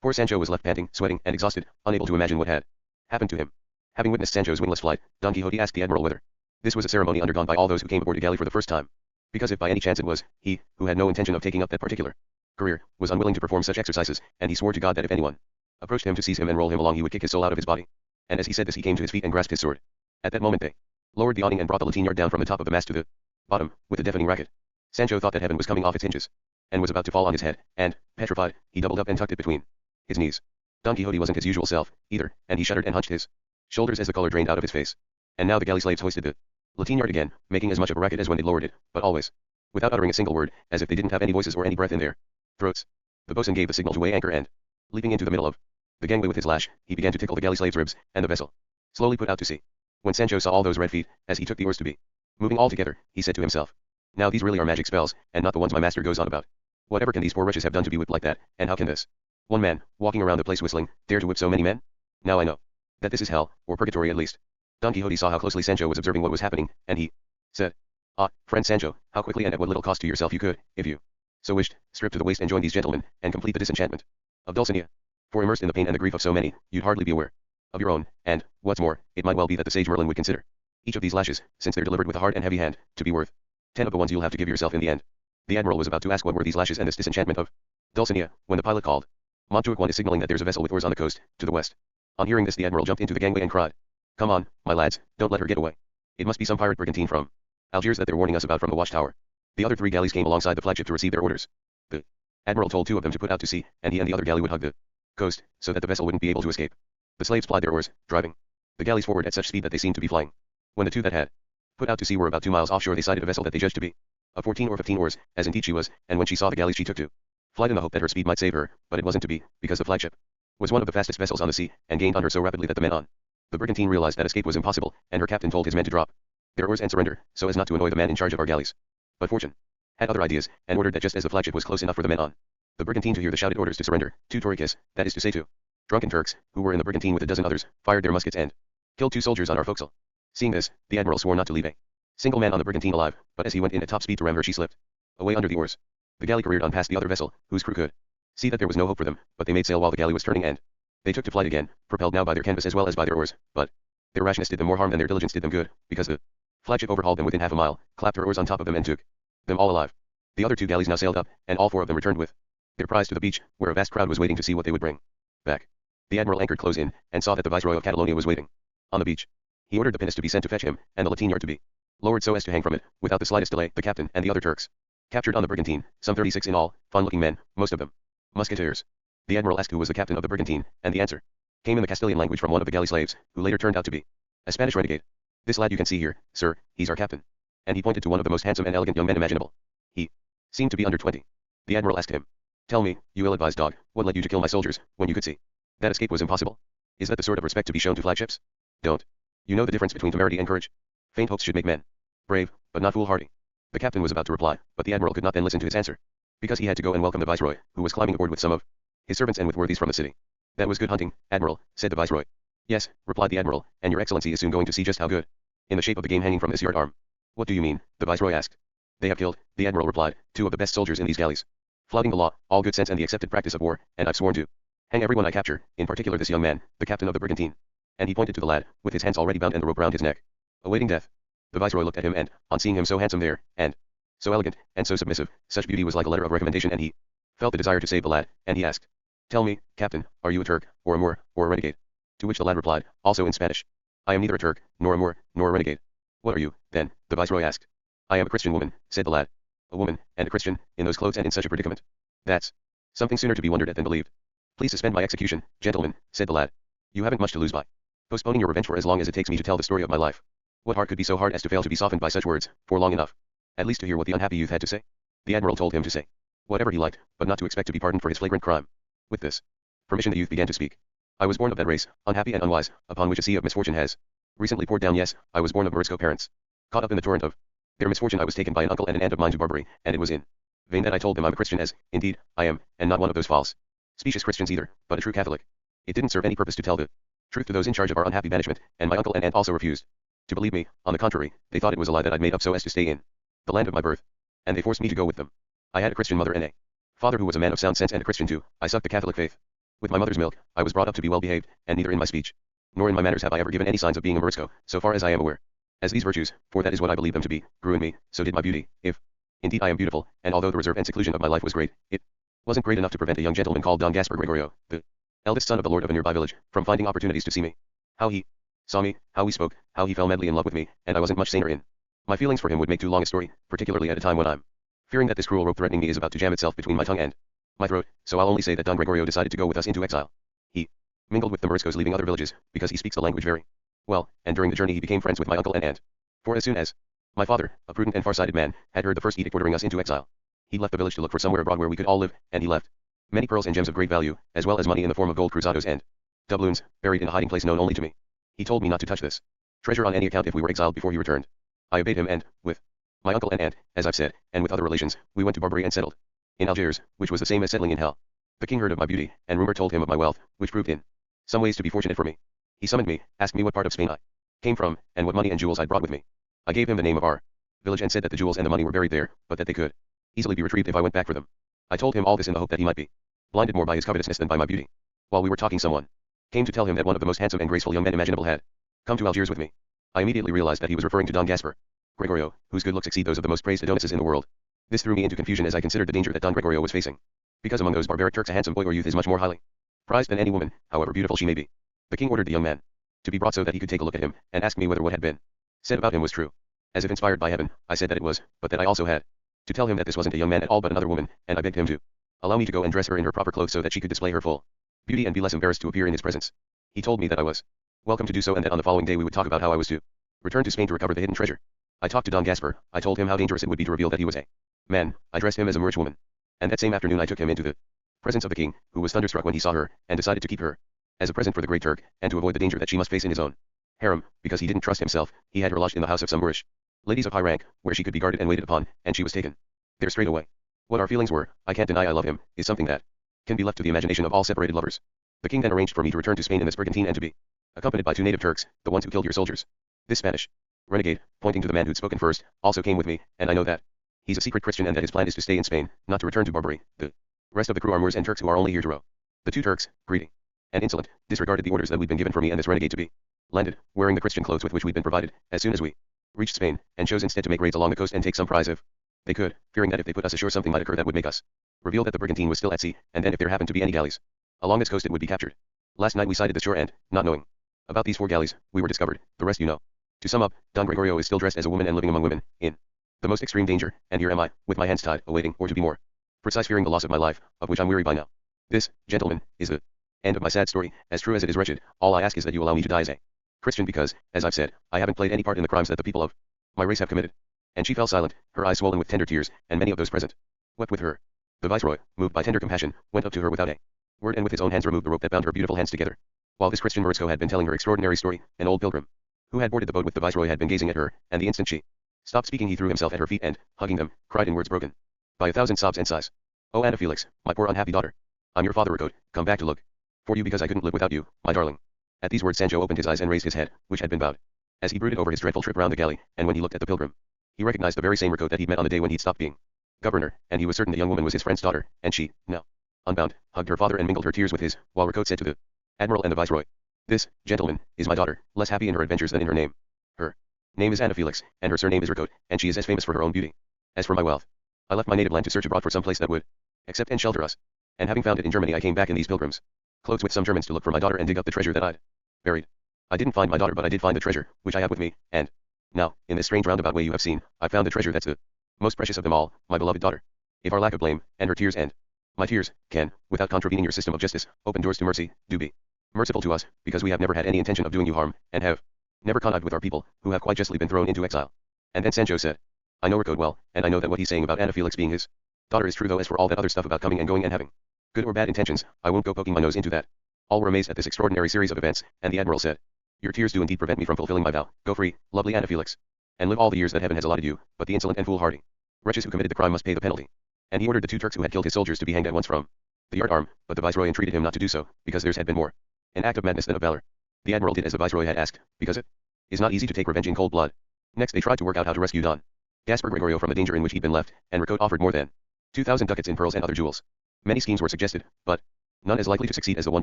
Poor Sancho was left panting, sweating, and exhausted, unable to imagine what had happened to him. Having witnessed Sancho's wingless flight, Don Quixote asked the Admiral whether this was a ceremony undergone by all those who came aboard a galley for the first time. Because if by any chance it was, he, who had no intention of taking up that particular career, was unwilling to perform such exercises, and he swore to God that if anyone approached him to seize him and roll him along he would kick his soul out of his body. And as he said this he came to his feet and grasped his sword. At that moment they lowered the awning and brought the lateen yard down from the top of the mast to the bottom, with a deafening racket. Sancho thought that heaven was coming off its hinges, and was about to fall on his head, and, petrified, he doubled up and tucked it between his knees. Don Quixote wasn't his usual self, either, and he shuddered and hunched his shoulders as the color drained out of his face. And now the galley slaves hoisted the lateen yard again, making as much of a racket as when they lowered it, but always without uttering a single word, as if they didn't have any voices or any breath in their throats. The boatswain gave the signal to weigh anchor and, leaping into the middle of the gangway with his lash, he began to tickle the galley slaves' ribs, and the vessel slowly put out to sea. When Sancho saw all those red feet, as he took the oars to be moving all together, he said to himself, now these really are magic spells, and not the ones my master goes on about. Whatever can these poor wretches have done to be whipped like that, and how can this one man, walking around the place whistling, dare to whip so many men? Now I know that this is hell, or purgatory at least. Don Quixote saw how closely Sancho was observing what was happening, and he said, ah, friend Sancho, how quickly and at what little cost to yourself you could, if you so wished, strip to the waist and join these gentlemen, and complete the disenchantment of Dulcinea. For immersed in the pain and the grief of so many, you'd hardly be aware of your own, and, what's more, it might well be that the sage Merlin would consider each of these lashes, since they're delivered with a hard and heavy hand, to be worth 10 of the ones you'll have to give yourself in the end. The Admiral was about to ask what were these lashes and this disenchantment of Dulcinea, when the pilot called. Montuic one is signaling that there's a vessel with oars on the coast, to the west. On hearing this the Admiral jumped into the gangway and cried, come on, my lads, don't let her get away. It must be some pirate brigantine from Algiers that they're warning us about from the watchtower. The other 3 galleys came alongside the flagship to receive their orders. The Admiral told 2 of them to put out to sea, and he and the other galley would hug the coast, so that the vessel wouldn't be able to escape. The slaves plied their oars, driving the galleys forward at such speed that they seemed to be flying. When the two that had put out to sea were about 2 miles offshore, they sighted a vessel that they judged to be of 14 or 15 oars, as indeed she was, and when she saw the galleys she took to flight in the hope that her speed might save her, but it wasn't to be, because the flagship was one of the fastest vessels on the sea, and gained on her so rapidly that the men on the brigantine realized that escape was impossible, and her captain told his men to drop their oars and surrender, so as not to annoy the man in charge of our galleys. But fortune had other ideas, and ordered that just as the flagship was close enough for the men on the brigantine to hear the shouted orders to surrender, 2 Torikis, that is to say 2 drunken Turks, who were in the brigantine with a dozen others, fired their muskets and killed 2 soldiers on our forecastle. Seeing this, the admiral swore not to leave a single man on the brigantine alive, but as he went in at top speed to ram her she slipped away under the oars. The galley careered on past the other vessel, whose crew could see that there was no hope for them, but they made sail while the galley was turning, and they took to flight again, propelled now by their canvas as well as by their oars, but their rashness did them more harm than their diligence did them good, because the flagship overhauled them within half a mile, clapped her oars on top of them and took them all alive. The other 2 galleys now sailed up, and all 4 of them returned with their prize to the beach, where a vast crowd was waiting to see what they would bring back. The admiral anchored close in, and saw that the viceroy of Catalonia was waiting on the beach. He ordered the pinnace to be sent to fetch him, and the lateen yard to be lowered so as to hang from it, without the slightest delay. The captain and the other Turks captured on the brigantine, some 36 in all, fine-looking men, most of them musketeers. The admiral asked who was the captain of the brigantine, and the answer came in the Castilian language from one of the galley slaves, who later turned out to be a Spanish renegade. This lad you can see here, sir, he's our captain. And he pointed to one of the most handsome and elegant young men imaginable. He seemed to be under 20. The admiral asked him, "Tell me, you ill-advised dog, what led you to kill my soldiers, when you could see that escape was impossible? Is that the sort of respect to be shown to flagships? Don't you know the difference between temerity and courage? Faint hopes should make men brave, but not foolhardy." The captain was about to reply, but the admiral could not then listen to his answer, because he had to go and welcome the viceroy, who was climbing aboard with some of his servants and with worthies from the city. "That was good hunting, admiral," said the viceroy. "Yes," replied the admiral, "and your excellency is soon going to see just how good, in the shape of the game hanging from this yard arm." "What do you mean?" the viceroy asked. "They have killed," the admiral replied, "2 of the best soldiers in these galleys, flouting the law, all good sense and the accepted practice of war, and I've sworn to hang everyone I capture, in particular this young man, the captain of the brigantine." And he pointed to the lad, with his hands already bound and the rope round his neck, awaiting death. The viceroy looked at him and, on seeing him so handsome there, and so elegant, and so submissive, such beauty was like a letter of recommendation, and he felt the desire to save the lad, and he asked, "Tell me, captain, are you a Turk, or a Moor, or a renegade?" To which the lad replied, also in Spanish, "I am neither a Turk, nor a Moor, nor a renegade." "What are you, then?" the viceroy asked. "I am a Christian woman," said the lad. "A woman, and a Christian, in those clothes and in such a predicament. That's something sooner to be wondered at than believed." "Please suspend my execution, gentlemen," said the lad. "You haven't much to lose by postponing your revenge for as long as it takes me to tell the story of my life. What heart could be so hard as to fail to be softened by such words, for long enough, at least to hear what the unhappy youth had to say?" The admiral told him to say whatever he liked, but not to expect to be pardoned for his flagrant crime. With this permission the youth began to speak. "I was born of that race, unhappy and unwise, upon which a sea of misfortune has recently poured down. Yes, I was born of Morisco parents. Caught up in the torrent of their misfortune I was taken by an uncle and an aunt of mine to Barbary, and it was in vain that I told them I'm a Christian, as, indeed, I am, and not one of those false, specious Christians either, but a true Catholic. It didn't serve any purpose to tell the truth to those in charge of our unhappy banishment, and my uncle and aunt also refused to believe me. On the contrary, they thought it was a lie that I'd made up so as to stay in the land of my birth, and they forced me to go with them. I had a Christian mother and a father who was a man of sound sense and a Christian too. I sucked the Catholic faith. With my mother's milk, I was brought up to be well behaved, and neither in my speech nor in my manners have I ever given any signs of being a Morisco, so far as I am aware. As these virtues, for that is what I believe them to be, grew in me, so did my beauty, if indeed I am beautiful, and although the reserve and seclusion of my life was great, it wasn't great enough to prevent a young gentleman called Don Gaspar Gregorio, the eldest son of the lord of a nearby village, from finding opportunities to see me. How he saw me, how we spoke, how he fell madly in love with me, and I wasn't much saner in my feelings for him would make too long a story, particularly at a time when I'm fearing that this cruel rope threatening me is about to jam itself between my tongue and my throat, so I'll only say that Don Gregorio decided to go with us into exile. He mingled with the Moriscos leaving other villages, because he speaks the language very well, and during the journey he became friends with my uncle and aunt. For as soon as my father, a prudent and far-sighted man, had heard the first edict ordering us into exile, he left the village to look for somewhere abroad where we could all live, and he left many pearls and gems of great value, as well as money in the form of gold cruzados and doubloons, buried in a hiding place known only to me. He told me not to touch this treasure on any account if we were exiled before he returned. I obeyed him and, with my uncle and aunt, as I've said, and with other relations, we went to Barbary and settled in Algiers, which was the same as settling in hell. The king heard of my beauty, and rumor told him of my wealth, which proved in some ways to be fortunate for me. He summoned me, asked me what part of Spain I came from, and what money and jewels I'd brought with me. I gave him the name of our village and said that the jewels and the money were buried there, but that they could easily be retrieved if I went back for them. I told him all this in the hope that he might be blinded more by his covetousness than by my beauty. While we were talking, someone came to tell him that one of the most handsome and graceful young men imaginable had come to Algiers with me. I immediately realized that he was referring to Don Gaspar Gregorio, whose good looks exceed those of the most praised Adonises in the world. This threw me into confusion as I considered the danger that Don Gregorio was facing, because among those barbaric Turks a handsome boy or youth is much more highly prized than any woman, however beautiful she may be. The king ordered the young man to be brought so that he could take a look at him, and asked me whether what had been said about him was true. As if inspired by heaven, I said that it was, but that I also had to tell him that this wasn't a young man at all but another woman, and I begged him to allow me to go and dress her in her proper clothes so that she could display her full beauty and be less embarrassed to appear in his presence. He told me that I was welcome to do so and that on the following day we would talk about how I was to return to Spain to recover the hidden treasure. I talked to Don Gaspar. I told him how dangerous it would be to reveal that he was a man. I dressed him as a Moorish woman. And that same afternoon I took him into the presence of the king, who was thunderstruck when he saw her, and decided to keep her as a present for the Great Turk, and to avoid the danger that she must face in his own harem, because he didn't trust himself, he had her lodged in the house of some Moorish ladies of high rank, where she could be guarded and waited upon, and she was taken there straight away. What our feelings were, I can't deny I love him, is something that can be left to the imagination of all separated lovers. The king then arranged for me to return to Spain in this brigantine and to be accompanied by 2 native Turks, the ones who killed your soldiers. This Spanish renegade, pointing to the man who'd spoken first, also came with me, and I know that he's a secret Christian and that his plan is to stay in Spain, not to return to Barbary. The rest of the crew are Moors and Turks who are only here to row. The 2 Turks, greedy and insolent, disregarded the orders that we'd been given for me and this renegade to be landed, wearing the Christian clothes with which we'd been provided, as soon as we reached Spain, and chose instead to make raids along the coast and take some prize if they could, fearing that if they put us ashore something might occur that would make us reveal that the brigantine was still at sea, and then if there happened to be any galleys along this coast it would be captured. Last night we sighted the shore and, not knowing about these 4 galleys, we were discovered. The rest you know. To sum up, Don Gregorio is still dressed as a woman and living among women, in the most extreme danger, and here am I, with my hands tied, awaiting, or to be more precise, fearing the loss of my life, of which I'm weary by now. This, gentlemen, is the end of my sad story. As true as it is wretched, all I ask is that you allow me to die as a Christian because, as I've said, I haven't played any part in the crimes that the people of my race have committed. And she fell silent, her eyes swollen with tender tears, and many of those present wept with her. The viceroy, moved by tender compassion, went up to her without a word and with his own hands removed the rope that bound her beautiful hands together. While this Christian Morisco had been telling her extraordinary story, an old pilgrim who had boarded the boat with the viceroy had been gazing at her, and the instant she stopped speaking he threw himself at her feet and, hugging them, cried in words broken by 1,000 sobs and sighs, "Oh Anna Felix, my poor unhappy daughter. I'm your father Ricote, come back to look for you because I couldn't live without you, my darling." At these words Sancho opened his eyes and raised his head, which had been bowed, as he brooded over his dreadful trip round the galley, and when he looked at the pilgrim, he recognized the very same Ricote that he'd met on the day when he'd stopped being governor, and he was certain the young woman was his friend's daughter, and she, now unbound, hugged her father and mingled her tears with his, while Ricote said to the admiral and the viceroy, "This, gentlemen, is my daughter, less happy in her adventures than in her name. Her name is Anna Felix, and her surname is Ricote, and she is as famous for her own beauty as for my wealth. I left my native land to search abroad for some place that would accept and shelter us, and having found it in Germany I came back in these pilgrims' clothes with some Germans to look for my daughter and dig up the treasure that I'd buried. I didn't find my daughter but I did find the treasure, which I have with me, and now, in this strange roundabout way you have seen, I found the treasure that's the most precious of them all, my beloved daughter. If our lack of blame, and her tears and my tears, can, without contravening your system of justice, open doors to mercy, do be merciful to us, because we have never had any intention of doing you harm, and have never connived with our people, who have quite justly been thrown into exile." And then Sancho said, "I know Ricote well, and I know that what he's saying about Anna Felix being his daughter is true, though as for all that other stuff about coming and going and having good or bad intentions, I won't go poking my nose into that." All were amazed at this extraordinary series of events, and the admiral said, "Your tears do indeed prevent me from fulfilling my vow. Go free, lovely Anna Felix, and live all the years that heaven has allotted you, but the insolent and foolhardy wretches who committed the crime must pay the penalty." And he ordered the 2 Turks who had killed his soldiers to be hanged at once from the yard-arm, but the viceroy entreated him not to do so, because theirs had been more an act of madness than of valor. The admiral did as the viceroy had asked, because it is not easy to take revenge in cold blood. Next they tried to work out how to rescue Don Gaspar Gregorio from the danger in which he'd been left, and Ricote offered more than 2,000 ducats in pearls and other jewels. Many schemes were suggested, but none as likely to succeed as the one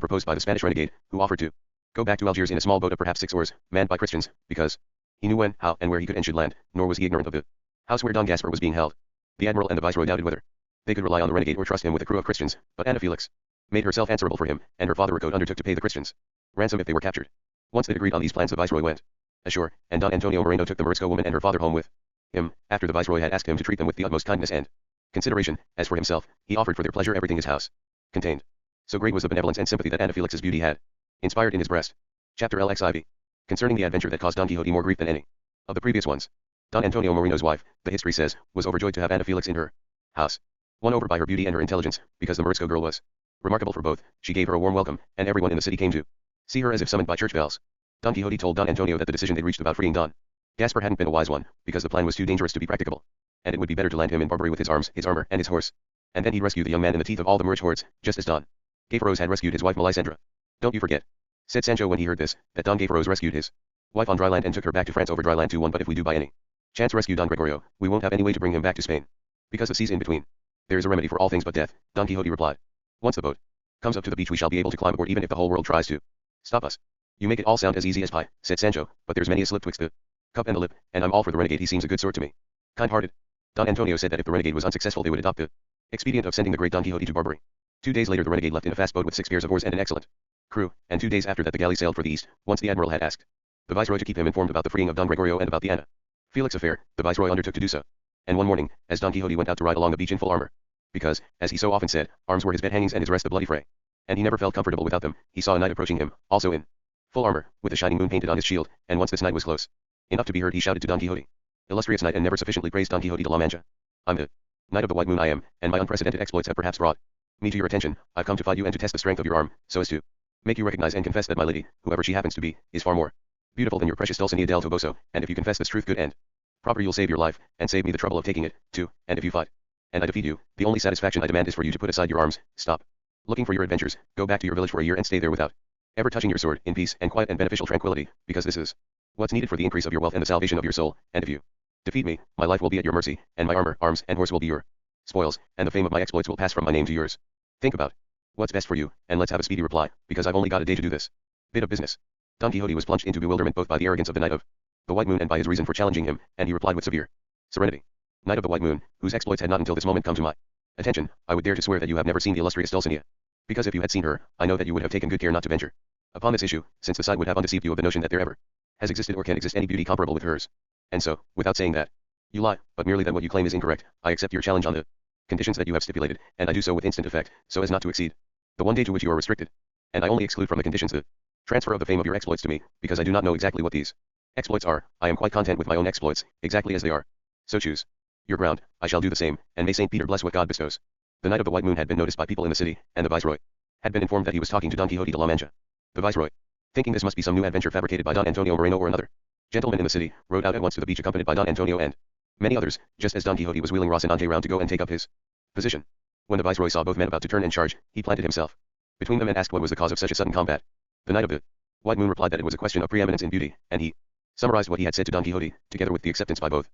proposed by the Spanish renegade, who offered to go back to Algiers in a small boat of perhaps 6 oars, manned by Christians, because he knew when, how, and where he could and should land, nor was he ignorant of the house where Don Gaspar was being held. The admiral and the viceroy doubted whether they could rely on the renegade or trust him with a crew of Christians, but Anna Felix made herself answerable for him, and her father Ricote undertook to pay the Christians ransom if they were captured. Once they'd agreed on these plans the viceroy went ashore, and Don Antonio Moreno took the Morisco woman and her father home with him, after the viceroy had asked him to treat them with the utmost kindness and consideration. As for himself, he offered for their pleasure everything his house contained. So great was the benevolence and sympathy that Anna Felix's beauty had inspired in his breast. Chapter LXIV. Concerning the adventure that caused Don Quixote more grief than any of the previous ones. Don Antonio Moreno's wife, the history says, was overjoyed to have Anna Felix in her house. Won over by her beauty and her intelligence, because the Morisco girl was remarkable for both, she gave her a warm welcome, and everyone in the city came to see her as if summoned by church bells. Don Quixote told Don Antonio that the decision they'd reached about freeing Don Gaspar hadn't been a wise one, because the plan was too dangerous to be practicable, and it would be better to land him in Barbary with his arms, his armor, and his horse, and then he'd rescue the young man in the teeth of all the Moorish hordes, just as Don Gayferos had rescued his wife Melisendra. "Don't you forget," said Sancho when he heard this, "that Don Gayferos rescued his wife on dry land and took her back to France over dry land too. But if we do by any chance rescue Don Gregorio, we won't have any way to bring him back to Spain, because of seas in between. There is a remedy for all things but death," Don Quixote replied. "Once the boat comes up to the beach we shall be able to climb aboard even if the whole world tries to stop us." "You make it all sound as easy as pie," said Sancho, "but there's many a slip twixt the cup and the lip, and I'm all for the renegade. He seems a good sort to me. Kind-hearted." Don Antonio said that if the renegade was unsuccessful they would adopt the expedient of sending the great Don Quixote to Barbary. 2 days later the renegade left in a fast boat with 6 pairs of oars and an excellent crew, and 2 days after that the galley sailed for the east. Once the admiral had asked the viceroy to keep him informed about the freeing of Don Gregorio and about the Anna Felix affair, the viceroy undertook to do so. And one morning, as Don Quixote went out to ride along the beach in full armor, because, as he so often said, arms were his bed hangings and his rest the bloody fray, and he never felt comfortable without them. He saw a knight approaching him, also in full armor, with a shining moon painted on his shield, and once this knight was close enough to be heard, he shouted to Don Quixote, "Illustrious knight," and never sufficiently praised Don Quixote de la Mancha. "I'm the Knight of the White Moon, I am, and my unprecedented exploits have perhaps brought me to your attention. I've come to fight you and to test the strength of your arm, so as to make you recognize and confess that my lady, whoever she happens to be, is far more beautiful than your precious Dulcinea del Toboso, and if you confess this truth good and proper, you'll save your life, and save me the trouble of taking it, too, and if you fight, and I defeat you, the only satisfaction I demand is for you to put aside your arms, stop looking for your adventures, go back to your village for a year and stay there without ever touching your sword, in peace and quiet and beneficial tranquility, because this is what's needed for the increase of your wealth and the salvation of your soul, and if you defeat me, my life will be at your mercy, and my armor, arms, and horse will be your spoils, and the fame of my exploits will pass from my name to yours. Think about what's best for you, and let's have a speedy reply, because I've only got a day to do this bit of business." Don Quixote was plunged into bewilderment both by the arrogance of the Knight of the White Moon and by his reason for challenging him, and he replied with severe serenity, "Knight of the White Moon, whose exploits had not until this moment come to my attention, I would dare to swear that you have never seen the illustrious Dulcinea, because if you had seen her, I know that you would have taken good care not to venture upon this issue, since the sight would have undeceived you of the notion that there ever has existed or can exist any beauty comparable with hers. And so, without saying that you lie, but merely that what you claim is incorrect, I accept your challenge on the conditions that you have stipulated, and I do so with instant effect, so as not to exceed the one day to which you are restricted. And I only exclude from the conditions the transfer of the fame of your exploits to me, because I do not know exactly what these exploits are. I am quite content with my own exploits, exactly as they are. So choose your ground, I shall do the same, and may Saint Peter bless what God bestows." The Knight of the White Moon had been noticed by people in the city, and the Viceroy had been informed that he was talking to Don Quixote de la Mancha. The Viceroy, thinking this must be some new adventure fabricated by Don Antonio Moreno or another gentleman in the city, rode out at once to the beach accompanied by Don Antonio and many others, just as Don Quixote was wheeling Rocinante round to go and take up his position. When the Viceroy saw both men about to turn and charge, he planted himself between them and asked what was the cause of such a sudden combat. The Knight of the White Moon replied that it was a question of preeminence in beauty, and he summarized what he had said to Don Quixote, together with the acceptance by both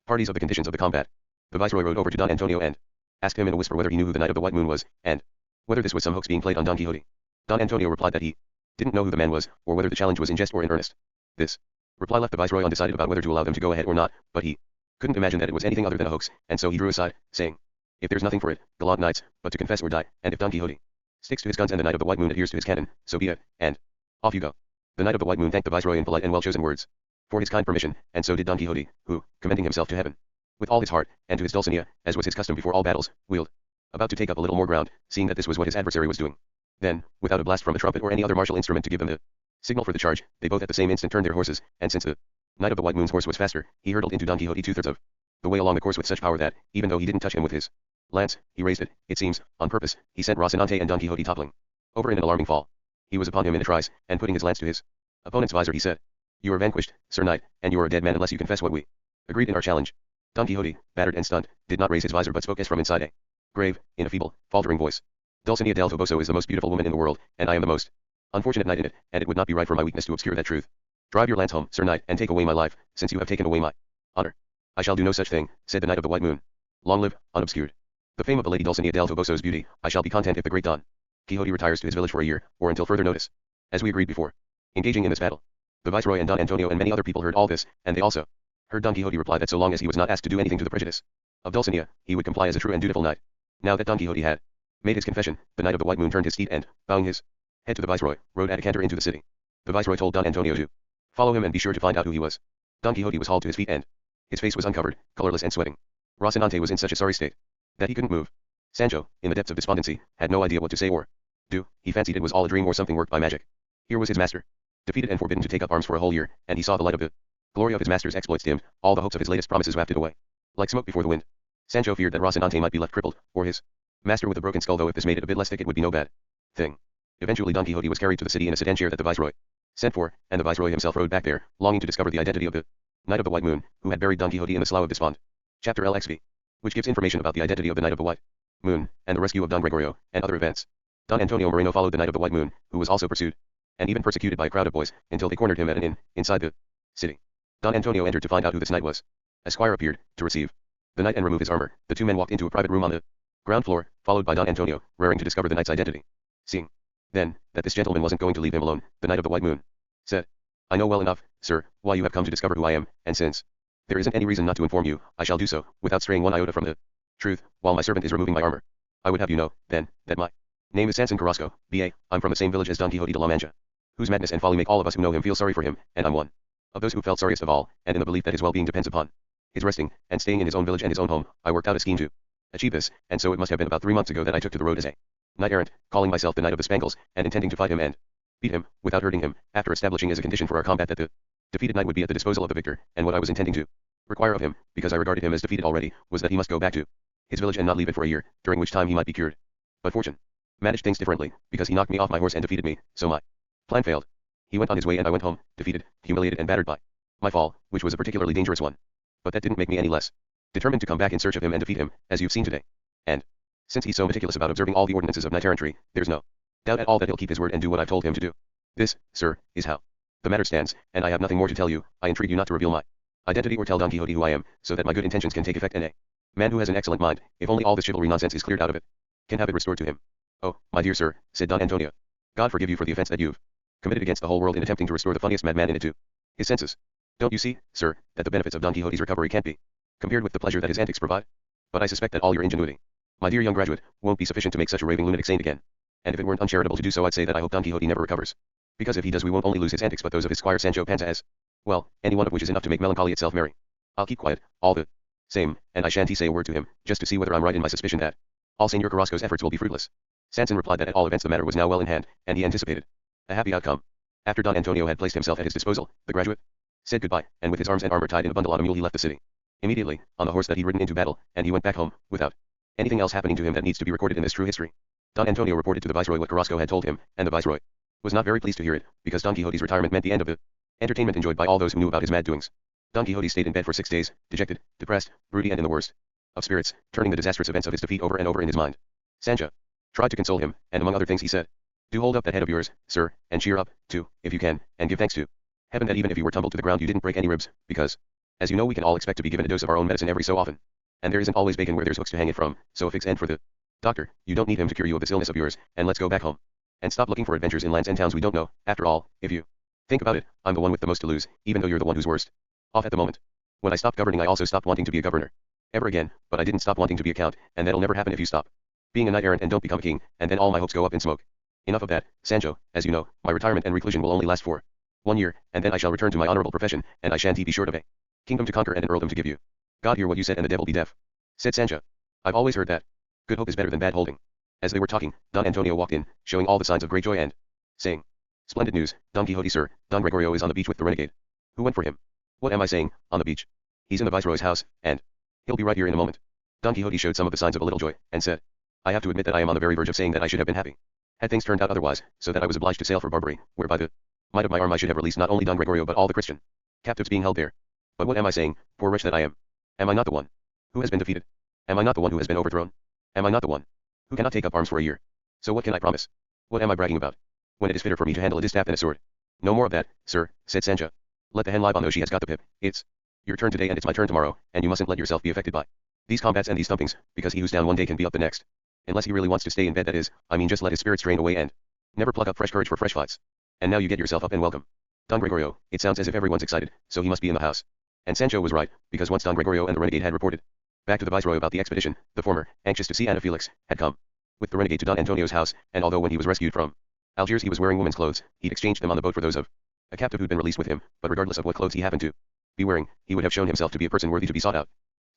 parties of the conditions of the combat. The Viceroy rode over to Don Antonio and asked him in a whisper whether he knew who the Knight of the White Moon was, and whether this was some hoax being played on Don Quixote. Don Antonio replied that he didn't know who the man was, or whether the challenge was in jest or in earnest. This reply left the Viceroy undecided about whether to allow them to go ahead or not, but he couldn't imagine that it was anything other than a hoax, and so he drew aside, saying, "If there's nothing for it, gallant knights, but to confess or die, and if Don Quixote sticks to his guns and the Knight of the White Moon adheres to his cannon, so be it, and off you go." The Knight of the White Moon thanked the Viceroy in polite and well-chosen words for his kind permission, and so did Don Quixote, who, commending himself to heaven with all his heart, and to his Dulcinea, as was his custom before all battles, wheeled about to take up a little more ground, seeing that this was what his adversary was doing. Then, without a blast from a trumpet or any other martial instrument to give them the signal for the charge, they both at the same instant turned their horses, and since the Knight of the White Moon's horse was faster, he hurtled into Don Quixote 2/3 of the way along the course with such power that, even though he didn't touch him with his lance, he raised it seems, on purpose. He sent Rocinante and Don Quixote toppling over in an alarming fall. He was upon him in a trice, and putting his lance to his opponent's visor he said, "You are vanquished, Sir Knight, and you are a dead man unless you confess what we agreed in our challenge." Don Quixote, battered and stunned, did not raise his visor but spoke as from inside a grave, in a feeble, faltering voice. "Dulcinea del Toboso is the most beautiful woman in the world, and I am the most unfortunate knight in it, and it would not be right for my weakness to obscure that truth. Drive your lance home, Sir Knight, and take away my life, since you have taken away my honor." "I shall do no such thing," said the Knight of the White Moon. "Long live, unobscured, the fame of the Lady Dulcinea del Toboso's beauty. I shall be content if the great Don Quixote retires to his village for a year, or until further notice, as we agreed before engaging in this battle." The Viceroy and Don Antonio and many other people heard all this, and they also heard Don Quixote reply that so long as he was not asked to do anything to the prejudice of Dulcinea, he would comply as a true and dutiful knight. Now that Don Quixote had made his confession, the Knight of the White Moon turned his steed and, bowing his head to the Viceroy, rode at a canter into the city. The Viceroy told Don Antonio to follow him and be sure to find out who he was. Don Quixote was hauled to his feet and his face was uncovered, colorless and sweating. Rocinante was in such a sorry state that he couldn't move. Sancho, in the depths of despondency, had no idea what to say or do. He fancied it was all a dream or something worked by magic. Here was his master, defeated and forbidden to take up arms for a whole year, and he saw the light of the glory of his master's exploits dimmed, all the hopes of his latest promises wafted away like smoke before the wind. Sancho feared that Rocinante might be left crippled, or his master with a broken skull, though if this made it a bit less thick it would be no bad thing. Eventually Don Quixote was carried to the city in a sedan chair that the Viceroy sent for, and the Viceroy himself rode back there, longing to discover the identity of the Knight of the White Moon, who had buried Don Quixote in the Slough of Despond. Chapter LXV, which gives information about the identity of the Knight of the White Moon, and the rescue of Don Gregorio, and other events. Don Antonio Moreno followed the Knight of the White Moon, who was also pursued, and even persecuted by a crowd of boys, until they cornered him at an inn, inside the city. Don Antonio entered to find out who this knight was. A squire appeared, to receive the knight and remove his armor. The two men walked into a private room on the ground floor, followed by Don Antonio, raring to discover the knight's identity. Seeing, then, that this gentleman wasn't going to leave him alone, the Knight of the White Moon said, "I know well enough, sir, why you have come to discover who I am, and since there isn't any reason not to inform you, I shall do so, without straying one iota from the truth, while my servant is removing my armor. I would have you know, then, that my name is Sanson Carrasco, B.A., I'm from the same village as Don Quixote de la Mancha, whose madness and folly make all of us who know him feel sorry for him, and I'm one of those who felt sorriest of all, and in the belief that his well-being depends upon his resting, and staying in his own village and his own home, I worked out a scheme to achieve this, and so it must have been about 3 months ago that I took to the road as a knight-errant, calling myself the Knight of the Spangles, and intending to fight him and beat him, without hurting him, after establishing as a condition for our combat that the defeated knight would be at the disposal of the victor, and what I was intending to require of him, because I regarded him as defeated already, was that he must go back to his village and not leave it for a year, during which time he might be cured. But fortune managed things differently, because he knocked me off my horse and defeated me, so my plan failed. He went on his way and I went home, defeated, humiliated and battered by my fall, which was a particularly dangerous one. But that didn't make me any less determined to come back in search of him and defeat him, as you've seen today. And since he's so meticulous about observing all the ordinances of knight-errantry, there's no doubt at all that he'll keep his word and do what I've told him to do. This, sir, is how the matter stands, and I have nothing more to tell you. I entreat you not to reveal my identity or tell Don Quixote who I am, so that my good intentions can take effect and a man who has an excellent mind, if only all this chivalry nonsense is cleared out of it, can have it restored to him. Oh, my dear sir, said Don Antonio. God forgive you for the offense that you've committed against the whole world in attempting to restore the funniest madman in it to his senses. Don't you see, sir, that the benefits of Don Quixote's recovery can't be compared with the pleasure that his antics provide? But I suspect that all your ingenuity, my dear young graduate, won't be sufficient to make such a raving lunatic sane again. And if it weren't uncharitable to do so, I'd say that I hope Don Quixote never recovers. Because if he does, we won't only lose his antics but those of his squire Sancho Panza as well, any one of which is enough to make melancholy itself merry. I'll keep quiet, all the same, and I shan't say a word to him, just to see whether I'm right in my suspicion that all Señor Carrasco's efforts will be fruitless. Sanson replied that at all events the matter was now well in hand, and he anticipated a happy outcome. After Don Antonio had placed himself at his disposal, the graduate said goodbye, and with his arms and armor tied in a bundle on a mule he left the city immediately, on the horse that he'd ridden into battle, and he went back home, without anything else happening to him that needs to be recorded in this true history. Don Antonio reported to the viceroy what Carrasco had told him, and the viceroy was not very pleased to hear it, because Don Quixote's retirement meant the end of the entertainment enjoyed by all those who knew about his mad doings. Don Quixote stayed in bed for 6 days, dejected, depressed, broody and in the worst of spirits, turning the disastrous events of his defeat over and over in his mind. Sancho tried to console him, and among other things he said, "Do hold up that head of yours, sir, and cheer up, too, if you can, and give thanks to heaven that even if you were tumbled to the ground you didn't break any ribs, because, as you know, we can all expect to be given a dose of our own medicine every so often. And there isn't always bacon where there's hooks to hang it from, so a fix's end for the doctor, you don't need him to cure you of this illness of yours, and let's go back home. And stop looking for adventures in lands and towns we don't know. After all, if you think about it, I'm the one with the most to lose, even though you're the one who's worst off at the moment. When I stopped governing I also stopped wanting to be a governor. Ever again, but I didn't stop wanting to be a count, and that'll never happen if you stop being a knight-errant and don't become a king, and then all my hopes go up in smoke. Enough of that, Sancho, as you know, my retirement and reclusion will only last for 1 year, and then I shall return to my honorable profession, and I shan't be short of a kingdom to conquer and an earldom to give you. God hear what you said and the devil be deaf," said Sancho. "I've always heard that good hope is better than bad holding." As they were talking, Don Antonio walked in, showing all the signs of great joy and saying, "Splendid news, Don Quixote, sir, Don Gregorio is on the beach with the renegade." "Who went for him?" "What am I saying, on the beach? He's in the viceroy's house, and he'll be right here in a moment." Don Quixote showed some of the signs of a little joy, and said, "I have to admit that I am on the very verge of saying that I should have been happy had things turned out otherwise, so that I was obliged to sail for Barbary, where by the might of my arm I should have released not only Don Gregorio but all the Christian captives being held there. But what am I saying, poor wretch that I am? Am I not the one who has been defeated? Am I not the one who has been overthrown? Am I not the one who cannot take up arms for a year? So what can I promise? What am I bragging about, when it is fitter for me to handle a distaff than a sword?" "No more of that, sir," said Sancho. "Let the hen lie on though she has got the pip. It's your turn today and it's my turn tomorrow, and you mustn't let yourself be affected by these combats and these thumpings, because he who's down one day can be up the next. Unless he really wants to stay in bed, that is, I mean, just let his spirits drain away and never pluck up fresh courage for fresh fights. And now you get yourself up and welcome Don Gregorio. It sounds as if everyone's excited, so he must be in the house." And Sancho was right, because once Don Gregorio and the renegade had reported back to the viceroy about the expedition, the former, anxious to see Ana Felix, had come with the renegade to Don Antonio's house, and although when he was rescued from Algiers he was wearing woman's clothes, he'd exchanged them on the boat for those of a captive who'd been released with him, but regardless of what clothes he happened to be wearing, he would have shown himself to be a person worthy to be sought out,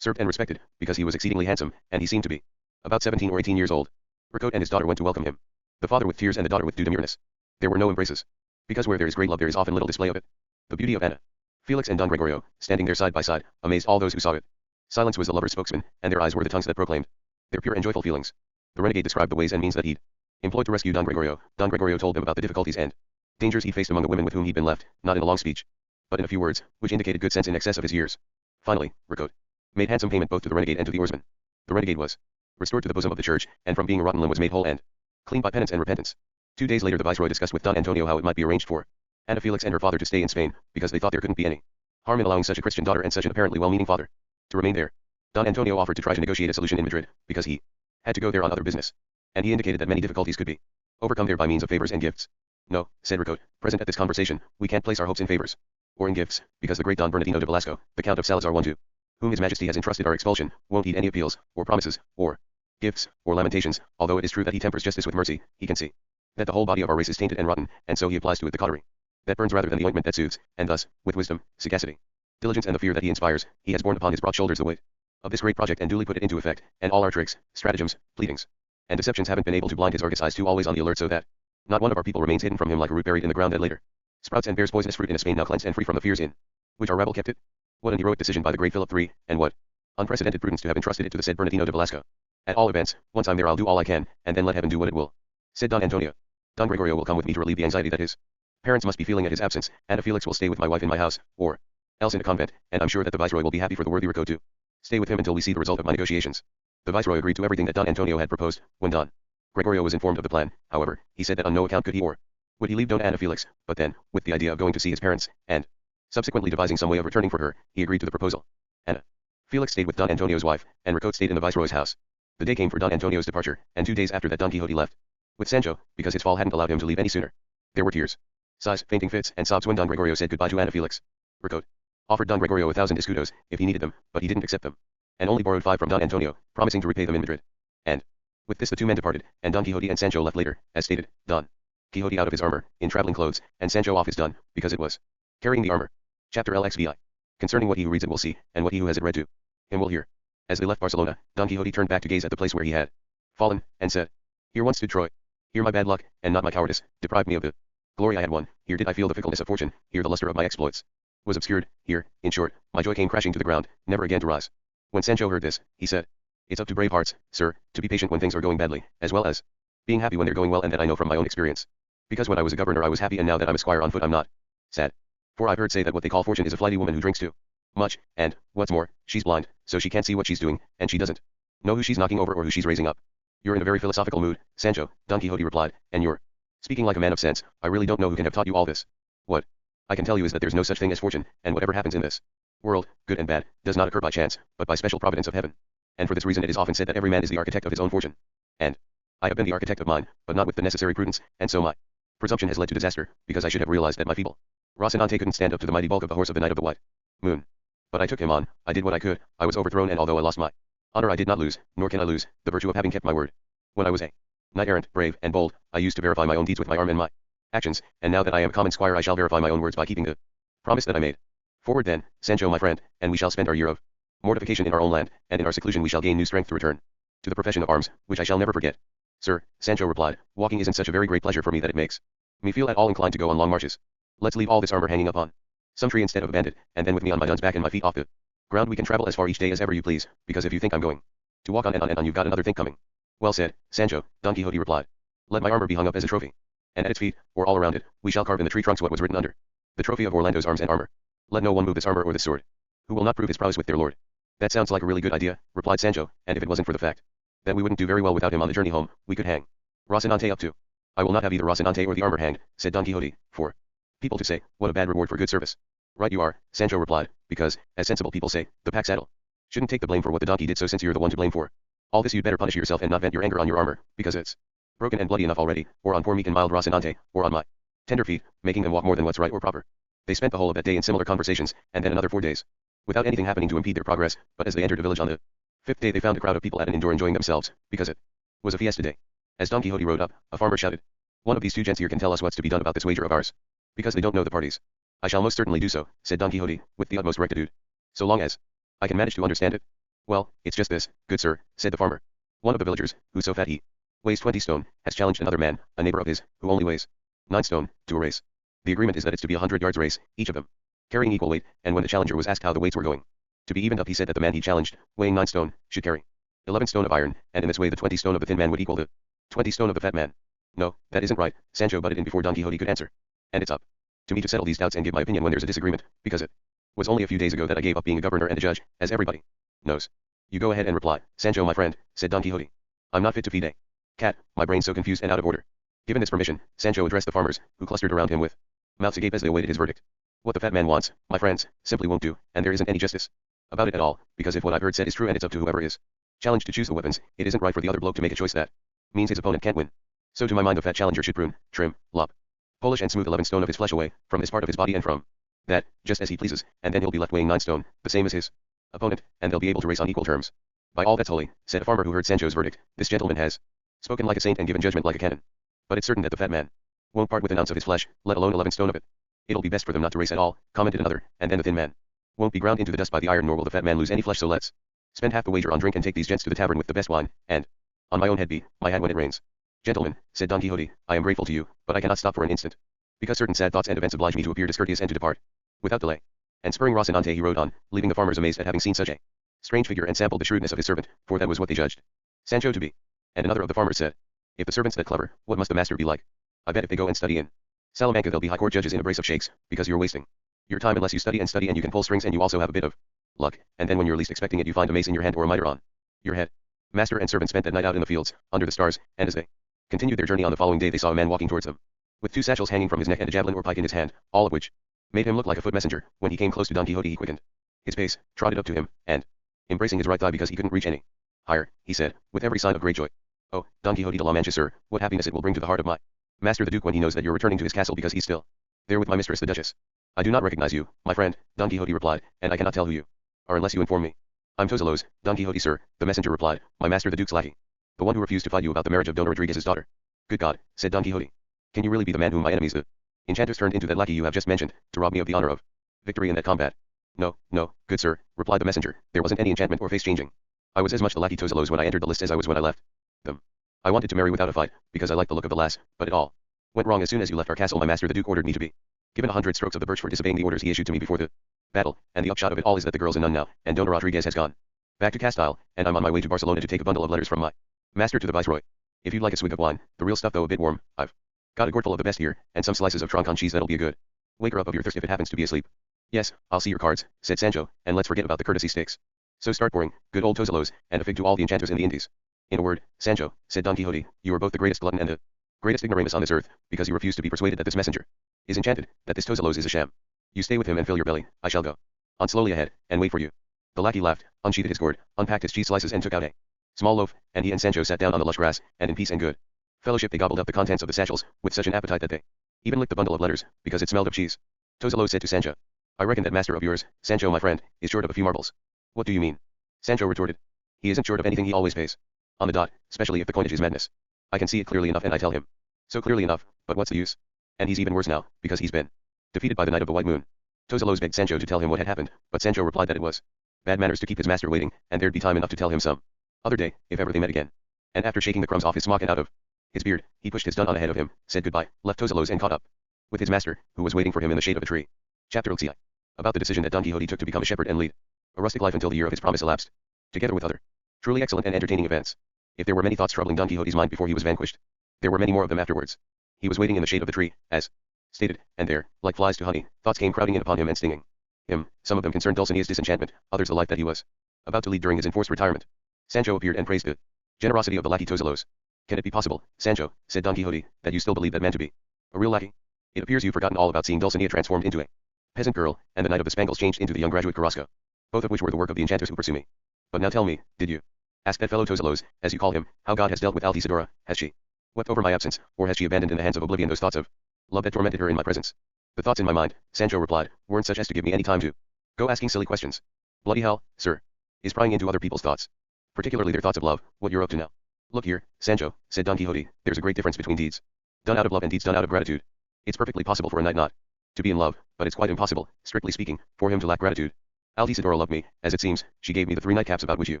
served and respected, because he was exceedingly handsome, and he seemed to be about 17 or 18 years old. Ricote and his daughter went to welcome him, the father with tears and the daughter with due demureness. There were no embraces, because where there is great love there is often little display of it. The beauty of Ana Felix and Don Gregorio, standing there side by side, amazed all those who saw it. Silence was the lover's spokesman, and their eyes were the tongues that proclaimed their pure and joyful feelings. The renegade described the ways and means that he'd employed to rescue Don Gregorio. Don Gregorio told them about the difficulties and dangers he'd faced among the women with whom he'd been left, not in a long speech, but in a few words, which indicated good sense in excess of his years. Finally, Ricote made handsome payment both to the renegade and to the oarsman. The renegade was restored to the bosom of the church, and from being a rotten limb was made whole and clean by penance and repentance. 2 days later the viceroy discussed with Don Antonio how it might be arranged for Ana Felix and her father to stay in Spain, because they thought there couldn't be any harm in allowing such a Christian daughter and such an apparently well-meaning father to remain there. Don Antonio offered to try to negotiate a solution in Madrid, because he had to go there on other business, and he indicated that many difficulties could be overcome there by means of favors and gifts. "No," said Ricote, present at this conversation, "we can't place our hopes in favors or in gifts, because the great Don Bernardino de Velasco, the Count of Salazar, one to whom His Majesty has entrusted our expulsion, won't heed any appeals, or promises, or gifts, or lamentations. Although it is true that he tempers justice with mercy, he can see that the whole body of our race is tainted and rotten, and so he applies to it the cautery that burns rather than the ointment that soothes, and thus, with wisdom, sagacity, diligence and the fear that he inspires, he has borne upon his broad shoulders the weight of this great project and duly put it into effect, and all our tricks, stratagems, pleadings, and deceptions haven't been able to blind his Argus eyes, too, always on the alert, so that not one of our people remains hidden from him like a root buried in the ground that later sprouts and bears poisonous fruit in a Spain now cleansed and free from the fears in which our rebel kept it. What an heroic decision by the great Philip III, and what unprecedented prudence to have entrusted it to the said Bernardino de Velasco. At all events, once I'm there I'll do all I can, and then let heaven do what it will, said Don Antonio. Don Gregorio will come with me to relieve the anxiety that his parents must be feeling at his absence, and Felix will stay with my wife in my house, or else in a convent, and I'm sure that the Viceroy will be happy for the worthy Rico to stay with him until we see the result of my negotiations. The Viceroy agreed to everything that Don Antonio had proposed. When Don Gregorio was informed of the plan, however, he said that on no account could he or would he leave Dona Ana Felix, but then, with the idea of going to see his parents, and subsequently devising some way of returning for her, he agreed to the proposal. Ana Felix stayed with Don Antonio's wife, and Ricote stayed in the Viceroy's house. The day came for Don Antonio's departure, and 2 days after that Don Quixote left with Sancho, because his fall hadn't allowed him to leave any sooner. There were tears, sighs, fainting fits, and sobs when Don Gregorio said goodbye to Ana Felix. Ricote offered Don Gregorio 1,000 escudos, if he needed them, but he didn't accept them, and only borrowed 5 from Don Antonio, promising to repay them in Madrid. And with this the two men departed, and Don Quixote and Sancho left later, as stated, Don Quixote out of his armor, in traveling clothes, and Sancho off his dun, because it was carrying the armor. Chapter LXVI. Concerning what he who reads it will see, and what he who has it read to him will hear. As they left Barcelona, Don Quixote turned back to gaze at the place where he had fallen, and said, Here once stood Troy. Here my bad luck, and not my cowardice, deprived me of the glory I had won. Here did I feel the fickleness of fortune, here the luster of my exploits was obscured, here, in short, my joy came crashing to the ground, never again to rise. When Sancho heard this, he said, It's up to brave hearts, sir, to be patient when things are going badly, as well as being happy when they're going well, and that I know from my own experience. Because when I was a governor I was happy, and now that I'm a squire on foot I'm not sad. For I've heard say that what they call fortune is a flighty woman who drinks too much, and, what's more, she's blind, so she can't see what she's doing, and she doesn't know who she's knocking over or who she's raising up. You're in a very philosophical mood, Sancho, Don Quixote replied, and you're speaking like a man of sense. I really don't know who can have taught you all this. What I can tell you is that there's no such thing as fortune, and whatever happens in this world, good and bad, does not occur by chance, but by special providence of heaven. And for this reason it is often said that every man is the architect of his own fortune. And I have been the architect of mine, but not with the necessary prudence, and so my presumption has led to disaster, because I should have realized that my feeble Rocinante couldn't stand up to the mighty bulk of the horse of the Knight of the White Moon. But I took him on, I did what I could, I was overthrown, and although I lost my honor I did not lose, nor can I lose, the virtue of having kept my word. When I was a knight-errant, brave, and bold, I used to verify my own deeds with my arm and my actions, and now that I am a common squire I shall verify my own words by keeping the promise that I made. Forward then, Sancho my friend, and we shall spend our year of mortification in our own land, and in our seclusion we shall gain new strength to return to the profession of arms, which I shall never forget. Sir, Sancho replied, walking isn't such a very great pleasure for me that it makes me feel at all inclined to go on long marches. Let's leave all this armor hanging up on some tree instead of a bandit, and then with me on my dun's back and my feet off the ground we can travel as far each day as ever you please, because if you think I'm going to walk on and on and on you've got another think coming. Well said, Sancho, Don Quixote replied. Let my armor be hung up as a trophy, and at its feet, or all around it, we shall carve in the tree trunks what was written under the trophy of Orlando's arms and armor. Let no one move this armor or this sword, who will not prove his prowess with their lord. That sounds like a really good idea, replied Sancho, and if it wasn't for the fact that we wouldn't do very well without him on the journey home, we could hang Rocinante up too. I will not have either Rocinante or the armor hanged, said Don Quixote, for people to say, what a bad reward for good service. Right you are, Sancho replied, because, as sensible people say, the pack saddle shouldn't take the blame for what the donkey did, so since you're the one to blame for all this you'd better punish yourself and not vent your anger on your armor, because it's broken and bloody enough already, or on poor meek and mild Rocinante, or on my tender feet, making them walk more than what's right or proper. They spent the whole of that day in similar conversations, and then another 4 days, without anything happening to impede their progress, but as they entered the village on the 5th day they found a crowd of people at an indoor enjoying themselves, because it was a fiesta day. As Don Quixote rode up, a farmer shouted, One of these two gents here can tell us what's to be done about this wager of ours, because they don't know the parties. I shall most certainly do so, said Don Quixote, with the utmost rectitude, so long as I can manage to understand it. Well, it's just this, good sir, said the farmer. One of the villagers, who's so fat he weighs 20 stone, has challenged another man, a neighbor of his, who only weighs 9 stone, to a race. The agreement is that it's to be a 100 yards race, each of them carrying equal weight, and when the challenger was asked how the weights were going to be evened up, he said that the man he challenged, weighing 9 stone, should carry 11 stone of iron, and in this way the 20 stone of the thin man would equal the 20 stone of the fat man. No, that isn't right, Sancho butted in before Don Quixote could answer. And it's up to me to settle these doubts and give my opinion when there's a disagreement, because it was only a few days ago that I gave up being a governor and a judge, as everybody knows. You go ahead and reply, Sancho my friend, said Don Quixote. I'm not fit to feed a cat, my brain's so confused and out of order. Given this permission, Sancho addressed the farmers, who clustered around him with mouths agape as they awaited his verdict. What the fat man wants, my friends, simply won't do, and there isn't any justice about it at all, because if what I've heard said is true and it's up to whoever is challenged to choose the weapons, it isn't right for the other bloke to make a choice that means his opponent can't win. So to my mind the fat challenger should prune, trim, lop, polish and smooth 11 stone of his flesh away from this part of his body and from that, just as he pleases, and then he'll be left weighing 9 stone, the same as his opponent, and they'll be able to race on equal terms. By all that's holy, said a farmer who heard Sancho's verdict, this gentleman has spoken like a saint and given judgment like a canon. But it's certain that the fat man won't part with an ounce of his flesh, let alone 11 stone of it. It'll be best for them not to race at all, commented another, and then the thin man won't be ground into the dust by the iron, nor will the fat man lose any flesh, so let's spend half the wager on drink and take these gents to the tavern with the best wine, and On my own head be my hat when it rains. Gentlemen, said Don Quixote, I am grateful to you, but I cannot stop for an instant, because certain sad thoughts and events oblige me to appear discourteous and to depart without delay. And spurring Rocinante he rode on, leaving the farmers amazed at having seen such a strange figure, and sampled the shrewdness of his servant, for that was what they judged Sancho to be. And another of the farmers said, if the servant's that clever, what must the master be like? I bet if they go and study in Salamanca they'll be high court judges in a brace of shakes, because you're wasting your time unless you study and you can pull strings and you also have a bit of luck, and then when you're least expecting it you find a mace in your hand or a mitre on your head. Master and servant spent that night out in the fields, under the stars, and as they continued their journey on the following day they saw a man walking towards them, with two satchels hanging from his neck and a javelin or pike in his hand, all of which made him look like a foot messenger. When he came close to Don Quixote he quickened his pace, trotted up to him, and, embracing his right thigh because he couldn't reach any higher, he said, with every sign of great joy, "Oh, Don Quixote de la Mancha, sir, what happiness it will bring to the heart of my master the Duke when he knows that you're returning to his castle because he's still there with my mistress the Duchess." "I do not recognize you, my friend," Don Quixote replied, "and I cannot tell who you are unless you inform me." "I'm Tozelos, Don Quixote, sir," the messenger replied, "my master the Duke's lackey, the one who refused to fight you about the marriage of Don Rodriguez's daughter." "Good God," said Don Quixote, "can you really be the man whom my enemies the enchanters turned into that lackey you have just mentioned, to rob me of the honor of victory in that combat?" "No, no, good sir," replied the messenger, "there wasn't any enchantment or face changing. I was as much the lackey Tozelos when I entered the list as I was when I left them. I wanted to marry without a fight, because I liked the look of the lass, but it all went wrong as soon as you left our castle. My master the Duke ordered me to be given 100 strokes of the birch for disobeying the orders he issued to me before the battle, and the upshot of it all is that the girl's a nun now, and Don Rodriguez has gone back to Castile, and I'm on my way to Barcelona to take a bundle of letters from my master to the viceroy. If you'd like a swig of wine, the real stuff though a bit warm, I've got a gourdful of the best here, and some slices of tronc cheese that'll be a good waker up of your thirst if it happens to be asleep." "Yes, I'll see your cards," said Sancho, "and let's forget about the courtesy sticks. So start pouring, good old Tozelos, and a fig to all the enchanters in the Indies." "In a word, Sancho," said Don Quixote, "you are both the greatest glutton and the greatest ignoramus on this earth, because you refuse to be persuaded that this messenger is enchanted, that this Tozelos is a sham. You stay with him and fill your belly. I shall go on slowly ahead, and wait for you." The lackey laughed, unsheathed his gourd, unpacked his cheese slices and took out a small loaf, and he and Sancho sat down on the lush grass, and in peace and good fellowship they gobbled up the contents of the satchels, with such an appetite that they even licked the bundle of letters, because it smelled of cheese. Tozelos said to Sancho, "I reckon that master of yours, Sancho my friend, is short of a few marbles." "What do you mean?" Sancho retorted. "He isn't short of anything, he always pays on the dot, especially if the coinage is madness. I can see it clearly enough and I tell him so clearly enough, but what's the use? And he's even worse now, because he's been defeated by the Knight of the White Moon." Tozelos begged Sancho to tell him what had happened, but Sancho replied that it was bad manners to keep his master waiting, and there'd be time enough to tell him some other day, if ever they met again. And after shaking the crumbs off his smock and out of his beard, he pushed his dun on ahead of him, said goodbye, left Tozelos and caught up with his master, who was waiting for him in the shade of a tree. Chapter LXI. About the decision that Don Quixote took to become a shepherd and lead a rustic life until the year of his promise elapsed, together with other truly excellent and entertaining events. If there were many thoughts troubling Don Quixote's mind before he was vanquished, there were many more of them afterwards. He was waiting in the shade of the tree, as stated, and there, like flies to honey, thoughts came crowding in upon him and stinging him. Some of them concerned Dulcinea's disenchantment, others the life that he was about to lead during his enforced retirement. Sancho appeared and praised the generosity of the lackey Tozelos. "Can it be possible, Sancho," said Don Quixote, "that you still believe that man to be a real lackey? It appears you've forgotten all about seeing Dulcinea transformed into a peasant girl, and the Knight of the Spangles changed into the young graduate Carrasco, both of which were the work of the enchanters who pursue me. But now tell me, did you ask that fellow Tozelos, as you call him, how God has dealt with Altisidora? Has she wept over my absence, or has she abandoned in the hands of oblivion those thoughts of love that tormented her in my presence?" "The thoughts in my mind," Sancho replied, "weren't such as to give me any time to go asking silly questions. Bloody hell, sir, is prying into other people's thoughts, particularly their thoughts of love, what you're up to now." "Look here, Sancho," said Don Quixote, "there's a great difference between deeds done out of love and deeds done out of gratitude. It's perfectly possible for a knight not to be in love, but it's quite impossible, strictly speaking, for him to lack gratitude. Altisidora loved me, as it seems, she gave me the 3 nightcaps about which you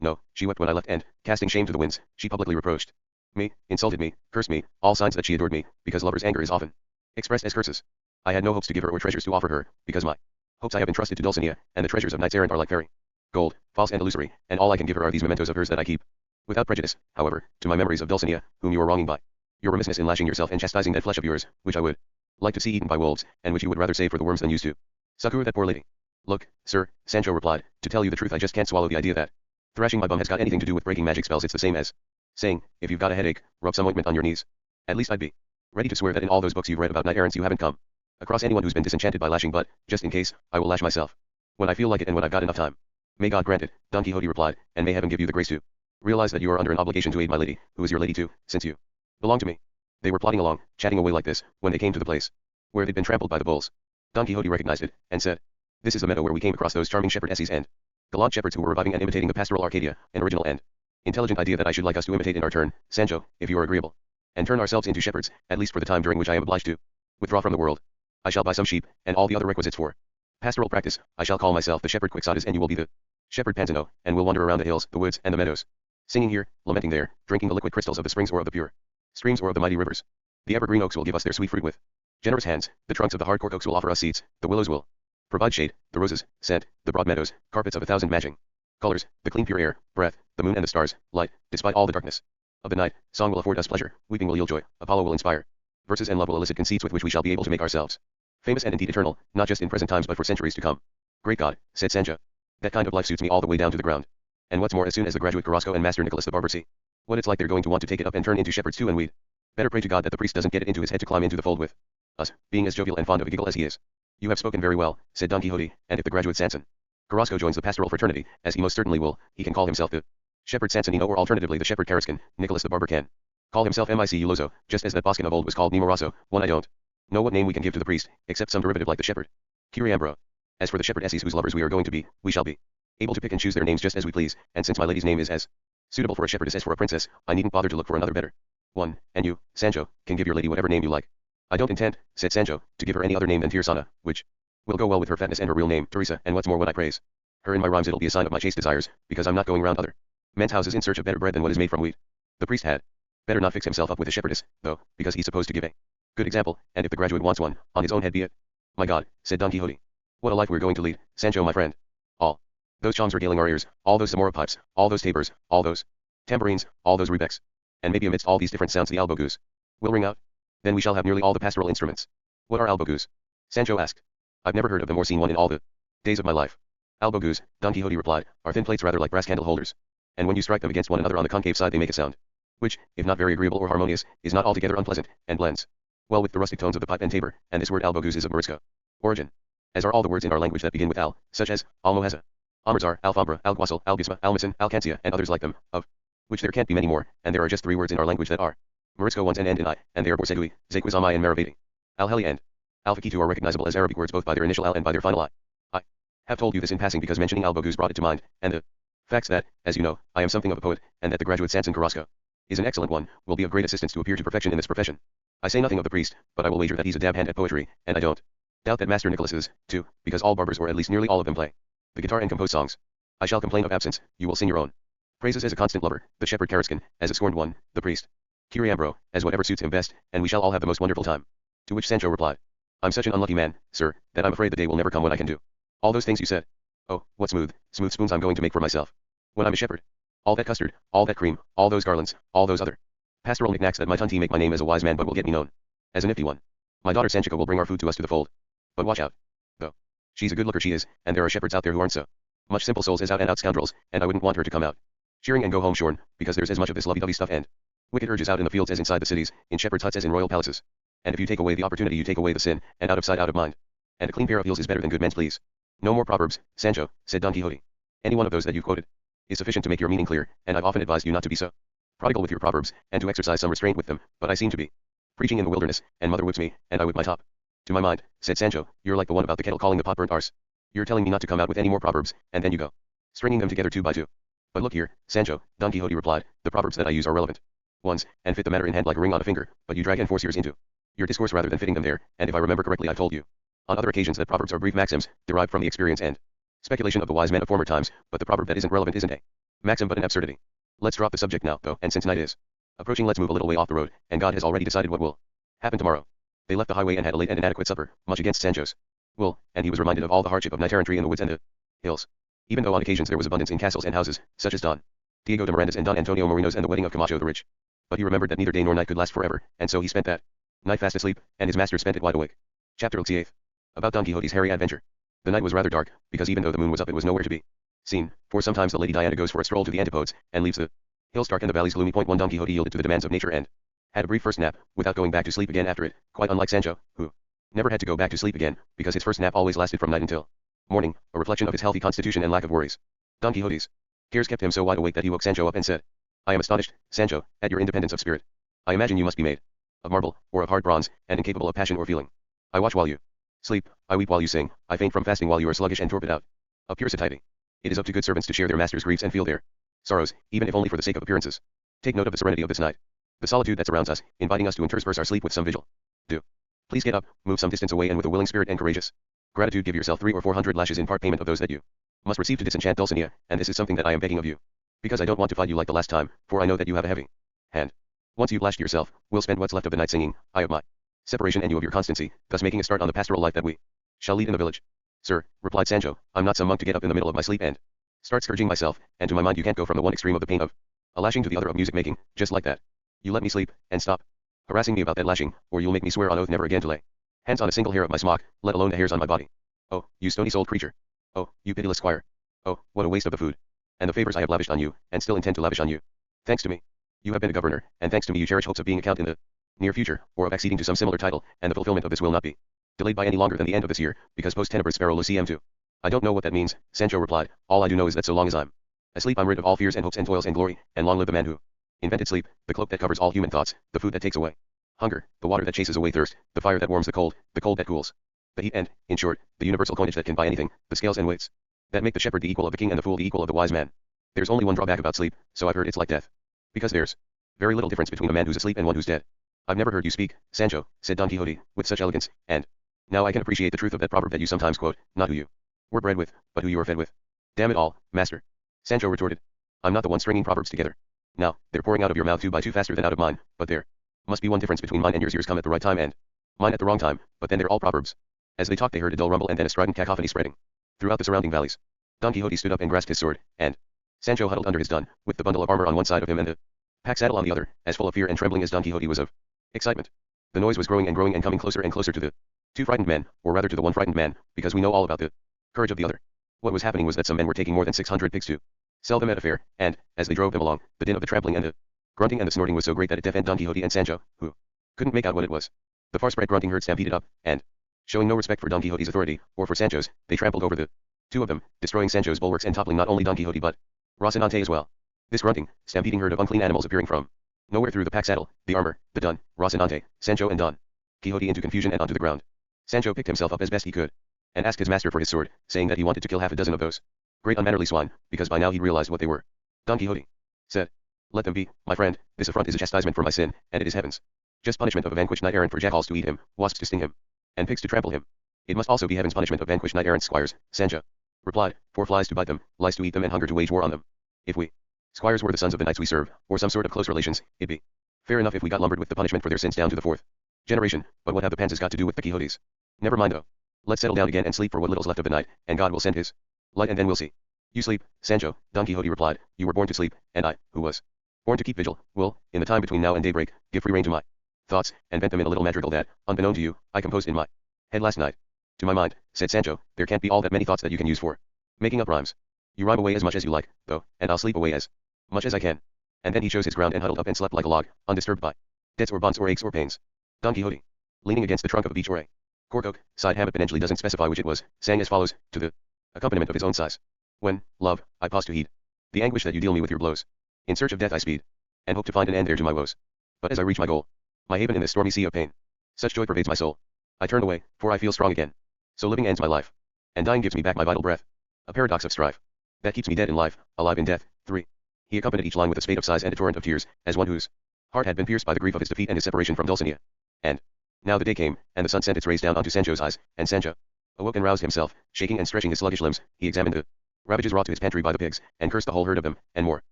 know, she wept when I left, and, casting shame to the winds, she publicly reproached me, insulted me, cursed me, all signs that she adored me, because lovers' anger is often expressed as curses. I had no hopes to give her or treasures to offer her, because my hopes I have entrusted to Dulcinea, and the treasures of knights errant are like fairy gold, false and illusory, and all I can give her are these mementos of hers that I keep without prejudice, however, to my memories of Dulcinea, whom you are wronging by your remissness in lashing yourself and chastising that flesh of yours, which I would like to see eaten by wolves, and which you would rather save for the worms than use to succor that poor lady." "Look, sir," Sancho replied, "to tell you the truth I just can't swallow the idea that thrashing my bum has got anything to do with breaking magic spells. It's the same as saying, if you've got a headache, rub some ointment on your knees. At least I'd be ready to swear that in all those books you've read about knight errants you haven't come across anyone who's been disenchanted by lashing, but, just in case, I will lash myself when I feel like it and when I've got enough time." "May God grant it," Don Quixote replied, "and may heaven give you the grace to realize that you are under an obligation to aid my lady, who is your lady too, since you belong to me." They were plodding along, chatting away like this, when they came to the place where they'd been trampled by the bulls. Don Quixote recognized it, and said, "This is the meadow where we came across those charming shepherdesses and gallant shepherds who were reviving and imitating the pastoral Arcadia, an original and intelligent idea that I should like us to imitate in our turn, Sancho, if you are agreeable, and turn ourselves into shepherds, at least for the time during which I am obliged to withdraw from the world. I shall buy some sheep, and all the other requisites for pastoral practice. I shall call myself the shepherd Quixote, and you will be the shepherd Panzano, and we'll wander around the hills, the woods, and the meadows, Singing here, lamenting there, drinking the liquid crystals of the springs or of the pure streams or of the mighty rivers. The evergreen oaks will give us their sweet fruit with generous hands, the trunks of the hard cork oaks will offer us seeds, the willows will provide shade, the roses, scent, the broad meadows, carpets of 1,000 matching colors, the clean pure air, breath, the moon and the stars, light, despite all the darkness of the night, song will afford us pleasure, weeping will yield joy, Apollo will inspire verses and love will elicit conceits with which we shall be able to make ourselves famous and indeed eternal, not just in present times but for centuries to come. Great God, said Sancho. That kind of life suits me all the way down to the ground. And what's more, as soon as the graduate Carrasco and Master Nicholas the barber see what it's like, they're going to want to take it up and turn into shepherds too, and we'd better pray to God that the priest doesn't get it into his head to climb into the fold with us, being as jovial and fond of a giggle as he is. You have spoken very well, said Don Quixote, and if the graduate Sanson Carrasco joins the pastoral fraternity, as he most certainly will, he can call himself the shepherd Sansonino or alternatively the shepherd Carrascan. Nicholas the barber can call himself Miculoso, just as that Boscan of old was called Nemoroso, one I don't know what name we can give to the priest, except some derivative like the shepherd Curiambro. As for the shepherdesses whose lovers we are going to be, we shall be able to pick and choose their names just as we please, and since my lady's name is as suitable for a shepherdess as for a princess, I needn't bother to look for another better one, and you, Sancho, can give your lady whatever name you like. I don't intend, said Sancho, to give her any other name than Tirsanna, which will go well with her fatness and her real name, Teresa, and what's more, when I praise her in my rhymes it'll be a sign of my chaste desires, because I'm not going round other men's houses in search of better bread than what is made from wheat. The priest had better not fix himself up with a shepherdess, though, because he's supposed to give a good example, and if the graduate wants one, on his own head be it. My God, said Don Quixote. What a life we're going to lead, Sancho my friend. All those chimes regaling our ears, all those Zamora pipes, all those tabors, all those tambourines, all those rebecks, and maybe amidst all these different sounds the albogoos will ring out. Then we shall have nearly all the pastoral instruments. What are albogoos? Sancho asked. I've never heard of them or seen one in all the days of my life. Albogoos, Don Quixote replied, are thin plates rather like brass candle holders, and when you strike them against one another on the concave side they make a sound, which, if not very agreeable or harmonious, is not altogether unpleasant, and blends well with the rustic tones of the pipe and tabor, and this word albogoos is of Morisco origin, as are all the words in our language that begin with al, such as almoheza, almorzar, alfambra, alguacil, alguisma, almacen, alcancia, and others like them, of which there can't be many more, and there are just 3 words in our language that are Morisco ones and end in I, and they are borsedui, zequizamai and maravedi. Alheli and alfakitu are recognizable as Arabic words both by their initial al and by their final I. I have told you this in passing because mentioning albogoos brought it to mind, and the facts that, as you know, I am something of a poet, and that the graduate Sanson Carrasco is an excellent one, will be of great assistance to appear to perfection in this profession. I say nothing of the priest, but I will wager that he's a dab hand at poetry, and I don't doubt that Master Nicholas is, too, because all barbers or at least nearly all of them play the guitar and compose songs. I shall complain of absence, you will sing your own praises as a constant lover, the shepherd Carrascan, as a scorned one, the priest Curiambro, as whatever suits him best, and we shall all have the most wonderful time. To which Sancho replied, I'm such an unlucky man, sir, that I'm afraid the day will never come when I can do all those things you said. Oh, what smooth spoons I'm going to make for myself when I'm a shepherd. All that custard, all that cream, all those garlands, all those other pastoral knickknacks that might make my name as a wise man but will get me known as a nifty one. My daughter Sanchica will bring our food to us to the fold. But watch out, though. She's a good looker she is, and there are shepherds out there who aren't so much simple souls as out and out scoundrels, and I wouldn't want her to come out cheering and go home shorn, because there's as much of this lovey-dovey stuff and wicked urges out in the fields as inside the cities, in shepherds' huts as in royal palaces. And if you take away the opportunity you take away the sin, and out of sight out of mind. And a clean pair of heels is better than good men's pleas. No more proverbs, Sancho, said Don Quixote. Any one of those that you've quoted is sufficient to make your meaning clear, and I've often advised you not to be so prodigal with your proverbs, and to exercise some restraint with them, but I seem to be preaching in the wilderness, and mother whips me, and I whip my top. To my mind, said Sancho, you're like the one about the kettle calling the pot burnt arse. You're telling me not to come out with any more proverbs, and then you go stringing them together 2 by 2. But look here, Sancho, Don Quixote replied, the proverbs that I use are relevant ones, and fit the matter in hand like a ring on a finger, but you drag and force yours into your discourse rather than fitting them there, and if I remember correctly I've told you on other occasions that proverbs are brief maxims, derived from the experience and speculation of the wise men of former times, but the proverb that isn't relevant isn't a maxim but an absurdity. Let's drop the subject now, though, and since night is approaching let's move a little way off the road, and God has already decided what will happen tomorrow. They left the highway and had a late and inadequate supper, much against Sancho's will, and he was reminded of all the hardship of night errantry in the woods and the hills. Even though on occasions there was abundance in castles and houses, such as Don Diego de Miranda's and Don Antonio Moreno's and the wedding of Camacho the rich. But he remembered that neither day nor night could last forever, and so he spent that night fast asleep, and his master spent it wide awake. Chapter 68. About Don Quixote's hairy adventure. The night was rather dark, because even though the moon was up it was nowhere to be seen, for sometimes the Lady Diana goes for a stroll to the antipodes, and leaves the hills dark and the valleys gloomy. 1 Don Quixote yielded to the demands of nature and had a brief first nap, without going back to sleep again after it, quite unlike Sancho, who never had to go back to sleep again, because his first nap always lasted from night until morning, a reflection of his healthy constitution and lack of worries. Don Quixote's cares kept him so wide awake that he woke Sancho up and said, I am astonished, Sancho, at your independence of spirit. I imagine you must be made of marble, or of hard bronze, and incapable of passion or feeling. I watch while you sleep, I weep while you sing, I faint from fasting while you are sluggish and torpid out of pure satiety. It is up to good servants to share their master's griefs and feel their sorrows, even if only for the sake of appearances. Take note of the serenity of this night, the solitude that surrounds us, inviting us to intersperse our sleep with some vigil. Do please get up, move some distance away, and with a willing spirit and courageous gratitude give yourself 300 or 400 lashes in part payment of those that you must receive to disenchant Dulcinea, and this is something that I am begging of you. Because I don't want to fight you like the last time, for I know that you have a heavy hand. Once you've lashed yourself, we'll spend what's left of the night singing, I of my separation and you of your constancy, thus making a start on the pastoral life that we shall lead in the village. Sir, replied Sancho, I'm not some monk to get up in the middle of my sleep and start scourging myself, and to my mind you can't go from the one extreme of the pain of a lashing to the other of music making, just like that. You let me sleep, and stop harassing me about that lashing, or you'll make me swear on oath never again to lay hands on a single hair of my smock, let alone the hairs on my body. Oh, you stony-souled creature. Oh, you pitiless squire. Oh, what a waste of the food and the favors I have lavished on you, and still intend to lavish on you. Thanks to me, you have been a governor, and thanks to me you cherish hopes of being a count in the near future, or of acceding to some similar title, and the fulfillment of this will not be delayed by any longer than the end of this year, because post tenebris spero luciem tu. I don't know what that means, Sancho replied, all I do know is that so long as I'm asleep I'm rid of all fears and hopes and toils and glory, and long live the man who invented sleep, the cloak that covers all human thoughts, the food that takes away hunger, the water that chases away thirst, the fire that warms the cold that cools the heat, and, in short, the universal coinage that can buy anything, the scales and weights that make the shepherd the equal of the king and the fool the equal of the wise man. There's only one drawback about sleep, so I've heard it's like death. Because there's very little difference between a man who's asleep and one who's dead. I've never heard you speak, Sancho, said Don Quixote, with such elegance, and now I can appreciate the truth of that proverb that you sometimes quote, not who you were bred with, but who you are fed with. Damn it all, master, Sancho retorted. I'm not the one stringing proverbs together. Now, they're pouring out of your mouth 2 by 2 faster than out of mine, but there must be one difference between mine and yours. Yours come at the right time and mine at the wrong time, but then they're all proverbs. As they talked they heard a dull rumble and then a strident cacophony spreading throughout the surrounding valleys. Don Quixote stood up and grasped his sword, and Sancho huddled under his dun, with the bundle of armor on one side of him and the pack saddle on the other, as full of fear and trembling as Don Quixote was of excitement. The noise was growing and coming closer and closer to the 2 frightened men, or rather to the 1 frightened man, because we know all about the courage of the other. What was happening was that some men were taking more than 600 pigs to sell them at a fair, and, as they drove them along, the din of the trampling and the grunting and the snorting was so great that it deafened Don Quixote and Sancho, who couldn't make out what it was. The far spread grunting herd stampeded up, and, showing no respect for Don Quixote's authority, or for Sancho's, they trampled over the 2 of them, destroying Sancho's bulwarks and toppling not only Don Quixote but Rocinante as well. This grunting, stampeding herd of unclean animals appearing from nowhere threw the pack saddle, the armor, the dun, Rocinante, Sancho and Don Quixote into confusion and onto the ground. Sancho picked himself up as best he could, and asked his master for his sword, saying that he wanted to kill half a dozen of those great unmannerly swine, because by now he realized what they were. Don Quixote said, let them be, my friend, this affront is a chastisement for my sin, and it is heaven's just punishment of a vanquished knight-errant for jackals to eat him, wasps to sting him, and pigs to trample him. It must also be heaven's punishment of vanquished knight-errant squires, Sancho replied, for flies to bite them, lice to eat them and hunger to wage war on them. If we squires were the sons of the knights we serve, or some sort of close relations, it'd be fair enough if we got lumbered with the punishment for their sins down to the 4th generation, but what have the panzas got to do with the Quixotes? Never mind though. Let's settle down again and sleep for what little's left of the night, and God will send his light and then we'll see. You sleep, Sancho, Don Quixote replied, you were born to sleep, and I, who was born to keep vigil, will, in the time between now and daybreak, give free rein to my thoughts, and vent them in a little madrigal that, unbeknown to you, I composed in my head last night. To my mind, said Sancho, there can't be all that many thoughts that you can use for making up rhymes. You rhyme away as much as you like, though, and I'll sleep away as much as I can. And then he chose his ground and huddled up and slept like a log, undisturbed by debts or bonds or aches or pains. Don Quixote, leaning against the trunk of a beech or a cork oak, side Hammett Benengeli doesn't specify which it was, sang as follows, to the accompaniment of his own sighs. When, love, I pause to heed the anguish that you deal me with your blows. In search of death I speed, and hope to find an end there to my woes. But as I reach my goal, my haven in this stormy sea of pain, such joy pervades my soul. I turn away, for I feel strong again. So living ends my life, and dying gives me back my vital breath. A paradox of strife that keeps me dead in life, alive in death. 3. He accompanied each line with a spate of sighs and a torrent of tears, as one whose heart had been pierced by the grief of his defeat and his separation from Dulcinea. And now the day came, and the sun sent its rays down onto Sancho's eyes, and Sancho awoke and roused himself, shaking and stretching his sluggish limbs. He examined the ravages wrought to his pantry by the pigs, and cursed the whole herd of them, and more.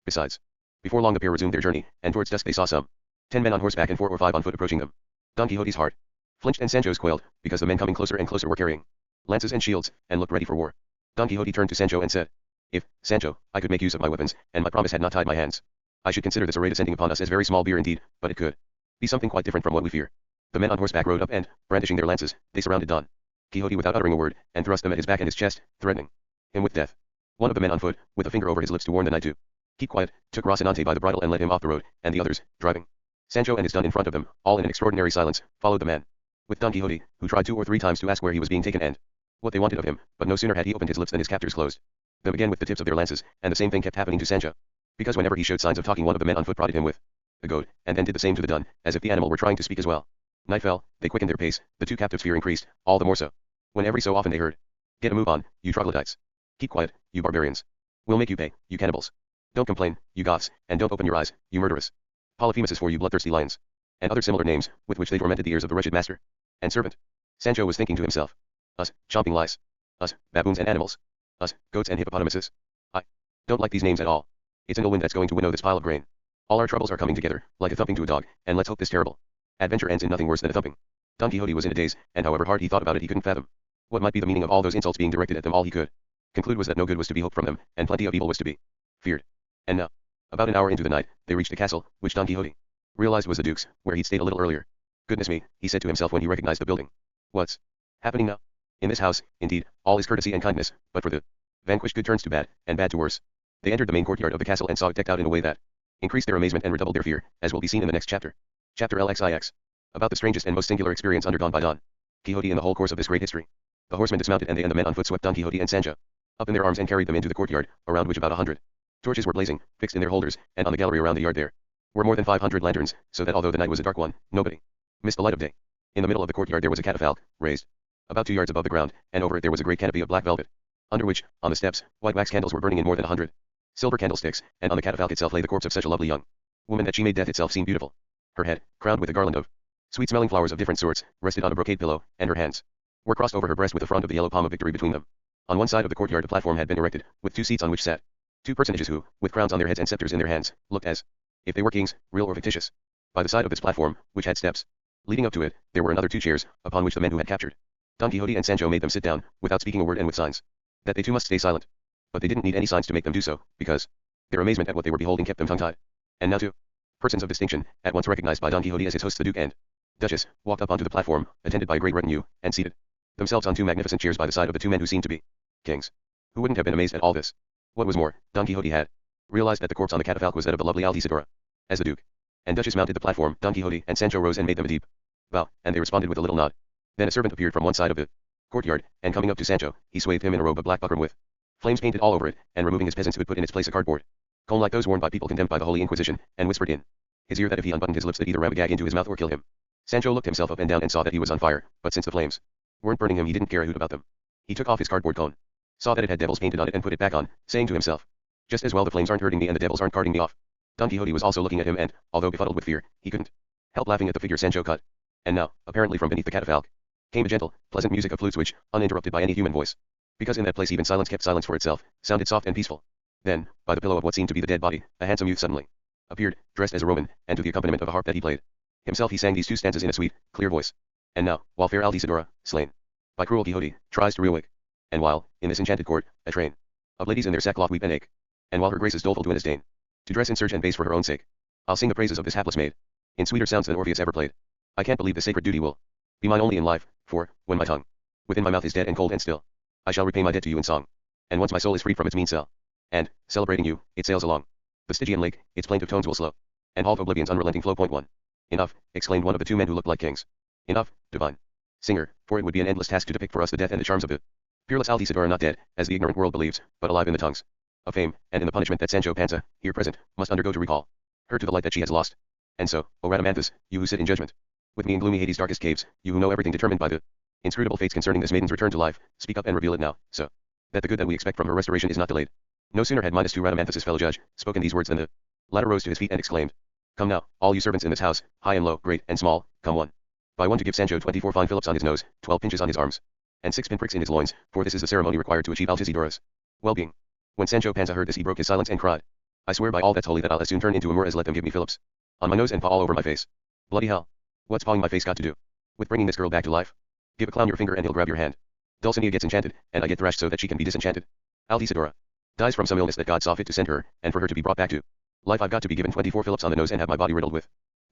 Besides, before long the pair resumed their journey, and towards dusk they saw some 10 men on horseback and 4 or 5 on foot approaching them. Don Quixote's heart flinched and Sancho's quailed, because the men coming closer and closer were carrying lances and shields, and looked ready for war. Don Quixote turned to Sancho and said, if, Sancho, I could make use of my weapons, and my promise had not tied my hands, I should consider this array descending upon us as very small beer indeed, but it could be something quite different from what we fear. The men on horseback rode up and, brandishing their lances, they surrounded Don Quixote without uttering a word, and thrust them at his back and his chest, threatening him with death. One of the men on foot, with a finger over his lips to warn the knight to keep quiet, took Rocinante by the bridle and led him off the road, and the others, driving Sancho and his dun in front of them, all in an extraordinary silence, followed the man with Don Quixote, who tried 2 or 3 times to ask where he was being taken and what they wanted of him, but no sooner had he opened his lips than his captors closed them again with the tips of their lances, and the same thing kept happening to Sancho, because whenever he showed signs of talking one of the men on foot prodded him with the goad, and then did the same to the dun, as if the animal were trying to speak as well. Night fell, they quickened their pace, the 2 captives' fear increased, all the more so when every so often they heard, get a move on, you troglodytes. Keep quiet, you barbarians. We'll make you pay, you cannibals. Don't complain, you Goths, and don't open your eyes, you murderous Polyphemus is for you bloodthirsty lions, and other similar names, with which they tormented the ears of the wretched master and servant. Sancho was thinking to himself, us, chomping lice. Us, baboons and animals. Us, goats and hippopotamuses. I don't like these names at all. It's an ill wind that's going to winnow this pile of grain. All our troubles are coming together, like a thumping to a dog, and let's hope this terrible adventure ends in nothing worse than a thumping. Don Quixote was in a daze, and however hard he thought about it he couldn't fathom what might be the meaning of all those insults being directed at them. All he could conclude was that no good was to be hoped from them, and plenty of evil was to be feared. And now, about an hour into the night, they reached a castle, which Don Quixote realized was the Duke's, where he'd stayed a little earlier. Goodness me, he said to himself when he recognized the building. What's happening now? In this house, indeed, all is courtesy and kindness, but for the vanquished good turns to bad, and bad to worse. They entered the main courtyard of the castle and saw it decked out in a way that increased their amazement and redoubled their fear, as will be seen in the next chapter. Chapter LXIX. About the strangest and most singular experience undergone by Don Quixote in the whole course of this great history. The horsemen dismounted and they and the men on foot swept Don Quixote and Sancho up in their arms and carried them into the courtyard, around which about 100 torches were blazing, fixed in their holders, and on the gallery around the yard there were more than 500 lanterns, so that although the night was a dark one, nobody missed the light of day. In the middle of the courtyard there was a catafalque, raised about 2 yards above the ground, and over it there was a great canopy of black velvet, under which, on the steps, white wax candles were burning in more than 100 silver candlesticks, and on the catafalque itself lay the corpse of such a lovely young woman that she made death itself seem beautiful. Her head, crowned with a garland of sweet-smelling flowers of different sorts, rested on a brocade pillow, and her hands were crossed over her breast with the frond of the yellow palm of victory between them. On one side of the courtyard a platform had been erected, with 2 seats on which sat 2 personages who, with crowns on their heads and scepters in their hands, looked as if they were kings, real or fictitious. By the side of this platform, which had steps leading up to it, there were another 2 chairs, upon which the men who had captured Don Quixote and Sancho made them sit down, without speaking a word and with signs that they too must stay silent. But they didn't need any signs to make them do so, because their amazement at what they were beholding kept them tongue-tied. And now 2 persons of distinction, at once recognized by Don Quixote as his hosts the Duke and Duchess, walked up onto the platform, attended by a great retinue, and seated themselves on 2 magnificent chairs by the side of the 2 men who seemed to be kings. Who wouldn't have been amazed at all this? What was more, Don Quixote had realized that the corpse on the catafalque was that of the lovely Altisidora. As the Duke and Duchess mounted the platform, Don Quixote and Sancho rose and made them a deep bow, and they responded with a little nod. Then a servant appeared from one side of the courtyard, and coming up to Sancho, he swathed him in a robe of black buckram with flames painted all over it, and removing his peasant's hood put in its place a cardboard comb like those worn by people condemned by the Holy Inquisition, and whispered in his ear that if he unbuttoned his lips that either ram a gag into his mouth or kill him. Sancho looked himself up and down and saw that he was on fire, but since the flames weren't burning him he didn't care a hoot about them. He took off his cardboard cone, saw that it had devils painted on it and put it back on, saying to himself, just as well the flames aren't hurting me and the devils aren't carting me off. Don Quixote was also looking at him and, although befuddled with fear, he couldn't help laughing at the figure Sancho cut. And now, apparently from beneath the catafalque, came a gentle, pleasant music of flutes which, uninterrupted by any human voice, because in that place even silence kept silence for itself, sounded soft and peaceful. Then, by the pillow of what seemed to be the dead body, a handsome youth suddenly appeared, dressed as a Roman, and to the accompaniment of a harp that he played himself he sang these 2 stanzas in a sweet, clear voice. And now, while fair Altisidora, slain by cruel Quixote, tries to reawake, and while, in this enchanted court, a train of ladies in their sackcloth weep and ache, and while her grace is doleful to and disdain, to dress in serge and base for her own sake, I'll sing the praises of this hapless maid, in sweeter sounds than Orpheus ever played. I can't believe the sacred duty will be mine only in life, for, when my tongue within my mouth is dead and cold and still, I shall repay my debt to you in song. And once my soul is freed from its mean cell, and, celebrating you, it sails along the Stygian lake, its plaintive tones will slow, and halt oblivion's unrelenting flow. Point 1. Enough, exclaimed one of the 2 men who looked like kings. Enough, divine singer, for it would be an endless task to depict for us the death and the charms of the peerless Altisidora, not dead, as the ignorant world believes, but alive in the tongues of fame, and in the punishment that Sancho Panza, here present, must undergo to recall her to the light that she has lost. And so, O Rhadamanthus, you who sit in judgment with me in gloomy Hades' darkest caves, you who know everything determined by the inscrutable fates concerning this maiden's return to life, speak up and reveal it now, so that the good that we expect from her restoration is not delayed. No sooner had Midas to Rhadamanthus' fellow judge spoken these words than the latter rose to his feet and exclaimed, come now, all you servants in this house, high and low, great and small, come one by one to give Sancho 24 fine fillipes on his nose, 12 pinches on his arms, and 6 pinpricks in his loins, for this is the ceremony required to achieve Altisidora's well-being. When Sancho Panza heard this he broke his silence and cried, I swear by all that's holy that I'll as soon turn into a Moor as let them give me fillipes on my nose and paw all over my face. Bloody hell. What's pawing my face got to do with bringing this girl back to life? Give a clown your finger and he'll grab your hand. Dulcinea gets enchanted, and I get thrashed so that she can be disenchanted. Altisidora dies from some illness that God saw fit to send her, and for her to be brought back to life I've got to be given 24 fillipes on the nose and have my body riddled with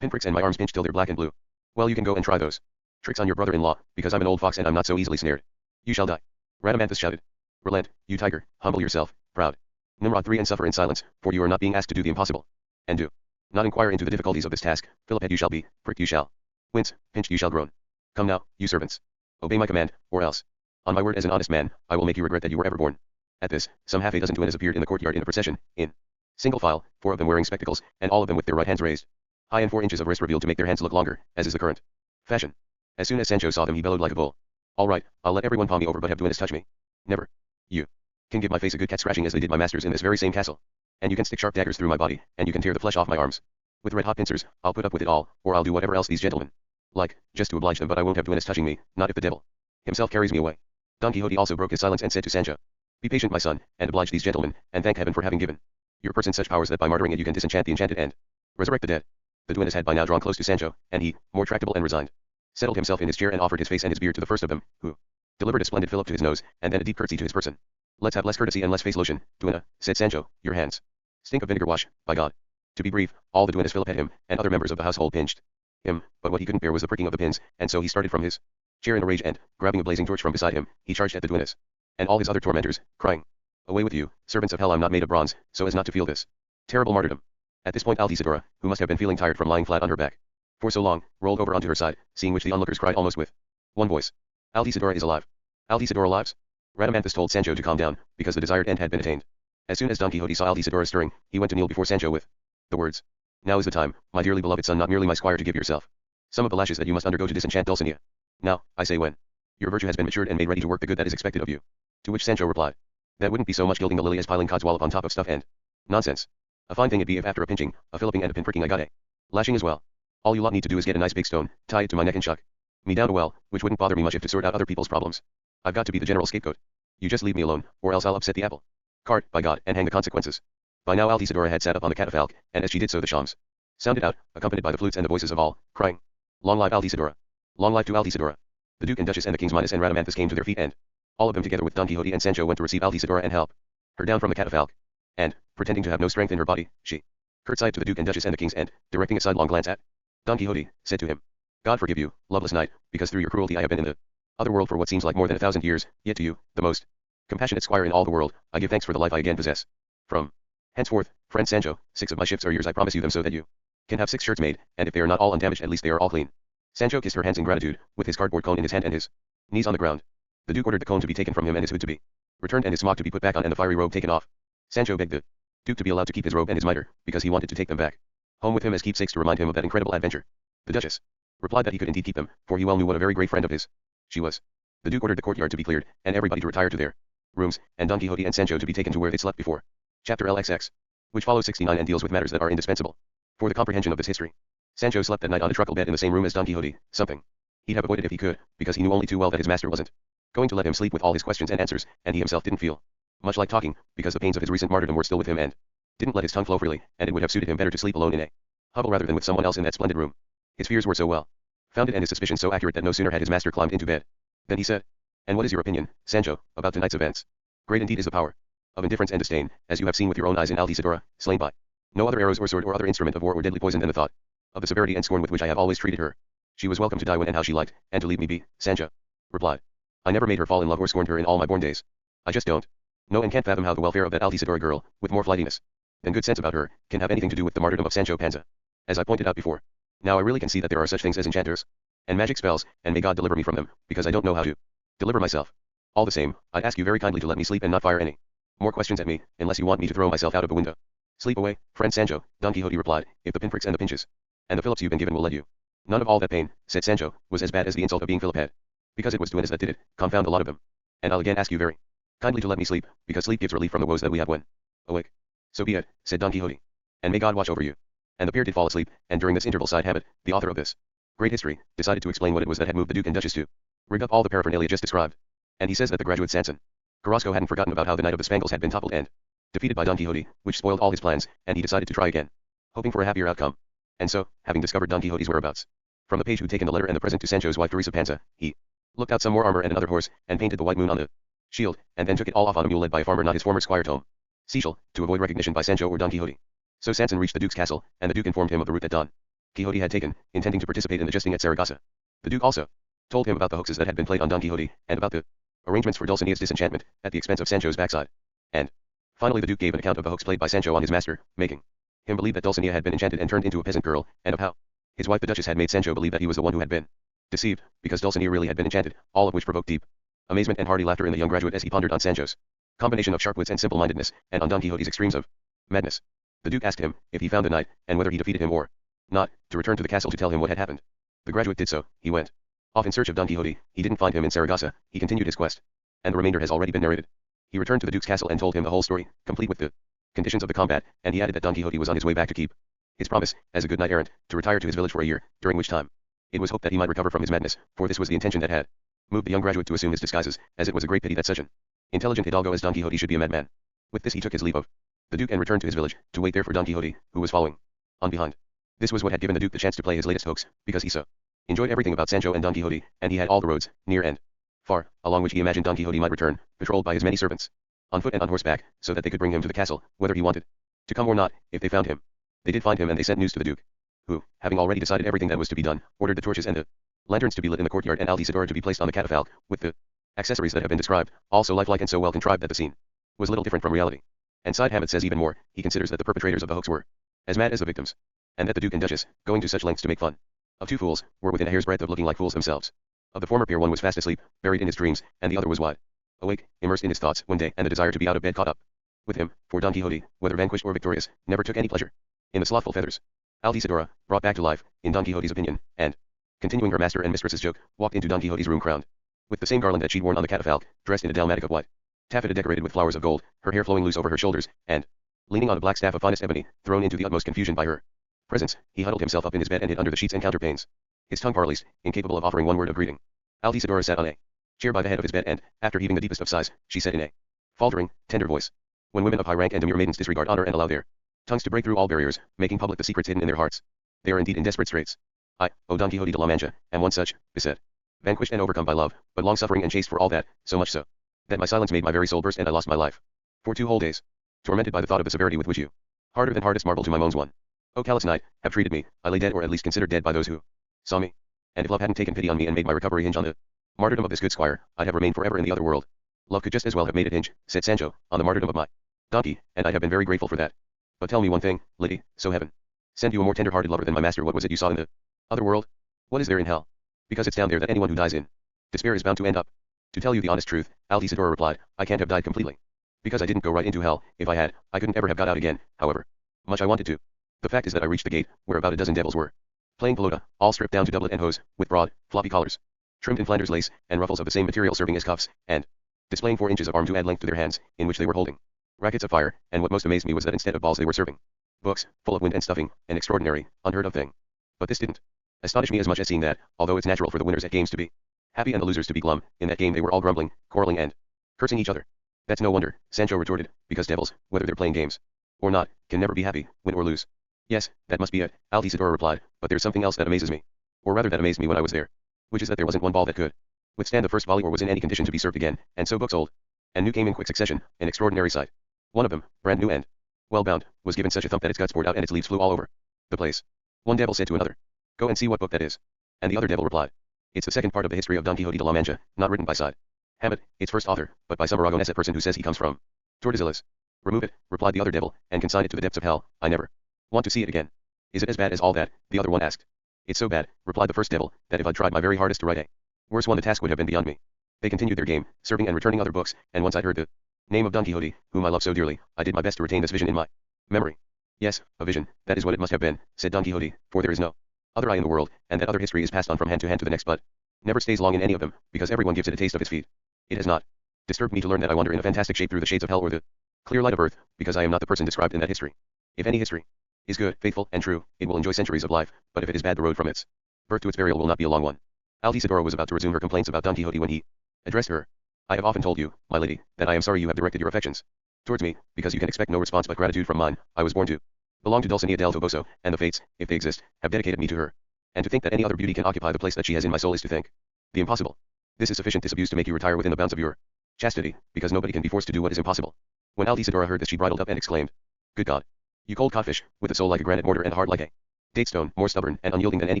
pinpricks and my arms pinched till they're black and blue. Well, you can go and try those tricks on your brother-in-law, because I'm an old fox and I'm not so easily snared. You shall die. Rhadamanthus shouted. Relent, you tiger, humble yourself, proud Nimrod 3, and suffer in silence, for you are not being asked to do the impossible. And do not inquire into the difficulties of this task. Philip you shall be, pricked you shall wince, pinched you shall groan. Come now, you servants. Obey my command, or else, on my word as an honest man, I will make you regret that you were ever born. At this, some half a dozen duennas appeared in the courtyard in a procession, in single file, 4 of them wearing spectacles, and all of them with their right hands raised high and 4 inches of wrist revealed to make their hands look longer, as is the current fashion. As soon as Sancho saw them he bellowed like a bull. All right, I'll let everyone paw me over but have duennas touch me. Never. You can give my face a good cat scratching as they did my masters in this very same castle. And you can stick sharp daggers through my body, and you can tear the flesh off my arms with red hot pincers. I'll put up with it all, or I'll do whatever else these gentlemen like, just to oblige them, but I won't have duennas touching me, not if the devil himself carries me away. Don Quixote also broke his silence and said to Sancho, be patient my son, and oblige these gentlemen, and thank heaven for having given Your person such powers that by martyring it you can disenchant the enchanted and resurrect the dead. The duennas had by now drawn close to Sancho, and he, more tractable and resigned, settled himself in his chair and offered his face and his beard to the first of them, who delivered a splendid fillip to his nose, and then a deep curtsy to his person. Let's have less courtesy and less face lotion, duenna, said Sancho, your hands stink of vinegar wash, by God. To be brief, all the duennas fillip at him, and other members of the household pinched him, but what he couldn't bear was the pricking of the pins, and so he started from his chair in a rage and, grabbing a blazing torch from beside him, he charged at the duennas and all his other tormentors, crying, away with you, servants of hell, I'm not made of bronze, so as not to feel this terrible martyrdom. At this point Altisidora, who must have been feeling tired from lying flat on her back for so long, rolled over onto her side, seeing which the onlookers cried almost with one voice, Altisidora is alive. Altisidora lives? Radamanthus told Sancho to calm down, because the desired end had been attained. As soon as Don Quixote saw Altisidora stirring, he went to kneel before Sancho with the words, now is the time, my dearly beloved son, not merely my squire, to give yourself some of the lashes that you must undergo to disenchant Dulcinea. Now, I say when your virtue has been matured and made ready to work the good that is expected of you. To which Sancho replied, that wouldn't be so much gilding the lily as piling codswallop on top of stuff and nonsense. A fine thing it'd be if after a pinching, a filliping and a pin pricking I got a lashing as well. All you lot need to do is get a nice big stone, tie it to my neck and chuck me down a well, which wouldn't bother me much if to sort out other people's problems. I've got to be the general scapegoat. You just leave me alone, or else I'll upset the apple cart, by God, and hang the consequences. By now Altisidora had sat up on the catafalque, and as she did so the shawms sounded out, accompanied by the flutes and the voices of all, crying, long live Altisidora! Long life to Altisidora! The Duke and Duchess and the King's Midas and Radamanthus came to their feet and, all of them together with Don Quixote and Sancho, went to receive Altisidora and help her down from the catafalque. And, pretending to have no strength in her body, she curtsied to the Duke and Duchess and the Kings and, directing a sidelong glance at Don Quixote, said to him, God forgive you, loveless knight, because through your cruelty I have been in the other world for what seems like more than 1,000 years, yet to you, the most compassionate squire in all the world, I give thanks for the life I again possess. From henceforth, friend Sancho, 6 of my ships are yours, I promise you them, so that you can have 6 shirts made, and if they are not all undamaged at least they are all clean. Sancho kissed her hands in gratitude, with his cardboard cone in his hand and his knees on the ground. The Duke ordered the cone to be taken from him and his hood to be returned and his smock to be put back on and the fiery robe taken off. Sancho begged the Duke to be allowed to keep his robe and his mitre, because he wanted to take them back home with him as keepsakes to remind him of that incredible adventure. The Duchess replied that he could indeed keep them, for he well knew what a very great friend of his she was. The Duke ordered the courtyard to be cleared, and everybody to retire to their rooms, and Don Quixote and Sancho to be taken to where they slept before. Chapter LXX, which follows 69 and deals with matters that are indispensable for the comprehension of this history. Sancho slept that night on a truckle bed in the same room as Don Quixote, something he'd have avoided if he could, because he knew only too well that his master wasn't going to let him sleep with all his questions and answers, and he himself didn't feel much like talking, because the pains of his recent martyrdom were still with him and didn't let his tongue flow freely, and it would have suited him better to sleep alone in a hovel rather than with someone else in that splendid room. His fears were so well founded and his suspicions so accurate that no sooner had his master climbed into bed than he said, and what is your opinion, Sancho, about tonight's events? Great indeed is the power of indifference and disdain, as you have seen with your own eyes in Altisidora, slain by no other arrows or sword or other instrument of war or deadly poison than the thought of the severity and scorn with which I have always treated her. She was welcome to die when and how she liked, and to leave me be, Sancho replied. I never made her fall in love or scorned her in all my born days. I just don't know and can't fathom how the welfare of that Altisidora girl, with more flightiness than good sense about her, can have anything to do with the martyrdom of Sancho Panza. As I pointed out before, now I really can see that there are such things as enchanters and magic spells, and may God deliver me from them, because I don't know how to deliver myself. All the same, I'd ask you very kindly to let me sleep and not fire any more questions at me, unless you want me to throw myself out of the window. Sleep away, friend Sancho, Don Quixote replied, if the pinpricks and the pinches and the fillips you've been given will let you. None of all that pain, said Sancho, was as bad as the insult of being Philip had. Because it was duennas that did it, confound a lot of them. And I'll again ask you very kindly to let me sleep, because sleep gives relief from the woes that we have when awake. So be it, said Don Quixote. And may God watch over you. And the pair did fall asleep, and during this interval Side Habit, the author of this great history, decided to explain what it was that had moved the Duke and Duchess to rig up all the paraphernalia just described. And he says that the graduate Sanson Carrasco hadn't forgotten about how the Knight of the Spangles had been toppled and defeated by Don Quixote, which spoiled all his plans, and he decided to try again, hoping for a happier outcome. And so, having discovered Don Quixote's whereabouts from the page who'd taken the letter and the present to Sancho's wife Teresa Panza, he looked out some more armor and another horse, and painted the white moon on the shield, and then took it all off on a mule led by a farmer not his former squire Tom Cecil, to avoid recognition by Sancho or Don Quixote. So Sanson reached the Duke's castle, and the Duke informed him of the route that Don Quixote had taken, intending to participate in the jesting at Saragossa. The Duke also told him about the hoaxes that had been played on Don Quixote, and about the arrangements for Dulcinea's disenchantment, at the expense of Sancho's backside. And, finally the Duke gave an account of the hoax played by Sancho on his master, making him believe that Dulcinea had been enchanted and turned into a peasant girl, and of how his wife the Duchess had made Sancho believe that he was the one who had been deceived, because Dulcinea really had been enchanted, all of which provoked deep amazement and hearty laughter in the young graduate as he pondered on Sancho's combination of sharp wits and simple-mindedness, and on Don Quixote's extremes of madness. The Duke asked him if he found the knight, and whether he defeated him or not, to return to the castle to tell him what had happened. The graduate did so. He went off in search of Don Quixote. He didn't find him in Saragossa. He continued his quest, and the remainder has already been narrated. He returned to the Duke's castle and told him the whole story, complete with the conditions of the combat, and he added that Don Quixote was on his way back to keep his promise, as a good knight-errant, to retire to his village for a year, during which time it was hoped that he might recover from his madness, for this was the intention that had moved the young graduate to assume his disguises, as it was a great pity that such an intelligent hidalgo as Don Quixote should be a madman. With this he took his leave of the Duke and returned to his village, to wait there for Don Quixote, who was following on behind. This was what had given the Duke the chance to play his latest hoax, because he so enjoyed everything about Sancho and Don Quixote, and he had all the roads, near and far, along which he imagined Don Quixote might return, patrolled by his many servants, on foot and on horseback, so that they could bring him to the castle, whether he wanted to come or not, if they found him. They did find him, and they sent news to the Duke, who, having already decided everything that was to be done, ordered the torches and the lanterns to be lit in the courtyard and Altisidora to be placed on the catafalque, with the accessories that have been described, all so lifelike and so well contrived that the scene was little different from reality. And Side Hammett says even more, he considers that the perpetrators of the hoax were as mad as the victims, and that the Duke and Duchess, going to such lengths to make fun of two fools, were within a hair's breadth of looking like fools themselves. Of the former pair, one was fast asleep, buried in his dreams, and the other was wide awake, immersed in his thoughts one day, and the desire to be out of bed caught up with him, for Don Quixote, whether vanquished or victorious, never took any pleasure in the slothful feathers. Altisidora, brought back to life, in Don Quixote's opinion, and, continuing her master and mistress's joke, walked into Don Quixote's room crowned with the same garland that she'd worn on the catafalque, dressed in a dalmatic of white taffeta decorated with flowers of gold, her hair flowing loose over her shoulders, and, leaning on a black staff of finest ebony, thrown into the utmost confusion by her presence, he huddled himself up in his bed and hid under the sheets and counterpanes, his tongue paralysed, incapable of offering one word of greeting. Altisidora sat on a chair by the head of his bed and, after heaving the deepest of sighs, she said in a faltering, tender voice, "When women of high rank and demure maidens disregard honor and allow their tongues to break through all barriers, making public the secrets hidden in their hearts, they are indeed in desperate straits. I, O Don Quixote de la Mancha, am one such, beset, vanquished and overcome by love, but long-suffering and chaste for all that, so much so, that my silence made my very soul burst and I lost my life. For 2 whole days, tormented by the thought of the severity with which you, harder than hardest marble to my moans one, O callous night, have treated me, I lay dead or at least considered dead by those who saw me. And if love hadn't taken pity on me and made my recovery hinge on the martyrdom of this good squire, I'd have remained forever in the other world. Love could just as well have made it hinge, said Sancho, on the martyrdom of my donkey, and I'd have been very grateful for that. But tell me one thing, Liddy, so heaven send you a more tender-hearted lover than my master, what was it you saw in the other world? What is there in hell? Because it's down there that anyone who dies in despair is bound to end up. To tell you the honest truth, Altisidora replied, I can't have died completely. Because I didn't go right into hell, if I had, I couldn't ever have got out again, however much I wanted to. The fact is that I reached the gate, where about a dozen devils were playing pelota, all stripped down to doublet and hose, with broad, floppy collars, trimmed in Flanders lace, and ruffles of the same material serving as cuffs, and displaying 4 inches of arm to add length to their hands, in which they were holding rackets of fire, and what most amazed me was that instead of balls they were serving books, full of wind and stuffing, an extraordinary, unheard of thing. But this didn't astonish me as much as seeing that, although it's natural for the winners at games to be happy and the losers to be glum, in that game they were all grumbling, quarreling and cursing each other. That's no wonder, Sancho retorted, because devils, whether they're playing games or not, can never be happy, win or lose. Yes, that must be it, Altisidora replied, but there's something else that amazes me. Or rather that amazed me when I was there. Which is that there wasn't one ball that could withstand the first volley or was in any condition to be served again, and so books old and new came in quick succession, an extraordinary sight. One of them, brand new and well bound, was given such a thump that its guts poured out and its leaves flew all over the place. One devil said to another, "Go and see what book that is." And the other devil replied, "It's the second part of the history of Don Quixote de la Mancha, not written by Side Hammett, its first author, but by some Aragonese person who says he comes from Tordesillas." "Remove it," replied the other devil, "and consign it to the depths of hell. I never want to see it again." "Is it as bad as all that?" the other one asked. "It's so bad," replied the first devil, "that if I'd tried my very hardest to write a worse one the task would have been beyond me." They continued their game, serving and returning other books, and once I'd heard the name of Don Quixote, whom I love so dearly, I did my best to retain this vision in my memory. "Yes, a vision, that is what it must have been," said Don Quixote, "for there is no other eye in the world, and that other history is passed on from hand to the next, but never stays long in any of them, because everyone gives it a taste of its feet. It has not disturbed me to learn that I wander in a fantastic shape through the shades of hell or the clear light of earth, because I am not the person described in that history. If any history is good, faithful, and true, it will enjoy centuries of life, but if it is bad, the road from its birth to its burial will not be a long one." Altisidora was about to resume her complaints about Don Quixote when he addressed her. "I have often told you, my lady, that I am sorry you have directed your affections towards me, because you can expect no response but gratitude from mine. I was born to belong to Dulcinea del Toboso, and the fates, if they exist, have dedicated me to her. And to think that any other beauty can occupy the place that she has in my soul is to think the impossible. This is sufficient disabuse to make you retire within the bounds of your chastity, because nobody can be forced to do what is impossible." When Altisidora heard this she bridled up and exclaimed, "Good God! You cold codfish, with a soul like a granite mortar and a heart like a date stone, more stubborn and unyielding than any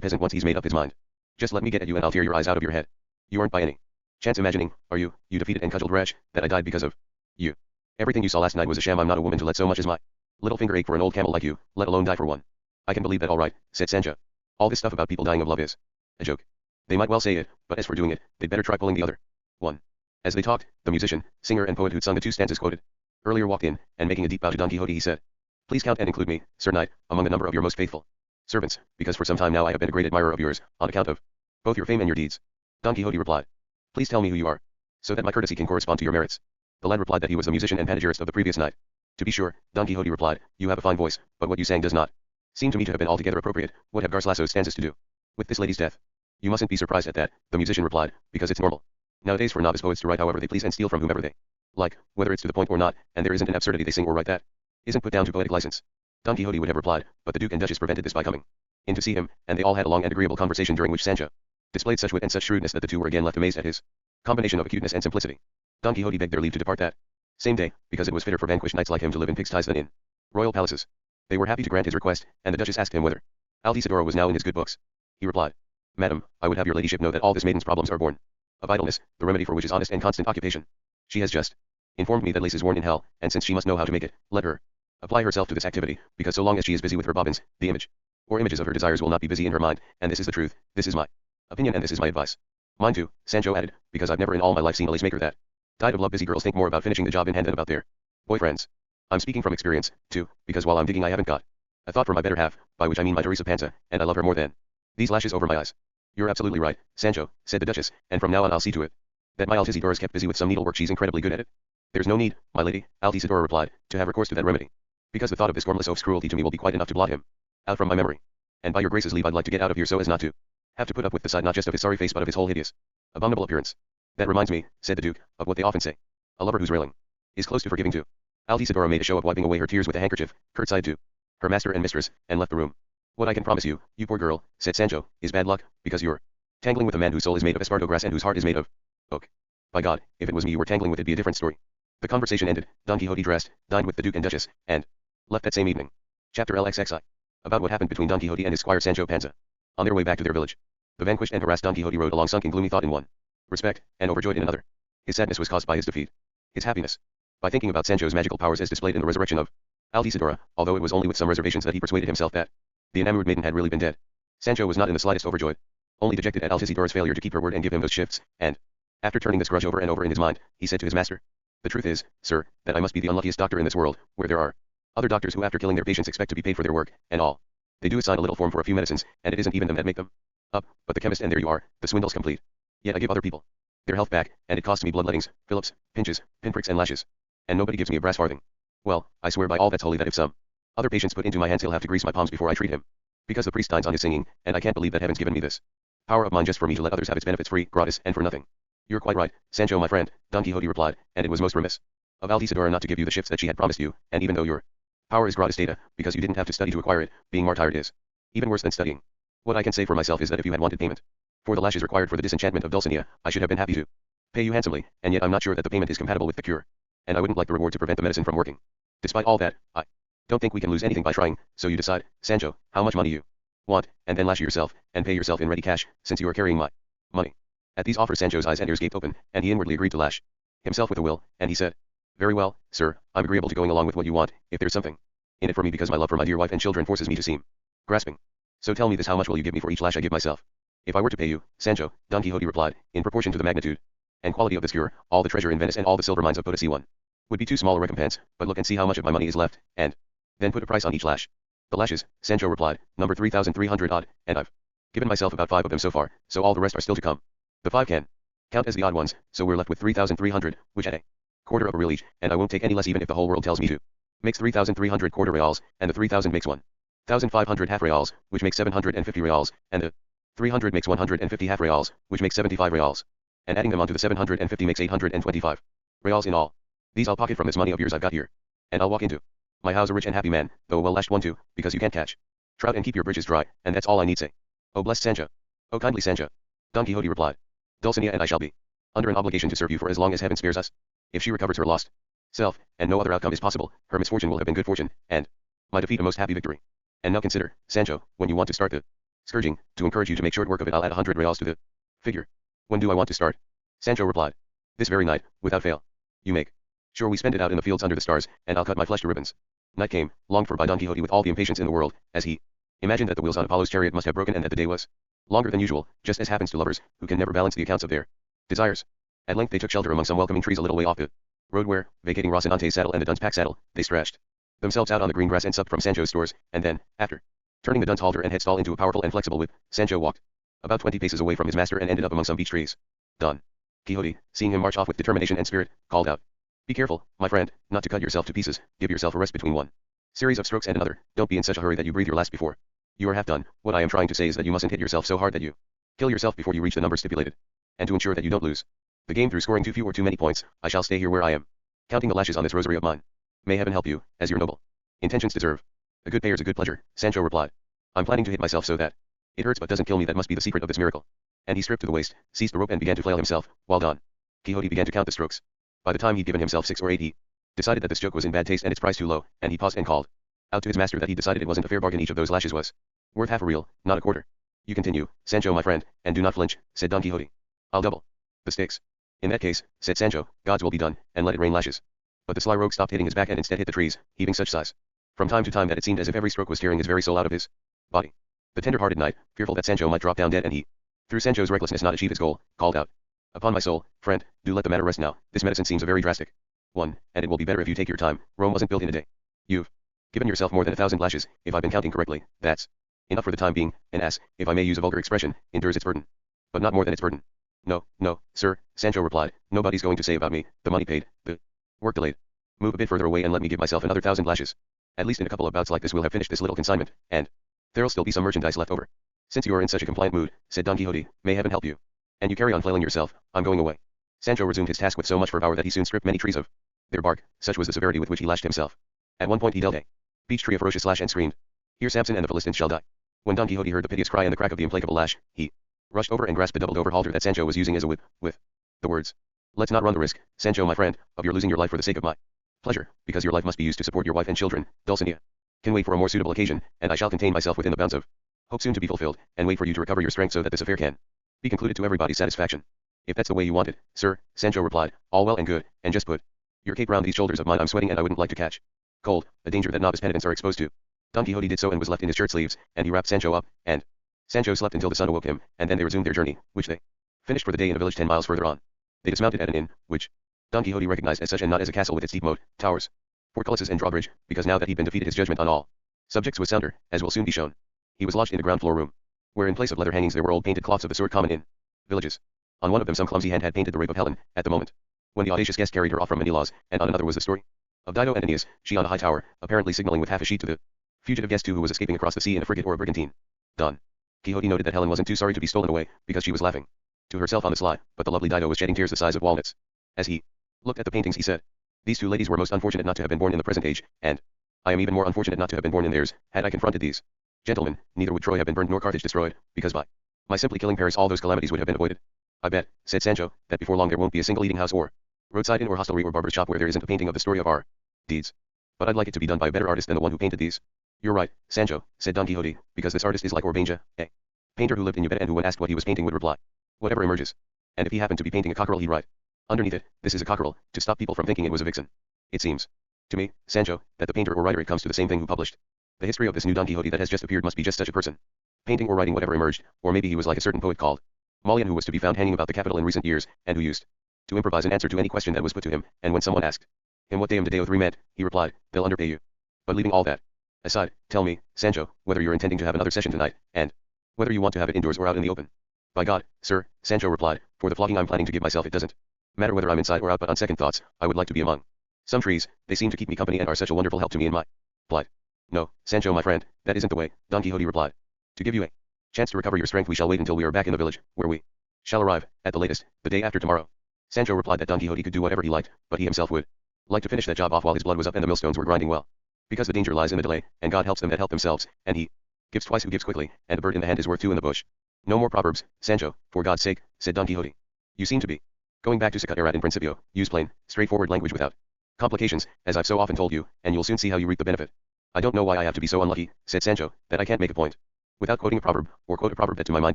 peasant once he's made up his mind. Just let me get at you and I'll tear your eyes out of your head. You aren't by any chance imagining, are you, you defeated and cudgeled wretch, that I died because of you? Everything you saw last night was a sham. I'm not a woman to let so much as my little finger ache for an old camel like you, let alone die for one." "I can believe that all right," said Sancho. "All this stuff about people dying of love is a joke. They might well say it, but as for doing it, they'd better try pulling the other one." As they talked, the musician, singer and poet who'd sung the 2 stanzas quoted earlier walked in, and making a deep bow to Don Quixote he said, "Please count and include me, Sir Knight, among the number of your most faithful servants, because for some time now I have been a great admirer of yours, on account of both your fame and your deeds." Don Quixote replied, "Please tell me who you are, so that my courtesy can correspond to your merits." The lad replied that he was the musician and panegyrist of the previous night. "To be sure," Don Quixote replied, "you have a fine voice, but what you sang does not seem to me to have been altogether appropriate. What have Garcilasso's stanzas to do with this lady's death?" "You mustn't be surprised at that," the musician replied, "because it's normal nowadays for novice poets to write however they please and steal from whomever they like, whether it's to the point or not, and there isn't an absurdity they sing or write that isn't put down to poetic license. Don Quixote would have replied, but the Duke and Duchess prevented this by coming in to see him, and they all had a long and agreeable conversation during which Sancho displayed such wit and such shrewdness that the two were again left amazed at his combination of acuteness and simplicity. Don Quixote begged their leave to depart that same day, because it was fitter for vanquished knights like him to live in pigsties than in royal palaces. They were happy to grant his request, and the Duchess asked him whether Altisidora was now in his good books. He replied, Madam, I would have your ladyship know that all this maiden's problems are born of idleness, the remedy for which is honest and constant occupation. She has just informed me that lace is worn in hell, and since she must know how to make it, let her apply herself to this activity, because so long as she is busy with her bobbins, the image or images of her desires will not be busy in her mind, and this is the truth, this is my opinion and this is my advice. Mine too, Sancho added, because I've never in all my life seen a lace maker that died of love. Busy girls think more about finishing the job in hand than about their boyfriends. I'm speaking from experience, too, because while I'm digging I haven't got a thought for my better half, by which I mean my Teresa Panza, and I love her more than these lashes over my eyes. You're absolutely right, Sancho, said the Duchess, and from now on I'll see to it that my Altisidora is kept busy with some needlework. She's incredibly good at it. There's no need, my lady, Altisidora replied, to have recourse to that remedy, because the thought of this gormless oaf's cruelty to me will be quite enough to blot him out from my memory. And by your grace's leave I'd like to get out of here so as not to have to put up with the sight not just of his sorry face but of his whole hideous, abominable appearance. That reminds me, said the Duke, of what they often say. A lover who's railing is close to forgiving too. Altisidora made a show of wiping away her tears with a handkerchief, curtsied to her master and mistress, and left the room. What I can promise you, you poor girl, said Sancho, is bad luck, because you're tangling with a man whose soul is made of esparto grass and whose heart is made of oak. By God, if it was me you were tangling with it'd be a different story. The conversation ended, Don Quixote dressed, dined with the Duke and Duchess, and left that same evening. Chapter LXXI. About what happened between Don Quixote and his squire Sancho Panza. On their way back to their village, the vanquished and harassed Don Quixote rode along sunk in gloomy thought in one respect, and overjoyed in another. His sadness was caused by his defeat. His happiness, by thinking about Sancho's magical powers as displayed in the resurrection of Altisidora, although it was only with some reservations that he persuaded himself that the enamored maiden had really been dead. Sancho was not in the slightest overjoyed, only dejected at Altisidora's failure to keep her word and give him those shifts, and, after turning this grudge over and over in his mind, he said to his master, The truth is, sir, that I must be the unluckiest doctor in this world, where there are other doctors who after killing their patients expect to be paid for their work, and all they do is sign a little form for a few medicines, and it isn't even them that make them up, but the chemist, and there you are, the swindle's complete. Yet I give other people their health back, and it costs me bloodlettings, fillips, pinches, pinpricks and lashes, and nobody gives me a brass farthing. Well, I swear by all that's holy that if some other patients put into my hands he'll have to grease my palms before I treat him, because the priest dines on his singing, and I can't believe that heaven's given me this power of mine just for me to let others have its benefits free, gratis, and for nothing. You're quite right, Sancho my friend, Don Quixote replied, and it was most remiss of Altisidora not to give you the shifts that she had promised you, and even though your power is gratis data, because you didn't have to study to acquire it, being martyred is even worse than studying. What I can say for myself is that if you had wanted payment for the lashes required for the disenchantment of Dulcinea, I should have been happy to pay you handsomely, and yet I'm not sure that the payment is compatible with the cure, and I wouldn't like the reward to prevent the medicine from working. Despite all that, I don't think we can lose anything by trying, so you decide, Sancho, how much money you want, and then lash yourself, and pay yourself in ready cash, since you are carrying my money. At these offers Sancho's eyes and ears gaped open, and he inwardly agreed to lash himself with a will, and he said, Very well, sir, I'm agreeable to going along with what you want, if there's something in it for me because my love for my dear wife and children forces me to seem grasping. So tell me this, how much will you give me for each lash I give myself? If I were to pay you, Sancho, Don Quixote replied, in proportion to the magnitude and quality of this cure, all the treasure in Venice and all the silver mines of Potosi would be too small a recompense, but look and see how much of my money is left, and then put a price on each lash. The lashes, Sancho replied, number 3,300 odd, and I've given myself about 5 of them so far, so all the rest are still to come. The 5 can count as the odd ones, so we're left with 3,300, which at a quarter of a real each, and I won't take any less even if the whole world tells me to. Makes 3,300 quarter reals, and the 3,000 makes 1,500 half reals, which makes 750 reals, and the 300 makes 150 half reals, which makes 75 reals. And adding them onto the 750 makes 825 reals in all. These I'll pocket from this money of yours I've got here, and I'll walk into my house a rich and happy man, though a well-lashed one too, because you can't catch trout and keep your bridges dry, and that's all I need say. Oh blessed Sancho. Oh kindly Sancho. Don Quixote replied. Dulcinea and I shall be under an obligation to serve you for as long as heaven spares us. If she recovers her lost self, and no other outcome is possible, her misfortune will have been good fortune, and my defeat a most happy victory. And now consider, Sancho, when you want to start the scourging, to encourage you to make short work of it I'll add 100 reals to the figure. When do I want to start? Sancho replied. This very night, without fail. You make sure we spend it out in the fields under the stars, and I'll cut my flesh to ribbons. Night came, longed for by Don Quixote with all the impatience in the world, as he imagined that the wheels on Apollo's chariot must have broken and that the day was longer than usual, just as happens to lovers, who can never balance the accounts of their desires. At length they took shelter among some welcoming trees a little way off the road where, vacating Rocinante's saddle and the Dun's pack saddle, they stretched themselves out on the green grass and supped from Sancho's stores, and then, after turning the Dun's halter and headstall into a powerful and flexible whip, Sancho walked about 20 paces away from his master and ended up among some beech trees. Don Quixote, seeing him march off with determination and spirit, called out, Be careful, my friend, not to cut yourself to pieces, give yourself a rest between one series of strokes and another, don't be in such a hurry that you breathe your last before you are half done. What I am trying to say is that you mustn't hit yourself so hard that you kill yourself before you reach the number stipulated. And to ensure that you don't lose the game through scoring too few or too many points, I shall stay here where I am, counting the lashes on this rosary of mine. May heaven help you, as your noble Intentions deserve. A good payer's a good pleasure, Sancho replied. I'm planning to hit myself so that it hurts but doesn't kill me. That must be the secret of this miracle. And he stripped to the waist, seized the rope and began to flail himself, while Don Quixote began to count the strokes. By the time he'd given himself 6 or 8 he decided that this joke was in bad taste and its price too low, and he paused and called out to his master that he decided it wasn't a fair bargain. Each of those lashes was worth half a real, not a quarter. You continue, Sancho my friend, and do not flinch, said Don Quixote. I'll double the stakes. In that case, said Sancho, God's will be done, and let it rain lashes. But the sly rogue stopped hitting his back and instead hit the trees, heaving such sighs from time to time that it seemed as if every stroke was tearing his very soul out of his body. The tender-hearted knight, fearful that Sancho might drop down dead and he, through Sancho's recklessness not achieve his goal, called out, Upon my soul, friend, do let the matter rest now. This medicine seems a very drastic one, and it will be better if you take your time. Rome wasn't built in a day. You've given yourself more than 1,000 lashes, if I've been counting correctly. That's enough for the time being. An ass, if I may use a vulgar expression, endures its burden, but not more than its burden. No, no, sir, Sancho replied, nobody's going to say about me, the money paid, the work delayed. Move a bit further away and let me give myself another 1,000 lashes. At least in a couple of bouts like this we'll have finished this little consignment, and there'll still be some merchandise left over. Since you are in such a compliant mood, said Don Quixote, may heaven help you. And you carry on flailing yourself, I'm going away. Sancho resumed his task with so much fervor that he soon stripped many trees of their bark, such was the severity with which he lashed himself. At one point he dealt a peach tree a ferocious lash and screamed, Here Samson and the Philistines shall die. When Don Quixote heard the piteous cry and the crack of the implacable lash, he rushed over and grasped the doubled over halter that Sancho was using as a whip, with the words, Let's not run the risk, Sancho my friend, of your losing your life for the sake of my pleasure, because your life must be used to support your wife and children. Dulcinea can wait for a more suitable occasion, and I shall contain myself within the bounds of hope soon to be fulfilled, and wait for you to recover your strength so that this affair can be concluded to everybody's satisfaction. If that's the way you want it, sir, Sancho replied, all well and good, and just put your cape round these shoulders of mine. I'm sweating and I wouldn't like to catch cold, a danger that novice penitents are exposed to. Don Quixote did so and was left in his shirt sleeves, and he wrapped Sancho up, and Sancho slept until the sun awoke him, and then they resumed their journey, which they finished for the day in a village 10 miles further on. They dismounted at an inn, which Don Quixote recognized as such and not as a castle with its deep moat, towers, portcullises and drawbridge, because now that he'd been defeated his judgment on all subjects was sounder, as will soon be shown. He was lodged in a ground floor room, where in place of leather hangings there were old painted cloths of the sort common in villages. On one of them some clumsy hand had painted the rape of Helen, at the moment when the audacious guest carried her off from Menelaus, and on another was the story of Dido and Aeneas, she on a high tower, apparently signaling with half a sheet to the fugitive guest who was escaping across the sea in a frigate or a brigantine. Don Quixote noted that Helen wasn't too sorry to be stolen away, because she was laughing to herself on the sly, but the lovely Dido was shedding tears the size of walnuts. As he looked at the paintings he said, These two ladies were most unfortunate not to have been born in the present age, and I am even more unfortunate not to have been born in theirs. Had I confronted these gentlemen, neither would Troy have been burned nor Carthage destroyed, because by my simply killing Paris all those calamities would have been avoided. I bet, said Sancho, that before long there won't be a single eating house or roadside inn or hostelry or barber's shop where there isn't a painting of the story of our deeds. But I'd like it to be done by a better artist than the one who painted these. You're right, Sancho, said Don Quixote, because this artist is like Orbanja, a painter who lived in Yucatan and who when asked what he was painting would reply, whatever emerges. And if he happened to be painting a cockerel he'd write underneath it, this is a cockerel, to stop people from thinking it was a vixen. It seems to me, Sancho, that the painter or writer it comes to the same thing who published the history of this new Don Quixote that has just appeared must be just such a person, painting or writing whatever emerged, or maybe he was like a certain poet called Molian who was to be found hanging about the capital in recent years, and who used to improvise an answer to any question that was put to him, and when someone asked him what Deum de Deo 3 meant, he replied, they'll underpay you. But leaving all that aside, tell me, Sancho, whether you're intending to have another session tonight, and whether you want to have it indoors or out in the open. By God, sir, Sancho replied, for the flogging I'm planning to give myself it doesn't matter whether I'm inside or out, but on second thoughts, I would like to be among some trees. They seem to keep me company and are such a wonderful help to me in my plight. No, Sancho my friend, that isn't the way, Don Quixote replied. To give you a chance to recover your strength we shall wait until we are back in the village, where we shall arrive, at the latest, the day after tomorrow. Sancho replied that Don Quixote could do whatever he liked, but he himself would like to finish that job off while his blood was up and the millstones were grinding well. Because the danger lies in the delay, and God helps them that help themselves, and he gives twice who gives quickly, and a bird in the hand is worth 2 in the bush. No more proverbs, Sancho, for God's sake, said Don Quixote. You seem to be going back to sicut erat in principio. Use plain, straightforward language without complications, as I've so often told you, and you'll soon see how you reap the benefit. I don't know why I have to be so unlucky, said Sancho, that I can't make a point without quoting a proverb, or quote a proverb that to my mind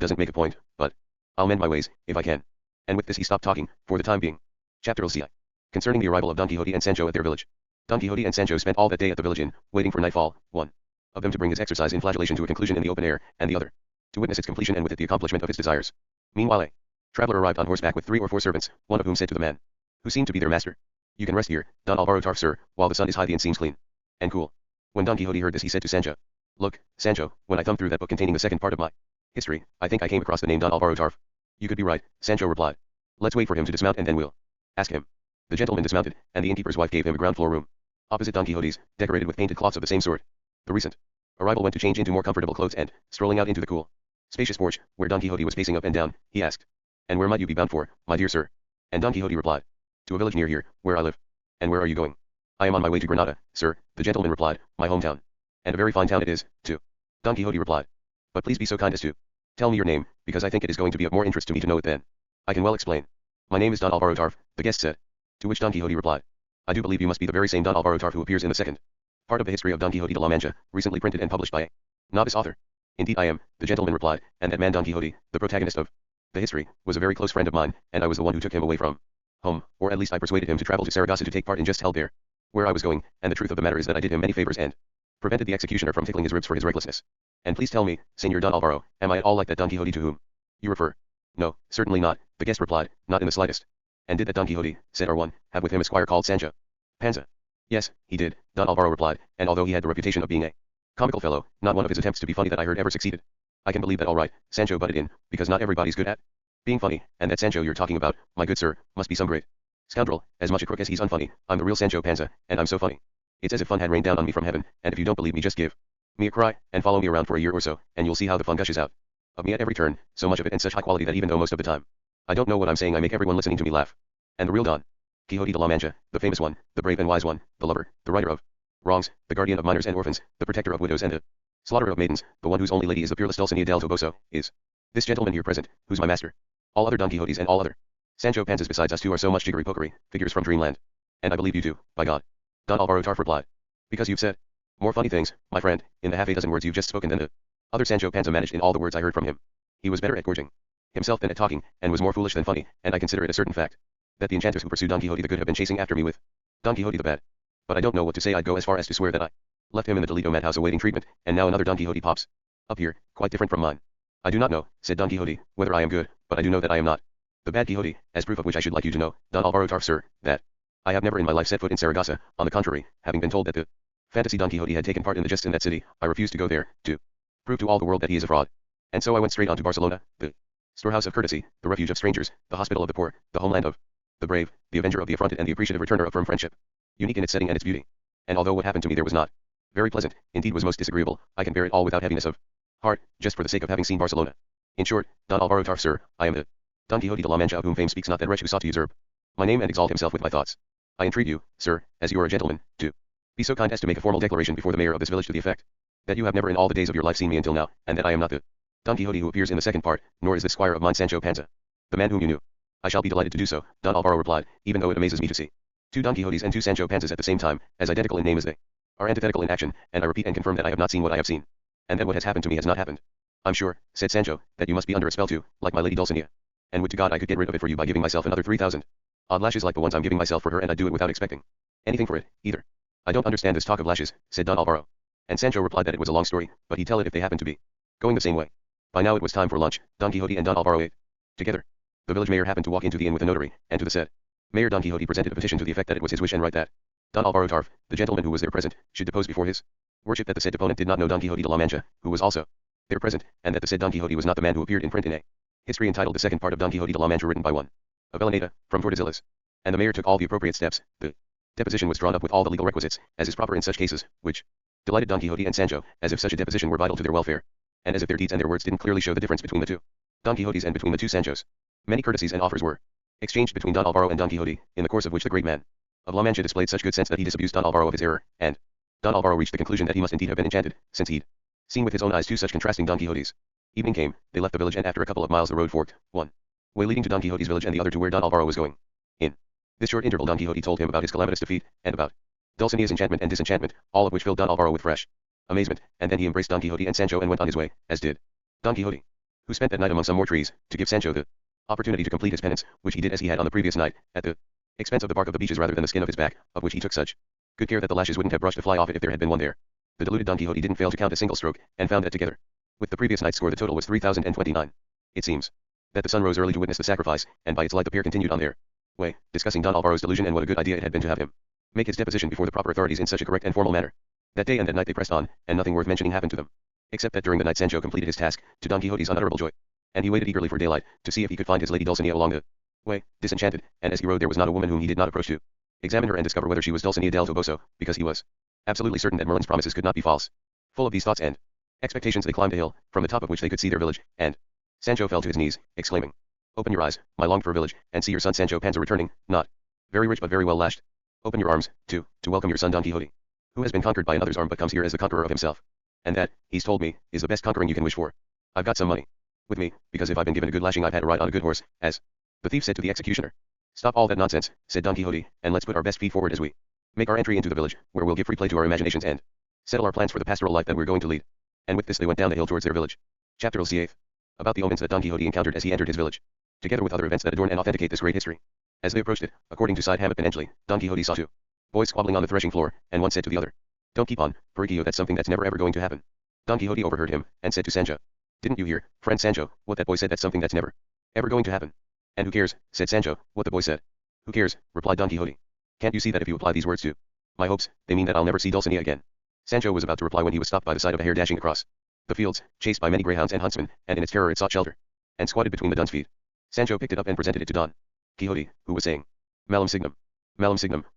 doesn't make a point, but I'll mend my ways, if I can. And with this he stopped talking, for the time being. Chapter LCI. Concerning the arrival of Don Quixote and Sancho at their village. Don Quixote and Sancho spent all that day at the village inn, waiting for nightfall, one of them to bring his exercise in flagellation to a conclusion in the open air, and the other to witness its completion and with it the accomplishment of his desires. Meanwhile a traveller arrived on horseback with 3 or 4 servants, one of whom said to the man, who seemed to be their master, You can rest here, Don Alvaro Tarf sir, while the sun is high the inn seems clean and cool. When Don Quixote heard this he said to Sancho, Look, Sancho, when I thumbed through that book containing the second part of my history, I think I came across the name Don Alvaro Tarf. You could be right, Sancho replied. Let's wait for him to dismount and then we'll ask him. The gentleman dismounted, and the innkeeper's wife gave him a ground floor room opposite Don Quixote's, decorated with painted cloths of the same sort. The recent arrival went to change into more comfortable clothes and, strolling out into the cool, spacious porch, where Don Quixote was pacing up and down, he asked, And where might you be bound for, my dear sir? And Don Quixote replied, To a village near here, where I live. And where are you going? I am on my way to Granada, sir, the gentleman replied, my hometown. And a very fine town it is, too. Don Quixote replied. But please be so kind as to tell me your name, because I think it is going to be of more interest to me to know it then. I can well explain. My name is Don Alvaro Tarf, the guest said. To which Don Quixote replied. I do believe you must be the very same Don Alvaro Tarf who appears in the second part of the history of Don Quixote de la Mancha, recently printed and published by a novice author. Indeed I am, the gentleman replied, and that man Don Quixote, the protagonist of the history, was a very close friend of mine, and I was the one who took him away from home, or at least I persuaded him to travel to Saragossa to take part in just hell there, where I was going, and the truth of the matter is that I did him many favors and prevented the executioner from tickling his ribs for his recklessness. And please tell me, Señor Don Alvaro, am I at all like that Don Quixote to whom you refer? No, certainly not, the guest replied, not in the slightest. And did that Don Quixote, said R1, have with him a squire called Sancho Panza? Yes, he did, Don Alvaro replied, and although he had the reputation of being a comical fellow, not one of his attempts to be funny that I heard ever succeeded. I can believe that all right, Sancho butted in, because not everybody's good at being funny, and that Sancho you're talking about, my good sir, must be some great scoundrel, as much a crook as he's unfunny. I'm the real Sancho Panza, and I'm so funny. It's as if fun had rained down on me from heaven, and if you don't believe me just give me a cry, and follow me around for a year or so, and you'll see how the fun gushes out of me at every turn, so much of it and such high quality that even though most of the time I don't know what I'm saying I make everyone listening to me laugh. And the real Don Quixote de la Mancha, the famous one, the brave and wise one, the lover, the righter of wrongs, the guardian of minors and orphans, the protector of widows and the slaughterer of maidens, the one whose only lady is the peerless Dulcinea del Toboso, is this gentleman here present, who's my master. All other Don Quixotes and all other Sancho Panzas besides us two are so much jiggery-pokery, figures from dreamland. And I believe you too, by God. Don Alvaro Tarf replied. Because you've said more funny things, my friend, in the half a dozen words you've just spoken than the other Sancho Panza managed in all the words I heard from him. He was better at gorging himself than at talking, and was more foolish than funny, and I consider it a certain fact that the enchanters who pursue Don Quixote the good have been chasing after me with Don Quixote the bad. But I don't know what to say. I'd go as far as to swear that I left him in the Toledo madhouse awaiting treatment, and now another Don Quixote pops up here, quite different from mine. I do not know, said Don Quixote, whether I am good, but I do know that I am not the bad Quixote, as proof of which I should like you to know, Don Alvaro Tarf sir, that I have never in my life set foot in Saragossa. On the contrary, having been told that the fantasy Don Quixote had taken part in the jests in that city, I refused to go there, to prove to all the world that he is a fraud. And so I went straight on to Barcelona, the storehouse of courtesy, the refuge of strangers, the hospital of the poor, the homeland of the brave, the avenger of the affronted and the appreciative returner of firm friendship, unique in its setting and its beauty. And although what happened to me there was not very pleasant, indeed was most disagreeable, I can bear it all without heaviness of heart, just for the sake of having seen Barcelona. In short, Don Alvaro Tarf sir, I am the Don Quixote de la Mancha of whom fame speaks, not that wretch who sought to usurp my name and exalt himself with my thoughts. I entreat you, sir, as you are a gentleman, to be so kind as to make a formal declaration before the mayor of this village to the effect that you have never in all the days of your life seen me until now, and that I am not the Don Quixote who appears in the second part, nor is this squire of mine Sancho Panza, the man whom you knew. I shall be delighted to do so, Don Alvaro replied, even though it amazes me to see two Don Quixotes and two Sancho Panzas at the same time, as identical in name as they are antithetical in action, and I repeat and confirm that I have not seen what I have seen, and that what has happened to me has not happened. I'm sure, said Sancho, that you must be under a spell too, like my lady Dulcinea. And would to God I could get rid of it for you by giving myself another 3,000 odd lashes like the ones I'm giving myself for her, and I'd do it without expecting anything for it, either. I don't understand this talk of lashes, said Don Alvaro. And Sancho replied that it was a long story, but he'd tell it if they happened to be going the same way. By now it was time for lunch. Don Quixote and Don Alvaro ate together. The village mayor happened to walk into the inn with a notary, and to the said mayor Don Quixote presented a petition to the effect that it was his wish and right that Don Alvaro Tarf, the gentleman who was there present, should depose before his worship that the said deponent did not know Don Quixote de la Mancha, who was also there present, and that the said Don Quixote was not the man who appeared in print in a history entitled the second part of Don Quixote de la Mancha written by one of Eleneta, from Tordesillas. And the mayor took all the appropriate steps. The deposition was drawn up with all the legal requisites, as is proper in such cases, which delighted Don Quixote and Sancho, as if such a deposition were vital to their welfare, and as if their deeds and their words didn't clearly show the difference between the two Don Quixotes and between the two Sanchos. Many courtesies and offers were exchanged between Don Alvaro and Don Quixote, in the course of which the great man of La Mancha displayed such good sense that he disabused Don Alvaro of his error, and Don Alvaro reached the conclusion that he must indeed have been enchanted, since he'd seen with his own eyes two such contrasting Don Quixotes. Evening came, they left the village, and after a couple of miles the road forked, one way leading to Don Quixote's village and the other to where Don Alvaro was going. In this short interval Don Quixote told him about his calamitous defeat, and about Dulcinea's enchantment and disenchantment, all of which filled Don Alvaro with fresh amazement, and then he embraced Don Quixote and Sancho and went on his way, as did Don Quixote, who spent that night among some more trees, to give Sancho the opportunity to complete his penance, which he did as he had on the previous night, at the expense of the bark of the beeches rather than the skin of his back, of which he took such good care that the lashes wouldn't have brushed a fly off it if there had been one there. The deluded Don Quixote didn't fail to count a single stroke, and found that together with the previous night's score the total was 3,029. It seems that the sun rose early to witness the sacrifice, and by its light the pair continued on their way, discussing Don Alvaro's delusion and what a good idea it had been to have him make his deposition before the proper authorities in such a correct and formal manner. That day and that night they pressed on, and nothing worth mentioning happened to them, except that during the night Sancho completed his task, to Don Quixote's unutterable joy, and he waited eagerly for daylight, to see if he could find his lady Dulcinea along the way, disenchanted, and as he rode there was not a woman whom he did not approach to examine her and discover whether she was Dulcinea del Toboso, because he was absolutely certain that Merlin's promises could not be false. Full of these thoughts and expectations they climbed a hill, from the top of which they could see their village, and Sancho fell to his knees, exclaiming, "Open your eyes, my longed for village, and see your son Sancho Panza returning, not very rich but very well lashed." Open your arms, to welcome your son Don Quixote, who has been conquered by another's arm but comes here as the conqueror of himself. And that, he's told me, is the best conquering you can wish for. I've got some money with me, because if I've been given a good lashing I've had a ride on a good horse, as the thief said to the executioner. Stop all that nonsense, said Don Quixote, and let's put our best feet forward as we make our entry into the village, where we'll give free play to our imaginations and settle our plans for the pastoral life that we're going to lead. And with this they went down the hill towards their village. Chapter VIII. About the omens that Don Quixote encountered as he entered his village, together with other events that adorn and authenticate this great history. As they approached it, according to Side Hammett and Edgley, Don Quixote saw two boys squabbling on the threshing floor, and one said to the other, "Don't keep on, Periquillo, that's something that's never ever going to happen." Don Quixote overheard him, and said to Sancho, "Didn't you hear, friend Sancho, what that boy said? That's something that's never ever going to happen." "And who cares," said Sancho, "what the boy said?" "Who cares," replied Don Quixote. "Can't you see that if you apply these words to my hopes, they mean that I'll never see Dulcinea again?" Sancho was about to reply when he was stopped by the sight of a hare dashing across the fields, chased by many greyhounds and huntsmen, and in its terror it sought shelter, and squatted between the Don's feet. Sancho picked it up and presented it to Don Quixote, who was saying, "Malum signum,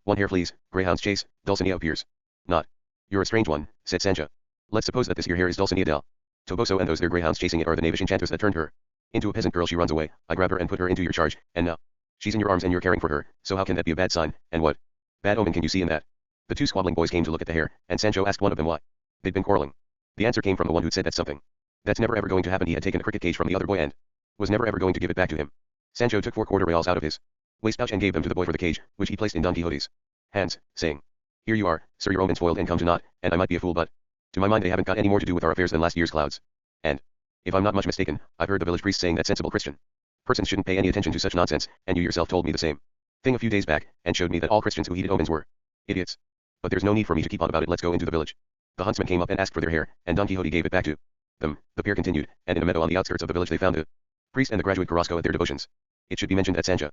one hare flees, greyhounds chase, Dulcinea appears." "Not. You're a strange one," said Sancho. "Let's suppose that this here hare is Dulcinea del Toboso and those there greyhounds chasing it are the knavish enchanters that turned her into a peasant girl. She runs away, I grab her and put her into your charge, and now she's in your arms and you're caring for her, so how can that be a bad sign, and what bad omen can you see in that?" The two squabbling boys came to look at the hare, and Sancho asked one of them why they'd been quarreling. The answer came from the one who'd said that's something that's never ever going to happen. He had taken a cricket cage from the other boy and was never ever going to give it back to him. Sancho took 4 quarter reals out of his waist pouch and gave them to the boy for the cage, which he placed in Don Quixote's hands, saying, "Here you are, sir, your omen's foiled and come to naught, and I might be a fool, but to my mind they haven't got any more to do with our affairs than last year's clouds. And if I'm not much mistaken, I've heard the village priest saying that sensible Christian persons shouldn't pay any attention to such nonsense, and you yourself told me the same thing a few days back, and showed me that all Christians who heeded omens were idiots. But there's no need for me to keep on about it. Let's go into the village." The huntsman came up and asked for their hare, and Don Quixote gave it back to them. The pair continued, and in a meadow on the outskirts of the village they found the priest and the graduate Carrasco at their devotions. It should be mentioned that Sancho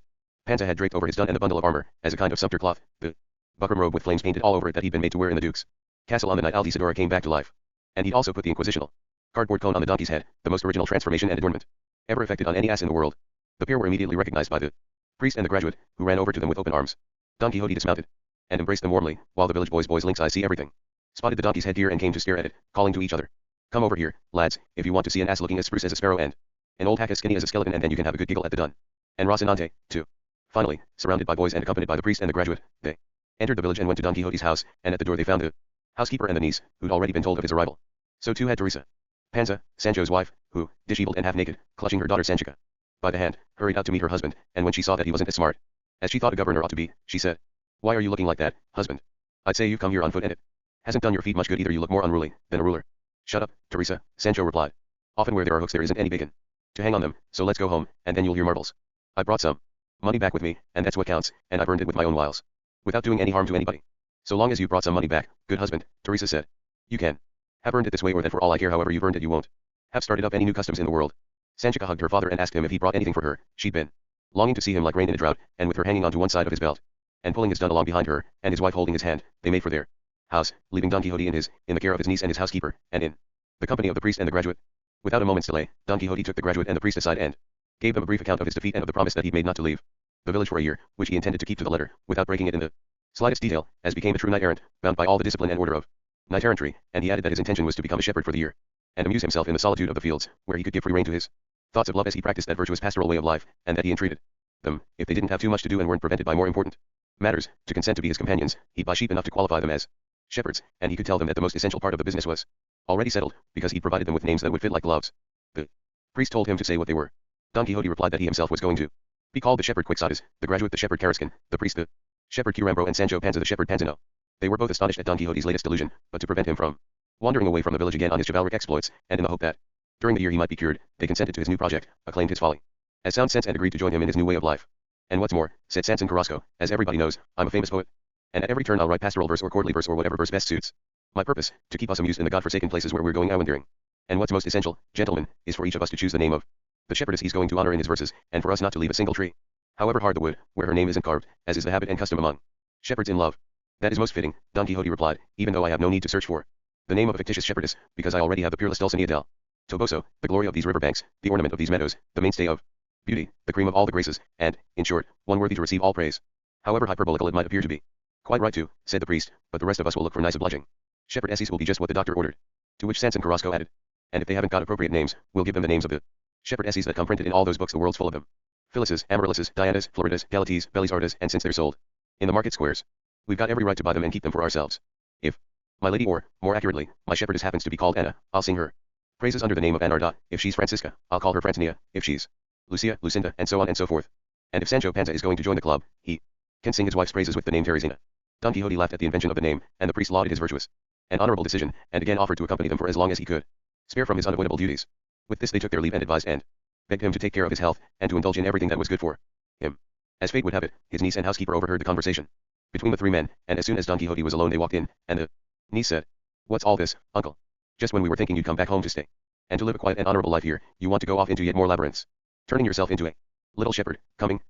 Panza had draped over his dun and the bundle of armor, as a kind of sumpter cloth, the buckram robe with flames painted all over it that he'd been made to wear in the Duke's castle on the night Altisidora came back to life. And he'd also put the inquisitional cardboard cone on the donkey's head, the most original transformation and adornment ever effected on any ass in the world. The pair were immediately recognized by the priest and the graduate, who ran over to them with open arms. Don Quixote dismounted and embraced them warmly, while the village boys' lynx eyes see everything, spotted the donkey's headgear and came to stare at it, calling to each other, "Come over here, lads, if you want to see an ass looking as spruce as a sparrow and an old hack as skinny as a skeleton, and then you can have a good giggle at the dun and Rocinante, too." Finally, surrounded by boys and accompanied by the priest and the graduate, they entered the village and went to Don Quixote's house, and at the door they found the housekeeper and the niece, who'd already been told of his arrival. So too had Teresa Panza, Sancho's wife, who, disheveled and half-naked, clutching her daughter Sanchica by the hand, hurried out to meet her husband, and when she saw that he wasn't as smart as she thought a governor ought to be, she said, "Why are you looking like that, husband? I'd say you've come here on foot and it hasn't done your feet much good either. You look more unruly than a ruler." "Shut up, Teresa," Sancho replied. "Often where there are hooks there isn't any bacon to hang on them, so let's go home, and then you'll hear marvels. I brought some money back with me, and that's what counts, and I've earned it with my own wiles, without doing any harm to anybody." "So long as you brought some money back, good husband," Teresa said, "you can have earned it this way or that. For all I care, however you've earned it, you won't have started up any new customs in the world." Sanchica hugged her father and asked him if he brought anything for her. She'd been longing to see him like rain in a drought, and with her hanging onto one side of his belt, and pulling his dun along behind her, and his wife holding his hand, they made for their house, leaving Don Quixote in the care of his niece and his housekeeper, and in the company of the priest and the graduate. Without a moment's delay, Don Quixote took the graduate and the priest aside and gave them a brief account of his defeat and of the promise that he'd made not to leave the village for a year, which he intended to keep to the letter, without breaking it in the slightest detail, as became a true knight-errant, bound by all the discipline and order of knight-errantry, and he added that his intention was to become a shepherd for the year, and amuse himself in the solitude of the fields, where he could give free rein to his thoughts of love as he practiced that virtuous pastoral way of life, and that he entreated them, if they didn't have too much to do and weren't prevented by more important matters, to consent to be his companions. He'd buy sheep enough to qualify them as shepherds, and he could tell them that the most essential part of the business was already settled, because he'd provided them with names that would fit like gloves. The priest told him to say what they were. Don Quixote replied that he himself was going to be called the shepherd Quixote, the graduate the shepherd Carrascan, the priest the shepherd Quirambro, and Sancho Panza the shepherd Panzano. They were both astonished at Don Quixote's latest delusion, but to prevent him from wandering away from the village again on his chivalric exploits, and in the hope that during the year he might be cured, they consented to his new project, acclaimed his folly as sound sense, and agreed to join him in his new way of life. "And what's more," said Sanson Carrasco, "as everybody knows, I'm a famous poet, and at every turn I'll write pastoral verse or courtly verse or whatever verse best suits my purpose, to keep us amused in the God-forsaken places where we're going wandering. And what's most essential, gentlemen, is for each of us to choose the name of the shepherdess he's going to honor in his verses, and for us not to leave a single tree, however hard the wood, where her name isn't carved, as is the habit and custom among shepherds in love." "That is most fitting," Don Quixote replied, "even though I have no need to search for the name of a fictitious shepherdess, because I already have the peerless Dulcinea del Toboso, the glory of these river banks, the ornament of these meadows, the mainstay of beauty, the cream of all the graces, and, in short, one worthy to receive all praise, however hyperbolical it might appear to be." "Quite right too," said the priest, "but the rest of us will look for nice obliging shepherdesses will be just what the doctor ordered." To which Sanson Carrasco added, "And if they haven't got appropriate names, we'll give them the names of the shepherdesses that come printed in all those books, the world's full of them. Phyllis's, Amaryllis's, Diana's, Florida's, Galatees, Belisardas, and since they're sold in the market squares, We've got every right to buy them and keep them for ourselves. If my lady, or, more accurately, my shepherdess happens to be called Anna, I'll sing her praises under the name of Anarda. If she's Francisca, I'll call her Francinia. If she's Lucia, Lucinda, and so on and so forth. And if Sancho Panza is going to join the club, he can sing his wife's praises with the name Teresina. Don Quixote laughed at the invention of the name, and the priest lauded his virtuous and honorable decision, and again offered to accompany them for as long as he could spare from his unavoidable duties. With this they took their leave and advised and begged him to take care of his health, and to indulge in everything that was good for him. As fate would have it, his niece and housekeeper overheard the conversation between the three men, and as soon as Don Quixote was alone they walked in, and the niece said, "What's all this, uncle? Just when we were thinking you'd come back home to stay and to live a quiet and honorable life here, you want to go off into yet more labyrinths, turning yourself into a little shepherd, coming,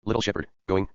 little shepherd, going,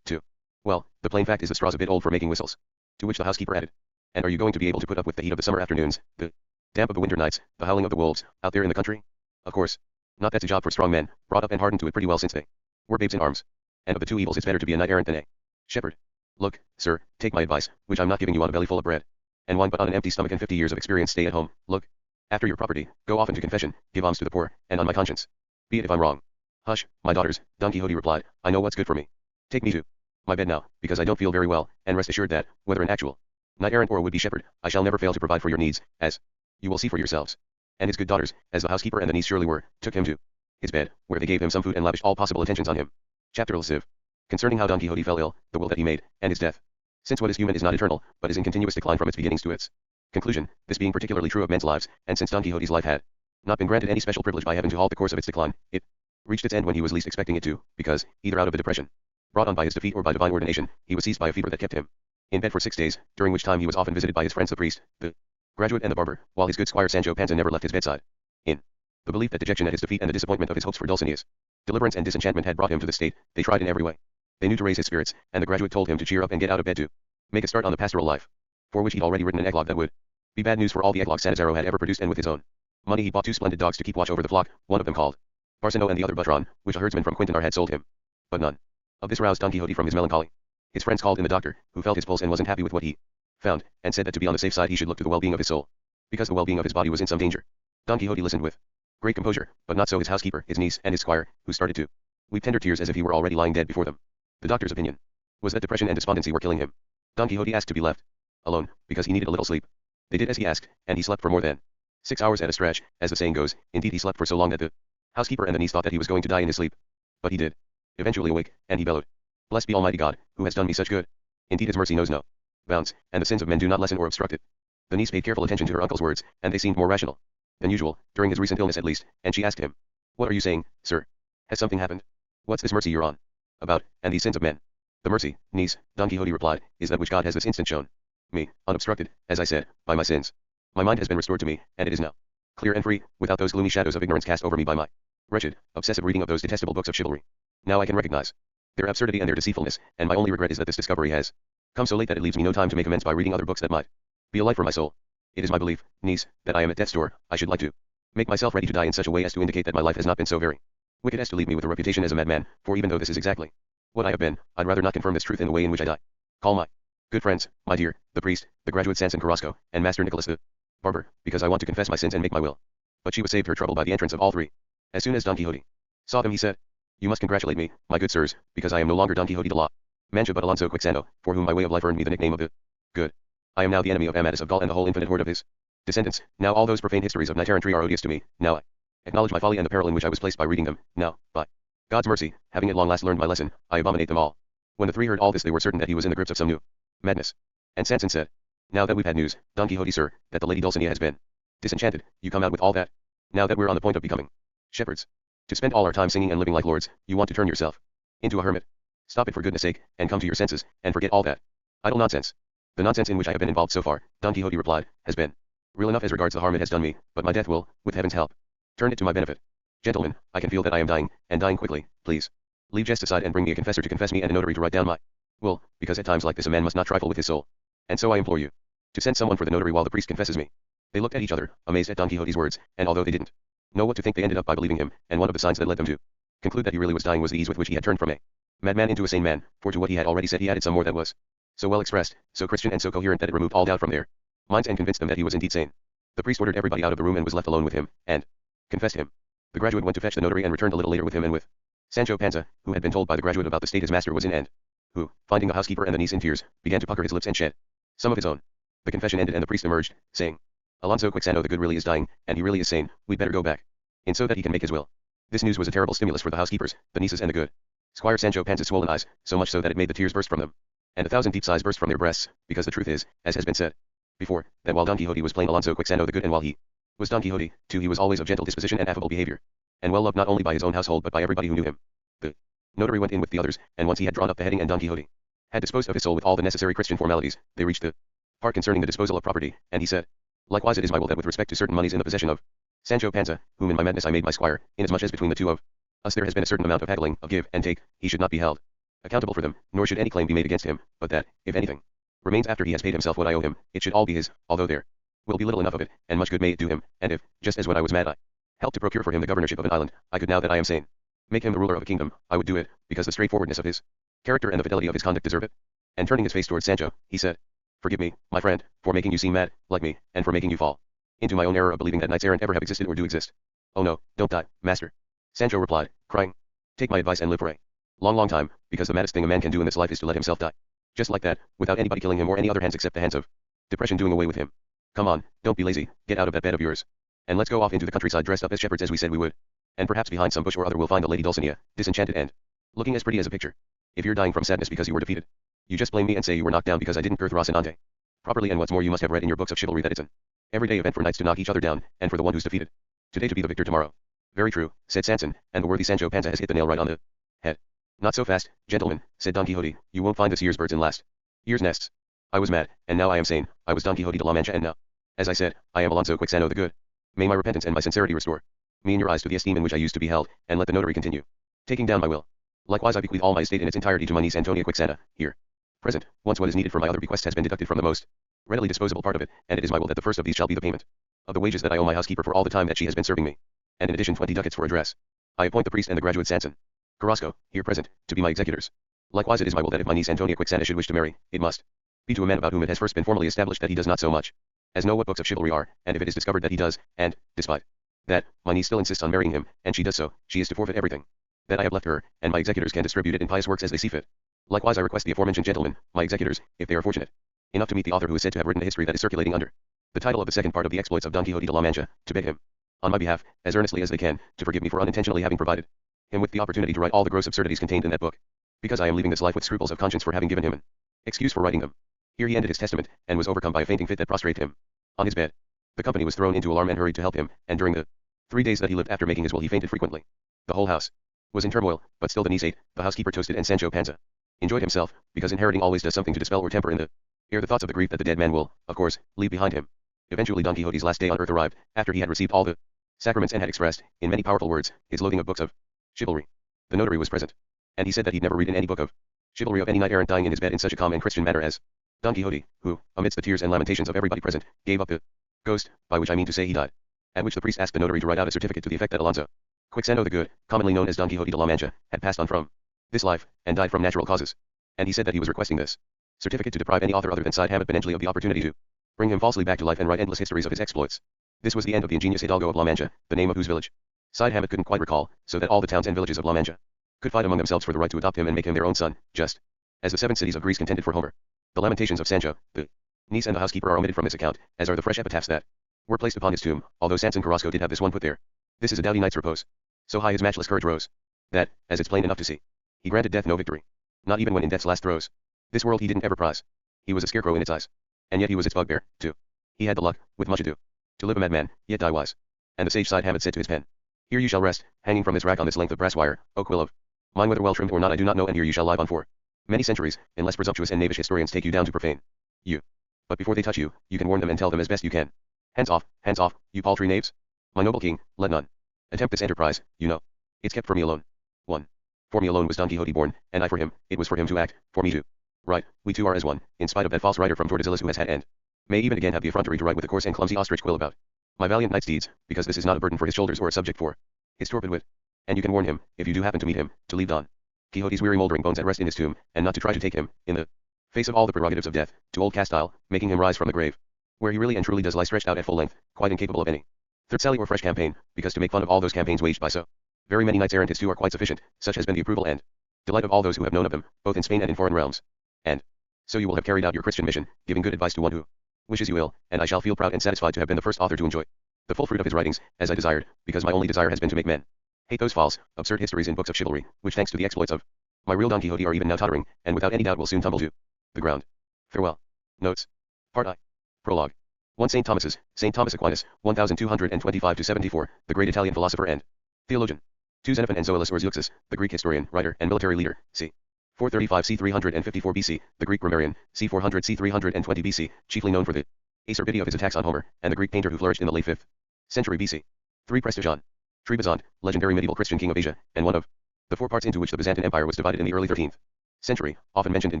to. Well, the plain fact is the straw's a bit old for making whistles." To which the housekeeper added, "And are you going to be able to put up with the heat of the summer afternoons, the damp of the winter nights, the howling of the wolves, out there in the country? Of course not. That's a job for strong men, brought up and hardened to it pretty well since they were babes in arms. And of the two evils it's better to be a knight-errant than a shepherd. Look, sir, take my advice, which I'm not giving you on a belly full of bread and wine but on an empty stomach and 50 years of experience. Stay at home, look after your property, go often to confession, give alms to the poor, and on my conscience, be it if I'm wrong." "Hush, my daughters," Don Quixote replied, "I know what's good for me. Take me to my bed now, because I don't feel very well, and rest assured that, whether an actual knight-errant or a would-be shepherd, I shall never fail to provide for your needs, as you will see for yourselves." And his good daughters, as the housekeeper and the niece surely were, took him to his bed, where they gave him some food and lavished all possible attentions on him. Chapter Civ. Concerning how Don Quixote fell ill, the will that he made, and his death. Since what is human is not eternal, but is in continuous decline from its beginnings to its conclusion, this being particularly true of men's lives, and since Don Quixote's life had not been granted any special privilege by heaven to halt the course of its decline, it reached its end when he was least expecting it to, because, either out of the depression brought on by his defeat or by divine ordination, he was seized by a fever that kept him in bed for 6 days, during which time he was often visited by his friends the priest, the graduate and the barber, while his good squire Sancho Panza never left his bedside. In the belief that dejection at his defeat and the disappointment of his hopes for Dulcinea's deliverance and disenchantment had brought him to this state, they tried in every way they knew to raise his spirits, and the graduate told him to cheer up and get out of bed to make a start on the pastoral life, for which he'd already written an eclogue that would be bad news for all the eclogues Sanazaro had ever produced, and with his own money he bought 2 splendid dogs to keep watch over the flock, one of them called Barcino and the other Butron, which a herdsman from Quintanar had sold him. But none of this roused Don Quixote from his melancholy. His friends called in the doctor, who felt his pulse and wasn't happy with what he found, and said that to be on the safe side he should look to the well-being of his soul, because the well-being of his body was in some danger. Don Quixote listened with great composure, but not so his housekeeper, his niece, and his squire, who started to weep tender tears as if he were already lying dead before them. The doctor's opinion was that depression and despondency were killing him. Don Quixote asked to be left alone, because he needed a little sleep. They did as he asked, and he slept for more than 6 hours at a stretch, as the saying goes. Indeed, he slept for so long that the housekeeper and the niece thought that he was going to die in his sleep. But he did eventually awake, and he bellowed, "Blessed be Almighty God, who has done me such good. Indeed his mercy knows no bounds, and the sins of men do not lessen or obstruct it." The niece paid careful attention to her uncle's words, and they seemed more rational than usual, during his recent illness at least, and she asked him, "What are you saying, sir? Has something happened? What's this mercy you're on about, and these sins of men?" "The mercy, niece," Don Quixote replied, "is that which God has this instant shown me, unobstructed, as I said, by my sins. My mind has been restored to me, and it is now clear and free, without those gloomy shadows of ignorance cast over me by my wretched, obsessive reading of those detestable books of chivalry. Now I can recognize their absurdity and their deceitfulness, and my only regret is that this discovery has come so late that it leaves me no time to make amends by reading other books that might be a light for my soul. It is my belief, niece, that I am at death's door. I should like to make myself ready to die in such a way as to indicate that my life has not been so very wicked as to leave me with a reputation as a madman, for even though this is exactly what I have been, I'd rather not confirm this truth in the way in which I die. Call my good friends, my dear, the priest, the graduate Sanson Carrasco, and Master Nicholas the barber, because I want to confess my sins and make my will." But she was saved her trouble by the entrance of all three. As soon as Don Quixote saw them he said, "You must congratulate me, my good sirs, because I am no longer Don Quixote de la Mancha but Alonso Quixano, for whom my way of life earned me the nickname of the Good. I am now the enemy of Amadis of Gaul and the whole infinite horde of his descendants. Now all those profane histories of knight-errantry are odious to me. Now I acknowledge my folly and the peril in which I was placed by reading them. Now, by God's mercy, having at long last learned my lesson, I abominate them all." When the three heard all this they were certain that he was in the grips of some new madness. And Sanson said, "Now that we've had news, Don Quixote sir, that the lady Dulcinea has been disenchanted, you come out with all that. Now that we're on the point of becoming shepherds, to spend all our time singing and living like lords, you want to turn yourself into a hermit. Stop it for goodness sake, and come to your senses, and forget all that idle nonsense." "The nonsense in which I have been involved so far," Don Quixote replied, "has been real enough as regards the harm it has done me, but my death will, with heaven's help, turn it to my benefit. Gentlemen, I can feel that I am dying, and dying quickly. Please leave jest aside and bring me a confessor to confess me and a notary to write down my will, because at times like this a man must not trifle with his soul. And so I implore you to send someone for the notary while the priest confesses me." They looked at each other, amazed at Don Quixote's words, and although they didn't know what to think they ended up by believing him, and one of the signs that led them to conclude that he really was dying was the ease with which he had turned from a madman into a sane man, for to what he had already said he added some more that was so well expressed, so Christian and so coherent that it removed all doubt from their minds and convinced them that he was indeed sane. The priest ordered everybody out of the room and was left alone with him, and confessed him. The graduate went to fetch the notary and returned a little later with him and with Sancho Panza, who had been told by the graduate about the state his master was in and who, finding the housekeeper and the niece in tears, began to pucker his lips and shed some of his own. The confession ended and the priest emerged, saying, Alonso Quixano the good really is dying, and he really is sane, we'd better go back. In so that he can make his will. This news was a terrible stimulus for the housekeepers, the nieces and the good Squire Sancho Panza's swollen eyes, so much so that it made the tears burst from them. And 1,000 deep sighs burst from their breasts, because the truth is, as has been said before, that while Don Quixote was plain Alonso Quixano the good and while he was Don Quixote, too he was always of gentle disposition and affable behavior, and well loved not only by his own household but by everybody who knew him. The notary went in with the others, and once he had drawn up the heading and Don Quixote had disposed of his soul with all the necessary Christian formalities, they reached the part concerning the disposal of property, and he said, Likewise it is my will that with respect to certain monies in the possession of Sancho Panza, whom in my madness I made my squire, inasmuch as between the two of us there has been a certain amount of haggling, of give and take, he should not be held accountable for them, nor should any claim be made against him, but that, if anything remains after he has paid himself what I owe him, it should all be his, although there will be little enough of it, and much good may it do him, and if, just as when I was mad I helped to procure for him the governorship of an island, I could now that I am sane make him the ruler of a kingdom, I would do it, because the straightforwardness of his character and the fidelity of his conduct deserve it. And turning his face towards Sancho, he said, Forgive me, my friend, for making you seem mad, like me, and for making you fall into my own error of believing that knights errant ever have existed or do exist. Oh no, don't die, master. Sancho replied, crying, Take my advice and live for a long time, because the maddest thing a man can do in this life is to let himself die. Just like that, without anybody killing him or any other hands except the hands of depression doing away with him. Come on, don't be lazy, get out of that bed of yours. And let's go off into the countryside dressed up as shepherds as we said we would. And perhaps behind some bush or other we'll find a lady Dulcinea, disenchanted and looking as pretty as a picture. If you're dying from sadness because you were defeated, you just blame me and say you were knocked down because I didn't girth Rocinante properly, and what's more you must have read in your books of chivalry that it's an everyday event for knights to knock each other down, and for the one who's defeated today to be the victor tomorrow. Very true, said Sanson, and the worthy Sancho Panza has hit the nail right on the head. Not so fast, gentlemen, said Don Quixote, you won't find this year's birds in last year's nests. I was mad, and now I am sane, I was Don Quixote de la Mancha and now, as I said, I am Alonso Quixano the good. May my repentance and my sincerity restore me in your eyes to the esteem in which I used to be held, and let the notary continue taking down my will. Likewise I bequeath all my estate in its entirety to my niece Antonia Quixana, here present, once what is needed for my other bequests has been deducted from the most readily disposable part of it, and it is my will that the first of these shall be the payment of the wages that I owe my housekeeper for all the time that she has been serving me, and in addition 20 ducats for a dress. I appoint the priest and the graduate Sanson Carrasco, here present, to be my executors. Likewise it is my will that if my niece Antonia Quixana should wish to marry, it must be to a man about whom it has first been formally established that he does not so much as know what books of chivalry are, and if it is discovered that he does, and, despite that, my niece still insists on marrying him, and she does so, she is to forfeit everything that I have left her, and my executors can distribute it in pious works as they see fit. Likewise I request the aforementioned gentlemen, my executors, if they are fortunate enough to meet the author who is said to have written the history that is circulating under the title of the second part of the exploits of Don Quixote de la Mancha, to beg him, on my behalf, as earnestly as they can, to forgive me for unintentionally having provided him with the opportunity to write all the gross absurdities contained in that book, because I am leaving this life with scruples of conscience for having given him an excuse for writing them. Here he ended his testament, and was overcome by a fainting fit that prostrated him on his bed. The company was thrown into alarm and hurried to help him, and during the 3 days that he lived after making his will he fainted frequently. The whole house was in turmoil, but still the niece ate, the housekeeper toasted, and Sancho Panza enjoyed himself, because inheriting always does something to dispel or temper in the air the thoughts of the grief that the dead man will, of course, leave behind him. Eventually Don Quixote's last day on earth arrived, after he had received all the sacraments and had expressed, in many powerful words, his loathing of books of chivalry. The notary was present, and he said that he'd never read in any book of chivalry of any knight errant dying in his bed in such a calm and Christian manner as Don Quixote, who, amidst the tears and lamentations of everybody present, gave up the ghost, by which I mean to say he died. At which the priest asked the notary to write out a certificate to the effect that Alonso Quixano the good, commonly known as Don Quixote de la Mancha, had passed on from this life, and died from natural causes. And he said that he was requesting this certificate to deprive any author other than Cide Hamet Benengeli of the opportunity to bring him falsely back to life and write endless histories of his exploits. This was the end of the ingenious Hidalgo of La Mancha, the name of whose village Cide Hamet couldn't quite recall, so that all the towns and villages of La Mancha could fight among themselves for the right to adopt him and make him their own son, just as the 7 cities of Greece contended for Homer. The lamentations of Sancho, the niece and the housekeeper are omitted from this account, as are the fresh epitaphs that were placed upon his tomb, although Sanson Carrasco did have this one put there. This is a doughty knight's repose. So high his matchless courage rose, that, as it's plain enough to see, he granted death no victory, not even when in death's last throes. This world he didn't ever prize. He was a scarecrow in its eyes, and yet he was its bugbear, too. He had the luck, with much ado, to live a madman, yet die wise. And the sage Cide Hamet said to his pen, Here you shall rest, hanging from this rack on this length of brass wire, O quill of mine, whether well trimmed or not I do not know, and here you shall live on for many centuries, unless presumptuous and knavish historians take you down to profane you. But before they touch you, you can warn them and tell them as best you can. Hands off, you paltry knaves. My noble king, let none attempt this enterprise, you know. It's kept for me alone. 1. For me alone was Don Quixote born, and I for him, it was for him to act, for me to write. We two are as one, in spite of that false writer from Tordesillas who has had and may even again have the effrontery to write with a coarse and clumsy ostrich quill about my valiant knight's deeds, because this is not a burden for his shoulders or a subject for his torpid wit. And you can warn him, if you do happen to meet him, to leave Don Quixote's weary mouldering bones at rest in his tomb, and not to try to take him, in the face of all the prerogatives of death, to old Castile, making him rise from the grave, where he really and truly does lie stretched out at full length, quite incapable of any third sally or fresh campaign, because to make fun of all those campaigns waged by so very many knights errant his two are quite sufficient, such has been the approval and delight of all those who have known of them, both in Spain and in foreign realms. And so you will have carried out your Christian mission, giving good advice to one who wishes you ill, and I shall feel proud and satisfied to have been the first author to enjoy the full fruit of his writings, as I desired, because my only desire has been to make men hate those false, absurd histories in books of chivalry, which thanks to the exploits of my real Don Quixote are even now tottering, and without any doubt will soon tumble to the ground. Farewell. Notes. Part I. Prologue. 1 St. Thomas Aquinas, 1225-74, the great Italian philosopher and theologian. 2 Xenophon and Zoilus or Zeuxis, the Greek historian, writer, and military leader, c. 435 c. 354 BC, the Greek grammarian, c. 400 c. 320 BC, chiefly known for the acerbity of his attacks on Homer, and the Greek painter who flourished in the late 5th century BC. 3 Prestigion. Trebizond, legendary medieval Christian king of Asia, and one of the 4 parts into which the Byzantine Empire was divided in the early 13th century, often mentioned in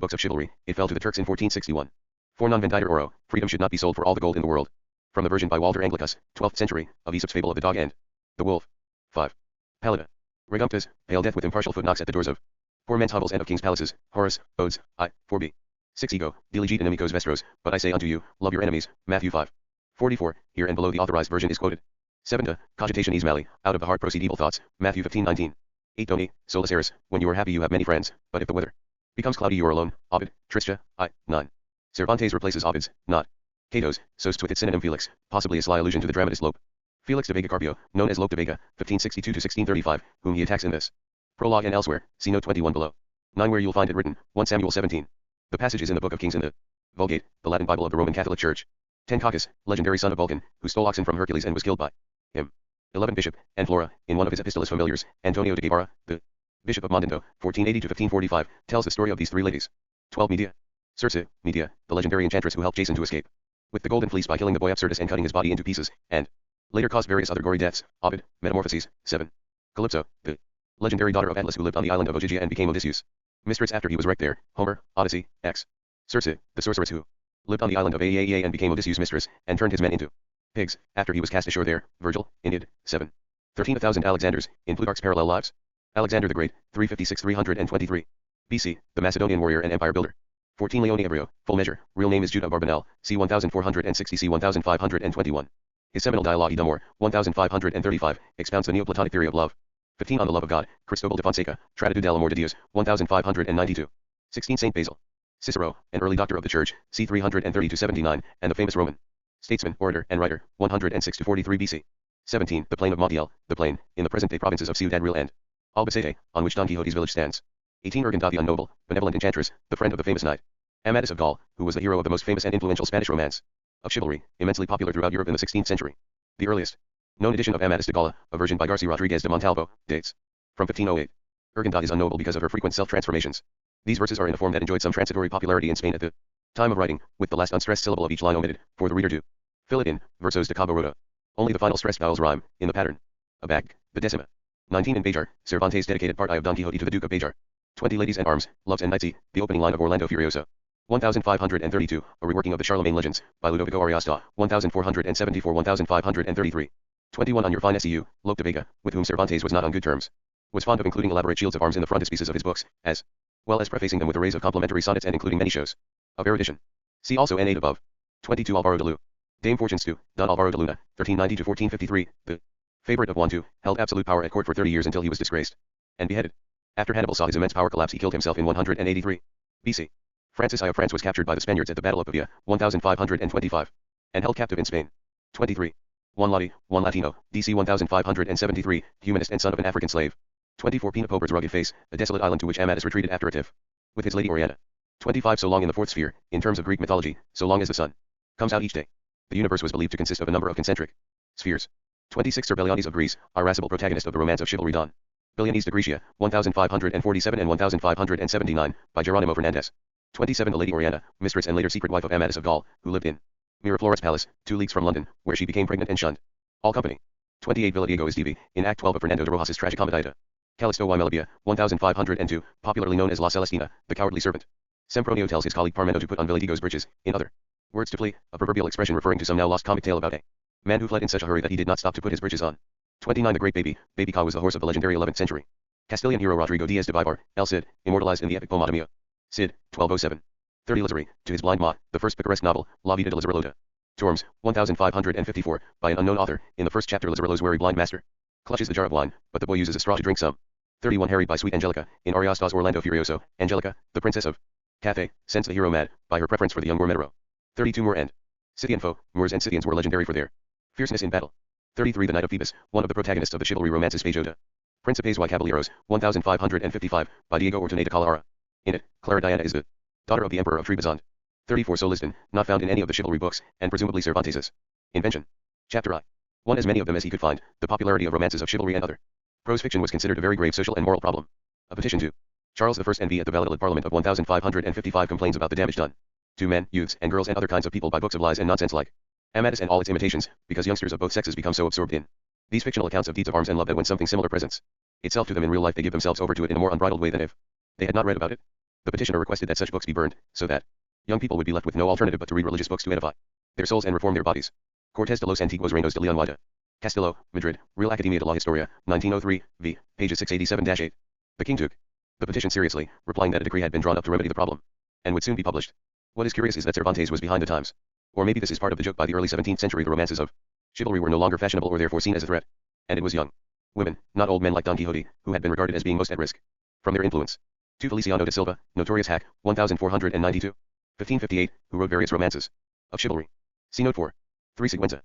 books of chivalry, it fell to the Turks in 1461. 4 Non venditer oro, freedom should not be sold for all the gold in the world. From the version by Walter Anglicus, 12th century, of Aesop's fable of the dog and the wolf. 5. Pallida. Regunctus, pale death with impartial foot knocks at the doors of poor men's hovels and of kings' palaces. Horace, Odes, I, 4b. 6 Ego, diligit inimicos vestros, but I say unto you, love your enemies. Matthew 5. 44, here and below the authorized version is quoted. 7 De, cogitationis mali, out of the heart proceed evil thoughts. Matthew 15:19. 8 Doni, solus eris, when you are happy you have many friends, but if the weather becomes cloudy you are alone. Ovid, Tristia, I, 9. Cervantes replaces Ovid's, not Cato's, so's with its synonym Felix, possibly a sly allusion to the dramatist Lope. Felix de Vega Carpio, known as Lope de Vega, 1562-1635, whom he attacks in this prologue and elsewhere, see note 21 below. 9 Where you'll find it written, 1 Samuel 17. The passage is in the Book of Kings in the Vulgate, the Latin Bible of the Roman Catholic Church. 10 Cacus, legendary son of Vulcan, who stole oxen from Hercules and was killed by him. 11 Bishop, and Flora, in one of his epistolas familiars, Antonio de Guevara, the Bishop of Mondento, 1480-1545, tells the story of these 3 ladies. 12 Medea. Circe, Medea, the legendary enchantress who helped Jason to escape with the golden fleece by killing the boy Absyrtus and cutting his body into pieces, and later caused various other gory deaths. Ovid, Metamorphoses, 7. Calypso, the legendary daughter of Atlas who lived on the island of Ogygia and became Odysseus' mistress after he was wrecked there. Homer, Odyssey, X. Circe, the sorceress who lived on the island of Aeaea and became Odysseus' mistress, and turned his men into pigs, after he was cast ashore there. Virgil, Aeneid, 7. 13 1,000 Alexanders, in Plutarch's Parallel Lives. Alexander the Great, 356-323 BC, the Macedonian warrior and empire builder. 14 Leone Ebrio, full measure, real name is Judah Barbanel, c. 1460 c. 1521. His seminal Dialogue d'Amour, 1535, expounds the Neoplatonic theory of love. 15 On the Love of God, Cristobal de Fonseca, Tratado del Amor de Dios, 1592. 16 Saint Basil. Cicero, an early doctor of the Church, c. 330-79, and the famous Roman statesman, orator, and writer, 106-43 BC. 17 The plain of Montiel, the plain, in the present-day provinces of Ciudad Real and Albacete, on which Don Quixote's village stands. 18 Urgentati noble, benevolent enchantress, the friend of the famous knight Amadis of Gaul, who was the hero of the most famous and influential Spanish romance of chivalry, immensely popular throughout Europe in the 16th century. The earliest known edition of Amadis de Gaula, a version by Garcia Rodriguez de Montalvo, dates from 1508. Urgentati is unknowable because of her frequent self-transformations. These verses are in a form that enjoyed some transitory popularity in Spain at the time of writing, with the last unstressed syllable of each line omitted, for the reader to fill it in, versos de Cabo Rota. Only the final stressed vowels rhyme, in the pattern. A bag, the decima. 19 In Bejar, Cervantes dedicated part I of Don Quixote to the Duke of Bejar. 20 Ladies and Arms, Loves and Knights, the opening line of Orlando Furioso. 1532, a reworking of the Charlemagne Legends, by Ludovico Ariosto, 1474-1533. 21 On Your Fine Seu, Lope de Vega, with whom Cervantes was not on good terms, was fond of including elaborate shields of arms in the frontispieces of his books, as well as prefacing them with arrays of complimentary sonnets and including many shows of erudition. See also N8 above. 22 Alvaro de Lu. Dame Fortune's Stew, Don Alvaro de Luna, 1390-1453, the favorite of Juan II, held absolute power at court for 30 years until he was disgraced and beheaded. After Hannibal saw his immense power collapse he killed himself in 183 BC. Francis I of France was captured by the Spaniards at the Battle of Pavia, 1525, and held captive in Spain. 23. Juan Lottie, Juan Latino, DC 1573, humanist and son of an African slave. 24 Pina Pobert's rugged face, a desolate island to which Amadis retreated after a tiff with his lady Oriana. 25 So long in the fourth sphere, in terms of Greek mythology, so long as the sun comes out each day. The universe was believed to consist of a number of concentric spheres. 26 Sir Belianis of Greece, irascible protagonist of the romance of chivalry Don Belianis de Grecia, 1547 and 1579, by Geronimo Fernandez. 27 The Lady Oriana, mistress and later secret wife of Amadis of Gaul, who lived in Miraflores Palace, 2 leagues from London, where she became pregnant and shunned all company. 28 Villadiego is Divi, in Act 12 of Fernando de Rojas's Tragicomedita. Callisto y Melibea, 1502, popularly known as La Celestina, the cowardly servant. Sempronio tells his colleague Parmeno to put on Villadiego's breeches, in other words to flee, a proverbial expression referring to some now lost comic tale about a man who fled in such a hurry that he did not stop to put his breeches on. 29 The Great Baby, Baby Ka was the horse of the legendary 11th century Castilian hero Rodrigo Diaz de Vivar, El Cid, immortalized in the epic Poematomia. Cid, 1207. 30 Lizery, to his blind Ma, the first picaresque novel, La Vida de Lizarilota. Tormes, 1554, by an unknown author, in the first chapter Lizarillo's wary blind master clutches the jar of wine, but the boy uses a straw to drink some. 31 Harried by sweet Angelica, in Ariosto's Orlando Furioso, Angelica, the princess of Cathay, sends the hero mad, by her preference for the young Moor Metero. 32 Moor and Scythian foe, Moors and Scythians were legendary for their fierceness in battle. 33 The Knight of Phoebus, one of the protagonists of the chivalry romances Quixote. Principes y Caballeros, 1555, by Diego Ortuna de Calara. In it, Clara Diana is the daughter of the Emperor of Trebizond. 34 Solisden, not found in any of the chivalry books, and presumably Cervantes's invention. Chapter I. 1 As many of them as he could find, the popularity of romances of chivalry and other prose fiction was considered a very grave social and moral problem. A petition to Charles I N.V. at the Valladolid Parliament of 1555 complains about the damage done to men, youths, and girls and other kinds of people by books of lies and nonsense like Amadis and all its imitations, because youngsters of both sexes become so absorbed in these fictional accounts of deeds of arms and love that when something similar presents itself to them in real life they give themselves over to it in a more unbridled way than if they had not read about it. The petitioner requested that such books be burned, so that young people would be left with no alternative but to read religious books to edify their souls and reform their bodies. Cortes de los Antiguos Reinos de Leon y de Castillo, Madrid, Real Academia de la Historia, 1903, v. pages 687-8. The king took the petition seriously, replying that a decree had been drawn up to remedy the problem, and would soon be published. What is curious is that Cervantes was behind the times. Or maybe this is part of the joke. By the early 17th century the romances of chivalry were no longer fashionable or therefore seen as a threat, and it was young women, not old men like Don Quixote, who had been regarded as being most at risk from their influence. To Feliciano de Silva, notorious hack, 1492, 1558, who wrote various romances of chivalry. See note 4. 3 Sigüenza.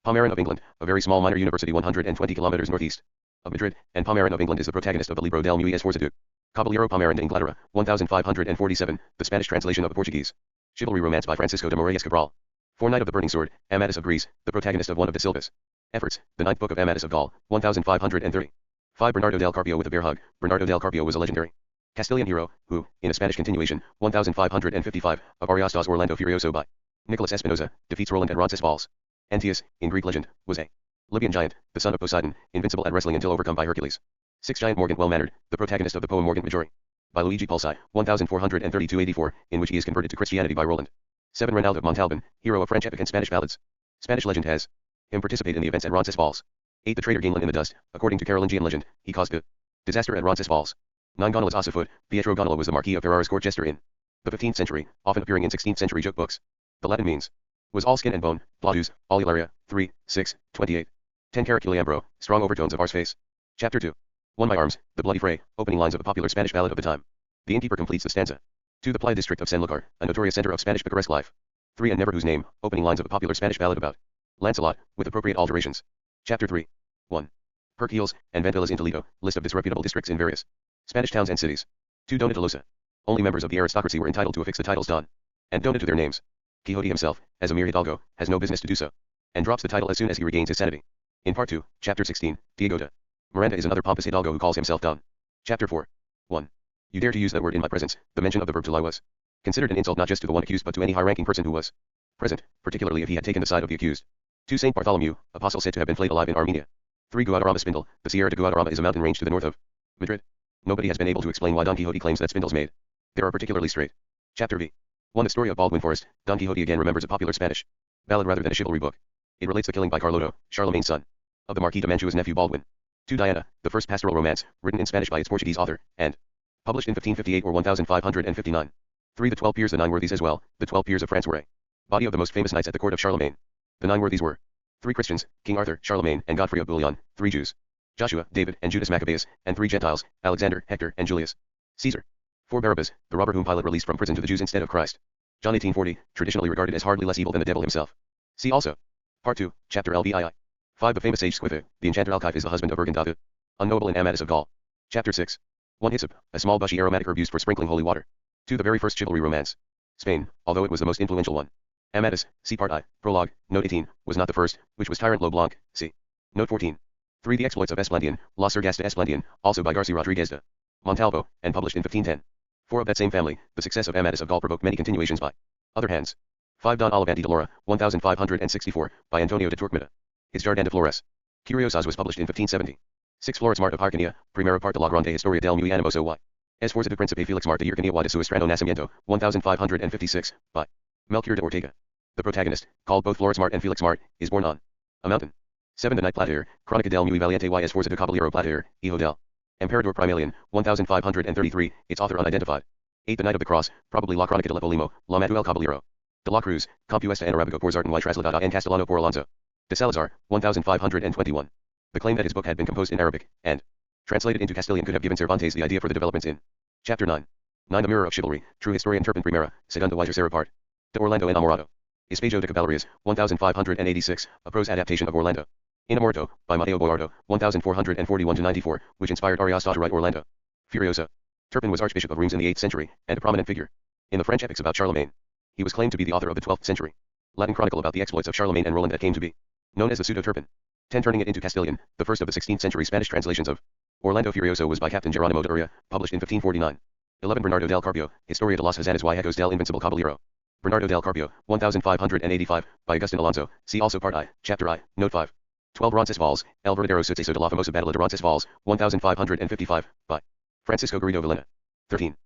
Pomeran of England, a very small minor university 120 kilometers northeast of Madrid, and Pomeran of England is the protagonist of the Libro del Muy Esforza de Caballero Pomeran de Inglaterra, 1547, the Spanish translation of a Portuguese chivalry romance by Francisco de Moraes Cabral. 4 Knight of the Burning Sword, Amadis of Greece, the protagonist of one of de Silva's efforts, the 9th book of Amadis of Gaul, 1530. 5 Bernardo del Carpio with a bear hug. Bernardo del Carpio was a legendary Castilian hero, who, in a Spanish continuation, 1555, of Ariosto's Orlando Furioso by Nicholas Espinosa, defeats Roland at Roncesvalles. Antaeus, in Greek legend, was a Libyan giant, the son of Poseidon, invincible at wrestling until overcome by Hercules. 6 Giant Morgant well-mannered, the protagonist of the poem Morgant Majore, by Luigi Pulci, 1432-84, in which he is converted to Christianity by Roland. 7 Reynald of Montalban, hero of French epic and Spanish ballads. Spanish legend has him participate in the events at Roncesvalles. 8 The traitor Gamelin in the dust, according to Carolingian legend, he caused the disaster at Roncesvalles. 9 Gonelas Ossifoot, Pietro Gonola was the Marquis of Ferrara's court jester in the 15th century, often appearing in 16th century joke books. The Latin means was all skin and bone, Platus, all Ilaria, 3, 6, 28. 10 Caraculiambro, strong overtones of Ars Face. Chapter 2. 1 My Arms, the Bloody Fray, opening lines of a popular Spanish ballad of the time. The innkeeper completes the stanza. 2 The Playa district of Sanlúcar, a notorious center of Spanish picaresque life. 3 And Never Whose Name, opening lines of a popular Spanish ballad about Lancelot, with appropriate alterations. Chapter 3. 1. Perquillos, and Ventillas in Toledo, list of disreputable districts in various Spanish towns and cities. 2 Dona Tolosa. Only members of the aristocracy were entitled to affix the titles Don and Dona to their names. Quixote himself, as a mere hidalgo, has no business to do so, and drops the title as soon as he regains his sanity. In Part 2, Chapter 16, Diego de Miranda is another pompous hidalgo who calls himself Don. Chapter 4. 1. You dare to use that word in my presence. The mention of the verb to lie was considered an insult not just to the one accused but to any high-ranking person who was present, particularly if he had taken the side of the accused. 2 Saint Bartholomew, apostle said to have been flayed alive in Armenia. 3 Guadarrama Spindle, the Sierra de Guadarrama is a mountain range to the north of Madrid. Nobody has been able to explain why Don Quixote claims that spindles made there are particularly straight. Chapter V. 1 The story of Baldwin Forrest. Don Quixote again remembers a popular Spanish ballad rather than a chivalry book. It relates the killing by Carloto, Charlemagne's son, of the Marquis de Mantua's nephew Baldwin. 2 Diana, the first pastoral romance, written in Spanish by its Portuguese author, and published in 1558 or 1559. 3 The 12 Peers. The Nine Worthies as well, the 12 Peers of France were a body of the most famous knights at the court of Charlemagne. The Nine Worthies were 3 Christians, King Arthur, Charlemagne, and Godfrey of Bouillon, 3 Jews, Joshua, David, and Judas Maccabeus, and 3 Gentiles, Alexander, Hector, and Julius Caesar. 4 Barabbas, the robber whom Pilate released from prison to the Jews instead of Christ. John 1840, traditionally regarded as hardly less evil than the devil himself. See also Part 2, Chapter LVII. 5 The famous sage Squitha, the enchanter Alcaif is the husband of Urgandatu, unknowable in Amadis of Gaul. Chapter 6. 1 Hyssop, a small bushy aromatic herb used for sprinkling holy water. 2 The very first chivalry romance. Spain, although it was the most influential one. Amadis, see Part I, Prologue, Note 18, was not the first, which was Tyrant Lo Blanc, see Note 14. 3 The Exploits of Esplandian, La Sergasta Esplandian, also by Garcia Rodriguez de Montalvo, and published in 1510. 4 Of that same family, the success of Amadis of Gaul provoked many continuations by other hands. 5 Don Olivante de Laura, 1564, by Antonio de Torquemada. His Jardin de Flores. Curiosas was published in 1570. 6 Flores Mart of Hircania, Primera parte de la Grande Historia del Muy Animoso y Esforza de Príncipe Felix Mart de Hircania y de su estrano nacimiento, 1556, by Melchior de Ortega. The protagonist, called both Flores Mart and Felix Mart, is born on a mountain. 7 The Knight Plater, Crónica del Muy Valiente y Esforza de Caballero Plater, Hijo del Emperador Primalian, 1533, its author unidentified. 8 The Knight of the Cross, probably La Crónica de Lepolimo, La Manuel Caballero de la Cruz, Compuesta en Arabico por Zartan y Trasladada en Castellano por Alonso de Salazar, 1521. The claim that his book had been composed in Arabic, and translated into Castilian could have given Cervantes the idea for the developments in Chapter 9. 9. The Mirror of Chivalry, True Historian Turpin Primera, Segunda y Tercera Part. De Orlando Enamorado. Espejo de Caballerías, 1586, a prose adaptation of Orlando Enamorado, by Mateo Boiardo, 1441-94, which inspired Ariosto to write Orlando Furioso. Turpin was Archbishop of Reims in the 8th century, and a prominent figure in the French epics about Charlemagne. He was claimed to be the author of the 12th century Latin chronicle about the exploits of Charlemagne and Roland that came to be known as the Pseudo-Turpin. 10. Turning it into Castilian, the first of the 16th century Spanish translations of Orlando Furioso was by Captain Geronimo de Uria, published in 1549. 11. Bernardo del Carpio, Historia de las Hazanas y Hechos del Invencible Caballero. Bernardo del Carpio, 1585, by Agustin Alonso, see also Part I, Chapter I, Note 5. 12. Roncesvalles, El Verdadero Suceso de la Famosa Batalla de Roncesvalles, 1555, by Francisco Garrido Villena. 13.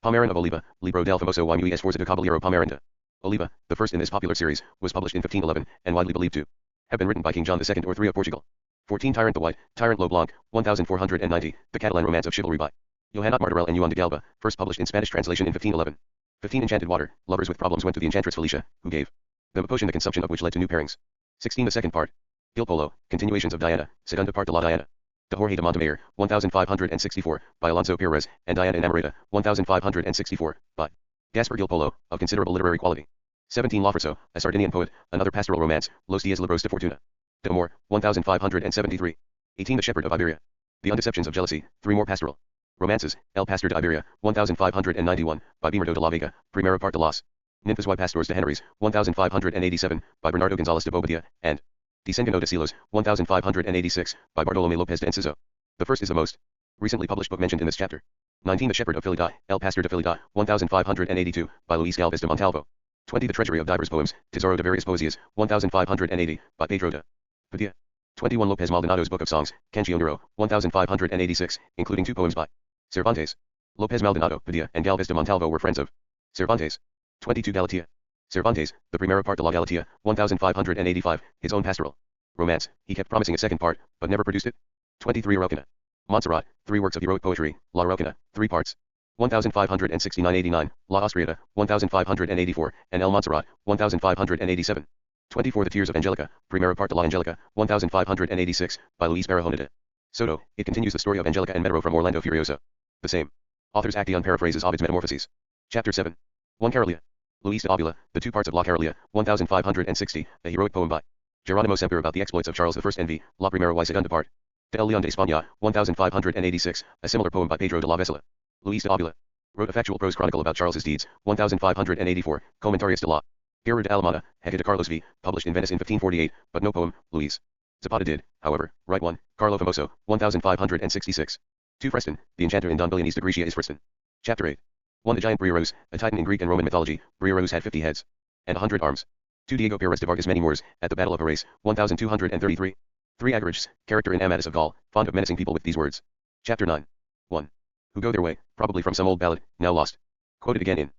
Palmerin of Oliva, Libro del Famoso y Muy Esforza de Caballero Palmerinda. Oliva, the first in this popular series, was published in 1511, and widely believed to have been written by King John II or III of Portugal. 14. Tyrant the White, Tyrant lo Blanc, 1490, the Catalan Romance of Chivalry by Johanot Martorell and Juan de Galba, first published in Spanish translation in 1511. 15. Enchanted Water, lovers with problems went to the enchantress Felicia, who gave them a potion the consumption of which led to new pairings. 16. The second part. Il Polo, Continuations of Diana, Segunda Parte de la Diana. De Jorge de Montemayor, 1564, by Alonso Pérez, and Diana Enamorada, 1564, by Gaspar Gil Polo, of considerable literary quality. 17. Lofreso, a Sardinian poet, another pastoral romance, Los Dias Libros de Fortuna. De Amor, 1573. 18. The Shepherd of Iberia. The Undeceptions of Jealousy, 3 more pastoral romances, El Pastor de Iberia, 1591, by Bernardo de la Vega, Primera Parte de los Ninfas y Pastores de Henries, 1587, by Bernardo González de Bobadilla, and Desengano de Silos, 1586, by Bartolomé López de Enciso. The first is the most recently published book mentioned in this chapter. 19. The Shepherd of Filida, El Pastor de Filida, 1582, by Luis Galvez de Montalvo. 20. The Treasury of Divers Poems, Tesoro de Varias Poesias, 1580, by Pedro de Padilla. 21. López Maldonado's Book of Songs, Cancionero, 1586, including 2 poems by Cervantes. López Maldonado, Padilla, and Galvez de Montalvo were friends of Cervantes. 22. Galatea. Cervantes, the Primera Parte de la Galatea, 1585, his own pastoral romance. He kept promising a second part, but never produced it. 23. Araucana. Montserrat, 3 works of heroic poetry, La Araucana, 3 parts. 1569-89, La Austriata, 1584, and El Montserrat, 1587. 24. The Tears of Angelica, Primera Parte de la Angelica, 1586, by Luis Barahona de Soto. It continues the story of Angelica and Medoro from Orlando Furioso. The same author's Actaeon paraphrases Ovid's Metamorphoses. Chapter 7. 1. Carolia. Luis de Avila, the 2 parts of La Carolia, 1560, a heroic poem by Geronimo Semper about the exploits of Charles I Envy, La Primera y Segunda Parte. De El León de España, 1586, a similar poem by Pedro de la Vesela. Luis de Avila wrote a factual prose chronicle about Charles's deeds, 1584, Comentarios de la Guerra de Alemana, Hecate de Carlos V, published in Venice in 1548, but no poem. Luis Zapata did, however, write one, Carlo Famoso, 1566. 2. Freston, the enchanter in Don Billionis de Grecia is Freston. Chapter 8. 1. The giant Briareus, a titan in Greek and Roman mythology. Briareus had 50 heads and 100 arms. 2. Diego Pérez de Vargas many Moors, at the Battle of Arras, 1233. 3. Agarics, character in Amadis of Gaul, fond of menacing people with these words. Chapter 9. 1. Who go their way, probably from some old ballad, now lost. Quoted again in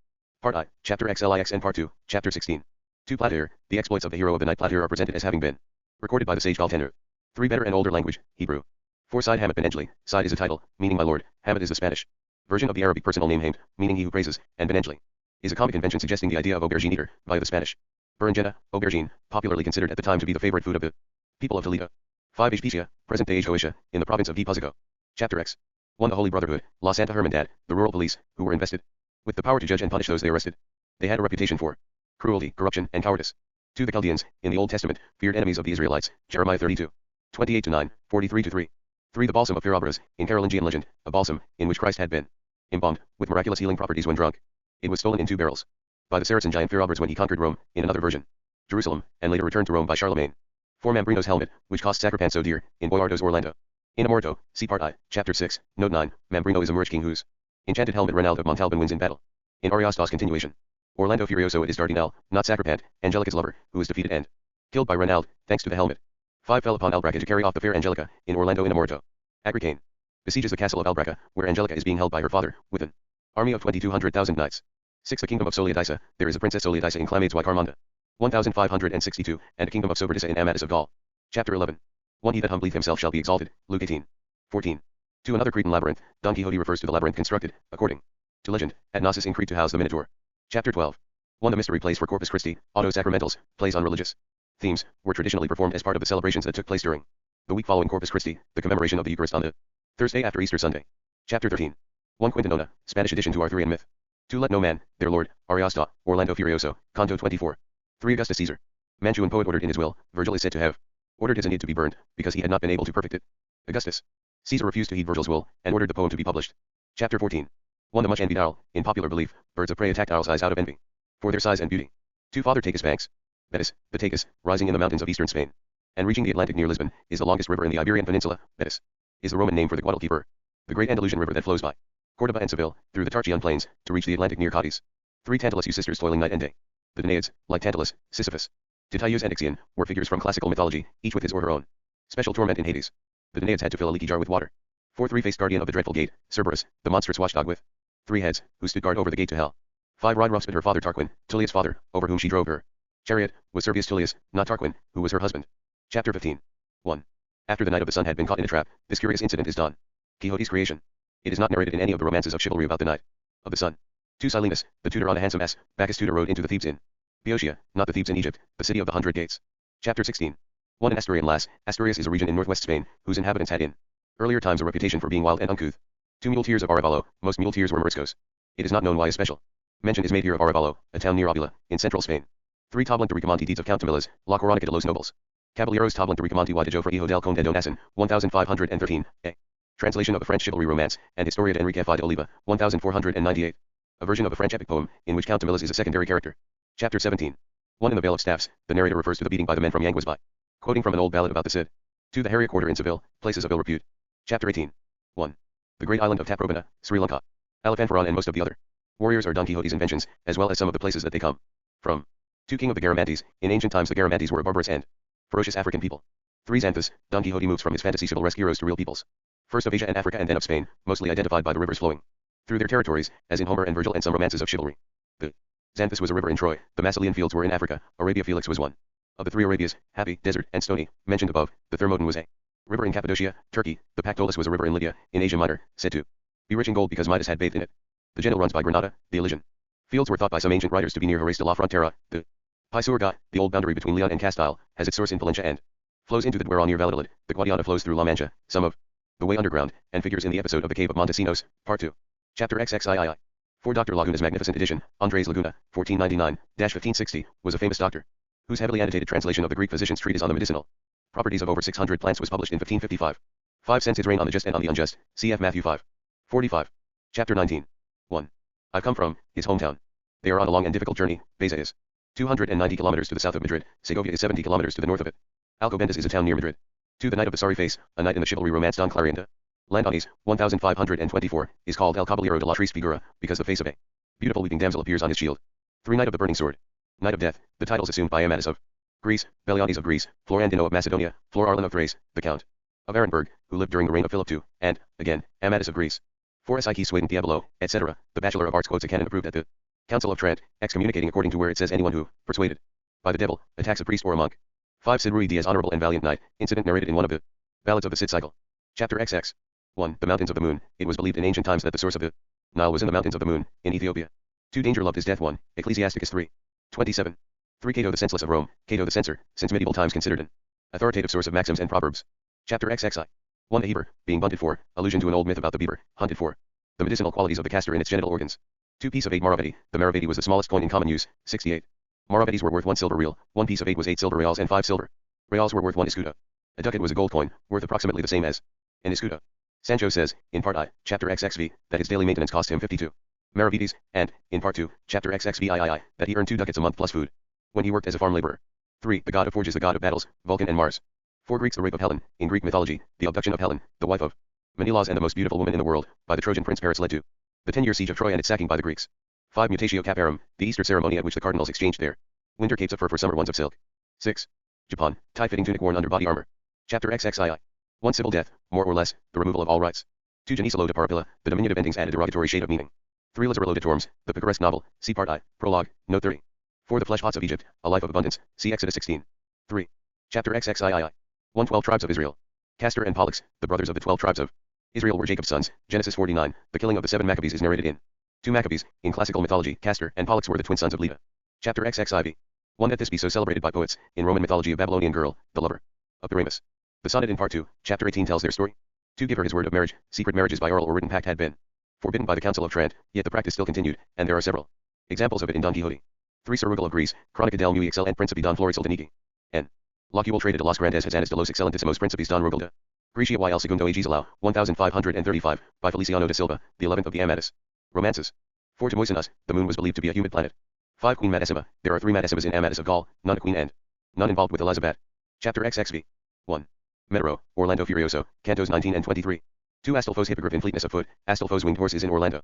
Part I, Chapter XLIX and Part 2, Chapter 16. 2. Platir, the exploits of the hero of the night Platir are presented as having been recorded by the sage Galtenor. 3. Better and older language, Hebrew. 4. Side Hamid ben Enjli, Side is a title, meaning my lord, Hamid is the Spanish version of the Arabic personal name Hamed, meaning he who praises, and ben Enjli is a comic invention suggesting the idea of aubergine eater, via the Spanish berenjena, aubergine, popularly considered at the time to be the favorite food of the people of Toledo. 5. Ajpecia, present-day Croatia, in the province of Pazico. Chapter X. 1. The Holy Brotherhood, La Santa Hermandad, the rural police, who were invested with the power to judge and punish those they arrested. They had a reputation for cruelty, corruption, and cowardice. 2. The Chaldeans, in the Old Testament, feared enemies of the Israelites, Jeremiah 32. 28-9, 43-3. 3. The Balsam of Fierabras, in Carolingian legend, a balsam, in which Christ had been embalmed, with miraculous healing properties when drunk. It was stolen in 2 barrels by the Saracen giant Fierabras when he conquered Rome, in another version, Jerusalem, and later returned to Rome by Charlemagne. 4. Mambrino's helmet, which cost Sacripant so dear, in Boiardo's Orlando Enamorado, see Part I, Chapter 6, Note 9. Mambrino is a Moorish king whose enchanted helmet Renald of Montalban wins in battle. In Ariosto's continuation, Orlando Furioso it is Dardinel, not Sacripant, Angelica's lover, who is defeated and killed by Renald, thanks to the helmet. 5. Fell upon Albraca to carry off the fair Angelica, in Orlando Enamorado. Agricane besieges the castle of Albraca, where Angelica is being held by her father, with an army of 2,200,000 knights. 6. The kingdom of Soliadisa, there is a princess Soliadisa in Clamades y Carmonda. 1562, and a kingdom of Sobradisa in Amadis of Gaul. Chapter 11. 1. He that humbleth himself shall be exalted, Luke 18. 14. 2. Another Cretan labyrinth, Don Quixote refers to the labyrinth constructed, according to legend, at Knossos in Crete to house the Minotaur. Chapter 12. 1. The mystery plays for Corpus Christi, auto sacramentals, plays on religious themes, were traditionally performed as part of the celebrations that took place during the week following Corpus Christi, the commemoration of the Eucharist on the Thursday after Easter Sunday. Chapter 13. 1 Quintanona, Spanish edition to Arthurian myth. 2 Let no man, their lord, Ariosto, Orlando Furioso, Canto 24. 3 Augustus Caesar. Mantuan poet ordered in his will, Virgil is said to have ordered his Aeneid to be burned, because he had not been able to perfect it. Augustus. Caesar refused to heed Virgil's will, and ordered the poem to be published. Chapter 14. 1 The much envied owl, in popular belief, birds of prey attacked owl's eyes out of envy. For their size and beauty. 2 Father Tagus banks. Betis, the Tagus, rising in the mountains of eastern Spain, and reaching the Atlantic near Lisbon, is the longest river in the Iberian Peninsula. Betis is the Roman name for the Guadalquivir, the great Andalusian river that flows by Córdoba and Seville, through the Tarchian plains, to reach the Atlantic near Cadiz. 3 Tantalus you sisters toiling night and day. The Danaids, like Tantalus, Sisyphus, Tityrus and Ixion, were figures from classical mythology, each with his or her own special torment in Hades. The Danaids had to fill a leaky jar with water. 4 Three-faced guardian of the dreadful gate, Cerberus, the monstrous watchdog with 3 heads, who stood guard over the gate to hell. 5 Ride Rougsped her father Tarquin, Tullius' father, over whom she drove her chariot, was Servius Tullius, not Tarquin, who was her husband. Chapter 15. 1. After the Knight of the Sun had been caught in a trap, this curious incident is Don Quixote's creation. It is not narrated in any of the romances of chivalry about the Knight of the Sun. 2 Silenus, the tutor on a handsome ass, Bacchus tutor rode into the Thebes in Boeotia, not the Thebes in Egypt, the city of the 100 gates. Chapter 16. 1 An Asturian lass. Asturias is a region in northwest Spain, whose inhabitants had in earlier times a reputation for being wild and uncouth. 2 Muleteers of Arevalo. Most muleteers were Moriscos. It is not known why a special mention is made here of Arevalo, a town near Avila, in central Spain. 3 Tablant de Ricamonti deeds of Count Tamillas, La Coronica de los Nobles. Caballeros Tablant de Ricamonti y de Joffre hijo del Conde de Donassen, 1513, a translation of a French chivalry romance, and Historia de Enrique de Oliva, 1498. A version of a French epic poem, in which Count Tamillas is a secondary character. Chapter 17. 1 In the Vale of Staffs, the narrator refers to the beating by the men from Yanguas by quoting from an old ballad about the Cid. 2 The Harriet Quarter in Seville, places of ill repute. Chapter 18. 1. The great island of Taprobana, Sri Lanka. Alapantharan and most of the other warriors are Don Quixote's inventions, as well as some of the places that they come from. 2 King of the Garamantes. In ancient times the Garamantes were a barbarous and ferocious African people. 3 Xanthus. Don Quixote moves from his fantasy chivalresque heroes to real peoples. First of Asia and Africa and then of Spain, mostly identified by the rivers flowing through their territories, as in Homer and Virgil and some romances of chivalry. The Xanthus was a river in Troy, the Massilian fields were in Africa, Arabia Felix was one of the 3 Arabias, happy, desert, and stony, mentioned above. The Thermodon was a river in Cappadocia, Turkey. The Pactolus was a river in Lydia, in Asia Minor, said to be rich in gold because Midas had bathed in it. The Genil runs by Granada, the Elysian fields were thought by some ancient writers to be near Jerez de la Frontera. The Pisuerga, the old boundary between Leon and Castile, has its source in Palencia and flows into the Duero near Valladolid. The Guadiana flows through La Mancha, some of the way underground, and figures in the episode of the Cave of Montesinos, Part 2. Chapter XXIII. 4 Dr. Laguna's magnificent edition, Andres Laguna, 1499-1560, was a famous doctor, whose heavily annotated translation of the Greek physician's treatise on the medicinal properties of over 600 plants was published in 1555. 5 Since his reign on the just and on the unjust, cf. Matthew 5. 45. Chapter 19. 1. I've come from his hometown. They are on a long and difficult journey. Beza is 290 kilometers to the south of Madrid, Segovia is 70 kilometers to the north of it. Alcobendas is a town near Madrid. 2 The Knight of the Sorry Face, a knight in the chivalry romance Don Clarianda. Landonis, 1524, is called El Caballero de la Triste Figura, because the face of a beautiful weeping damsel appears on his shield. 3 Knight of the Burning Sword. Knight of Death, the titles assumed by Amadis of Greece, Belianis of Greece, Florandino of Macedonia, Flor Arlan of Thrace, the Count of Arenberg, who lived during the reign of Philip II, and, again, Amadis of Greece. 4 Psyche Sweden Diabolo, etc., the Bachelor of Arts quotes a canon approved at the Council of Trent, excommunicating according to where it says anyone who, persuaded by the devil, attacks a priest or a monk. 5 Cid Ruy Diaz Honorable and Valiant Knight, incident narrated in one of the ballads of the Cid cycle. Chapter XX. 1 The Mountains of the Moon. It was believed in ancient times that the source of the Nile was in the Mountains of the Moon, in Ethiopia. 2 Danger loved his death. 1 Ecclesiasticus 3. 27. 3 Cato the Senseless of Rome, Cato the Censor, since medieval times considered an authoritative source of maxims and proverbs. Chapter XXI. 1 The Heber, being bunted for, allusion to an old myth about the beaver, hunted for the medicinal qualities of the castor in its genital organs. 2 Piece of 8 Maravedi, the Maravedi was the smallest coin in common use, 68. Maravedis were worth 1 silver real, 1 piece of 8 was 8 silver reals and 5 silver reals were worth 1 escudo. A ducat was a gold coin, worth approximately the same as an escudo. Sancho says, in Part I, Chapter XXV, that his daily maintenance cost him 52 maravedis, and, in Part II, Chapter XXVIII, that he earned 2 ducats a month plus food when he worked as a farm laborer. 3 The god of forges, the god of battles, Vulcan and Mars. 4 Greeks the rape of Helen, in Greek mythology, the abduction of Helen, the wife of Menelaus and the most beautiful woman in the world, by the Trojan prince Paris led to the 10-year siege of Troy and its sacking by the Greeks. 5 Mutatio Caparum, the Easter ceremony at which the cardinals exchanged their winter capes of fur for summer ones of silk. 6. Japan, tie-fitting tunic worn under body armor. Chapter XXII. 1 Civil death, more or less, the removal of all rights. 2 Genesilo de Parapilla, the diminutive endings add a derogatory shade of meaning. 3 Lazarello de Tormes, the picaresque novel, see Part I, Prologue, Note 30. 4 The Flesh Pots of Egypt, a life of abundance, see Exodus 16. 3. Chapter XXIII. 1 12 Tribes of Israel. Castor and Pollux, the brothers of the 12 tribes of Israel were Jacob's sons, Genesis 49. The killing of the 7 Maccabees is narrated in 2 Maccabees. In classical mythology, Castor and Pollux were the twin sons of Leda. Chapter XXIV. 1 That this be so celebrated by poets, in Roman mythology a Babylonian girl, the lover of Pyramus. The sonnet in Part 2, Chapter 18 tells their story. To give her his word of marriage, secret marriages by oral or written pact had been forbidden by the Council of Trent, yet the practice still continued, and there are several examples of it in Don Quixote. 3 Sir Rugal of Greece, Chronica del Muy Excel and Principe Don Florisel de Niki. N. Locuble traded de los grandes hazanes de los excelentissimos Principes Don Rugal de Grecia y el segundo Agisalao, 1535, by Feliciano de Silva, the 11th of the Amadis. Romances. 4 To Moisenas, the moon was believed to be a humid planet. 5 Queen Madissima, there are 3 Madisimas in Amadis of Gaul, none a queen and none involved with Elizabeth. Chapter XXV. 1. Metero, Orlando Furioso, Cantos 19 and 23. 2 Astolfo's hippogriff in fleetness of foot, Astolfo's winged horse is in Orlando.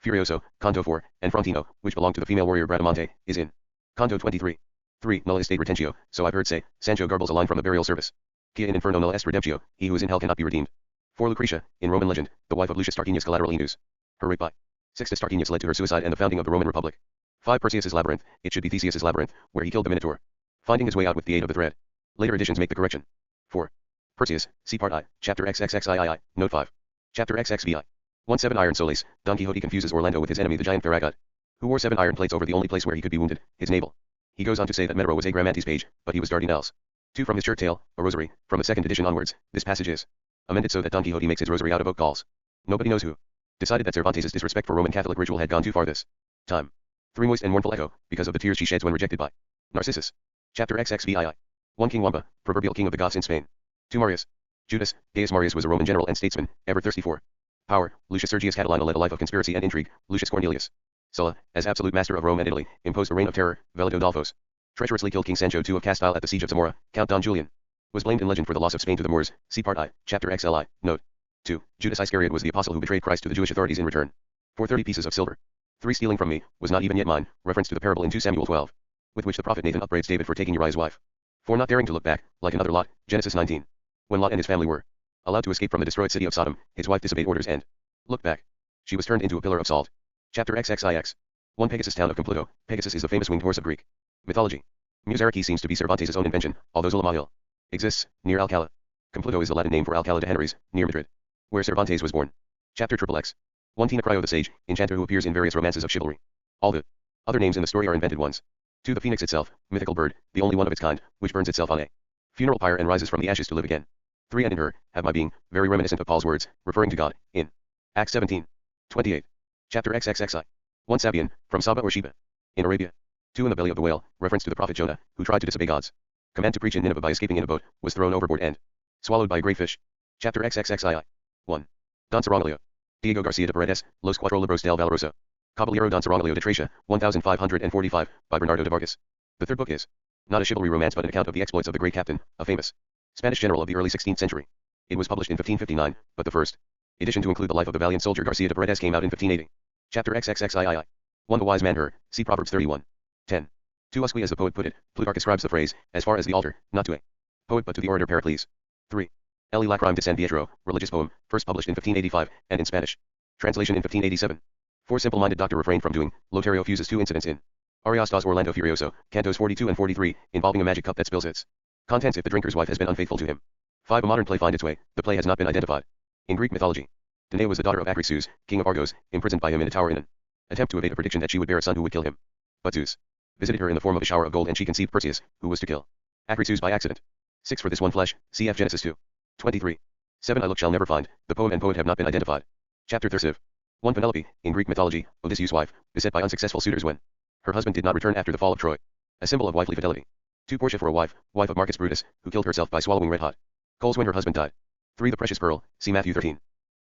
Furioso, Canto 4, and Frontino, which belong to the female warrior Bradamante, is in Canto 23. 3 Nulla estate retentio, so I've heard say, Sancho garbles a line from the burial service. Quia in inferno nulla est redemptio, he who is in hell cannot be redeemed. 4 Lucretia, in Roman legend, the wife of Lucius Tarquinius Collateral Indus. Her rape by Sixtus Tarquinius led to her suicide and the founding of the Roman Republic. 5 Perseus's labyrinth, it should be Theseus's labyrinth, where he killed the Minotaur, finding his way out with the aid of the thread. Later editions make the correction. 4. Perseus, see Part I, Chapter XXXIII, Note 5. Chapter XXVI. 1 7 Iron Soles, Don Quixote confuses Orlando with his enemy the giant Farragut, who wore 7 iron plates over the only place where he could be wounded, his navel. He goes on to say that Metero was Agramantes' page, but he was Dardanel's. 2 From his shirt tail, a rosary, from the 2nd edition onwards, this passage is amended so that Don Quixote makes his rosary out of oak galls. Nobody knows who decided that Cervantes' disrespect for Roman Catholic ritual had gone too far this time. 3 Moist and mournful echo, because of the tears she sheds when rejected by Narcissus. Chapter XXVII. 1 King Wamba, proverbial king of the Goths in Spain. 2 Marius. Judas, Gaius Marius was a Roman general and statesman, ever thirsty for power. Lucius Sergius Catalina led a life of conspiracy and intrigue. Lucius Cornelius Sulla, as absolute master of Rome and Italy, imposed a reign of terror. Velado Dolfos treacherously killed King Sancho II of Castile at the siege of Zamora. Count Don Julian was blamed in legend for the loss of Spain to the Moors. See Part I, Chapter XLI, Note 2. Judas Iscariot was the apostle who betrayed Christ to the Jewish authorities in return for 30 pieces of silver. 3 Stealing from me was not even yet mine, reference to the parable in 2 Samuel 12, with which the prophet Nathan upbraids David for taking Uriah's wife. 4 Not daring to look back, like another Lot, Genesis 19. When Lot and his family were allowed to escape from the destroyed city of Sodom, his wife disobeyed orders and looked back. She was turned into a pillar of salt. Chapter XXIX. 1 Pegasus town of Compluto. Pegasus is the famous winged horse of Greek mythology. Musariki seems to be Cervantes' own invention, although Zulamahil exists, near Alcala. Compluto is the Latin name for Alcala de Henares, near Madrid, where Cervantes was born. Chapter XXX. 1 Tina Cryo the sage, enchanter who appears in various romances of chivalry. All the other names in the story are invented ones. 2 The phoenix itself, mythical bird, the only one of its kind, which burns itself on a funeral pyre and rises from the ashes to live again. 3 And in her, have my being, very reminiscent of Paul's words, referring to God, in Acts 17. 28. Chapter XXXI. 1 Sabian, from Saba or Sheba, in Arabia. 2 In the belly of the whale, reference to the prophet Jonah, who tried to disobey God's command to preach in Nineveh by escaping in a boat, was thrown overboard and swallowed by a great fish. Chapter XXXII. 1. Don Saronglio. Diego Garcia de Paredes, Los Cuatro Libros del Valoroso. Caballero Don Saronglio de Tracia, 1545, by Bernardo de Vargas. The third book is not a chivalry romance but an account of the exploits of the great captain, a famous Spanish general of the early 16th century. It was published in 1559, but the first edition to include the life of the valiant soldier Garcia de Paredes came out in 1580. Chapter XXXII. 1 The wise man her, see Proverbs 31. 10. 2 Usque as the poet put it, Plutarch ascribes the phrase, as far as the altar, not to a poet but to the orator Pericles. 3. El Lacrime de San Pietro, religious poem, first published in 1585, and in Spanish. Translation in 1587. 4 Simple-minded doctor refrained from doing, Lotario fuses 2 incidents in Arias dos Orlando Furioso, Cantos 42 and 43, involving a magic cup that spills its contents if the drinker's wife has been unfaithful to him. 5 A modern play find its way, the play has not been identified. In Greek mythology, Danae was the daughter of Acrisius, king of Argos, imprisoned by him in a tower in an attempt to evade a prediction that she would bear a son who would kill him. But Zeus visited her in the form of a shower of gold and she conceived Perseus, who was to kill Acrisius by accident. 6 For this one flesh, cf. Genesis 2. 23. 7 I look shall never find, the poem and poet have not been identified. Chapter Thirsiv. 1 Penelope, in Greek mythology, Odysseus' wife, beset by unsuccessful suitors when her husband did not return after the fall of Troy. A symbol of wifely fidelity. 2 Portia for a wife, wife of Marcus Brutus, who killed herself by swallowing red-hot coals when her husband died. 3 The precious pearl, see Matthew 13.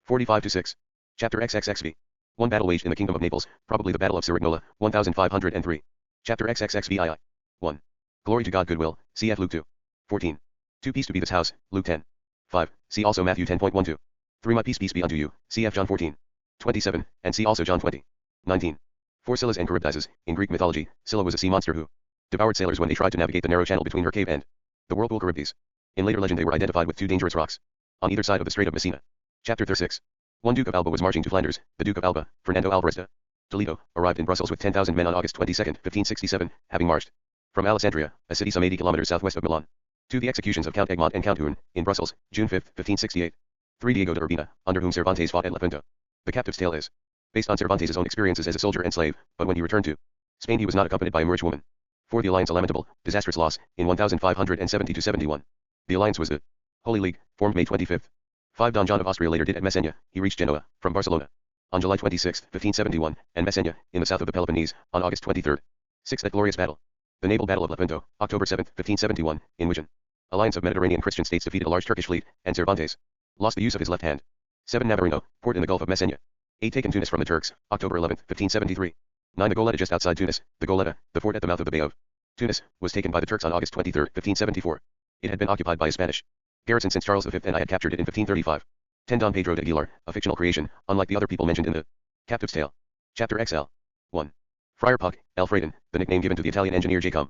45-6. Chapter XXXV. 1 Battle waged in the kingdom of Naples, probably the Battle of Cerignola, 1503. Chapter XXXVII. 1. Glory to God goodwill, cf. Luke 2. 14. 2 Peace to be this house, Luke 10. 5. See also Matthew 10.12. 3 My peace be unto you, cf. John 14. 27, and see also John 20. 19. 4 Scyllas and Charybdises, in Greek mythology, Scylla was a sea monster who devoured sailors when they tried to navigate the narrow channel between her cave and the whirlpool Charybdis. In later legend they were identified with 2 dangerous rocks on either side of the Strait of Messina. Chapter 36. 1 Duke of Alba was marching to Flanders. The Duke of Alba, Fernando Alvarez de Toledo, arrived in Brussels with 10,000 men on August 22, 1567, having marched from Alessandria, a city some 80 kilometers southwest of Milan, to the executions of Count Egmont and Count Hoorn, in Brussels, June 5, 1568. 3 Diego de Urbina, under whom Cervantes fought at Lepanto. The captive's tale is based on Cervantes' own experiences as a soldier and slave, but when he returned to Spain he was not accompanied by a Moorish woman. 4 The alliance a lamentable, disastrous loss, in 1570-71. The alliance was the Holy League, formed May 25, 5. Don John of Austria later did at Messenia, he reached Genoa, from Barcelona, on July 26, 1571, and Messenia, in the south of the Peloponnese, on August 23. 6. That glorious battle. The naval battle of Lepanto, October 7, 1571, in which an alliance of Mediterranean Christian states defeated a large Turkish fleet, and Cervantes lost the use of his left hand. 7. Navarino, port in the Gulf of Messenia. 8. Taken Tunis from the Turks, October 11, 1573. 9. The Goletta just outside Tunis, the Goletta, the fort at the mouth of the Bay of Tunis, was taken by the Turks on August 23, 1574. It had been occupied by a Spanish garrison since Charles V and I had captured it in 1535. 10. Don Pedro de Aguilar, a fictional creation, unlike the other people mentioned in the Captive's Tale. Chapter XL. 1. Friar Puck, El Fraden, the nickname given to the Italian engineer Jacome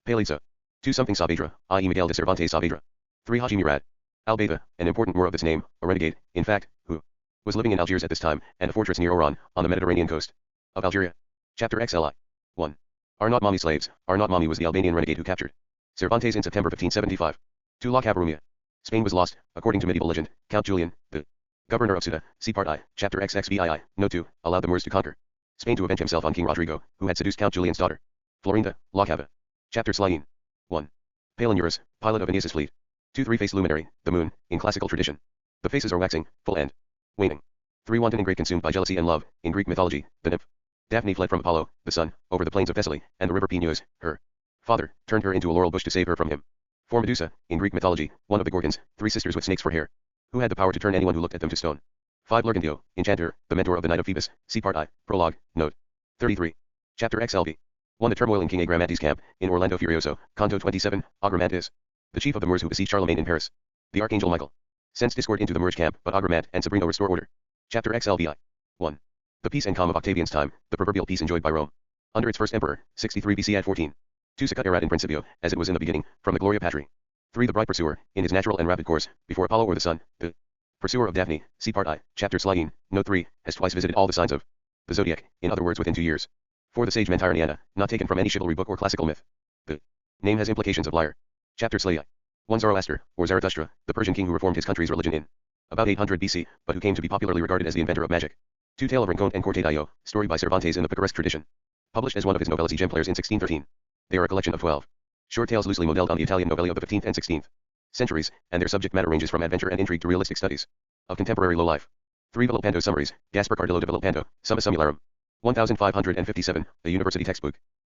Palazzo. 2. Something Saavedra, i.e. Miguel de Cervantes Saavedra. 3. Haji Murad Albeda, an important Moor of this name, a renegade, in fact, who was living in Algiers at this time, and a fortress near Oran, on the Mediterranean coast of Algeria. Chapter XLI. 1. Are not Mami slaves. Are not Mami was the Albanian renegade who captured Cervantes in September 1575. 2. La Cabarumia. Spain was lost, according to medieval legend. Count Julian, the governor of Ceuta, see Part I, Chapter XXVII, Note 2, allowed the Moors to conquer Spain to avenge himself on King Rodrigo, who had seduced Count Julian's daughter, Florinda, La Cava. Chapter Slyin. 1. Palinurus, pilot of Aeneas's fleet. 2. Three-faced luminary, the moon, in classical tradition. The faces are waxing, full and waning. 3. Wanton and great consumed by jealousy and love, in Greek mythology, the nymph Daphne fled from Apollo, the sun, over the plains of Thessaly, and the river Peneus, her father, turned her into a laurel bush to save her from him. 4. Medusa, in Greek mythology, one of the Gorgons, 3 sisters with snakes for hair, who had the power to turn anyone who looked at them to stone. 5. Lurgandio, enchanter, the mentor of the Knight of Phoebus, see Part I, Prologue, Note 33. Chapter XLV. 1. The turmoil in King Agramantes' camp, in Orlando Furioso, Canto 27, Agramantes, the chief of the Moors who besieged Charlemagne in Paris. The Archangel Michael sends discord into the Moorish camp, but Agramant and Sabrino restore order. Chapter XLVI. 1. The peace and calm of Octavian's time, the proverbial peace enjoyed by Rome under its first emperor, 63 BC at 14. 2. Sicut erat in principio, as it was in the beginning, from the Gloria Patri. 3. The bright pursuer, in his natural and rapid course, before Apollo or the sun, the pursuer of Daphne, see Part I, Chapter Slyin, Note 3, has twice visited all the signs of the zodiac, in other words within 2 years. 4. The sage Mentironiana, not taken from any chivalry book or classical myth. The name has implications of liar. Chapter Slaya. 1. Zoroaster, or Zarathustra, the Persian king who reformed his country's religion in about 800 BC, but who came to be popularly regarded as the inventor of magic. 2. Tale of Rincon and Corte story by Cervantes in the picaresque tradition. Published as one of his novellas exemplars in 1613. They are a collection of 12 short tales loosely modeled on the Italian novelli of the 15th and 16th centuries, and their subject matter ranges from adventure and intrigue to realistic studies of contemporary low life. 3. Villalpando summaries, Gaspar Cardillo de Villalpando, Summa Summularum. 1557, a university textbook.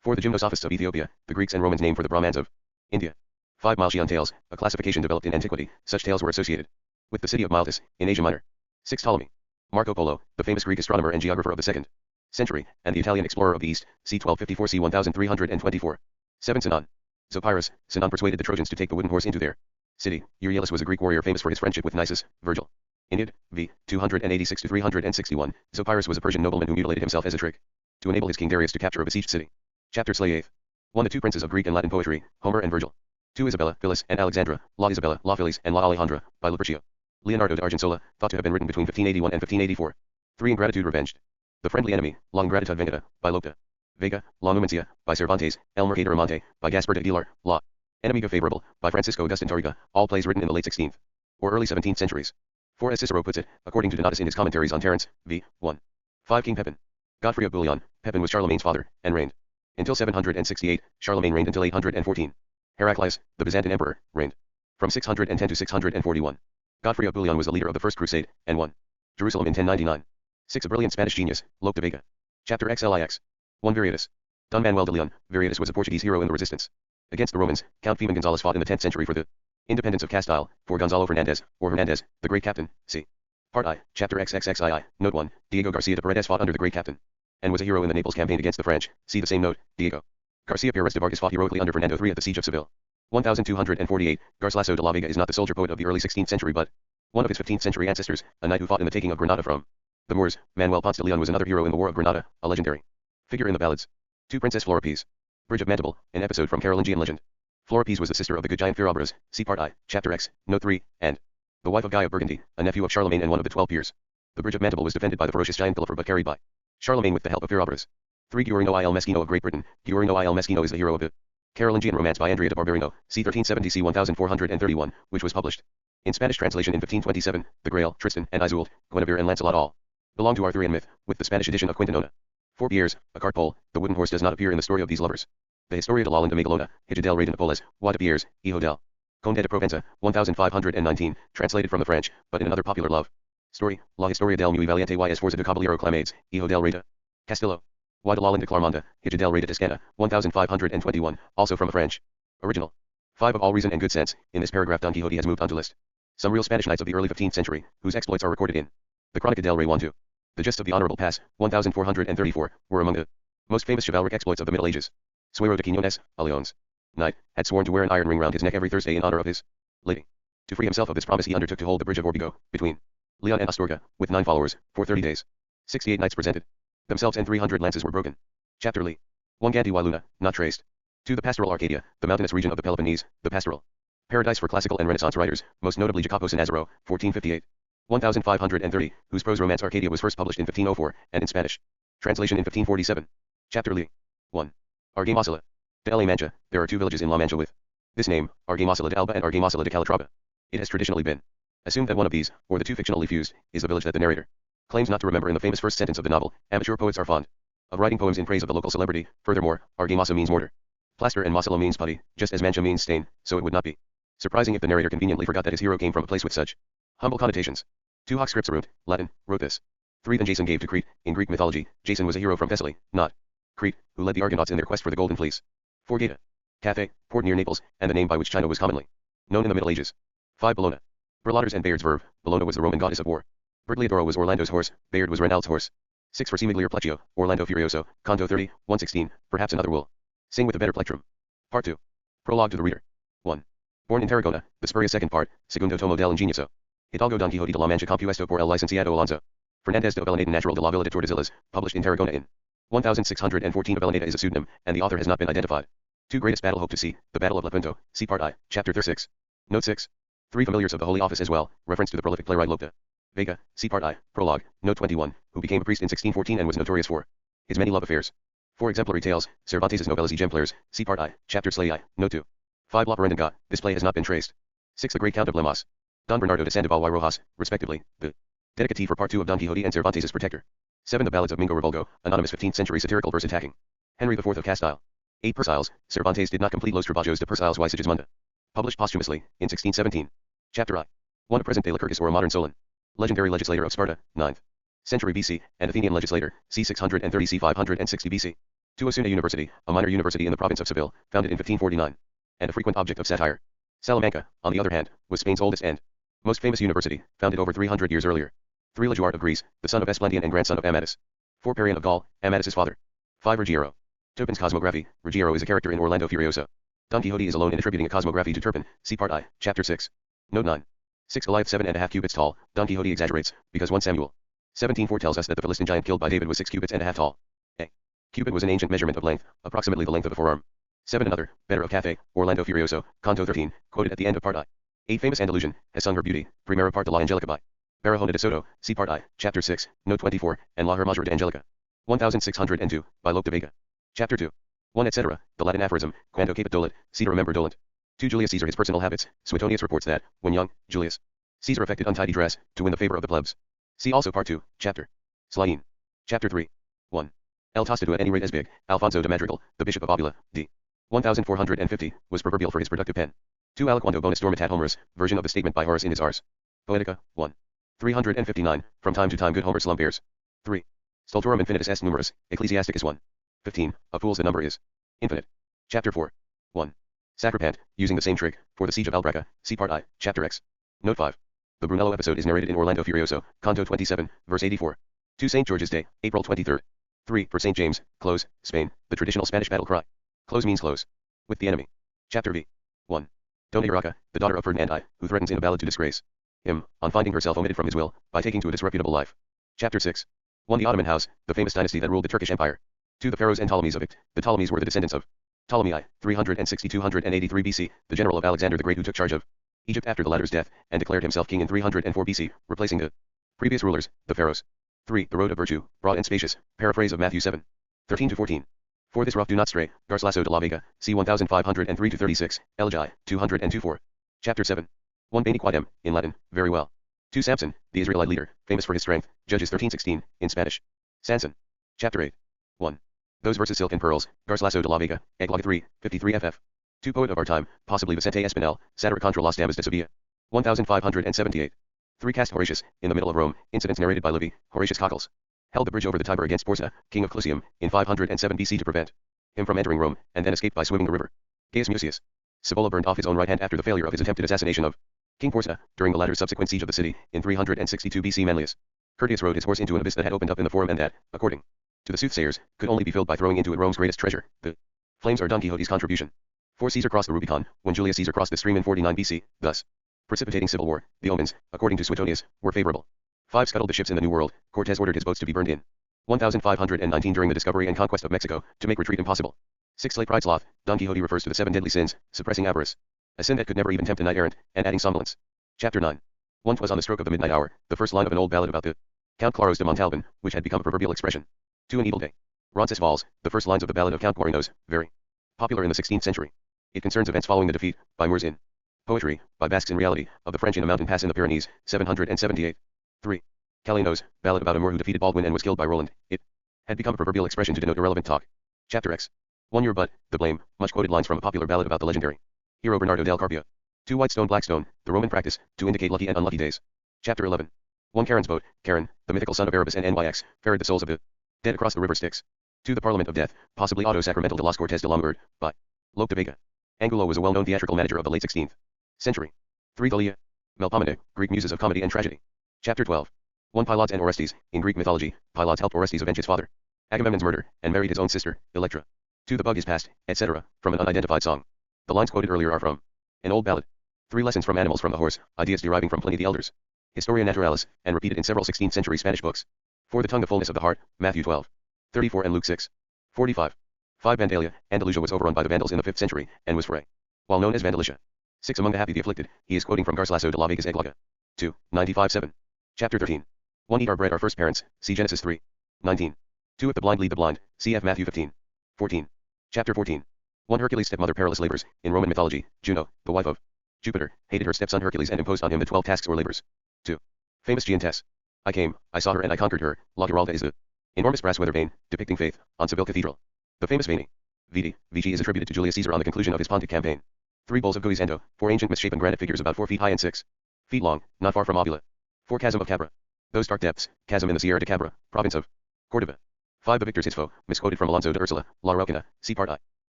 4. The Gymnosophists of Ethiopia, the Greeks and Romans name for the Brahmans of India. 5. Milesian tales, a classification developed in antiquity, such tales were associated with the city of Miletus, in Asia Minor. 6. Ptolemy. Marco Polo, the famous Greek astronomer and geographer of the 2nd century, and the Italian explorer of the East, c. 1254 c. 1324. 7. Sinon. Zopyrus, Sinon persuaded the Trojans to take the wooden horse into their city. Euryalus was a Greek warrior famous for his friendship with Nisus, Virgil. Aeneid, v. 286-361, Zopyrus was a Persian nobleman who mutilated himself as a trick to enable his king Darius to capture a besieged city. Chapter Slay 8. 1. The two princes of Greek and Latin poetry, Homer and Virgil. 2. Isabella, Phyllis, and Alexandra, La Isabella, La Phyllis, and La Alejandra, by Lupercio. Leonardo de Argensola, thought to have been written between 1581 and 1584. 3. Ingratitude Revenged. The Friendly Enemy, La Ingratitud Vengata, by Lope de Vega, La Numancia, by Cervantes, El Mercader Amante, by Gaspar de Aguilar, La Enemiga Favorable, by Francisco Agustin Tarica, all plays written in the late 16th or early 17th centuries. 4. As Cicero puts it, according to Donatus in his commentaries on Terence, v. 1. 5. King Pepin. Godfrey of Bouillon, Pepin was Charlemagne's father, and reigned until 768, Charlemagne reigned until 814. Heraclius, the Byzantine emperor, reigned from 610 to 641. Godfrey of Bouillon was the leader of the First Crusade, and won Jerusalem in 1099. 6. A brilliant Spanish genius, Lope de Vega. Chapter XLIX. 1. Viriatus. Don Manuel de Leon, Viriatus was a Portuguese hero in the resistance against the Romans. Count Fiman Gonzalez fought in the 10th century for the independence of Castile, for Gonzalo Fernandez, or Hernandez, the great captain, see Part I, Chapter XXXII, Note 1, Diego Garcia de Paredes fought under the great captain, and was a hero in the Naples campaign against the French, see the same note, Diego Garcia Pérez de Vargas fought heroically under Fernando III at the siege of Seville. 1248, Garcilaso de la Vega is not the soldier poet of the early 16th century but one of his 15th century ancestors, a knight who fought in the taking of Granada from the Moors. Manuel Ponce de Leon was another hero in the War of Granada, a legendary figure in the ballads. 2. Princess Floripes. Bridge of Mantible, an episode from Carolingian legend. Floripes was the sister of the good giant Fierabras, see Part I, Chapter X, Note 3, and the wife of Guy of Burgundy, a nephew of Charlemagne and one of the 12 peers. The Bridge of Mantible was defended by the ferocious giant Guilfre but carried by Charlemagne with the help of Fierabras. 3. Giorino il Meschino of Great Britain. Giorino il Meschino is the hero of the Carolingian romance by Andrea de Barberino, c. 1370 c. 1431, which was published in Spanish translation in 1527. The Grail, Tristan, and Isolde, Guinevere and Lancelot all belong to Arthurian myth, with the Spanish edition of Quintanona. 4. Piers, a cart pole. The wooden horse does not appear in the story of these lovers. The Historia de la Leyenda Megalona, Hija del Rey de Napoles, Wa de Piers, Hijo del Conde de Provenza, 1519, translated from the French, but in another popular love story, La Historia del Muy Valiente y Esforza de Caballero Clamades, Hijo del Rey de Castillo. Y de Lalan de Clarmonda, Hija del Rey de Toscana, 1521, also from a French original. 5 of all reason and good sense, in this paragraph Don Quixote has moved on to list some real Spanish knights of the early 15th century, whose exploits are recorded in the Crónica del Rey 1-2. The gist of the Honorable Pass, 1434, were among the most famous chivalric exploits of the Middle Ages. Suero de Quiñones, a Leon's knight, had sworn to wear an iron ring round his neck every Thursday in honor of his lady. To free himself of this promise he undertook to hold the bridge of Orbigo, between Leon and Astorga, with 9 followers, for 30 days. 68 knights presented themselves and 300 lances were broken. Chapter Lee. 1 Ganti y Luna, not traced. 2 The pastoral Arcadia, the mountainous region of the Peloponnese, the pastoral paradise for classical and Renaissance writers, most notably Jacopo Sannazaro, 1458. 1530, whose prose romance Arcadia was first published in 1504, and in Spanish translation in 1547. Chapter Lee. 1. Argamosilla. De La Mancha, there are 2 villages in La Mancha with this name, Argamosilla de Alba and Argamosilla de Calatrava. It has traditionally been assumed that one of these, or the 2 fictionally fused, is the village that the narrator claims not to remember in the famous first sentence of the novel. Amateur poets are fond of writing poems in praise of the local celebrity. Furthermore, Argamasa means mortar, plaster, and Masilla means putty, just as Mancha means stain, so it would not be surprising if the narrator conveniently forgot that his hero came from a place with such humble connotations. 2 Hoc scripts erunt, Latin, wrote this. 3 Then Jason gave to Crete. In Greek mythology, Jason was a hero from Thessaly, not Crete, who led the Argonauts in their quest for the Golden Fleece. 4 Gaeta. Cathay, port near Naples, and the name by which China was commonly known in the Middle Ages. 5 Bellona. Berlauders and Bayard's verve. Bellona was the Roman goddess of war. Bergliadoro was Orlando's horse. Bayard was Renald's horse. 6 Versimiglir Pleccio, Orlando Furioso, Canto 30, 116, perhaps another will sing with a better plectrum. Part 2. Prologue to the reader. 1. Born in Tarragona, the spurious second part, Segundo tomo del Ingenioso. Hidalgo Don Quixote de la Mancha compuesto por el licenciado Alonso Fernández de Avellaneda Natural de la Villa de Tordesillas, published in Tarragona in 1614. Avellaneda is a pseudonym, and the author has not been identified. 2 Greatest battle hope to see, the Battle of Lepanto, see Part I, Chapter 36. Note 6. 3 Familiars of the Holy Office as well, reference to the prolific playwright Lope de Vega, see Part I, Prologue, Note 21, who became a priest in 1614 and was notorious for his many love affairs. 4 Exemplary tales, Cervantes' Novelas Exemplares, see Part I, Chapter Slay I, Note 2. 5 La Perendenga, this play has not been traced. 6 The Great Count of Lemos. Don Bernardo de Sandoval y Rojas, respectively, the dedicatee for Part 2 of Don Quixote and Cervantes' Protector. 7 The Ballads of Mingo Revolgo, anonymous 15th century satirical verse attacking Henry IV of Castile. 8 Persiles, Cervantes did not complete Los Trabajos de Persiles y Sigismunda. Published posthumously, in 1617. Chapter I. 1 A present day Lycurgus or a modern Solon. Legendary legislator of Sparta, 9th century BC, and Athenian legislator, c. 630 c. 560 BC. 2 Osuna University, a minor university in the province of Seville, founded in 1549, and a frequent object of satire. Salamanca, on the other hand, was Spain's oldest and most famous university, founded over 300 years earlier. 3 Leguar of Greece, the son of Esplandian and grandson of Amatus. 4 Parian of Gaul, Amatus' father. 5 Ruggiero. Turpin's Cosmography, Ruggiero is a character in Orlando Furioso. Don Quixote is alone in attributing a cosmography to Turpin, see Part I, Chapter 6. Note 9. 6 Goliath 7.5 cubits tall, Don Quixote exaggerates, because 1 Samuel 17:4 tells us that the Philistine giant killed by David was 6 cubits and a half tall. A cubit was an ancient measurement of length, approximately the length of a forearm. 7 Another, better of Cathay, Orlando Furioso, Canto 13, quoted at the end of Part I. 8 Famous Andalusian, has sung her beauty, Primera Parte la Angelica by Barahona de Soto, see Part I, Chapter 6, Note 24, and La Hermosura de Angelica. 1602, by Lope de Vega. Chapter 2. 1 etc., the Latin aphorism, Quando capit dolet, see to remember dolent. 2 Julius Caesar his personal habits, Suetonius reports that, when young, Julius Caesar affected untidy dress, to win the favor of the plebs. See also Part 2, Chapter Slain. Chapter 3. 1. El Tostado at any rate as big, Alfonso de Madrigal, the Bishop of Avila, d. 1450, was proverbial for his productive pen. 2 Aliquando bonus dormitat Homerus, version of the statement by Horace in his Ars Poetica, 1. 359, from time to time good Homer slumbers. 3. Stultorum infinitus est numerus, Ecclesiasticus 1. 15, a fool's the number is infinite. Chapter 4. 1. Sacripant, using the same trick, for the siege of Albracca, see Part I, Chapter X. Note 5. The Brunello episode is narrated in Orlando Furioso, Canto 27, verse 84. 2 St. George's Day, April 23. 3 For St. James, Close, Spain, the traditional Spanish battle cry. Close means close. With the enemy. Chapter V. 1. Dona Urraca, the daughter of Ferdinand I, who threatens in a ballad to disgrace him, on finding herself omitted from his will, by taking to a disreputable life. Chapter 6. 1 The Ottoman House, the famous dynasty that ruled the Turkish Empire. 2 The Pharaohs and Ptolemies of Ict. The Ptolemies were the descendants of Ptolemy I, 360-283 BC, the general of Alexander the Great who took charge of Egypt after the latter's death, and declared himself king in 304 BC, replacing the previous rulers, the pharaohs. 3 The Road of Virtue, broad and spacious, paraphrase of Matthew 7. 13-14. For this rough do not stray, Garcilaso de la Vega, c. 1503-36, Elegi, 202-4. Chapter 7. 1 Bene quidem, in Latin, very well. 2 Samson, the Israelite leader, famous for his strength, Judges 13:16, in Spanish. Sanson. Chapter 8. 1. Those verses Silk and Pearls, Garcilaso de la Vega, Egloga 3, 53 ff. 2 Poet of our time, possibly Vicente Espinel, Satira contra las Damas de Sevilla. 1578. 3 Cast Horatius, in the middle of Rome, incidents narrated by Livy, Horatius Cockles. Held the bridge over the Tiber against Porcia, king of Clusium, in 507 BC to prevent him from entering Rome, and then escaped by swimming the river. Gaius Mucius. Cibola burned off his own right hand after the failure of his attempted assassination of King Porcia, during the latter's subsequent siege of the city, in 362 BC. Manlius. Curtius rode his horse into an abyss that had opened up in the forum and that, according to the soothsayers, could only be filled by throwing into it Rome's greatest treasure, the flames. Are Don Quixote's contribution. 4 Caesar crossed the Rubicon, when Julius Caesar crossed the stream in 49 BC, thus precipitating civil war. The omens, according to Suetonius, were favorable. 5 Scuttled the ships in the New World. Cortez ordered his boats to be burned in 1519 during the discovery and conquest of Mexico, to make retreat impossible. 6 Slay pride sloth. Don Quixote refers to the 7 deadly sins, suppressing avarice, a sin that could never even tempt a knight-errant, and adding somnolence. Chapter 9. 1 'Twas on the stroke of the midnight hour, the first line of an old ballad about the Count Claros de Montalban, which had become a proverbial expression. 2 An evil day. Roncesvalles, the first lines of the ballad of Count Guarinos, very popular in the 16th century. It concerns events following the defeat, by Moors in poetry, by Basques in reality, of the French in a mountain pass in the Pyrenees, 778. 3. Calinos, ballad about a Moor who defeated Baldwin and was killed by Roland. It had become a proverbial expression to denote irrelevant talk. Chapter X. 1 Your butt, the blame, much quoted lines from a popular ballad about the legendary hero Bernardo del Carpio. 2 White stone black stone, the Roman practice, to indicate lucky and unlucky days. Chapter 11. 1 Charon's boat, Charon, the mythical son of Erebus and Nyx, ferried the souls of the dead across the river Styx. 2 The Parliament of Death, possibly Auto Sacramental de las Cortes de la Muerte, by Lope de Vega. Angulo was a well-known theatrical manager of the late 16th century. 3 Thalia. Melpomene, Greek muses of comedy and tragedy. Chapter 12. 1 Pylods and Orestes, in Greek mythology, Pylods helped Orestes avenge his father, Agamemnon's murder, and married his own sister, Electra. 2 The bug is passed, etc., from an unidentified song. The lines quoted earlier are from an old ballad. 3 Lessons from animals from the horse, ideas deriving from Pliny the Elder's Historia Naturalis, and repeated in several 16th century Spanish books. 4 The tongue, the fullness of the heart, Matthew 12:34 and Luke 6:45. 5 Vandalia, Andalusia was overrun by the Vandals in the 5th century, and was Fray, while known as Vandalicia. 6 Among the happy the afflicted, he is quoting from Garcilaso de la Vega's Egloga. 2, 95-7. Chapter 13. 1 Eat our bread our first parents, see Genesis 3:19. 2 If the blind lead the blind, cf Matthew 15:14. Chapter 14. 1 Hercules' stepmother perilous labors, in Roman mythology, Juno, the wife of Jupiter, hated her stepson Hercules and imposed on him the 12 tasks or labors. 2. Famous Giantess. I came, I saw her and I conquered her. La Giralda is the enormous brass weather vane, depicting faith, on Seville Cathedral. The famous Veni Vici is attributed to Julius Caesar on the conclusion of his Pontic campaign. 3 Bowls of Goizando, 4 ancient misshapen granite figures about 4 feet high and 6 feet long, not far from Avila. 4 Chasm of Cabra. Those dark depths, chasm in the Sierra de Cabra, province of Córdoba. 5 The Victor's his foe, misquoted from Alonso de Ursula, La Rocana, see part I.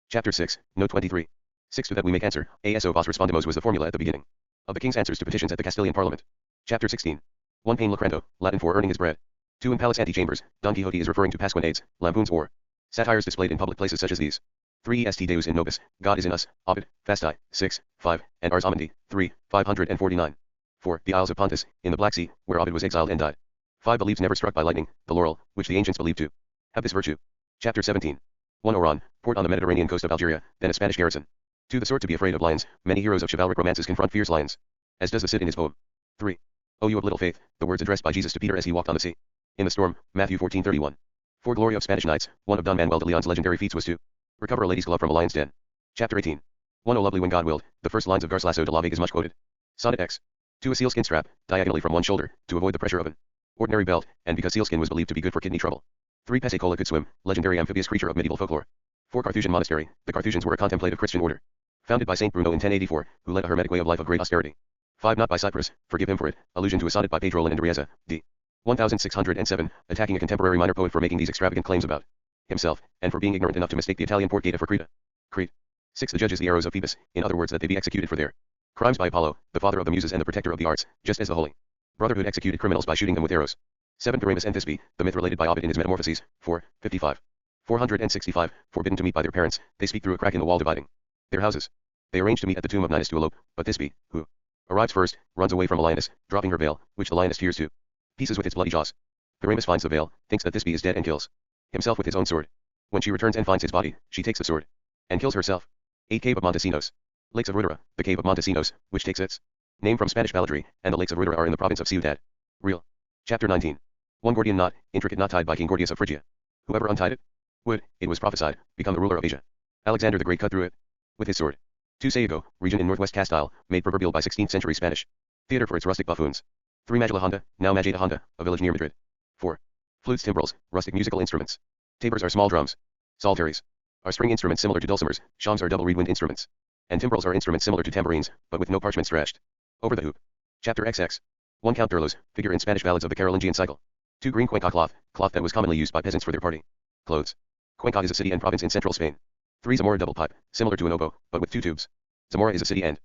Chapter 6, note 23. 6 To that we make answer, ASO vos respondemos was the formula at the beginning of the king's answers to petitions at the Castilian Parliament. Chapter 16. 1 Pain Lucrando, Latin for earning his bread. 2 In palace antechambers, Don Quixote is referring to pasquinades, lampoons or satires displayed in public places such as these. 3 Est Deus in nobis, God is in us, Ovid, Fasti, 6, 5, and Ars Amandi, 3, 549. 4 The Isles of Pontus, in the Black Sea, where Ovid was exiled and died. 5 The leaves never struck by lightning, the laurel, which the ancients believed to have this virtue. Chapter 17. 1 Oran, port on the Mediterranean coast of Algeria, then a Spanish garrison. 2 The sword to be afraid of lions, many heroes of chivalric romances confront fierce lions, as does the Cid in his poem. 3. O you of little faith, the words addressed by Jesus to Peter as he walked on the sea. In the storm, Matthew 14:31. 4 Glory of Spanish knights, one of Don Manuel de Leon's legendary feats was to recover a lady's glove from a lion's den. Chapter 18. 1 O lovely when God willed, the first lines of Garcilaso de la Vega is much quoted. Sonnet X. 2 A sealskin strap, diagonally from one shoulder, to avoid the pressure of an ordinary belt, and because sealskin was believed to be good for kidney trouble. 3 Pasicola could swim, legendary amphibious creature of medieval folklore. 4 Carthusian monastery, the Carthusians were a contemplative Christian order, founded by Saint Bruno in 1084, who led a hermetic way of life of great austerity. 5 Not by Cyprus, forgive him for it, allusion to a sonnet by Pedro Lindarieza, d. 1607, attacking a contemporary minor poet for making these extravagant claims about himself, and for being ignorant enough to mistake the Italian port Gaeta for Crete. Crete. 6 The judges the arrows of Phoebus, in other words that they be executed for their crimes by Apollo, the father of the muses and the protector of the arts, just as the Holy Brotherhood executed criminals by shooting them with arrows. 7 Pyramus and Thisbe, the myth related by Ovid in his Metamorphoses, 4:55. 465, forbidden to meet by their parents, they speak through a crack in the wall dividing their houses. They arrange to meet at the tomb of Ninus to elope, but Thisbe, who arrives first, runs away from a lioness, dropping her veil, which the lioness tears to pieces with its bloody jaws. Pyramus finds the veil, thinks that Thisbe is dead and kills himself with his own sword. When she returns and finds his body, she takes the sword and kills herself. 8 Cave of Montesinos. Lakes of Rudera, the Cave of Montesinos, which takes its name from Spanish balladry, and the lakes of Rudera are in the province of Ciudad Real. Chapter 19. 1 Gordian knot, intricate knot tied by King Gordius of Phrygia. Whoever untied it would, it was prophesied, become the ruler of Asia. Alexander the Great cut through it with his sword. 2 Sayago, region in northwest Castile, made proverbial by 16th century Spanish theater for its rustic buffoons. 3 Majula Honda, now Majeda Honda, a village near Madrid. 4 Flutes, timbrels, rustic musical instruments. Tabors are small drums. Psalteries are string instruments similar to dulcimers. Shawms are double reed wind instruments. and timbrels are instruments similar to tambourines, but with no parchment stretched over the hoop. Chapter XX. 1 Count Durlos, figure in Spanish ballads of the Carolingian cycle. 2 Green Cuenca cloth, cloth that was commonly used by peasants for their party clothes. Cuenca is a city and province in central Spain. 3 Zamora double pipe, similar to an oboe, but with 2 tubes. Zamora is a city and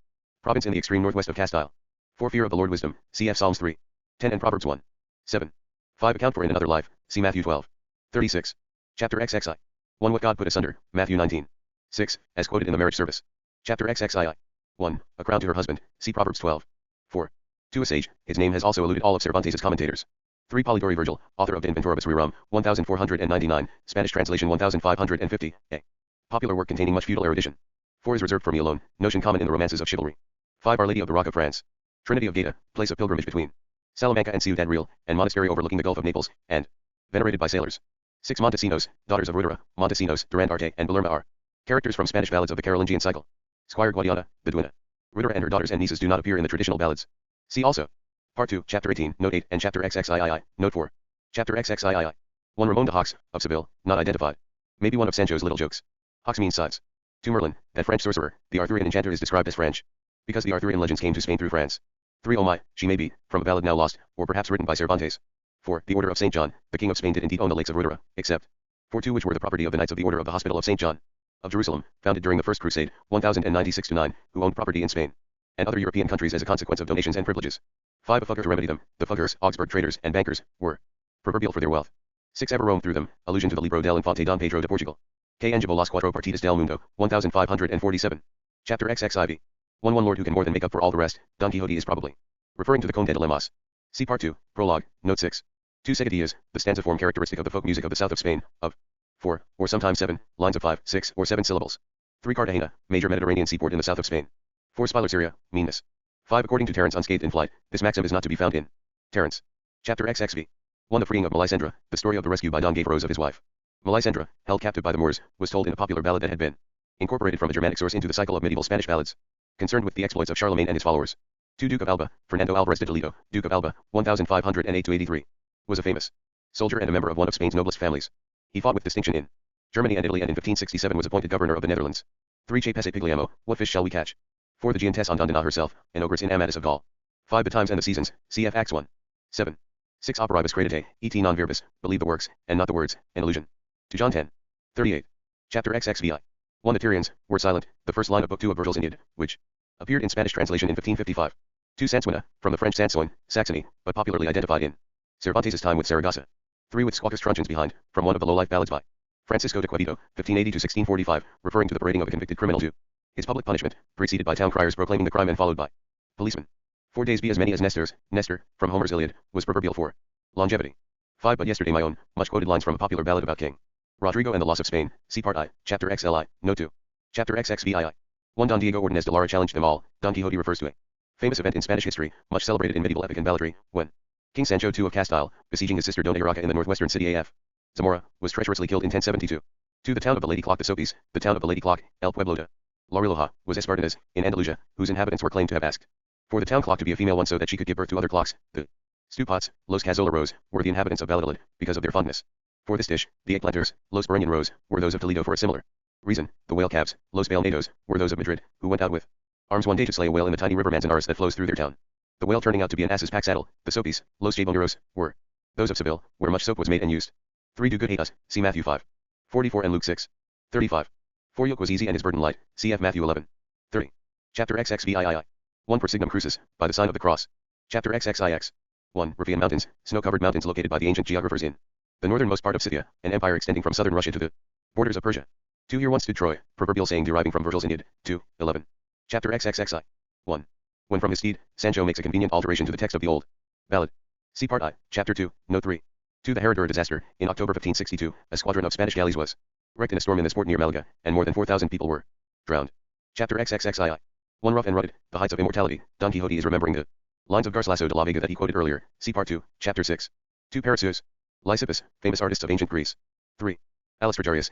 province in the extreme northwest of Castile. 4 Fear of the Lord wisdom, cf. Psalms 3. 10 and Proverbs 1. 7. 5 Account for in another life, see Matthew 12. 36. Chapter XXI. 1 What God put asunder, Matthew 19. 6. As quoted in the marriage service. Chapter XXII. 1. A crown to her husband, see Proverbs 12. 4. To a sage, his name has also eluded all of Cervantes' commentators. 3 Polidori Virgil, author of De Inventoribus Rerum, 1499, Spanish translation 1550, a popular work containing much feudal erudition. 4 is reserved for me alone, notion common in the romances of chivalry. 5 Our Lady of the Rock of France. Trinity of Gaeta, place of pilgrimage between Salamanca and Ciudad Real, and monastery overlooking the Gulf of Naples, and venerated by sailors. 6 Montesinos, daughters of Rudera, Montesinos, Durandarte, and Belerma are characters from Spanish ballads of the Carolingian cycle. Squire Guadiana, the Duenna. Rudera and her daughters and nieces do not appear in the traditional ballads. See also Part 2, Chapter 18, Note 8, and Chapter XXIII, Note 4. Chapter XXIII. 1 Ramon de Hawks, of Seville, not identified. Maybe one of Sancho's little jokes. Hawks means sides. 2 Merlin, that French sorcerer, the Arthurian enchanter is described as French, because the Arthurian legends came to Spain through France. 3 Oh my, she may be, from a ballad now lost, or perhaps written by Cervantes. 4 The Order of St. John, the King of Spain did indeed own the lakes of Rudera, except for 2 which were the property of the Knights of the Order of the Hospital of St. John of Jerusalem, founded during the First Crusade, 1096-9, who owned property in Spain and other European countries as a consequence of donations and privileges. 5 A fugger to remedy them, the fuggers, Augsburg traders, and bankers, were proverbial for their wealth. 6 Ever roamed through them, allusion to the Libro del Infante Don Pedro de Portugal. Que engibó las cuatro partidas del mundo, 1547. Chapter XXIV. 1 Lord who can more than make up for all the rest, Don Quixote is probably referring to the Conde de Lemos. See Part 2, Prologue, Note 6. 2 Seguidillas, the stanza form characteristic of the folk music of the south of Spain, of 4, or sometimes 7, lines of 5, 6, or 7 syllables. 3 Cartagena, major Mediterranean seaport in the south of Spain. 4 Spiler Syria, meanness. 5 According to Terence unscathed in flight, this maxim is not to be found in Terence. Chapter XXV. 1 The freeing of Melisendra, the story of the rescue by Don Gavroche of his wife. Melisendra, held captive by the Moors, was told in a popular ballad that had been incorporated from a Germanic source into the cycle of medieval Spanish ballads, concerned with the exploits of Charlemagne and his followers. 2 Duke of Alba, Fernando Alvarez de Toledo, Duke of Alba, 1508-83, was a famous soldier and a member of one of Spain's noblest families. He fought with distinction in Germany and Italy and in 1567 was appointed governor of the Netherlands. 3 Che Pese Pigliamo, what fish shall we catch? 4 The Giantess Andandina herself, an ogress in Amadis of Gaul. 5 The times and the seasons, cf. Acts 1. 7. 6 Operibus credite, et non verbis, believe the works, and not the words, an allusion to John 10. 38. Chapter XXVI. 1 The Tyrians were silent, the first line of Book 2 of Virgil's Aeneid, which appeared in Spanish translation in 1555. 2 Sansuena, from the French Sansoin, Saxony, but popularly identified in Cervantes' time with Saragossa. 3 With squawkers truncheons behind, from one of the low-life ballads by Francisco de Quevedo, 1580-1645, referring to the parading of a convicted criminal to his public punishment, preceded by town criers proclaiming the crime and followed by policemen. 4 Days be as many as Nestor's, Nestor, from Homer's Iliad, was proverbial for longevity. 5 But yesterday my own, much quoted lines from a popular ballad about King Rodrigo and the loss of Spain, see Part I, Chapter XLI, Note 2. Chapter XXVII. 1 Don Diego Ordonez de Lara challenged them all. Don Quixote refers to a famous event in Spanish history, much celebrated in medieval epic and balladry, when King Sancho II of Castile, besieging his sister Dona Urraca in the northwestern city af. Zamora, was treacherously killed in 1072. 2 The town of the Lady Clock the Sopis, the town of the Lady Clock, El Pueblo de La Riloja, was Espartanes, in Andalusia, whose inhabitants were claimed to have asked for the town clock to be a female one so that she could give birth to other clocks. The Stupots, Los Cazoleros, were the inhabitants of Valladolid, because of their fondness for this dish. The eggplanters, Los Berenianos, were those of Toledo for a similar reason. The whale calves, Los Balneados, were those of Madrid, who went out with arms one day to slay a whale in the tiny river Manzanares that flows through their town. The whale turning out to be an ass's pack saddle. The Sopis, Los Jaboneros, were those of Seville, where much soap was made and used. 3 Do good hate us, see Matthew 5. 44 and Luke 6. 35. 4 Yoke was easy and his burden light, cf. Matthew 11. 30. Chapter XXVIII. 1 Per signum crucis, by the sign of the cross. Chapter XXIX. 1 Riphean Mountains, snow-covered mountains located by the ancient geographers in the northernmost part of Scythia, an empire extending from southern Russia to the borders of Persia. 2 Here once stood Troy, proverbial saying deriving from Virgil's Aeneid, 2, 11. Chapter XXXI. 1. When from his steed, Sancho makes a convenient alteration to the text of the old ballad. See Part I, Chapter 2, Note 3. 2 The Herradura disaster, in October 1562, a squadron of Spanish galleys was wrecked in a storm in this port near Malaga, and more than 4,000 people were drowned. Chapter XXXII. 1 Rough and rugged, the heights of immortality, Don Quixote is remembering the lines of Garcilaso de la Vega that he quoted earlier, see Part 2, Chapter 6. 2 Paracus. Lysippus, famous artists of ancient Greece. 3. Alistragarius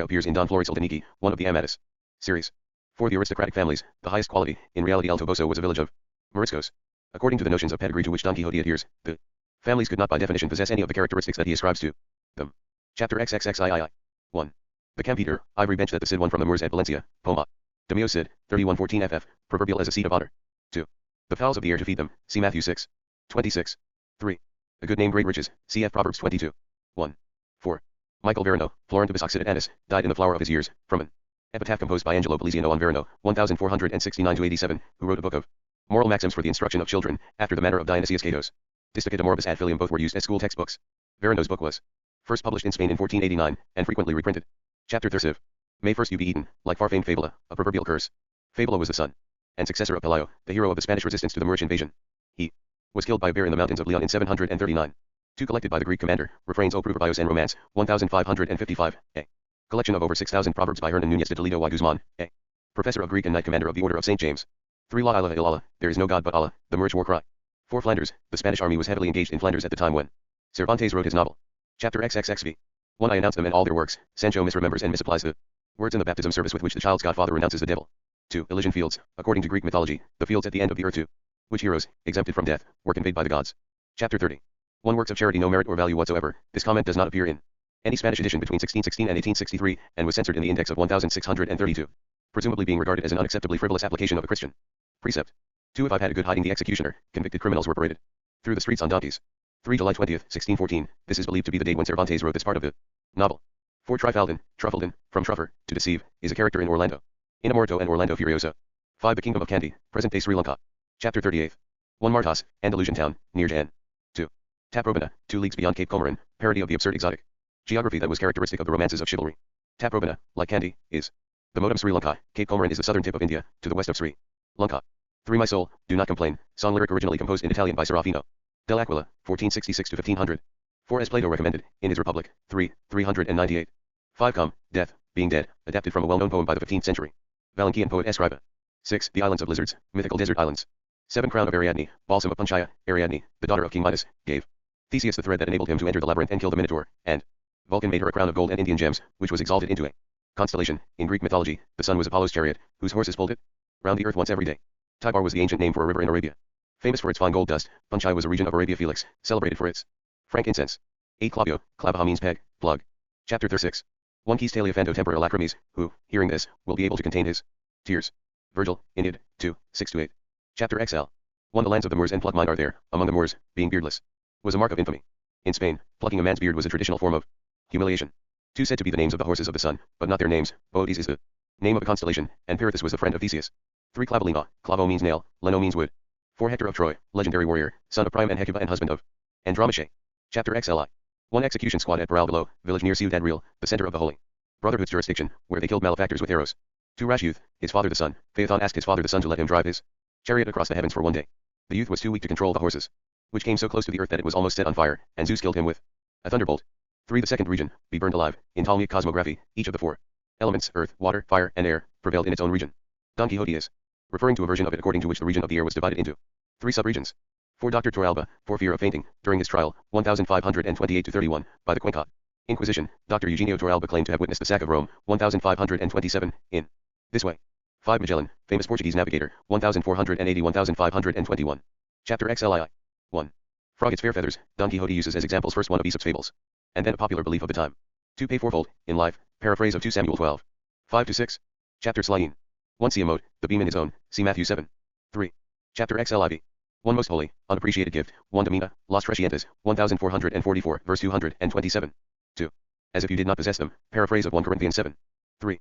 appears in Don Floris Ildeniki, one of the Amadis series. 4 The aristocratic families, the highest quality, in reality El Toboso was a village of Moriscos. According to the notions of pedigree to which Don Quixote adheres, the families could not by definition possess any of the characteristics that he ascribes to them. Chapter XXXIII. 1. The Campeter, ivory bench that the Cid won from the Moors at Valencia, Poma. Demio Cid, 31:14 ff, proverbial as a seat of honor. 2. The fowls of the air to feed them, see Matthew 6:26. 3. A good name great riches, cf Proverbs 22:1. 4. Michael Verino, Florentibus occidit annis, died in the flower of his years, from an epitaph composed by Angelo Poliziano on Verino, 1469-87, who wrote a book of moral maxims for the instruction of children, after the manner of Dionysius Catos. Disticata morbis ad filium both were used as school textbooks. Verino's book was first published in Spain in 1489, and frequently reprinted. Chapter Thirsiv. May first you be eaten, like far-famed Fabula, a proverbial curse. Fabula was the son and successor of Pelayo, the hero of the Spanish resistance to the Moorish invasion. He was killed by a bear in the mountains of Leon in 739. 2. Collected by the Greek commander, Refrains o Proverbios and Romance, 1555, a. Collection of over 6,000 proverbs by Hernan Núñez de Toledo y Guzmán, a. Professor of Greek and Knight Commander of the Order of St. James. 3. La ilaha illallah, there is no God but Allah, the Moorish war cry. 4. Flanders, the Spanish army was heavily engaged in Flanders at the time when Cervantes wrote his novel. Chapter XXXV. 1. I announce them and all their works. Sancho misremembers and misapplies the words in the baptism service with which the child's godfather renounces the devil. 2. Elysian fields, according to Greek mythology, the fields at the end of the earth to which heroes, exempted from death, were conveyed by the gods. Chapter 30. 1. Works of charity no merit or value whatsoever. This comment does not appear in any Spanish edition between 1616 and 1863, and was censored in the index of 1632, presumably being regarded as an unacceptably frivolous application of a Christian precept. 2. If I've had a good hiding, the executioner, convicted criminals were paraded through the streets on donkeys. 3. July 20th, 1614, this is believed to be the date when Cervantes wrote this part of the novel. 4. Truffaldin, from truffer, to deceive, is a character in Orlando. Inamorto and Orlando Furioso. 5. The Kingdom of Kandy, present-day Sri Lanka. Chapter 38. 1. Martas, Andalusian town, near Jaén. 2. Taprobana, 2 leagues beyond Cape Comorin, parody of the absurd exotic geography that was characteristic of the romances of chivalry. Taprobana, like Kandy, is the modem Sri Lanka. Cape Comorin is the southern tip of India, to the west of Sri Lanka. 3. My soul, do not complain, song lyric originally composed in Italian by Serafino dell'Aquila, 1466-1500. 4. As Plato recommended, in his Republic, 398. 5. Come, death, being dead, adapted from a well-known poem by the 15th century Valenkian poet Escriva. 6. The Islands of Lizards, mythical desert islands. 7. Crown of Ariadne, balsam of Punchaya, Ariadne, the daughter of King Midas, gave Theseus the thread that enabled him to enter the labyrinth and kill the Minotaur, and Vulcan made her a crown of gold and Indian gems, which was exalted into a constellation. In Greek mythology, the sun was Apollo's chariot, whose horses pulled it round the earth once every day. Tibar was the ancient name for a river in Arabia. Famous for its fine gold dust, Punchaya was a region of Arabia Felix, celebrated for its frankincense. 8. Clavio, clavaha means peg, plug. Chapter 36. 1. Quis taliafando tempora lacrimis, who, hearing this, will be able to contain his tears. Virgil, Aeneid, 2, 6-8. Chapter XL. 1. The lands of the Moors and pluck mine are there, among the Moors, being beardless, was a mark of infamy. In Spain, plucking a man's beard was a traditional form of humiliation. 2. Said to be the names of the horses of the sun, but not their names. Boetes is the name of a constellation, and Pirithous was the friend of Theseus. 3. Clavolina, clavo means nail, leno means wood. 4. Hector of Troy, legendary warrior, son of Priam and Hecuba and husband of Andromache. Chapter XLI. 1. Execution squad at Baral below, village near Ciudad Real, the center of the Holy Brotherhood's jurisdiction, where they killed malefactors with arrows. 2. Rash youth, his father the sun. Phaethon asked his father the sun to let him drive his chariot across the heavens for one day. The youth was too weak to control the horses, which came so close to the earth that it was almost set on fire, and Zeus killed him with a thunderbolt. 3. The second region, be burned alive. In Ptolemaic cosmography, each of the 4 elements, earth, water, fire, and air, prevailed in its own region. Don Quixote is referring to a version of it according to which the region of the air was divided into 3 subregions. 4. Dr. Torralba, for fear of fainting, during his trial, 1528-31, by the Cuenca Inquisition, Dr. Eugenio Torralba claimed to have witnessed the sack of Rome, 1527, in this way. 5. Magellan, famous Portuguese navigator, 1480-1521. Chapter XLII. 1. Frog its fair feathers, Don Quixote uses as examples first one of Aesop's fables, and then a popular belief of the time. 2. Pay fourfold, in life, paraphrase of 2 Samuel 12. 5-6. Chapter Slain. 1. See a mote, the beam in his own, see Matthew 7. 3. Chapter XLIV. 1. Most holy, unappreciated gift, 1 Domina, Las Trescientas, 1444, verse 227. 2. As if you did not possess them, paraphrase of 1 Corinthians 7. 3.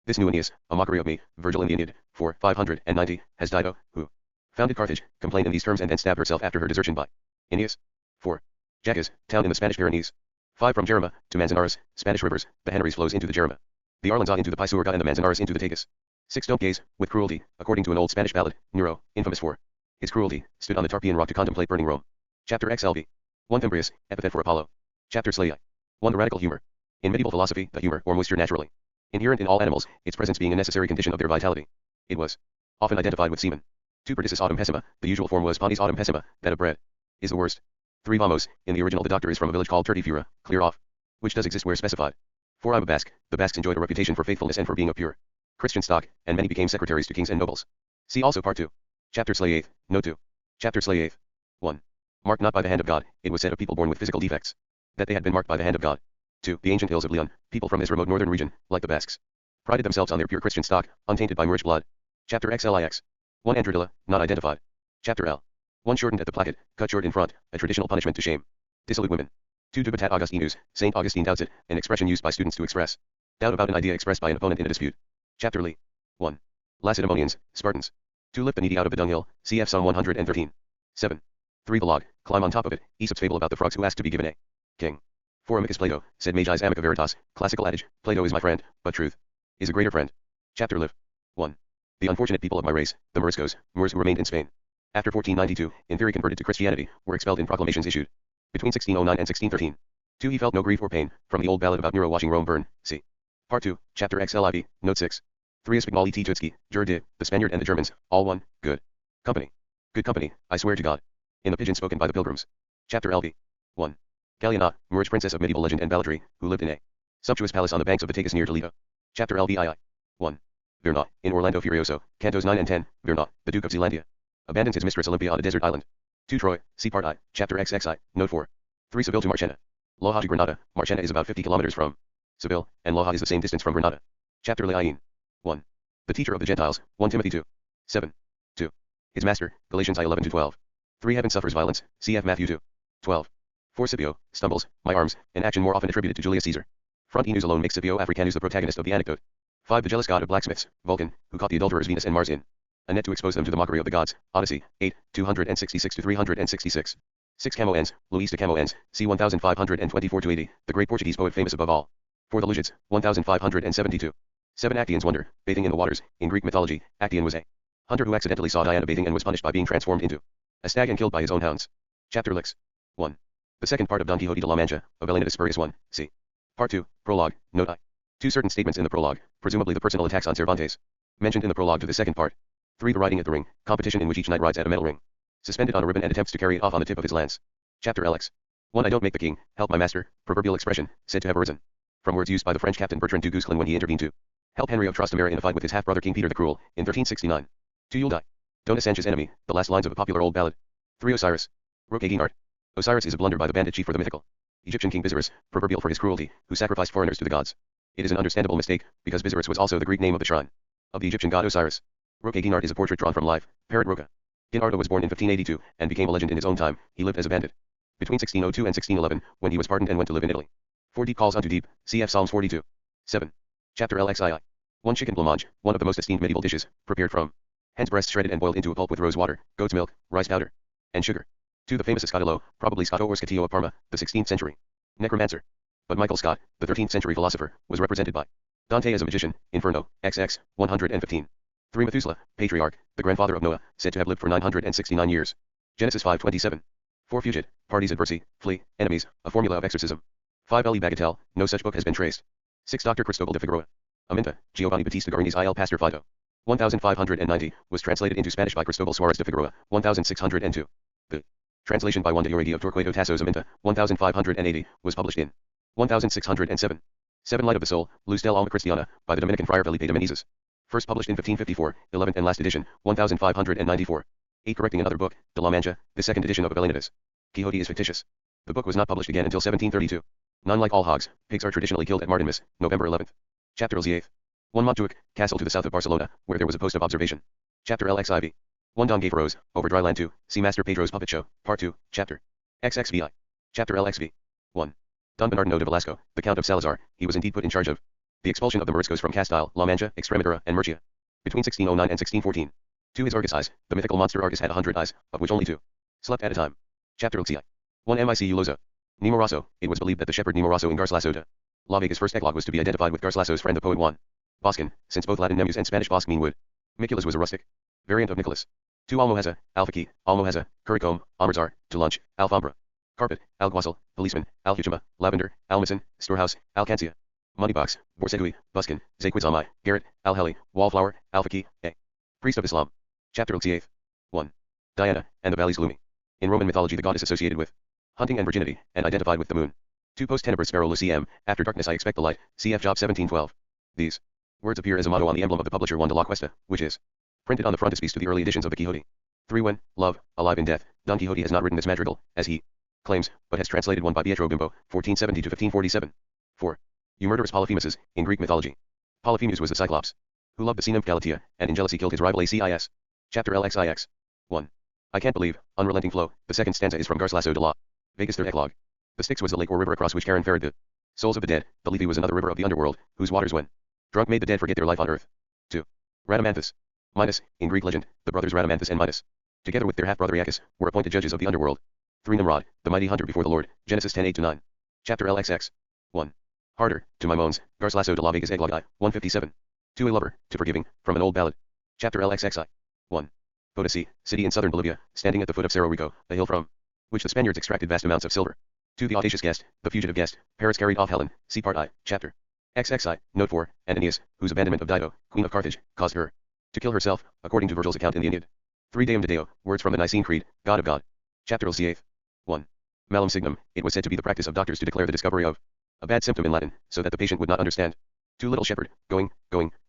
This new Aeneas, a mockery of me, Virgil in the Aeneid, 4, 590, has Dido, who founded Carthage, complained in these terms and then stabbed herself after her desertion by Aeneas. 4. Jaques, town in the Spanish Pyrenees. 5. From Jarama, to Manzanares, Spanish rivers, the Henares flows into the Jarama. The Arlanza into the Pisuerga and the Manzanares into the Tagus. 6. Don't gaze, with cruelty, according to an old Spanish ballad, Nero, infamous for his cruelty, stood on the Tarpeian rock to contemplate burning Rome. Chapter XLV. 1. Thymbrius, epithet for Apollo. Chapter Slaei. 1. The radical humor. In medieval philosophy, the humor, or moisture naturally inherent in all animals, its presence being a necessary condition of their vitality. It was often identified with semen. 2. Perdicis autem pessima, the usual form was Pontis autem pessima, that of bread is the worst. 3. Vamos, in the original the doctor is from a village called Tertifura, clear off, which does exist where specified. 4. I'm a Basque, the Basques enjoyed a reputation for faithfulness and for being of pure Christian stock, and many became secretaries to kings and nobles. See also Part 2. Chapter Slaei 8th, Note 2. Chapter Slaei 8th. 1. Marked not by the hand of God, it was said of people born with physical defects, that they had been marked by the hand of God. 2. The ancient hills of Leon, people from this remote northern region, like the Basques, prided themselves on their pure Christian stock, untainted by Moorish blood. Chapter XLIX. 1 Androdilla, not identified. Chapter L. 1 Shortened at the placket, cut short in front, a traditional punishment to shame. Dissolute women. 2 Dubitat Augustinus, St. Augustine doubts it, an expression used by students to express doubt about an idea expressed by an opponent in a dispute. Chapter Lee. 1. Lacedaemonians, Spartans. 2 Lift the needy out of the dunghill, cf. Psalm 113. 7. 3 The log, climb on top of it, Aesop's fable about the frogs who asked to be given a king. 4 Amicus Plato, said Magi's Amica Veritas, classical adage, Plato is my friend, but truth is a greater friend. Chapter Live. 1. The unfortunate people of my race, the Moriscos, Moors who remained in Spain after 1492, in theory converted to Christianity, were expelled in proclamations issued between 1609 and 1613. 2 He felt no grief or pain, from the old ballad about Nero watching Rome burn, see Part 2, Chapter XLIV, Note 6. 3 Espignol et Jutski, Jur de, the Spaniard and the Germans, all one, good company. Good company, I swear to God. In the pigeon spoken by the pilgrims. Chapter LV. 1. Galiana, Moorish princess of medieval legend and balladry, who lived in a sumptuous palace on the banks of the Tagus near Toledo. Chapter LVII. 1. Virna, in Orlando Furioso, Cantos 9 and 10, Virna, the Duke of Zealandia, abandons his mistress Olympia on a desert island. 2 Troy, see Part I, Chapter XXI, Note 4. 3 Seville to Marchena. Loja to Granada, Marchena is about 50 kilometers from Seville, and Loja is the same distance from Granada. Chapter Le'ayin. 1. The teacher of the Gentiles, 1 Timothy 2. 7. 2. His master, Galatians I 11 to 12. 3 Heaven suffers violence, cf. Matthew 2. 12. 4 Scipio, stumbles, my arms, an action more often attributed to Julius Caesar. Front Enus alone makes Scipio Africanus the protagonist of the anecdote. 5 The jealous god of blacksmiths, Vulcan, who caught the adulterers Venus and Mars in a net to expose them to the mockery of the gods, Odyssey, 8, 266 to 366. 6 Camoens, Luis de Camoens, c. 1524-80, the great Portuguese poet famous above all. 4 The Lugids, 1572. 7 Actaeon's wonder, bathing in the waters, in Greek mythology, Actaeon was a hunter who accidentally saw Diana bathing and was punished by being transformed into a stag and killed by his own hounds. Chapter Lix. 1. The second part of Don Quixote de la Mancha, of Elena de Spurius 1, c. Part 2, Prologue, Note I. 2 Certain statements in the prologue, presumably the personal attacks on Cervantes, mentioned in the prologue to the second part. 3 The riding at the ring, competition in which each knight rides at a metal ring, suspended on a ribbon and attempts to carry it off on the tip of his lance. Chapter LX. 1 I don't make the king, help my master, proverbial expression, said to have arisen from words used by the French captain Bertrand du Guesclin when he intervened to help Henry of Trastamare in a fight with his half-brother King Peter the Cruel, in 1369. 2 You'll die. Dona Sancha's enemy, the last lines of a popular old ballad. 3 Osiris. Roque Guinart. Osiris is a blunder by the bandit chief or the mythical Egyptian king Bisiris, proverbial for his cruelty, who sacrificed foreigners to the gods. It is an understandable mistake, because Bisiris was also the Greek name of the shrine of the Egyptian god Osiris. Roque Guinart is a portrait drawn from life, Parrot Roca. Guinardo was born in 1582, and became a legend in his own time. He lived as a bandit between 1602 and 1611, when he was pardoned and went to live in Italy. 4 Deep calls unto deep, cf. Psalms 42. 7. Chapter LXII. 1 Chicken blancmange, one of the most esteemed medieval dishes, prepared from hen's breasts shredded and boiled into a pulp with rose water, goat's milk, rice powder, and sugar. 2 The famous Scottillo, probably Scotto or Scotillo of Parma, the 16th century necromancer. But Michael Scott, the 13th century philosopher, was represented by Dante as a magician, Inferno, XX, 115. 3 Methuselah, patriarch, the grandfather of Noah, said to have lived for 969 years. Genesis 5:27. 4 Fugit, parties adversi, flee, enemies, a formula of exorcism. 5 L. E. Bagatelle, no such book has been traced. 6 Dr. Cristobal de Figueroa. Aminta, Giovanni Battista Garini's Il Pastor Fido. 1590, was translated into Spanish by Cristobal Suarez de Figueroa, 1602. The translation by Juan de Uridi of Torquato Tasso's Aminta, 1580, was published in 1607. 7 Light of the Soul, Luz del Alma Cristiana, by the Dominican friar Felipe de Menezes. First published in 1554, 11th and last edition, 1594. 8 Correcting another book, De la Mancha, the second edition of Avellanedis. Quixote is fictitious. The book was not published again until 1732. None like all hogs, pigs are traditionally killed at Martinmas, November 11th. Chapter LZ8. 1 Montjuic, castle to the south of Barcelona, where there was a post of observation. Chapter LXIV. 1 Don Gayferos, over dry land 2, see Master Pedro's Puppet Show, Part 2, Chapter XXVI. Chapter LXV. 1. Don Bernardino de Velasco, the Count of Salazar, he was indeed put in charge of the expulsion of the Moriscos from Castile, La Mancha, Extremadura, and Murcia, between 1609 and 1614. 2 His Argus eyes, the mythical monster Argus had 100 eyes, of which only 2 slept at a time. Chapter LXI. 1 Mic Ulozo. Nemo Rosso, it was believed that the shepherd Nemo Rosso in Garcilaso de La Vega's first eclogue was to be identified with Garcilaso's friend the poet Juan Boscan, since both Latin nemus and Spanish bosque mean wood. Miculus was a rustic variant of Nicholas. 2 Almoheza, Alfaqui, Almoheza, Currycomb, Almorzar, to lunch, Alfambra. Carpet, Alguacil, Policeman, Alhuchima, Lavender, Almison, Storehouse, Alcancia. Moneybox, Borsegui, Buskin, Zaquizamai, Garrett, Alheli, Wallflower, Alfaqui, A. Priest of Islam. Chapter LXVIII. 1. Diana, and the valleys gloomy. In Roman mythology the goddess associated with hunting and virginity, and identified with the moon. 2 Post tenebris spero lucem, after darkness I expect the light, cf. Job 1712. These words appear as a motto on the emblem of the publisher Juan de la Cuesta, which is printed on the frontispiece to the early editions of the Quixote. 3 When, love, alive in death, Don Quixote has not written this madrigal, as he claims, but has translated one by Pietro Bimbo, 1470 to 1547. 4. You murderous Polyphemuses, in Greek mythology. Polyphemus was a Cyclops, who loved the sea nymph Galatea, and in jealousy killed his rival Acis. Chapter LXIX. 1. I can't believe, unrelenting flow. The second stanza is from Garcilaso de la Vega's third eclogue. The Styx was the lake or river across which Charon ferried the souls of the dead. The Lethe was another river of the underworld, whose waters when drunk made the dead forget their life on earth. 2. Rhadamanthus. Midas, in Greek legend, the brothers Rhadamanthus and Midas, together with their half-brother Iacchus, were appointed judges of the underworld. 3. Nimrod, the mighty hunter before the Lord. Genesis 10:8-9. Chapter LXX. 1. Harder, to my moans. Garcilaso de la Vega's eclogue I, 157. To a lover, to forgiving, from an old ballad. Chapter LXXI. 1. Potosi, city in southern Bolivia, standing at the foot of Cerro Rico, a hill from which the Spaniards extracted vast amounts of silver. To the audacious guest, the fugitive guest, Paris carried off Helen. See part I, chapter XXI, note 4, and Aeneas, whose abandonment of Dido, queen of Carthage, caused her to kill herself, according to Virgil's account in the Aeneid. 3. Deum de Deo, words from the Nicene Creed, God of God. Chapter LCVIII. 1. Malum signum, it was said to be the practice of doctors to declare the discovery of a bad symptom in Latin, so that the patient would not understand. 2. Little Shepherd, going,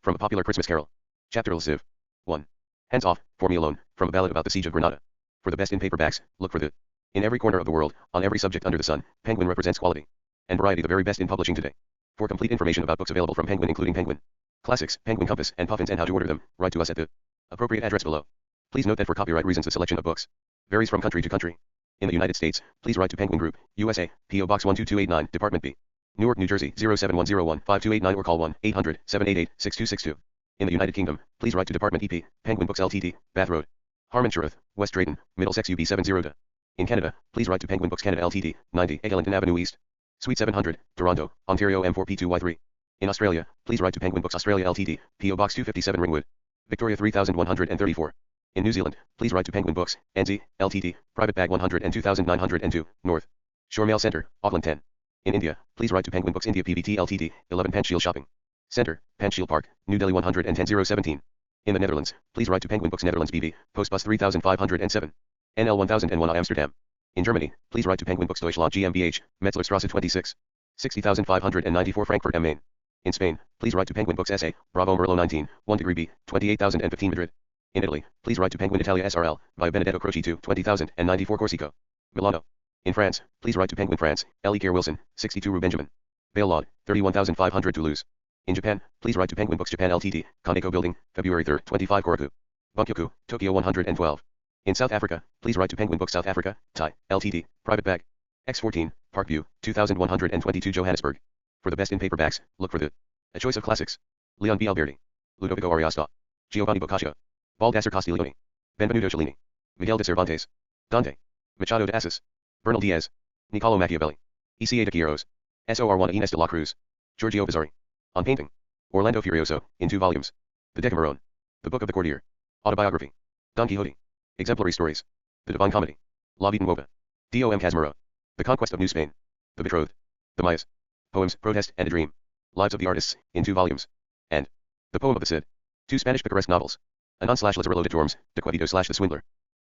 from a popular Christmas carol. Chapter LCIV. 1. Hands off, for me alone, from a ballad about the siege of Granada. For the best in paperbacks, look for the in every corner of the world, on every subject under the sun, Penguin represents quality and variety, the very best in publishing today. For complete information about books available from Penguin, including Penguin Classics, Penguin Compass, and Puffins, and how to order them, write to us at the appropriate address below. Please note that for copyright reasons the selection of books varies from country to country. In the United States, please write to Penguin Group, USA, P.O. Box 12289, Department B, Newark, New Jersey 07101-5289, or call 1-800-788-6262. In the United Kingdom, please write to Department EP, Penguin Books Ltd, Bath Road, Harmonshire, West Drayton, Middlesex UB70. In Canada, please write to Penguin Books Canada Ltd, 90 Eglinton Avenue East, Suite 700, Toronto, Ontario M4P2Y3. In Australia, please write to Penguin Books Australia Ltd, P.O. Box 257 Ringwood, Victoria 3134. In New Zealand, please write to Penguin Books, NZ, Ltd, Private Bag 102,902, North Shore Mail Centre, Auckland 10. In India, please write to Penguin Books India Pvt Ltd, 11 Panchsheel Shopping Centre, Panchsheel Park, New Delhi 110-017. In the Netherlands, please write to Penguin Books Netherlands BV, Post Bus 3507, NL 1001 I Amsterdam. In Germany, please write to Penguin Books Deutschland GmbH, Metzlerstrasse 26, 60,594 Frankfurt am Main. In Spain, please write to Penguin Books SA, Bravo Merlo 19, 1 degree B, 28,015 Madrid. In Italy, please write to Penguin Italia SRL, via Benedetto Croce 2, 20,094 Corsico, Milano. In France, please write to Penguin France, L. E. Care Wilson, 62 Rue Benjamin, Bale Laud, 31,500 Toulouse. In Japan, please write to Penguin Books Japan Ltd, Kaneko Building, February 3, 25 Koraku, Bunkyoku, Tokyo 112. In South Africa, please write to Penguin Books South Africa, Thai, Ltd, Private Bag, X14, Parkview, 2122 Johannesburg. For the best in paperbacks, look for the A Choice of Classics. Leon B. Alberti, Ludovico Ariosto, Giovanni Boccaccio, Baldassar Castiglione, Benvenuto Cellini, Miguel de Cervantes, Dante, Machado de Assis, Bernal Diaz, Niccolo Machiavelli, E.C.A. de Quiros, S.O.R. Juana Inés de la Cruz, Giorgio Vasari. On painting, Orlando Furioso, in 2 volumes. The Decameron, The Book of the Courtier, Autobiography, Don Quixote, Exemplary Stories, The Divine Comedy, La Vida Nueva, D.O.M. Casmurro, The Conquest of New Spain, The Betrothed, The Mayas, Poems, Protest, and a Dream, Lives of the Artists, in 2 volumes, and The Poem of the Cid, 2 Spanish picaresque novels, Anon/Lazarelo de Tormes, De Quevedo/The Swindler.